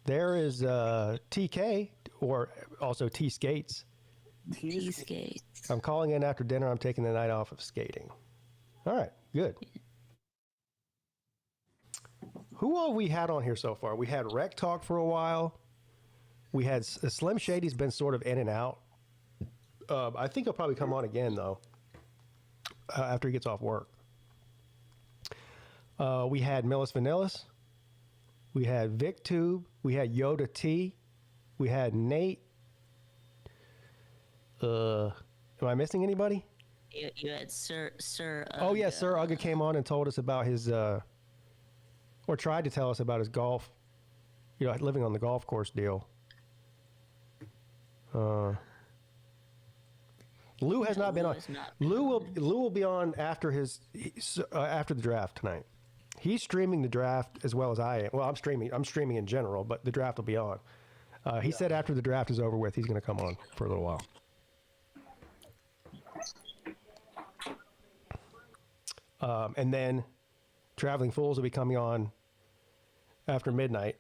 There is TK, or also T Skates. T Skates. I'm calling in after dinner. I'm taking the night off of skating. All right, good. Who all we had on here so far? We had Rec Talk for a while. We had Slim Shady's been sort of in and out. I think he'll probably come on again, though, after he gets off work. We had Millis Vanillis. We had VicTube. We had Yoda T. We had Nate. Am I missing anybody? You had Sir Oh, yeah, Sir Ugga came on and told us about his, or tried to tell us about his golf, living on the golf course deal. Lou has not been on. Lou will be on after after the draft tonight. He's streaming the draft as well as I am. Well, I'm streaming in general, but the draft will be on. He said after the draft is over with, he's going to come on for a little while. And then Traveling Fools will be coming on after midnight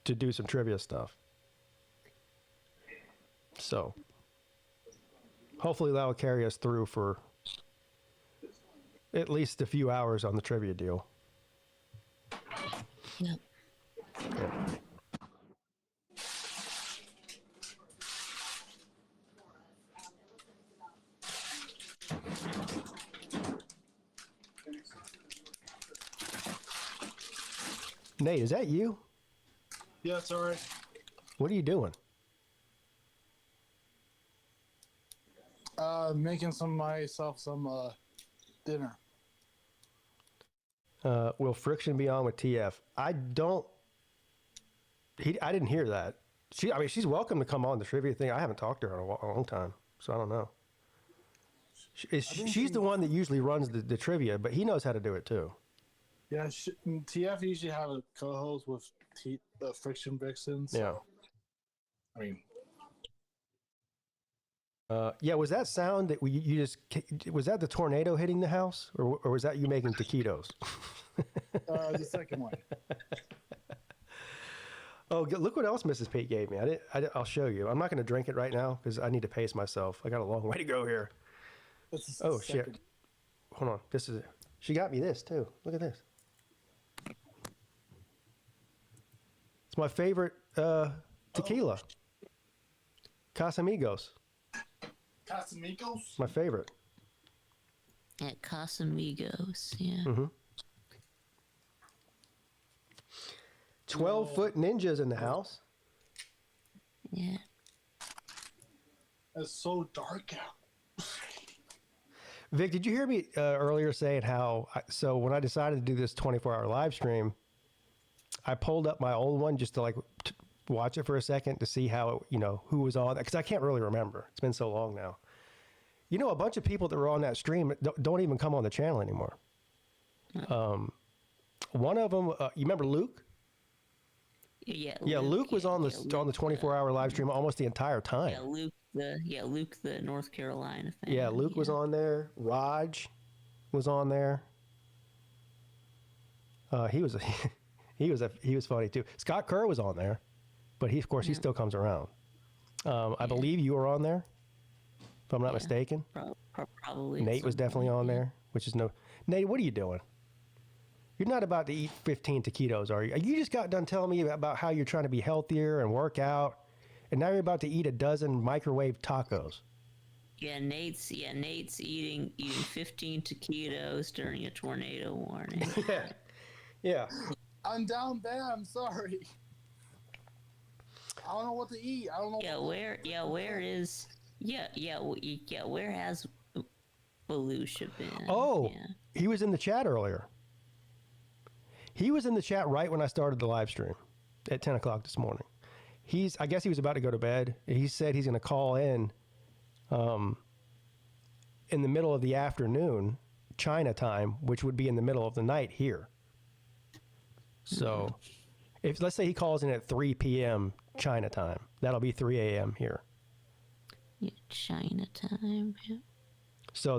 to do some trivia stuff. So hopefully that will carry us through for at least a few hours on the trivia deal. Yep. Yeah. Nate, is that you? Yeah, it's all right. What are you doing? Making myself some dinner. Will Friction be on with TF? I didn't hear that. She's welcome to come on the trivia thing. I haven't talked to her in a long time, so I don't know. She's the one that usually runs the trivia, but he knows how to do it too. Yeah, TF usually have a co-host with Friction Vixen. So, Yeah. I mean, yeah. Was that sound that was that the tornado hitting the house, or was that you making taquitos? the second one. Oh, look what else Mrs. Peete gave me. I'll show you. I'm not going to drink it right now because I need to pace myself. I got a long way to go here. Oh shit! Hold on. She got me this too. Look at this. It's my favorite tequila. Casamigos. Casamigos? My favorite. At Casamigos, yeah. Mm-hmm. 12-foot ninjas in the house. Yeah. It's so dark out. Vic, did you hear me earlier saying how, so when I decided to do this 24-hour live stream, I pulled up my old one just to watch it for a second to see how, who was on, because I can't really remember. It's been so long now. A bunch of people that were on that stream don't even come on the channel anymore. One of them, you remember Luke? Yeah. Yeah, Luke was on the 24-hour live stream almost the entire time. Yeah, Luke, the North Carolina fan. Yeah, Luke was on there. Raj was on there. He was funny too. Scott Kerr was on there, but he still comes around. I believe you were on there, if I'm not mistaken. Probably. Nate was definitely on there, which is Nate, what are you doing? You're not about to eat 15 taquitos, are you? You just got done telling me about how you're trying to be healthier and work out, and now you're about to eat a dozen microwave tacos. Yeah, Nate's eating 15 taquitos during a tornado warning. Yeah. I'm down bad. I'm sorry. I don't know what to eat. I don't know. Where has Belushi been? Oh, he was in the chat earlier. He was in the chat right when I started the live stream at 10 o'clock this morning. I guess he was about to go to bed. He said he's going to call in the middle of the afternoon, China time, which would be in the middle of the night here. So if let's say he calls in at 3 p.m. China time, that'll be 3 a.m. here. Yeah, China time. Yeah. So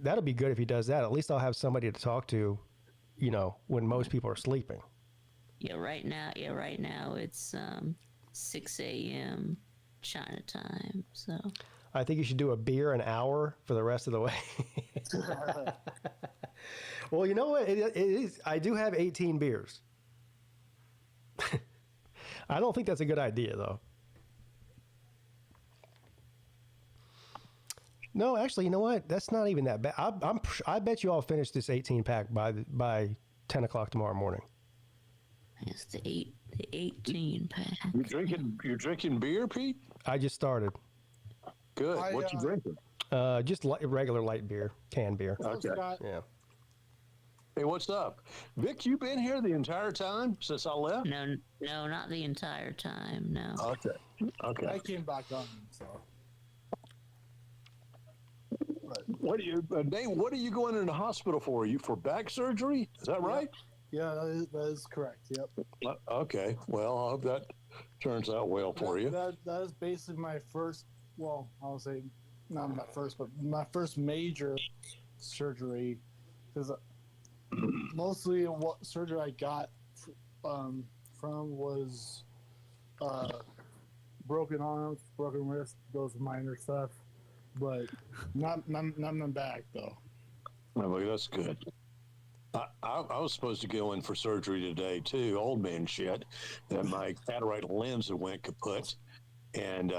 that'll be good if he does that. At least I'll have somebody to talk to, when most people are sleeping. Yeah, right now it's 6 a.m. China time. So I think you should do a beer an hour for the rest of the way. Well, you know what? It is. I do have 18 beers. I don't think that's a good idea, though. No, actually, you know what? That's not even that bad. I bet you I'll finish this 18 pack by 10 o'clock tomorrow morning. It's the 18 pack. You're drinking beer, Pete? I just started. Good. What you drinking? Just regular light beer, canned beer. Okay. Yeah. Hey, what's up, Vic? You been here the entire time since I left? No, not the entire time. No. Okay. I came back on, so. What do you, Dane? What are you going into the hospital for? Are you for back surgery? Is that right? Yeah, that is correct. Yep. Okay. Well, I hope that turns out well for you. That is basically my first. Well, I'll say not my first, but my first major surgery, because mostly what surgery I got from was broken arms, broken wrist, those minor stuff, but not my back though. Well, that's good. I was supposed to go in for surgery today too, old man shit. That my cataract lens had went kaput, and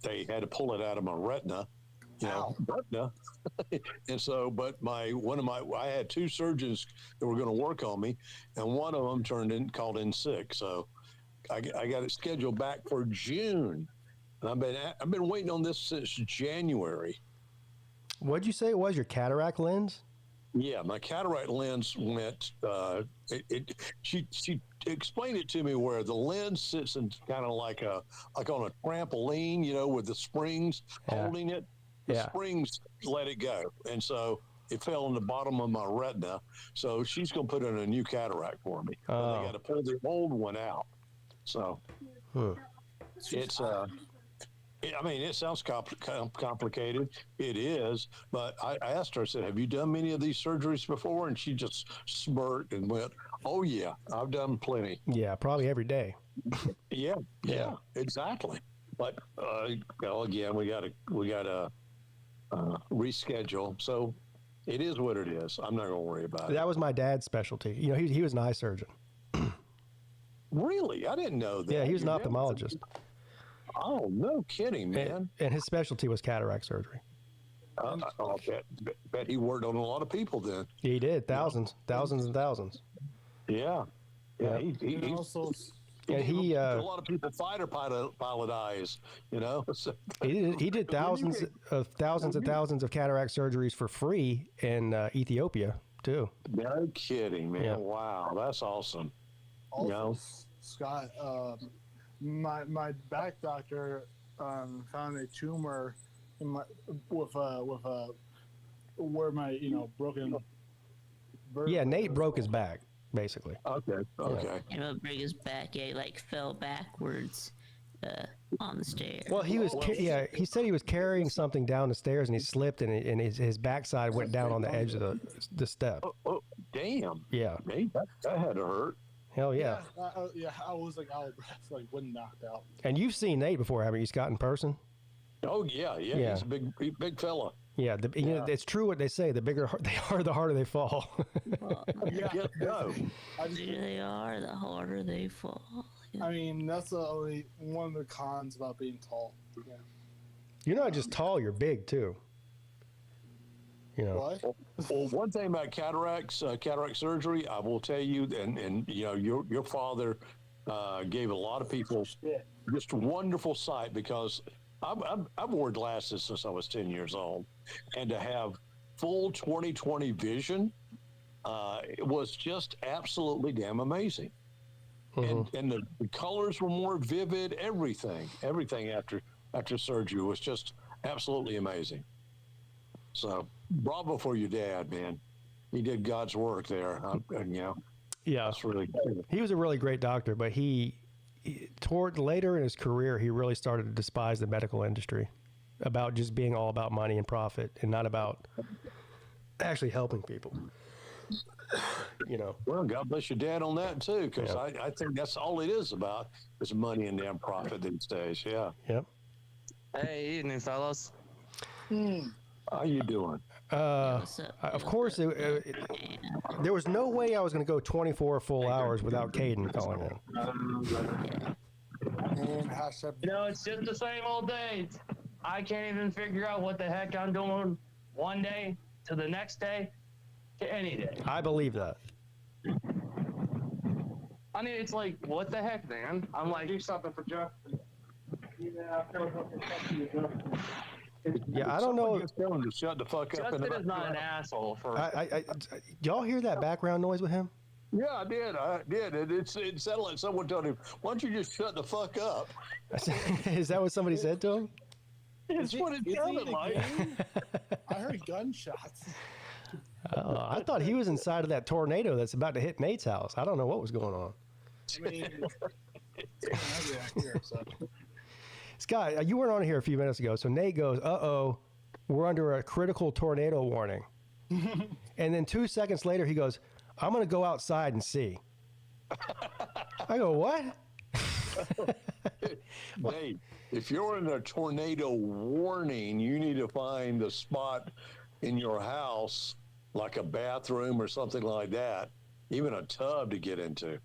they had to pull it out of my retina. Retina. And so, but I had two surgeons that were going to work on me, and one of them called in sick. So I got it scheduled back for June. And I've been waiting on this since January. What'd you say it was? Your cataract lens? Yeah, my cataract lens went. She explained it to me where the lens sits in kind of like on a trampoline, with the springs holding it. The springs let it go, and so it fell in the bottom of my retina. So she's going to put in a new cataract for me. They got to pull the old one out. So it's it sounds complicated. It is, but I asked her. I said, "Have you done many of these surgeries before?" And she just smirked and went, "Oh yeah, I've done plenty." Yeah, probably every day. Yeah, exactly. But again, we got to reschedule. So it is what it is. I'm not going to worry about it. That was my dad's specialty. He was an eye surgeon. Really? I didn't know that. Yeah, he was an ophthalmologist. Oh, no kidding, man. And his specialty was cataract surgery. Bet he worked on a lot of people then. He did. Thousands and thousands. Yeah. He also... And he a lot of people fighter pilot eyes, So, he did thousands and thousands of cataract surgeries for free in Ethiopia too. No kidding, man! Yeah. Wow, that's awesome. Also, Scott, my back doctor found a tumor in my where my broken. Yeah, Nate broke his back. Basically. Okay. And he'll bring his back. Yeah, he fell backwards on the stairs. Well, he was. He said he was carrying something down the stairs and he slipped and his backside went down on the edge of the step. Oh, damn. Yeah. Mate, that had to hurt. Hell yeah. I was out of breath, when knocked out. And you've seen Nate before, haven't you, Scott, in person? Oh yeah. He's a big fella. Yeah, you know, it's true what they say. The bigger they are, the harder they fall. They are, the harder they fall. I mean, that's the only one of the cons about being tall. Yeah. You're not just tall; you're big too. You know. What? Well, one thing about cataract surgery, I will tell you, and you know, your father gave a lot of people just wonderful sight, because I've worn glasses since I was 10 years old, and to have full 20/20 vision, it was just absolutely damn amazing. And the colors were more vivid. Everything after surgery was just absolutely amazing. So bravo for your dad, man. He did God's work there. And, you know, yeah, that's really cool. He was a really great doctor, but toward later in his career, he really started to despise the medical industry, about just being all about money and profit and not about actually helping people. You know. Well, God bless your dad on that too, because I think that's all it is about, is money and damn profit these days. Yeah. Yep. Hey, evening, fellas. How you doing? Of course, there was no way I was going to go 24 full hours without Caden calling in. You know, it's just the same old days. I can't even figure out what the heck I'm doing one day to the next day to any day. I believe that. I mean, it's like, what the heck, man? I'm like, do something for Justin. Yeah, I don't know. Tell him to shut the fuck up. Justin is not an asshole. Y'all hear that background noise with him? Yeah, I did. It sounded like someone told him, "Why don't you just shut the fuck up?" Is that what somebody said to him? That's what it sounded like. I heard gunshots. I thought he was inside of that tornado that's about to hit Nate's house. I don't know what was going on. I mean, Scott, you weren't on here a few minutes ago, so Nate goes, "Uh-oh, we're under a critical tornado warning." And then 2 seconds later, he goes, "I'm going to go outside and see." I go, "What?" Nate, if you're in a tornado warning, you need to find a spot in your house, like a bathroom or something like that, even a tub to get into.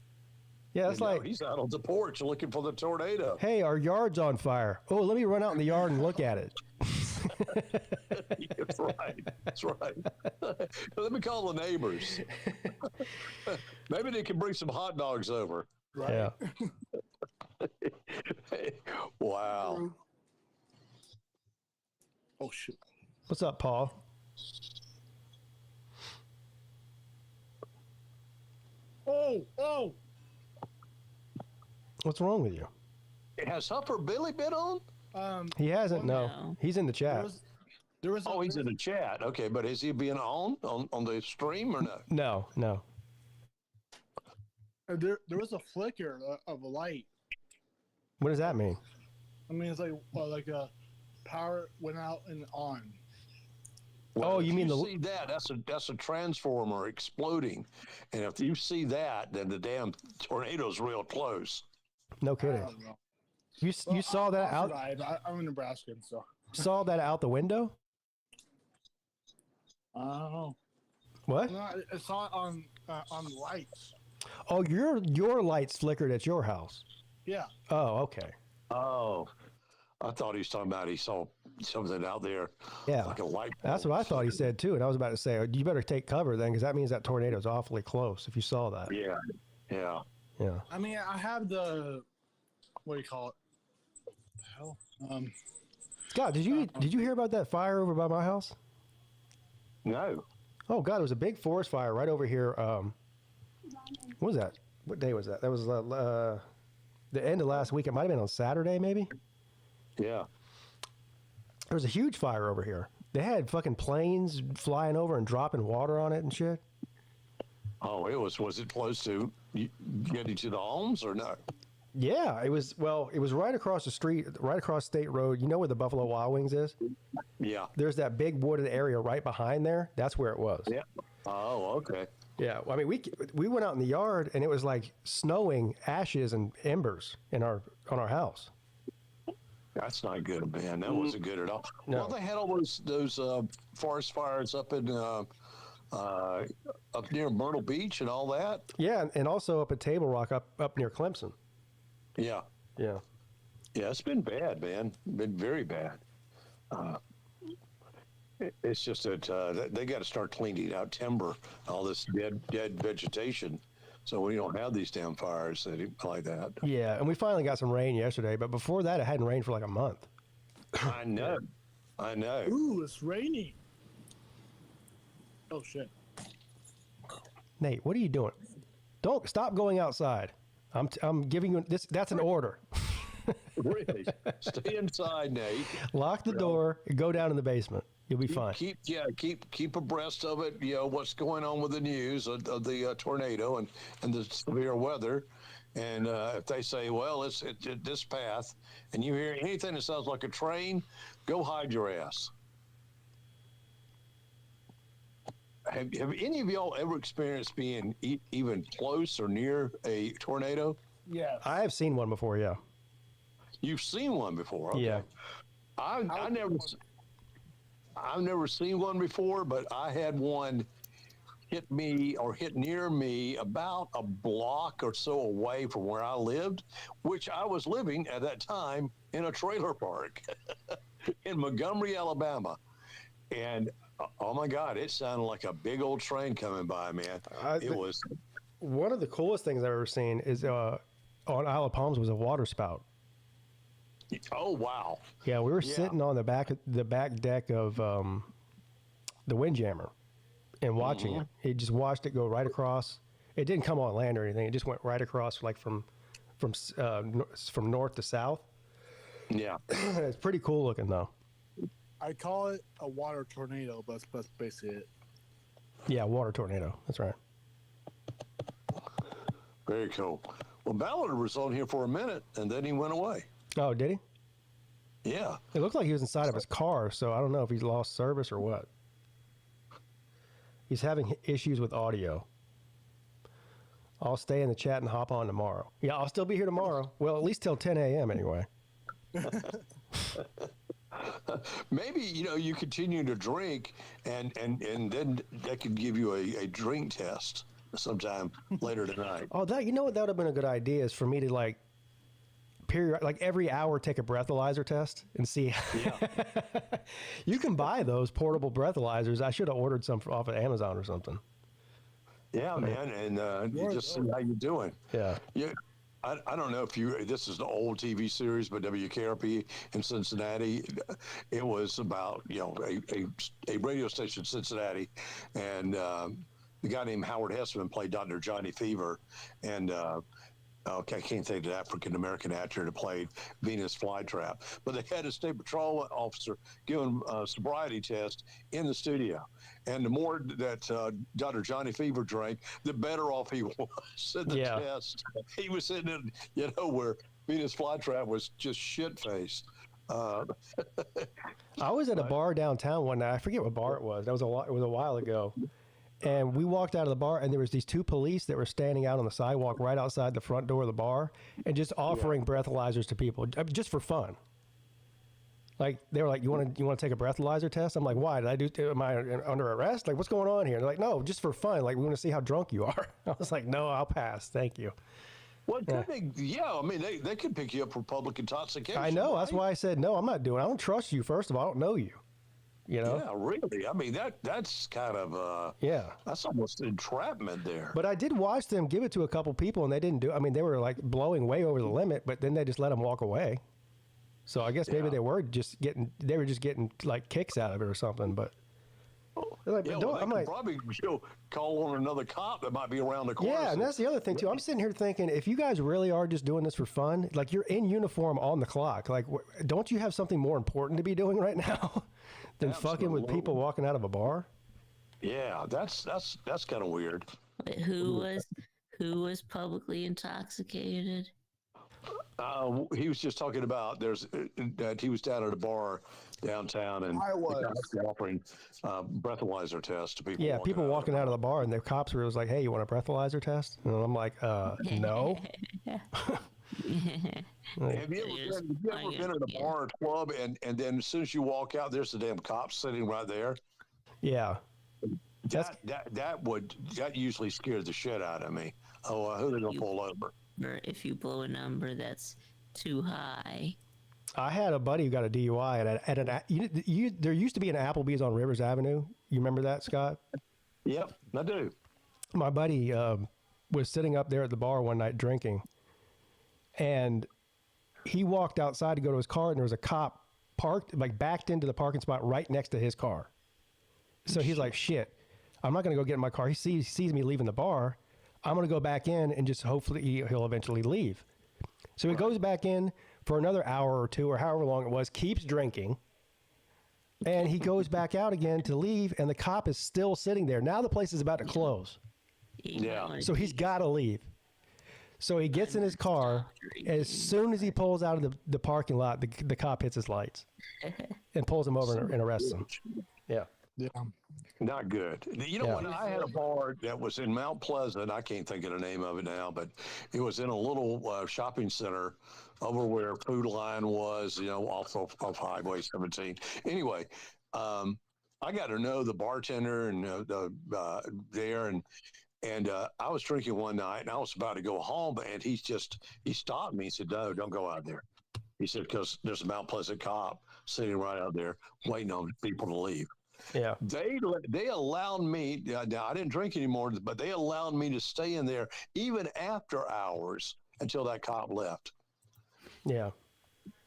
Yeah, it's like he's out on the porch looking for the tornado. Hey, our yard's on fire. Oh, let me run out in the yard and look at it. That's right. That's right. Let me call the neighbors. Maybe they can bring some hot dogs over. Right. Yeah. Wow. Oh shoot. What's up, Paul? Oh. What's wrong with you? Has Huffer Billy been on? He hasn't. No, he's in the chat. He's in the chat. Okay, but is he being on the stream or no? No. There was a flicker of a light. What does that mean? I mean, it's like a power went out and on. Well, you mean see that? That's a transformer exploding, and if you see that, then the damn tornado's real close. No kidding. You saw that out? I'm in Nebraska, so. Saw that out the window? I don't know. What? No, I saw it on the lights. Oh, your lights flickered at your house. Yeah. Oh, okay. Oh, I thought he was talking about he saw something out there. Yeah. Like a light bulb. That's what I thought he said too, and I was about to say, you better take cover then, because that means that tornado's awfully close. If you saw that. Yeah. I mean, I have the what do you call it? The hell. Scott, did you hear about that fire over by my house? No. Oh God, it was a big forest fire right over here. What was that? What day was that? That was the end of last week. It might have been on Saturday, maybe. Yeah. There was a huge fire over here. They had fucking planes flying over and dropping water on it and shit. Oh, was it close to getting to the homes or no? Yeah, it was right across the street, right across State Road. You know where the Buffalo Wild Wings is? Yeah. There's that big wooded area right behind there. That's where it was. Yeah. Oh, okay. Yeah. I mean, we went out in the yard and it was like snowing ashes and embers on our house. That's not good, man. That wasn't good at all. No. Well, they had all those forest fires up in up near Myrtle Beach and all that. Yeah, and also up at Table Rock up near Clemson. Yeah. Yeah. Yeah, it's been bad, man. Been very bad. It's just that they got to start cleaning out timber, all this dead vegetation, so we don't have these damn fires like that. Yeah, and we finally got some rain yesterday, but before that, it hadn't rained for like a month. I know. Ooh, it's raining. Oh shit. Nate, what are you doing? Don't stop going outside. I'm giving you this. That's an order. Really? Stay inside, Nate. Lock the door. Go down in the basement. You'll be fine. Keep abreast of it. You know what's going on with the news of the tornado and the severe weather. And if they say, well, it's this path, and you hear anything that sounds like a train, go hide your ass. Have any of y'all ever experienced being even close or near a tornado? Yeah, I have seen one before. Yeah, you've seen one before. Okay. Yeah, I've never seen one before, but I had one hit me or hit near me about a block or so away from where I lived, which I was living at that time in a trailer park in Montgomery, Alabama. And oh my God, it sounded like a big old train coming by, man. It was one of the coolest things I've ever seen is on Isle of Palms was a water spout. Oh wow! Yeah, we were sitting on the back deck of the Windjammer and watching it. It just watched it go right across. It didn't come on land or anything. It just went right across, like from north to south. Yeah, it's pretty cool looking though. I call it a water tornado, but that's basically it. Yeah, water tornado. That's right. Very cool. Well, Ballard was on here for a minute, and then he went away. Oh, did he? Yeah. It looked like he was inside of his car, so I don't know if he's lost service or what. He's having issues with audio. I'll stay in the chat and hop on tomorrow. Yeah, I'll still be here tomorrow. Well, at least till 10 a.m. anyway. Maybe, you continue to drink, and then that could give you a drink test sometime later tonight. Oh, that would have been a good idea is for me to like every hour take a breathalyzer test and see. Yeah. You can buy those portable breathalyzers. I should have ordered some off of Amazon or something. Yeah, man, and you just see how you're doing. Yeah. Yeah. I don't know if this is an old TV series, but WKRP in Cincinnati, it was about, a radio station in Cincinnati, and the guy named Howard Hessman played Dr. Johnny Fever, and I can't think of the African-American actor that played Venus Flytrap, but they had a state patrol officer giving a sobriety test in the studio. And the more that Dr. Johnny Fever drank, the better off he was in the test. He was sitting in, where Venus Flytrap was just shit-faced. I was at a bar downtown one night. I forget what bar it was. It was a while ago. And we walked out of the bar, and there was these two police that were standing out on the sidewalk right outside the front door of the bar and just offering breathalyzers to people just for fun. Like, they were like, you want to take a breathalyzer test? I'm like, why? Am I under arrest? Like, what's going on here? And they're like, no, just for fun. Like, we want to see how drunk you are. I was like, no, I'll pass. Thank you. Well, I mean, they could pick you up for public intoxication. I know. Right? That's why I said, no, I'm not doing it. I don't trust you, first of all. I don't know you. Yeah, really. I mean, that's kind of that's almost entrapment there. But I did watch them give it to a couple people, and they didn't do. I mean, they were like blowing way over the limit, but then they just let them walk away. So I guess maybe they were just getting like kicks out of it or something. But like, probably call on another cop that might be around the corner. Yeah, and that's the other thing too. I'm sitting here thinking, if you guys really are just doing this for fun, like you're in uniform on the clock, like don't you have something more important to be doing right now than fucking with people walking out of a bar? Yeah, that's kind of weird. Wait, who was publicly intoxicated? He was just talking about that he was down at a bar downtown and I was offering breathalyzer tests to people. Yeah, people walking out of the bar, and the cops were like, "Hey, you want a breathalyzer test?" And I'm like, "No." Have you ever been at a bar or club and then as soon as you walk out, there's the damn cops sitting right there? Yeah. That usually scares the shit out of me. Oh, who are they gonna pull over? Or if you blow a number that's too high. I had a buddy who got a DUI there used to be an Applebee's on Rivers Avenue. You remember that, Scott? Yep, I do. My buddy was sitting up there at the bar one night drinking, and he walked outside to go to his car, and there was a cop backed into the parking spot right next to his car. So he's like, shit, I'm not going to go get in my car. He sees me leaving the bar. I'm going to go back in and just hopefully he'll eventually leave. So he goes back in for another hour or two or however long it was, keeps drinking, and he goes back out again to leave, and the cop is still sitting there. Now the place is about to close. Yeah. So he's got to leave. So he gets in his car. As soon as he pulls out of the parking lot, the cop hits his lights and pulls him over and arrests him. Yeah. Yeah. Not good. You know, when I had a bar that was in Mount Pleasant, I can't think of the name of it now, but it was in a little shopping center over where Food Line was, off Highway 17. Anyway, I got to know the bartender and there, and I was drinking one night, and I was about to go home, and he stopped me. He said, "No, don't go out there." He said, "Because there's a Mount Pleasant cop sitting right out there waiting on people to leave." Yeah. They allowed me, now I didn't drink anymore, but they allowed me to stay in there even after hours until that cop left. Yeah.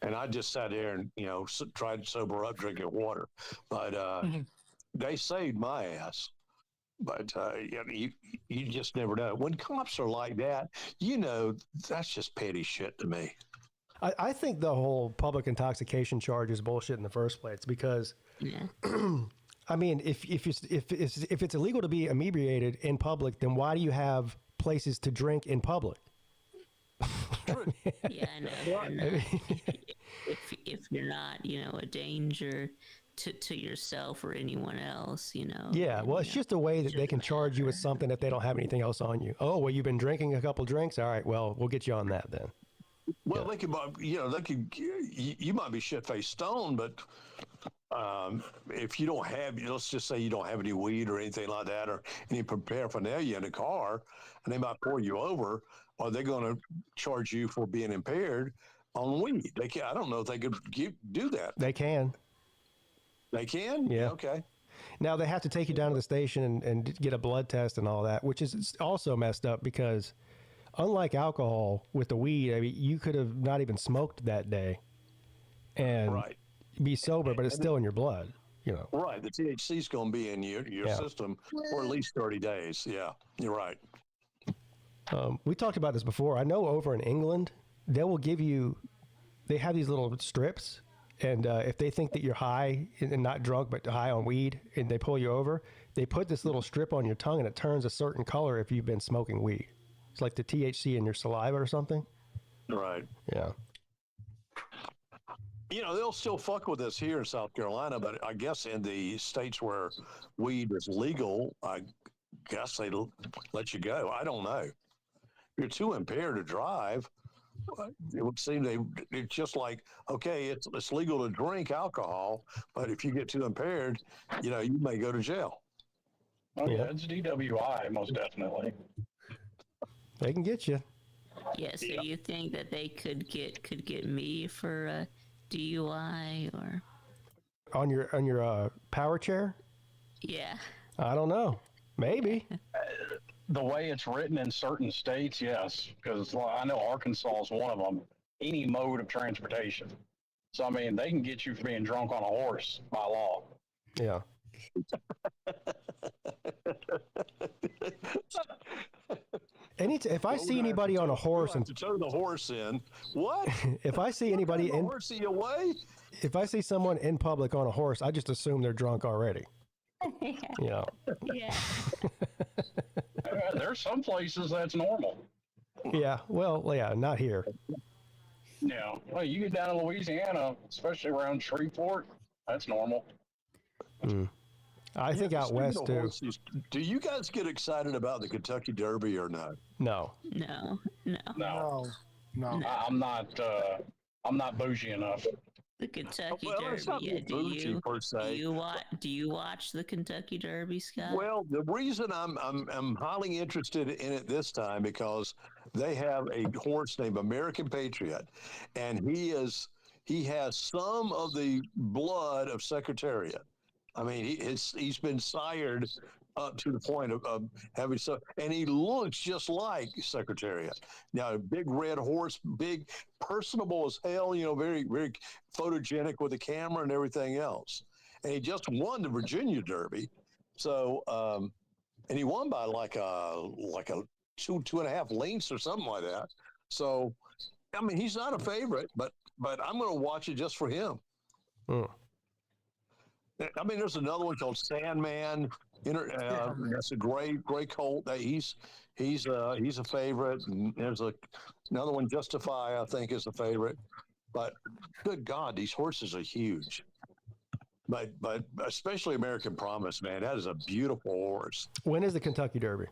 And I just sat there and, tried to sober up drinking water. But they saved my ass. But you just never know. When cops are like that, that's just petty shit to me. I think the whole public intoxication charge is bullshit in the first place because, I mean, if it's illegal to be inebriated in public, then why do you have places to drink in public? Yeah, I know. If you're not, a danger to yourself or anyone else, Yeah, well, it's just a way that they can charge you with something if they don't have anything else on you. Oh, well, you've been drinking a couple drinks. All right, well, we'll get you on that then. Well, they could, you might be shit-faced stoned, but if you don't have, let's just say you don't have any weed or anything like that, or any paraphernalia in the car, and they might pour you over, are they going to charge you for being impaired on weed? They can. I don't know if they could do that. They can. They can? Yeah. Okay. Now they have to take you down to the station and get a blood test and all that, which is also messed up because unlike alcohol with the weed, I mean, you could have not even smoked that day and be sober, but it's still in your blood, Right. The THC is going to be in your system for at least 30 days. Yeah, you're right. We talked about this before. I know over in England, they have these little strips, and if they think that you're high and not drunk, but high on weed, and they pull you over, they put this little strip on your tongue, and it turns a certain color if you've been smoking weed. It's like the THC in your saliva or something. Right. Yeah. They'll still fuck with us here in South Carolina, but I guess in the states where weed is legal, I guess they'll let you go. I don't know. If you're too impaired to drive, it would seem it's just like, okay, it's legal to drink alcohol, but if you get too impaired, you may go to jail. Oh, yeah, it's DWI, most definitely. They can get you. Yeah, so you think that they could get me for a DUI or on your power chair? Yeah. I don't know. Maybe. The way it's written in certain states, yes, because I know Arkansas is one of them. Any mode of transportation. So I mean, they can get you for being drunk on a horse by law. Yeah. If I see anybody on a horse and to turn the horse in, what? If I see anybody in horsey away, if I see someone in public on a horse, I just assume they're drunk already. Yeah. Yeah. There's some places that's normal. Yeah. Well, yeah, not here. Yeah. Well, you get down to Louisiana, especially around Shreveport, that's normal. I think out west too. Horses, do you guys get excited about the Kentucky Derby or not? No. No. No, I'm not bougie enough. The Kentucky Well, it's not Derby. Yeah, bougie per se. Do you watch the Kentucky Derby, Scott? Well, the reason I'm highly interested in it this time because they have a horse named American Patriot, and he has some of the blood of Secretariat. I mean, he's been sired up to the point of having so, and he looks just like Secretariat. Now, a big red horse, big, personable as hell. Very very photogenic with the camera and everything else. And he just won the Virginia Derby, so and he won by like a 2.5 lengths or something like that. So, I mean, he's not a favorite, but I'm going to watch it just for him. I mean, there's another one called Sandman. That's a gray colt. He's a favorite. And there's another one, Justify, I think, is a favorite. But good God, these horses are huge. But especially American Promise, man, that is a beautiful horse. When is the Kentucky Derby?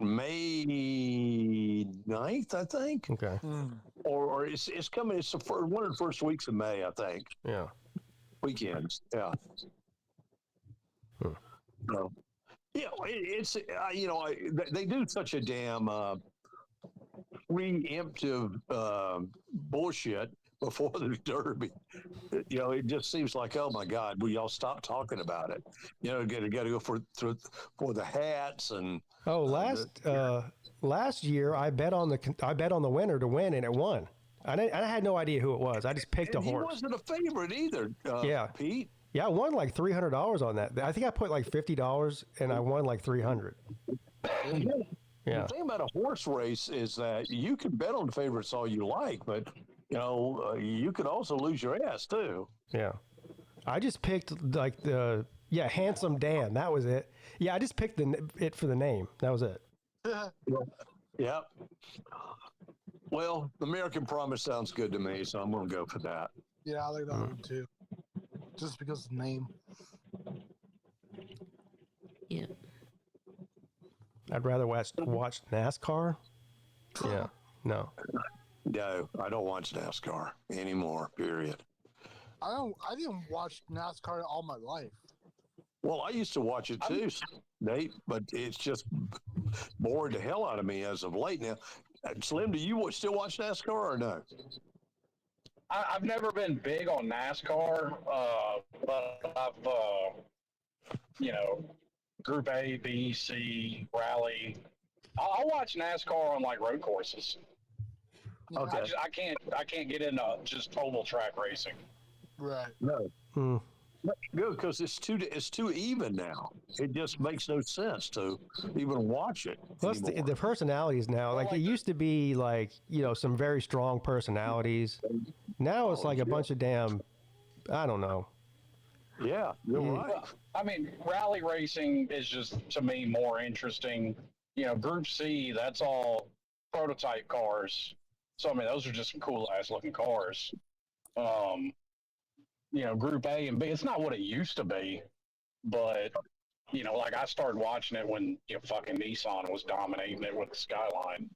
May 9th, I think. Okay. Or it's coming. It's one of the first weeks of May, I think. Yeah. Weekends. Yeah. So, it's they do such a damn preemptive bullshit before the Derby. It just seems like, oh my God, will y'all stop talking about it? Got to go for the hats and. Oh, last year I bet on the winner to win, and it won. I had no idea who it was. I just picked a horse. He wasn't a favorite either. Pete. Yeah, I won like $300 on that. I think I put like $50 and I won like $300. Yeah. The thing about a horse race is that you can bet on the favorites all you like, but you could also lose your ass too. Yeah. I just picked like Handsome Dan. That was it. Yeah, I just picked it for the name. That was it. Yeah. Well, American Promise sounds good to me, so I'm going to go for that. Yeah, I like that one too. Just because of the name. Yeah. I'd rather watch NASCAR. Yeah. No. No, I don't watch NASCAR anymore. Period. I didn't watch NASCAR all my life. Well, I used to watch it too, Nate, but it's just bored the hell out of me as of late. Now, Slim, do you still watch NASCAR or no? I've never been big on NASCAR, but I've, Group A, B, C, Rally. I'll watch NASCAR on like road courses. Okay. I can't get into just oval track racing. Right. No. Good, because it's too even now. It just makes no sense to even watch it. Plus the personalities now, like it used to be like, some very strong personalities. Now it's like a bunch of damn, I don't know. Yeah, you're right. Well, I mean, rally racing is just, to me, more interesting. Group C, that's all prototype cars. So, I mean, those are just some cool-ass looking cars. Group A and B, it's not what it used to be, but, like I started watching it when, fucking Nissan was dominating it with the Skyline.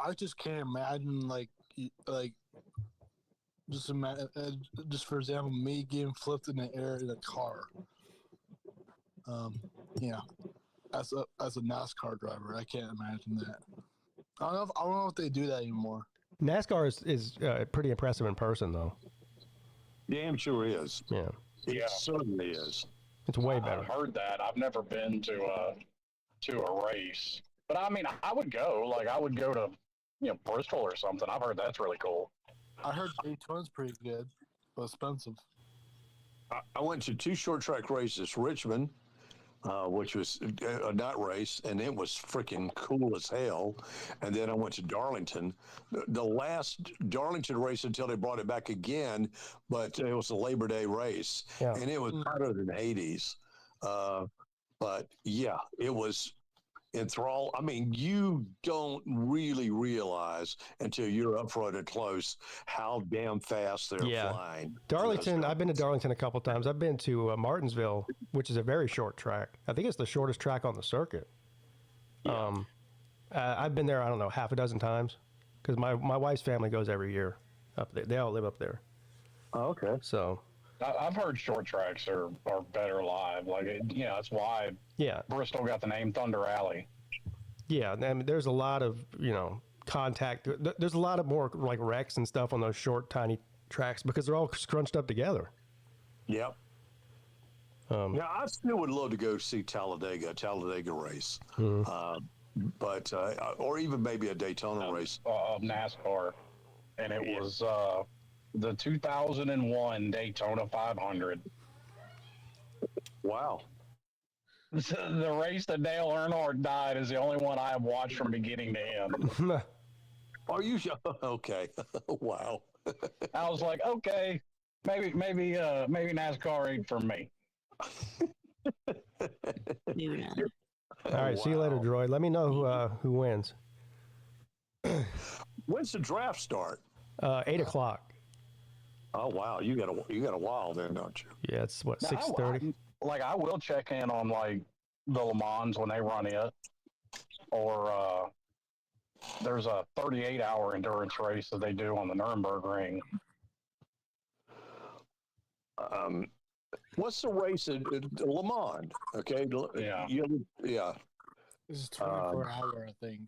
I just can't imagine, just for example, me getting flipped in the air in a car. As a NASCAR driver, I can't imagine that. I don't know if they do that anymore. NASCAR is pretty impressive in person, though. Damn sure is. Yeah. It certainly is. It's way better. I've heard that. I've never been to a race, but I mean, I would go. Like, I would go to Bristol or something. I've heard that's really cool. I heard Daytona's pretty good, but expensive. I went to 2 short track races, Richmond, which was a night race, and it was freaking cool as hell. And then I went to Darlington, the last Darlington race until they brought it back again, but it was a Labor Day race, and it was hotter than Hades. But yeah, it was enthralling. I mean, you don't really realize until you're up front and close how damn fast they're flying. Darlington, I've been to Darlington a couple times. I've been to Martinsville, which is a very short track. I think it's the shortest track on the circuit. I've been there, I don't know, half a dozen times because my wife's family goes every year up there. They all live up there. Oh, okay. So I've heard short tracks are better live. Like, that's why Bristol got the name Thunder Alley. Yeah, I mean, there's a lot of, contact. There's a lot of more like wrecks and stuff on those short, tiny tracks because they're all scrunched up together. Yep. Now, I still would love to go see Talladega race. But or even maybe a Daytona race of NASCAR, and it was the 2001 Daytona 500. Wow! The race that Dale Earnhardt died is the only one I have watched from beginning to end. Are you okay? Wow! I was like, okay, maybe NASCAR ain't for me. All right, see you later, Droid. Let me know who wins. When's the draft start? 8 o'clock. Oh wow, you got a while then, don't you? Yeah, it's what 6:30. I will check in on like the Le Mans when they run it, or there's a 38-hour endurance race that they do on the Nürburgring. What's the race at Le Mans? Okay, yeah. This is 24-hour, I think.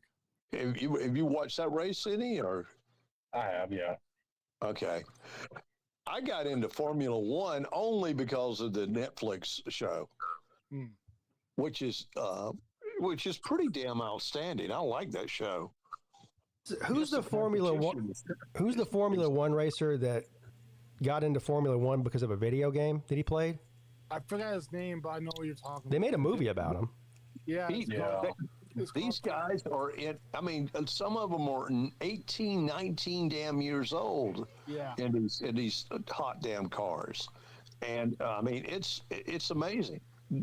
Have you watched that race any or? I have, yeah. Okay. I got into Formula One only because of the Netflix show, which is pretty damn outstanding. I like that show. Who's the Formula One? Who's the Formula One racer that got into Formula One because of a video game that he played? I forgot his name, but I know what you're talking about. They made a movie about him. Yeah. These guys are some of them are 18, 19 damn years old. Yeah. In these hot damn cars. And I mean, it's amazing.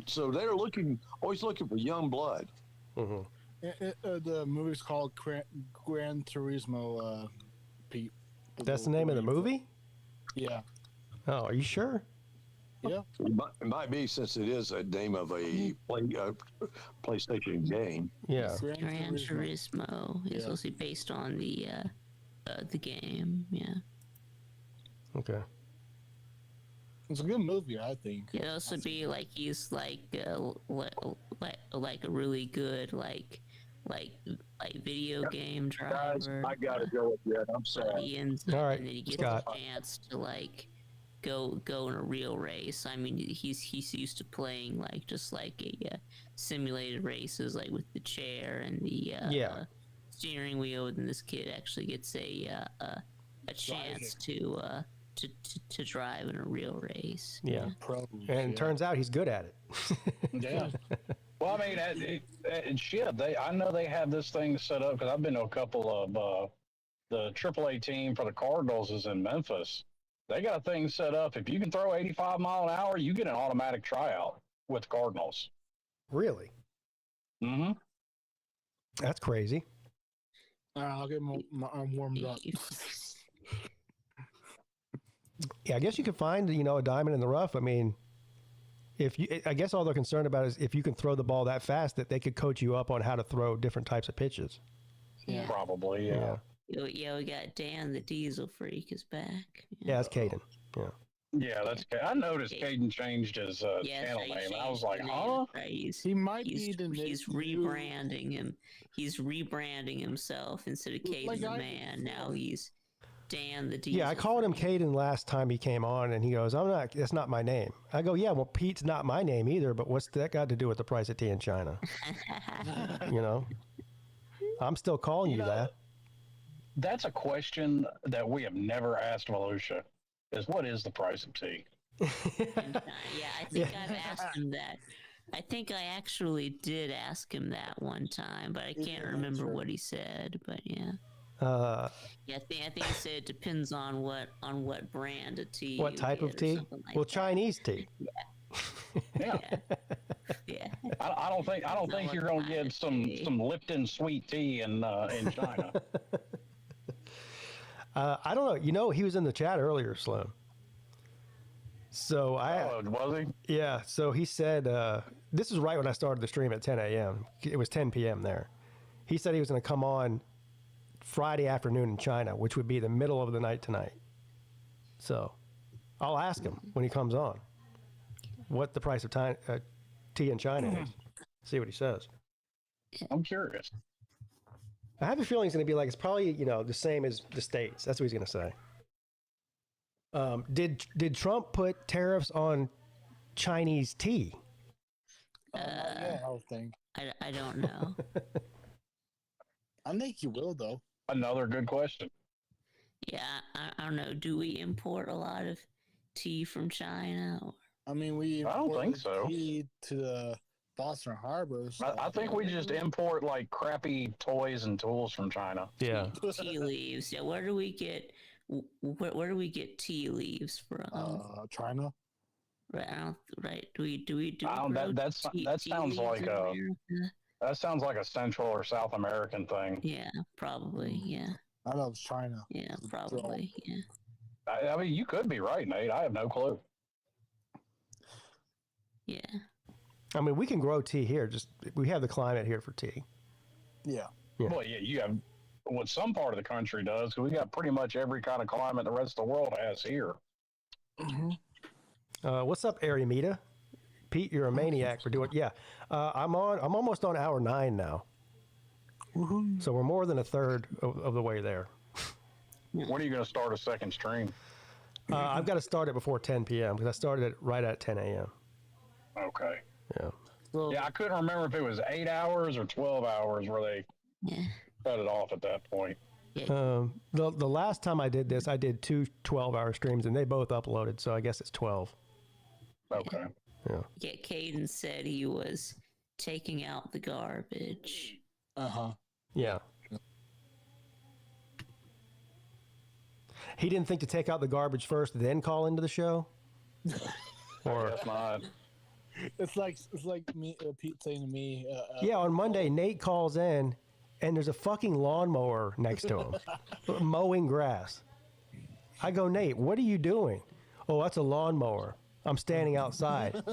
So they're always looking for young blood. The movie's called Gran Turismo, Pete. That's the name of the movie? Yeah. Oh, are you sure? Yeah. It might be, since it is a name of a PlayStation game. Yeah. Gran Turismo is also based on the game. Yeah. Okay. It's a good movie, I think. It also be like he's like a really good like video game driver. Guys, I gotta go with that. I'm sorry. All right, And then he gets Scott. a chance to like go in a real race. I mean, he's used to playing like just like a simulated races, like with the chair and the steering wheel. And this kid actually gets a chance to drive in a real race. Yeah. And it turns out he's good at it. Yeah. Well, I mean, I know they have this thing set up because I've been to a couple of the AAA team for the Cardinals is in Memphis. They got a thing set up. If you can throw 85 mile an hour, you get an automatic tryout with Cardinals. Really? Mm-hmm. That's crazy. I'll get my arm warmed up. Yeah, I guess you could find, a diamond in the rough. I mean, I guess all they're concerned about is if you can throw the ball that fast that they could coach you up on how to throw different types of pitches. Yeah. Probably, yeah. Yeah, we got Dan the Diesel Freak is back. Yeah, that's Caden. Yeah. Yeah, that's. I noticed Caden changed his channel name. And I was like, huh? He might be the He's rebranding him. He's rebranding himself instead of Caden the Man. Now he's Dan the Diesel. Yeah, I called him Caden last time he came on, and he goes, that's not my name. I go, yeah, well, Pete's not my name either, but what's that got to do with the price of tea in China? I'm still calling you that. That's a question that we have never asked Volusia, is what is the price of tea? Yeah, I think I've asked him that. I think I actually did ask him that one time, but I can't remember what he said, but yeah. I think he said it depends on what brand of tea. What type of tea? Well, Chinese tea. Yeah. Yeah. I don't think you're gonna get some Lipton sweet tea in China. I don't know. He was in the chat earlier, Sloan. So was he? Yeah. So he said, this is right when I started the stream at 10 a.m. It was 10 p.m. there. He said he was going to come on Friday afternoon in China, which would be the middle of the night tonight. So I'll ask him when he comes on what the price of tea in China is. See what he says. I'm curious. I have a feeling it's going to be like, it's probably, the same as the States. That's what he's going to say. Did Trump put tariffs on Chinese tea? Yeah, I would think. I don't know. I think you will, though. Another good question. Yeah, I don't know. Do we import a lot of tea from China? Or? I mean, I don't think so. Tea to the Boston Harbor. So. I think we just import like crappy toys and tools from China. Yeah. Tea leaves. Yeah. Where do we get tea leaves from? China. Right. Do we that sounds like that sounds like a Central or South American thing. Yeah, probably. Yeah. I know it's China. Yeah, probably. Yeah. I mean, you could be right, Nate. I have no clue. Yeah. I mean, we can grow tea here. Just we have the climate here for tea. Yeah. Well, yeah, you have what some part of the country does. We got pretty much every kind of climate the rest of the world has here. Mm-hmm. What's up, Aramita? Pete, you're a maniac for doing. Yeah, I'm almost on hour 9 now. Mm-hmm. So we're more than a third of the way there. When are you going to start a second stream? I've got to start it before 10 p.m. because I started it right at 10 a.m. Okay. Yeah. Yeah, I couldn't remember if it was 8 hours or 12 hours where they cut it off at that point. The last time I did this, I did 2 12-hour streams, and they both uploaded, so I guess it's 12. Okay. Yeah. Yeah, Caden said he was taking out the garbage. Yeah. He didn't think to take out the garbage first, then call into the show? Or That's not. It's like me, Pete saying to me. yeah, on Monday, Nate calls in, and there's a fucking lawnmower next to him, mowing grass. I go, Nate, what are you doing? Oh, that's a lawnmower. I'm standing outside.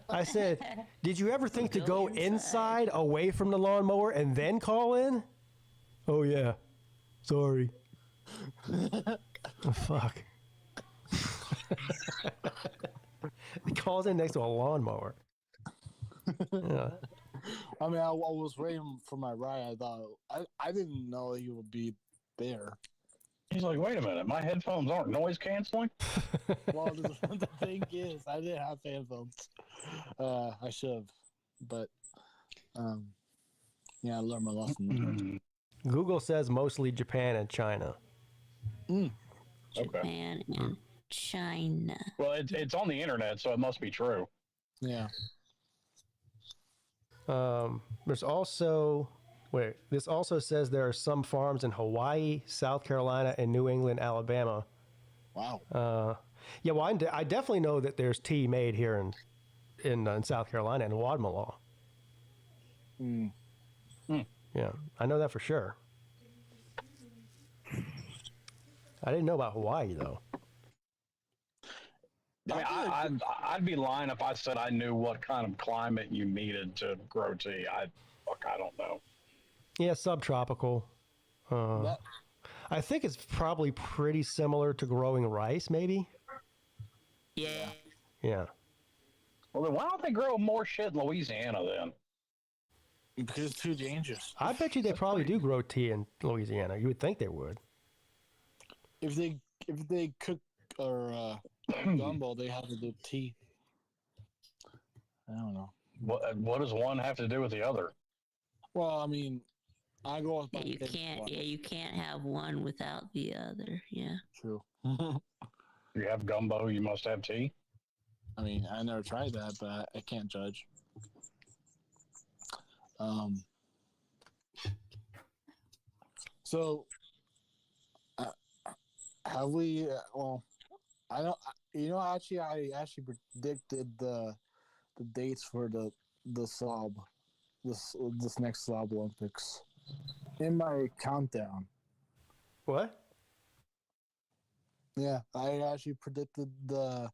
I said, did you ever think to go inside away from the lawnmower and then call in? Oh, yeah. Sorry. Oh, fuck. He calls in next to a lawnmower. Yeah. I mean, I was waiting for my ride. I thought I didn't know he would be there. He's like, wait a minute, my headphones aren't noise canceling? Well, the thing is, I didn't have headphones. I should have, but yeah, I learned my lesson. Google says mostly Japan and China. Japan and China. Well, it's on the internet, so it must be true. Yeah. There's also, this also says there are some farms in Hawaii, South Carolina, and New England, Alabama. Wow. Yeah, well, I definitely know that there's tea made here in South Carolina and Wadmalaw. Yeah, I know that for sure. I didn't know about Hawaii, though. I mean, I'd be lying if I said I knew what kind of climate you needed to grow tea. I don't know. Yeah, subtropical. I think it's probably pretty similar to growing rice, maybe. Yeah. Yeah. Well, then why don't they grow more shit in Louisiana then? Because it's too dangerous. I bet you they probably do grow tea in Louisiana. You would think they would. If they cook or gumbo, they have to do tea. I don't know. What does one have to do with the other? Well, I mean, I go with my you can't. Yeah, you can't have one without the other. Yeah. True. You have gumbo, you must have tea. I mean, I never tried that, but I can't judge. So, have we? Well, I don't. You know, actually, I actually predicted the dates for the Slob, this next Slob Olympics in my countdown. What? Yeah, I actually predicted the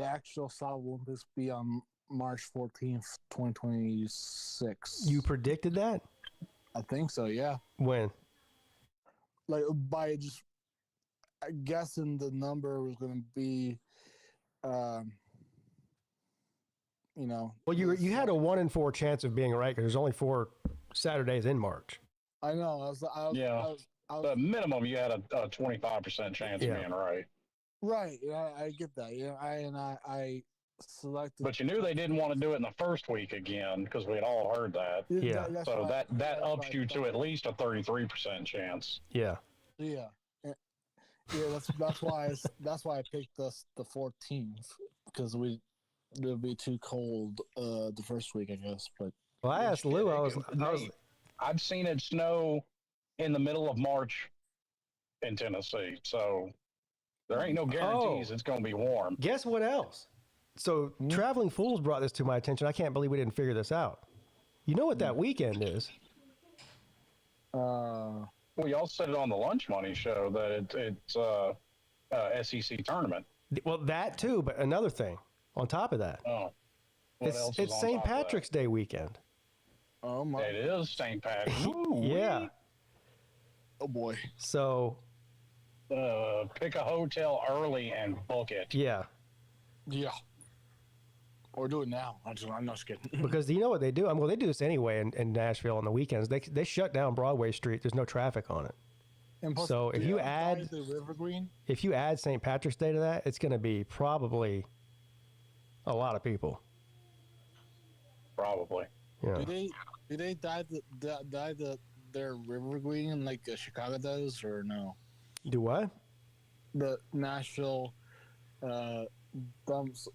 actual Slob Olympics be on March 14th, 2026. You predicted that? I think so. Yeah. When? Like by just guessing the number was going to be, you know. Well, you had a 1 in 4 chance of being right because there's only 4 Saturdays in March. I know. The minimum you had a 25% chance of being right. Right. Yeah, I get that. Yeah, I selected. But you knew they didn't want to do it in the first week again because we had all heard that. Yeah. So that ups you to at least a 33% chance. Yeah. Yeah. Yeah, that's why I picked the 14th because it'll be too cold the first week, I guess. But well, I asked Lou. I've seen it snow in the middle of March in Tennessee, so there ain't no guarantees it's going to be warm. Guess what else? So Traveling Fools brought this to my attention. I can't believe we didn't figure this out. You know what that weekend is? Well, y'all said it on the Lunch Money show that it's SEC tournament. Well, that too, but another thing on top of that. Oh, it's St. Patrick's Day weekend. Oh my! It is St. Patrick's. Yeah. Oh boy. So. Pick a hotel early and book it. Yeah. Yeah. Or do it now. I'm not just kidding. Because you know what they do? Well, they do this anyway in Nashville on the weekends. They shut down Broadway Street. There's no traffic on it. And plus, so if you add the River Green, if you add St. Patrick's Day to that, it's going to be probably a lot of people. Probably. Yeah. Do they dye their River Green like Chicago does, or no? Do what? The Nashville dumps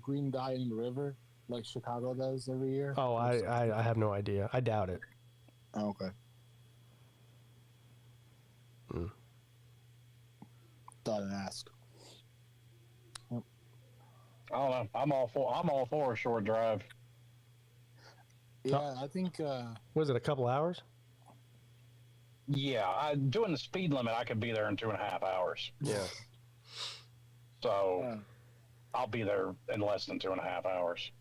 green dye in the river like Chicago does every year. Oh, I have no idea. I doubt it. Oh, okay. Thought I'd ask. Yep. I don't know. I'm all for a short drive. Yeah, I think. Was it a couple hours? Yeah, doing the speed limit, I could be there in 2.5 hours. Yeah. So I'll be there in less than 2.5 hours.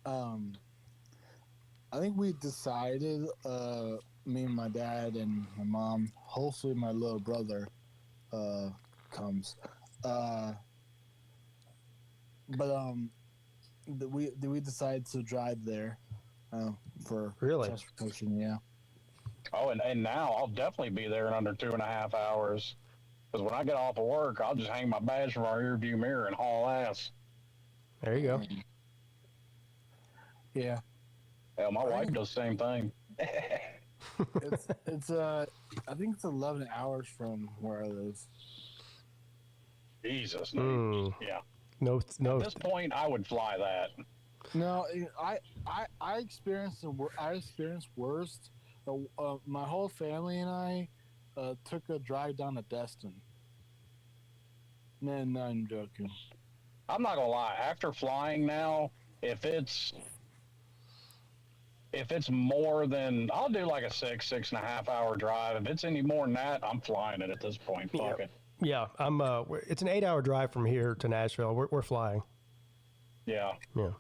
I think we decided, me and my dad and my mom, hopefully my little brother comes. But we decided to drive there for transportation, yeah. Oh, and now I'll definitely be there in under 2.5 hours. Because when I get off of work, I'll just hang my badge from our rearview mirror and haul ass. There you go. Yeah. Hell, my wife does the same thing. it's I think it's 11 hours from where I live. Jesus. Yeah. No. At this point, I would fly that. No, I experienced worst. My whole family and I took a drive down to Destin. Man, I'm joking. I'm not gonna lie. After flying now, if it's more than, I'll do like a 6.5 hour drive. If it's any more than that, I'm flying it at this point. Fuck it. Yeah, it's an 8-hour drive from here to Nashville. We're flying. Yeah. Yeah.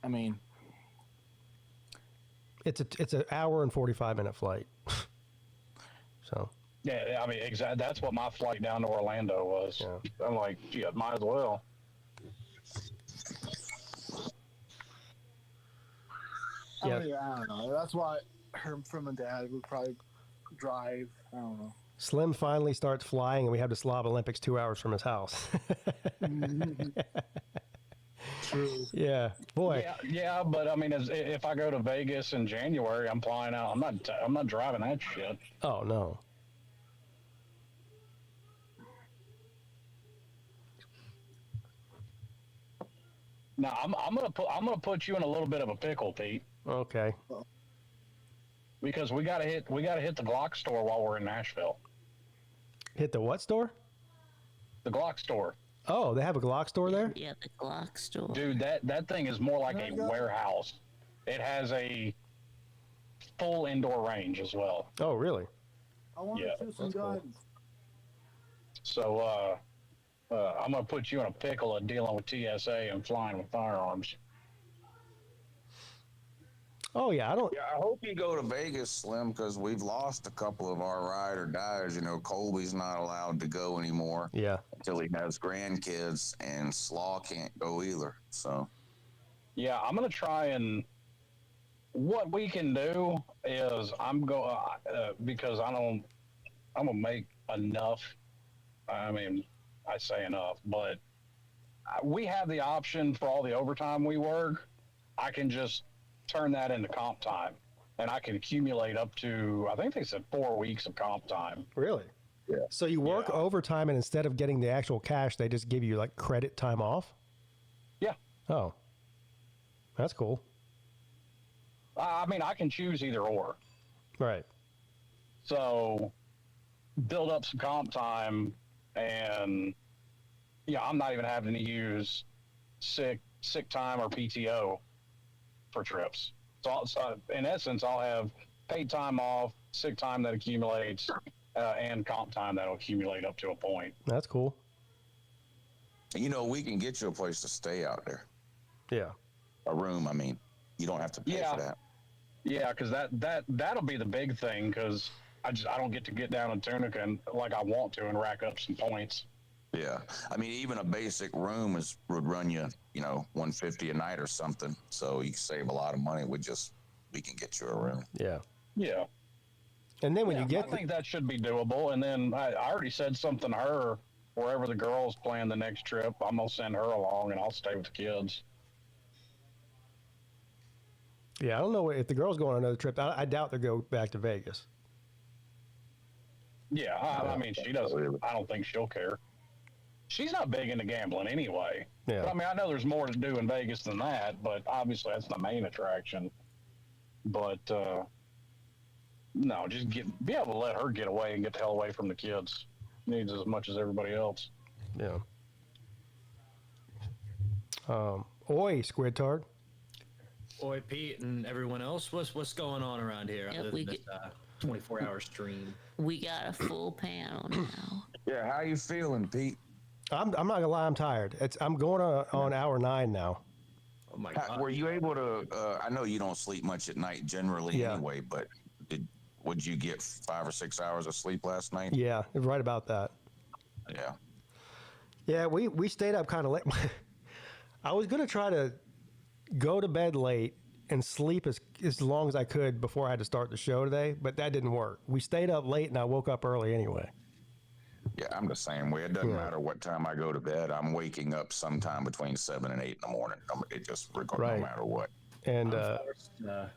I mean, it's an hour and 45-minute flight. So. Yeah, I mean, exactly. That's what my flight down to Orlando was. Yeah. I'm like, gee, I might as well. I don't know. That's why from my dad would probably drive. I don't know. Slim finally starts flying, and we have the Slav Olympics 2 hours from his house. True. Yeah, boy. Yeah, but I mean, if I go to Vegas in January, I'm flying out. I'm not driving that shit. Oh no. Now I'm gonna put you in a little bit of a pickle, Pete. Okay. Because we gotta hit the Glock store while we're in Nashville. Hit the what store? The Glock store. Oh, they have a Glock store there? Yeah, the Glock store. Dude, that thing is more like a warehouse. It has a full indoor range as well. Oh, really? I want to shoot some guns. Cool. So, I'm going to put you in a pickle at dealing with TSA and flying with firearms. Oh yeah, Yeah, I hope you go to Vegas, Slim, because we've lost a couple of our ride or dies. You know, Colby's not allowed to go anymore. Yeah. Until he has grandkids, and Slaw can't go either. So. Yeah, I'm gonna try and. What we can do is because I'm gonna make enough. I mean, I say enough, but we have the option for all the overtime we work. I can just turn that into comp time, and I can accumulate up to, I think they said 4 weeks of comp time. Really? Yeah. So you work overtime, and instead of getting the actual cash, they just give you like credit time off? Yeah. Oh. That's cool. I mean, I can choose either or. Right. So build up some comp time, and I'm not even having to use sick time or PTO for trips. So in essence, I'll have paid time off, sick time that accumulates, and comp time that'll accumulate up to a point. That's cool. You know, we can get you a place to stay out there. Yeah. A room, I mean. You don't have to pay for that. Yeah, because that'll be the big thing, because I don't get to get down in Tunica and like I want to and rack up some points. Yeah, I mean, even a basic room would run you, $150 a night or something. So you can save a lot of money. We can get you a room. Yeah. Yeah. And then when you get, I think that should be doable. And then I already said something to her. Wherever the girls plan the next trip, I'm gonna send her along, and I'll stay with the kids. Yeah, I don't know if the girls go on another trip. I doubt they'll go back to Vegas. Yeah, I mean, she doesn't. I don't think she'll care. She's not big into gambling anyway. Yeah. But, I mean, I know there's more to do in Vegas than that, but obviously that's the main attraction. But no, just be able to let her get away and get the hell away from the kids. She needs as much as everybody else. Yeah. Oi, Squid Tard. Oi, Pete, and everyone else. What's going on around here other than this 24-hour stream? We got a full panel now. Yeah, how you feeling, Pete? I'm not gonna lie, I'm tired. I'm going on hour 9 now. Oh my God! Were you able to? I know you don't sleep much at night generally, anyway. But would you get 5 or 6 hours of sleep last night? Yeah, right about that. Yeah. Yeah, we stayed up kind of late. I was gonna try to go to bed late and sleep as long as I could before I had to start the show today, but that didn't work. We stayed up late and I woke up early anyway. Yeah, I'm the same way. It doesn't matter what time I go to bed. I'm waking up sometime between 7 and 8 in the morning. It just no matter what. And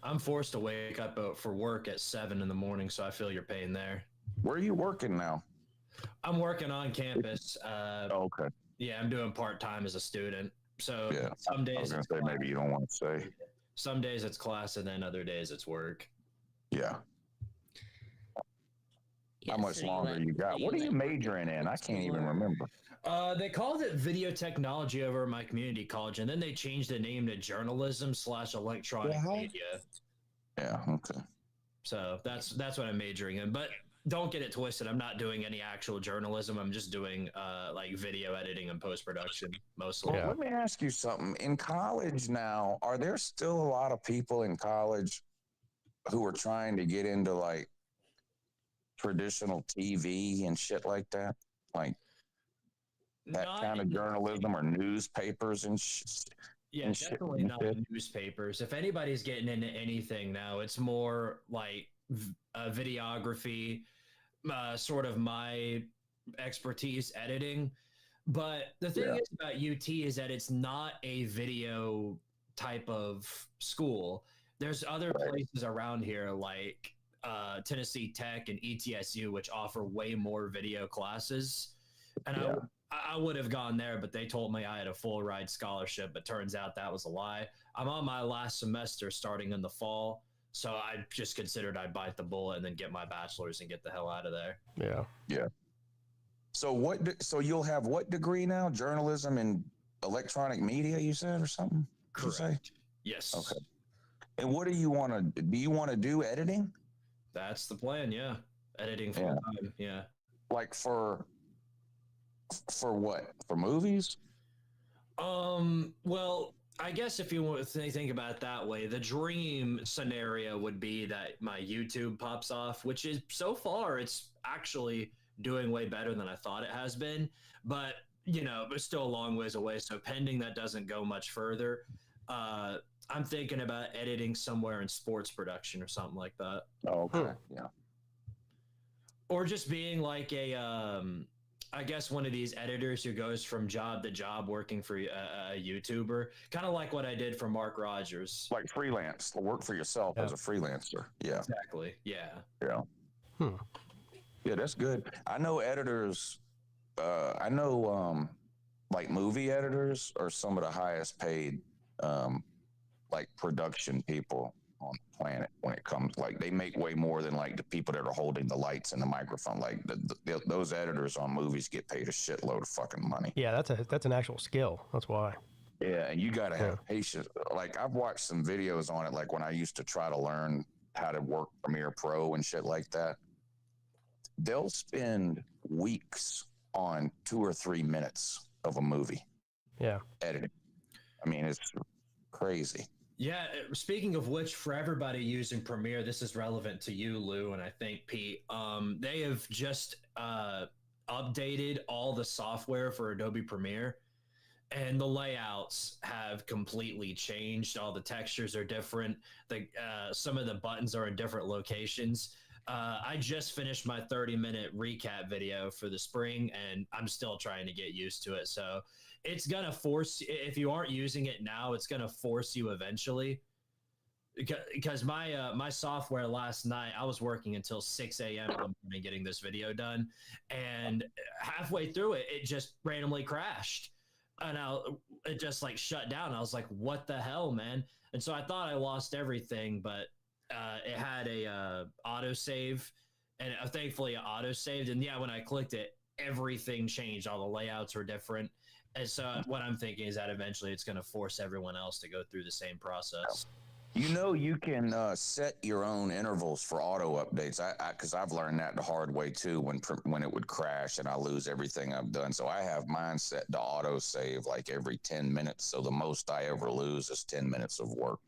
I'm forced to wake up for work at 7 in the morning, so I feel your pain there. Where are you working now? I'm working on campus. Okay. Yeah, I'm doing part-time as a student. So yeah, some days I was gonna say maybe you don't want to say. Some days it's class, and then other days it's work. Yeah. How much longer you got? What are you majoring in? I can't even remember. They called it video technology over at my community college, and then they changed the name to journalism/electronic media. Yeah. Okay. So that's what I'm majoring in, but. Don't get it twisted. I'm not doing any actual journalism. I'm just doing like video editing and post-production mostly. Well, let me ask you something. In college now, are there still a lot of people in college who are trying to get into like traditional TV and shit like that? Like that kind of journalism or newspapers and shit? Yeah, definitely not newspapers. If anybody's getting into anything now, it's more like videography, sort of my expertise editing. But the thing is about UT is that it's not a video type of school. There's other places around here like Tennessee Tech and ETSU, which offer way more video classes. And I would have gone there, but they told me I had a full ride scholarship, but turns out that was a lie. I'm on my last semester starting in the fall. So I just considered I'd bite the bullet and then get my bachelor's and get the hell out of there. Yeah. Yeah. So so you'll have what degree now? Journalism and electronic media, you said, or something? Correct. Yes. Okay. And what do you want to do? You want to do editing? That's the plan. Yeah. Editing full time. Yeah. Like for what? For movies? Well, I guess if you want to think about it that way, the dream scenario would be that my YouTube pops off, which is so far it's actually doing way better than I thought it has been. But it's still a long ways away. So pending that doesn't go much further, I'm thinking about editing somewhere in sports production or something like that. Oh, okay. Yeah. Or just being like I guess one of these editors who goes from job to job working for a YouTuber, kind of like what I did for Mark Rogers. Like freelance, work for yourself as a freelancer. Yeah. Exactly. Yeah. Yeah. Yeah, that's good. I know editors, like movie editors are some of the highest paid, like production people on the planet when it comes, like they make way more than like the people that are holding the lights and the microphone. Like those editors on movies get paid a shitload of fucking money. Yeah, that's an actual skill. That's why. Yeah, and you got to have patience. Like I've watched some videos on it, like when I used to try to learn how to work Premiere Pro and shit like that. They'll spend weeks on 2 or 3 minutes of a movie. Yeah. Editing. I mean, it's crazy. Yeah, speaking of which, for everybody using Premiere, this is relevant to you, Lou, and I think Pete. They have just updated all the software for Adobe Premiere, and the layouts have completely changed. All the textures are different. Some of the buttons are in different locations. I just finished my 30-minute recap video for the spring, and I'm still trying to get used to it. So it's going to force, if you aren't using it now, it's going to force you eventually. Because my software last night, I was working until 6 a.m. getting this video done. And halfway through it, it just randomly crashed. And it just like shut down. I was like, what the hell, man? And so I thought I lost everything, but it had a autosave, and thankfully it auto-saved. And yeah, when I clicked it, everything changed. All the layouts were different. And so what I'm thinking is that eventually it's going to force everyone else to go through the same process. You can set your own intervals for auto updates. Because I've learned that the hard way too. When it would crash and I lose everything I've done, so I have mine set to auto save like every 10 minutes. So the most I ever lose is 10 minutes of work.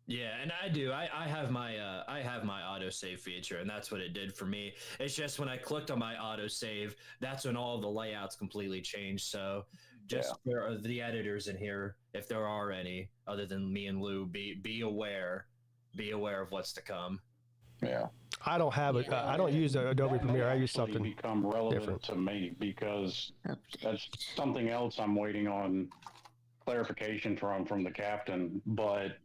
Yeah, and I do. I have my autosave feature, and that's what it did for me. It's just when I clicked on my autosave, that's when all the layouts completely changed. So just for the editors in here, if there are any other than me and Lou, be aware of what's to come. Yeah. I don't have it. I don't use Adobe Premiere. I use something become relevant different to me, because that's something else I'm waiting on clarification from the captain. But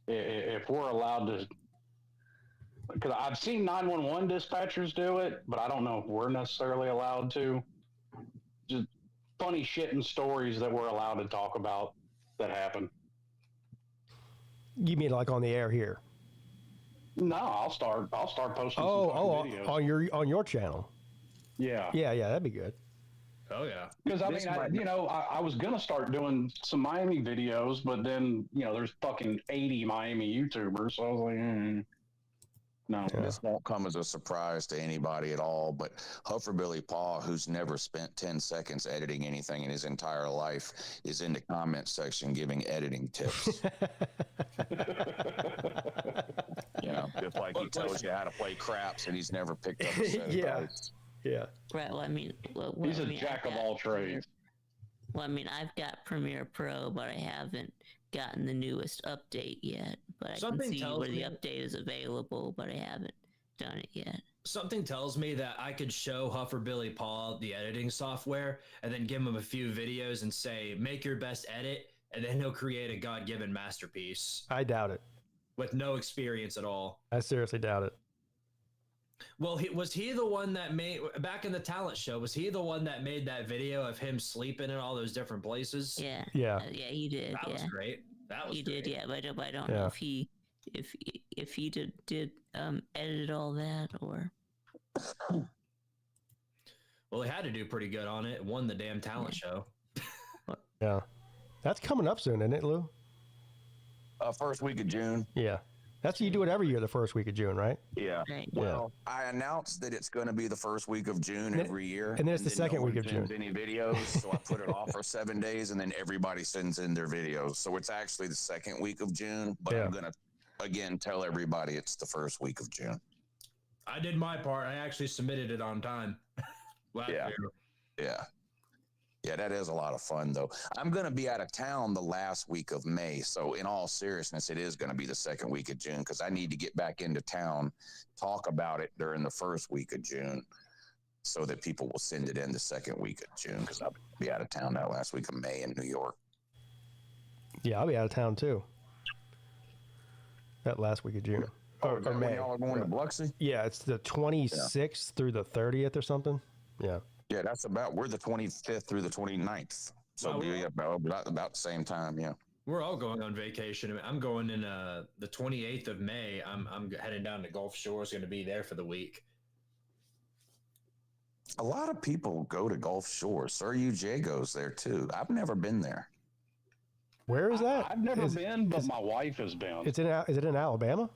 if we're allowed to, because I've seen 911 dispatchers do it, but I don't know if we're necessarily allowed to. Just funny shit and stories that we're allowed to talk about that happen. You mean like on the air here? No, I'll start posting some videos. on your channel. Yeah, that'd be good. Oh yeah, because I mean, I was gonna start doing some Miami videos, but then there's fucking 80 Miami YouTubers, so I was like, no. Yeah. This won't come as a surprise to anybody at all, but Hufferbilly Paw, who's never spent 10 seconds editing anything in his entire life, is in the comment section giving editing tips. Just like he tells you how to play craps, and he's never picked up a set of dice. Yeah. Right. Well, I mean, he's a jack of all trades. Well, I mean, I've got Premiere Pro, but I haven't gotten the newest update yet. But I can see where the update is available, but I haven't done it yet. Something tells me that I could show Hufferbilly Paul the editing software and then give him a few videos and say, make your best edit, and then he'll create a God-given masterpiece. I doubt it. With no experience at all. I seriously doubt it. Well, was he the one that made, back in the talent show, was he the one that made that video of him sleeping in all those different places? Yeah. Yeah. Yeah, he did. That was great. That was he great. did, yeah, but I don't know if he did edit all that or. Well, he had to do pretty good on it. Won the damn talent show. Yeah. That's coming up soon, isn't it, Lou? First week of June. Yeah. That's you do it every year, the first week of June, right? Yeah. Well, I announced that it's going to be the first week of June every year. And then it's the second no week one of June. sends any videos, so I put it off for 7 days, and then everybody sends in their videos. So it's actually the second week of June, but I'm going to, again, tell everybody it's the first week of June. I did my part. I actually submitted it on time. Yeah. Yeah, that is a lot of fun, though. I'm going to be out of town the last week of May. So in all seriousness, it is going to be the second week of June because I need to get back into town, talk about it during the first week of June so that people will send it in the second week of June because I'll be out of town that last week of May in New York. Yeah, I'll be out of town, too. That last week of June. Or May. Y'all are going to Biloxi? Yeah, it's the 26th through the 30th or something. Yeah. Yeah, we're the 25th through the 29th. So Wow. we'll be about the same time, yeah. We're all going on vacation. I'm going in the 28th of May. I'm heading down to Gulf Shores. Going to be there for the week. A lot of people go to Gulf Shores. Sir UJ goes there too. I've never been there. Where is that? I've never been, but my wife has been. Is it in Alabama?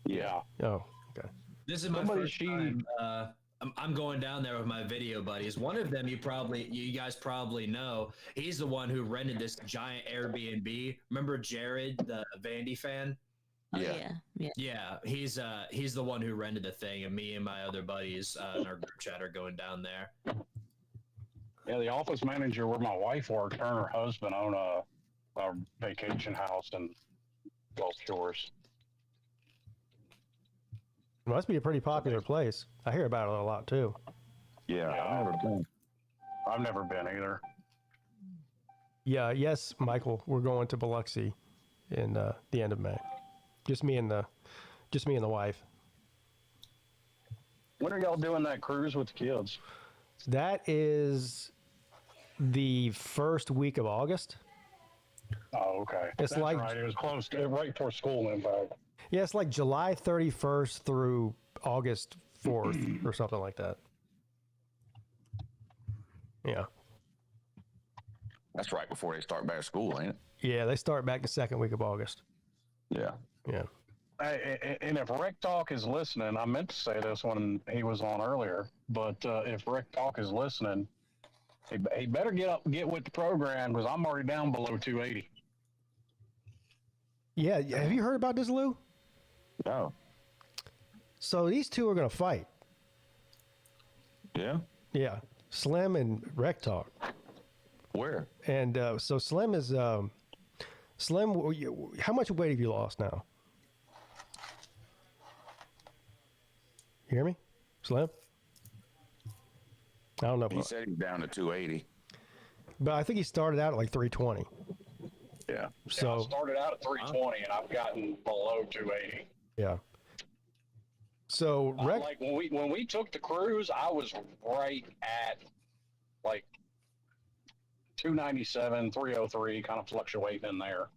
Yeah. Oh, okay. This is my first time. I'm going down there with my video buddies. One of them you guys probably know. He's the one who rented this giant Airbnb. Remember Jared, the Vandy fan? Yeah. He's the one who rented the thing, and me and my other buddies in our group chat are going down there. Yeah, the office manager where my wife worked, her and her husband own a vacation house in Gulf Shores. It must be a pretty popular place. I hear about it a lot too. Yeah, I've never been. I've never been either. Yeah, yes, Michael, we're going to Biloxi in the end of May. Just me and the wife. When are y'all doing that cruise with the kids? That is the first week of August. Oh, okay. It's That's like right. It was close to right before school went back. Yeah, it's like July 31st through August 4th or something like that. Yeah. That's right before they start back to school, ain't it? Yeah, they start back the second week of August. Yeah. Yeah. And if Rick Talk is listening, I meant to say this when he was on earlier, but if Rick Talk is listening, he better get with the program because I'm already down below 280. Yeah, have you heard about this, Lou? No. So these two are going to fight. Yeah? Yeah. Slim and Rec Talk. Where? And so Slim is... Slim, how much weight have you lost now? You hear me? Slim? I don't know. He said he's down to 280. But I think he started out at like 320. Yeah. So I started out at 320 and I've gotten below 280. Yeah. So like when we took the cruise, I was right at like 297, 303, kind of fluctuating in there.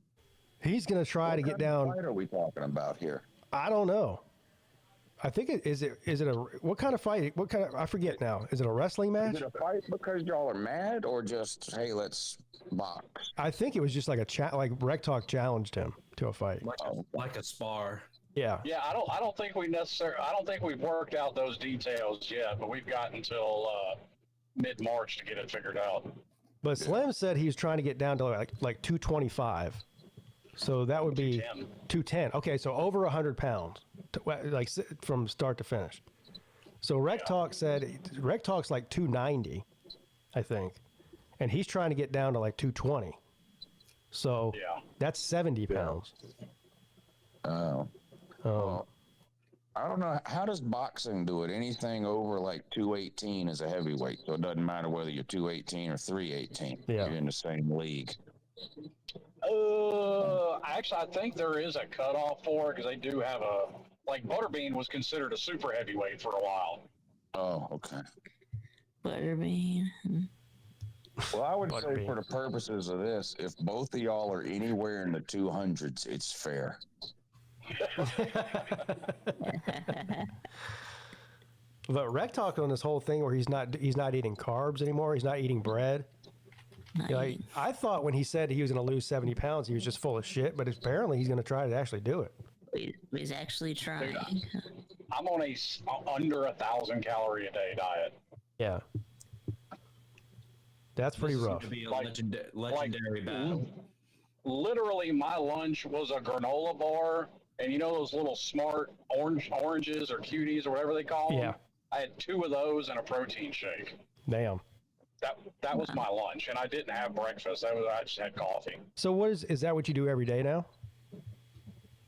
He's going to try to get down. What fight are we talking about here? I don't know. I think is it what kind of fight? What kind of, I forget now. Is it a wrestling match? Is it a fight because y'all are mad or just, hey, let's box? I think it was just like like Rec Talk challenged him to a fight. Like a spar. Yeah. Yeah, I don't think we've worked out those details yet, but we've got until mid-March to get it figured out. But Slim said he was trying to get down to like 225. So that would be 210. Okay, so over 100 pounds, like from start to finish. So Rec Talk said Rec Talk's like 290, I think, and he's trying to get down to like 220. So that's 70 pounds. Oh. Well, I don't know. How does boxing do it? Anything over like 218 is a heavyweight, so it doesn't matter whether you're 218 or 318. Yeah. You're in the same league. Actually, I think there is a cutoff for it because they do have like Butterbean was considered a super heavyweight for a while. Oh, okay. Butterbean. Well, I would say for the purposes of this, if both of y'all are anywhere in the 200s, it's fair. But Rec Talk on this whole thing where he's not eating carbs anymore. He's not eating bread. Like, I thought when he said he was going to lose 70 pounds, he was just full of shit. But apparently, he's going to try to actually do it. He's actually trying. I'm on a under 1,000 calorie a day diet. Yeah. That's pretty This is rough. gonna be a legendary battle. Literally, my lunch was a granola bar, and you know those little smart oranges or cuties or whatever they call them? Yeah. I had 2 of those and a protein shake. Damn. That was my lunch, and I didn't have breakfast. I just had coffee. So what is that what you do every day now?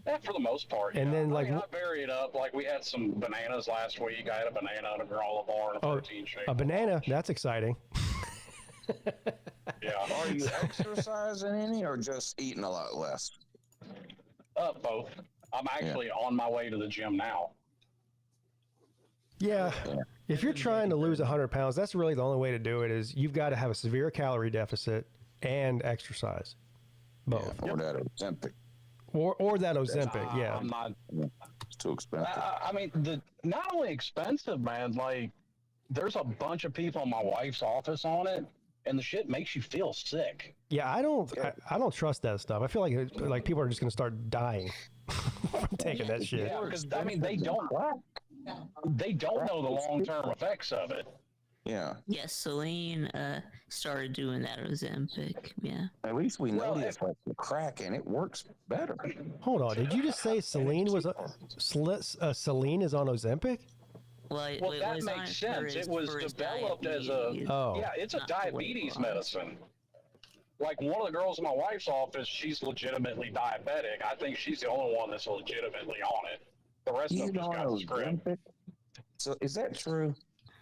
Yeah, for the most part. And then, like, I vary it up. Like we had some bananas last week. I had a banana and a granola bar and a protein shake. A banana. That's exciting. Yeah. Are you exercising any or just eating a lot less? Both. I'm actually on my way to the gym now. Yeah. If you're trying to lose 100 pounds, that's really the only way to do it is you've got to have a severe calorie deficit and exercise. Both. Yeah, or that Ozempic. Or that Ozempic, yeah. I'm not. It's too expensive. I mean, not only expensive, man. Like, there's a bunch of people in my wife's office on it, and the shit makes you feel sick. Yeah, I don't trust that stuff. I feel like people are just going to start dying from taking that shit. Yeah, because I mean, they don't know the long-term effects of it. Yeah. Yes, Celine started doing that Ozempic. Yeah. At least we know the effect of crack, and it works better. Hold on, did you just say Celine Celine is on Ozempic? Well, that makes sense. It was developed as it's a diabetes medicine. Like one of the girls in my wife's office, she's legitimately diabetic. I think she's the only one that's legitimately on it. The rest of them just got the script. So is that true?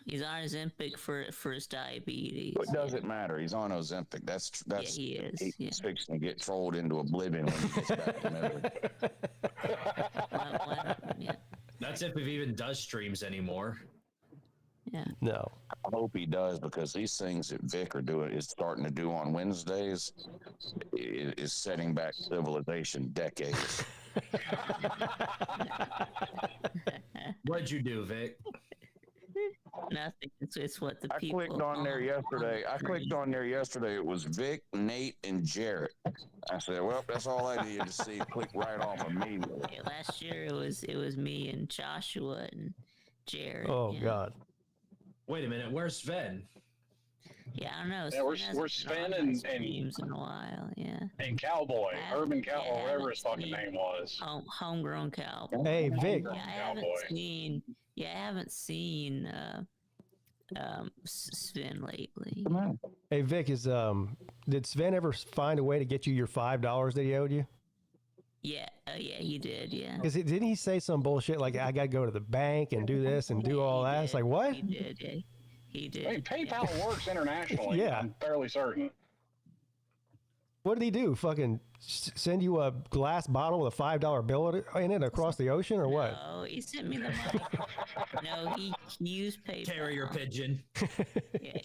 He's on Ozempic for his diabetes. It doesn't matter. He's on Ozempic. That's yeah, he is. He's fixing to get trolled into oblivion when he gets back to Notre. That's if he even does streams anymore. Yeah. No. I hope he does, because these things that Vic is starting to do on Wednesdays is setting back civilization decades. What'd you do, Vic? Nothing. It's what the I people. clicked on there yesterday. It was Vic, Nate, and Jarrett. I said, "Well, that's all I needed to see." Click right off immediately. Yeah, last year it was me and Joshua and Jared. Oh God. Wait a minute. Where's Sven? Yeah, I don't know. Yeah, we're Sven and streams in a while. Yeah. And Cowboy, Urban Cowboy, whatever his fucking name was. Homegrown Cowboy. Hey, Vic. Yeah, I haven't seen Sven lately. Hey Vic, did Sven ever find a way to get you your $5 that he owed you? Yeah, yeah, he did. Yeah. Because didn't he say some bullshit like I got to go to the bank and do this and do all that? It's like what? He did. Yeah. He did. I mean, PayPal works internationally. Yeah. I'm fairly certain. What did he do? Fucking send you a glass bottle with a $5 bill in it across the ocean, or what? Oh, he sent me the money. No, he used PayPal. Carrier pigeon. Yeah.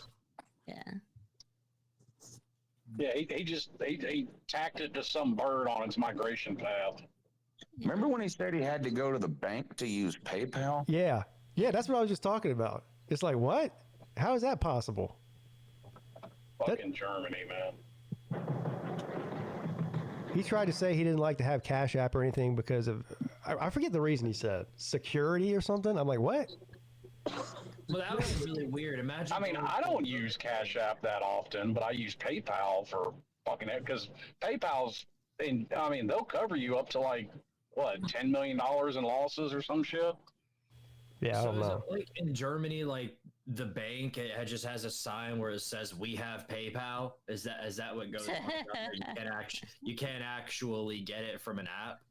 Yeah, he tacked it to some bird on its migration path. Remember when he said he had to go to the bank to use PayPal? Yeah, that's what I was just talking about. It's like, what? How is that possible? Fucking Germany, man. He tried to say he didn't like to have Cash App or anything because of, I forget the reason he said, security or something. I'm like, what? Well, that was really weird. Imagine. I mean, I don't use Cash App that often, but I use PayPal for fucking it, because PayPal's, they'll cover you up to like, what, $10 million in losses or some shit? Yeah, I don't know. Is it like in Germany, like the bank just has a sign where it says "We have PayPal"? Is that what goes on? You can't actually get it from an app.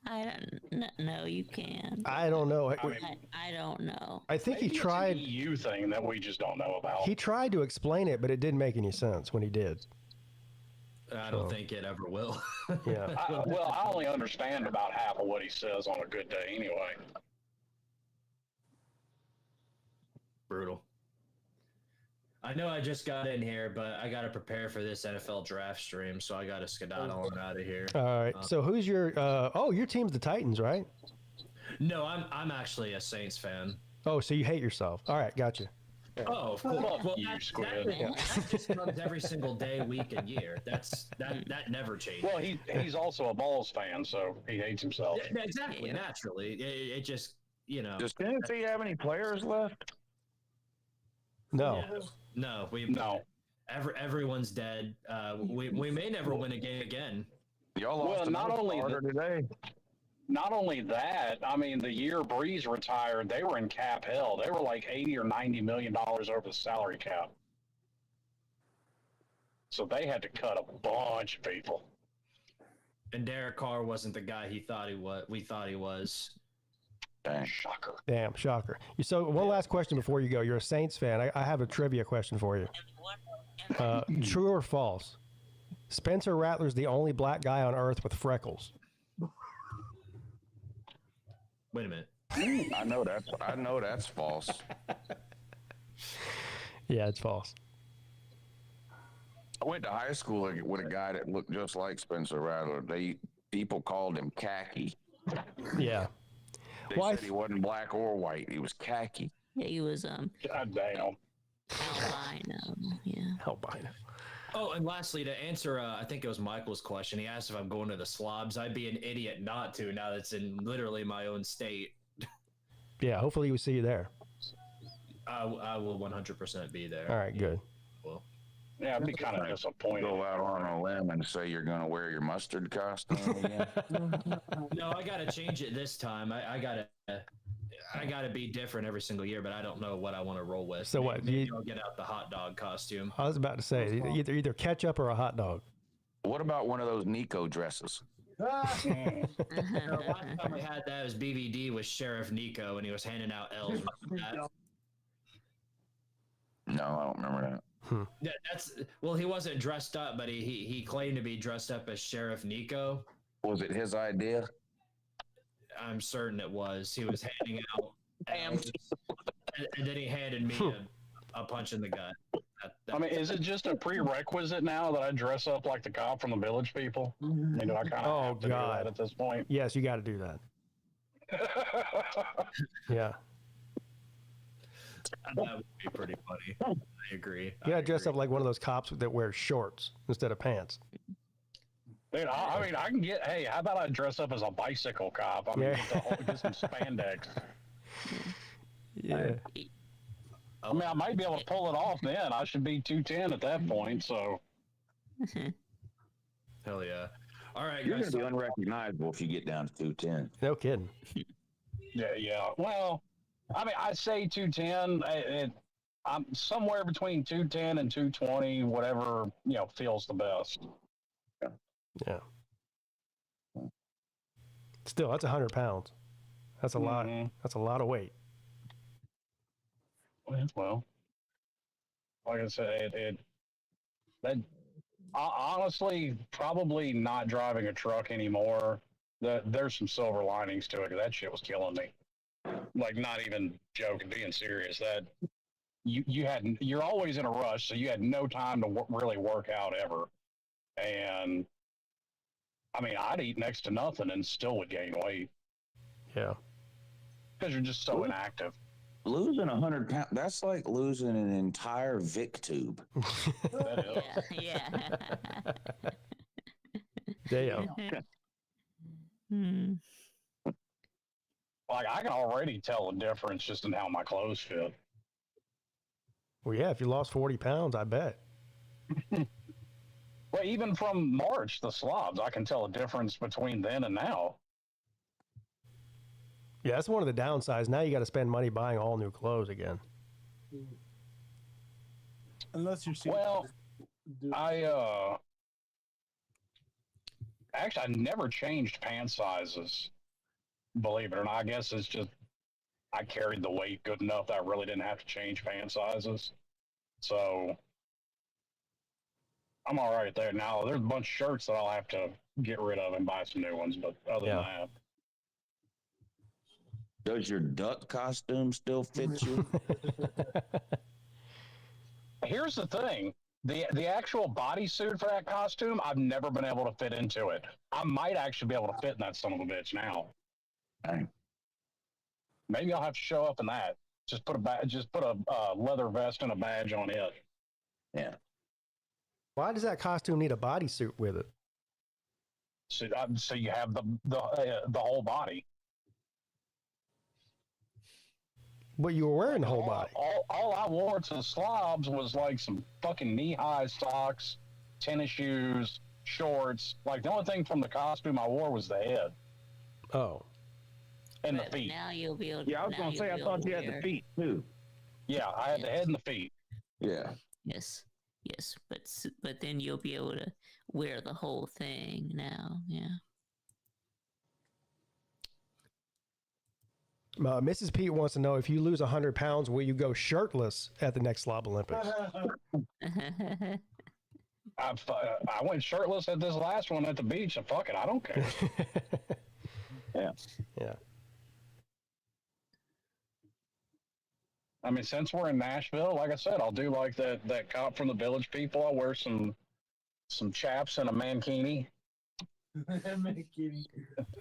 I don't know. You can. I don't know. I don't know. I think he Maybe tried. It's an EU thing that we just don't know about. He tried to explain it, but it didn't make any sense when he did. I don't think it ever will. Yeah. I only understand about half of what he says on a good day, anyway. Brutal. I know I just got in here, but I got to prepare for this NFL draft stream, so I got to skedaddle on out of here. All right. So who's your? Your team's the Titans, right? No, I'm actually a Saints fan. Oh, so you hate yourself? All right, gotcha. Oh, of course. Well, that just comes every single day, week, and year. That never changes. Well, he's also a Balls fan, so he hates himself. Yeah, exactly. Naturally, it just Does Tennessee have any players left? No. No, everyone's dead. We may never win a game again. Y'all lost not only today. Not only that, I mean, the year Breeze retired, they were in cap hell. They were like $80 or $90 million over the salary cap. So they had to cut a bunch of people. And Derek Carr wasn't the guy we thought he was. Dang. Shocker. Damn, shocker. So one last question before you go. You're a Saints fan. I have a trivia question for you. True or false? Spencer Rattler's the only black guy on earth with freckles. Wait a minute. I know that's false. Yeah, it's false. I went to high school with a guy that looked just like Spencer Rattler. People called him khaki. Yeah. They said he wasn't black or white. He was khaki. Yeah, he was God damn. albino. Yeah. Albino. Oh, and lastly, to answer, I think it was Michael's question. He asked if I'm going to the slobs. I'd be an idiot not to. Now that's in literally my own state. Yeah. Hopefully we see you there. I will 100% be there. All right. Good. Well, yeah, I'd be kind of disappointed. Go out on a limb and say you're going to wear your mustard costume again. No, I got to change it this time. I gotta be different every single year, but I don't know what I want to roll with. So what? Maybe I'll get out the hot dog costume. I was about to say either ketchup or a hot dog. What about one of those Nico dresses? Last time I had that was BVD with Sheriff Nico, and he was handing out L's. No, I don't remember that. Yeah, he wasn't dressed up, but he claimed to be dressed up as Sheriff Nico. Was it his idea? I'm certain it was. He was handing out L's, and then he handed me a punch in the gut. I mean, is it just a prerequisite now that I dress up like the cop from the Village People? I mean, do I kind of have to do that at this point? Yes, you got to do that. Yeah. That would be pretty funny. I agree. You got to dress up like one of those cops that wears shorts instead of pants. Dude, I mean, I can get. Hey, how about I dress up as a bicycle cop? I mean, get some spandex. Yeah. I mean, I might be able to pull it off then. I should be 210 at that point. So. Hell yeah! All right, You're guys. going to be unrecognizable if you get down to 210. No kidding. Yeah. Well, I mean, I say 210. I'm somewhere between 210 and 220, whatever feels the best. Yeah. Still, that's 100 pounds. That's a lot. That's a lot of weight. Well, like I said, honestly, probably not driving a truck anymore. There's some silver linings to it. 'Cause that shit was killing me. Like, not even joking, being serious. That you're always in a rush, so you had no time to really work out ever. And I mean, I'd eat next to nothing and still would gain weight. Yeah. Because you're just so inactive. Losing 100 pounds, that's like losing an entire Vic tube. Yeah. Damn. Like, I can already tell the difference just in how my clothes fit. Well, yeah, if you lost 40 pounds, I bet. Well, even from March, the slobs, I can tell a difference between then and now. Yeah, that's one of the downsides. Now you got to spend money buying all new clothes again. Unless you're actually, I never changed pant sizes, believe it or not. I guess it's just I carried the weight good enough that I really didn't have to change pant sizes. So I'm all right there. Now, there's a bunch of shirts that I'll have to get rid of and buy some new ones, but other than that. Does your duck costume still fit you? Here's the thing. The actual bodysuit for that costume, I've never been able to fit into it. I might actually be able to fit in that son of a bitch now. Dang. Maybe I'll have to show up in that. Just put a leather vest and a badge on it. Yeah. Why does that costume need a bodysuit with it? So you have the whole body. But you were wearing the whole body. All I wore to the slobs was like some fucking knee-high socks, tennis shoes, shorts. Like the only thing from the costume I wore was the head. Oh. And the feet. Now you'll be able to. Yeah, I was going to say, I thought you had the feet too. Yeah, I had the head and the feet. Yeah. Yes. Yes, but then you'll be able to wear the whole thing now. Yeah. Mrs. Peete wants to know, if you lose 100 pounds, will you go shirtless at the next Slob Olympics? I went shirtless at this last one at the beach, and fuck it, I don't care. Yeah. Yeah. I mean, since we're in Nashville, like I said, I'll do like that cop from the Village People. I'll wear some chaps and a mankini.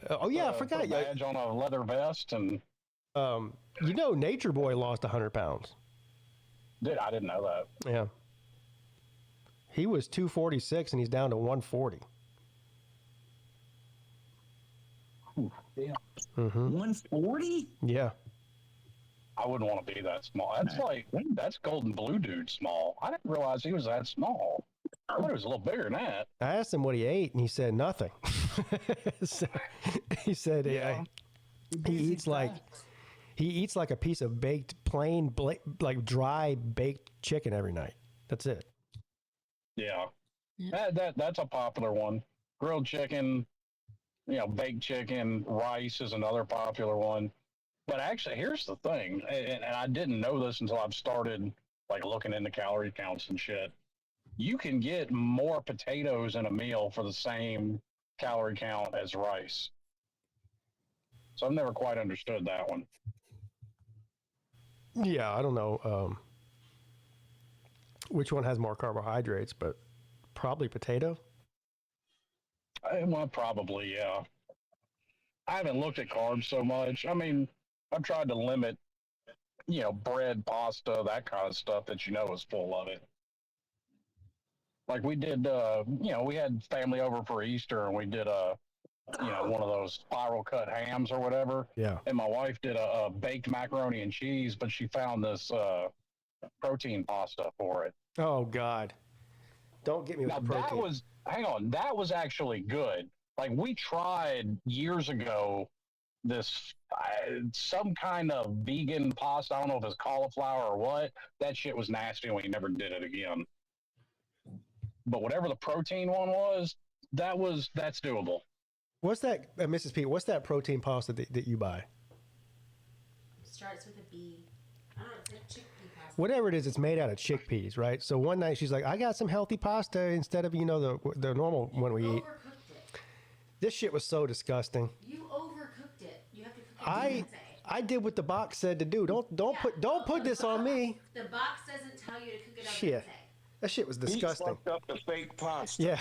Oh yeah, I forgot. Put a badge on a leather vest and. Nature Boy lost 100 pounds. I didn't know that. Yeah. He was 246 and he's down to 140. Damn. Mm-hmm. 140? Yeah. I wouldn't want to be that small. That's Golden Blue Dude small. I didn't realize he was that small. I thought he was a little bigger than that. I asked him what he ate and he said nothing. He said he eats like a piece of baked like dry baked chicken every night. That's it. Yeah. That's a popular one. Grilled chicken, baked chicken, rice is another popular one. But actually, here's the thing, and I didn't know this until I've started like looking into calorie counts and shit. You can get more potatoes in a meal for the same calorie count as rice. So I've never quite understood that one. Yeah, I don't know which one has more carbohydrates, but probably potato. Well, probably, yeah. I haven't looked at carbs so much. I mean, I've tried to limit, bread, pasta, that kind of stuff that is full of it. Like we did, we had family over for Easter and we did one of those spiral cut hams or whatever. Yeah. And my wife did a baked macaroni and cheese, but she found this protein pasta for it. Oh God. Don't get me with the protein. That was actually good. Like we tried years ago this some kind of vegan pasta. I don't know if it's cauliflower or what. That shit was nasty and we never did it again. But whatever the protein one was, that's doable. What's that, Mrs. Peete? What's that protein pasta that you buy? Starts with a B. I don't know. It's like chickpea pasta. Whatever it is, it's made out of chickpeas, right? So one night she's like, "I got some healthy pasta instead of the normal one we eat." This shit was so disgusting. You overcooked it. You have to cook it. I did what the box said to do. Don't put this on me. The box doesn't tell you to cook it. Shit. That shit was disgusting. He fucked up the fake pasta. Yeah.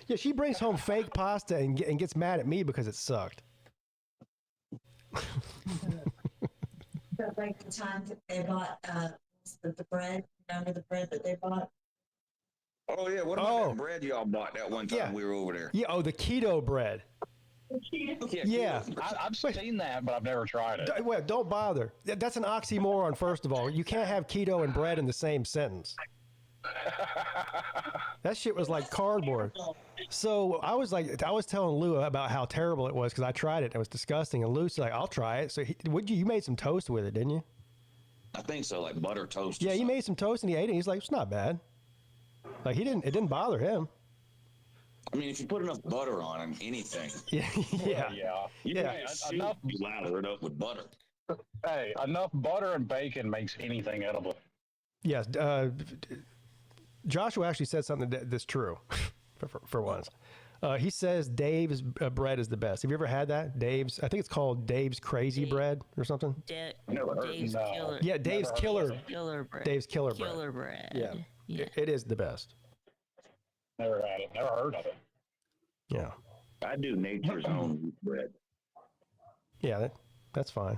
Yeah, she brings home fake pasta and gets mad at me because it sucked. Like the time that they bought the bread, remember the bread that they bought? Oh, yeah. What about that bread y'all bought that one time we were over there? Yeah, the keto bread. Yeah. I've seen that, but I've never tried it. Well, don't bother. That's an oxymoron, first of all. You can't have keto and bread in the same sentence. That shit was like cardboard. So I was telling Lou about how terrible it was because I tried it. It was disgusting. And Lou's like, "I'll try it." So you made some toast with it, didn't you? I think so, like butter toast. Yeah, he made some toast and he ate it. He's like, "It's not bad." Like it didn't bother him. I mean, if you put enough butter on anything. Yeah. Enough lather it up with butter. Hey, enough butter and bacon makes anything edible. Yes. Joshua actually said something that's true for once. He says Dave's bread is the best. Have you ever had that? Dave's, I think it's called Dave's Crazy Bread or something. Dave's Killer. Yeah, Dave's Killer. Bread. Dave's Killer Bread. Yeah. It is the best. Never had it. Never heard of it. Yeah. I do nature's own bread. Yeah, that's fine.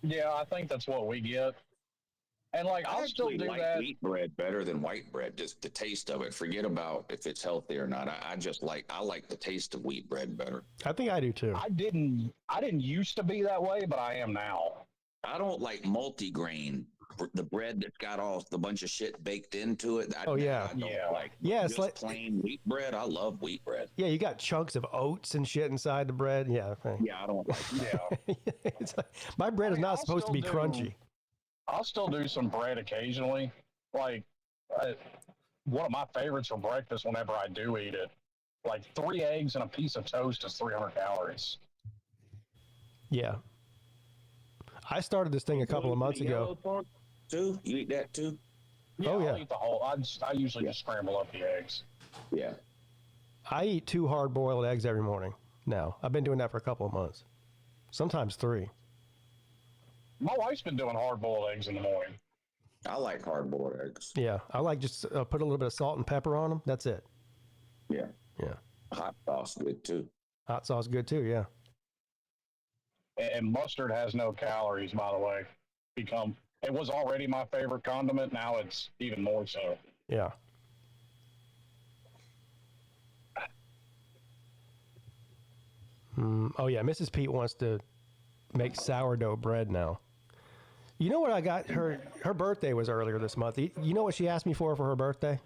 Yeah, I think that's what we get. And like, I'll still do like that. wheat bread better than white bread. Just the taste of it. Forget about if it's healthy or not. I like the taste of wheat bread better. I think I do too. I didn't used to be that way, but I am now. I don't like multigrain. The bread that's got all the bunch of shit baked into it. I don't like. Yeah, it's just like plain wheat bread. I love wheat bread. Yeah, you got chunks of oats and shit inside the bread. Yeah. Yeah, I don't like that. It's like, my bread is not supposed to be crunchy. I'll still do some bread occasionally. Like, one of my favorites for breakfast whenever I do eat it, like 3 eggs and a piece of toast is 300 calories. Yeah. I started this thing a couple of months ago. Too? You eat that too? Yeah, Oh, yeah. I'll eat the whole. I usually just scramble up the eggs. Yeah. I eat 2 hard-boiled eggs every morning now. I've been doing that for a couple of months. Sometimes 3. My wife's been doing hard-boiled eggs in the morning. I like hard-boiled eggs. Yeah, I like just put a little bit of salt and pepper on them. That's it. Yeah. Yeah. Hot sauce good too. Hot sauce good too, yeah. And mustard has no calories, by the way. It was already my favorite condiment. Now it's even more so. Yeah. Oh yeah, Mrs. Peete wants to make sourdough bread now. You know what I got her? Her birthday was earlier this month. You know what she asked me for her birthday?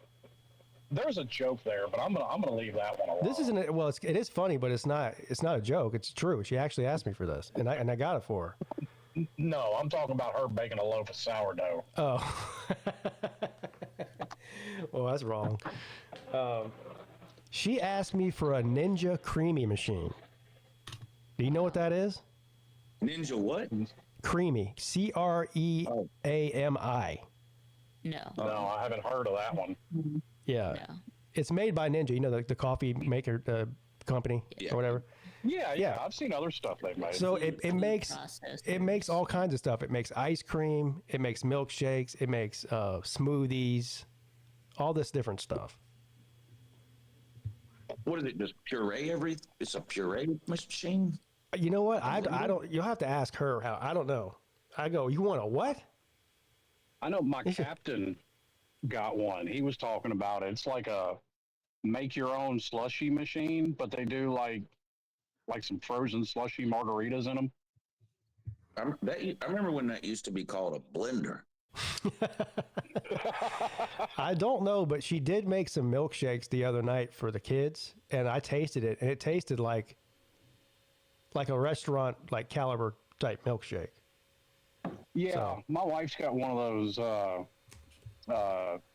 There's a joke there, but I'm gonna leave that one alone. This isn't well. It is funny, but it's not a joke. It's true. She actually asked me for this, and I got it for her. No, I'm talking about her baking a loaf of sourdough. Oh, well, that's wrong. She asked me for a Ninja Creamy machine. Do you know what that is? Ninja what? Creamy. CREAMI. No. No, I haven't heard of that one. Yeah. It's made by Ninja, you know, the coffee maker company or whatever. Yeah. I've seen other stuff they've made. So it makes all kinds of stuff. It makes ice cream. It makes milkshakes. It makes smoothies. All this different stuff. What is it? Just puree everything? It's a puree machine? You know what? I don't. You'll have to ask her how. I don't know. I go. You want a what? I know my captain got one. He was talking about it. It's like a make your own slushy machine, but they do like some frozen slushy margaritas in them. I remember when that used to be called a blender. I don't know, but she did make some milkshakes the other night for the kids, and I tasted it, and it tasted like a restaurant like caliber type milkshake. Yeah, So- my wife's got one of those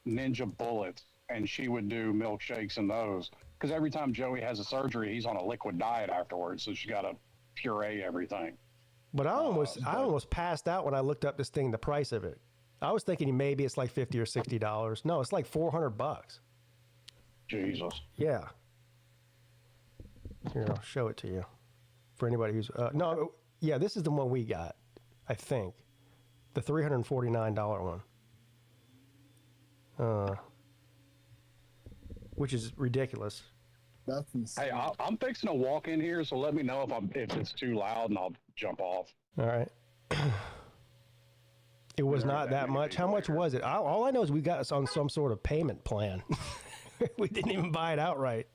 Ninja Bullets, and she would do milkshakes in those. Because every time Joey has a surgery, he's on a liquid diet afterwards, so she got to puree everything. But I almost passed out when I looked up this thing, the price of it. I was thinking maybe it's like $50 or $60. No, it's like $400. Jesus. Yeah. Here, I'll show it to you. For anybody who's yeah, this is the one we got, I think. The $349 one. Which is ridiculous. That's insane. Hey, I'm fixing to walk in here, so let me know if it's too loud, and I'll jump off. All right. It was not that much. How much was it? All I know is we got us on some sort of payment plan. We didn't even buy it outright.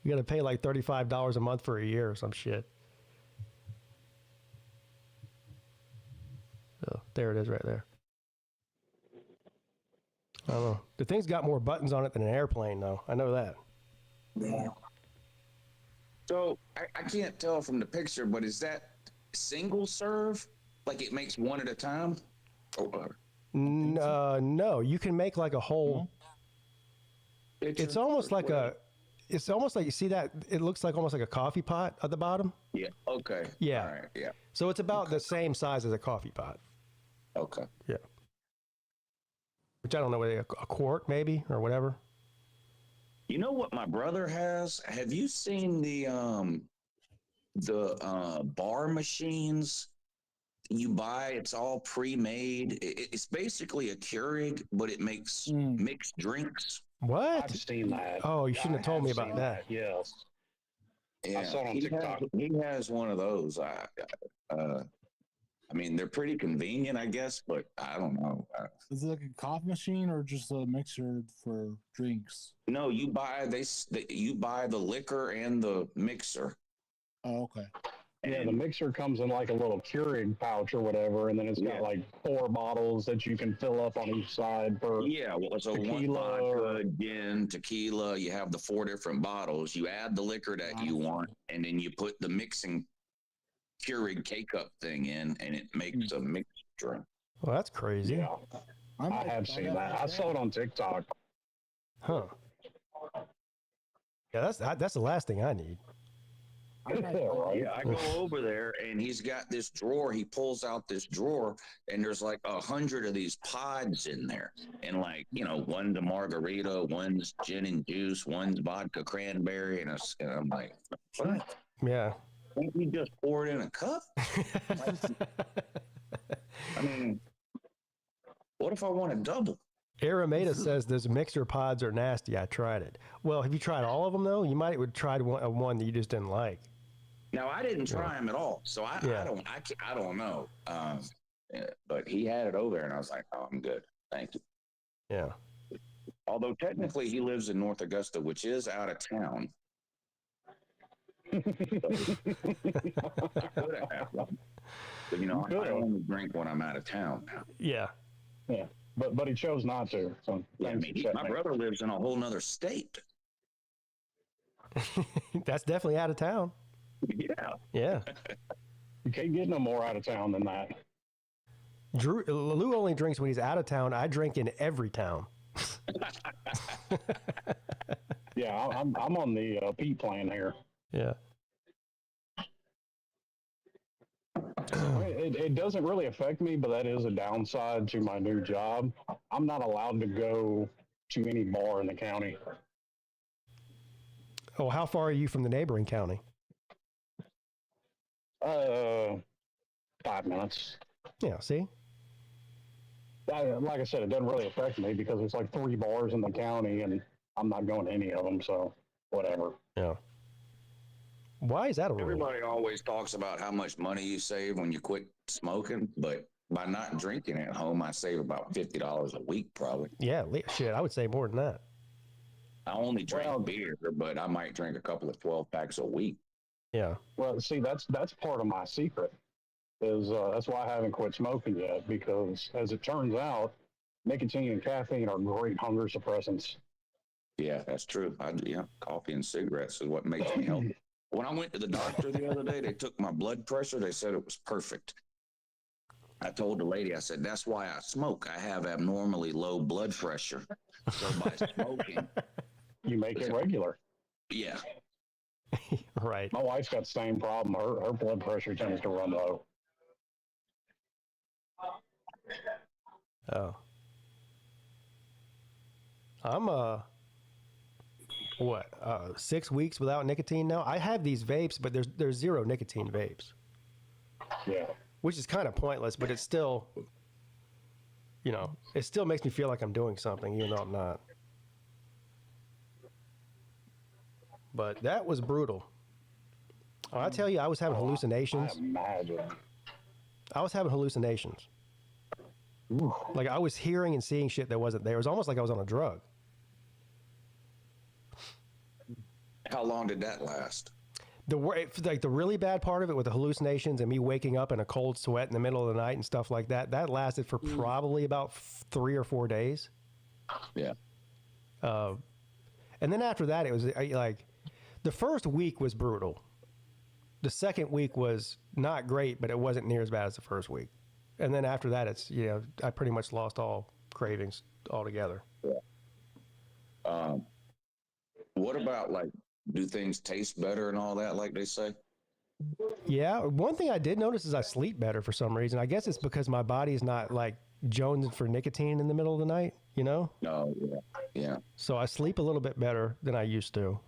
You got to pay like $35 a month for a year or some shit. So there it is right there. I don't know. The thing's got more buttons on it than an airplane, though. I know that. Yeah. So I can't tell from the picture, but is that single serve? Like it makes one at a time? No, you can make like a whole. It's almost like It's almost like, you see that? It looks like almost like a coffee pot at the bottom. Yeah. Okay. Yeah. All right. Yeah. So it's about the same size as a coffee pot. Okay. Yeah. Which I don't know, whether a quart maybe or whatever. You know what my brother has? Have you seen the bar machines you buy? It's all pre-made. It's basically a Keurig, but it makes mixed drinks. What? I've seen that. Oh, you shouldn't have told me about that. Yes. Yeah, I saw it on TikTok. He has one of those. I mean, they're pretty convenient, I guess, but I don't know. Is it like a coffee machine or just a mixer for drinks? No, you buy you buy the liquor and the mixer. Oh, okay. Yeah, the mixer comes in like a little Keurig pouch or whatever, and then it's got like 4 bottles that you can fill up on each side for well, so one vodka, gin, tequila. You have the 4 different bottles. You add the liquor that you want, and then you put the mixing Keurig K-cup thing in, and it makes a mixed drink. Well, that's crazy. Yeah, I have seen that. I saw it on TikTok. Huh. Yeah, that's the last thing I need. Yeah, I go over there and he's got this drawer. He pulls out this drawer and there's like 100 of these pods in there. And like, one's a margarita, one's gin and juice, one's vodka cranberry. And I'm like, what? Yeah. Can't you just pour it in a cup? I mean, what if I want a double? Arameda says those mixer pods are nasty. I tried it. Well, have you tried all of them though? You might have tried one that you just didn't like. Now I didn't try them at all, so I don't know. But he had it over there, and I was like, "Oh, I'm good, thank you." Yeah. Although technically he lives in North Augusta, which is out of town. I could have one. But I only drink when I'm out of town now. Yeah. Yeah. But he chose not to. So yeah, I mean, my brother lives in a whole nother state. That's definitely out of town. Yeah. Yeah. You can't get no more out of town than that. Lou only drinks when he's out of town. I drink in every town. Yeah, I'm on the Pete plan here. Yeah. It doesn't really affect me, but that is a downside to my new job. I'm not allowed to go to any bar in the county. Oh, how far are you from the neighboring county? 5 minutes. Yeah, see? Like I said, it doesn't really affect me because there's like 3 bars in the county and I'm not going to any of them, so whatever. Yeah. Why is that a rule? Everybody always talks about how much money you save when you quit smoking, but by not drinking at home, I save about $50 a week probably. Yeah, shit, I would say more than that. I only drink beer, but I might drink a couple of 12 packs a week. Yeah. Well, see, that's part of my secret. That's why I haven't quit smoking yet, because as it turns out, nicotine and caffeine are great hunger suppressants. Yeah, that's true. Coffee and cigarettes is what makes me healthy. When I went to the doctor the other day, they took my blood pressure. They said it was perfect. I told the lady, I said, that's why I smoke. I have abnormally low blood pressure. So by smoking, you make it regular. Yeah. Right. My wife's got the same problem. Her blood pressure tends to run low. Oh. I'm 6 weeks without nicotine now. I have these vapes, but there's 0 nicotine vapes. Yeah. Which is kind of pointless, but it's still, it still makes me feel like I'm doing something, even though I'm not. But that was brutal. Oh, I tell you, I was having hallucinations. I imagine. I was having hallucinations. Ooh. Like I was hearing and seeing shit that wasn't there. It was almost like I was on a drug. How long did that last? The really bad part of it with the hallucinations and me waking up in a cold sweat in the middle of the night and stuff like that, that lasted for probably about 3 or 4 days. Yeah. And then after that, it was like the first week was brutal. The second week was not great, but it wasn't near as bad as the first week. And then after that, it's, I pretty much lost all cravings altogether. Yeah. What about do things taste better and all that, like they say? Yeah. One thing I did notice is I sleep better for some reason. I guess it's because my body's not jonesing for nicotine in the middle of the night, No, yeah. So I sleep a little bit better than I used to.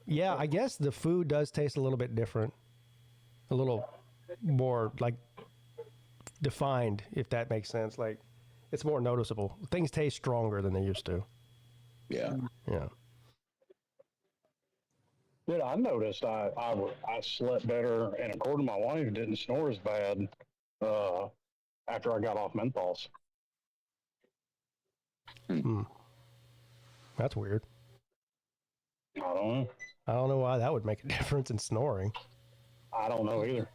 Yeah, I guess the food does taste a little bit different. A little more defined, if that makes sense. It's more noticeable. Things taste stronger than they used to. Yeah. Yeah. Dude, I noticed I slept better, and according to my wife, didn't snore as bad after I got off menthols. That's weird. I don't know. I don't know why that would make a difference in snoring. I don't know either.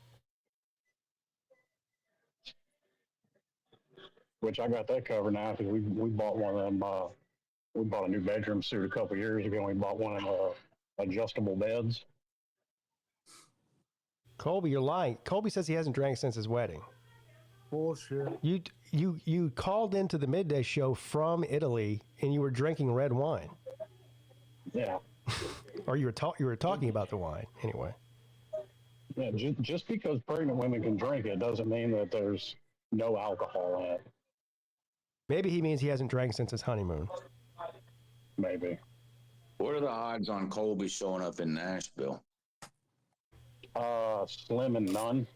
Which I got that covered now because we bought one of them. We bought a new bedroom suite a couple years ago. And we bought one of them adjustable beds. Colby, you're lying. Colby says he hasn't drank since his wedding. Bullshit. You called into the midday show from Italy and you were drinking red wine. Yeah. Or you were talking about the wine anyway. Yeah, just because pregnant women can drink it doesn't mean that there's no alcohol in it. Maybe he means he hasn't drank since his honeymoon. Maybe. What are the odds on Colby showing up in Nashville? Slim and none.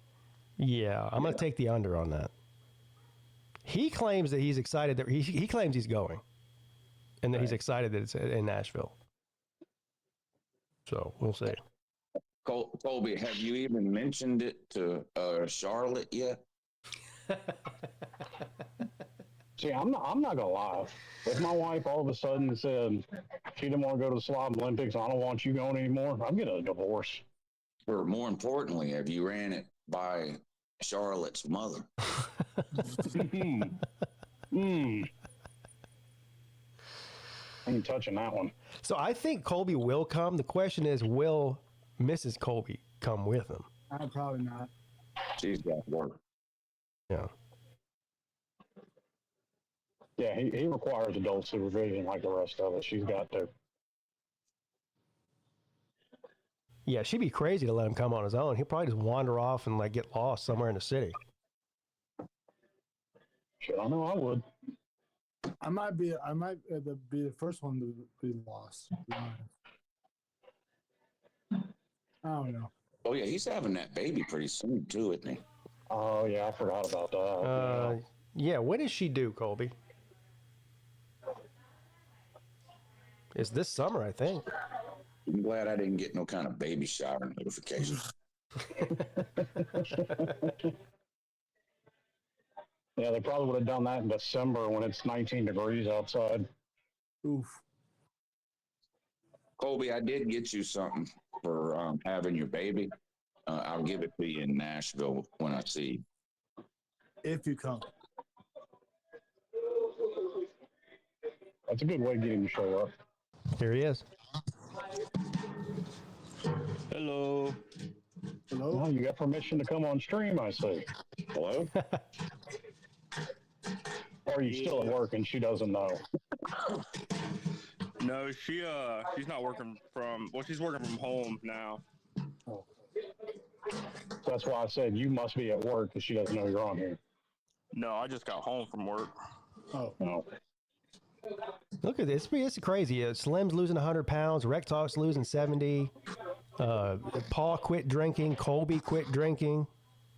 Yeah, I'm going to take the under on that. He claims that he's excited that he claims he's going, and that he's excited that it's in Nashville. So we'll see. Colby, have you even mentioned it to Charlotte yet? See, I'm not gonna lie. If my wife all of a sudden said she didn't want to go to the Slob Olympics, I don't want you going anymore, I'm getting a divorce. Or more importantly, have you ran it by Charlotte's mother? I ain't touching that one. So I think Colby will come. The question is, will Mrs. Colby come with him? Probably not. She's got work. Yeah. Yeah, he requires adult supervision like the rest of us. She's got to. Yeah, she'd be crazy to let him come on his own. He'll probably just wander off and like get lost somewhere in the city. Sure, I know I would. I might be the first one to be lost. I don't know. Oh yeah, he's having that baby pretty soon too, isn't he? Oh yeah, I forgot about that. Yeah, when does she do, Colby? It's this summer, I think. I'm glad I didn't get no kind of baby shower notification. Yeah, they probably would have done that in December when it's 19 degrees outside. Oof. Colby, I did get you something for having your baby. I'll give it to you in Nashville when I see you. If you come. That's a good way to get him to show up. Here he is. Hello. Hello. Oh, you got permission to come on stream, I see. Hello. Or are you still at work and she doesn't know? No, she's not working she's working from home now. Oh. That's why I said you must be at work because she doesn't know you're on here. No, I just got home from work. Oh. No. Look at this. It's crazy. Slim's losing 100 pounds. Rec Talk's losing 70. Paul quit drinking. Colby quit drinking.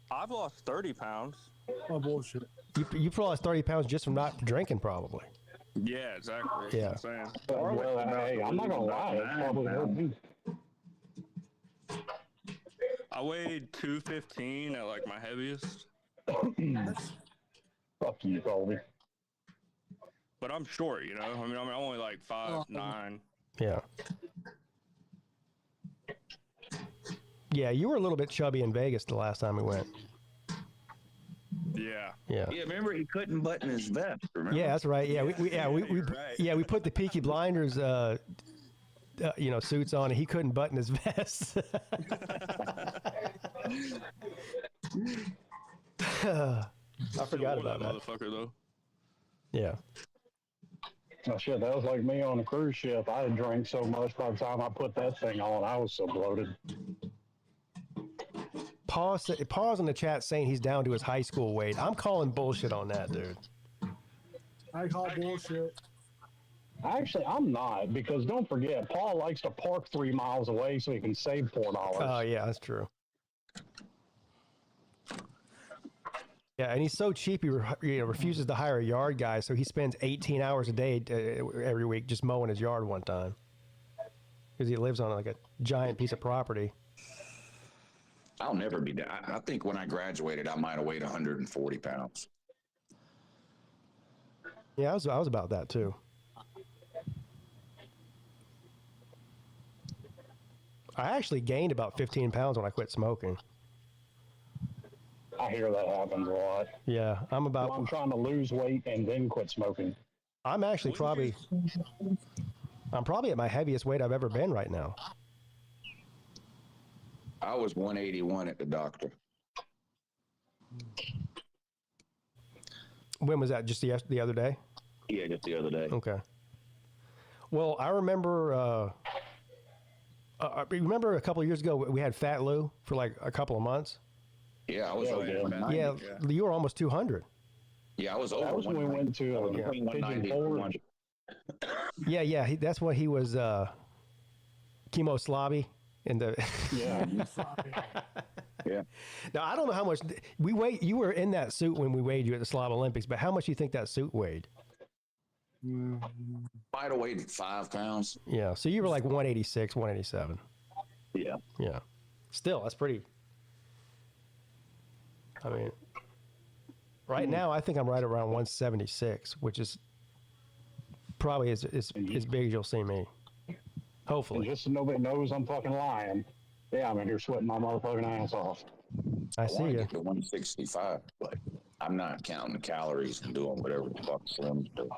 I've lost 30 pounds. Oh, bullshit. You lost 30 pounds just from not drinking, probably. Yeah, exactly. Yeah. That's what I'm saying. Well, hey, I'm not going to lie. It probably hurt me. I weighed 215 at like my heaviest. Fuck you, Colby. But I'm short, you know? I mean, I'm only like 5'9". Yeah. Yeah, you were a little bit chubby in Vegas the last time we went. Yeah. Yeah. Yeah, remember he couldn't button his vest, remember? Yeah, that's right. Yeah, we put the Peaky Blinders suits on and he couldn't button his vest. I forgot about that. Motherfucker though. Yeah. Oh shit, that was like me on a cruise ship. I had drank so much by the time I put that thing on, I was so bloated. Pause in the chat saying he's down to his high school weight. I'm calling bullshit on that, dude. I call bullshit. Actually, I'm not, because don't forget, Paul likes to park 3 miles away so he can save $4. Oh, yeah, that's true. Yeah, and he's so cheap, he refuses to hire a yard guy, so he spends 18 hours a day every week just mowing his yard one time. Because he lives on like a giant piece of property. I'll never be that. I think when I graduated, I might have weighed 140 pounds. Yeah, I was about that too. I actually gained about 15 pounds when I quit smoking. I hear that happens a lot. Yeah, I'm trying to lose weight and then quit smoking. I'm actually I'm probably at my heaviest weight I've ever been right now. I was 181 at the doctor. When was that? Just the other day? Yeah, just the other day. Okay. Well, I remember. Remember a couple of years ago we had Fat Lou for like a couple of months. Yeah, I was over 190. Yeah, you were almost 200. Yeah, I was over. That was when we went to Pigeon Forge. Yeah. That's what he was. Chemo slobby in the. Yeah. Yeah. Now I don't know how much we weigh. You were in that suit when we weighed you at the Slob Olympics, but how much do you think that suit weighed? Might have weighed 5 pounds. Yeah, so you were like 186, 187. Yeah. Yeah. Still, that's pretty. I mean, right now I think I'm right around 176, which is probably as big as you'll see me. Hopefully. And just so nobody knows I'm fucking lying. Yeah, I'm in here sweating my motherfucking ass off. I see you. Get to 165, but I'm not counting the calories and doing whatever the fuck Slim's do.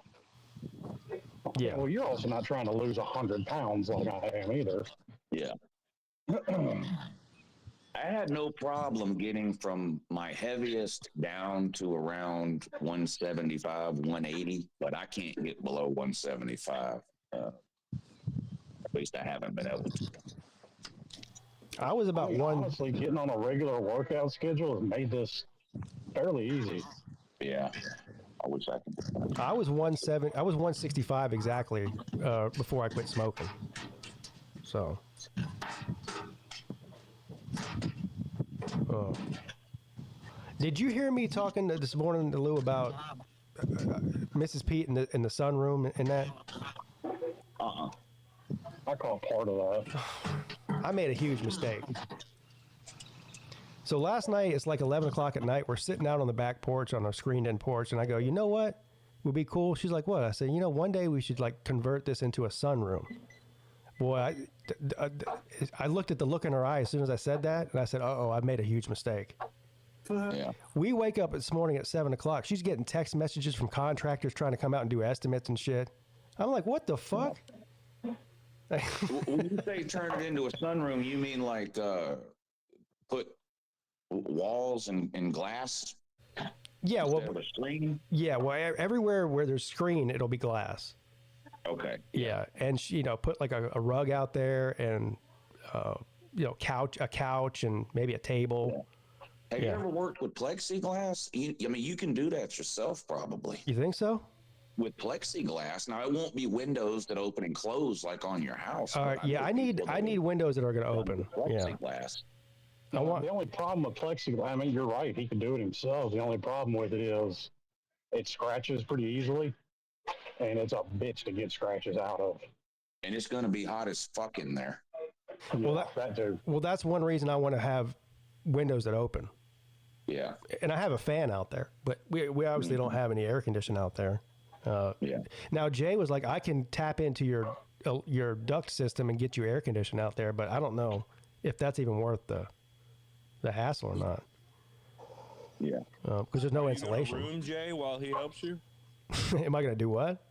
Yeah. Well, you're also not trying to lose 100 pounds like I am either. Yeah. I had no problem getting from my heaviest down to around 175, 180, but I can't get below 175. At least I haven't been able to. I was about honestly, getting on a regular workout schedule has made this fairly easy. Yeah. I wish I could. I was 165 exactly before I quit smoking. So. Did you hear me talking this morning to Lou about Mrs. Peete in the sunroom and that? I caught part of that. I made a huge mistake. So last night, it's like 11 o'clock at night. We're sitting out on the back porch on a screened-in porch, and I go, you know what would be cool? She's like, what? I said, one day we should like convert this into a sunroom. Boy, I looked at the look in her eye as soon as I said that, and I said, uh-oh, I made a huge mistake. Yeah. We wake up this morning at 7 o'clock. She's getting text messages from contractors trying to come out and do estimates and shit. I'm like, what the fuck? When you say turn it into a sunroom, you mean like put walls and glass? Yeah, well, a screen? Yeah, well, everywhere where there's screen, it'll be glass. Okay. Yeah, and she, put like a rug out there and a couch and maybe a table. Have you ever worked with plexiglass? You can do that yourself, probably. You think so? With plexiglass. Now, it won't be windows that open and close like on your house. All right. Yeah, I need windows that are going to open. Plexiglass. Yeah. The only problem with plexiglass, I mean, you're right. He can do it himself. The only problem with it is it scratches pretty easily, and it's a bitch to get scratches out of. And it's going to be hot as fuck in there. Well, that too. Well, that's one reason I want to have windows that open. Yeah. And I have a fan out there, but we obviously don't have any air conditioning out there. Yeah. Now Jay was like, I can tap into your duct system and get you air conditioning out there, but I don't know if that's even worth the hassle or not. Yeah. Because there's no insulation. Are you gonna room Jay while he helps you? Am I going to do what?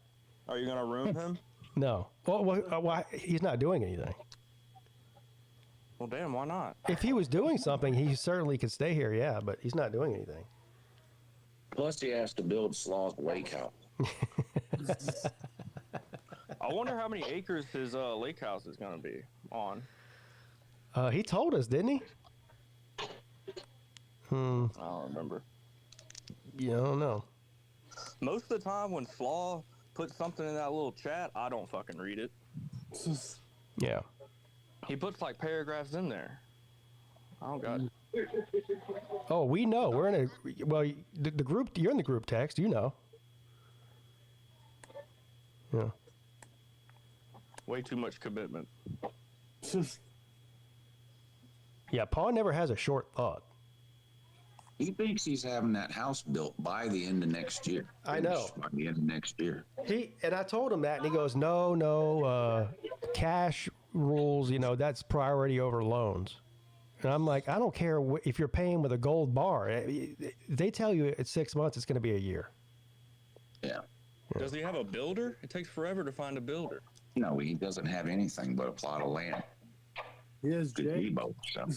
Are you gonna room him? No. Well, he's not doing anything. Well, damn, why not? If he was doing something, he certainly could stay here, yeah, but he's not doing anything. Plus, he has to build Slaw's lake house. I wonder how many acres his lake house is going to be on. He told us, didn't he? I don't remember. Yeah, I don't know. Most of the time when Slaw puts something in that little chat, I don't fucking read it. Yeah. He puts like paragraphs in there. Oh, God. Oh, we know. We're in the group, you're in the group text, you know. Yeah. Way too much commitment. Yeah, Paul never has a short thought. He thinks he's having that house built by the end of next year. I know. By the end of next year. And I told him that, and he goes, no, cash rules, that's priority over loans. And I'm like, I don't care if you're paying with a gold bar. They tell you it's 6 months, it's going to be a year. Yeah. Does he have a builder? It takes forever to find a builder. No, he doesn't have anything but a plot of land. He has Jay. So.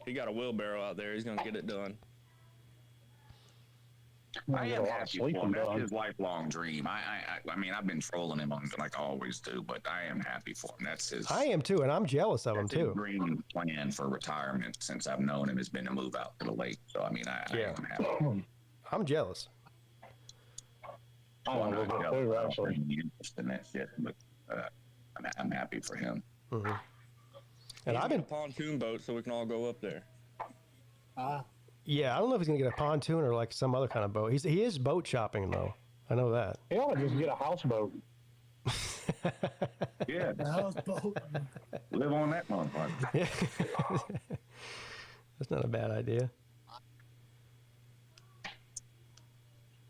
He got a wheelbarrow out there. He's going to get it done. I am happy for him. That's his lifelong dream. I mean, I've been trolling him on like I always do, but I am happy for him. That's his. I am too, and I'm jealous of him too. His dream plan for retirement since I've known him has been to move out to the lake. So I mean, I am happy. I'm jealous. I'm not jealous. I don't have any interest in that shit, but I'm happy for him. Mm-hmm. And I've been a pontoon boat, so we can all go up there. Yeah, I don't know if he's gonna get a pontoon or like some other kind of boat. He is boat shopping though. I know that. He ought to just get a houseboat. Yeah, The houseboat. live on that motherfucker. Yeah. That's not a bad idea.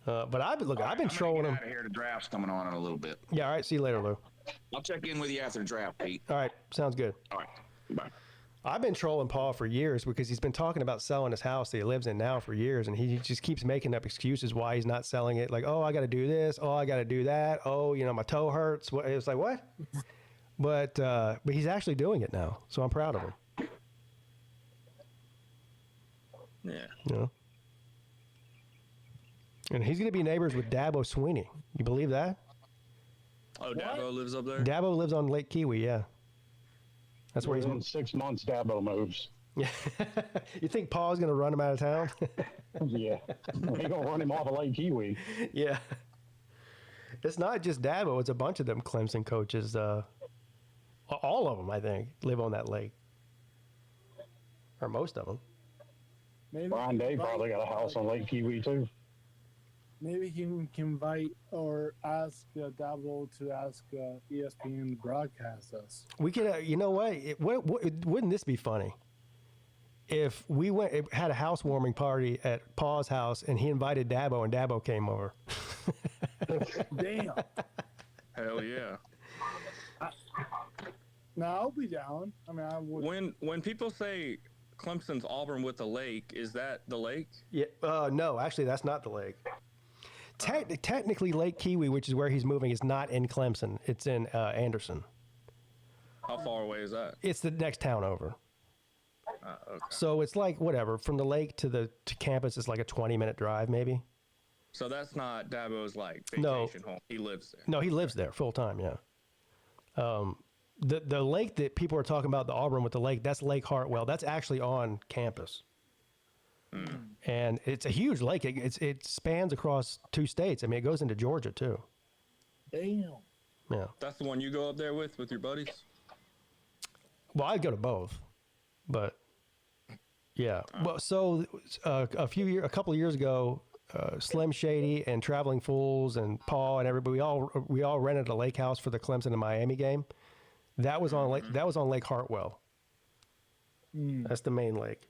But I've been trolling him. Out of here, the draft's coming on in a little bit. Yeah, all right. See you later, Lou. I'll check in with you after the draft, Pete. All right, sounds good. All right, bye. I've been trolling Paul for years because he's been talking about selling his house that he lives in now for years, and he just keeps making up excuses why he's not selling it. Like, oh, I got to do this. Oh, I got to do that. Oh, my toe hurts. It's like, what? But he's actually doing it now, so I'm proud of him. Yeah. And he's going to be neighbors with Dabo Sweeney. You believe that? Oh, Dabo lives up there? Dabo lives on Lake Kiwi, yeah. That's where he's in 6 months. Dabo moves. Yeah. You think Paul's going to run him out of town? Yeah. He's going to run him off of Lake Kiwi. Yeah. It's not just Dabo. It's a bunch of them Clemson coaches. All of them, I think, live on that lake. Or most of them. Maybe Brian Day probably got a house on Lake Kiwi, too. Maybe he can invite or ask Dabo to ask ESPN to broadcast us. We could, you know what? Wouldn't this be funny? If we had a housewarming party at Paul's house and he invited Dabo and Dabo came over. Damn. Hell yeah. No, I'll be down. I mean, I would. When people say Clemson's Auburn with the lake, is that the lake? Yeah. No, actually, that's not the lake. Technically, Lake Kiwi, which is where he's moving, is not in Clemson. It's in Anderson. How far away is that? It's the next town over. Okay. So it's like whatever from the lake to campus is like a 20-minute drive, maybe. So that's not Dabo's like vacation home. He lives there. No, he lives there full time. Yeah. The lake that people are talking about, the Auburn with the lake, that's Lake Hartwell. That's actually on campus. And it's a huge lake. It spans across 2 states. I mean, it goes into Georgia too. Damn. Yeah. That's the one you go up there with your buddies? Well, I'd go to both, but yeah. Well, so a couple of years ago, Slim Shady and Traveling Fools and Paul and everybody, we all rented a lake house for the Clemson and Miami game. That was on Lake Hartwell. That's the main lake.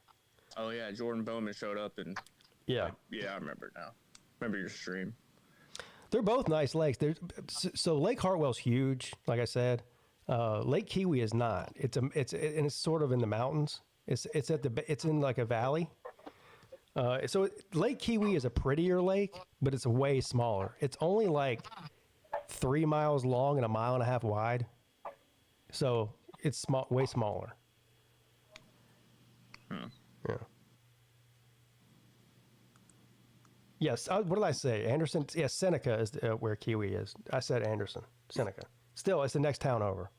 Oh yeah, Jordan Bowman showed up and yeah, I remember now. Remember your stream. They're both nice lakes. So Lake Hartwell's huge, like I said. Lake Kiwi is not. It's sort of in the mountains. It's in like a valley. So Lake Kiwi is a prettier lake, but it's way smaller. It's only like 3 miles long and 1.5 miles wide. So it's way smaller. Yeah. Yes. What did I say? Anderson? Yeah, Seneca is where Kiwi is. I said Anderson. Seneca. Still, it's the next town over.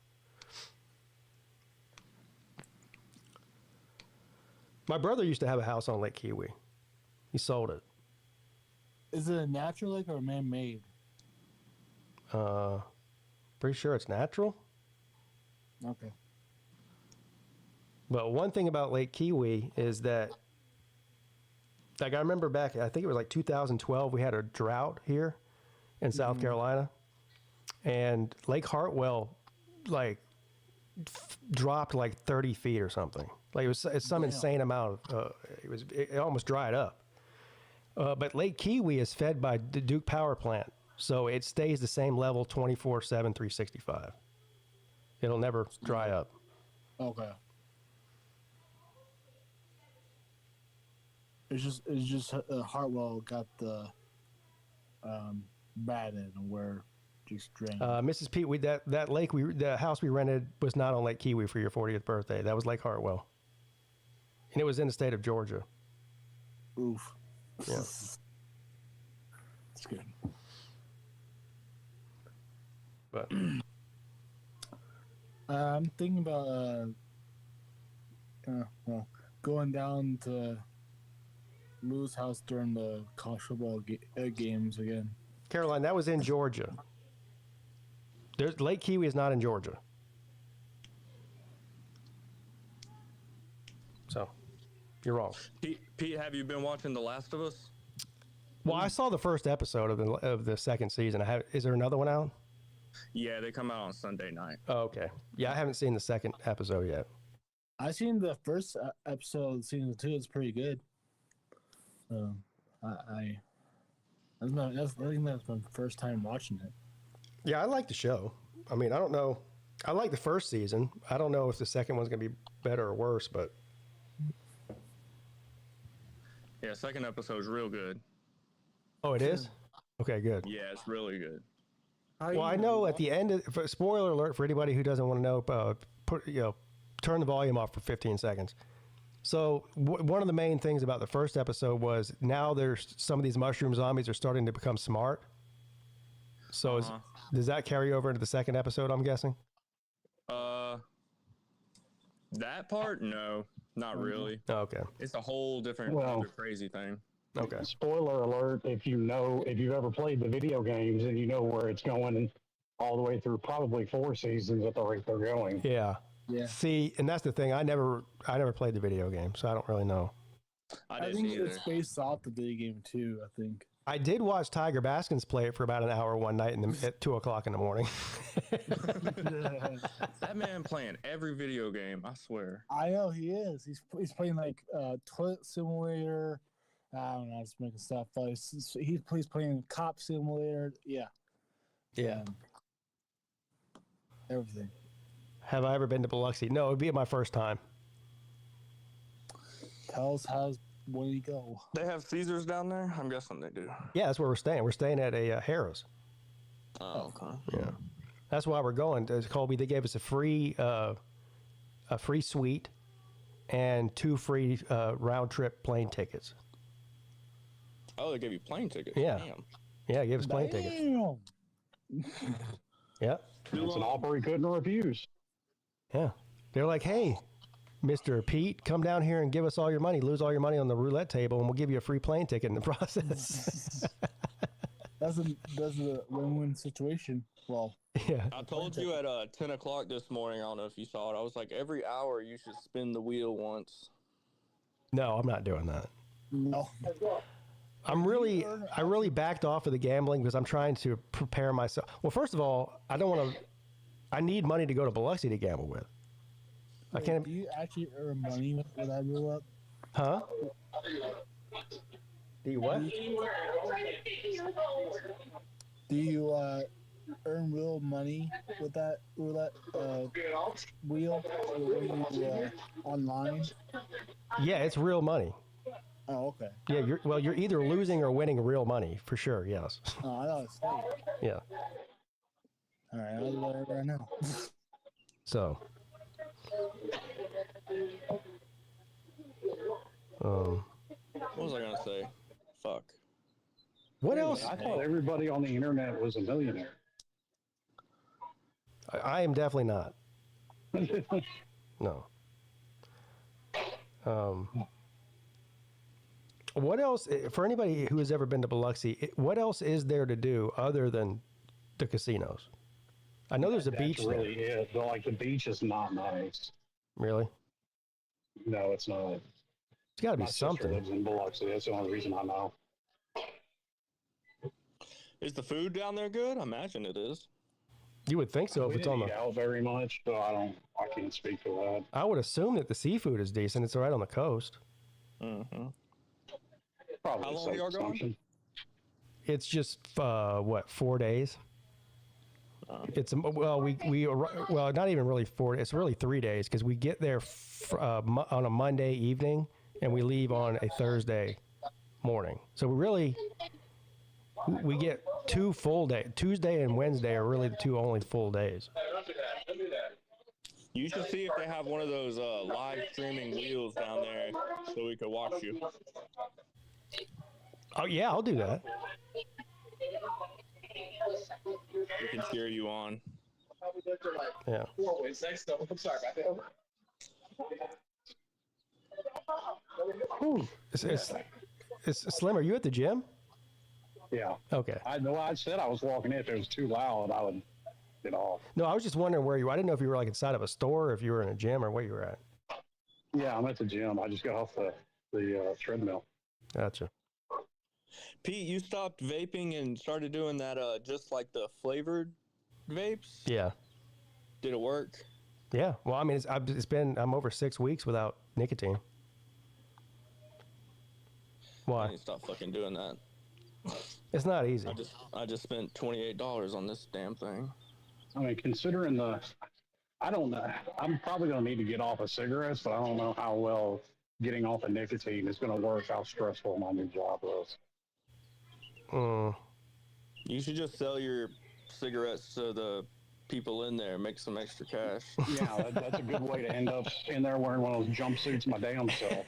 My brother used to have a house on Lake Kiwi. He sold it. Is it a natural lake or man-made? Pretty sure it's natural. Okay. But one thing about Lake Kiwi is that, like, I remember back, I think it was like 2012, we had a drought here in South Carolina. And Lake Hartwell, like, dropped like 30 feet or something. Like it's some insane amount of. It almost dried up. But Lake Kiwi is fed by the Duke Power Plant, so it stays the same level 24/7, 365. It'll never dry up. Okay. It's just Hartwell got the bad end where just drained. Mrs. Pete, that lake the house we rented was not on Lake Kiwi for your 40th birthday. That was Lake Hartwell, and it was in the state of Georgia. Oof. Yeah. That's good. But I'm thinking about going down to Lou's house during the college football games again. Caroline, that was in Georgia. Lake Kiwi is not in Georgia. So, you're wrong. Pete, have you been watching The Last of Us? Well, I saw the first episode of the second season. Is there another one out? Yeah, they come out on Sunday night. Oh, okay. Yeah, I haven't seen the second episode yet. I seen the first episode of season 2. It's pretty good. I think that's my first time watching it. Yeah, I like the show. I mean, I don't know. I like the first season. I don't know if the second one's going to be better or worse, but yeah, second episode's real good. Oh, it is? Okay, good. Yeah, it's really good. Well, I know at the end, spoiler alert for anybody who doesn't want to know, turn the volume off for 15 seconds. So one of the main things about the first episode was now there's some of these mushroom zombies are starting to become smart. So does that carry over into the second episode, I'm guessing? That part? No, not really. Oh, okay. It's a whole different other crazy thing. Okay. Spoiler alert, if you've ever played the video games and you know where it's going all the way through probably 4 seasons at the rate they're going. Yeah. Yeah. See, and that's the thing. I never played the video game, so I don't really know. I think it's based off the video game too, I think. I did watch Tiger Baskins play it for about an hour one night at 2:00 in the morning. That man playing every video game, I swear. I know he is. He's playing like Toilet Simulator. I don't know, I'm just making stuff. He's playing Cop Simulator. Yeah. Yeah. Everything. Have I ever been to Biloxi? No, it would be my first time. Tell us where you go. They have Caesars down there? I'm guessing they do. Yeah, that's where we're staying. We're staying at a Harrah's. Oh, okay. Yeah. That's why we're going. Colby, they gave us a free suite and 2 free round trip plane tickets. Oh, they gave you plane tickets? Yeah. Damn. Yeah, gave us plane tickets. Yeah. It's an offer he couldn't refuse. Yeah. They're like, hey, Mr. Pete, come down here and give us all your money, lose all your money on the roulette table, and we'll give you a free plane ticket in the process. That's a win-win situation. Well, yeah. I told you at 10 o'clock this morning, I don't know if you saw it, I was like, every hour you should spin the wheel once. No, I'm not doing that. No. I really backed off of the gambling because I'm trying to prepare myself. Well, first of all, I need money to go to Biloxi to gamble with. I can't. Do you actually earn money with that rule up? Huh? Do you what? Do you earn real money with that roulette wheel online? Yeah, it's real money. Oh, okay. Yeah, you're either losing or winning real money for sure. Yes. Oh, I thought it's fake. Yeah. All right, I'll learn right now. So. What was I gonna say? Fuck. What else? I thought everybody on the internet was a millionaire. I am definitely not. No. What else, for anybody who has ever been to Biloxi, what else is there to do other than the casinos? I know there's a beach That's really it, but like the beach is not nice. Really? No, it's not. It's got to be My sister something. lives in Biloxi. That's the only reason I know. Is the food down there good? I imagine it is. You would think so if We it's on didn't the. eat out very much, so I can't speak to that. I would assume that the seafood is decent. It's right on the coast. Mm-hmm. Probably How long safe y'all going? assumption. It's just 4 days. It's well, not even really 4. It's really 3 days because we get there on a Monday evening and we leave on a Thursday morning. So we get 2 full days. Tuesday and Wednesday are really the 2 only full days. You should see if they have one of those live streaming wheels down there so we could watch you. Oh yeah, I'll do that. We can cheer you on. Yeah. I'm sorry about that. It's Slim, are you at the gym? Yeah. Okay. I said I was walking in. If it was too loud, I would get off. No, I was just wondering where you were. I didn't know if you were like inside of a store or if you were in a gym or where you were at. Yeah, I'm at the gym. I just got off the treadmill. Gotcha. Pete, you stopped vaping and started doing that just like the flavored vapes? Yeah. Did it work? Yeah. Well, I mean, I'm over 6 weeks without nicotine. Why? I need to stop fucking doing that. It's not easy. I just spent $28 on this damn thing. I mean, considering I don't know. I'm probably going to need to get off of cigarettes, but I don't know how well getting off of nicotine is going to work, how stressful my new job is. You should just sell your cigarettes to the people in there, make some extra cash. Yeah, that's a good way to end up in there wearing one of those jumpsuits my damn self.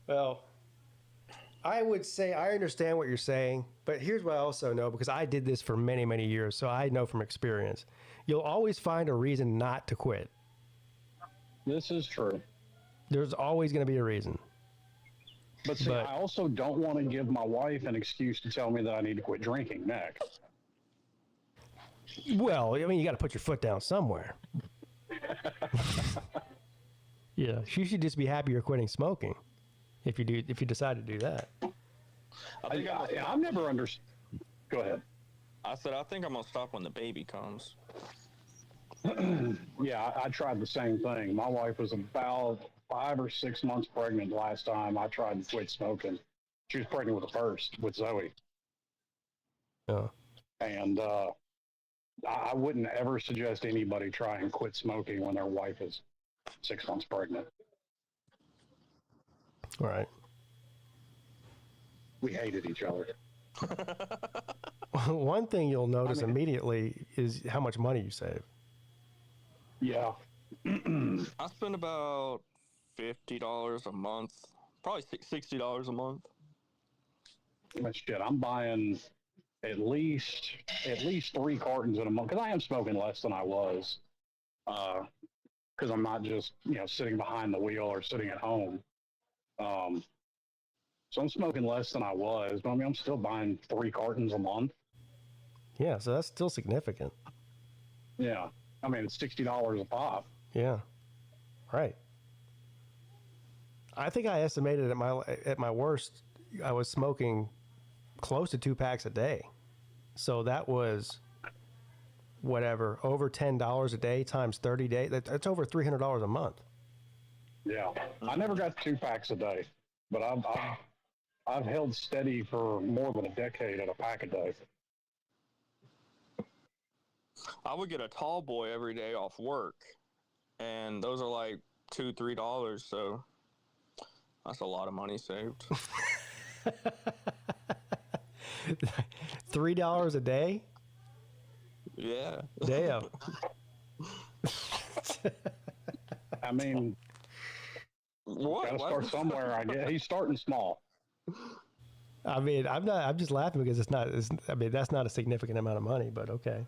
Well, I would say I understand what you're saying, but here's what I also know because I did this for many, many years, so I know from experience. You'll always find a reason not to quit. This is true. There's always going to be a reason. But see, I also don't want to give my wife an excuse to tell me that I need to quit drinking next. Well, I mean, you got to put your foot down somewhere. Yeah, she should just be happy you're quitting smoking. If you decide to do that. I've never understood. Go ahead. I said I think I'm gonna stop when the baby comes. Yeah, I tried the same thing. My wife was about 5 or 6 months pregnant last time I tried to quit smoking. She was pregnant with the first, with Zoe. Yeah. And I wouldn't ever suggest anybody try and quit smoking when their wife is 6 months pregnant. All right. We hated each other. One thing you'll notice immediately is how much money you save. Yeah. I spend about $50 a month, probably $60 a month. But shit, I'm buying at least 3 cartons in a month because I am smoking less than I was. Because I'm not just sitting behind the wheel or sitting at home. So I'm smoking less than I was, but I mean I'm still buying 3 cartons a month. Yeah, so that's still significant. Yeah, I mean it's $60 a pop. Yeah, right. I think I estimated at my worst, I was smoking close to 2 packs a day. So that was whatever, over $10 a day times 30 days. That's over $300 a month. Yeah, I never got 2 packs a day, but I've held steady for more than a decade at a pack a day. I would get a tall boy every day off work, and those are like $2-3, so that's a lot of money saved. $3 a day? Yeah. Damn. I mean, gotta start somewhere. I guess he's starting small. I mean, I'm just laughing because that's not a significant amount of money, but okay.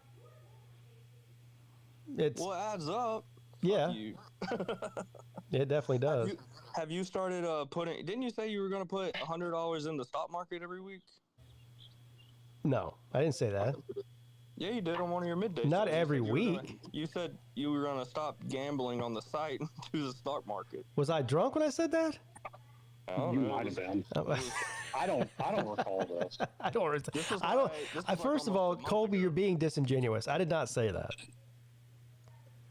Well, it adds up. Yeah. It definitely does. Have you started putting? Didn't you say you were going to put $100 in the stock market every week? No, I didn't say that. Yeah, you did on one of your midday. Not every week. You said you were going to stop gambling on the site and do the stock market. Was I drunk when I said that? I don't You know. might have been. I don't recall this. I don't. First of all, Colby, you're being disingenuous. I did not say that.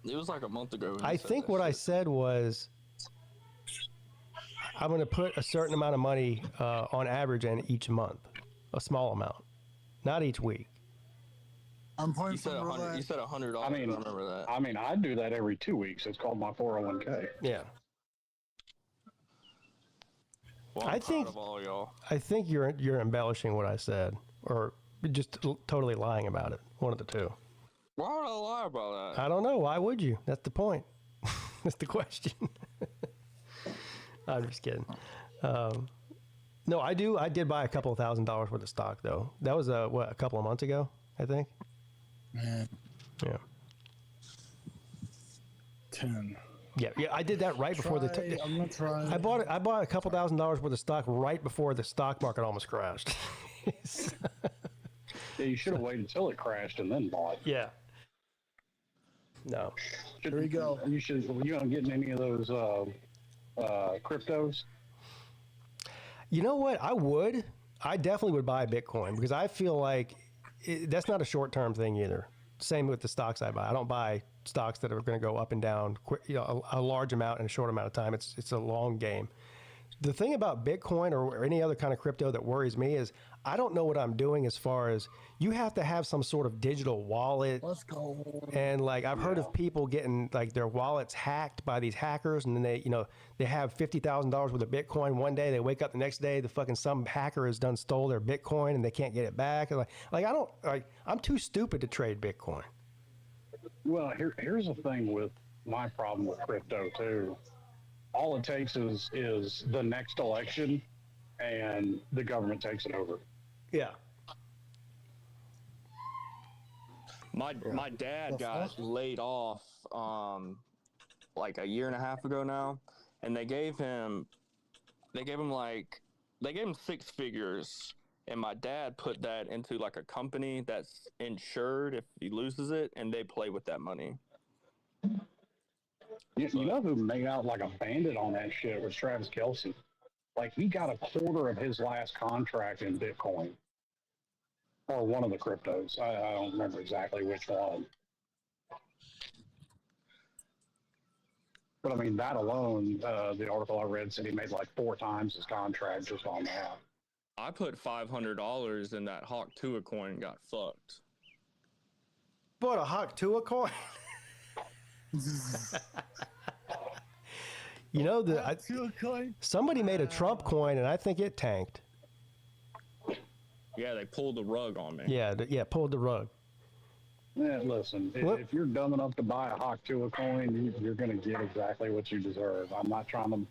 It was like a month ago. I think what I said was, I'm going to put a certain amount of money on average in each month, a small amount, not each week. I'm playing You said $100. You said $100. I mean, I remember that. I mean, I do that every 2 weeks. It's called my 401k. Yeah. Well, I'm proud of all y'all. I think you're embellishing what I said, or just totally lying about it. One of the two. Why would I lie about that? I don't know. Why would you? That's the point. That's the question. I'm just kidding. No, I do. I did buy a couple of $1,000s worth of stock, though. That was a couple of months ago, I think. Yeah. 10. Yeah, I did that right before the. I'm gonna try. I bought a couple $1,000s worth of stock right before the stock market almost crashed. Yeah, you should have waited until it crashed and then bought. Yeah. No. Here we go. You don't get any of those cryptos? You know what? I definitely would buy Bitcoin because I feel like that's not a short-term thing either. Same with the stocks I buy. I don't buy stocks that are going to go up and down, a large amount in a short amount of time. It's a long game. The thing about Bitcoin or any other kind of crypto that worries me is I don't know what I'm doing as far as you have to have some sort of digital wallet. Let's go. And like I've heard of people getting like their wallets hacked by these hackers, and then they have $50,000 worth of Bitcoin one day. They wake up the next day, some hacker has stole their Bitcoin and they can't get it back. And I'm too stupid to trade Bitcoin. Well, here's the thing with my problem with crypto too. All it takes is the next election, and the government takes it over. Yeah. My dad got laid off like a year and a half ago now, and they gave him 6 figures, and my dad put that into like a company that's insured if he loses it, and they play with that money. You know who made out like a bandit on that shit was Travis Kelce. Like, he got a quarter of his last contract in Bitcoin. Or one of the cryptos. I don't remember exactly which one. But, I mean, that alone, the article I read said he made like 4 times his contract just on that. I put $500 in that Hawk Tua coin and got fucked. Bought a Hawk Tua coin? You know, somebody made a Trump coin, and I think it tanked. Yeah, they pulled the rug on me. Yeah, pulled the rug. Yeah, listen, if you're dumb enough to buy a Hawk Tua coin, you're going to get exactly what you deserve. I'm not trying to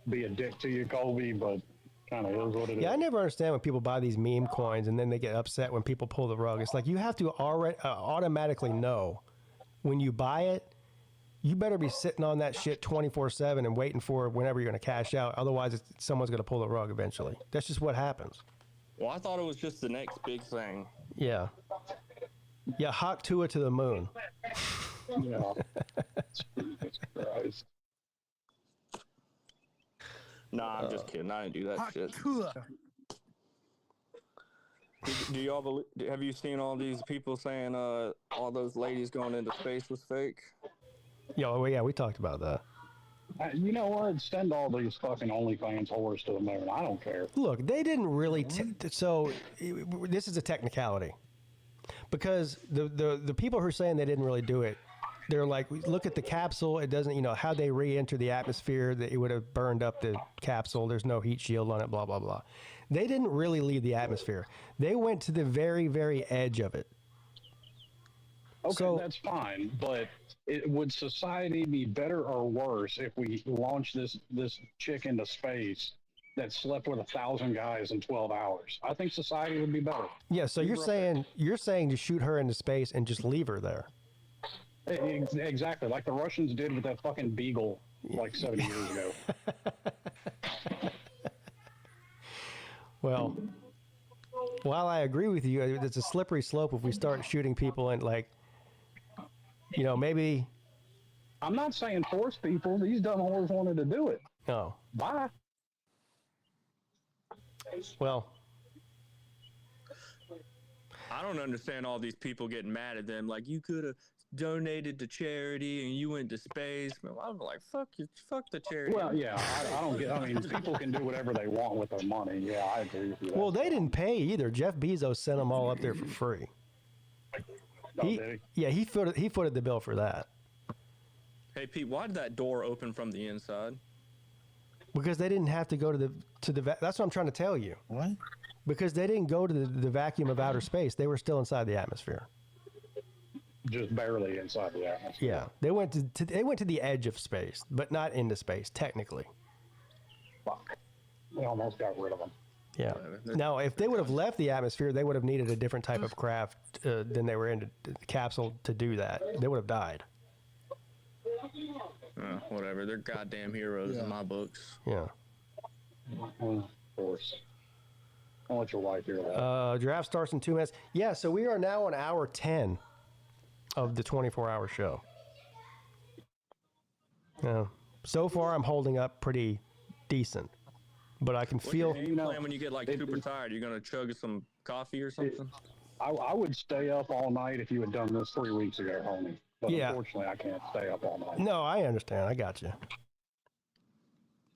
be a dick to you, Colby, but kind of is what it is. Yeah, I never understand when people buy these meme coins and then they get upset when people pull the rug. It's like you have to already automatically know when you buy it, you better be sitting on that shit 24/7 and waiting for whenever you're going to cash out. Otherwise, someone's going to pull the rug eventually. That's just what happens. Well, I thought it was just the next big thing. Yeah. Yeah, Hawk Tua to the moon. Yeah. Jesus Christ. Nah, I'm just kidding. I didn't do that Hawk shit. Tua. Do y'all believe? Have you seen all these people saying all those ladies going into space was fake? Yeah, we talked about that. You know what? Send all these fucking OnlyFans whores to the moon. I don't care. Look, they didn't really. So this is a technicality, because the people who are saying they didn't really do it, they're like, look at the capsule. It doesn't, how they re-enter the atmosphere. That it would have burned up the capsule. There's no heat shield on it. Blah blah blah. They didn't really leave the atmosphere. They went to the very, very edge of it. Okay, that's fine, but would society be better or worse if we launched this chick into space that slept with 1,000 guys in 12 hours? I think society would be better. Yeah, so you're saying to shoot her into space and just leave her there. Exactly, like the Russians did with that fucking Beagle like 70 years ago. Well, while I agree with you, it's a slippery slope if we start shooting people and maybe. I'm not saying force people. These dumb whores wanted to do it. No. Bye. Well, I don't understand all these people getting mad at them. Like, you could have donated to charity and you went to space. I was like, fuck you, fuck the charity. Well, yeah, I don't get. I mean, people can do whatever they want with their money. Yeah, I agree with you. well, they didn't pay either. Jeff Bezos sent them all up there for free. Did he? Yeah, he footed the bill for that. Hey Pete, why did that door open from the inside? Because they didn't have to go to the that's what I'm trying to tell you. What? Because they didn't go to the vacuum of outer space. They were still inside the atmosphere. Just barely inside the atmosphere. Yeah, they went to the edge of space, but not into space technically. Fuck. We almost got rid of them. Yeah. Now, if they would have left the atmosphere, they would have needed a different type of craft than they were in the capsule to do that. They would have died. Whatever. They're goddamn heroes in my books. Yeah. Of course. I'll let your wife hear that. Draft starts in 2 minutes. Yeah, so we are now on hour 10 of the 24-hour show. Yeah. So far, I'm holding up pretty decent. But I can feel... What do you plan when you get like super tired? You're going to chug some coffee or something? I would stay up all night if you had done this 3 weeks ago, homie. But Yeah. unfortunately, I can't stay up all night. No, I understand. I got you.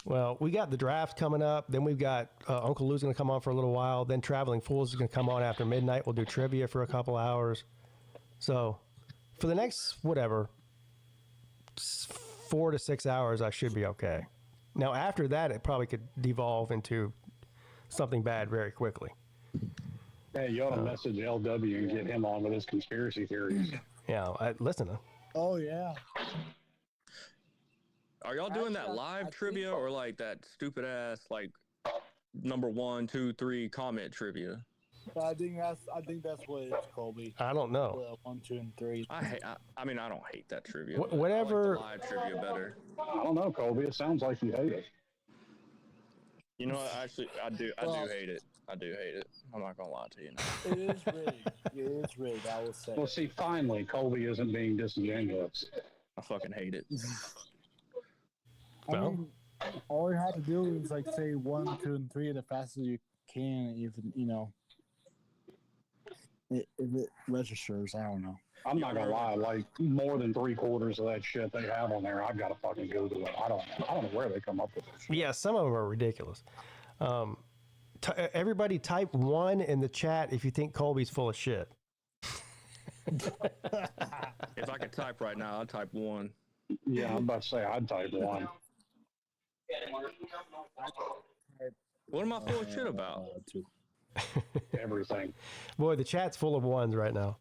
Well, we got the draft coming up. Then we've got Uncle Lou's going to come on for a little while. Then Traveling Fools is going to come on after midnight. We'll do trivia for a couple hours. So for the next, 4 to 6 hours, I should be okay. Now, after that, it probably could devolve into something bad very quickly. Hey, you ought to message LW and get him on with his conspiracy theories. Yeah, listen. Oh, yeah. Are y'all doing that live trivia or like that stupid ass like number 1, 2, 3 comment trivia? I think that's what it's, Colby. I don't know. 1, 2, and 3. I mean, I don't hate that trivia. Whatever. I like the live trivia better. I don't know, Colby. It sounds like you hate it. You know what? Actually, I do hate it. I do hate it. I'm not gonna lie to you. It is rigged. It is rigged, I will say. Well, see, finally, Colby isn't being disingenuous. I fucking hate it. I mean, all you have to do is like say 1, 2, and 3 as fast as you can, even if it registers. I don't know. I'm not gonna lie, like more than 3/4 of that shit they have on there, I've got to fucking Google it. I don't know where they come up with this shit. Yeah, some of them are ridiculous. Everybody type 1 in the chat if you think Colby's full of shit. If I could type right now, I'd type 1. Yeah, I'm about to say I'd type 1. What am I full of shit about? Everything. Boy, the chat's full of 1s right now.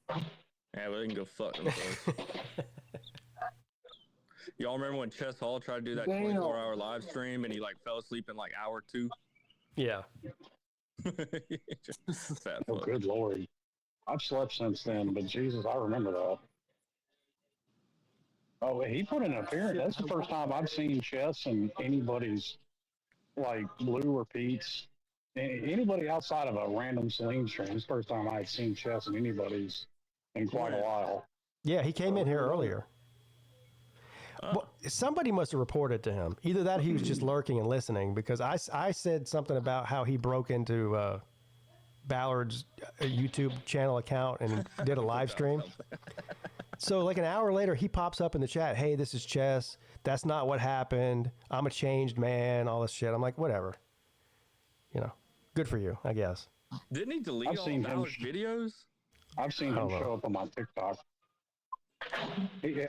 Yeah, well, they can go fuck themselves. Y'all remember when Chess Hall tried to do that 24-hour live stream and he like fell asleep in like hour 2? Yeah. Oh, good Lord. I've slept since then, but Jesus, I remember that. Oh, he put in an appearance. That's the first time I've seen Chess and anybody's, like Lou or Pete's, anybody outside of a random Celine stream. It's the first time I had seen Chess and anybody's in quite a while. Yeah, he came in here earlier. Well, somebody must have reported to him. Either that or he was just lurking and listening, because I said something about how he broke into Ballard's YouTube channel account and did a live stream. So like an hour later, he pops up in the chat, "Hey, this is Chess. That's not what happened. I'm a changed man," all this shit. I'm like, whatever. Good for you, I guess. Didn't he delete all Ballard's videos? I've seen him show up on my TikTok.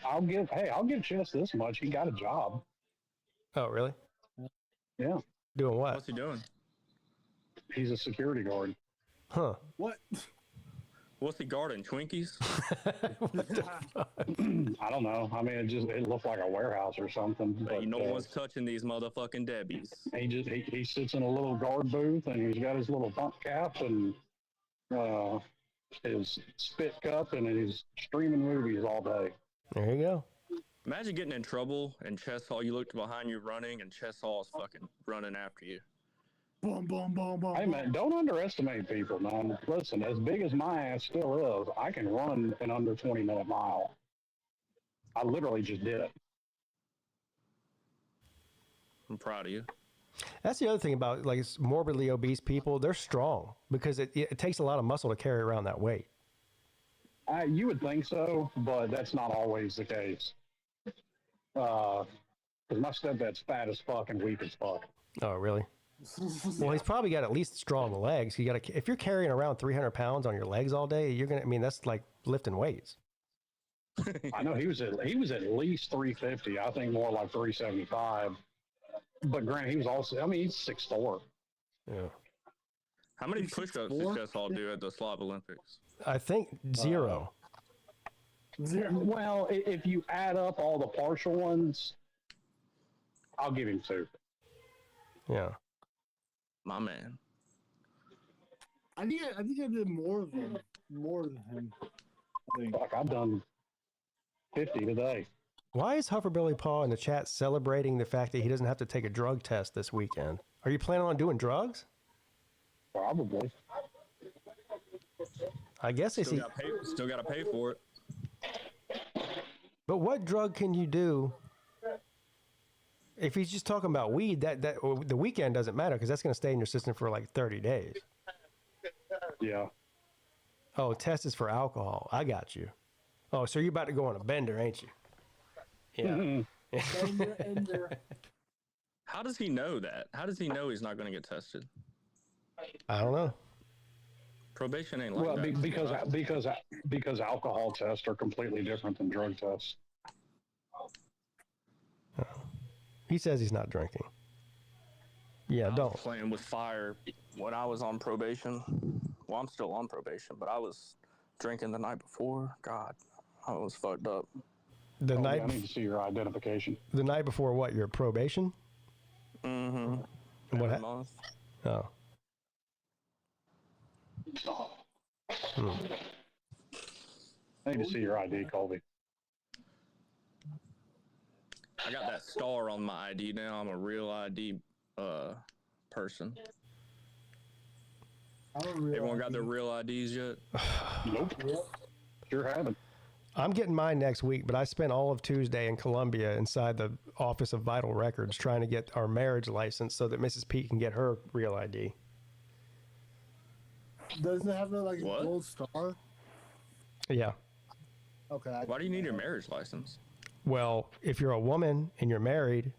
I'll give Chess this much. He got a job. Oh, really? Yeah. Doing what? What's he doing? He's a security guard. Huh. What? What's he guarding? Twinkies? I don't know. I mean, it looked like a warehouse or something. But no one's touching these motherfucking Debbies. He sits in a little guard booth and he's got his little bunk cap and his spit cup and he's streaming movies all day. There you go. Imagine getting in trouble and Chess Hall, you looked behind you running and Chess Hall is fucking running after you. Boom, boom, boom, boom. Hey, man, don't underestimate people, man. Listen, as big as my ass still is, I can run an under 20-minute mile. I literally just did it. I'm proud of you. That's the other thing about like morbidly obese people. They're strong because it takes a lot of muscle to carry around that weight. You would think so, but that's not always the case. Because my stepdad's fat as fuck and weak as fuck. Oh, really? Well, he's probably got at least strong legs. If you're carrying around 300 pounds on your legs all day, that's like lifting weights. I know he was at least 350. I think more like 375. But granted, he was also, he's 6'4". Yeah. How many push-ups did Chesall do at the Slav Olympics? I think 0. Well, if you add up all the partial ones, I'll give him 2. Yeah. My man. I think I did more than him. I think. Fuck, I've done 50 today. Why is Hufferbilly Paul in the chat celebrating the fact that he doesn't have to take a drug test this weekend? Are you planning on doing drugs? Probably. I guess Still got to pay for it. But what drug can you do? If he's just talking about weed, that the weekend doesn't matter because that's going to stay in your system for like 30 days. Yeah. Oh, test is for alcohol. I got you. Oh, so you're about to go on a bender, ain't you? Yeah. Bender. How does he know that? How does he know he's not going to get tested? I don't know. Probation ain't like that. Because alcohol tests are completely different than drug tests. He says he's not drinking. Yeah, don't. Playing with fire when I was on probation. Well, I'm still on probation, but I was drinking the night before. God, I was fucked up. I need to see your identification. The night before what? Your probation? Mm-hmm. And what month. Oh. I need to see your ID, Colby. I got that star on my ID now. I'm a real ID person. Everyone got their real IDs yet? Nope. Sure haven't. I'm getting mine next week, but I spent all of Tuesday in Columbia inside the Office of Vital Records trying to get our marriage license so that Mrs. Peete can get her real ID. Doesn't it have a gold star? Yeah. Okay. Why do you need your marriage license? Well, if you're a woman and you're married,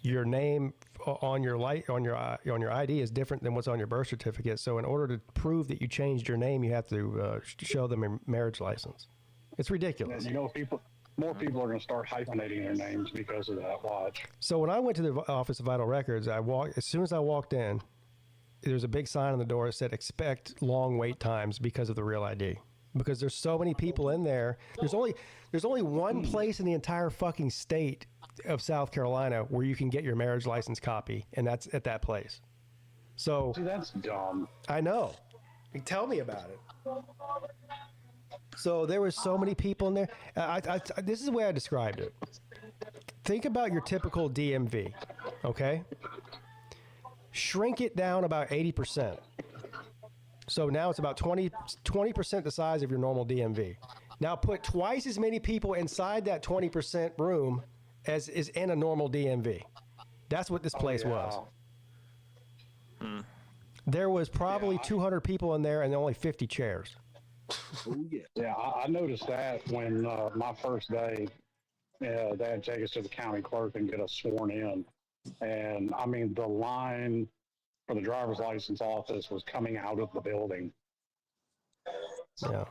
your name on your ID is different than what's on your birth certificate. So in order to prove that you changed your name, you have to show them a marriage license. It's ridiculous. And more people are going to start hyphenating their names because of that. Watch. So when I went to the Office of Vital Records, as soon as I walked in, there was a big sign on the door that said expect long wait times because of the real ID. Because there's so many people in there. There's only one place in the entire fucking state of South Carolina where you can get your marriage license copy, and that's at that place. So see, that's dumb. I know. Tell me about it. So there was so many people in there. This is the way I described it. Think about your typical DMV, okay? Shrink it down about 80%. So now it's about 20% the size of your normal DMV. Now put twice as many people inside that 20% room as is in a normal DMV. That's what this place was. There was probably 200 people in there and only 50 chairs. Yeah, I noticed that when my first day, they had to take us to the county clerk and get us sworn in. And I mean, the line for the driver's license office was coming out of the building. Yeah.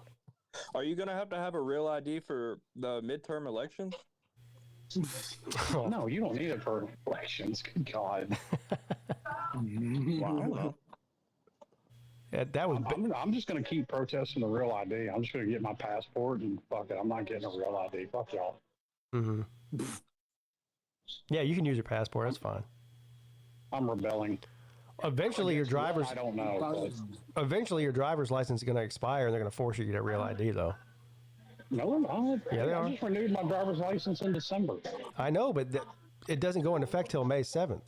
Are you going to have a real ID for the midterm elections? No, you don't need it for elections. Good God. Wow. Yeah, that was. I'm just going to keep protesting the real ID. I'm just going to get my passport and fuck it. I'm not getting a real ID. Fuck y'all. Mm-hmm. Yeah, you can use your passport. That's fine. I'm rebelling. Eventually, your driver's. I don't know. Eventually, your driver's license is going to expire, and they're going to force you to get a real ID, though. No, they're not. Yeah, they are. I just renewed my driver's license in December. I know, but it doesn't go into effect till May 7th.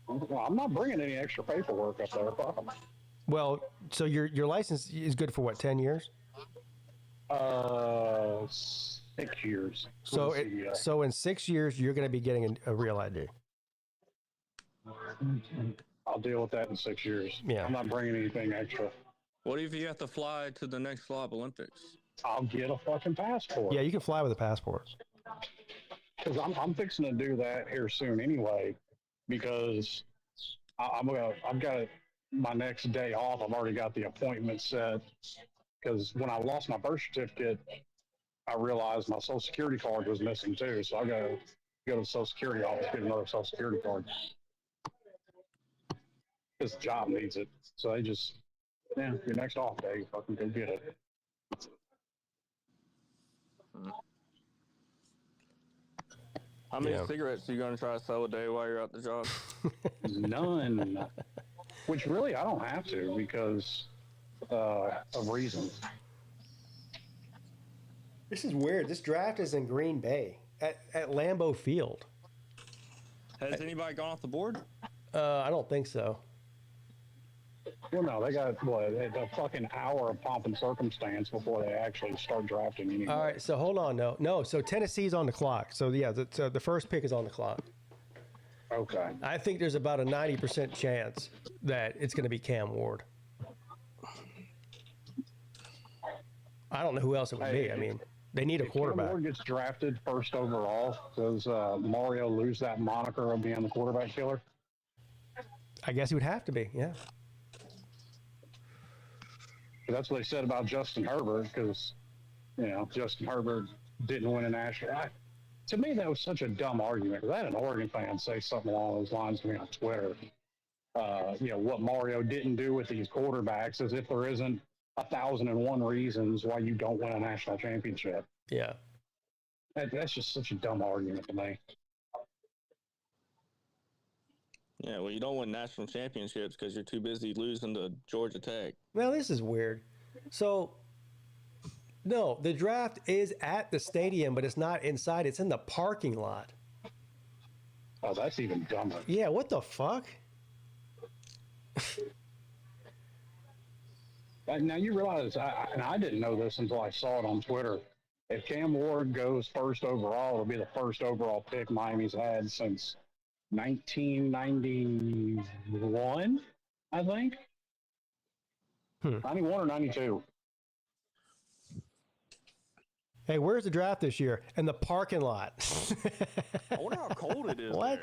Well, I'm not bringing any extra paperwork up there. Fuck 'em. Well, so your license is good for what, 10 years? 6 years. So in 6 years, you're going to be getting a real ID. I'll deal with that in 6 years. Yeah. I'm not bringing anything extra. What if you have to fly to the next Slob Olympics? I'll get a fucking passport. Yeah, you can fly with a passport. Because I'm fixing to do that here soon anyway. Because I've got my next day off. I've already got the appointment set. Because when I lost my birth certificate, I realized my Social Security card was missing too. So I got to go to the Social Security office, get another Social Security card. This job needs it. So they just, yeah, your next off day, fucking go get it. How many cigarettes are you going to try to sell a day while you're at the job? None. Which really I don't have to because of reasons. This is weird. This draft is in Green Bay at Lambeau Field. Has anybody gone off the board? I don't think so. Well, no, they got a fucking hour of pomp and circumstance before they actually start drafting anymore. All right, so hold on. No. So Tennessee's on the clock. So yeah, the first pick is on the clock. Okay. I think there's about a 90% chance that it's going to be Cam Ward. I don't know who else it would be. I mean, they need a quarterback. If Cam Ward gets drafted first overall, does Mario lose that moniker of being the quarterback killer? I guess he would have to be, yeah. That's what they said about Justin Herbert because, Justin Herbert didn't win a national. To me, that was such a dumb argument because I had an Oregon fan say something along those lines to me on Twitter. What Mario didn't do with these quarterbacks as if there isn't 1,001 reasons why you don't win a national championship. Yeah. That's just such a dumb argument to me. Yeah, well, you don't win national championships because you're too busy losing to Georgia Tech. Well, this is weird. So, no, the draft is at the stadium, but it's not inside. It's in the parking lot. Oh, that's even dumber. Yeah, what the fuck? Now, you realize, and I didn't know this until I saw it on Twitter. If Cam Ward goes first overall, it'll be the first overall pick Miami's had since 1991, I think. 91 or 92. Hey, where's the draft this year? In the parking lot. I wonder how cold it is What?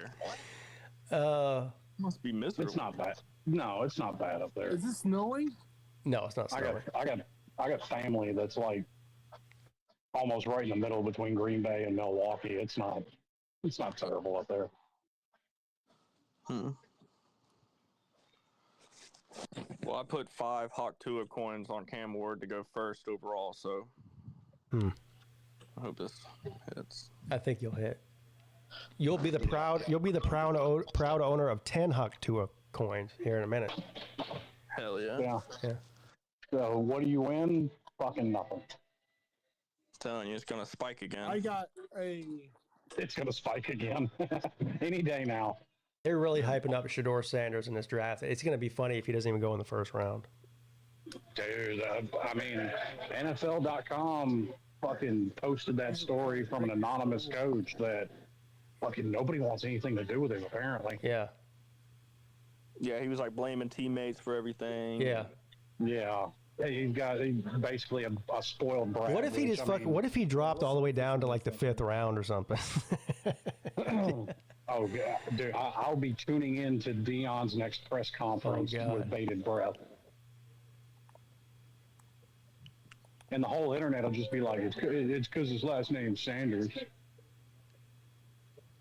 there. Must be miserable. It's not bad. No, it's not bad up there. Is it snowing? No, it's not snowing. I got family that's like almost right in the middle between Green Bay and Milwaukee. It's not terrible up there. Well, I put 5 Hawk Tua coins on Cam Ward to go first overall, so I hope this hits. I think you'll hit. You'll be the proud owner of 10 Hawk Tua coins here in a minute. Hell yeah. Yeah. So what do you win? Fucking nothing. I'm telling you, it's gonna spike again. I got a. It's gonna spike again any day now. They're really hyping up Shedeur Sanders in this draft. It's going to be funny if he doesn't even go in the first round. Dude, I mean, NFL.com fucking posted that story from an anonymous coach that fucking nobody wants anything to do with him, apparently. Yeah. Yeah, he was like blaming teammates for everything. Yeah. Yeah. He's basically a spoiled brat. What if he just what if he dropped all the way down to like the 5th round or something? Oh, God. Dude, I'll be tuning in to Dion's next press conference with bated breath. And the whole internet will just be like, it's because his last name's Sanders.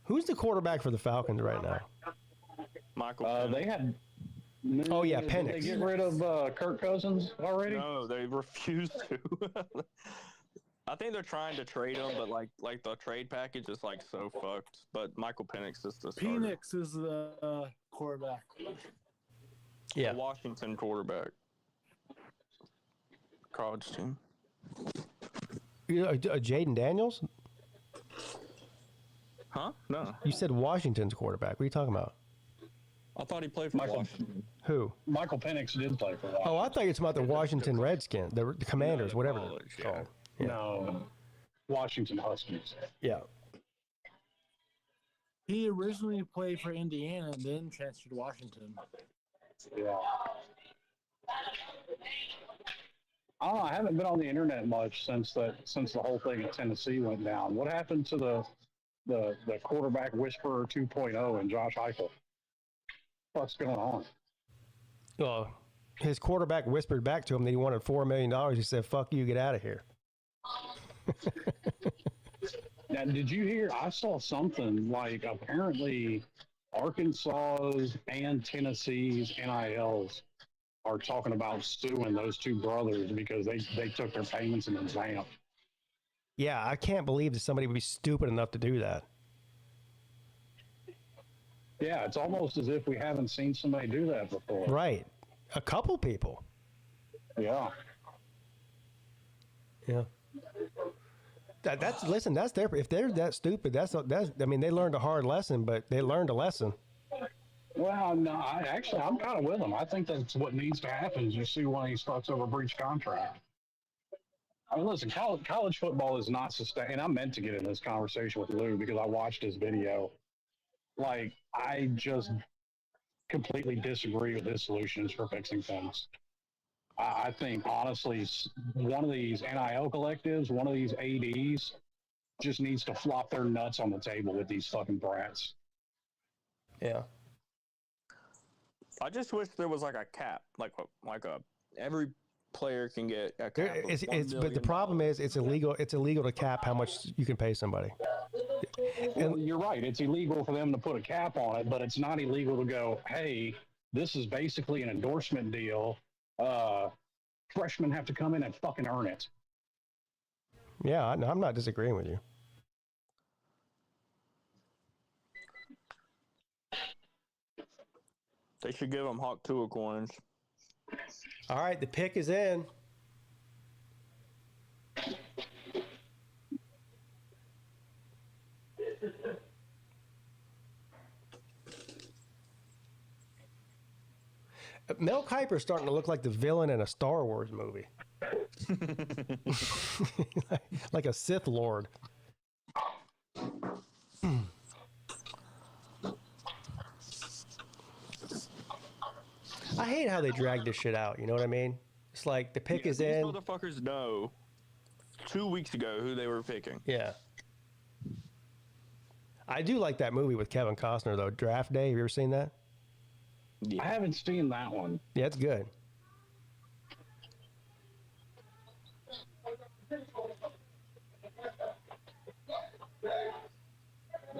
Who's the quarterback for the Falcons right now? Michael Penix. They had... Oh, yeah, Penix. Did they get rid of Kirk Cousins already? No, they refused to. I think they're trying to trade him, but like the trade package is like so fucked. But Michael Penix is the starter. Penix is the quarterback. Yeah. The Washington quarterback. College team. Jaden Daniels? Huh? No. You said Washington's quarterback. What are you talking about? I thought he played for Washington. Who? Michael Penix did play for Washington. Oh, I thought you were talking about the Washington Redskins, the Commanders, whatever they're called. Yeah. No, Washington Huskies. Yeah. He originally played for Indiana and then transferred to Washington. Yeah. I haven't been on the internet much since the whole thing in Tennessee went down. What happened to the quarterback whisperer 2.0 and Josh Heupel? What's going on? Well, his quarterback whispered back to him that he wanted $4 million. He said, "Fuck you, get out of here." Now, did you hear? I saw something like apparently Arkansas's and Tennessee's NILs are talking about suing those two brothers because they took their payments in advance. Yeah, I can't believe that somebody would be stupid enough to do that. Yeah, it's almost as if we haven't seen somebody do that before. Right. A couple people. Yeah. Yeah. That's listen, that's their, if they're that stupid, that's I mean, they learned a hard lesson, but they learned a lesson. Well, no, I'm kind of with them. I think that's what needs to happen is you see one of these fucks over breach contract. I mean, listen, college football is not sustained. And I meant to get in this conversation with Lou because I watched his video. Like, I just completely disagree with his solutions for fixing things. I think, honestly, one of these NIL collectives, one of these ADs just needs to flop their nuts on the table with these fucking brats. Yeah. I just wish there was like a cap, like a every player can get a cap. But the problem is it's illegal to cap how much you can pay somebody. Well, you're right. It's illegal for them to put a cap on it, but it's not illegal to go, hey, this is basically an endorsement deal. Freshmen have to come in and fucking earn it. Yeah, I'm not disagreeing with you. They should give them Hawk Tua coins. All right, the pick is in. Mel Kiper's starting to look like the villain in a Star Wars movie. Like a Sith Lord. I hate how they drag this shit out, you know what I mean? It's like the pick is in. These motherfuckers know 2 weeks ago who they were picking. Yeah. I do like that movie with Kevin Costner, though. Draft Day. Have you ever seen that? Yeah. I haven't seen that one. Yeah, it's good.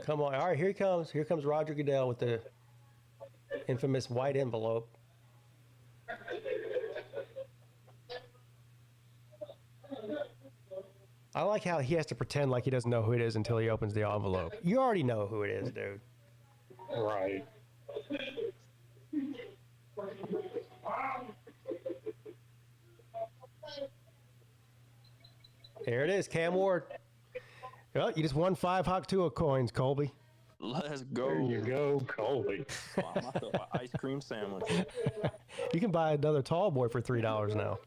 Come on. All right, here he comes. Here comes Roger Goodell with the infamous white envelope. I like how he has to pretend like he doesn't know who it is until he opens the envelope. You already know who it is, dude. Right. There it is, Cam Ward. Well, you just won 5 Hawk Tua coins, Colby. Let's go. There you go, Colby. Wow, myself an ice cream sandwich. You can buy another tall boy for $3 now.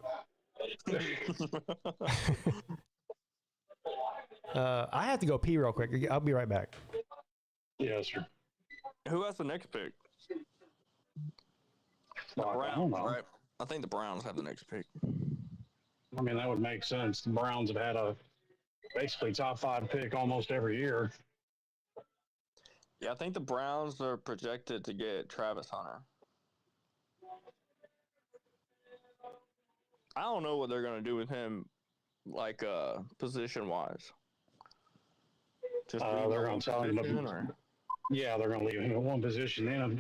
I have to go pee real quick. I'll be right back. Yes, sir. Who has the next pick? The Browns, right? I think the Browns have the next pick. I mean, that would make sense. The Browns have had a basically top 5 pick almost every year. Yeah, I think the Browns are projected to get Travis Hunter. I don't know what they're going to do with him, like position-wise. Just they're going to tell him. Yeah, they're going to leave him in one position. Then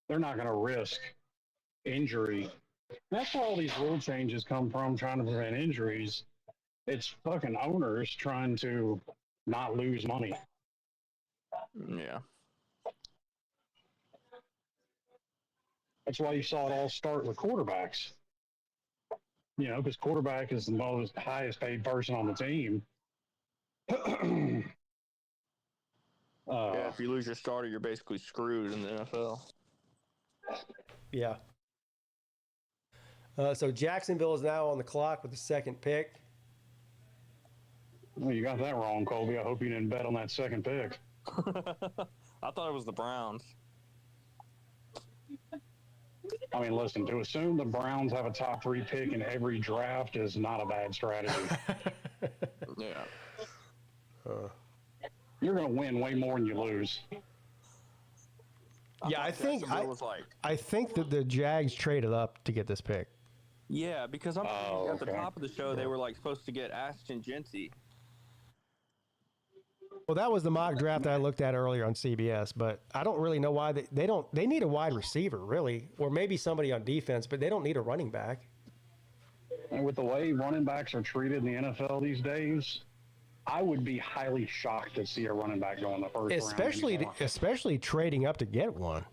they're not going to risk injury. That's where all these rule changes come from, trying to prevent injuries. It's fucking owners trying to not lose money. Yeah. That's why you saw it all start with quarterbacks. You know, because quarterback is the highest paid person on the team. Yeah, if you lose your starter, you're basically screwed in the NFL. Yeah. So Jacksonville is now on the clock with the second pick. Well, you got that wrong, Colby. I hope you didn't bet on that second pick. I thought it was the Browns. I mean, listen, to assume the Browns have a top 3 pick in every draft is not a bad strategy. Yeah. You're going to win way more than you lose. Yeah, I think I think that the Jags traded up to get this pick. Yeah, because I'm at the top of the show, they were like supposed to get Ashton Genty. Well, that was the mock draft that I looked at earlier on CBS, but I don't really know why they need a wide receiver, really, or maybe somebody on defense, but they don't need a running back. And with the way running backs are treated in the NFL these days, I would be highly shocked to see a running back go in the first round. Especially trading up to get one.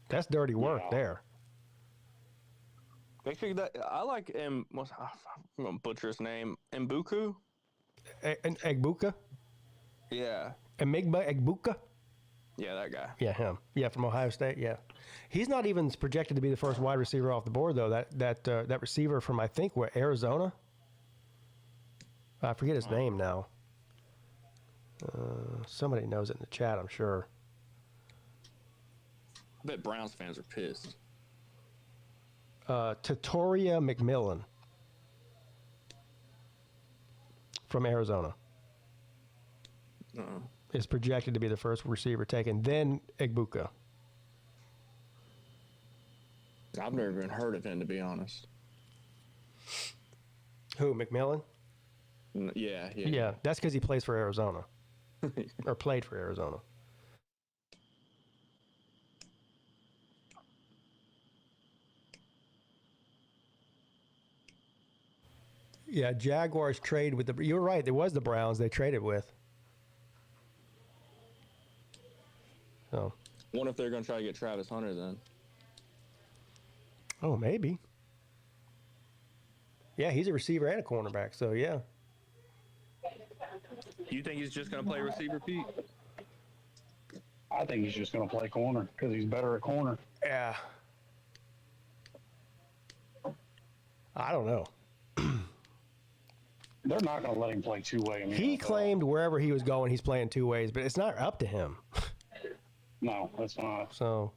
That's dirty work there. Make sure that I like I'm gonna butcher his name. Mbuku? Egbuka? Yeah. Emigba Egbuka? Yeah, that guy. Yeah, him. Yeah, from Ohio State. Yeah, he's not even projected to be the first wide receiver off the board though. That receiver from I think Arizona. I forget his name now. Somebody knows it in the chat, I'm sure. I bet Browns fans are pissed. Tatoria McMillan from Arizona is projected to be the first receiver taken, then Egbuka. I've never even heard of him, to be honest. Who, McMillan? Yeah. That's because he plays for Arizona. Or played for Arizona. Yeah, Jaguars trade with the... You're right, it was the Browns they traded with. So. Wonder if they're going to try to get Travis Hunter then. Oh, maybe. Yeah, he's a receiver and a cornerback, so yeah. You think he's just going to play receiver, Pete? I think he's just going to play corner because he's better at corner. Yeah. I don't know. They're not going to let him play two-way. He claimed wherever he was going, he's playing two ways, but it's not up to him. No, that's not. So,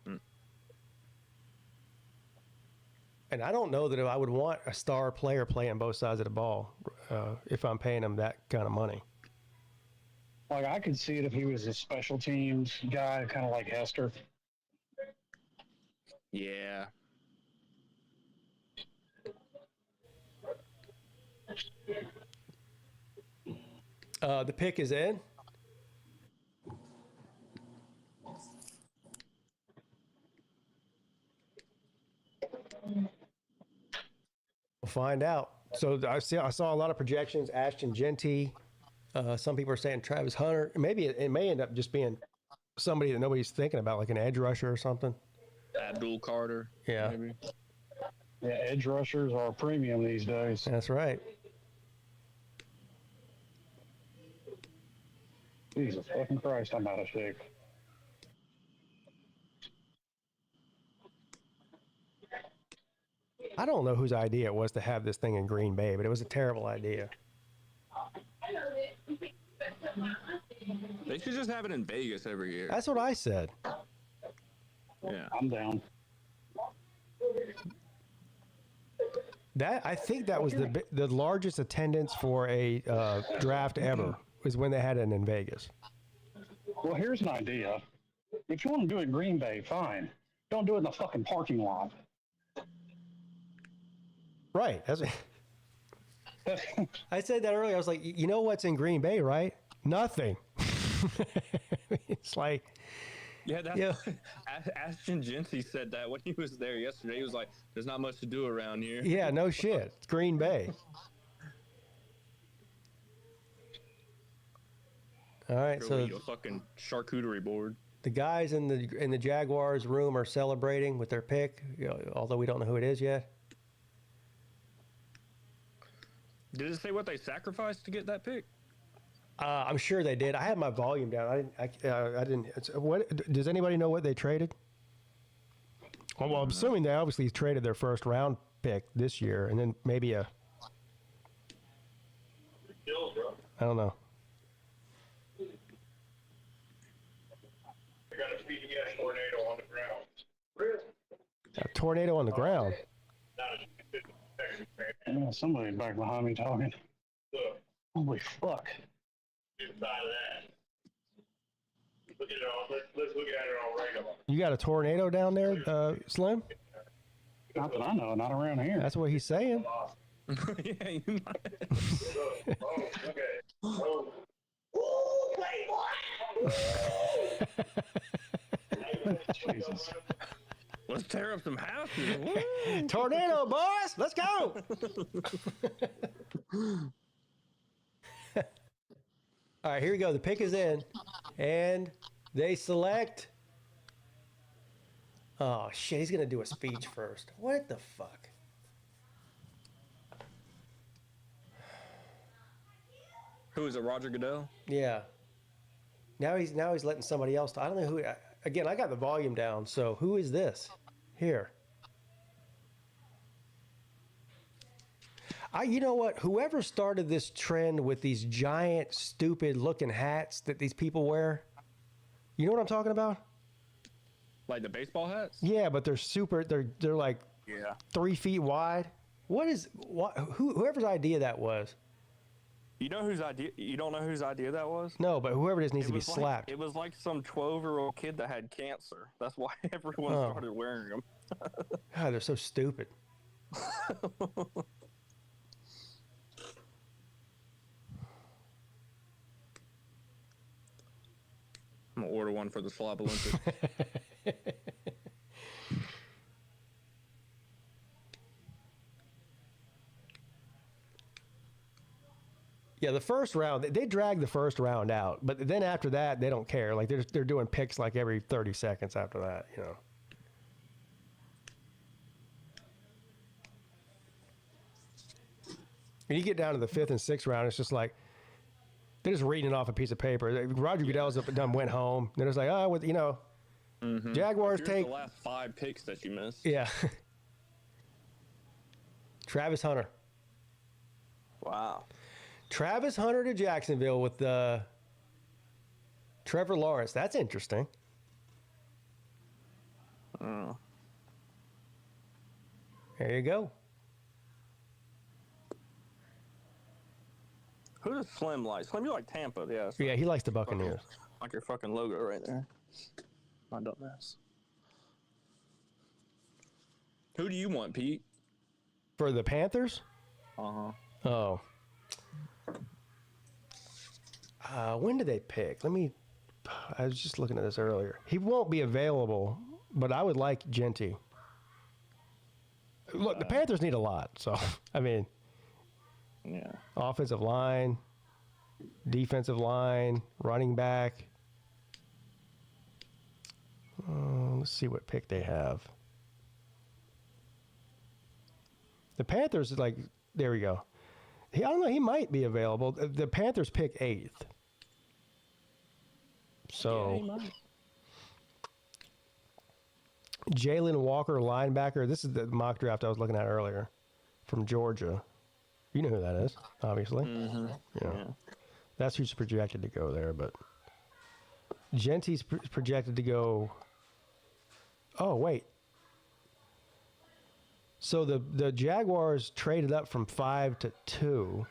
and I don't know that if I would want a star player playing both sides of the ball if I'm paying him that kind of money. Like, I could see it if he was a special teams guy, kind of like Hester. Yeah. The pick is in. We'll find out. So I saw a lot of projections. Ashton Genty. Some people are saying Travis Hunter. Maybe it may end up just being somebody that nobody's thinking about, like an edge rusher or something. Abdul Carter. Yeah. Maybe. Yeah, edge rushers are a premium these days. That's right. Jesus fucking Christ, I'm out of shape. I don't know whose idea it was to have this thing in Green Bay, but it was a terrible idea. They should just have it in Vegas every year. That's what I said. Yeah. I'm down. I think that was the largest attendance for a draft ever, was when they had it in Vegas. Well, here's an idea. If you want to do it in Green Bay, fine. Don't do it in the fucking parking lot. Right. I said that earlier. I was like, you know what's in Green Bay, right? Nothing. It's like... Yeah, that's Ashton Genty said that when he was there yesterday. He was like, there's not much to do around here. Yeah, no shit. It's Green Bay. All right, so a fucking charcuterie board. The guys in the Jaguars room are celebrating with their pick, although we don't know who it is yet. Did it say what they sacrificed to get that pick? I'm sure they did. I had my volume down. I didn't. What does anybody know what they traded? Well, I'm assuming they obviously traded their first round pick this year, and then maybe I don't know. A tornado on the ground. Yeah, somebody back behind me talking. Holy fuck. Look at it all. Let's look at it all right. You got a tornado down there, Slim? Not that I know, not around here. That's what he's saying. Yeah, you might. Jesus. Let's tear up some houses. Woo! Tornado, boys! Let's go! All right, here we go. The pick is in, and they select. Oh shit! He's gonna do a speech first. What the fuck? Who is it? Roger Goodell? Yeah. Now he's letting somebody else talk. I don't know who. Again, I got the volume down. So who is this? Here. You know what? Whoever started this trend with these giant, stupid-looking hats that these people wear, you know what I'm talking about? Like the baseball hats? Yeah, but they're super. They're like 3 feet wide. Whoever's idea that was? You know whose idea? You don't know whose idea that was? No, but whoever it is needs to be slapped. It was like some 12-year-old kid that had cancer. That's why everyone started wearing them. God, they're so stupid. I'm gonna order one for the Slop Olympics. Yeah, the first round, they drag the first round out, but then after that, they don't care. Like they're doing picks like every 30 seconds after that, you know. When you get down to the 5th and 6th round, it's just like they're just reading it off a piece of paper. Roger Goodell's up and done, went home. They're just like, oh, with, you know, Jaguars Here's take the last 5 picks that you missed. Yeah. Travis Hunter. Wow. Travis Hunter to Jacksonville with Trevor Lawrence. That's interesting. There you go. Who does Slim like? Slim, you like Tampa, yeah. Yeah, he likes the Buccaneers. Like your fucking logo right there. My dumbass. Who do you want, Pete? For the Panthers? Uh-huh. Oh. When did they pick? I was just looking at this earlier. He won't be available, but I would like Genty. Look, the Panthers need a lot, so, I mean. Yeah. Offensive line, defensive line, running back. Let's see what pick they have. The Panthers, like, there we go. I don't know, he might be available. The Panthers pick 8th. So, Jalen Walker, linebacker. This is the mock draft I was looking at earlier from Georgia. You know who that is, obviously. Yeah. That's who's projected to go there, but Genty's projected to go. Oh, wait. So the Jaguars traded up from 5 to 2.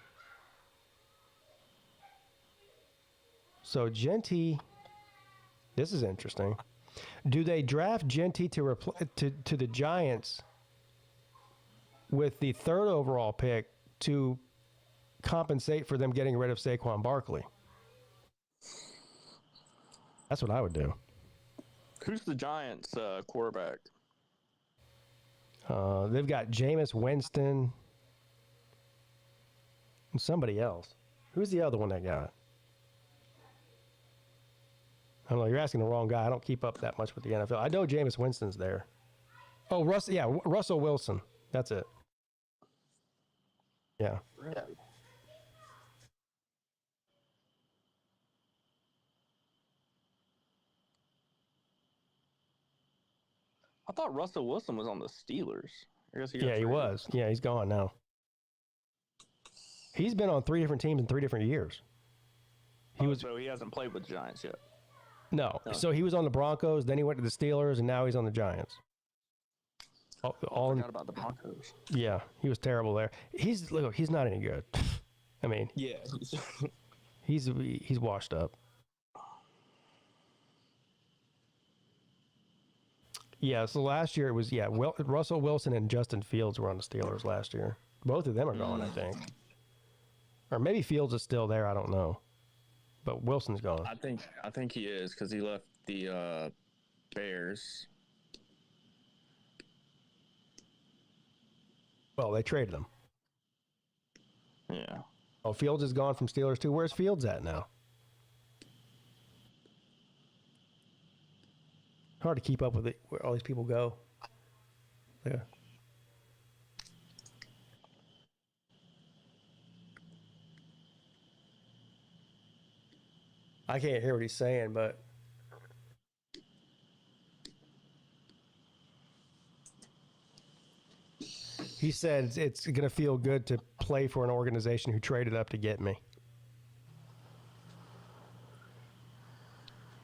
So Genty, this is interesting. Do they draft Genty to the Giants with the 3rd overall pick to compensate for them getting rid of Saquon Barkley? That's what I would do. Who's the Giants quarterback? They've got Jameis Winston and somebody else. Who's the other one they got? I don't know. You're asking the wrong guy. I don't keep up that much with the NFL. I know Jameis Winston's there. Oh, Russell Wilson. That's it. Yeah. Really? I thought Russell Wilson was on the Steelers. I guess he was. Yeah, he's gone now. He's been on 3 different teams in 3 different years. So he hasn't played with the Giants yet. No. So he was on the Broncos, then he went to the Steelers, and now he's on the Giants. All Forgot about the Broncos. Yeah, he was terrible there. He's not any good. I mean, Yeah. he's washed up. Yeah, so last year it was Russell Wilson and Justin Fields were on the Steelers last year. Both of them are gone, I think. Or maybe Fields is still there, I don't know. But Wilson's gone. I think he is because he left the Bears. Well, they traded him. Yeah. Oh, Fields is gone from Steelers too. Where's Fields at now? Hard to keep up with it where all these people go. Yeah. I can't hear what he's saying, but he said it's going to feel good to play for an organization who traded up to get me.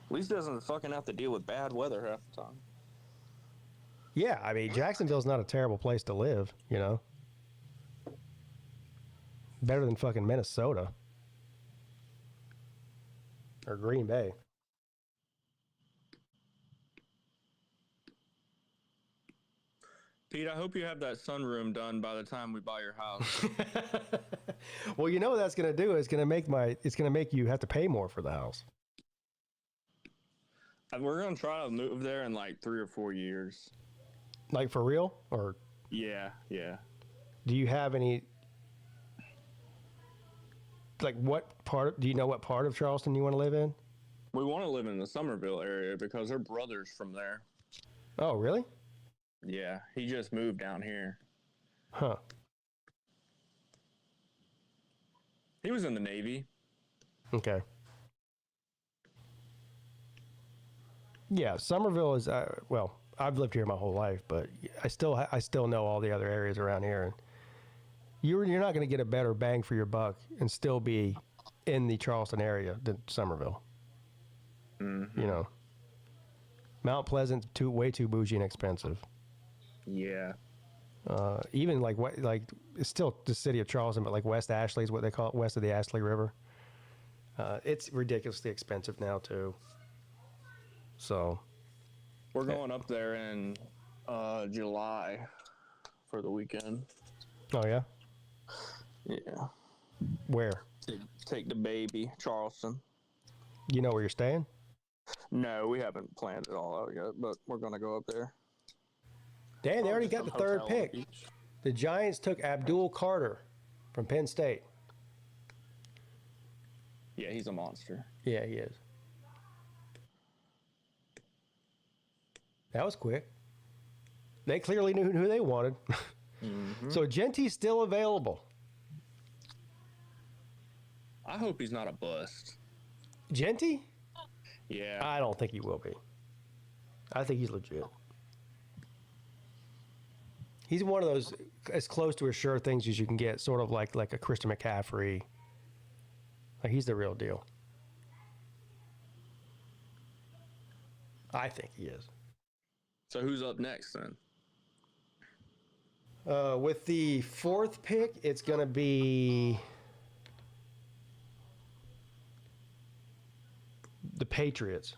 At least doesn't fucking have to deal with bad weather half the time. Yeah, I mean, Jacksonville's not a terrible place to live, you know. Better than fucking Minnesota. Or Green Bay. Pete, I hope you have that sunroom done by the time we buy your house. Well, you know what that's going to do? It's going to make you have to pay more for the house. We're going to try to move there in like 3 or 4 years. Like for real? Or Yeah. do you have any, like do you know what part of Charleston you want to live in? We want to live in the Somerville area because her brother's from there. Oh, really? Yeah, he just moved down here. Huh. He was in the Navy. Okay. Yeah, Somerville is well, I've lived here my whole life, but I still know all the other areas around here, and you're not going to get a better bang for your buck and still be in the Charleston area than Somerville. Mm-hmm. You know, Mount Pleasant's way too bougie and expensive. Yeah. Even like it's still the city of Charleston, but like West Ashley is what they call it, west of the Ashley River. It's ridiculously expensive now too. So, we're going up there in July for the weekend. Oh yeah. Yeah. Where? Take the baby, Charleston. You know where you're staying? No, we haven't planned it all out yet, but we're gonna go up there. Damn, they already got the third pick. The Giants took Abdul Carter from Penn State. Yeah, he's a monster. Yeah, he is. That was quick. They clearly knew who they wanted. Mm-hmm. So Genty's still available. I hope he's not a bust. Genty? Yeah. I don't think he will be. I think he's legit. He's one of those as close to a sure things as you can get, sort of like a Christian McCaffrey. Like he's the real deal. I think he is. So who's up next then? With the fourth pick, it's going to be the Patriots.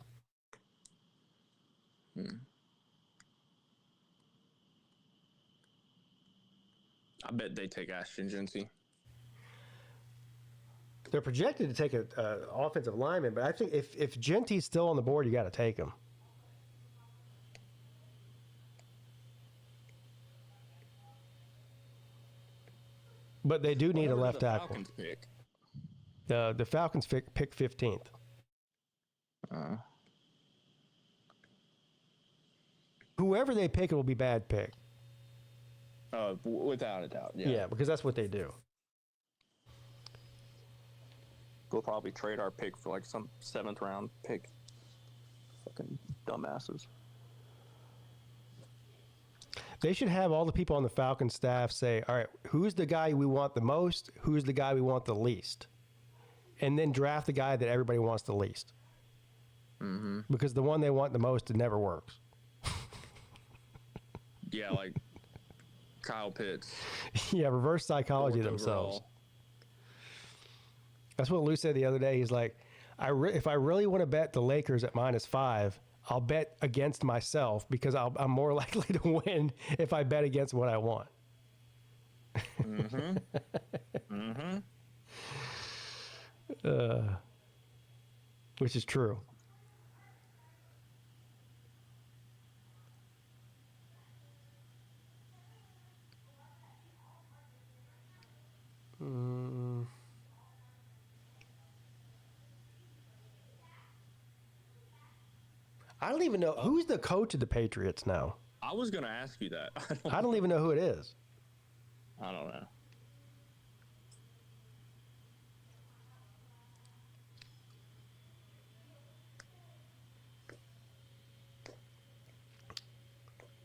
I bet they take Ashton Genty. They're projected to take an offensive lineman, but I think if Genty's still on the board, you got to take him. But they do need a left tackle. Falcons pick? The Falcons pick 15th. Whoever they pick, it will be bad pick. Without a doubt. Yeah. Yeah, because that's what they do. We'll probably trade our pick for like some 7th round pick. Fucking dumbasses. They should have all the people on the Falcons staff say, all right, who's the guy we want the most? Who's the guy we want the least? And then draft the guy that everybody wants the least. Mm-hmm. Because the one they want the most, it never works. Yeah, like Kyle Pitts. Yeah, reverse psychology Fourth themselves. overall. That's what Lou said the other day. He's like, if I really want to bet the Lakers at -5, I'll bet against myself because I'm more likely to win if I bet against what I want. Mm-hmm. Mm-hmm. Which is true. I don't even know who's the coach of the Patriots now. I was going to ask you that. I don't even know who it is. I don't know.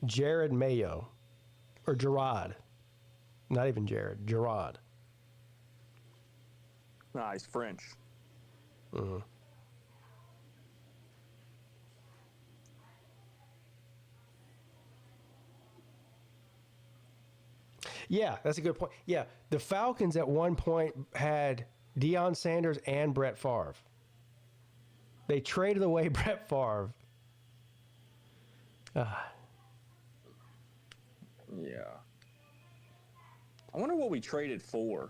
Jared Mayo. Or Gerard. Not even Jared. Gerard. Nah, he's French. Mm-hmm. Yeah, that's a good point. Yeah, the Falcons at one point had Deion Sanders and Brett Favre. They traded away Brett Favre. Yeah. I wonder what we traded for.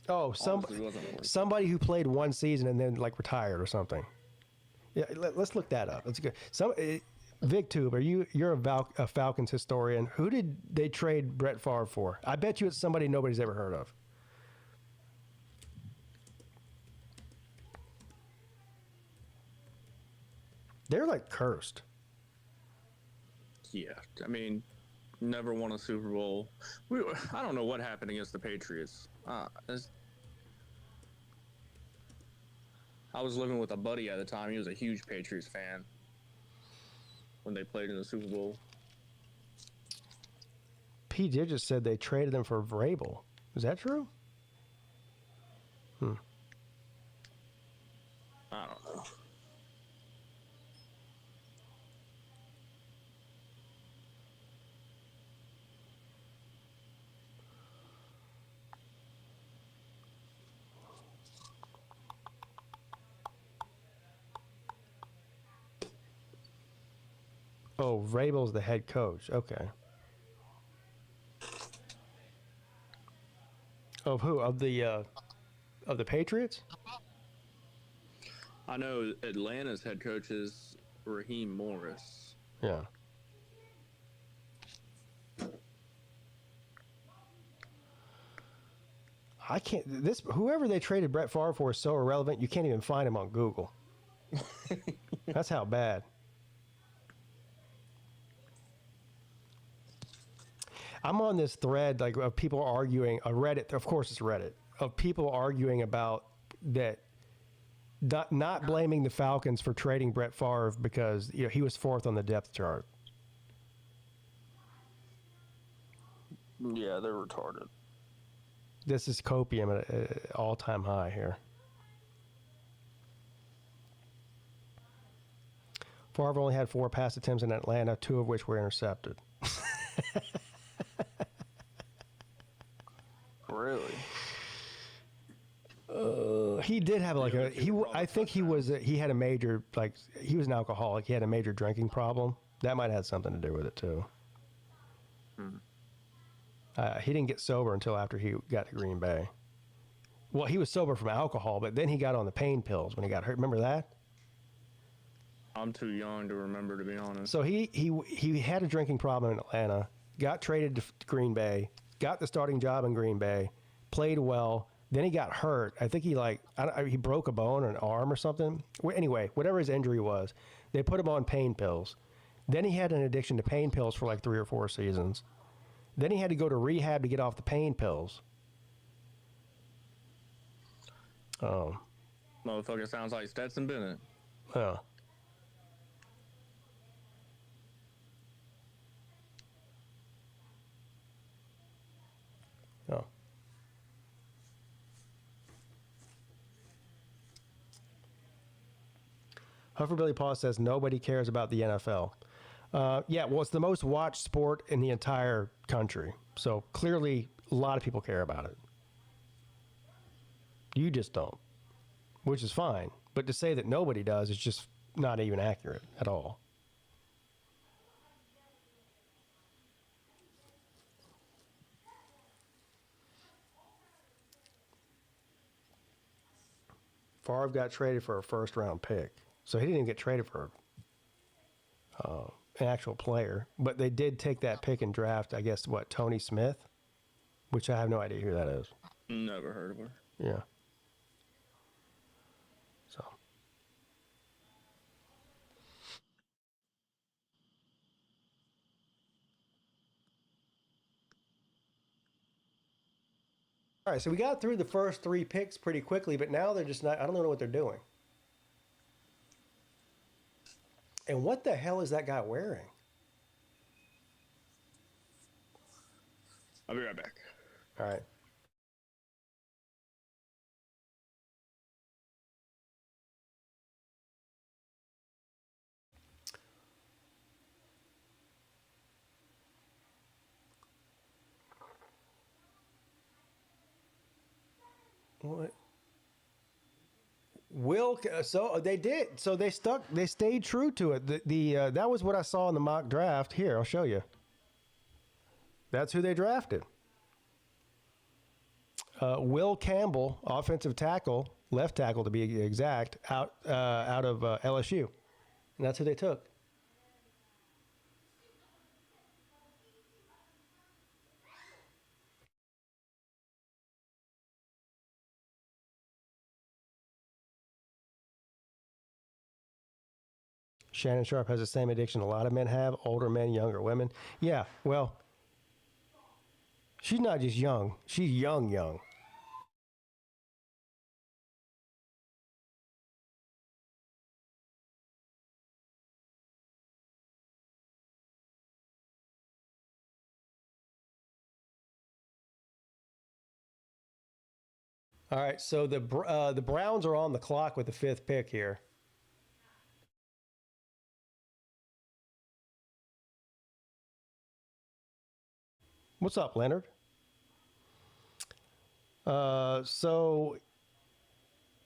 Oh, somebody who played one season and then like retired or something. Yeah, let's look that up. That's good. VicTube, you're a Falcons historian. Who did they trade Brett Favre for? I bet you it's somebody nobody's ever heard of. They're like cursed. Yeah, I mean, never won a Super Bowl. I don't know what happened against the Patriots. I was living with a buddy at the time. He was a huge Patriots fan when they played in the Super Bowl. P. Digits said they traded them for Vrabel. Is that true? I don't know. Oh, Vrabel's the head coach. Okay. Of who? Of the Patriots? I know Atlanta's head coach is Raheem Morris. Yeah. I can't. Whoever they traded Brett Favre for is so irrelevant. You can't even find him on Google. That's how bad. I'm on this thread like of people arguing, a Reddit, of course it's Reddit, of people arguing about that, not blaming the Falcons for trading Brett Favre because he was fourth on the depth chart. Yeah, they're retarded. This is copium at an all-time high here. Favre only had 4 pass attempts in Atlanta, 2 of which were intercepted. Really? He did have like I think he had a major, like, he was an alcoholic. He had a major drinking problem. That might have had something to do with it too. He didn't get sober until after he got to Green Bay. Well, he was sober from alcohol, but then he got on the pain pills when he got hurt. Remember that? I'm too young to remember, to be honest. So he had a drinking problem in Atlanta, got traded to Green Bay, got the starting job in Green Bay, played well. Then he got hurt. I think he broke a bone or an arm or something. Anyway, whatever his injury was, they put him on pain pills. Then he had an addiction to pain pills for like 3 or 4 seasons. Then he had to go to rehab to get off the pain pills. Motherfucker sounds like Stetson Bennett. Oh. Oh. Huffer Billy Paul says nobody cares about the NFL. Yeah, well, it's the most watched sport in the entire country. So clearly, a lot of people care about it. You just don't, which is fine. But to say that nobody does is just not even accurate at all. Favre got traded for a first-round pick. So he didn't even get traded for an actual player. But they did take that pick and draft, I guess, Tony Smith? Which I have no idea who that is. Never heard of her. Yeah. So. All right, so we got through the first 3 picks pretty quickly, but now they're just not, I don't know what they're doing. And what the hell is that guy wearing? I'll be right back. All right. What? So they did. So they stayed true to it. That was what I saw in the mock draft. Here, I'll show you. That's who they drafted. Will Campbell, offensive tackle, left tackle to be exact, out of LSU. And that's who they took. Shannon Sharp has the same addiction a lot of men have, older men, younger women. Yeah, well, she's not just young. She's young. All right, so the Browns are on the clock with the 5th pick here. What's up, Leonard? So,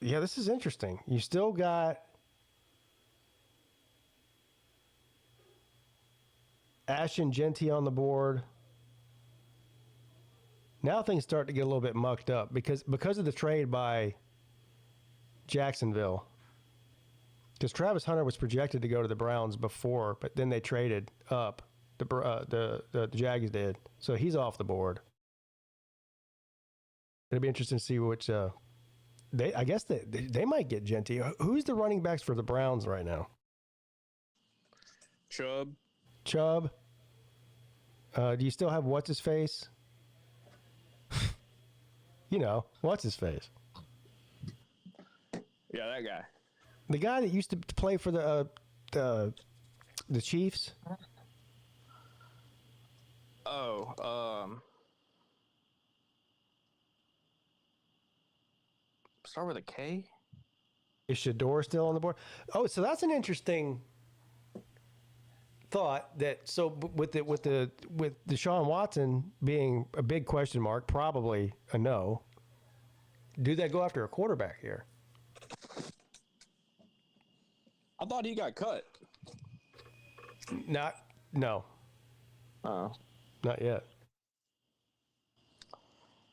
yeah, this is interesting. You still got Ashton Genty on the board. Now things start to get a little bit mucked up because of the trade by Jacksonville. Because Travis Hunter was projected to go to the Browns before, but then they traded up. The Jags did, so he's off the board. It'll be interesting to see which I guess they might get Genty. Who's the running backs for the Browns right now? Chubb. Do you still have what's his face? You know, what's his face? Yeah, that guy. The guy that used to play for the Chiefs. Start with a K? Is Shador still on the board? Oh, so that's an interesting thought. That so with Deshaun Watson being a big question mark, probably a no. Do they go after a quarterback here? I thought he got cut. No. Oh. Not yet.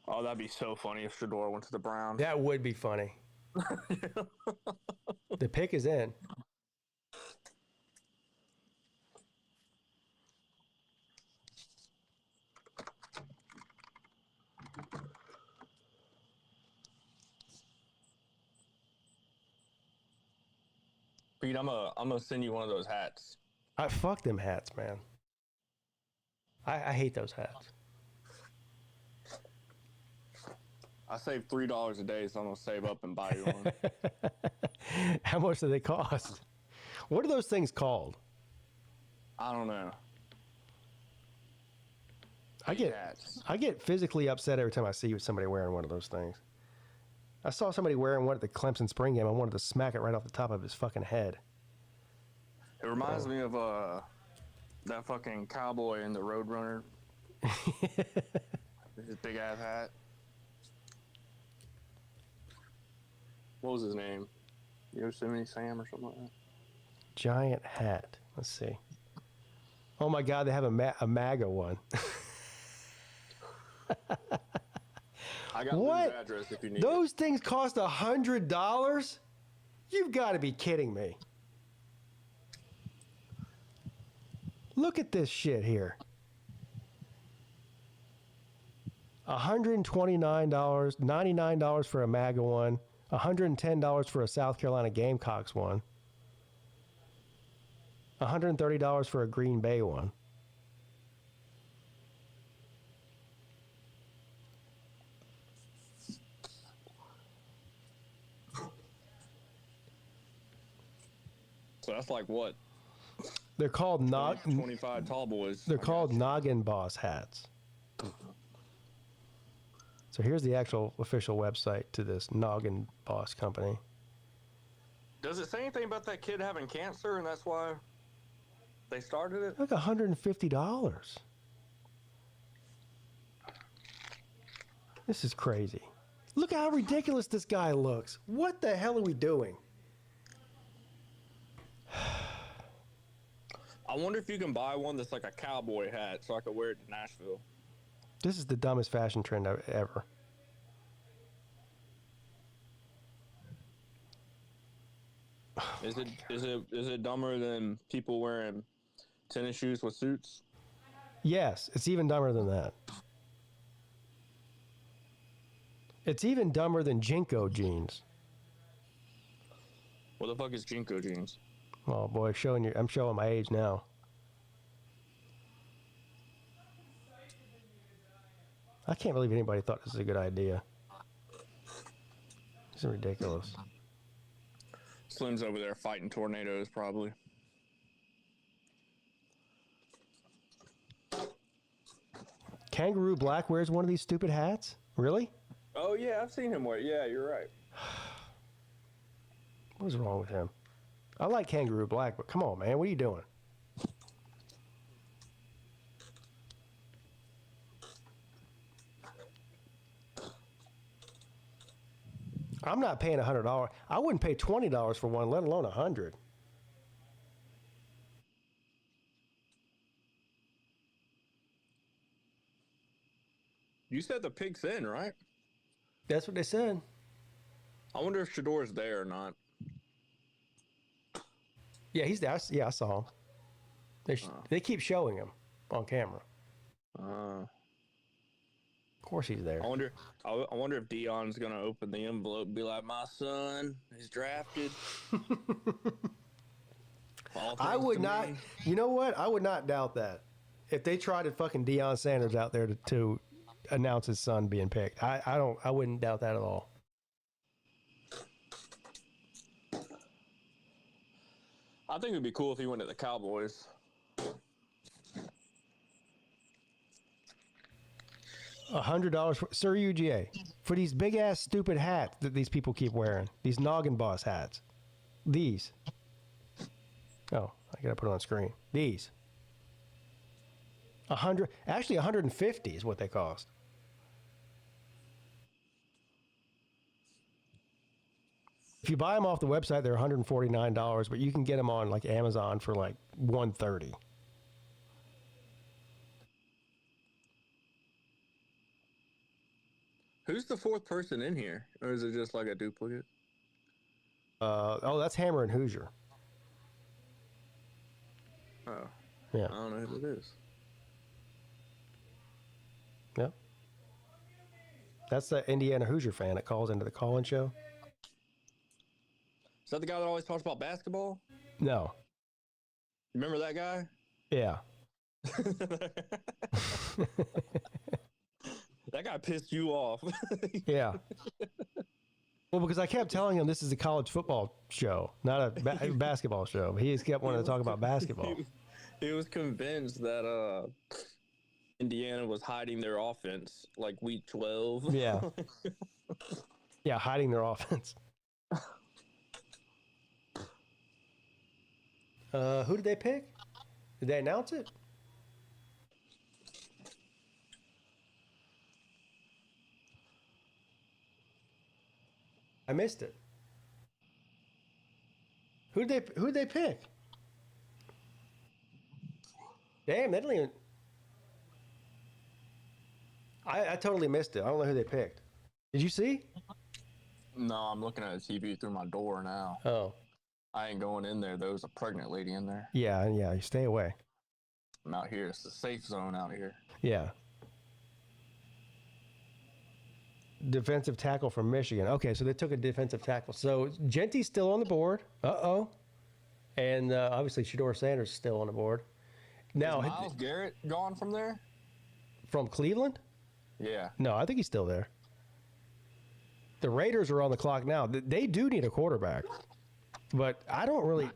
Oh, that'd be so funny if Shador went to the Browns. That would be funny. The pick is in. Pete, I'm gonna send you one of those hats. Fuck them hats, man. I hate those hats. I save $3 a day, so I'm gonna save up and buy you one. How much do they cost? What are those things called? I don't know. I get physically upset every time I see somebody wearing one of those things. I saw somebody wearing one at the Clemson spring game. I wanted to smack it right off the top of his fucking head. It reminds me of That fucking cowboy in the Roadrunner. His big ass hat. What was his name? Yosemite Sam or something like that. Giant hat. Let's see. Oh my God, they have a MAGA one. I got What? Lou's address if you need Those things cost $100? You've got to be kidding me. Look at this shit here. $129, $99 for a MAGA one, $110 for a South Carolina Gamecocks one, $130 for a Green Bay one. So that's like what? They're called 25 tall boys. They're called Noggin Boss hats. So here's the actual official website to this Noggin Boss company. Does it say anything about that kid having cancer and that's why they started it? Like $150. This is crazy. Look how ridiculous this guy looks. What the hell are we doing? I wonder if you can buy one that's like a cowboy hat so I could wear it to Nashville. This is the dumbest fashion trend ever. Is it dumber than people wearing tennis shoes with suits? Yes, it's even dumber than that. It's even dumber than Jinko jeans. What the fuck is Jinko jeans? Oh boy, I'm showing my age now. I can't believe anybody thought this was a good idea. This is ridiculous. Slim's over there fighting tornadoes, probably. Kangaroo Black wears one of these stupid hats? Really? Oh yeah, I've seen him wear. Yeah, you're right. What is wrong with him? I like Kangaroo Black, but come on, man, what are you doing? I'm not paying $100. I wouldn't pay $20 for one, let alone $100. You said the pig's in, right? That's what they said. I wonder if Shador's there or not. Yeah, he's there. I saw him. They keep showing him on camera. Of course he's there. I wonder if Dion's gonna open the envelope and be like, "My son is drafted." I would not. You know what? I would not doubt that. If they tried to fucking Deion Sanders out there to announce his son being picked, I wouldn't doubt that at all. I think it'd be cool if he went to the Cowboys. $100 for Sir UGA for these big ass stupid hats that these people keep wearing. These Noggin Boss hats. These. Oh, I gotta put it on screen. These. Actually 150 is what they cost. If you buy them off the website, they're $149, but you can get them on like Amazon for like $130. Who's the fourth person in here, or is it just like a duplicate? Oh, that's Hammer and Hoosier. Oh, yeah. I don't know who it is. Yep. That's the Indiana Hoosier fan that calls into the call-in show. Is that the guy that always talks about basketball? No. Remember that guy? Yeah. That guy pissed you off. Yeah. Well, because I kept telling him this is a college football show, not a basketball show. But he just kept wanting to talk about basketball. He was convinced that Indiana was hiding their offense like week 12. Yeah. Yeah, hiding their offense. Who did they pick? Did they announce it? I missed it. Who'd they pick? Damn, they didn't even. I totally missed it. I don't know who they picked. Did you see? No, I'm looking at the TV through my door now. Oh. I ain't going in there. There was a pregnant lady in there. Yeah, you stay away. I'm out here. It's the safe zone out here. Yeah. Defensive tackle from Michigan. Okay, so they took a defensive tackle. So Genty's still on the board. Uh-oh. And obviously Shedeur Sanders is still on the board. Now, is Myles Garrett gone from there? From Cleveland? Yeah. No, I think he's still there. The Raiders are on the clock now. They do need a quarterback. But I don't really,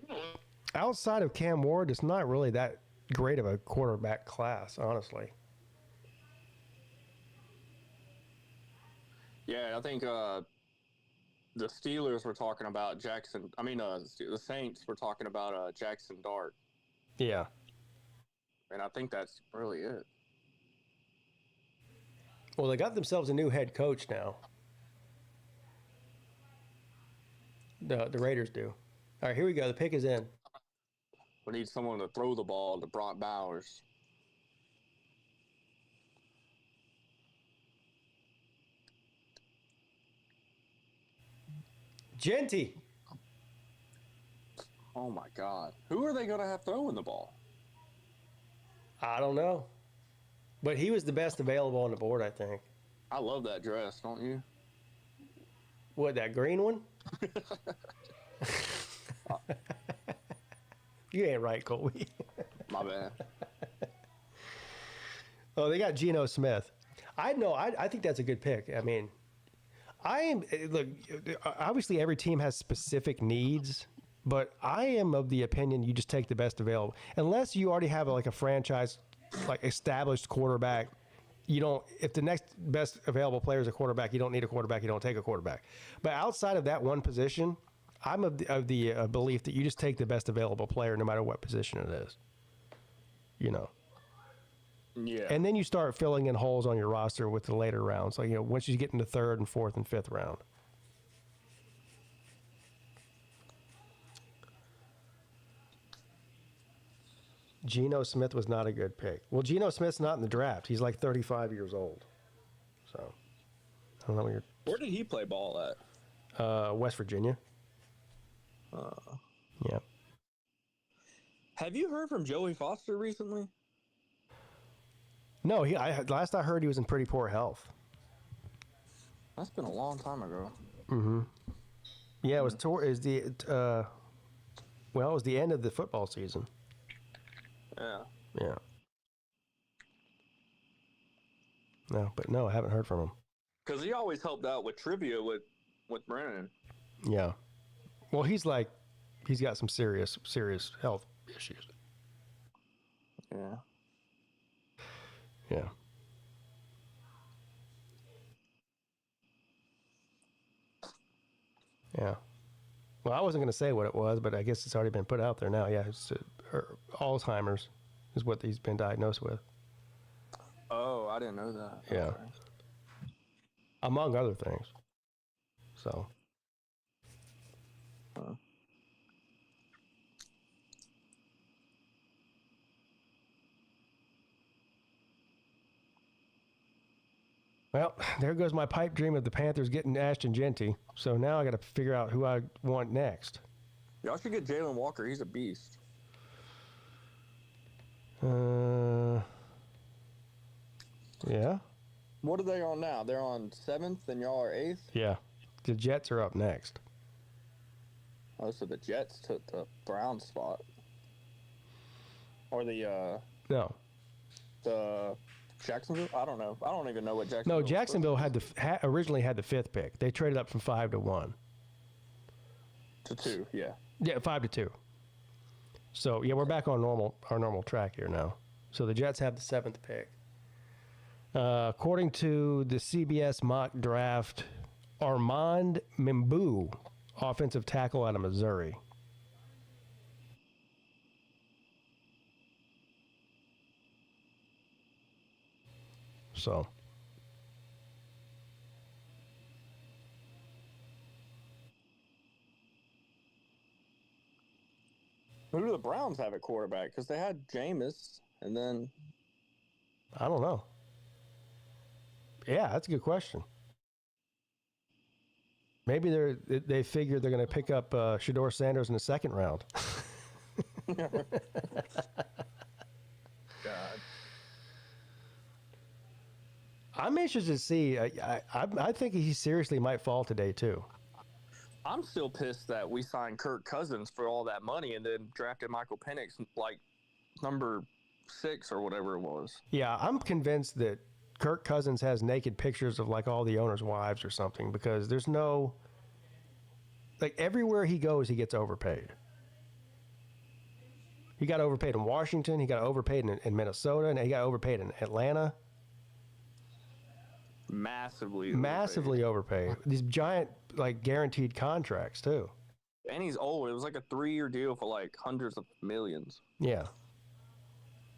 outside of Cam Ward, it's not really that great of a quarterback class, honestly. Yeah, I think the Steelers were talking about Jackson. I mean, the Saints were talking about Jackson Dart. Yeah. And I think that's really it. Well, they got themselves a new head coach now. The Raiders do. All right, here we go. The pick is in. We need someone to throw the ball to Brock Bowers. Genty. Oh, my God. Who are they going to have throwing the ball? I don't know. But he was the best available on the board, I think. I love that dress, don't you? What, that green one? You ain't right, Colby. My bad. Oh, they got Geno Smith. I think that's a good pick. I mean, look, obviously every team has specific needs, but I am of the opinion you just take the best available. Unless you already have like a franchise, like established quarterback, you don't, if the next best available player is a quarterback, you don't need a quarterback, you don't take a quarterback. But outside of that one position, I'm of the belief that you just take the best available player no matter what position it is. You know. Yeah. And then you start filling in holes on your roster with the later rounds. Like, once you get into third and fourth and fifth round. Geno Smith was not a good pick. Well, Geno Smith's not in the draft. He's like 35 years old. So, I don't know what Where did he play ball at? West Virginia. Yeah. Have you heard from Joey Foster recently? No, last I heard he was in pretty poor health. That's been a long time ago. Mm-hmm. Yeah, it was it was the end of the football season. Yeah. Yeah. No, I haven't heard from him. Because he always helped out with trivia with Brennan. Yeah. Well, he's got some serious health issues. Yeah. Yeah. Yeah. Well, I wasn't going to say what it was, but I guess it's already been put out there now. Yeah, it's Alzheimer's is what he's been diagnosed with. Oh, I didn't know that. Yeah. Okay. Among other things. So. Well, there goes my pipe dream of the Panthers getting Ashton Genty. So now I got to figure out who I want next. Y'all should get Jalen Walker. He's a beast. Yeah. What are they on now? They're on 7th and y'all are 8th? Yeah. The Jets are up next. Oh, so the Jets took the Brown spot. Or the Jacksonville? I don't know. I don't even know what Jacksonville. No, Jacksonville originally had the 5th pick. They traded up from 5 to 1. To 2, yeah. Yeah, 5 to 2. So yeah, we're back on our normal track here now. So the Jets have the 7th pick. According to the CBS mock draft, Armand Mimbu, offensive tackle out of Missouri. So. Who do the Browns have at quarterback? Because they had Jameis, and then I don't know. Yeah, that's a good question. Maybe they figure they're going to pick up Shedeur Sanders in the second round. God. I'm anxious to see. I think he seriously might fall today too. I'm still pissed that we signed Kirk Cousins for all that money and then drafted Michael Penix like number 6 or whatever it was. Yeah, I'm convinced that Kirk Cousins has naked pictures of like all the owners' wives or something, because there's no, like, everywhere he goes, he gets overpaid. He got overpaid in Washington. He got overpaid in Minnesota, and he got overpaid in Atlanta. Massively overpaid. These giant, like, guaranteed contracts too. And he's old. It was like a 3-year deal for like hundreds of millions. Yeah.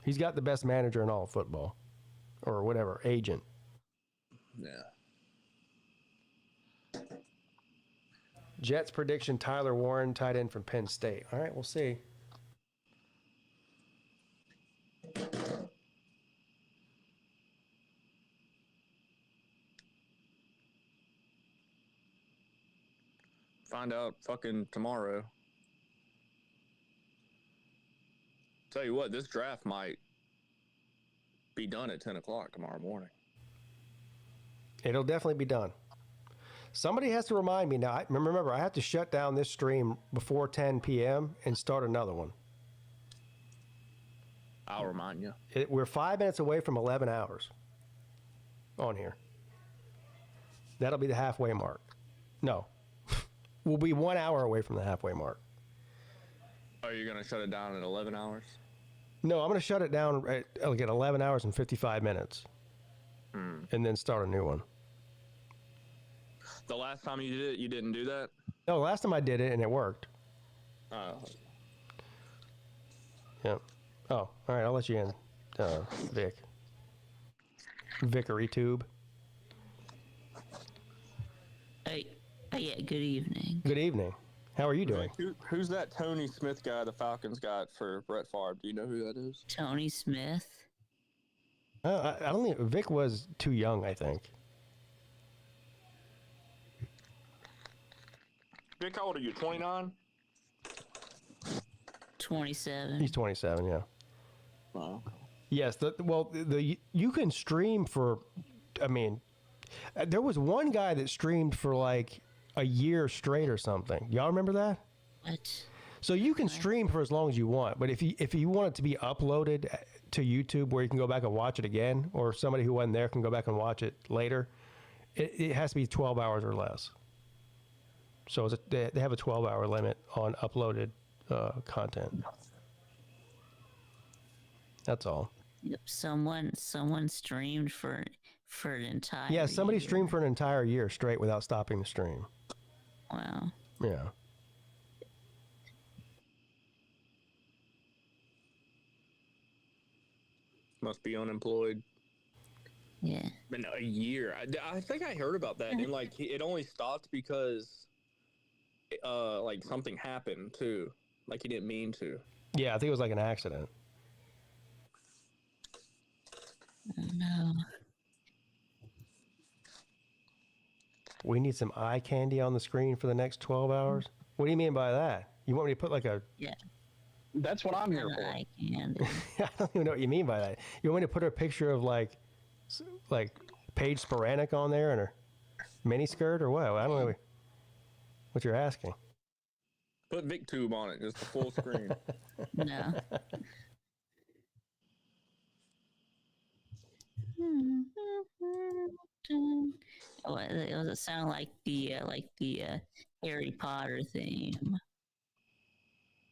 He's got the best manager in all of football, or whatever, agent. Yeah. Jets prediction: Tyler Warren, tight end from Penn State. All right, we'll see. Find out fucking tomorrow. Tell you what, this draft might be done at 10 o'clock tomorrow morning. It'll definitely be done. Somebody has to remind me now. Remember, I have to shut down this stream before 10 p.m. and start another one. I'll remind you. We're 5 minutes away from 11 hours on here. That'll be the halfway mark. No. We'll be 1 hour away from the halfway mark. Oh, you're going to shut it down in 11 hours? No, I'm going to shut it down at 11 hours and 55 minutes. And then start a new one. The last time you did it, you didn't do that? No, last time I did it and it worked. Yeah. Oh, all right. I'll let you in, Vic. Vickery Tube. Hey, yeah. Good evening. Good evening. How are you doing? Who's that Tony Smith guy the Falcons got for Brett Favre? Do you know who that is? Tony Smith. I don't think Vic was too young, I think. Vic, how old are you? 29? 27. He's 27, yeah. Wow. Yes, you can stream for, I mean, there was one guy that streamed for like a year straight or something. Y'all remember that? What? So you can stream for as long as you want, but if you want it to be uploaded to YouTube where you can go back and watch it again, or somebody who wasn't there can go back and watch it later, it has to be 12 hours or less. So they have a 12-hour limit on uploaded content. That's all. Yep. Someone streamed for an entire. Yeah, somebody year. streamed for an entire year straight without stopping the stream. Wow. Yeah. Must be unemployed. Yeah. Been a year. I think I heard about that, and like it only stopped because like something happened too. Like he didn't mean to. Yeah, I think it was like an accident. Oh, no. We need some eye candy on the screen for the next 12 hours? What do you mean by that? You want me to put like a... Yeah. That's what I'm here for. Eye candy. I don't even know what you mean by that. You want me to put a picture of like Paige Sporanic on there and her mini skirt or what? I don't know what you're asking. Put VicTube on it, just the full screen. No. Oh, it sound like the Harry Potter theme.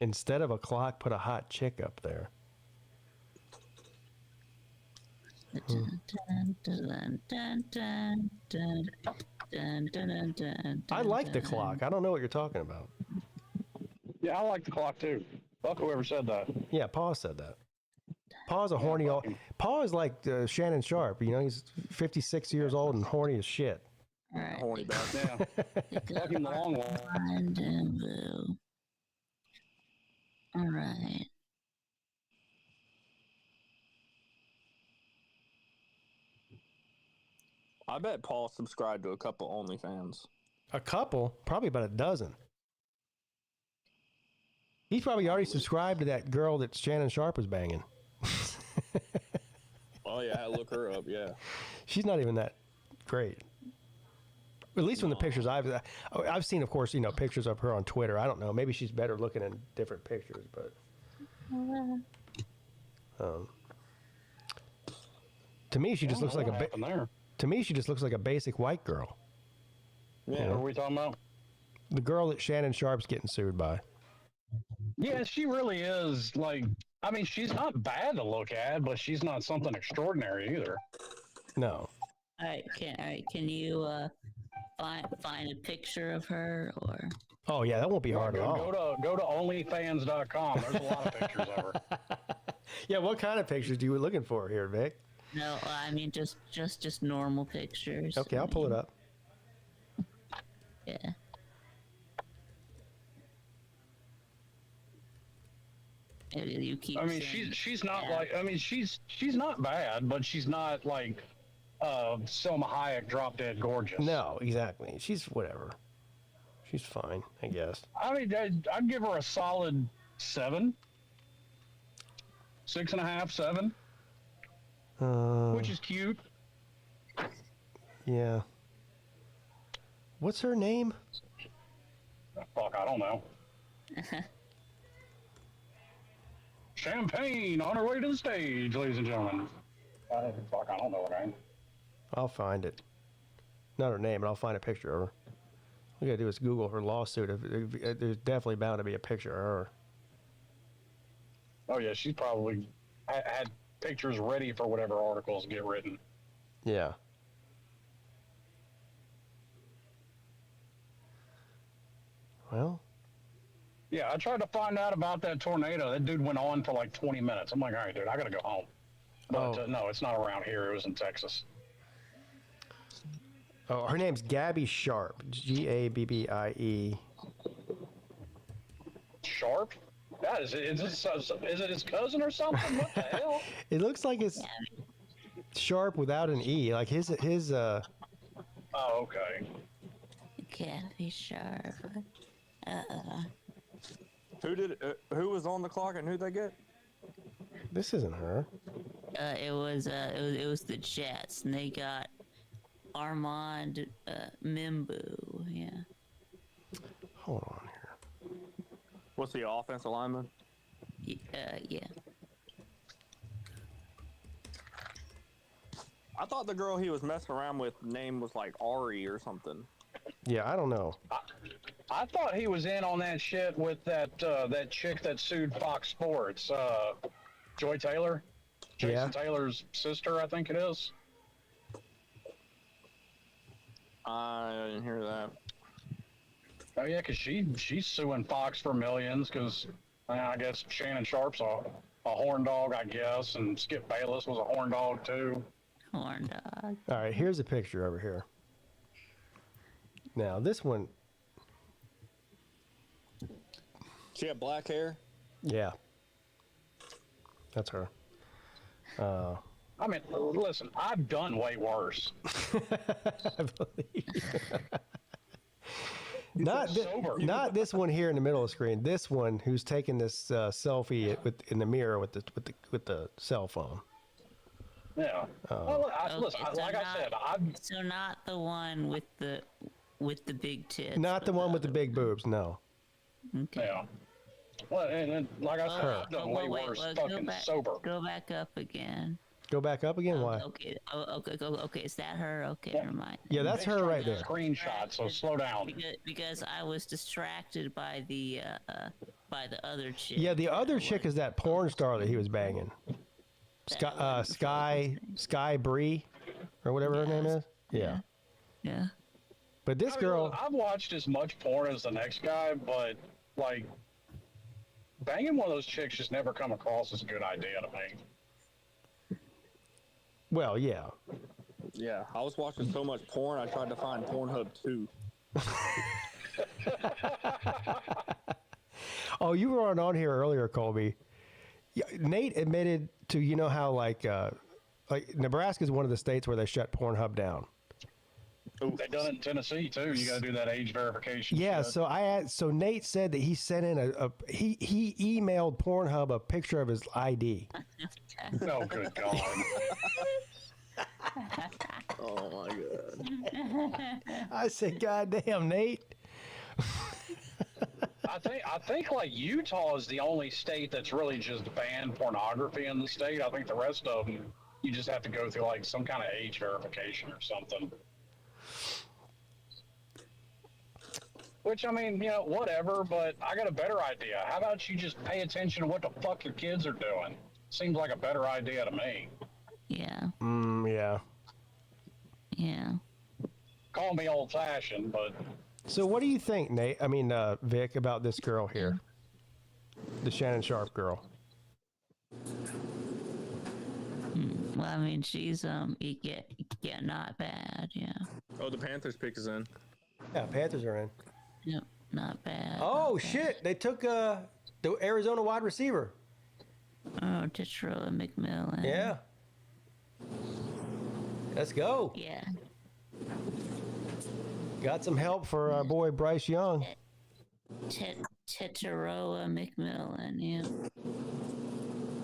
Instead of a clock, put a hot chick up there. I like the clock. I don't know what you're talking about. Yeah, I like the clock too. Fuck whoever said that. Yeah, Paul said that. Paul's a horny old. Paul is like Shannon Sharp. You know, he's 56 years old and horny as shit. All right. Horny back. Yeah. Fucking the long one. All right. I bet Paul subscribed to a couple OnlyFans. A couple? Probably about a dozen. He's probably already subscribed to that girl that Shannon Sharp was banging. Oh, yeah, I look her up, yeah. She's not even that great. At least from the pictures I've seen, of course, you know, pictures of her on Twitter. I don't know. Maybe she's better looking in different pictures, but to me, she just looks like to me, she just looks like a basic white girl. Yeah, what are we talking about? The girl that Shannon Sharp's getting sued by. Yeah, she really is. Like, I mean, she's not bad to look at, but she's not something extraordinary either. No. All right, can you find a picture of her or? Oh yeah, that won't be hard at all. Go to onlyfans.com. There's a lot of pictures of her. Yeah, what kind of pictures do you looking for here, Vic? No, I mean just normal pictures. Okay, I'll pull it up. Yeah. You keep. I mean, she's not like. I mean, she's not bad, but she's not like Selma Hayek drop dead gorgeous. No, exactly. She's whatever. She's fine, I guess. I mean, I'd give her a solid 7, 6.5, 7. Which is cute. Yeah. What's her name? Fuck, I don't know. Champagne on her way to the stage, ladies and gentlemen. Fuck, I don't know her name. I'll find it. Not her name, but I'll find a picture of her. All we gotta do is Google her lawsuit. There's definitely bound to be a picture of her. Oh yeah, she's probably had pictures ready for whatever articles get written. Yeah. Well. Yeah, I tried to find out about that tornado. That dude went on for like 20 minutes. I'm like, all right, dude, I gotta go home. But no, it's not around here. It was in Texas. Oh, her name's Gabby Sharp. Gabbie. Sharp? That is it his cousin or something? What the hell? It looks like it's Sharp without an E. Like his Oh, okay. Gabby Sharp. Who was on the clock and who'd they get? This isn't her. It was the Jets, and they got Armand Mimbu. Yeah. Hold on here. What's the offensive lineman? Yeah. I thought the girl he was messing around with name was like Ari or something. Yeah, I don't know. I thought he was in on that shit with that chick that sued Fox Sports, Joy Taylor, Jason Taylor's sister, I think it is. I didn't hear that. Oh yeah, because she's suing Fox for millions because I guess Shannon Sharp's a horn dog, I guess, and Skip Bayless was a horn dog too. Horn dog. All right, here's a picture over here. Now this one. She had black hair? Yeah. That's her. I mean, listen, I've done way worse. I believe. Not this one here in the middle of the screen. This one who's taking this selfie in the mirror with the cell phone. Yeah. Well, listen, like I said, So not the one with the big tits. Not the one with the big boobs. No. Okay. Yeah. Well, and like I said, I've done way worse. Fucking sober. Go back up again. Go back up again? Why? Okay. Okay. Is that her? Okay, never mind. Yeah, that's her right there. Screenshot. So slow down. Because I was distracted by the other chick. Yeah, the other chick is that porn star that he was banging. Sky Bree, or whatever her name is. Yeah. Yeah. But this girl, I've watched as much porn as the next guy, but like banging one of those chicks just never come across as a good idea to me. Well, yeah. Yeah, I was watching so much porn, I tried to find Pornhub too. Oh, you were on here earlier, Colby. Yeah, Nate admitted to how like Nebraska is one of the states where they shut Pornhub down. They done it in Tennessee too. You got to do that age verification. Yeah, shit. so Nate said that he sent in he emailed Pornhub a picture of his ID. Oh, good God. Oh my God. I said, God damn, Nate. I think like Utah is the only state that's really just banned pornography in the state. I think the rest of them, you just have to go through like some kind of age verification or something. Which, I mean, whatever, but I got a better idea. How about you just pay attention to what the fuck your kids are doing? Seems like a better idea to me. Yeah. Yeah. Yeah. Call me old-fashioned, but... So what do you think, Nate? I mean, Vic, about this girl here? The Shannon Sharp girl. Well, I mean, she's, not bad, yeah. Oh, the Panthers pick is in. Yeah, Panthers are in. Yep, not bad. Oh, shit. They took the Arizona wide receiver. Oh, Detroit McMillan. Yeah. Let's go. Yeah. Got some help for our boy Bryce Young. Tetaroa McMillan, yeah.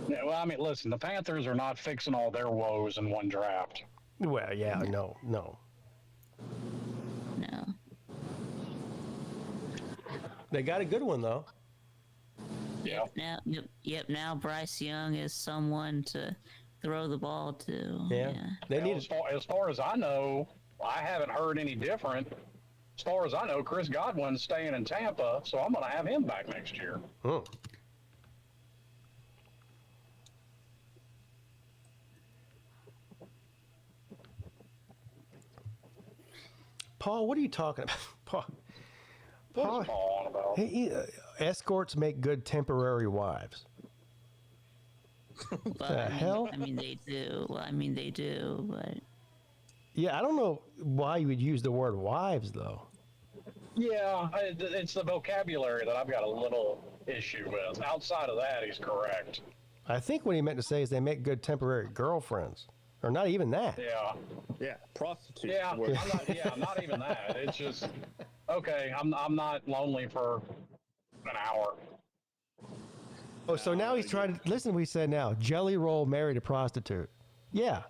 Yeah, well, I mean, listen, the Panthers are not fixing all their woes in one draft. Well, yeah, no. No. They got a good one, though. Yeah. Now Bryce Young is someone to throw the ball to. Yeah. They need as far as I know, I haven't heard any different. As far as I know, Chris Godwin's staying in Tampa, so I'm going to have him back next year. Oh. Paul, what are you talking about? What's Paul on about? Escorts make good temporary wives. Well, The hell? I mean, they do. Well, I mean, they do, but... Yeah, I don't know why you would use the word wives, though. Yeah, it's the vocabulary that I've got a little issue with. Outside of that, he's correct. I think what he meant to say is they make good temporary girlfriends. Or not even that. Yeah. Yeah, prostitutes. Yeah, I'm not even that. It's just, okay, I'm not lonely for an hour. Oh, so now he's trying to... Listen to what he said now. Jelly Roll married a prostitute. Yeah.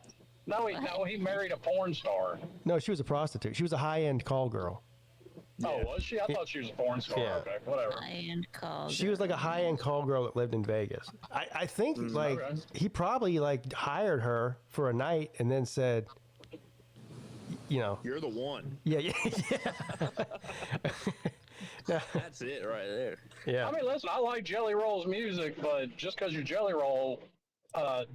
No, he married a porn star. No, she was a prostitute. She was a high-end call girl. Oh, was she? I thought she was a porn star. Yeah. Okay, whatever. High-end call. She was like a high-end call girl that lived in Vegas. I think like okay. he probably like hired her for a night and then said, You're the one. Yeah. That's it right there. Yeah. I mean, listen, I like Jelly Roll's music, but just because you're Jelly Roll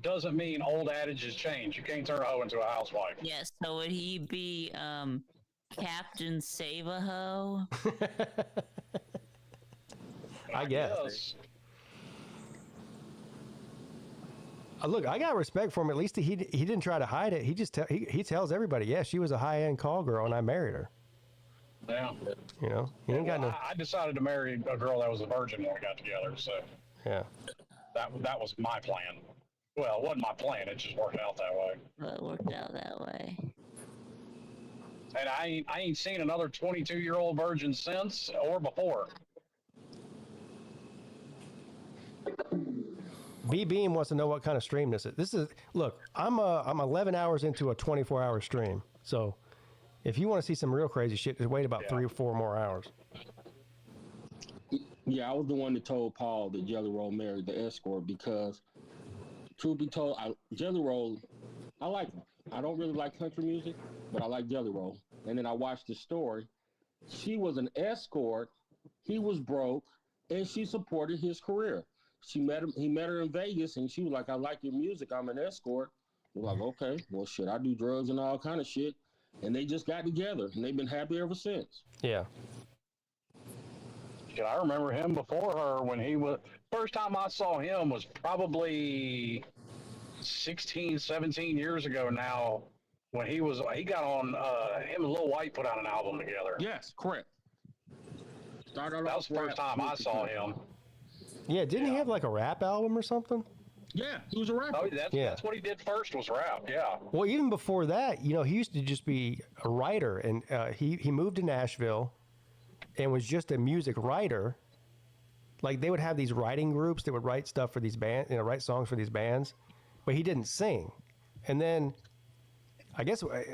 doesn't mean old adages change. You can't turn a hoe into a housewife. Yes, so would he be Captain Save-A-Ho? I guess. Look, I got respect for him. At least he didn't try to hide it. He just he tells everybody, yeah, she was a high-end call girl and I married her. Yeah. He ain't got no. I decided to marry a girl that was a virgin when we got together, so Yeah. that was my plan. Well, it wasn't my plan. It just worked out that way. Well, it worked out that way. And I ain't seen another 22-year-old virgin since or before. B Beam wants to know what kind of stream this is. Look, I'm 11 hours into a 24-hour stream. So if you want to see some real crazy shit, just wait about 3 or 4 more hours. Yeah, I was the one that told Paul that Jelly Roll married the escort because, truth be told, Jelly Roll, I like him. I don't really like country music, but I like Jelly Roll. And then I watched the story. She was an escort. He was broke, and she supported his career. He met her in Vegas, and she was like, I like your music. I'm an escort. We're like, okay, well, shit, I do drugs and all kind of shit. And they just got together, and they've been happy ever since. Yeah. Shit, I remember him before her when he was... First time I saw him was probably 16, 17 years ago now, when he got on, him and Lil White put out an album together. Yes, correct. That was the first time I saw him. Yeah, didn't he have like a rap album or something? Yeah, he was a rapper. Oh, that's what he did first was rap, yeah. Well, even before that, you know, he used to just be a writer, and he moved to Nashville and was just a music writer. Like, they would have these writing groups that would write stuff for these bands, you know, write songs for these bands, but he didn't sing. And then, I guess at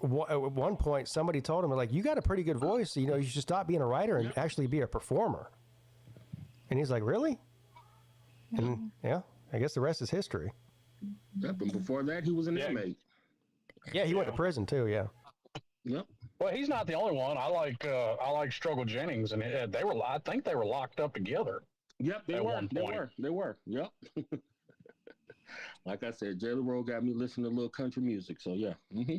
one point, somebody told him, like, you got a pretty good voice, you know, you should stop being a writer and actually be a performer. And he's like, really? And yeah, I guess the rest is history. Yep, and before that, he was an inmate. Yeah, he went to prison too. Yeah. Yep. Well, he's not the only one. I like Struggle Jennings, and I think they were locked up together. Yep, they were. Yep. Like I said, Jalen Rowe got me listening to a little country music. So yeah. Mm-hmm.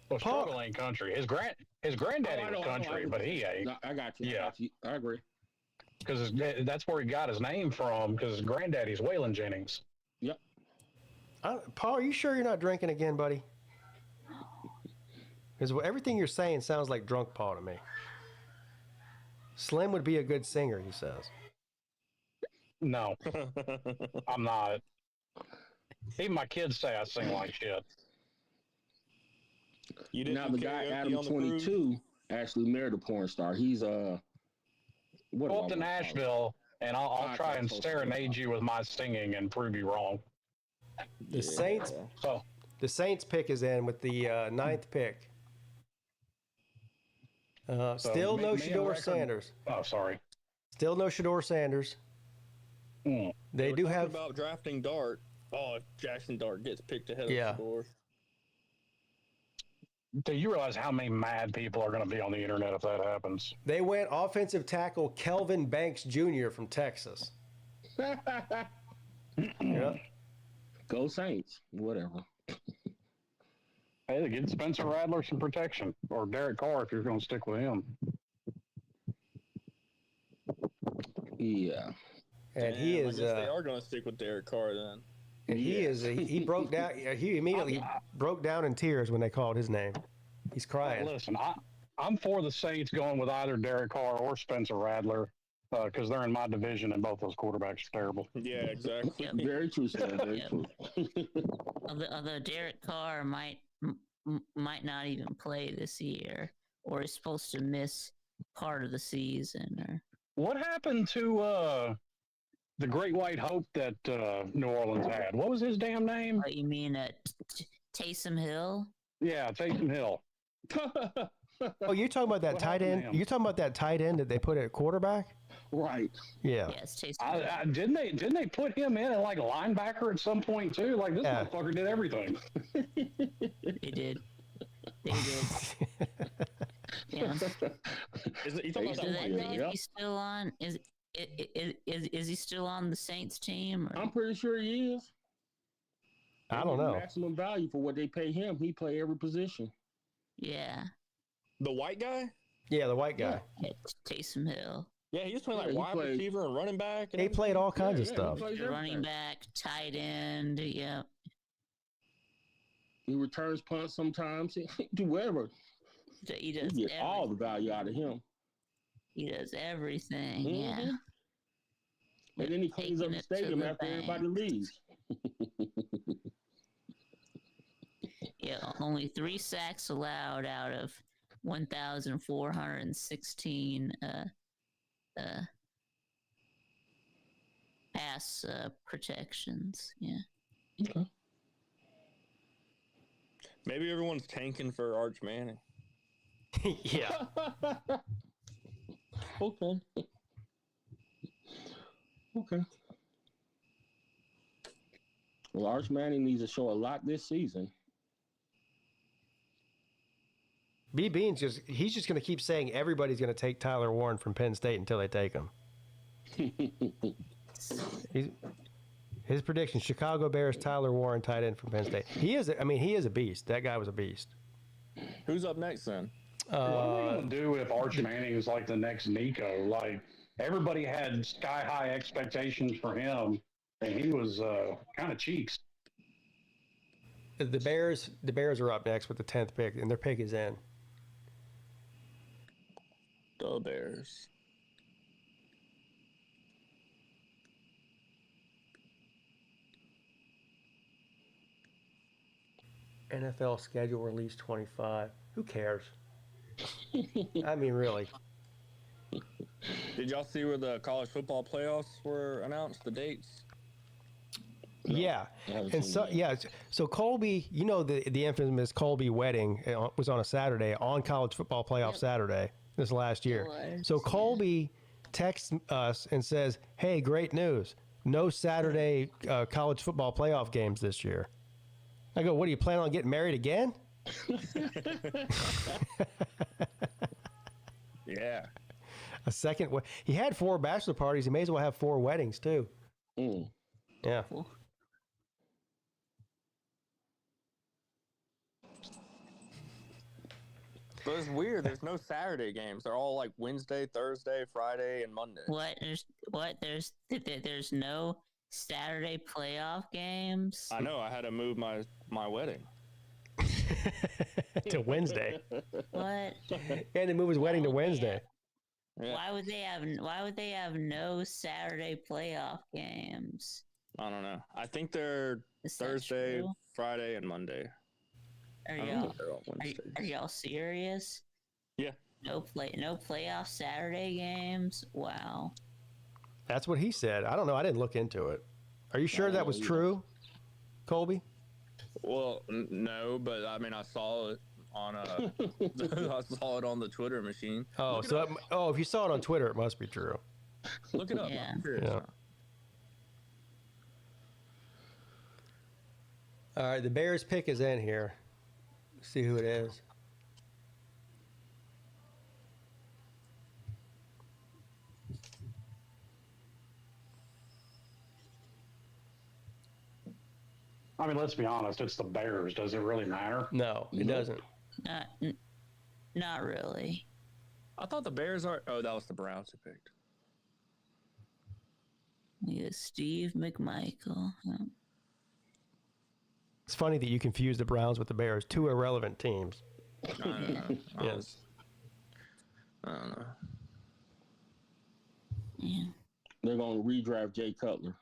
Well, Struggle ain't country. His granddaddy was country, but he ain't. I got you. Yeah, I agree. Because that's where he got his name from. Because his granddaddy's Waylon Jennings. Yep. Paul, are you sure you're not drinking again, buddy? Because everything you're saying sounds like drunk Paul to me. Slim would be a good singer, he says. No, I'm not. Even my kids say I sing like shit. Now the guy Adam 22 actually married a porn star. He's Go up to Nashville, and I'll try and serenade you with my singing and prove you wrong. The Saints pick is in with the 9th pick. Still no Shedeur Sanders. Oh, sorry. Still no Shedeur Sanders. They do have about drafting Dart. Oh, if Jackson Dart gets picked ahead of Shedeur. Do you realize how many mad people are going to be on the internet if that happens? They went offensive tackle Kelvin Banks Jr. from Texas. Yeah. Go Saints. Whatever. Hey, they get Spencer Rattler some protection, or Derek Carr if you're going to stick with him. Yeah. And he is. I guess they are going to stick with Derek Carr then. And he is. He broke down. He immediately broke down in tears when they called his name. He's crying. Listen, I'm for the Saints going with either Derek Carr or Spencer Rattler because they're in my division and both those quarterbacks are terrible. Yeah, exactly. Very true, Stan. Very true. Although Derek Carr might not even play this year, or is supposed to miss part of the season. Or what happened to the Great White Hope that New Orleans had? What was his damn name? You mean Taysom Hill? Yeah, Taysom Hill. Oh, you're talking about that tight end? You're talking about that tight end that they put at quarterback? Right. Yeah. Yes, Taysom Hill. Didn't they put him in at like linebacker at some point too? Like this motherfucker did everything. They did. Yeah. Is he still on? Is he still on the Saints team? Or? I'm pretty sure he is. I don't know. Maximum value for what they pay him. He play every position. Yeah. The white guy? Yeah, the white guy. Yeah, Taysom Hill. Yeah, he was playing like wide receiver and running back. And he played all kinds of stuff. Running back, tight end, yeah. He returns punts sometimes. He do whatever. He does you get all the value out of him. He does everything, yeah. And then he cleans up the stadium after everybody leaves. Yeah, only 3 sacks allowed out of 1,416 pass protections. Yeah. Okay. Maybe everyone's tanking for Arch Manning. Yeah. Okay. Okay. Well, Arch Manning needs to show a lot this season. B. Bean's he's just going to keep saying everybody's going to take Tyler Warren from Penn State until they take him. His prediction: Chicago Bears, Tyler Warren, tight end from Penn State. He is a beast. That guy was a beast. Who's up next then? What are we going to do if Arch Manning is like the next Nico? Like, everybody had sky-high expectations for him, And he was kind of cheeks. The Bears are up next with the 10th pick, and their pick is in. The Bears. NFL schedule release 25. Who cares? I mean, really. Did y'all see where the college football playoffs were announced? The dates? Yeah, and so Colby, you know the infamous Colby wedding was on a Saturday on College Football Playoff Saturday this last year. So Colby texts us and says, "Hey, great news! No Saturday College Football Playoff games this year." I go, "What, are you planning on getting married again?" Yeah. A second. He had 4 bachelor parties. He may as well have 4 weddings too. Yeah. But it's weird. There's no Saturday games. They're all like Wednesday, Thursday, Friday, and Monday. There's no Saturday playoff games. I know. I had to move my wedding to Wednesday. What? And to move his wedding to Wednesday. Yeah. Why would they have no Saturday playoff games? I don't know. I think they're Thursday, Friday, and Monday. Are y'all serious? Yeah. No playoff Saturday games? Wow. That's what he said. I don't know. I didn't look into it. Are you sure that was true, Colby? Well, no, but I mean, I saw it on I saw it on the Twitter machine. Oh, if you saw it on Twitter, it must be true. Look it up. Yeah. I'm curious. Yeah. All right, the Bears pick is in here. Let's see who it is. I mean, let's be honest. It's the Bears. Does it really matter? No, it doesn't. Not really. I thought the Bears are. Oh, that was the Browns who picked. Yeah, Steve McMichael. Yeah. It's funny that you confuse the Browns with the Bears, 2 irrelevant teams. I don't know. Yes. I don't know. Yeah. They're going to redraft Jay Cutler.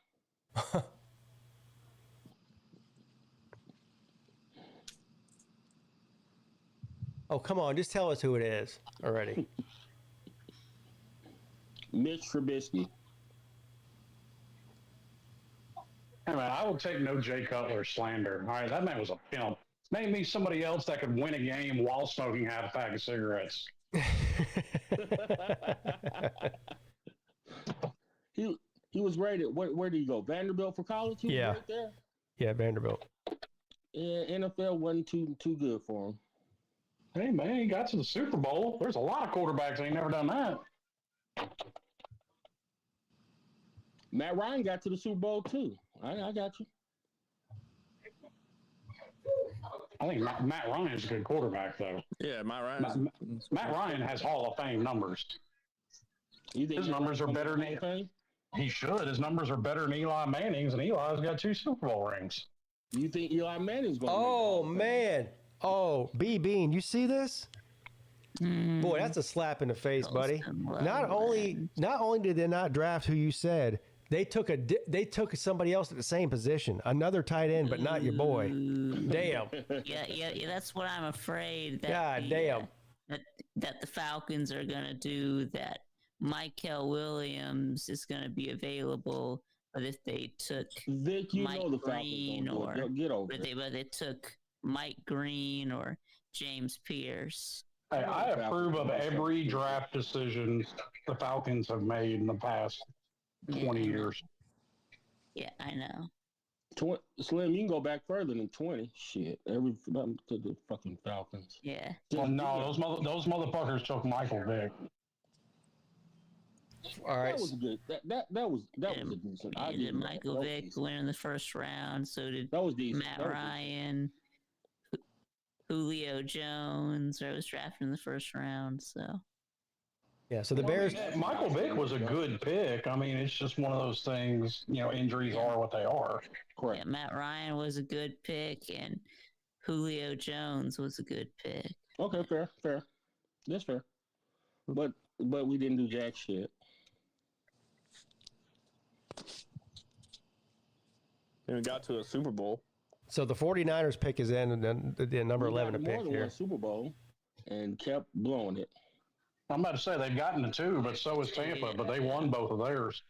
Oh, come on. Just tell us who it is already. Mitch Trubisky. Hey, man, I will take no Jay Cutler slander. All right, that man was a pimp. Name me somebody else that could win a game while smoking half a pack of cigarettes. He was rated. Where did he go? Vanderbilt for college? He was right there? Yeah, Vanderbilt. Yeah, NFL wasn't too good for him. Hey, man, he got to the Super Bowl. There's a lot of quarterbacks that ain't never done that. Matt Ryan got to the Super Bowl, too. I got you. I think Matt Ryan's a good quarterback, though. Yeah, Matt Ryan has Hall of Fame numbers. His numbers are better than he should. His numbers are better than Eli Manning's, and Eli's got 2 Super Bowl rings. You think Eli Manning's going to Oh, man. Oh, B-Bean, you see this? Boy, that's a slap in the face, buddy. Not only did they not draft who you said, they took somebody else at the same position, another tight end, but not your boy. Damn. Yeah, that's what I'm afraid. That God damn. That the Falcons are gonna do. That Michael Williams is gonna be available, but if they took Vic, Mike Green but they took Mike Green or James Pierce. Hey, I approve of every draft decision the Falcons have made in the past 20 years. Yeah, I know. Slim, you can go back further than 20. Shit, to the fucking Falcons. Yeah. Well, no, those motherfuckers took Michael Vick. All right. That was good. That was a decent. Did Michael Vick win in the first round? So did Matt Ryan. Julio Jones was drafted in the first round. So Yeah, so the Well, Bears. Michael Vick was a good pick. I mean, it's just one of those things. Injuries are what they are. Correct. Yeah, Matt Ryan was a good pick, and Julio Jones was a good pick. Okay, fair. That's fair. But we didn't do jack shit. And we got to a Super Bowl. So the 49ers pick is in, and then the number 11 to pick more than here. one Super Bowl and kept blowing it. I'm about to say they've gotten to 2, but so is Tampa, but they won both of theirs.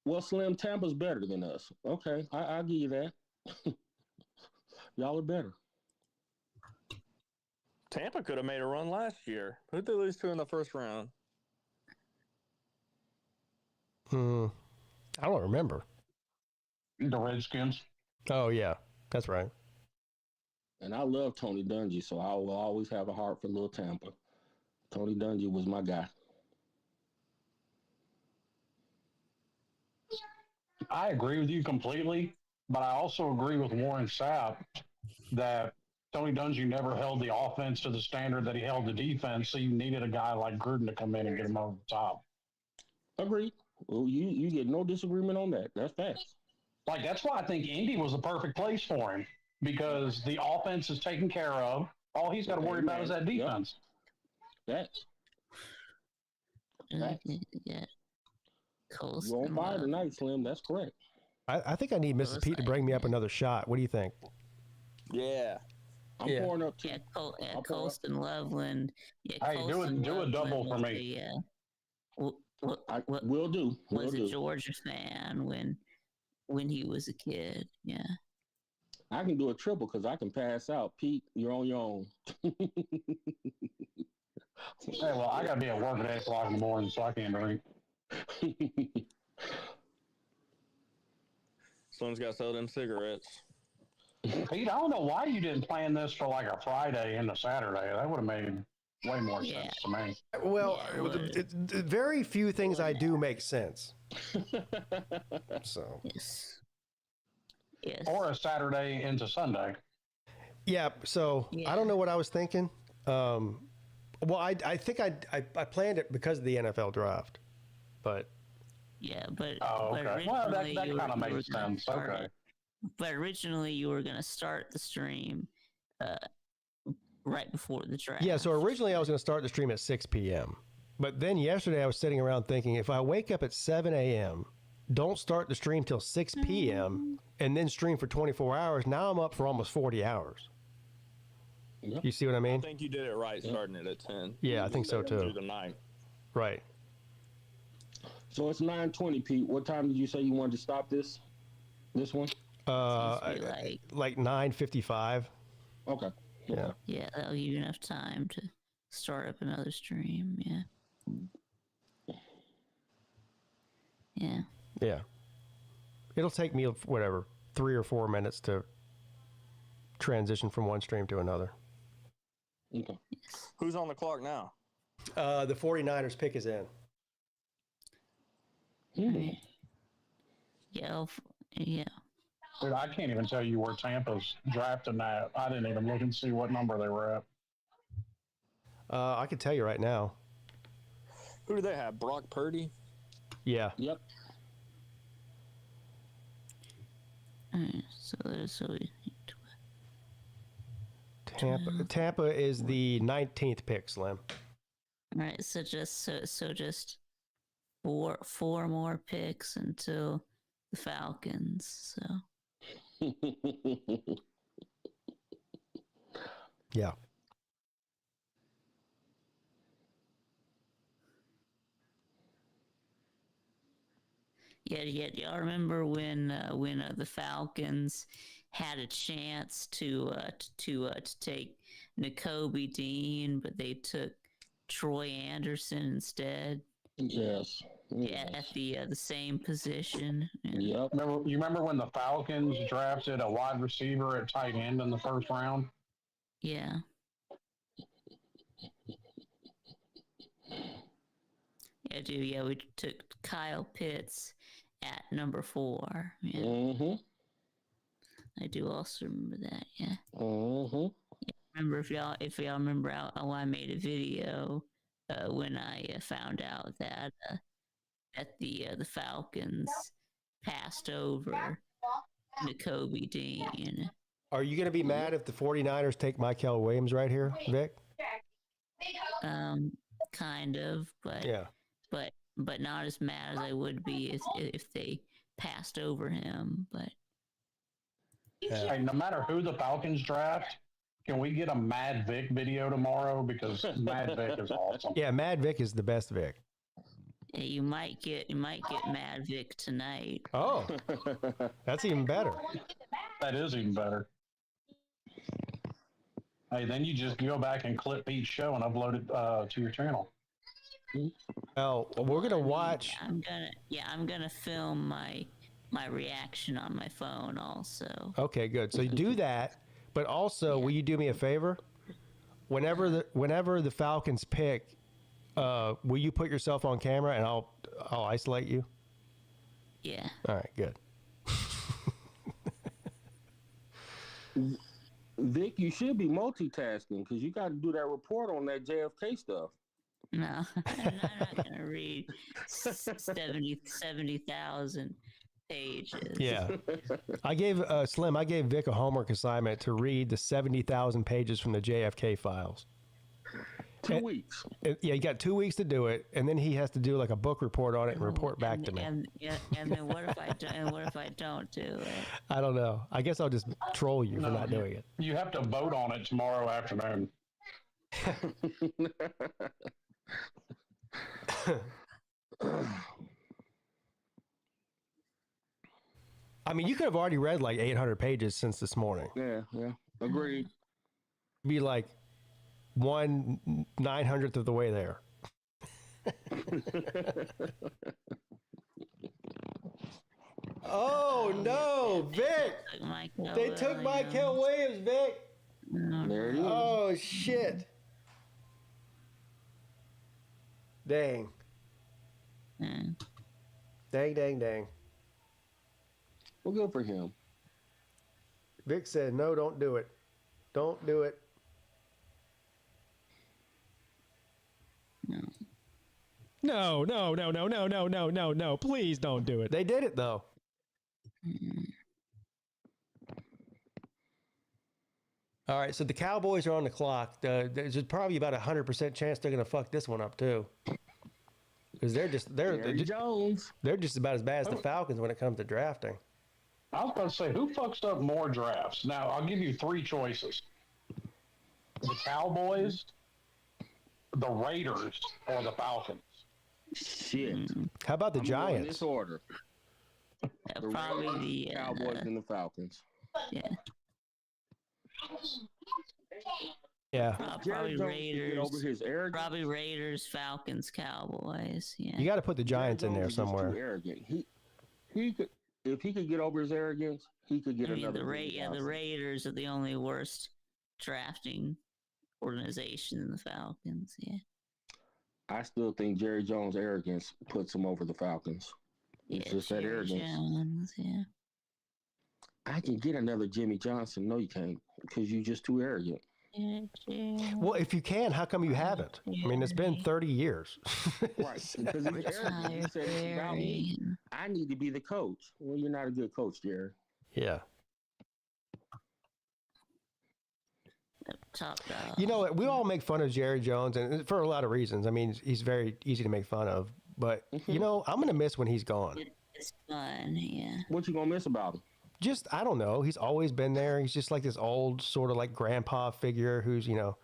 Well, Slim, Tampa's better than us. Okay, I'll give you that. Y'all are better. Tampa could have made a run last year. Who'd they lose to in the first round? I don't remember. The Redskins. Oh, yeah. That's right. And I love Tony Dungy, so I will always have a heart for little Tampa. Tony Dungy was my guy. I agree with you completely, but I also agree with Warren Sapp that Tony Dungy never held the offense to the standard that he held the defense, so you needed a guy like Gruden to come in and get him over the top. Agreed. Well, you get no disagreement on that. That's facts. Like, that's why I think Indy was the perfect place for him, because the offense is taken care of. All he's got to worry about is that defense. Yep. That. Yeah. You're on fire tonight, Slim. That's correct. I think I need Mrs. Pete to bring me up another shot. What do you think? Yeah. I'm pouring up too. Yeah, Colston Loveland. Yeah, hey, do a double for me. Yeah. Will do. Was a Georgia fan when he was a kid. Yeah. I can do a triple because I can pass out. Pete, you're on your own. Hey, well, I got to be at work at 8 o'clock in the morning, so I can't drink. Someone's got to sell them cigarettes. Pete, I don't know why you didn't plan this for like a Friday into Saturday. That would have made way more sense to me. Well, very few things I do make sense. So. Yes. Or a Saturday into Sunday. Yeah. So I don't know what I was thinking. Well, I think I planned it because of the NFL draft, but. Yeah, but. Oh, okay. Well, that kind of makes sense. Okay. But originally, you were going to start the stream right before the draft. Yeah, so originally I was going to start the stream at 6 p.m. But then yesterday I was sitting around thinking, if I wake up at 7 a.m., don't start the stream till 6 p.m., and then stream for 24 hours, now I'm up for almost 40 hours. Yep. You see what I mean? I think you did it right starting it at 10. Yeah, I think so too. Through the night. Right. So it's 9:20, Pete. What time did you say you wanted to stop this one? Like 9:55. Okay. Yeah. Yeah, that'll give you enough time to start up another stream. Yeah. Yeah. Yeah. It'll take me, whatever, 3 or 4 minutes to transition from one stream to another. Okay. Who's on the clock now? The 49ers pick is in. Right. Yeah. Yeah. Dude, I can't even tell you where Tampa's drafting at. I didn't even look and see what number they were at. I can tell you right now. Who do they have? Brock Purdy? Yeah. Yep. Tampa is the 19th pick, Slim. All right, so just four more picks until the Falcons. So yeah. Yeah, y'all remember when the Falcons had a chance to take N'Kobe Dean, but they took Troy Anderson instead. Yes. Yeah, at the same position. Yep. You remember when the Falcons drafted a wide receiver at tight end in the first round? Yeah. Yeah, dude. Yeah, we took Kyle Pitts at number 4. Yeah. I do also remember that. Yeah. remember if y'all remember I made a video when I found out that the Falcons passed over N'Kobe Dean. Are you going to be mad if the 49ers take Michael Williams right here, Vic? Kind of, but yeah, but not as mad as I would be if they passed over him. But hey, no matter who the Falcons draft, can we get a Mad Vic video tomorrow? Because Mad Vic is awesome. Yeah, Mad Vic is the best Vic. yeah, you might get Mad Vic tonight. Oh, that's even better. That is even better. Hey, then you just go back and clip each show and upload it to your channel. Oh, we're gonna watch. I'm gonna film my reaction on my phone also. Okay, good. So you do that, but also, will you do me a favor? Whenever the Falcons pick, will you put yourself on camera and I'll isolate you? Yeah. All right, good. Vic, you should be multitasking because you got to do that report on that JFK stuff. No, I'm not going to read 70,000 pages. Yeah. I gave Vic a homework assignment to read the 70,000 pages from the JFK files. 2 weeks. Yeah, you got 2 weeks to do it, and then he has to do like a book report on it and report back to me. And then what if I don't? And what if I don't do it? I don't know. I guess I'll just troll you for not doing it. You have to vote on it tomorrow afternoon. I mean, you could have already read like 800 pages since this morning. Yeah, agreed. Be like 1/900th of the way there. Oh no, Vic! They took Michael Williams, Vic. There it is. Oh shit! Dang. Dang. Well, good for him. Vic said, no, don't do it. Don't do it. No. Please don't do it. They did it, though. All right, so the Cowboys are on the clock. There's probably about 100% chance they're going to fuck this one up, too. Because they're just about as bad as the Falcons when it comes to drafting. I was going to say, who fucks up more drafts? Now, I'll give you three choices. The Cowboys, the Raiders, or the Falcons. Shit. How about the I'm Giants? going in this order. The probably Raiders, the Cowboys, and the Falcons. Yeah. Yeah. Probably Jones Raiders. get over his arrogance. Probably Raiders, Falcons, Cowboys. Yeah. You got to put the Giants in Jones there is just somewhere. Too arrogant. He could, if he could get over his arrogance, he could get another. The Raiders are the only worst drafting organization in the Falcons. Yeah. I still think Jerry Jones' arrogance puts him over the Falcons. It's just that arrogance. Jones, yeah. I can get another Jimmy Johnson. No, you can't, because you're just too arrogant. Well, if you can, how come you haven't? I mean, it's been 30 years. Right, because he's arrogant. He said, it's about me. I need to be the coach. Well, you're not a good coach, Jerry. Yeah. Top dog. You know, we all make fun of Jerry Jones, and for a lot of reasons. I mean, he's very easy to make fun of. But, you know, I'm going to miss when he's gone. It's fun, yeah. What you going to miss about him? Just, I don't know. He's always been there. He's just like this old sort of like grandpa figure who's, you know,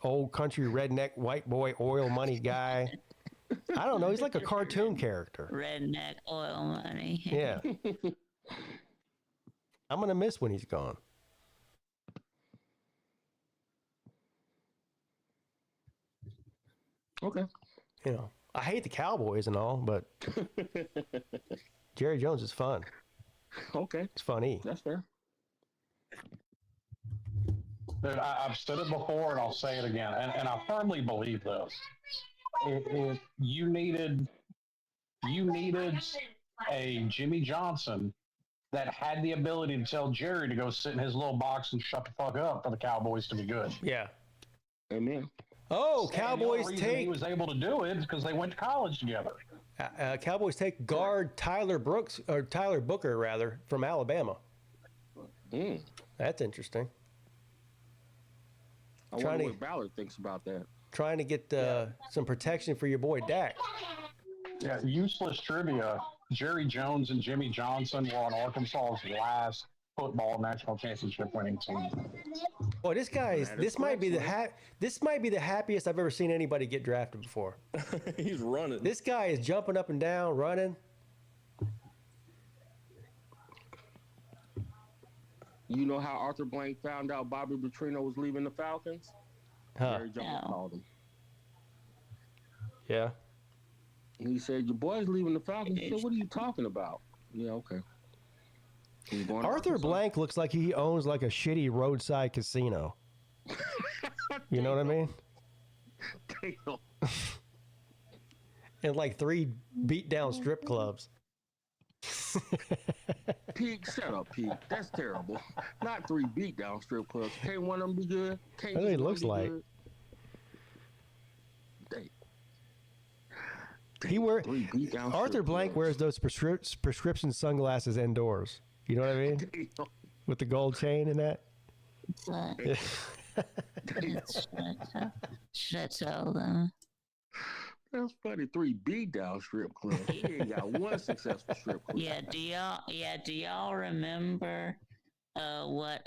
old country redneck white boy oil money guy. I don't know. He's like a cartoon character. Redneck oil money. Yeah. I'm going to miss when he's gone. Okay. You know, I hate the Cowboys and all, but Jerry Jones is fun. Okay. It's funny. That's fair. Dude, I've said it before and I'll say it again, and I firmly believe this. If you needed a Jimmy Johnson that had the ability to tell Jerry to go sit in his little box and shut the fuck up for the Cowboys to be good. Yeah. Amen. Oh, And Cowboys the only reason take. he was able to do it is because they went to college together. Cowboys take guard Tyler Booker rather from Alabama. That's interesting. I wonder what Ballard thinks about that. Trying to get some protection for your boy Dak. Yeah, useless trivia. Jerry Jones and Jimmy Johnson were on Arkansas's last football national championship winning team. Boy, this might be the happiest I've ever seen anybody get drafted before. He's running. This guy is jumping up and down, running. You know how Arthur Blank found out Bobby Petrino was leaving the Falcons? Jerry Jones called him. Yeah. And he said, "Your boy's leaving the Falcons." He said, "What are you talking about?" Yeah, okay. Arthur Blank looks like he owns like a shitty roadside casino. You know what I mean? And like 3 beat down strip clubs. Pete, shut up, Pete. That's terrible. Not 3 beat down strip clubs. Can't one of them be good? Can't That's what it looks like. Arthur Blank wears those prescription sunglasses indoors. You know what I mean? With the gold chain and that. Should I tell them? That's funny. 3 beat down strip clubs. He ain't got one successful strip club. Do y'all remember what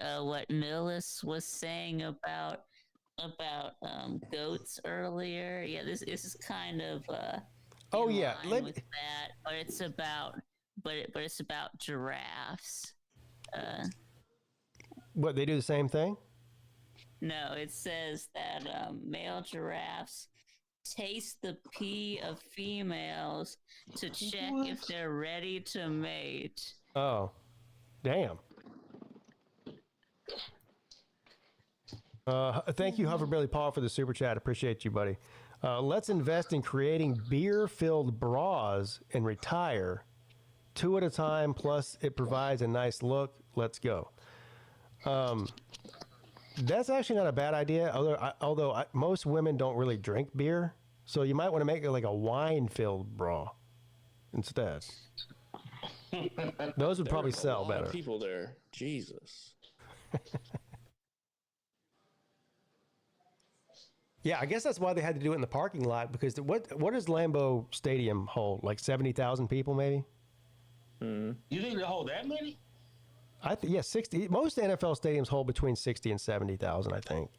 Millis was saying about goats earlier? Yeah, this is kind of oh yeah, with that, but it's about giraffes. What, they do the same thing? No, it says that male giraffes taste the pee of females to check if they're ready to mate. Oh, damn. Thank you, Hoverbilly Paul, for the super chat. Appreciate you, buddy. Let's invest in creating beer-filled bras and retire 2 at a time. Plus, it provides a nice look. Let's go. That's actually not a bad idea. Although most women don't really drink beer, so you might want to make it like a wine-filled bra instead. Those would probably sell a lot better. of people there. Jesus. Yeah, I guess that's why they had to do it in the parking lot, because what does Lambeau Stadium hold? Like 70,000 people, maybe? You think they hold that many? 60. Most NFL stadiums hold between 60 and 70,000, I think.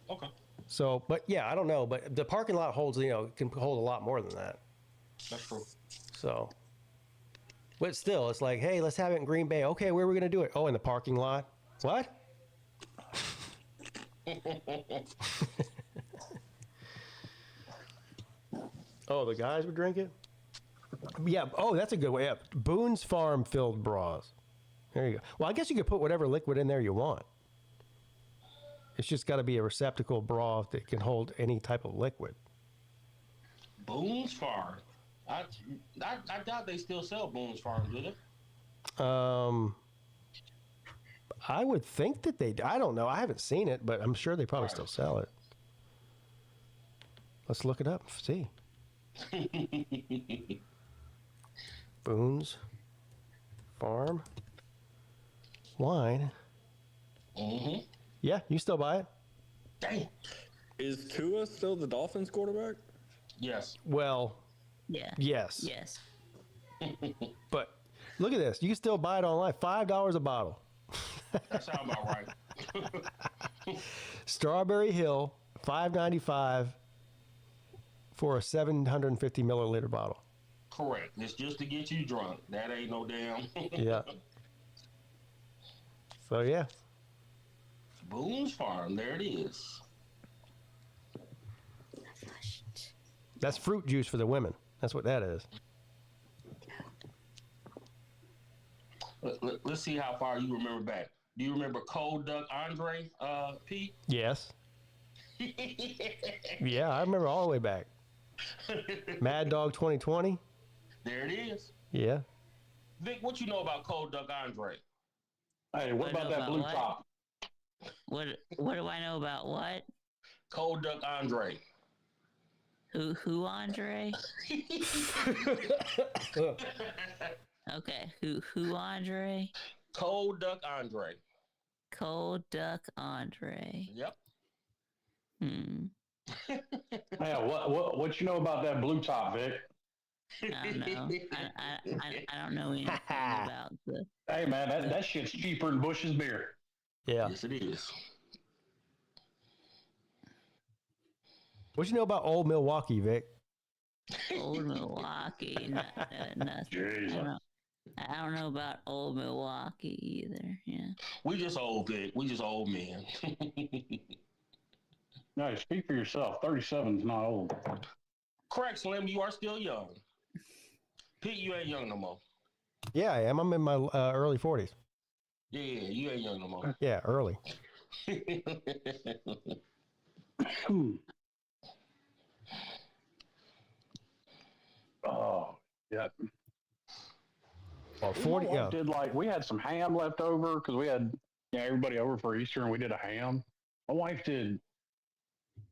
Okay. So, but yeah, I don't know. But the parking lot holds, can hold a lot more than that. That's true. So, but still, it's like, hey, let's have it in Green Bay. Okay, where are we going to do it? Oh, in the parking lot. What? Oh, the guys would drink it? Yeah. Oh, that's a good way. Yeah. Boone's Farm filled bras. There you go. Well, I guess you could put whatever liquid in there you want. It's just got to be a receptacle bra that can hold any type of liquid. Boone's Farm. I doubt they still sell Boone's Farm, do they? I would think that they. I don't know. I haven't seen it, but I'm sure they probably still sell it. Let's look it up. See. Boone's Farm wine. Mm-hmm. Yeah, you still buy it? Damn. Is Tua still the Dolphins quarterback? Yes. Well, yeah. Yes. Yes. But look at this. You can still buy it online. $5 a bottle. That sounds about right. Strawberry Hill, $5.95 for a 750 milliliter bottle. Correct. It's just to get you drunk. That ain't no damn. Yeah. So yeah. Boone's Farm. There it is. That's fruit juice for the women. That's what that is. Let's see how far you remember back. Do you remember Cold Duck Andre, Pete? Yes. Yeah, I remember all the way back. Mad Dog 2020. There it is. Yeah. Vic, what you know about Cold Duck Andre? Hey, what about that blue top? What do I know about what? Cold Duck Andre. Who Andre? Okay, who Andre? Cold Duck Andre. Cold Duck Andre. Yep. Yeah, what you know about that blue top, Vic? I don't know. I don't know anything about the. Hey man, that shit's cheaper than Bush's beer. Yeah. Yes, it is. What you know about Old Milwaukee, Vic? Old Milwaukee, nothing. I don't know about Old Milwaukee either. Yeah. We just old, Vic. We just old men. No, speak for yourself. 37 is not old. Correct, Slim. You are still young. Pete, you ain't young no more. Yeah, I am. I'm in my early 40s. Yeah, you ain't young no more. Yeah, early. Oh, yeah. Well, 40. Yeah. Did we had some ham left over because we had everybody over for Easter and we did a ham. My wife did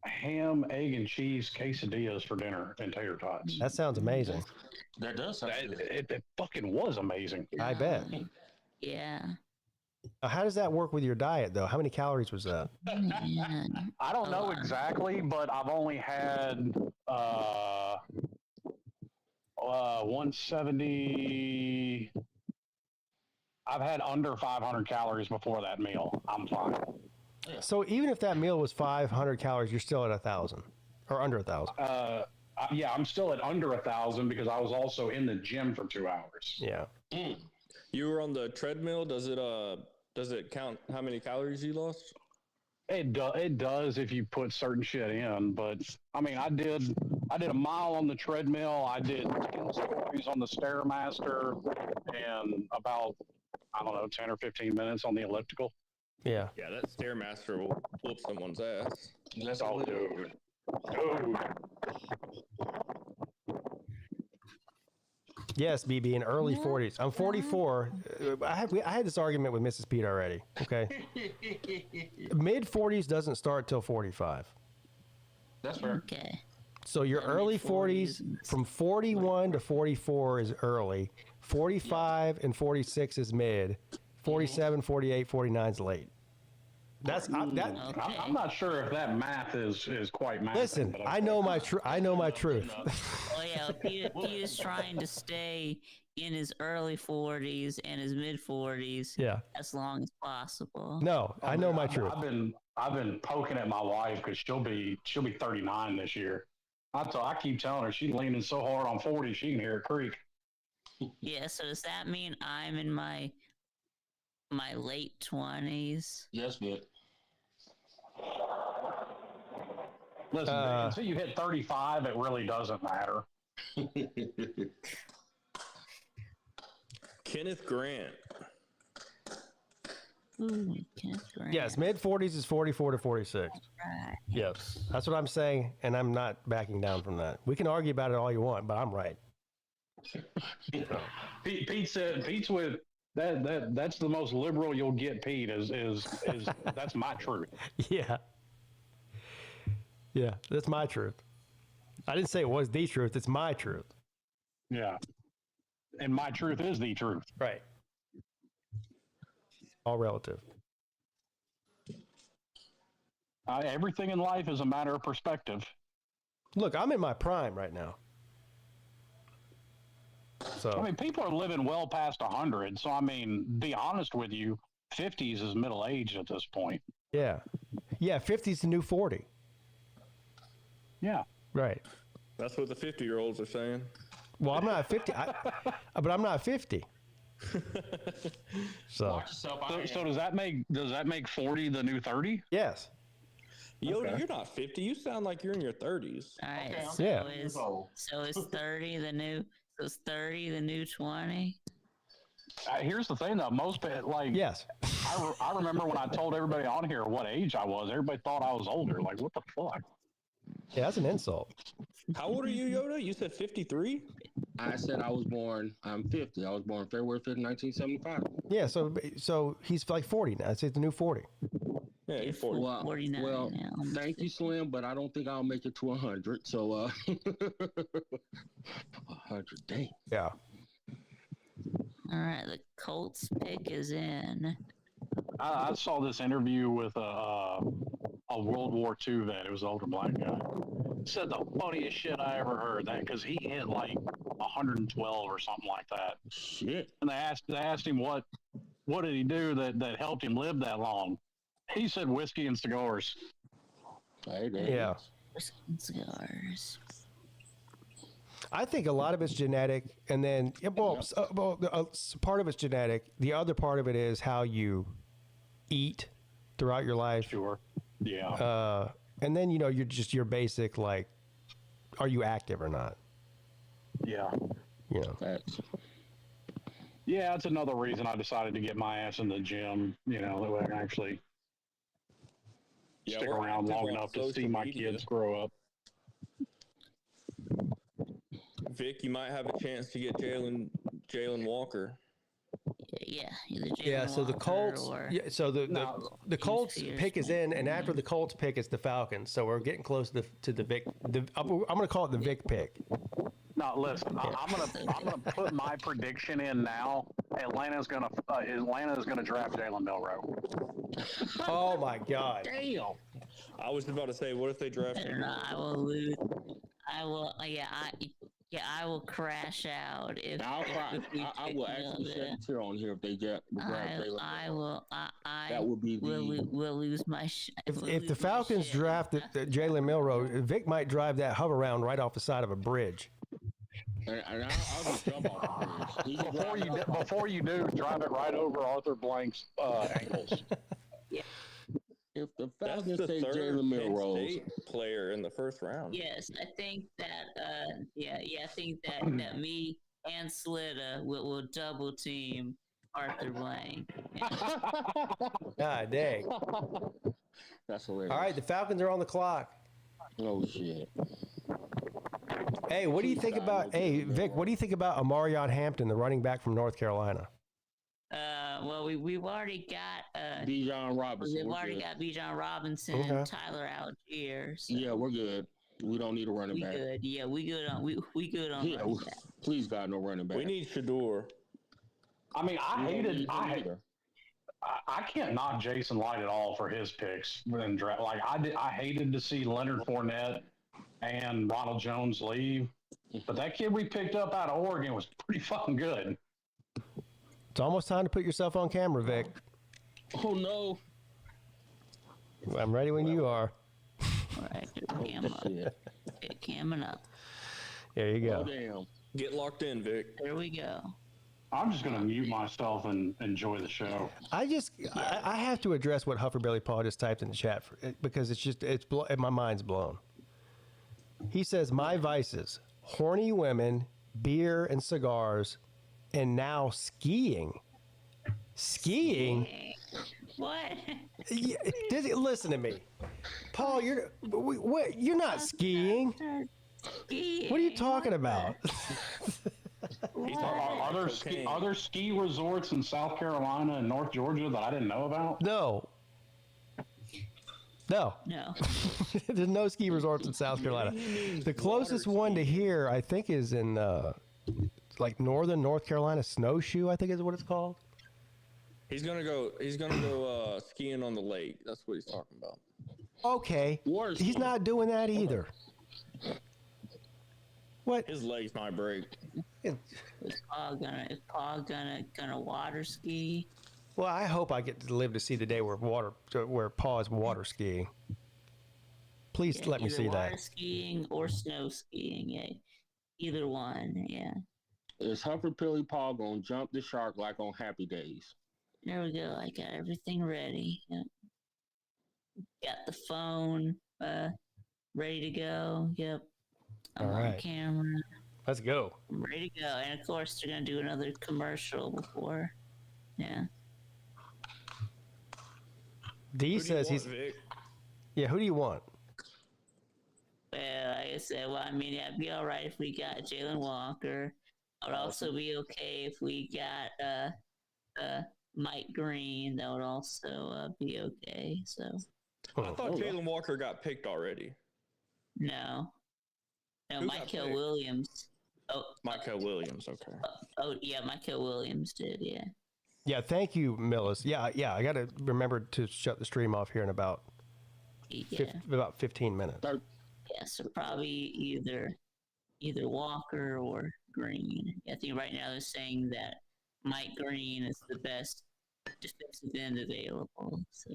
ham, egg, and cheese quesadillas for dinner and tater tots. That sounds amazing. That does sound good. It fucking was amazing. I bet. Yeah. How does that work with your diet, though? How many calories was that? I don't know exactly, but I've only had 170. I've had under 500 calories before that meal. I'm fine. So even if that meal was 500 calories, you're still at 1,000 or under 1,000. Yeah, I'm still at under 1,000 because I was also in the gym for 2 hours. Yeah. You were on the treadmill. Does it count how many calories you lost? It does if you put certain shit in, but I mean, I did a mile on the treadmill. I did 10 stories on the Stairmaster, and about 10 or 15 minutes on the elliptical. Yeah. Yeah, that Stairmaster will whoop someone's ass. That's all, dude. Yes, BB, in early 40s. I'm 44. I had this argument with Mrs. Pete already. Okay. Mid 40s doesn't start till 45. That's fair. Okay. So your early 40s, from 41 to 44 is early. 45 and 46 is mid. 47, 48, 49 is late. I'm not sure if that math is quite math. Listen, I know my truth. Oh yeah, Pete is trying to stay in his early 40s and his mid 40s. Yeah. As long as possible. No, I know my truth. I've been poking at my wife because she'll be 39 this year. I keep telling her she's leaning so hard on 40 she can hear it creak. Yeah. So does that mean I'm in my late 20s? Yes, Vic. Listen, until you hit 35, it really doesn't matter. Kenneth Grant. Ooh, Kenneth Grant. Yes, mid 40s is 44 to 46. Right. Yes, that's what I'm saying, and I'm not backing down from that. We can argue about it all you want, but I'm right. Pete's with that. That's the most liberal you'll get. Pete is that's my truth. Yeah. Yeah, that's my truth. I didn't say it was the truth. It's my truth. Yeah. And my truth is the truth. Right. All relative. Everything in life is a matter of perspective. Look, I'm in my prime right now. So I mean, people are living well past 100. So, I mean, be honest with you, 50s is middle age at this point. Yeah. Yeah, 50's the new 40. Yeah. Right. That's what the 50-year-olds are saying. Well, I'm not 50, but I'm not 50. So does that make 40 the new 30? Yes. Yoda, Okay. you're not 50. You sound like you're in your 30s. All right. Okay, So yeah. is 30 the new? So is 30 the new 20? Here's the thing, though. Most yes. I remember when I told everybody on here what age I was. Everybody thought I was older. Like, what the fuck? Yeah, that's an insult. How old are you, Yoda? You said 53? I said I was born. I'm 50. I was born February 5th, 1975. Yeah, so he's like 40 now. It's the new 40. Yeah, he's 40. Well, 49 well, now. thank you, Slim, but I don't think I'll make it to 100. So, 100, dang. Yeah. All right, the Colts pick is in. I saw this interview with a World War II vet. It was an older black guy. Said the funniest shit I ever heard. That because he hit like 112 or something like that. Shit. And they asked him what did he do that helped him live that long. He said whiskey and cigars. Yeah. Whiskey and cigars. I think a lot of it's genetic, and then part of it's genetic. The other part of it is how you eat throughout your life. Sure. Yeah. And then you're just your basic, like, are you active or not? Yeah. Facts. Yeah, that's another reason I decided to get my ass in the gym. That way I can actually stick around long enough to see my kids grow up. Vic, you might have a chance to get Jalen Walker. Yeah, so the Colts. The Colts pick is in, and after the Colts pick, it's the Falcons. So we're getting close to the Vic. I'm going to call it the Vic pick. No, listen. I'm gonna put my prediction in now. Atlanta's gonna draft Jalen Milroe. Oh my God! Damn. I was about to say, what if they draft him? I will lose. I will. I will crash out if. I will actually shed a tear on here if they draft Jalen. I will. That would be will lose my. If the Falcons draft Jalen Milroe, Vic might drive that hover round right off the side of a bridge. And I'll just jump off the bridge. Before you do, drive it right over Arthur Blank's ankles. If the That's Falcons the take third Jalen Penn Milroe, State player in the first round. Yes, I think that. I think that me and Slitta will double team Arthur Blank. God dang! That's hilarious. All right, the Falcons are on the clock. Oh shit! Hey, what do you think about? Hey, Vic, what do you think about Amarion Hampton, the running back from North Carolina? Well, we've already got Bijan Robinson. We've already got Bijan Robinson, Okay. Tyler Algier. So Yeah, we're good. We don't need a running we back. good. Yeah, we good on we good on Yeah, running back. please God, no running back. We need Shador. I mean, I can't knock Jason Light at all for his picks in draft. Like I hated to see Leonard Fournette and Ronald Jones leave, but that kid we picked up out of Oregon was pretty fucking good. It's almost time to put yourself on camera, Vic. Oh no! I'm ready when you are. All right, camming up. There you go. Oh damn! Get locked in, Vic. There we go. I'm just gonna mute myself and enjoy the show. I have to address what Hufferbilly Paul just typed in the chat because my mind's blown. He says, my vices, horny women, beer and cigars, and now skiing. Skiing? What? Listen to me. Paul, you're not skiing. What are you talking about? Are there ski resorts in South Carolina and North Georgia that I didn't know about? No. There's no ski resorts in South Carolina. The closest one to here, I think, is in like northern North Carolina. Snowshoe, I think is what it's called. He's gonna go skiing on the lake. That's what he's talking about. Okay. He's not doing that either. What? His legs might break. Is Paul gonna water ski? Well, I hope I get to live to see the day where Paul is water skiing. Please let me see that. Water skiing or snow skiing, yeah. Either one, yeah. Is Hufferbilly Paul gonna jump the shark like on Happy Days? There we go. I got everything ready. Yep. Got the phone ready to go. Yep. I'm on camera. Let's go. I'm ready to go. And of course, they're gonna do another commercial before. Yeah. D says he's. Yeah, who do you want? Well, like I said, I mean, it'd be all right if we got Jalen Walker. would also be okay if we got Mike Green. That would also be okay. So I thought Jalen Walker got picked already. no, Who got Michael picked? Williams. Oh, Michael Williams. Okay. Yeah, Michael Williams did. Yeah. Yeah, thank you, Millis. Yeah. I got to remember to shut the stream off here in about about 15 minutes. Yeah, so probably either Walker or Green. I think right now they're saying that Mike Green is the best defensive end available. So.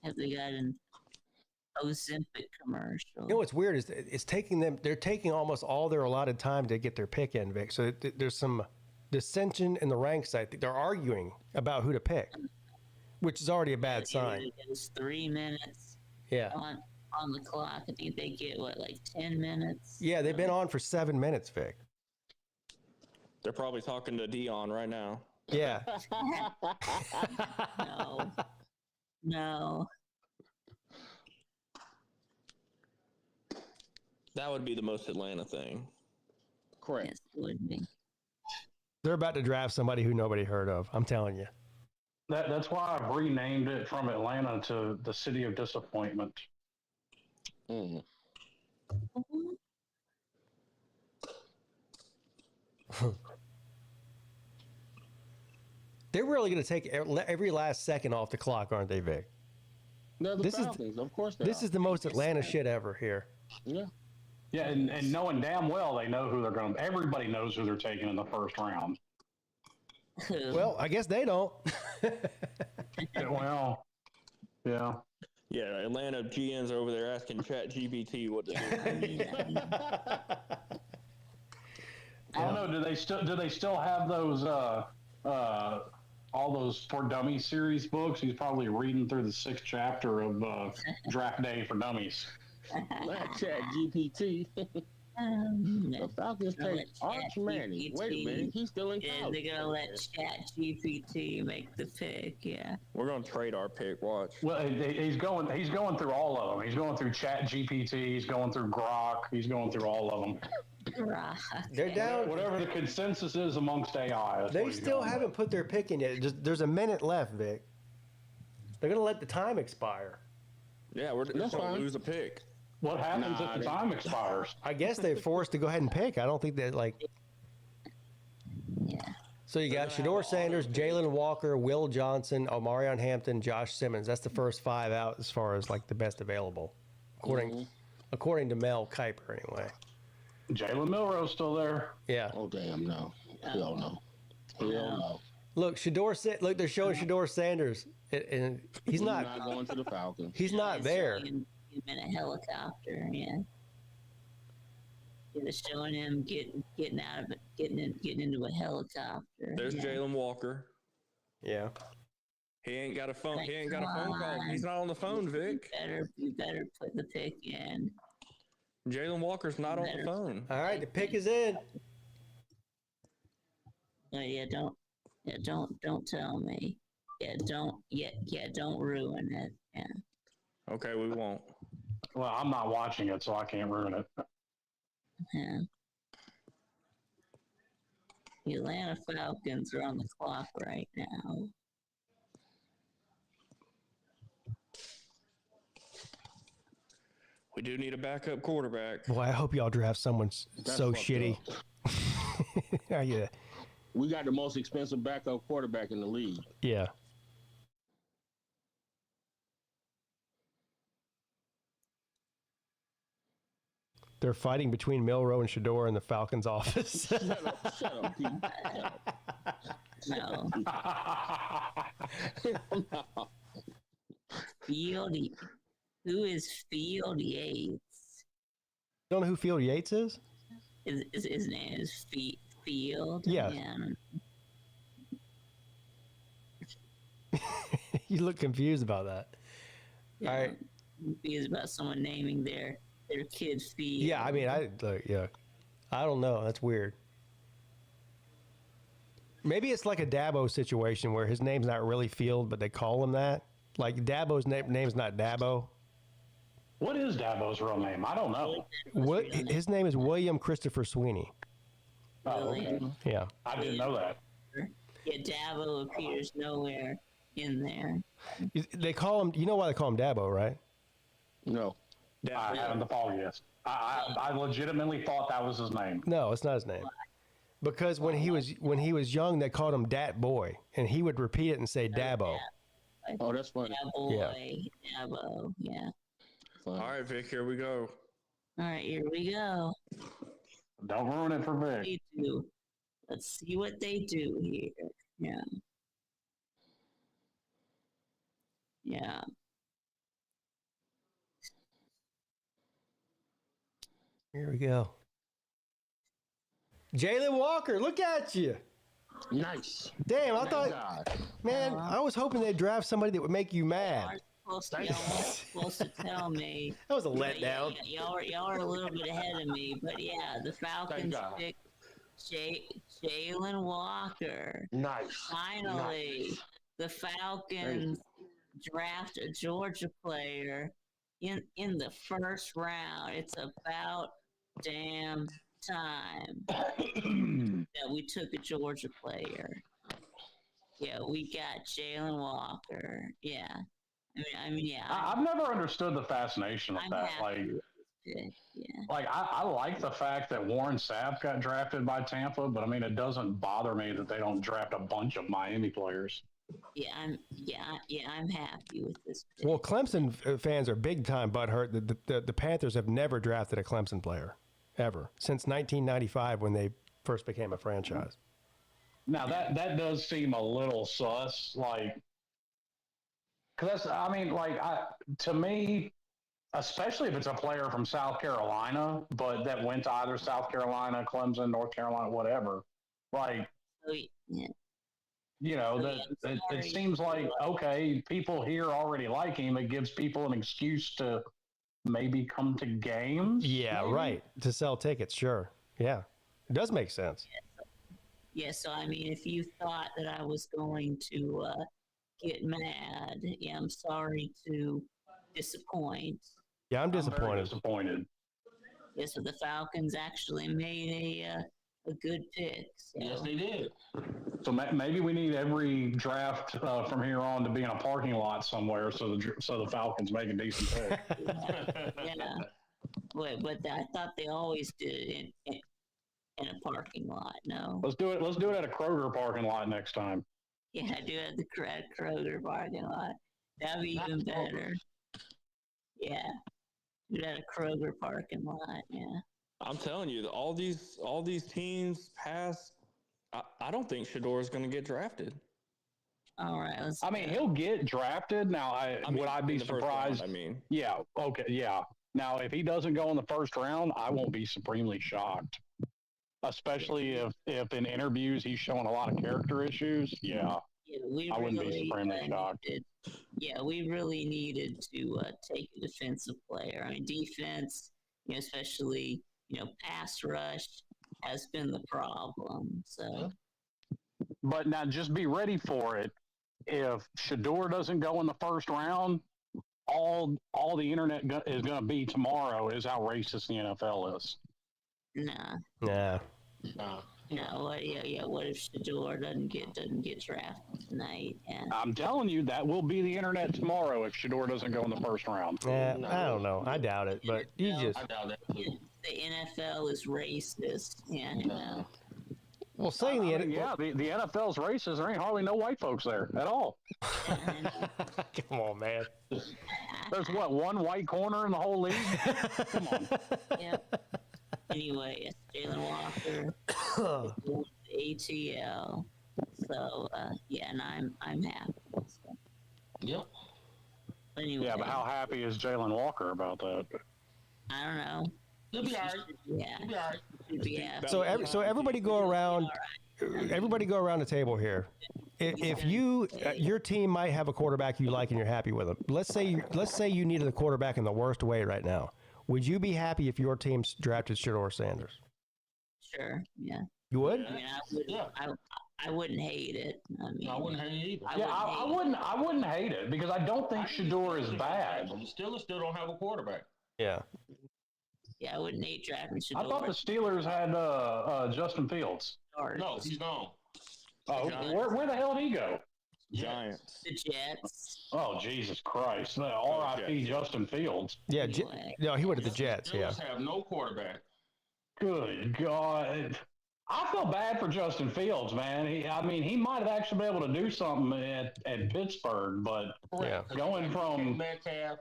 Have they got an Ozempic commercial? You know what's weird is it's taking them. They're taking almost all their allotted time to get their pick in, Vic. So there's some dissension in the ranks. I think they're arguing about who to pick, which is already a bad sign. It was 3 minutes. Yeah. On the clock, I think they get like 10 minutes. Yeah, they've been on for 7 minutes, Vic. They're probably talking to Dion right now. Yeah. No. That would be the most Atlanta thing. Correct. Yes, it would be. They're about to draft somebody who nobody heard of. I'm telling you. That's why I've renamed it from Atlanta to the City of Disappointment. Mm. They're really going to take every last second off the clock, aren't they, Vic? They're the Falcons, of course. This is the most Atlanta shit ever here. Yeah. Yeah, and knowing damn well they know who they're going to. Everybody knows who they're taking in the first round. Well, I guess they don't. Well, yeah. Yeah, Atlanta GMs are over there asking ChatGPT what to do. I don't know. Do they still have those all those For Dummies series books? He's probably reading through the 6th chapter of Draft Day for Dummies. Let ChatGPT. The Falcons take Arch Manning. Wait a minute, he's still in college. They're gonna let ChatGPT make the pick. Yeah. We're gonna trade our pick. Watch. Well, he's going through all of them. He's going through ChatGPT. He's going through Grok. He's going through all of them. They're down. Whatever the consensus is amongst AI. They still haven't put their pick in yet. There's a minute left, Vic. They're going to let the time expire. Yeah, we're just going to lose a pick. What happens if the time expires? I guess they're forced to go ahead and pick. I don't think that, Yeah. So you got Shedeur Sanders, Jalen Walker, Will Johnson, Omarion Hampton, Josh Simmons. That's the first 5 out as far as the best available, according to Mel Kiper anyway. Jalen Milroe's still there. Yeah. Oh damn no! Hell no! Hell no! Look, they're showing Shedeur Sanders, and he's not going to the Falcons. He's not there. Him in a helicopter. Yeah. They're showing him getting out of it, getting into a helicopter. There's Jalen Walker. Yeah. He ain't got a phone. He ain't got a phone call. He's not on the phone, Vic. You better put the pick in. Jalen Walker's not on the phone. All right, the pick is in. Don't tell me. Don't ruin it. Yeah. Okay, we won't. Well, I'm not watching it, so I can't ruin it. Yeah. The Atlanta Falcons are on the clock right now. We do need a backup quarterback. Boy, I hope y'all draft someone so shitty. Yeah. We got the most expensive backup quarterback in the league. Yeah. They're fighting between Milroe and Shedeur in the Falcons office. Shut up, Pete. No. Field. Who is Field Yates? Don't know who Field Yates is? His name is Field. Yeah. You look confused about that. Yeah, all right. Confused about someone naming their kid Field. Yeah, I mean, I don't know. That's weird. Maybe it's like a Dabo situation where his name's not really Field, but they call him that. Like Dabo's name's not Dabo. What is Dabo's real name? I don't know. His name is William Christopher Sweeney. Oh, okay. Yeah. I didn't know that. Yeah, Dabo appears nowhere in there. They call him. You know why they call him Dabo, right? No. I haven't the foggiest. I legitimately thought that was his name. No, it's not his name. Because when he was young, they called him Dat Boy, and he would repeat it and say Dabo. Oh, that's funny. Dabo, yeah. All right, Vic, here we go. All right, here we go. Don't ruin it for Vic. Let's see what they do here. Yeah. Yeah. Here we go. Jalen Walker, look at you. Nice. Damn, I thought, man, I was hoping they'd draft somebody that would make you mad. Y'all supposed to tell me. That was a letdown. Y'all are a little bit ahead of me, but yeah, the Falcons picked Jalen Walker. Nice. Finally, the Falcons draft a Georgia player in the first round. It's about damn time that we took a Georgia player. Yeah, we got Jalen Walker. Yeah. I mean, yeah. I've never understood the fascination of that. Like, I like the fact that Warren Sapp got drafted by Tampa, but I mean, it doesn't bother me that they don't draft a bunch of Miami players. I'm happy with this pick. Well, Clemson fans are big time butthurt. The Panthers have never drafted a Clemson player ever since 1995 when they first became a franchise. Now that does seem a little sus, like. Because to me, especially if it's a player from South Carolina, but that went to either South Carolina, Clemson, North Carolina, whatever. Like, you know, it seems like, okay, people here already like him. It gives people an excuse to maybe come to games. Yeah, maybe? right. To sell tickets, sure. Yeah, it does make sense. Yeah, so I mean, if you thought that I was going to get mad, yeah, I'm sorry to disappoint. Yeah, I'm disappointed. very disappointed. Yeah, so the Falcons actually made a good pick. So. Yes, they did. So maybe we need every draft from here on to be in a parking lot somewhere, so the Falcons make a decent pick. Yeah, but I thought they always did it in a parking lot. No, Let's do it at a Kroger parking lot next time. yeah, I do at the Kroger parking lot. That'd be even better. Yeah, do it at a Kroger parking lot. Yeah. I'm telling you, all these teams pass. I don't think Shador is going to get drafted. All right. I mean, he'll get drafted. Now, would I be surprised? Round, yeah. Okay. Yeah. Now, if he doesn't go in the first round, I won't be supremely shocked. Especially if in interviews he's showing a lot of character issues. Yeah. I wouldn't be supremely shocked. Yeah, we really needed to take a defensive player. I mean, defense, especially. Pass rush has been the problem. So, but now just be ready for it. If Shador doesn't go in the first round, all the internet is going to be tomorrow is how racist the NFL is. Nah. Yeah. No. What if Shador doesn't get drafted tonight? Yeah. I'm telling you, that will be the internet tomorrow if Shador doesn't go in the first round. Yeah, I don't know. I doubt it, but I doubt it. The NFL is racist. Yeah. No. Well, saying the NFL's racist. There ain't hardly no white folks there at all. Come on, man. There's one white corner in the whole league. Come on. Yep. Anyway, it's Jalen Walker, ATL. So and I'm happy. So. Yep. Anyway, yeah, but how happy is Jalen Walker about that? I don't know. He'll be all right. Yeah. He'll be all right. He'll be happy. So everybody go around. Everybody go around the table here. If your team might have a quarterback you like and you're happy with him. Let's say you needed a quarterback in the worst way right now. Would you be happy if your team drafted Shador Sanders? Sure. Yeah. You would? I mean, I wouldn't hate it. I mean, I wouldn't hate it either. I wouldn't hate it because I don't think Shador is bad. The Steelers still don't have a quarterback. Yeah. Yeah, I wouldn't hate drafting Shador. I thought the Steelers had Justin Fields. No, he's gone. Oh, where the hell did he go? Giants. The Jets. Oh, Jesus Christ. R.I.P. Justin Fields. Yeah, no, he went to the Jets, yeah. Steelers have no quarterback. Good God. I feel bad for Justin Fields, man. He might have actually been able to do something at Pittsburgh, but going from Metcalf,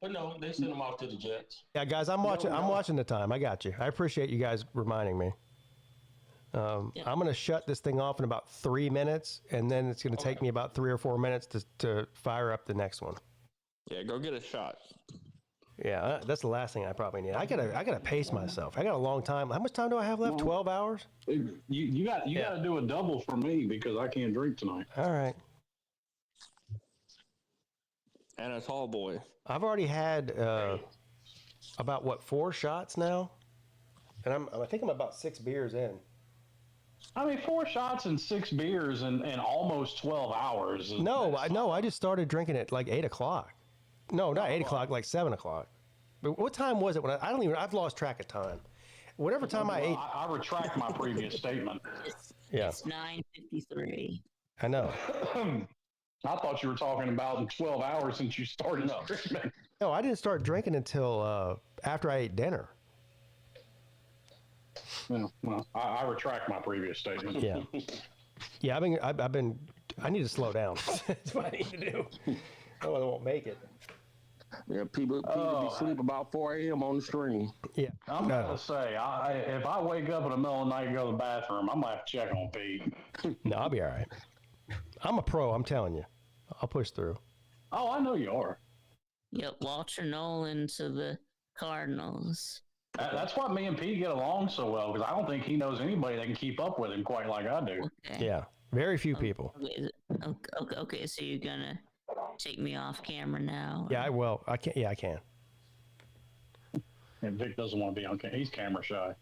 but no, they sent him off to the Jets. Yeah, guys, I'm watching the time. I got you. I appreciate you guys reminding me. I'm going to shut this thing off in about 3 minutes, and then it's going to take me about 3 or 4 minutes to fire up the next one. Yeah, go get a shot. Yeah, that's the last thing I probably need. I gotta pace myself. I got a long time. How much time do I have left? 12 hours? You got to do a double for me because I can't drink tonight. All right. And a tall boy. I've already had about 4 shots now, and I think I'm about 6 beers in. 4 shots and 6 beers in almost 12 hours. No, I just started drinking at like 8 o'clock. No, not 8 o'clock, like 7 o'clock. But what time was it when I've lost track of time. Whatever time I ate. I retract my previous statement. It's 9:53. I know. I thought you were talking about in 12 hours since you started drinking. No, I didn't start drinking until after I ate dinner. Well, I retract my previous statement. Yeah. Yeah, I need to slow down. That's what I need to do. Otherwise I won't make it. Yeah, people be sleep about 4 a.m. on the stream. Yeah. I'm going to say, if I wake up in the middle of the night and go to the bathroom, I might have to check on Pete. No, I'll be all right. I'm a pro, I'm telling you. I'll push through. Oh, I know you are. Yep, Walter Nolan to the Cardinals. That's why me and Pete get along so well, because I don't think he knows anybody that can keep up with him quite like I do. Okay. Yeah, very few people. Okay, so you're going to take me off camera now? Yeah, I will. I can. Yeah, I can. And Vic doesn't want to be on camera. He's camera shy.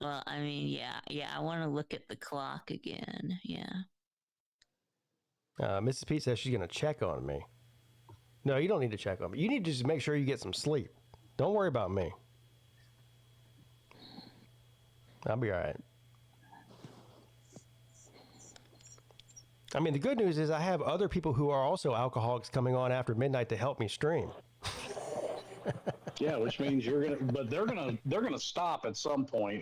Well, I want to look at the clock again. Yeah. Mrs. Pete says she's going to check on me. No, you don't need to check on me. You need to just make sure you get some sleep. Don't worry about me. I'll be all right. I mean, the good news is I have other people who are also alcoholics coming on after midnight to help me stream. Yeah, which means they're gonna stop at some point